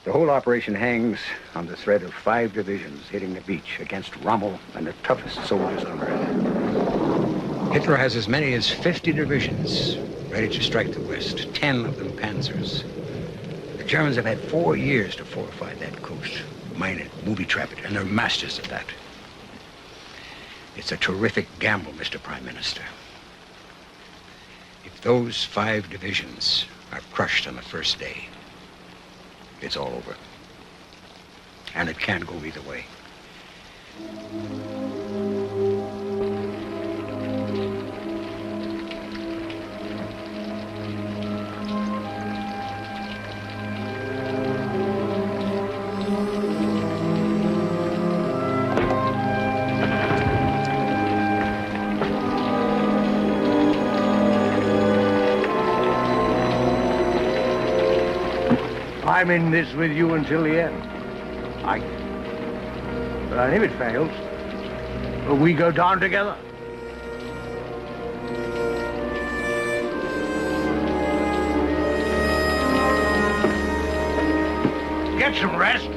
The whole operation hangs on the thread of 5 divisions hitting the beach against Rommel and the toughest soldiers on earth. Hitler has as many as 50 divisions ready to strike the west, 10 of them panzers. The Germans have had 4 years to fortify that coast, mine it, booby-trap it, and they're masters of that. It's a terrific gamble, Mr. Prime Minister. If those 5 divisions are crushed on the first day, it's all over. And it can't go either way. I'm in this with you until the end. But if it fails, we go down together. Get some rest.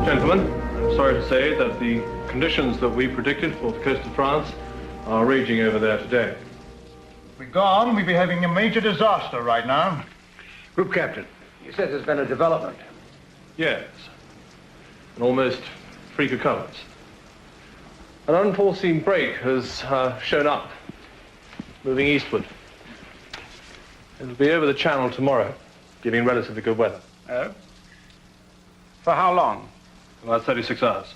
Gentlemen, I'm sorry to say that the conditions that we predicted for the coast of France are raging over there today. If we go on, we'd be having a major disaster right now. Group Captain, you said there's been a development. Yes, an almost freak occurrence. An unforeseen break has shown up, moving eastward. It'll be over the channel tomorrow, giving relatively good weather. Oh? For how long? About 36 hours.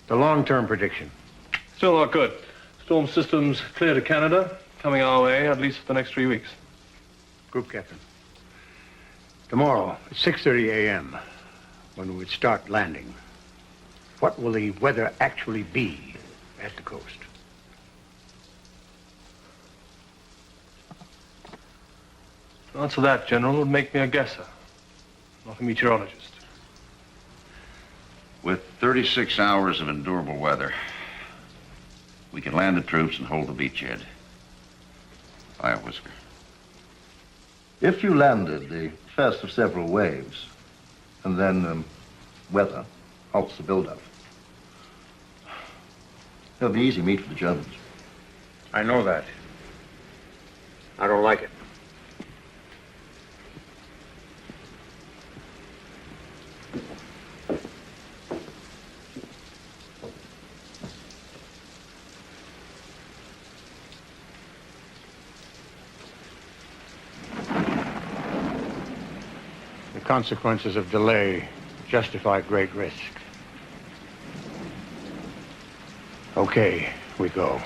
The long-term prediction. Still not good. Storm system's clear to Canada, coming our way at least for the next 3 weeks. Group Captain. Tomorrow at 6:30 a.m., when we would start landing, what will the weather actually be at the coast? To answer that, General, would make me a guesser, not a meteorologist. With 36 hours of endurable weather, we can land the troops and hold the beachhead. Fire Whisker. If you landed the first of several waves, and then weather halts the build-up, it'll be easy meat for the Germans. I know that. I don't like it. The consequences of delay justify great risk. Okay, we go.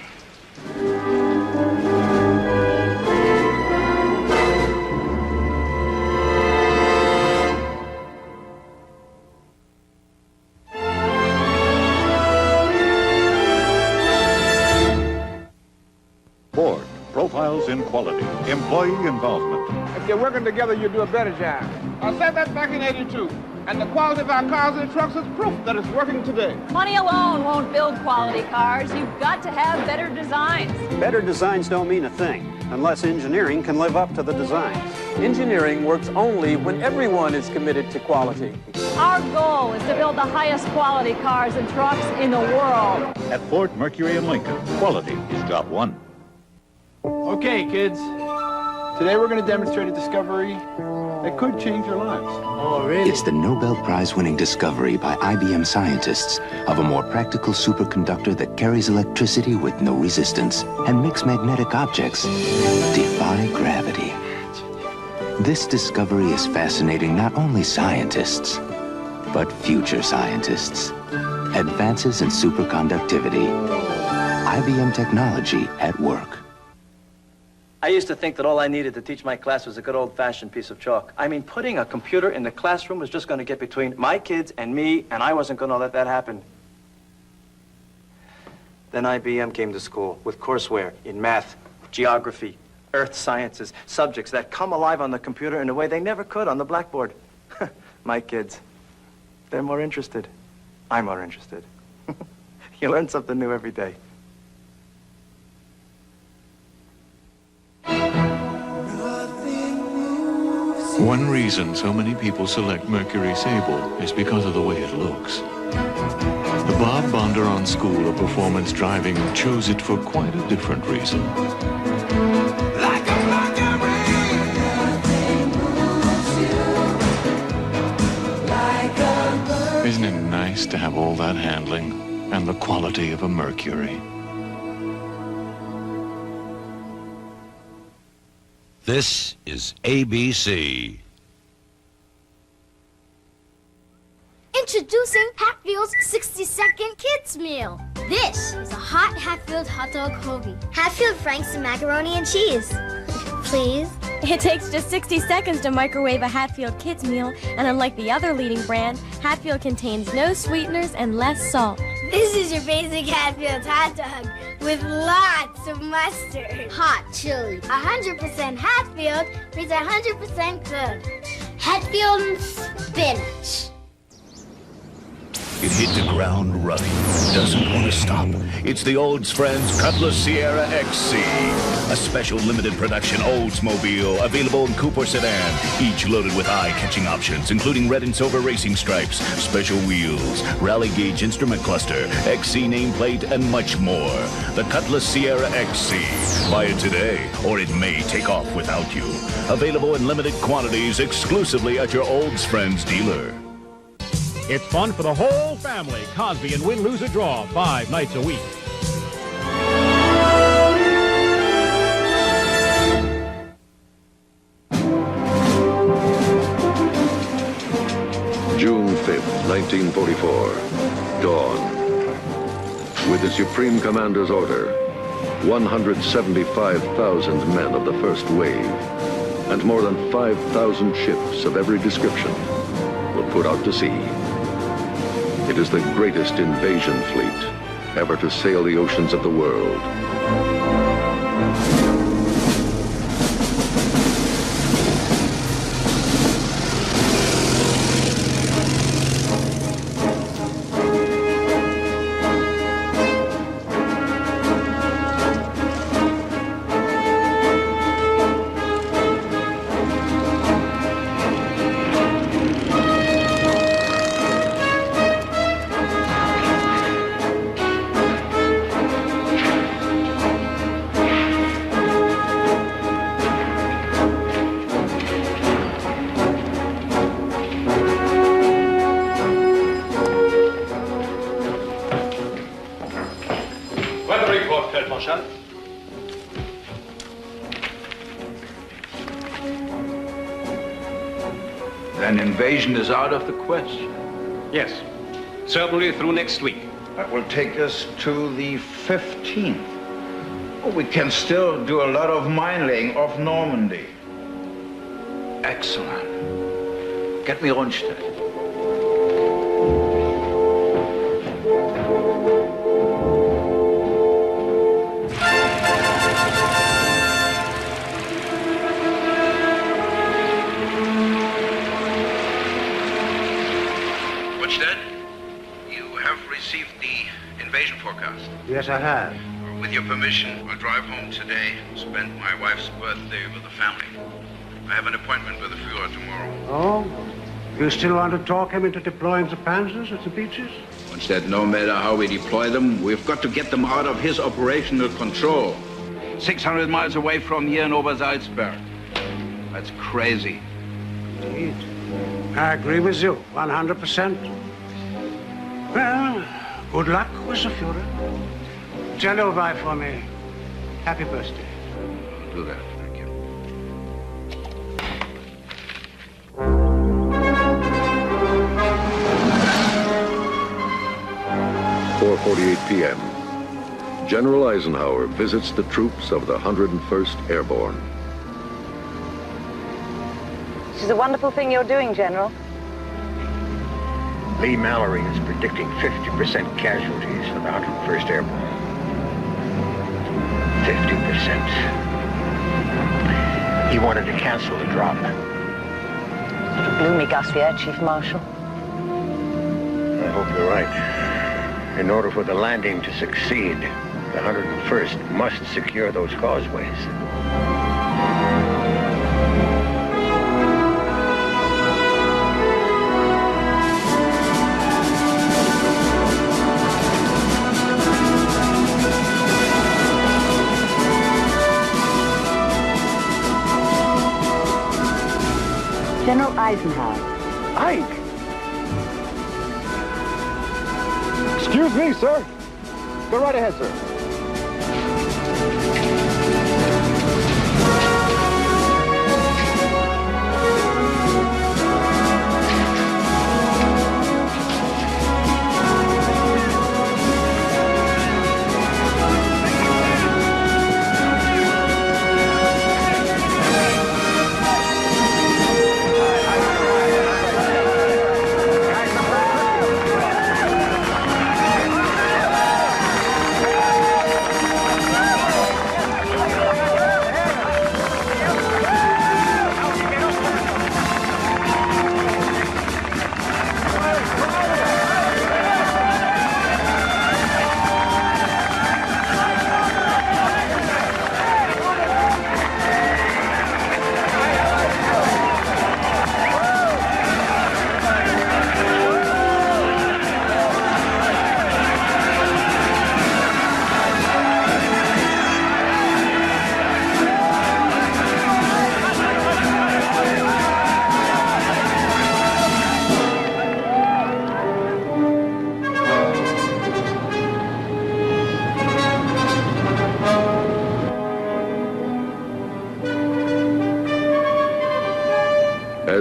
Ford, profiles in quality, employee involvement. If you're working together, you do a better job. I said that back in '82. And the quality of our cars and trucks is proof that it's working today. Money alone won't build quality cars. You've got to have better designs. Better designs don't mean a thing, unless engineering can live up to the designs. Engineering works only when everyone is committed to quality. Our goal is to build the highest quality cars and trucks in the world. At Ford, Mercury, and Lincoln, quality is job one. Okay, kids. Today we're going to demonstrate a discovery that could change your lives. Oh, really? It's the Nobel Prize-winning discovery by IBM scientists of a more practical superconductor that carries electricity with no resistance and makes magnetic objects defy gravity. This discovery is fascinating not only scientists, but future scientists. Advances in superconductivity. IBM technology at work. I used to think that all I needed to teach my class was a good old-fashioned piece of chalk. I mean, putting a computer in the classroom was just going to get between my kids and me, and I wasn't going to let that happen. Then IBM came to school with courseware in math, geography, earth sciences, subjects that come alive on the computer in a way they never could on the blackboard. My kids, they're more interested. I'm more interested. You learn something new every day. One reason so many people select Mercury Sable is because of the way it looks. The Bob Bondurant School of Performance Driving chose it for quite a different reason. Isn't it nice to have all that handling and the quality of a Mercury? This is ABC. Introducing Hatfield's 60-second kids meal. This is a hot Hatfield hot dog hoagie. Hatfield Franks and macaroni and cheese. Please. It takes just 60 seconds to microwave a Hatfield kids meal, and unlike the other leading brand, Hatfield contains no sweeteners and less salt. This is your basic Hatfield hot dog with lots of mustard. Hot chili. 100% Hatfield means 100% good. Hatfield spinach. It hit the ground running. Doesn't want to stop. It's the Olds Friends Cutlass Sierra XC. A special limited production Oldsmobile available in coupe or sedan. Each loaded with eye-catching options, including red and silver racing stripes, special wheels, rally gauge instrument cluster, XC nameplate, and much more. The Cutlass Sierra XC. Buy it today, or it may take off without you. Available in limited quantities exclusively at your Olds Friends dealer. It's fun for the whole family. Cosby and Win, Lose, or Draw 5 nights a week. his Supreme Commander's order, 175,000 men of the first wave and more than 5,000 ships of every description will put out to sea. It is the greatest invasion fleet ever to sail the oceans of the world. Then invasion is out of the question. Yes, certainly through next week. That will take us to the 15th. Oh, we can still do a lot of mine laying off Normandy. Excellent. Get me Rundstedt. Forecast. Yes, I have. With your permission, I'll drive home today and spend my wife's birthday with the family. I have an appointment with the Führer tomorrow. Oh? You still want to talk him into deploying the Panzers at the beaches? Instead, no matter how we deploy them, we've got to get them out of his operational control. 600 miles away from here in Obersalzberg. That's crazy. Indeed. I agree with you, 100%. Well, good luck with the Führer. Tell your wife for me. Happy birthday. I'll do that. Thank you. 4:48 p.m. General Eisenhower visits the troops of the 101st Airborne. This is a wonderful thing you're doing, General. Lee Mallory is predicting 50% casualties for the 101st Airborne. 50%. He wanted to cancel the drop. Sort of gloomy gust, Air Chief Marshal. I hope you're right. In order for the landing to succeed, the 101st must secure those causeways. General Eisenhower. Ike! Excuse me, sir. Go right ahead, sir.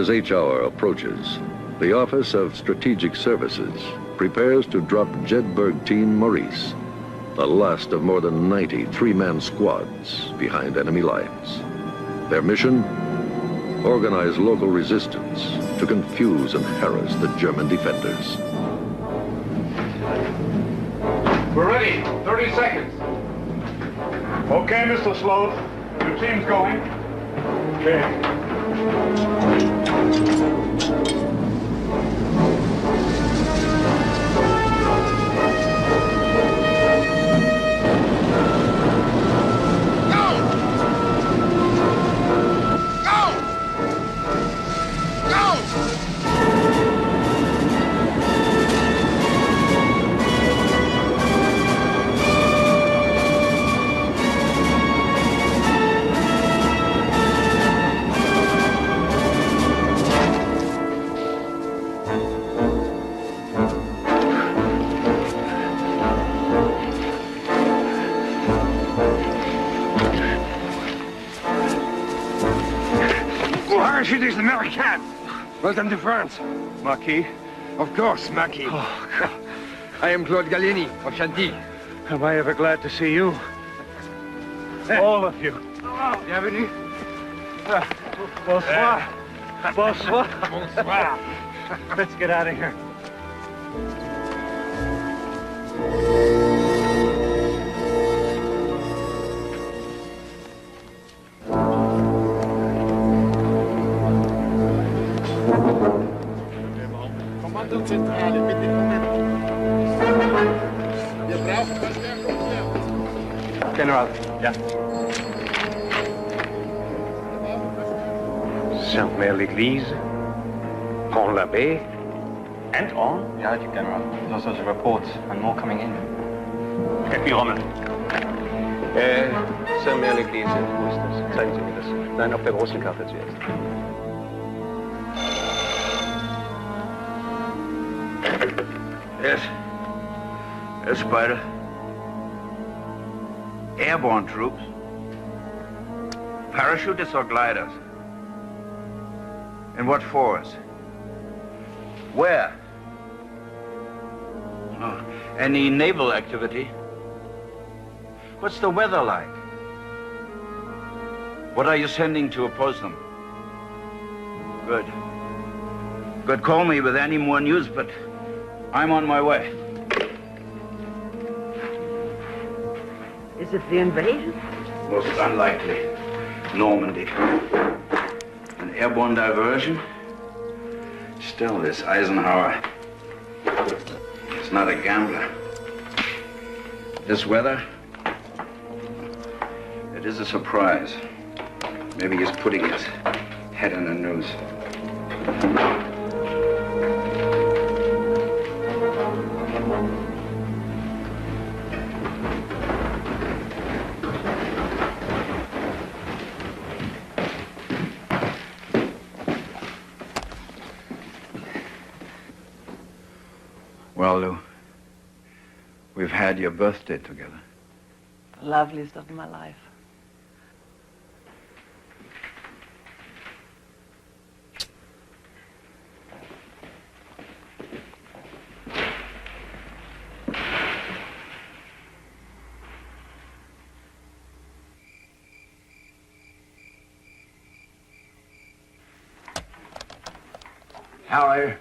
As H hour approaches, the Office of Strategic Services prepares to drop Jedburgh Team Maurice The last of more than 90 three-man squads behind enemy lines. Their mission? Organize local resistance to confuse and harass the German defenders. We're ready. 30 seconds. Okay, Mr. Sloth. Your team's going. Okay. Parachute is American. Welcome to France. Marquis? Of course, Marquis. Oh, I am Claude Gallieni of Chantilly. Am I ever glad to see you? All of you. Bienvenue. Bonsoir. Bonsoir. Bonsoir. Let's get out of here. General. Yeah. Saint-Mère-l'Église, Pont-l'Abbé, and on? Ja, Chief General. There's all sorts of reports, and more coming in. Wie Rommel? Saint-Mère-l'Église, wo ist das? Zeigen Sie mir das. Nein, auf der großen Karte zuerst. Yes. Yes, Spider. Airborne troops. Parachutists or gliders? And what force? Where? Oh, any naval activity? What's the weather like? What are you sending to oppose them? Good. Good, call me with any more news, but I'm on my way. Is it the invasion? Most unlikely. Normandy. An airborne diversion? Still, this Eisenhower is not a gambler. This weather, it is a surprise. Maybe he's putting his head in the news. Well, Lou, we've had your birthday together. The loveliest of my life. Harry,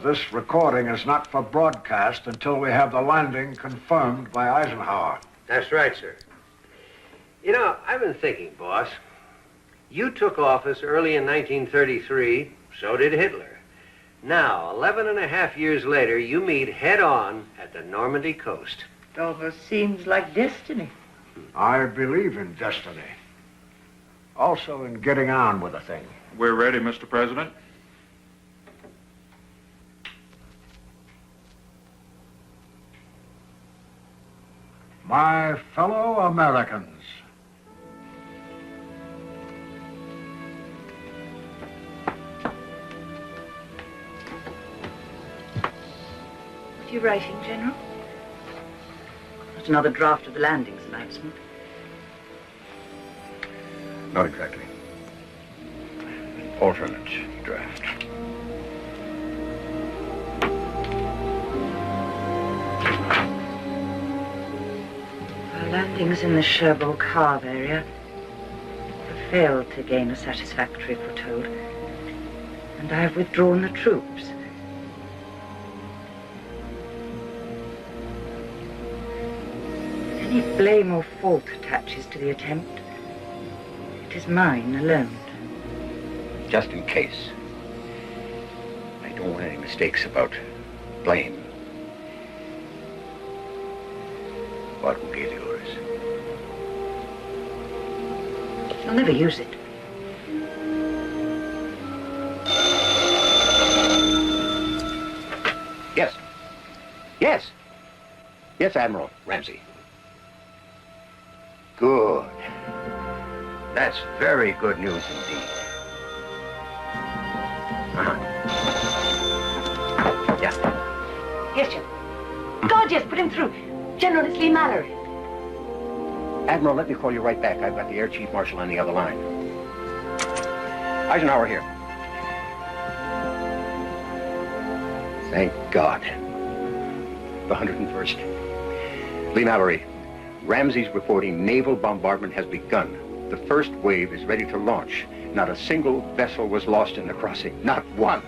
this recording is not for broadcast until we have the landing confirmed by Eisenhower. That's right, sir. You know, I've been thinking, boss. You took office early in 1933, so did Hitler. Now, 11.5 years later, you meet head-on at the Normandy coast. It almost seems like destiny. I believe in destiny. Also in getting on with a thing. We're ready, Mr. President. My fellow Americans, What are you writing, General? Not another draft of the landings announcement? Not exactly. Alternate draft. Things in the Cherbourg Havre area have failed to gain a satisfactory foothold, and I have withdrawn the troops. If any blame or fault attaches to the attempt, it is mine alone. Just in case. I don't want any mistakes about blame. What will give the orders? I'll never use it. Yes. Yes. Yes, Admiral Ramsey. Good. That's very good news indeed. Yeah. Yes, General. God, yes, put him through. General, it's Lee Mallory. Admiral, let me call you right back. I've got the Air Chief Marshal on the other line. Eisenhower here. Thank God. The 101st. Lee Mallory, Ramsey's reporting naval bombardment has begun. The first wave is ready to launch. Not a single vessel was lost in the crossing. Not one.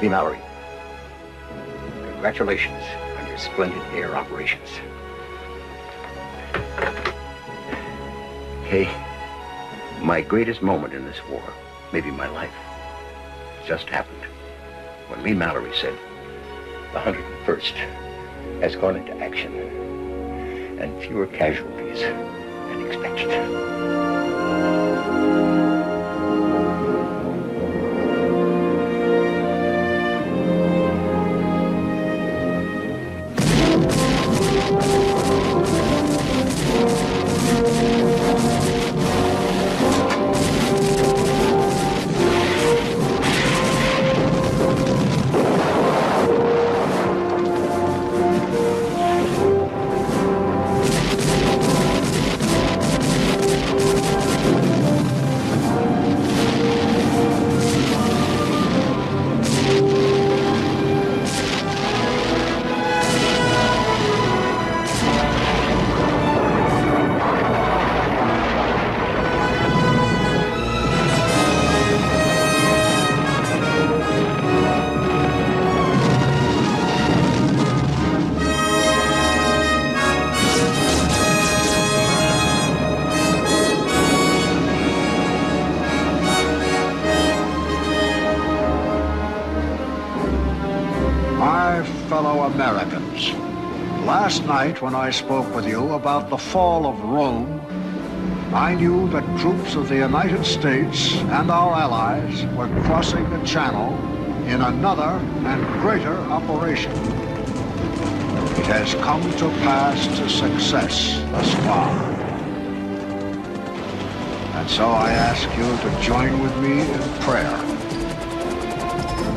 Lee Mallory, congratulations on your splendid air operations. Hey, my greatest moment in this war, maybe my life, just happened when Lee Mallory said the 101st has gone into action and fewer casualties than expected. Americans. Last night, when I spoke with you about the fall of Rome, I knew that troops of the United States and our allies were crossing the Channel in another and greater operation. It has come to pass to success thus far. And so I ask you to join with me in prayer.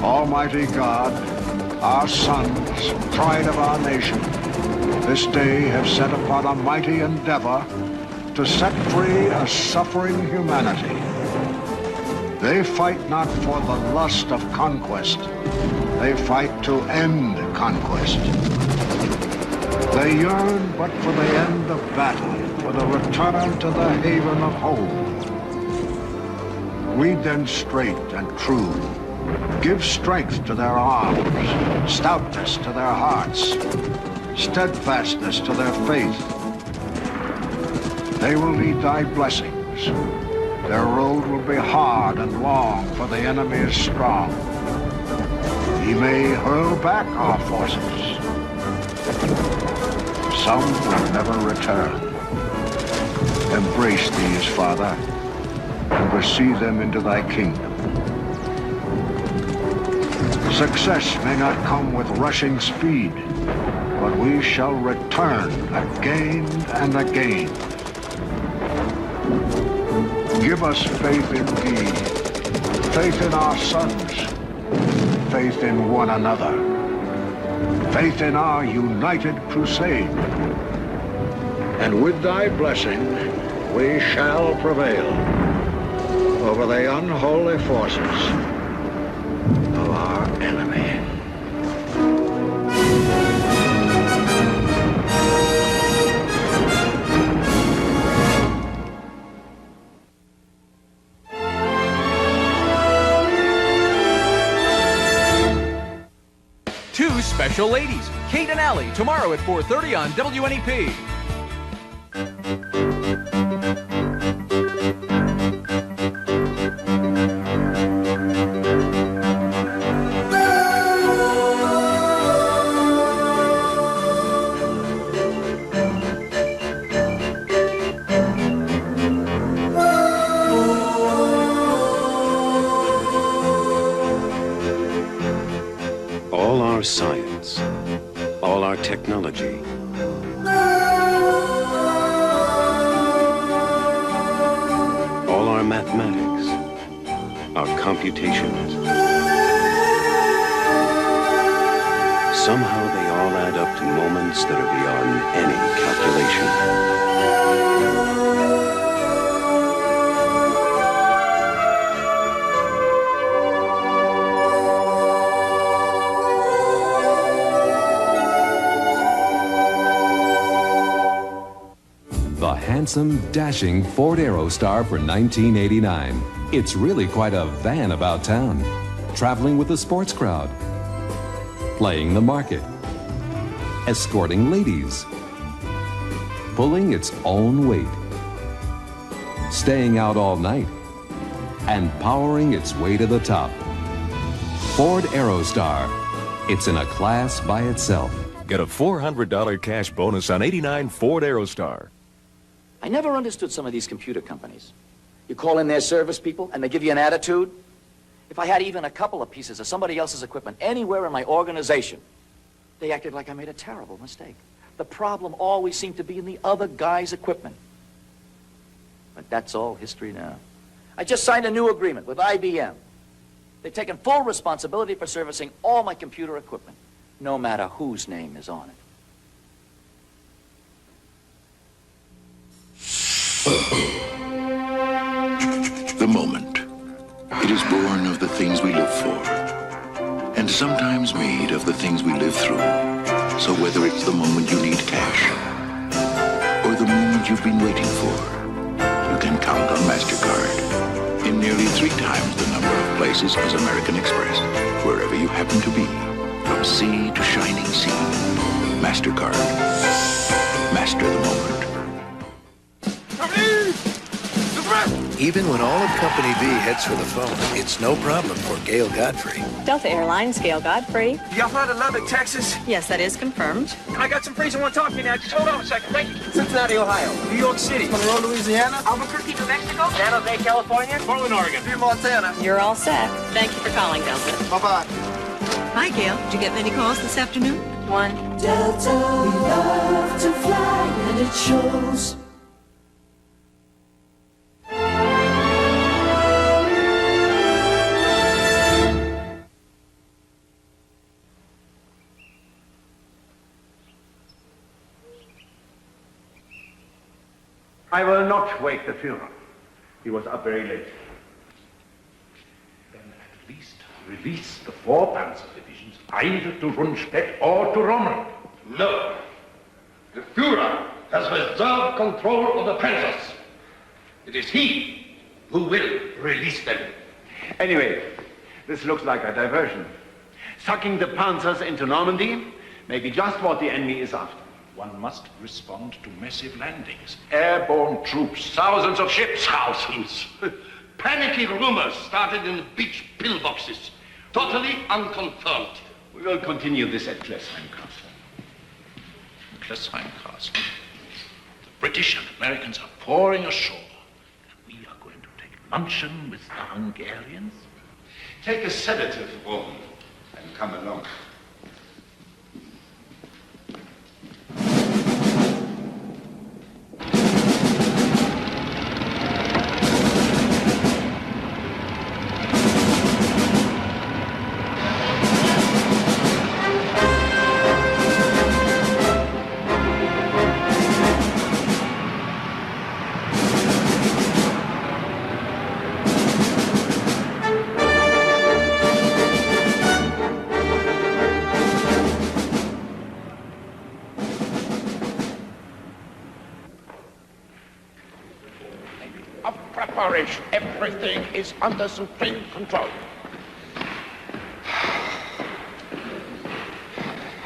Almighty God, our sons, pride of our nation, this day have set upon a mighty endeavor to set free a suffering humanity. They fight not for the lust of conquest. They fight to end conquest. They yearn but for the end of battle, for the return to the haven of home. Lead them straight and true. Give strength to their arms, stoutness to their hearts, steadfastness to their faith. They will need thy blessings. Their road will be hard and long, for the enemy is strong. He may hurl back our forces. Some will never return. Embrace these, Father, and receive them into thy kingdom. Success may not come with rushing speed, but we shall return again and again. Give us faith in thee, faith in our sons, faith in one another, faith in our united crusade. And with thy blessing, we shall prevail over the unholy forces of our enemy. Special Ladies, Kate and Allie, tomorrow at 4:30 on WNEP. All our science, all our technology, all our mathematics, our computations, somehow they all add up to moments that are beyond any calculation. The handsome, dashing Ford Aerostar for 1989. It's really quite a van about town. Traveling with the sports crowd. Playing the market. Escorting ladies. Pulling its own weight. Staying out all night. And powering its way to the top. Ford Aerostar. It's in a class by itself. Get a $400 cash bonus on 89 Ford Aerostar. I never understood some of these computer companies. You call in their service people and they give you an attitude. If I had even a couple of pieces of somebody else's equipment anywhere in my organization, they acted like I made a terrible mistake. The problem always seemed to be in the other guy's equipment. But that's all history now. I just signed a new agreement with IBM. They've taken full responsibility for servicing all my computer equipment, no matter whose name is on it. The moment. It is born of the things we live for, and sometimes made of the things we live through. So whether it's the moment you need cash, or the moment you've been waiting for, you can count on MasterCard. In nearly 3 times the number of places as American Express, wherever you happen to be, from sea to shining sea. MasterCard. Master the moment. Even when all of Company B heads for the phone, it's no problem for Gail Godfrey. Delta Airlines, Gail Godfrey. Y'all fly to Lubbock, Texas? Yes, that is confirmed. I got some friends who want to talk to you now. Just hold on a second. Thank you. Cincinnati, Ohio. New York City. Monroe, Louisiana. Albuquerque, New Mexico. San Jose, California. Portland, Oregon. Butte, Montana. You're all set. Thank you for calling, Delta. Bye-bye. Hi, Gail. Did you get many calls this afternoon? 1. Delta, we love to fly, and it shows. I will not wake the Führer. He was up very late. Then at least release the 4 Panzer divisions either to Rundstedt or to Rommel. No. The Führer has reserved control of the Panzers. It is he who will release them. Anyway, this looks like a diversion. Sucking the Panzers into Normandy may be just what the enemy is after. One must respond to massive landings. Airborne troops. Thousands of ships. Thousands. Panicky rumors started in beach pillboxes. Totally unconfirmed. We will continue this at Klesheim Castle. Klesheim Castle. The British and Americans are pouring ashore. And we are going to take luncheon with the Hungarians. Take a sedative, Rom, and come along. Everything is under supreme control.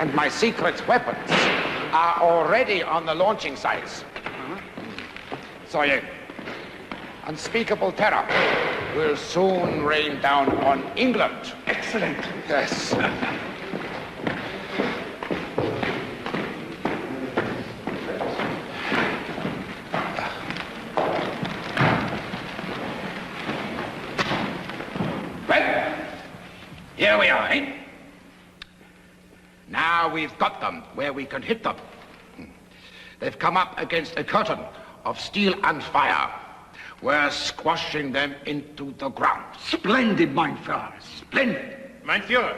and my secret weapons are already on the launching sites. So unspeakable terror will soon rain down on England. Excellent. Yes. Well, here we are, eh? Now we've got them where we can hit them. They've come up against a curtain of steel and fire. We're squashing them into the ground. Splendid, mein Führer. Splendid. Mein Führer,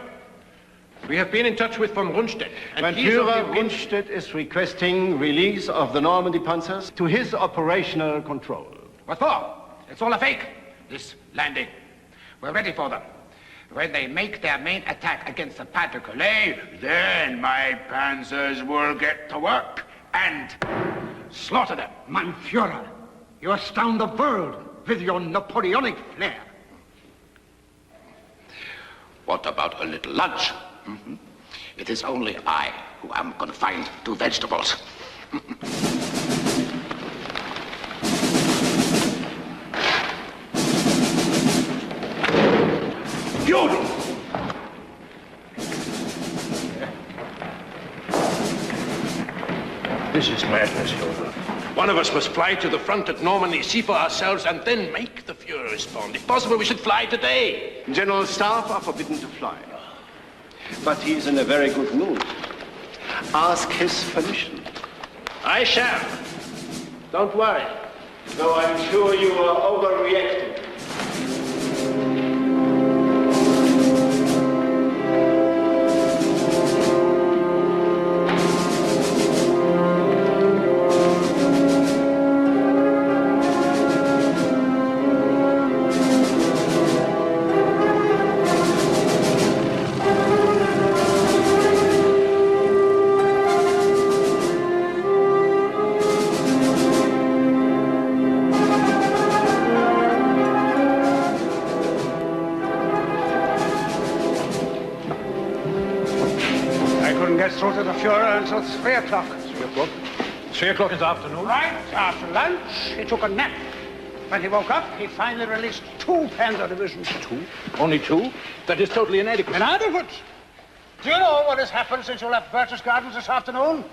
we have been in touch with von Rundstedt. Mein Führer, Rundstedt is requesting release of the Normandy Panzers to his operational control. What for? It's all a fake, this landing. We're ready for them. When they make their main attack against the Pas de Calais, then my panzers will get to work and slaughter them. Mein Führer, you astound the world with your Napoleonic flair. What about a little lunch? It is only I who am confined to vegetables. Beauty! This is madness, Führer. One of us must fly to the front at Normandy, see for ourselves, and then make the Führer respond. If possible, we should fly today. General Staff are forbidden to fly. But he is in a very good mood. Ask his permission. I shall. Don't worry. Though I'm sure you are overreacting. Through to the Führer until 3 o'clock. 3 o'clock? 3 o'clock in the afternoon? Right after lunch, he took a nap. When he woke up, he finally released 2 Panzer divisions. 2? Only 2? That is totally inadequate. Inadequate? Do you know what has happened since you left Berchtesgadens this afternoon?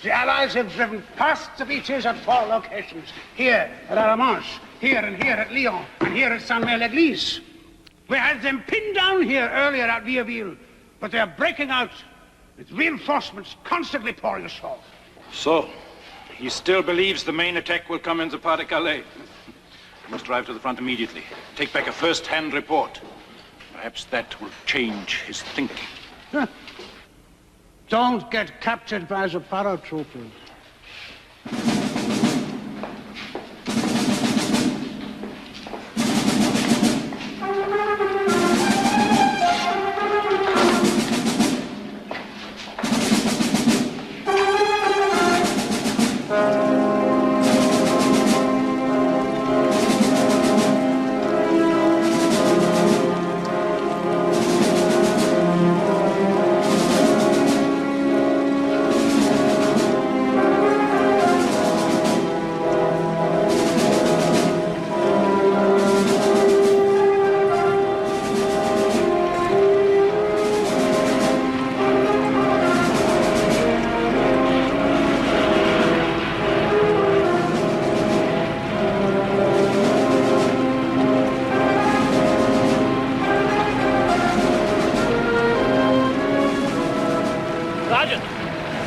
The Allies have driven past the beaches at 4 locations. Here at Aramanche, here and here at Lyon, and here at Saint-Mère-l'Église. We had them pinned down here earlier at Vierville, but they're breaking out with reinforcements constantly pouring ashore. So, he still believes the main attack will come in the Pas de Calais. We must drive to the front immediately. Take back a first-hand report. Perhaps that will change his thinking. Huh. Don't get captured by the paratroopers.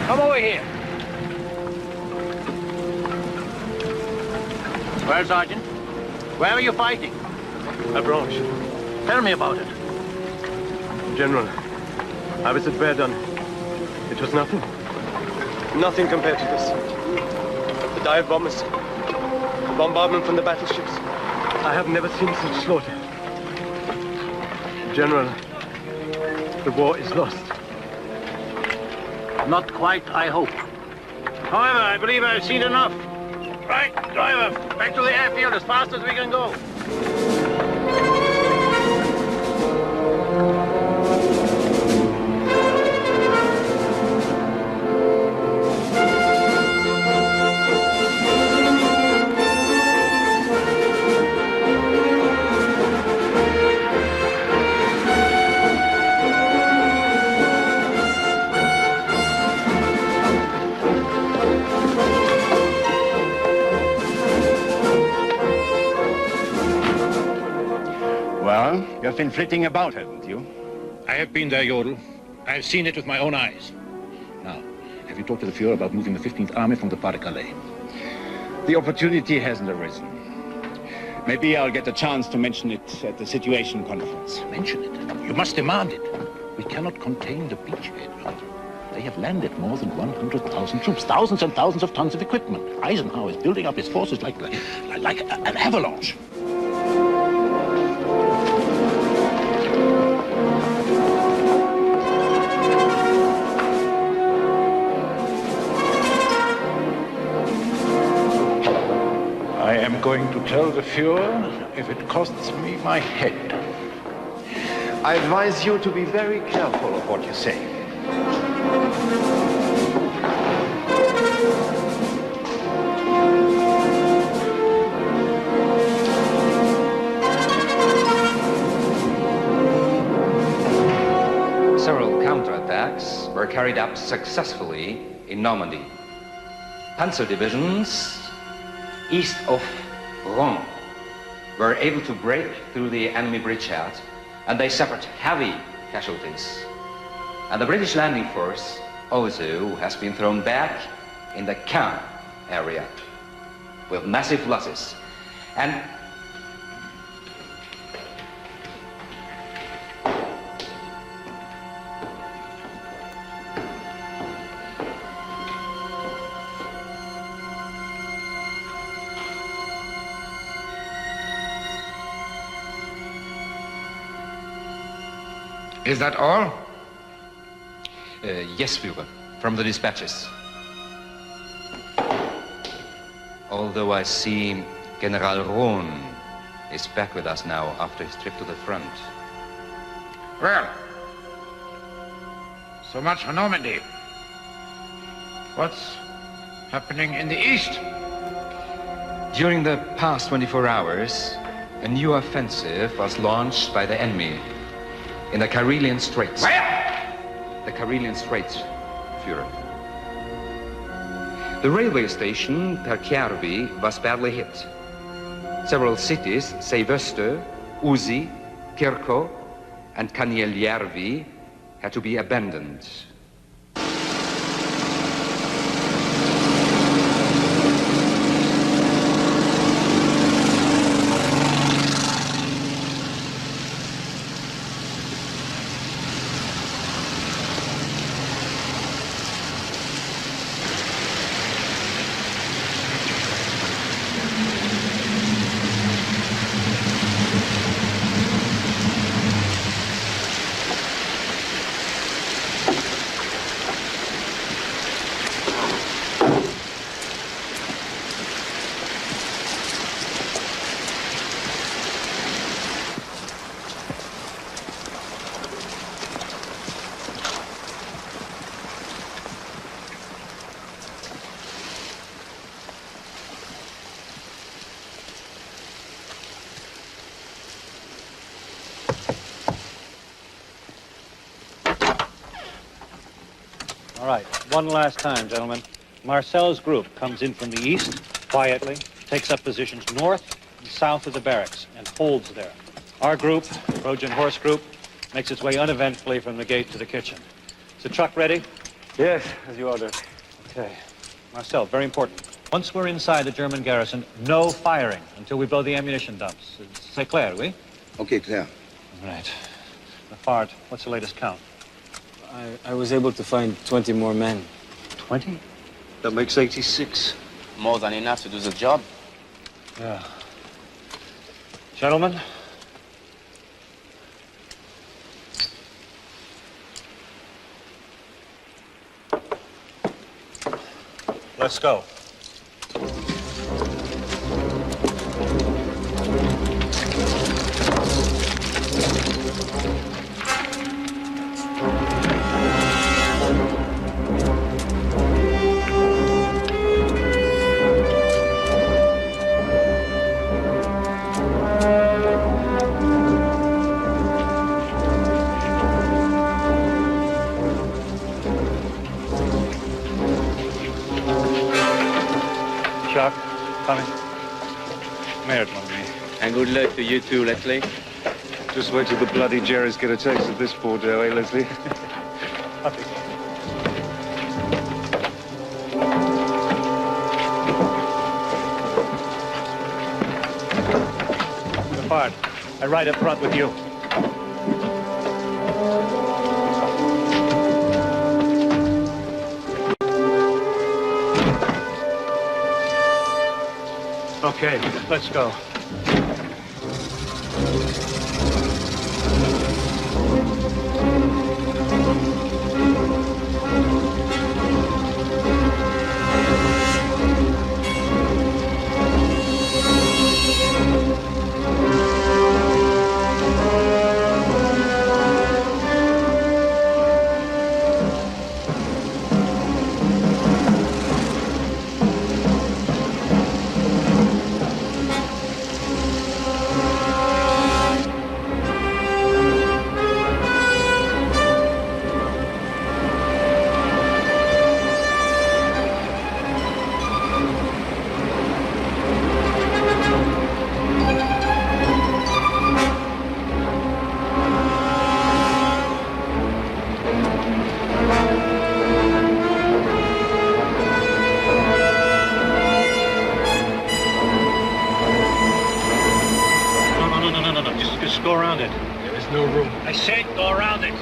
Come over here. Well, Sergeant, where were you fighting? At Branch. Tell me about it. General, I was at Verdun. It was nothing. Nothing compared to this. The dive bombers, the bombardment from the battleships. I have never seen such slaughter. General, the war is lost. Not quite, I hope. However, I believe I've seen enough. Right, driver, back to the airfield as fast as we can go. Well, you've been flitting about, haven't you? I have been there, Jodl. I've seen it with my own eyes. Now, have you talked to the Fuhrer about moving the 15th Army from the Pas-de-Calais? The opportunity hasn't arisen. Maybe I'll get a chance to mention it at the Situation Conference. Mention it? You must demand it. We cannot contain the beachhead. They have landed more than 100,000 troops, thousands and thousands of tons of equipment. Eisenhower is building up his forces like an avalanche. I am going to tell the Fuhrer if it costs me my head. I advise you to be very careful of what you say. Several counterattacks were carried out successfully in Normandy. Panzer divisions east of Rouen were able to break through the enemy bridgehead, and they suffered heavy casualties. And the British landing force also has been thrown back in the Caen area with massive losses. And is that all? Yes, Führer, from the dispatches. Although I see General Rohn is back with us now after his trip to the front. Well, so much for Normandy. What's happening in the east? During the past 24 hours, a new offensive was launched by the enemy in the Karelian Straits. Where? The Karelian Straits, Führer. The railway station Perkjärvi was badly hit. Several cities, Sävåstö, Uusi, Kirkko, and Kanjäljärvi, had to be abandoned. All right, one last time, gentlemen. Marcel's group comes in from the east, quietly, takes up positions north and south of the barracks, and holds there. Our group, the Trojan Horse Group, makes its way uneventfully from the gate to the kitchen. Is the truck ready? Yes, as you ordered. Okay. Marcel, very important. Once we're inside the German garrison, no firing until we blow the ammunition dumps. C'est clair, oui? Okay, Claire. Right. Lafard, what's the latest count? I was able to find 20 more men. 20? That makes 86. More than enough to do the job. Yeah. Gentlemen, let's go. And good luck to you too, Leslie. Just wait till the bloody Jerrys get a taste of this Bordeaux, eh, Leslie? Bard, I ride up front with you. Okay, let's go. Just go around it. There is no room. I said go around it.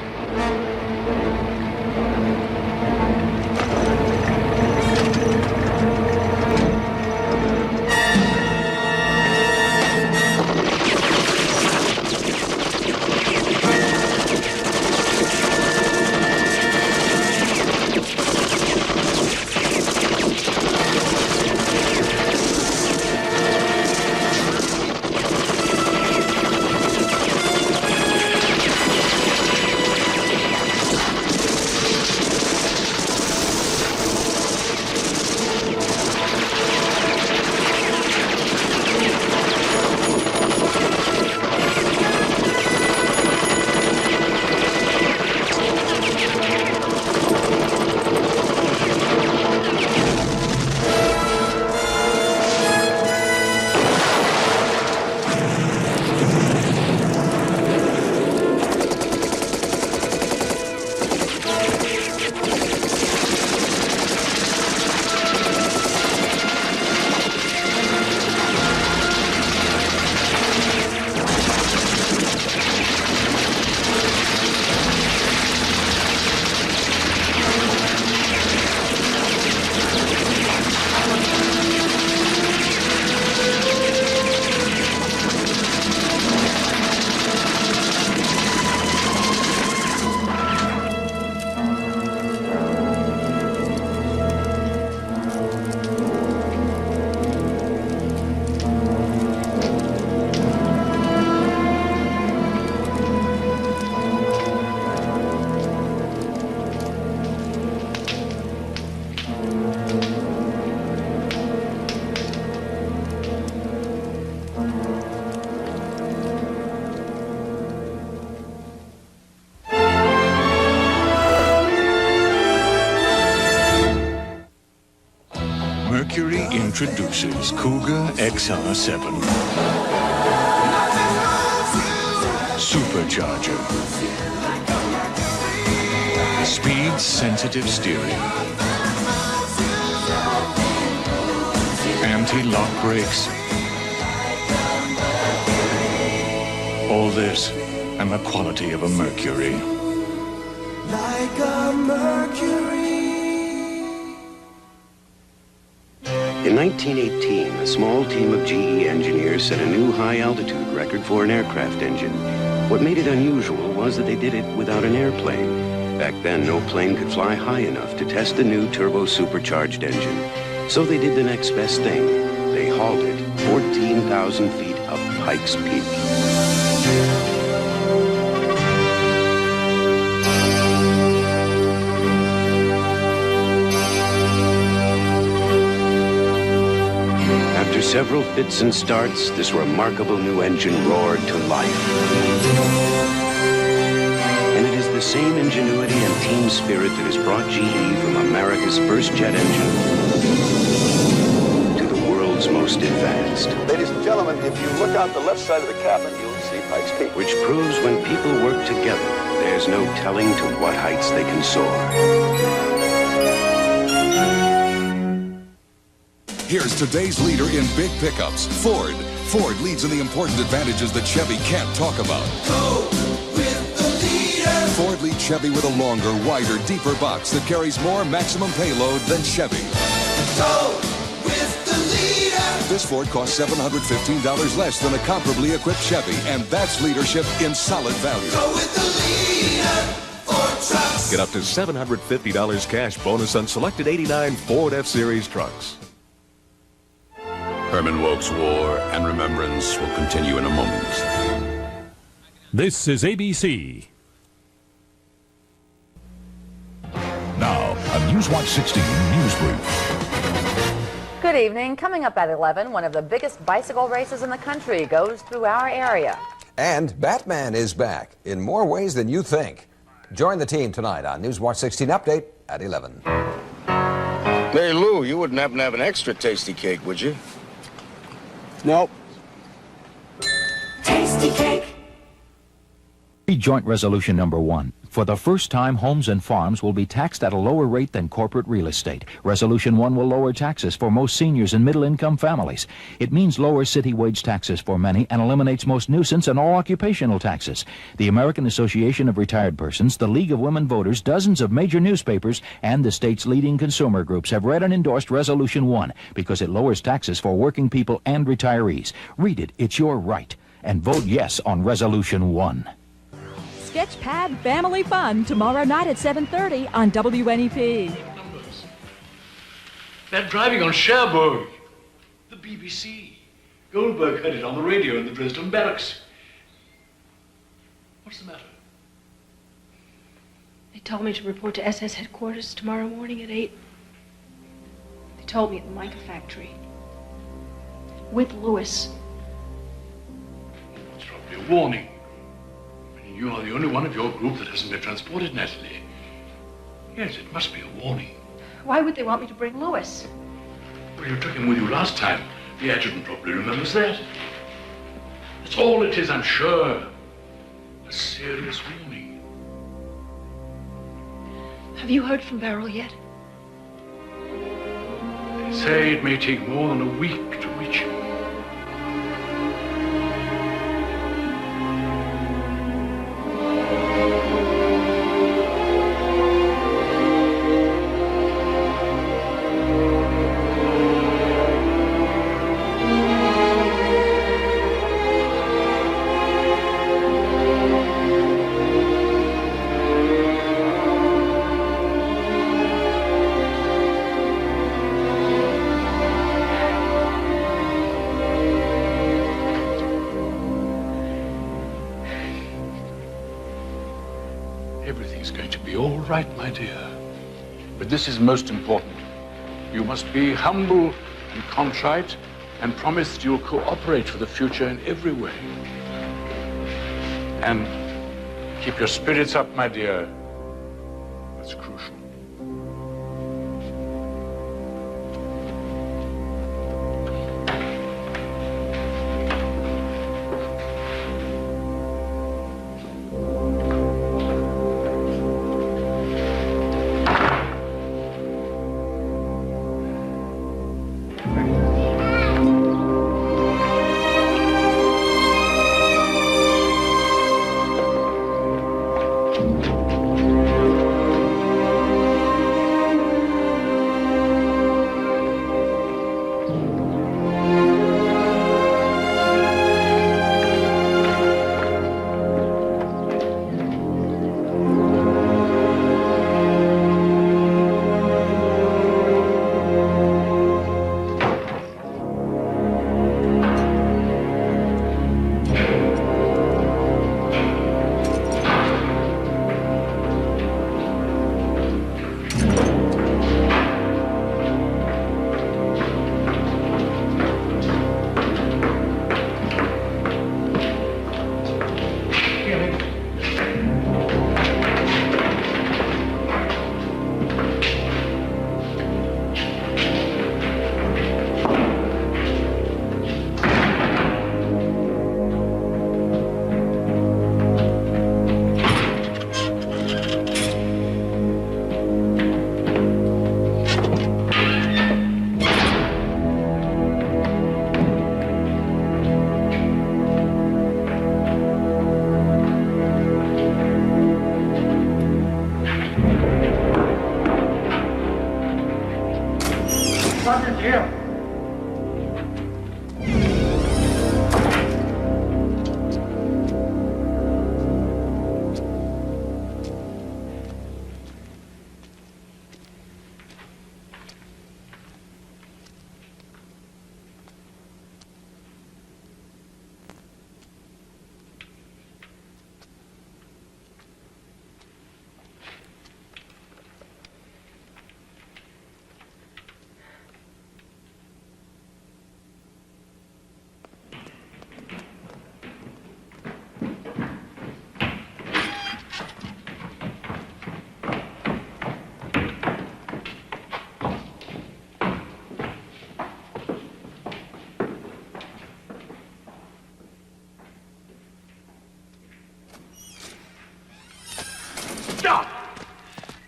Mercury introduces Cougar XR7. Supercharger. Speed-sensitive steering. Anti-lock brakes. All this and the quality of a Mercury. Like a Mercury. In 1918, a small team of GE engineers set a new high-altitude record for an aircraft engine. What made it unusual was that they did it without an airplane. Back then, no plane could fly high enough to test the new turbo-supercharged engine. So they did the next best thing. They hauled it 14,000 feet up Pikes Peak. After several fits and starts, this remarkable new engine roared to life. And it is the same ingenuity and team spirit that has brought GE from America's first jet engine to the world's most advanced. Ladies and Gentlemen, if you look out the left side of the cabin, you'll see Pikes Peak. Which proves when people work together, there's no telling to what heights they can soar. Here's today's leader in big pickups, Ford. Ford leads in the important advantages that Chevy can't talk about. Go with the leader. Ford leads Chevy with a longer, wider, deeper box that carries more maximum payload than Chevy. Go with the leader. This Ford costs $715 less than a comparably equipped Chevy, and that's leadership in solid value. Go with the leader. Ford trucks. Get up to $750 cash bonus on selected 89 Ford F-Series trucks. Herman Wouk's War and Remembrance will continue in a moment. This is ABC. Now, a Newswatch 16 news brief. Good evening. Coming up at 11, one of the biggest bicycle races in the country goes through our area. And Batman is back in more ways than you think. Join the team tonight on Newswatch 16 Update at 11. Hey, Lou, you wouldn't happen to have an extra tasty cake, would you? Nope. Tasty cake. Joint Resolution Number 1. For the first time, homes and farms will be taxed at a lower rate than corporate real estate. Resolution 1 will lower taxes for most seniors and middle-income families. It means lower city wage taxes for many and eliminates most nuisance and all occupational taxes. The American Association of Retired Persons, the League of Women Voters, dozens of major newspapers, and the state's leading consumer groups have read and endorsed Resolution 1 because it lowers taxes for working people and retirees. Read it. It's your right. And vote yes on Resolution 1. Sketchpad Family Fun tomorrow night at 7:30 on WNEP. They're driving on Cherbourg. The BBC. Goldberg heard it on the radio in the Dresden barracks. What's the matter? They told me to report to SS headquarters tomorrow morning at 8. They told me at the mica factory. With Lewis. It's probably a warning. You are the only one of your group that hasn't been transported, Natalie. Yes, it must be a warning. Why would they want me to bring Lewis? Well, you took him with you last time. The adjutant probably remembers that. That's all it is, I'm sure. A serious warning. Have you heard from Beryl yet? They say it may take more than a week to reach him. Everything's going to be all right, my dear. But this is most important. You must be humble and contrite and promise you'll cooperate for the future in every way. And keep your spirits up, my dear. That's crucial.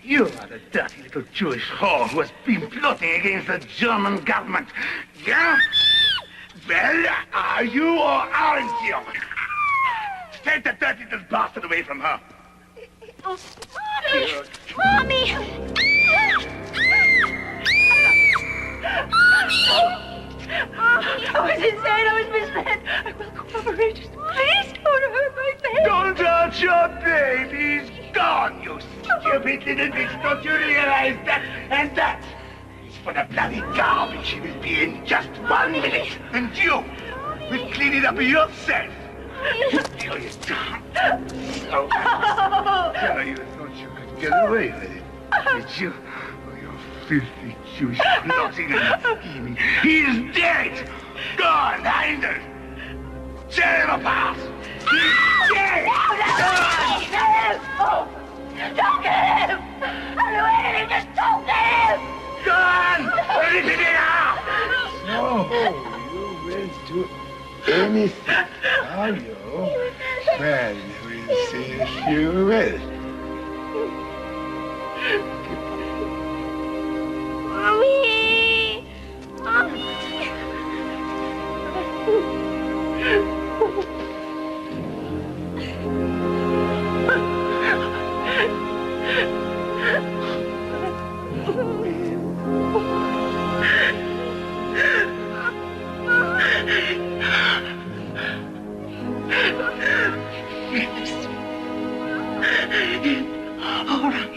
You are the dirty little Jewish whore who has been plotting against the German government. Yeah? Well, are you or aren't you? Take the dirty little bastard away from her. Oh, Mommy! I was insane. I was misled. I will cooperate. Just please don't hurt my baby. Don't hurt your baby. He's gone, you stupid little bitch. Don't you realize that? And that is for the bloody garbage he will be in just 1 minute. And you will clean it up yourself. So, tell you thought you could get away with it, did you? Oh, you filthy Jewish plotting and scheming. He's dead! Gone, Heindel! Tear him apart! He's dead! Don't get him! Oh, don't get him! I'll do anything, just don't get him! Gone! Rip it out! No, you will do anything, are you? Well, we'll see if you will. Mommy! Mommy! All right.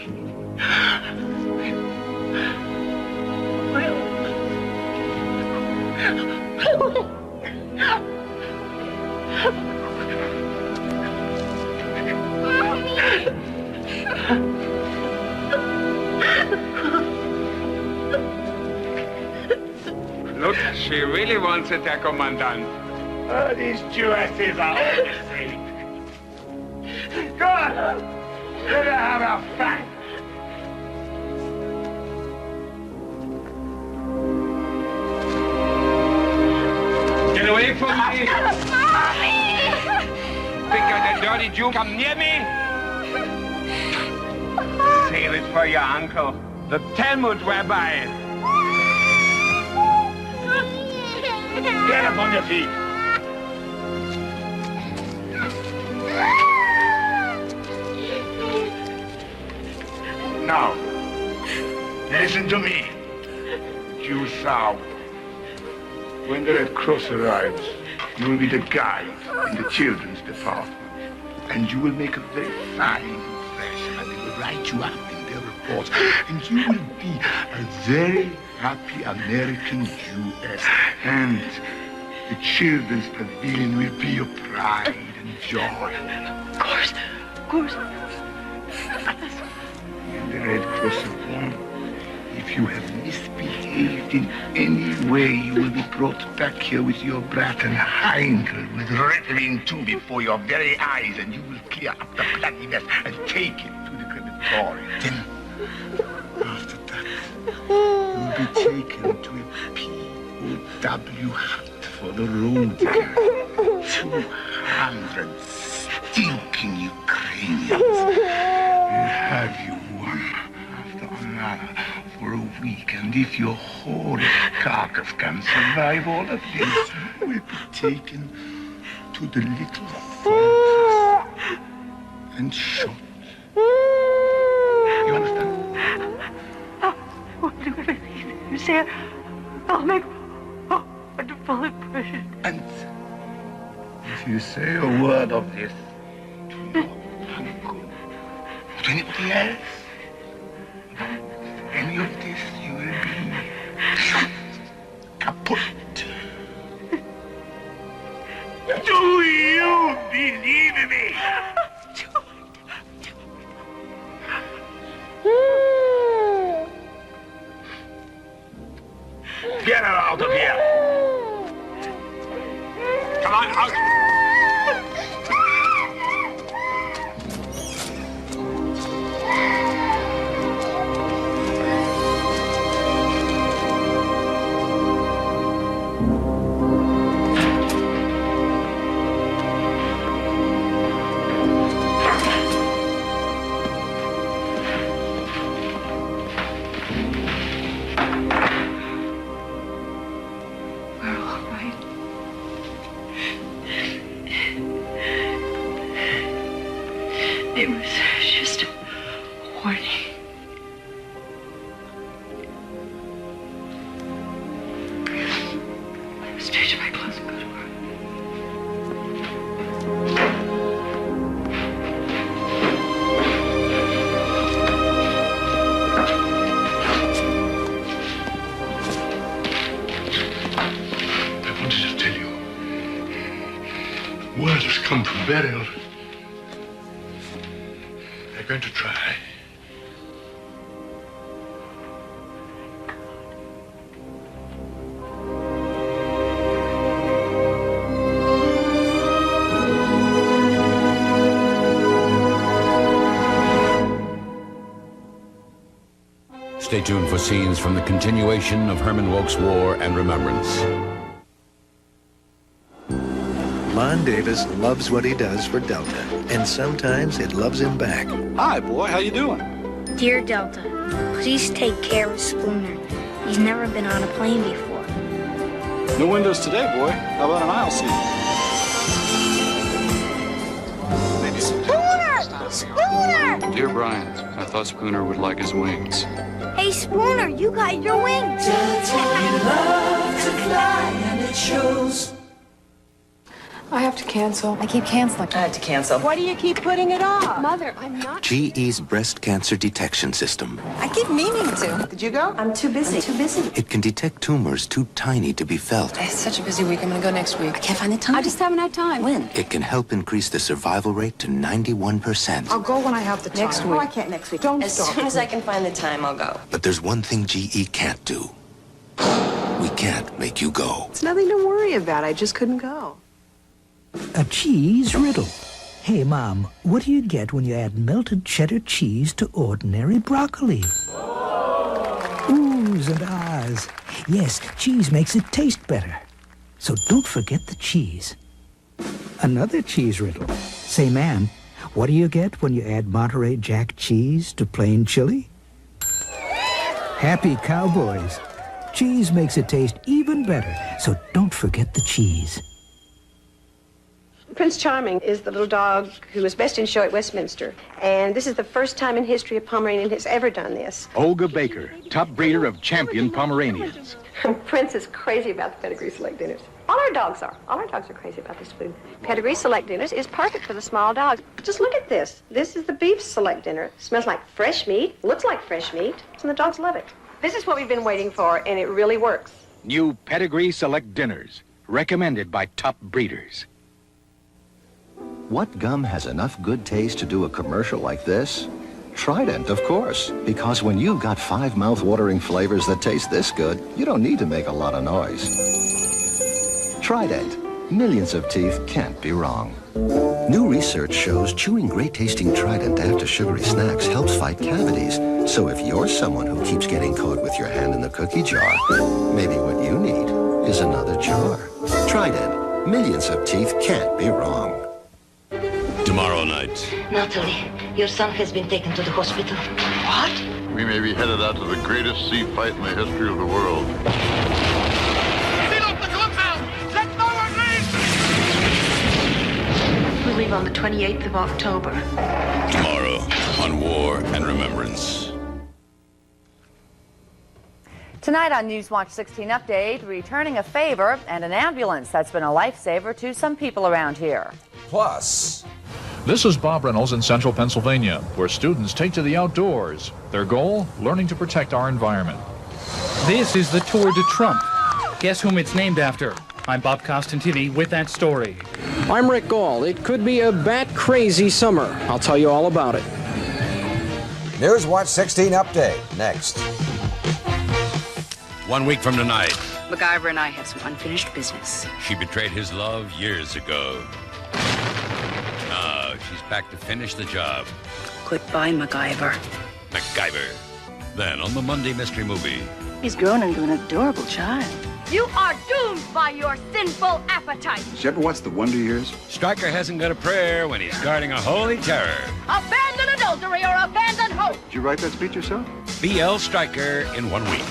Look, she really wants it, Herr Kommandant. Oh, these Jewesses are all the same. Go on! Let her have a fight. Get away from me! Mommy! Think that dirty Jew come near me? Save it for your uncle, the Talmud rabbi. Get up on your feet. Now, listen to me, Jew Sow. When the Red Cross arrives, you will be the guide in the children's department. And you will make a very fine impression, and they will write you up in their reports. And you will be a very happy American Jewess. And the children's pavilion will be your pride and joy. Of course. And the Red Cross will, if you have misbehaved in any way, you will be brought back here with your brat and Heindel will rip him in two before your very eyes, and you will clear up the bloody mess and take him to the crematorium. Then, after that, you will be taken to a POW hut for the road again. 200 stinking Ukrainians will have you one after another for a week, and if your horrid carcass can survive all of this, you will be taken to the little fortress and shot. You understand? I'll do everything you say. I'll make a full impression. And if you say a word of this to your uncle or to anybody else, any of this, you will be kaput. Do you believe me? Get her out of here! Come on, out! It was just horny. I was changing my clothes and go to work. I wanted to tell you. Word has come from Beryl. They're going to try. Stay tuned for scenes from the continuation of Herman Wouk's War and Remembrance. Lon Davis loves what he does for Delta, and sometimes it loves him back. Hi, boy. How you doing? Dear Delta, please take care of Spooner. He's never been on a plane before. No windows today, boy. How about an aisle seat? Spooner! Spooner! Dear Brian, I thought Spooner would like his wings. Hey, Spooner, you got your wings. Delta, we love to fly, and it shows. I have to cancel. I keep canceling. I had to cancel. Why do you keep putting it off? Mother, I'm not. GE's breast cancer detection system. I keep meaning to. Did you go? I'm too busy. It can detect tumors too tiny to be felt. It's such a busy week. I'm gonna go next week. I can't find the time. I just haven't had time. When? It can help increase the survival rate to 91%. I'll go when I have the time. Next week. Oh, I can't next week. Don't As stop. soon as I can find the time, I'll go. But there's one thing GE can't do. We can't make you go. It's nothing to worry about. I just couldn't go. A cheese riddle. Hey, Mom, what do you get when you add melted cheddar cheese to ordinary broccoli? Oohs and ahs. Yes, cheese makes it taste better. So don't forget the cheese. Another cheese riddle. Say, man, what do you get when you add Monterey Jack cheese to plain chili? Happy cowboys. Cheese makes it taste even better, so don't forget the cheese. Prince Charming is the little dog who was best in show at Westminster. And this is the first time in history a Pomeranian has ever done this. Olga Baker, top breeder of champion Pomeranians. Prince is crazy about the Pedigree Select dinners. All our dogs are. All our dogs are crazy about this food. Pedigree Select dinners is perfect for the small dogs. Just look at this. This is the beef select dinner. Smells like fresh meat, looks like fresh meat, and the dogs love it. This is what we've been waiting for, and it really works. New Pedigree Select dinners, recommended by top breeders. What gum has enough good taste to do a commercial like this? Trident, of course. Because when you've got 5 mouth-watering flavors that taste this good, you don't need to make a lot of noise. Trident. Millions of teeth can't be wrong. New research shows chewing great-tasting Trident after sugary snacks helps fight cavities. So if you're someone who keeps getting caught with your hand in the cookie jar, maybe what you need is another jar. Trident. Millions of teeth can't be wrong. Tomorrow night. Natalie, your son has been taken to the hospital. What? We may be headed out to the greatest sea fight in the history of the world. Seal up the compound! Let no one leave! We leave on the 28th of October. Tomorrow on War and Remembrance. Tonight on Newswatch 16 Update, returning a favor and an ambulance that's been a lifesaver to some people around here. Plus, this is Bob Reynolds in central Pennsylvania, where students take to the outdoors. Their goal, learning to protect our environment. This is the Tour de Trump. Guess whom it's named after? I'm Bob Costin with that story. I'm Rick Gall. It could be a bat-crazy summer. I'll tell you all about it. Newswatch 16 Update, next. 1 week from tonight, MacGyver and I have some unfinished business. she betrayed his love years ago. Now she's back to finish the job. Goodbye, MacGyver. MacGyver. Then on the Monday Mystery Movie. He's grown into an adorable child. You are doomed by your sinful appetite. Did you ever watch The Wonder Years? Stryker hasn't got a prayer when he's guarding a holy terror. Abandon adultery or abandon hope. Did you write that speech yourself? B.L. Stryker in 1 week.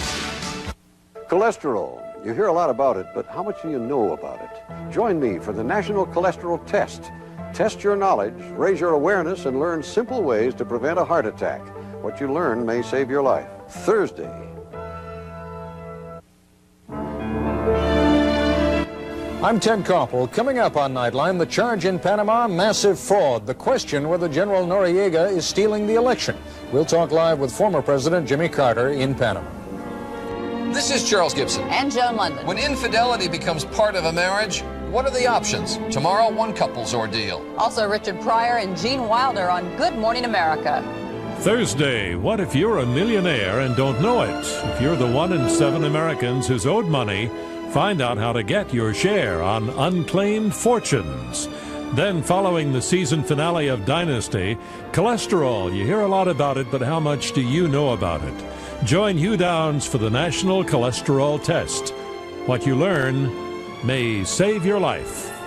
Cholesterol. You hear a lot about it, but how much do you know about it? Join me for the National Cholesterol Test. Test your knowledge, raise your awareness, and learn simple ways to prevent a heart attack. What you learn may save your life. Thursday. I'm Ted Koppel. Coming up on Nightline, the charge in Panama, massive fraud. The question whether General Noriega is stealing the election. We'll talk live with former President Jimmy Carter in Panama. This is Charles Gibson. And Joan London. When infidelity becomes part of a marriage, what are the options? Tomorrow, one couple's ordeal. Also, Richard Pryor and Gene Wilder on Good Morning America. Thursday, what if you're a millionaire and don't know it? If you're the 1 in 7 Americans who's owed money, find out how to get your share on Unclaimed Fortunes. Then, following the season finale of Dynasty, cholesterol. You hear a lot about it, but how much do you know about it? Join Hugh Downs for the National Cholesterol Test. What you learn may save your life.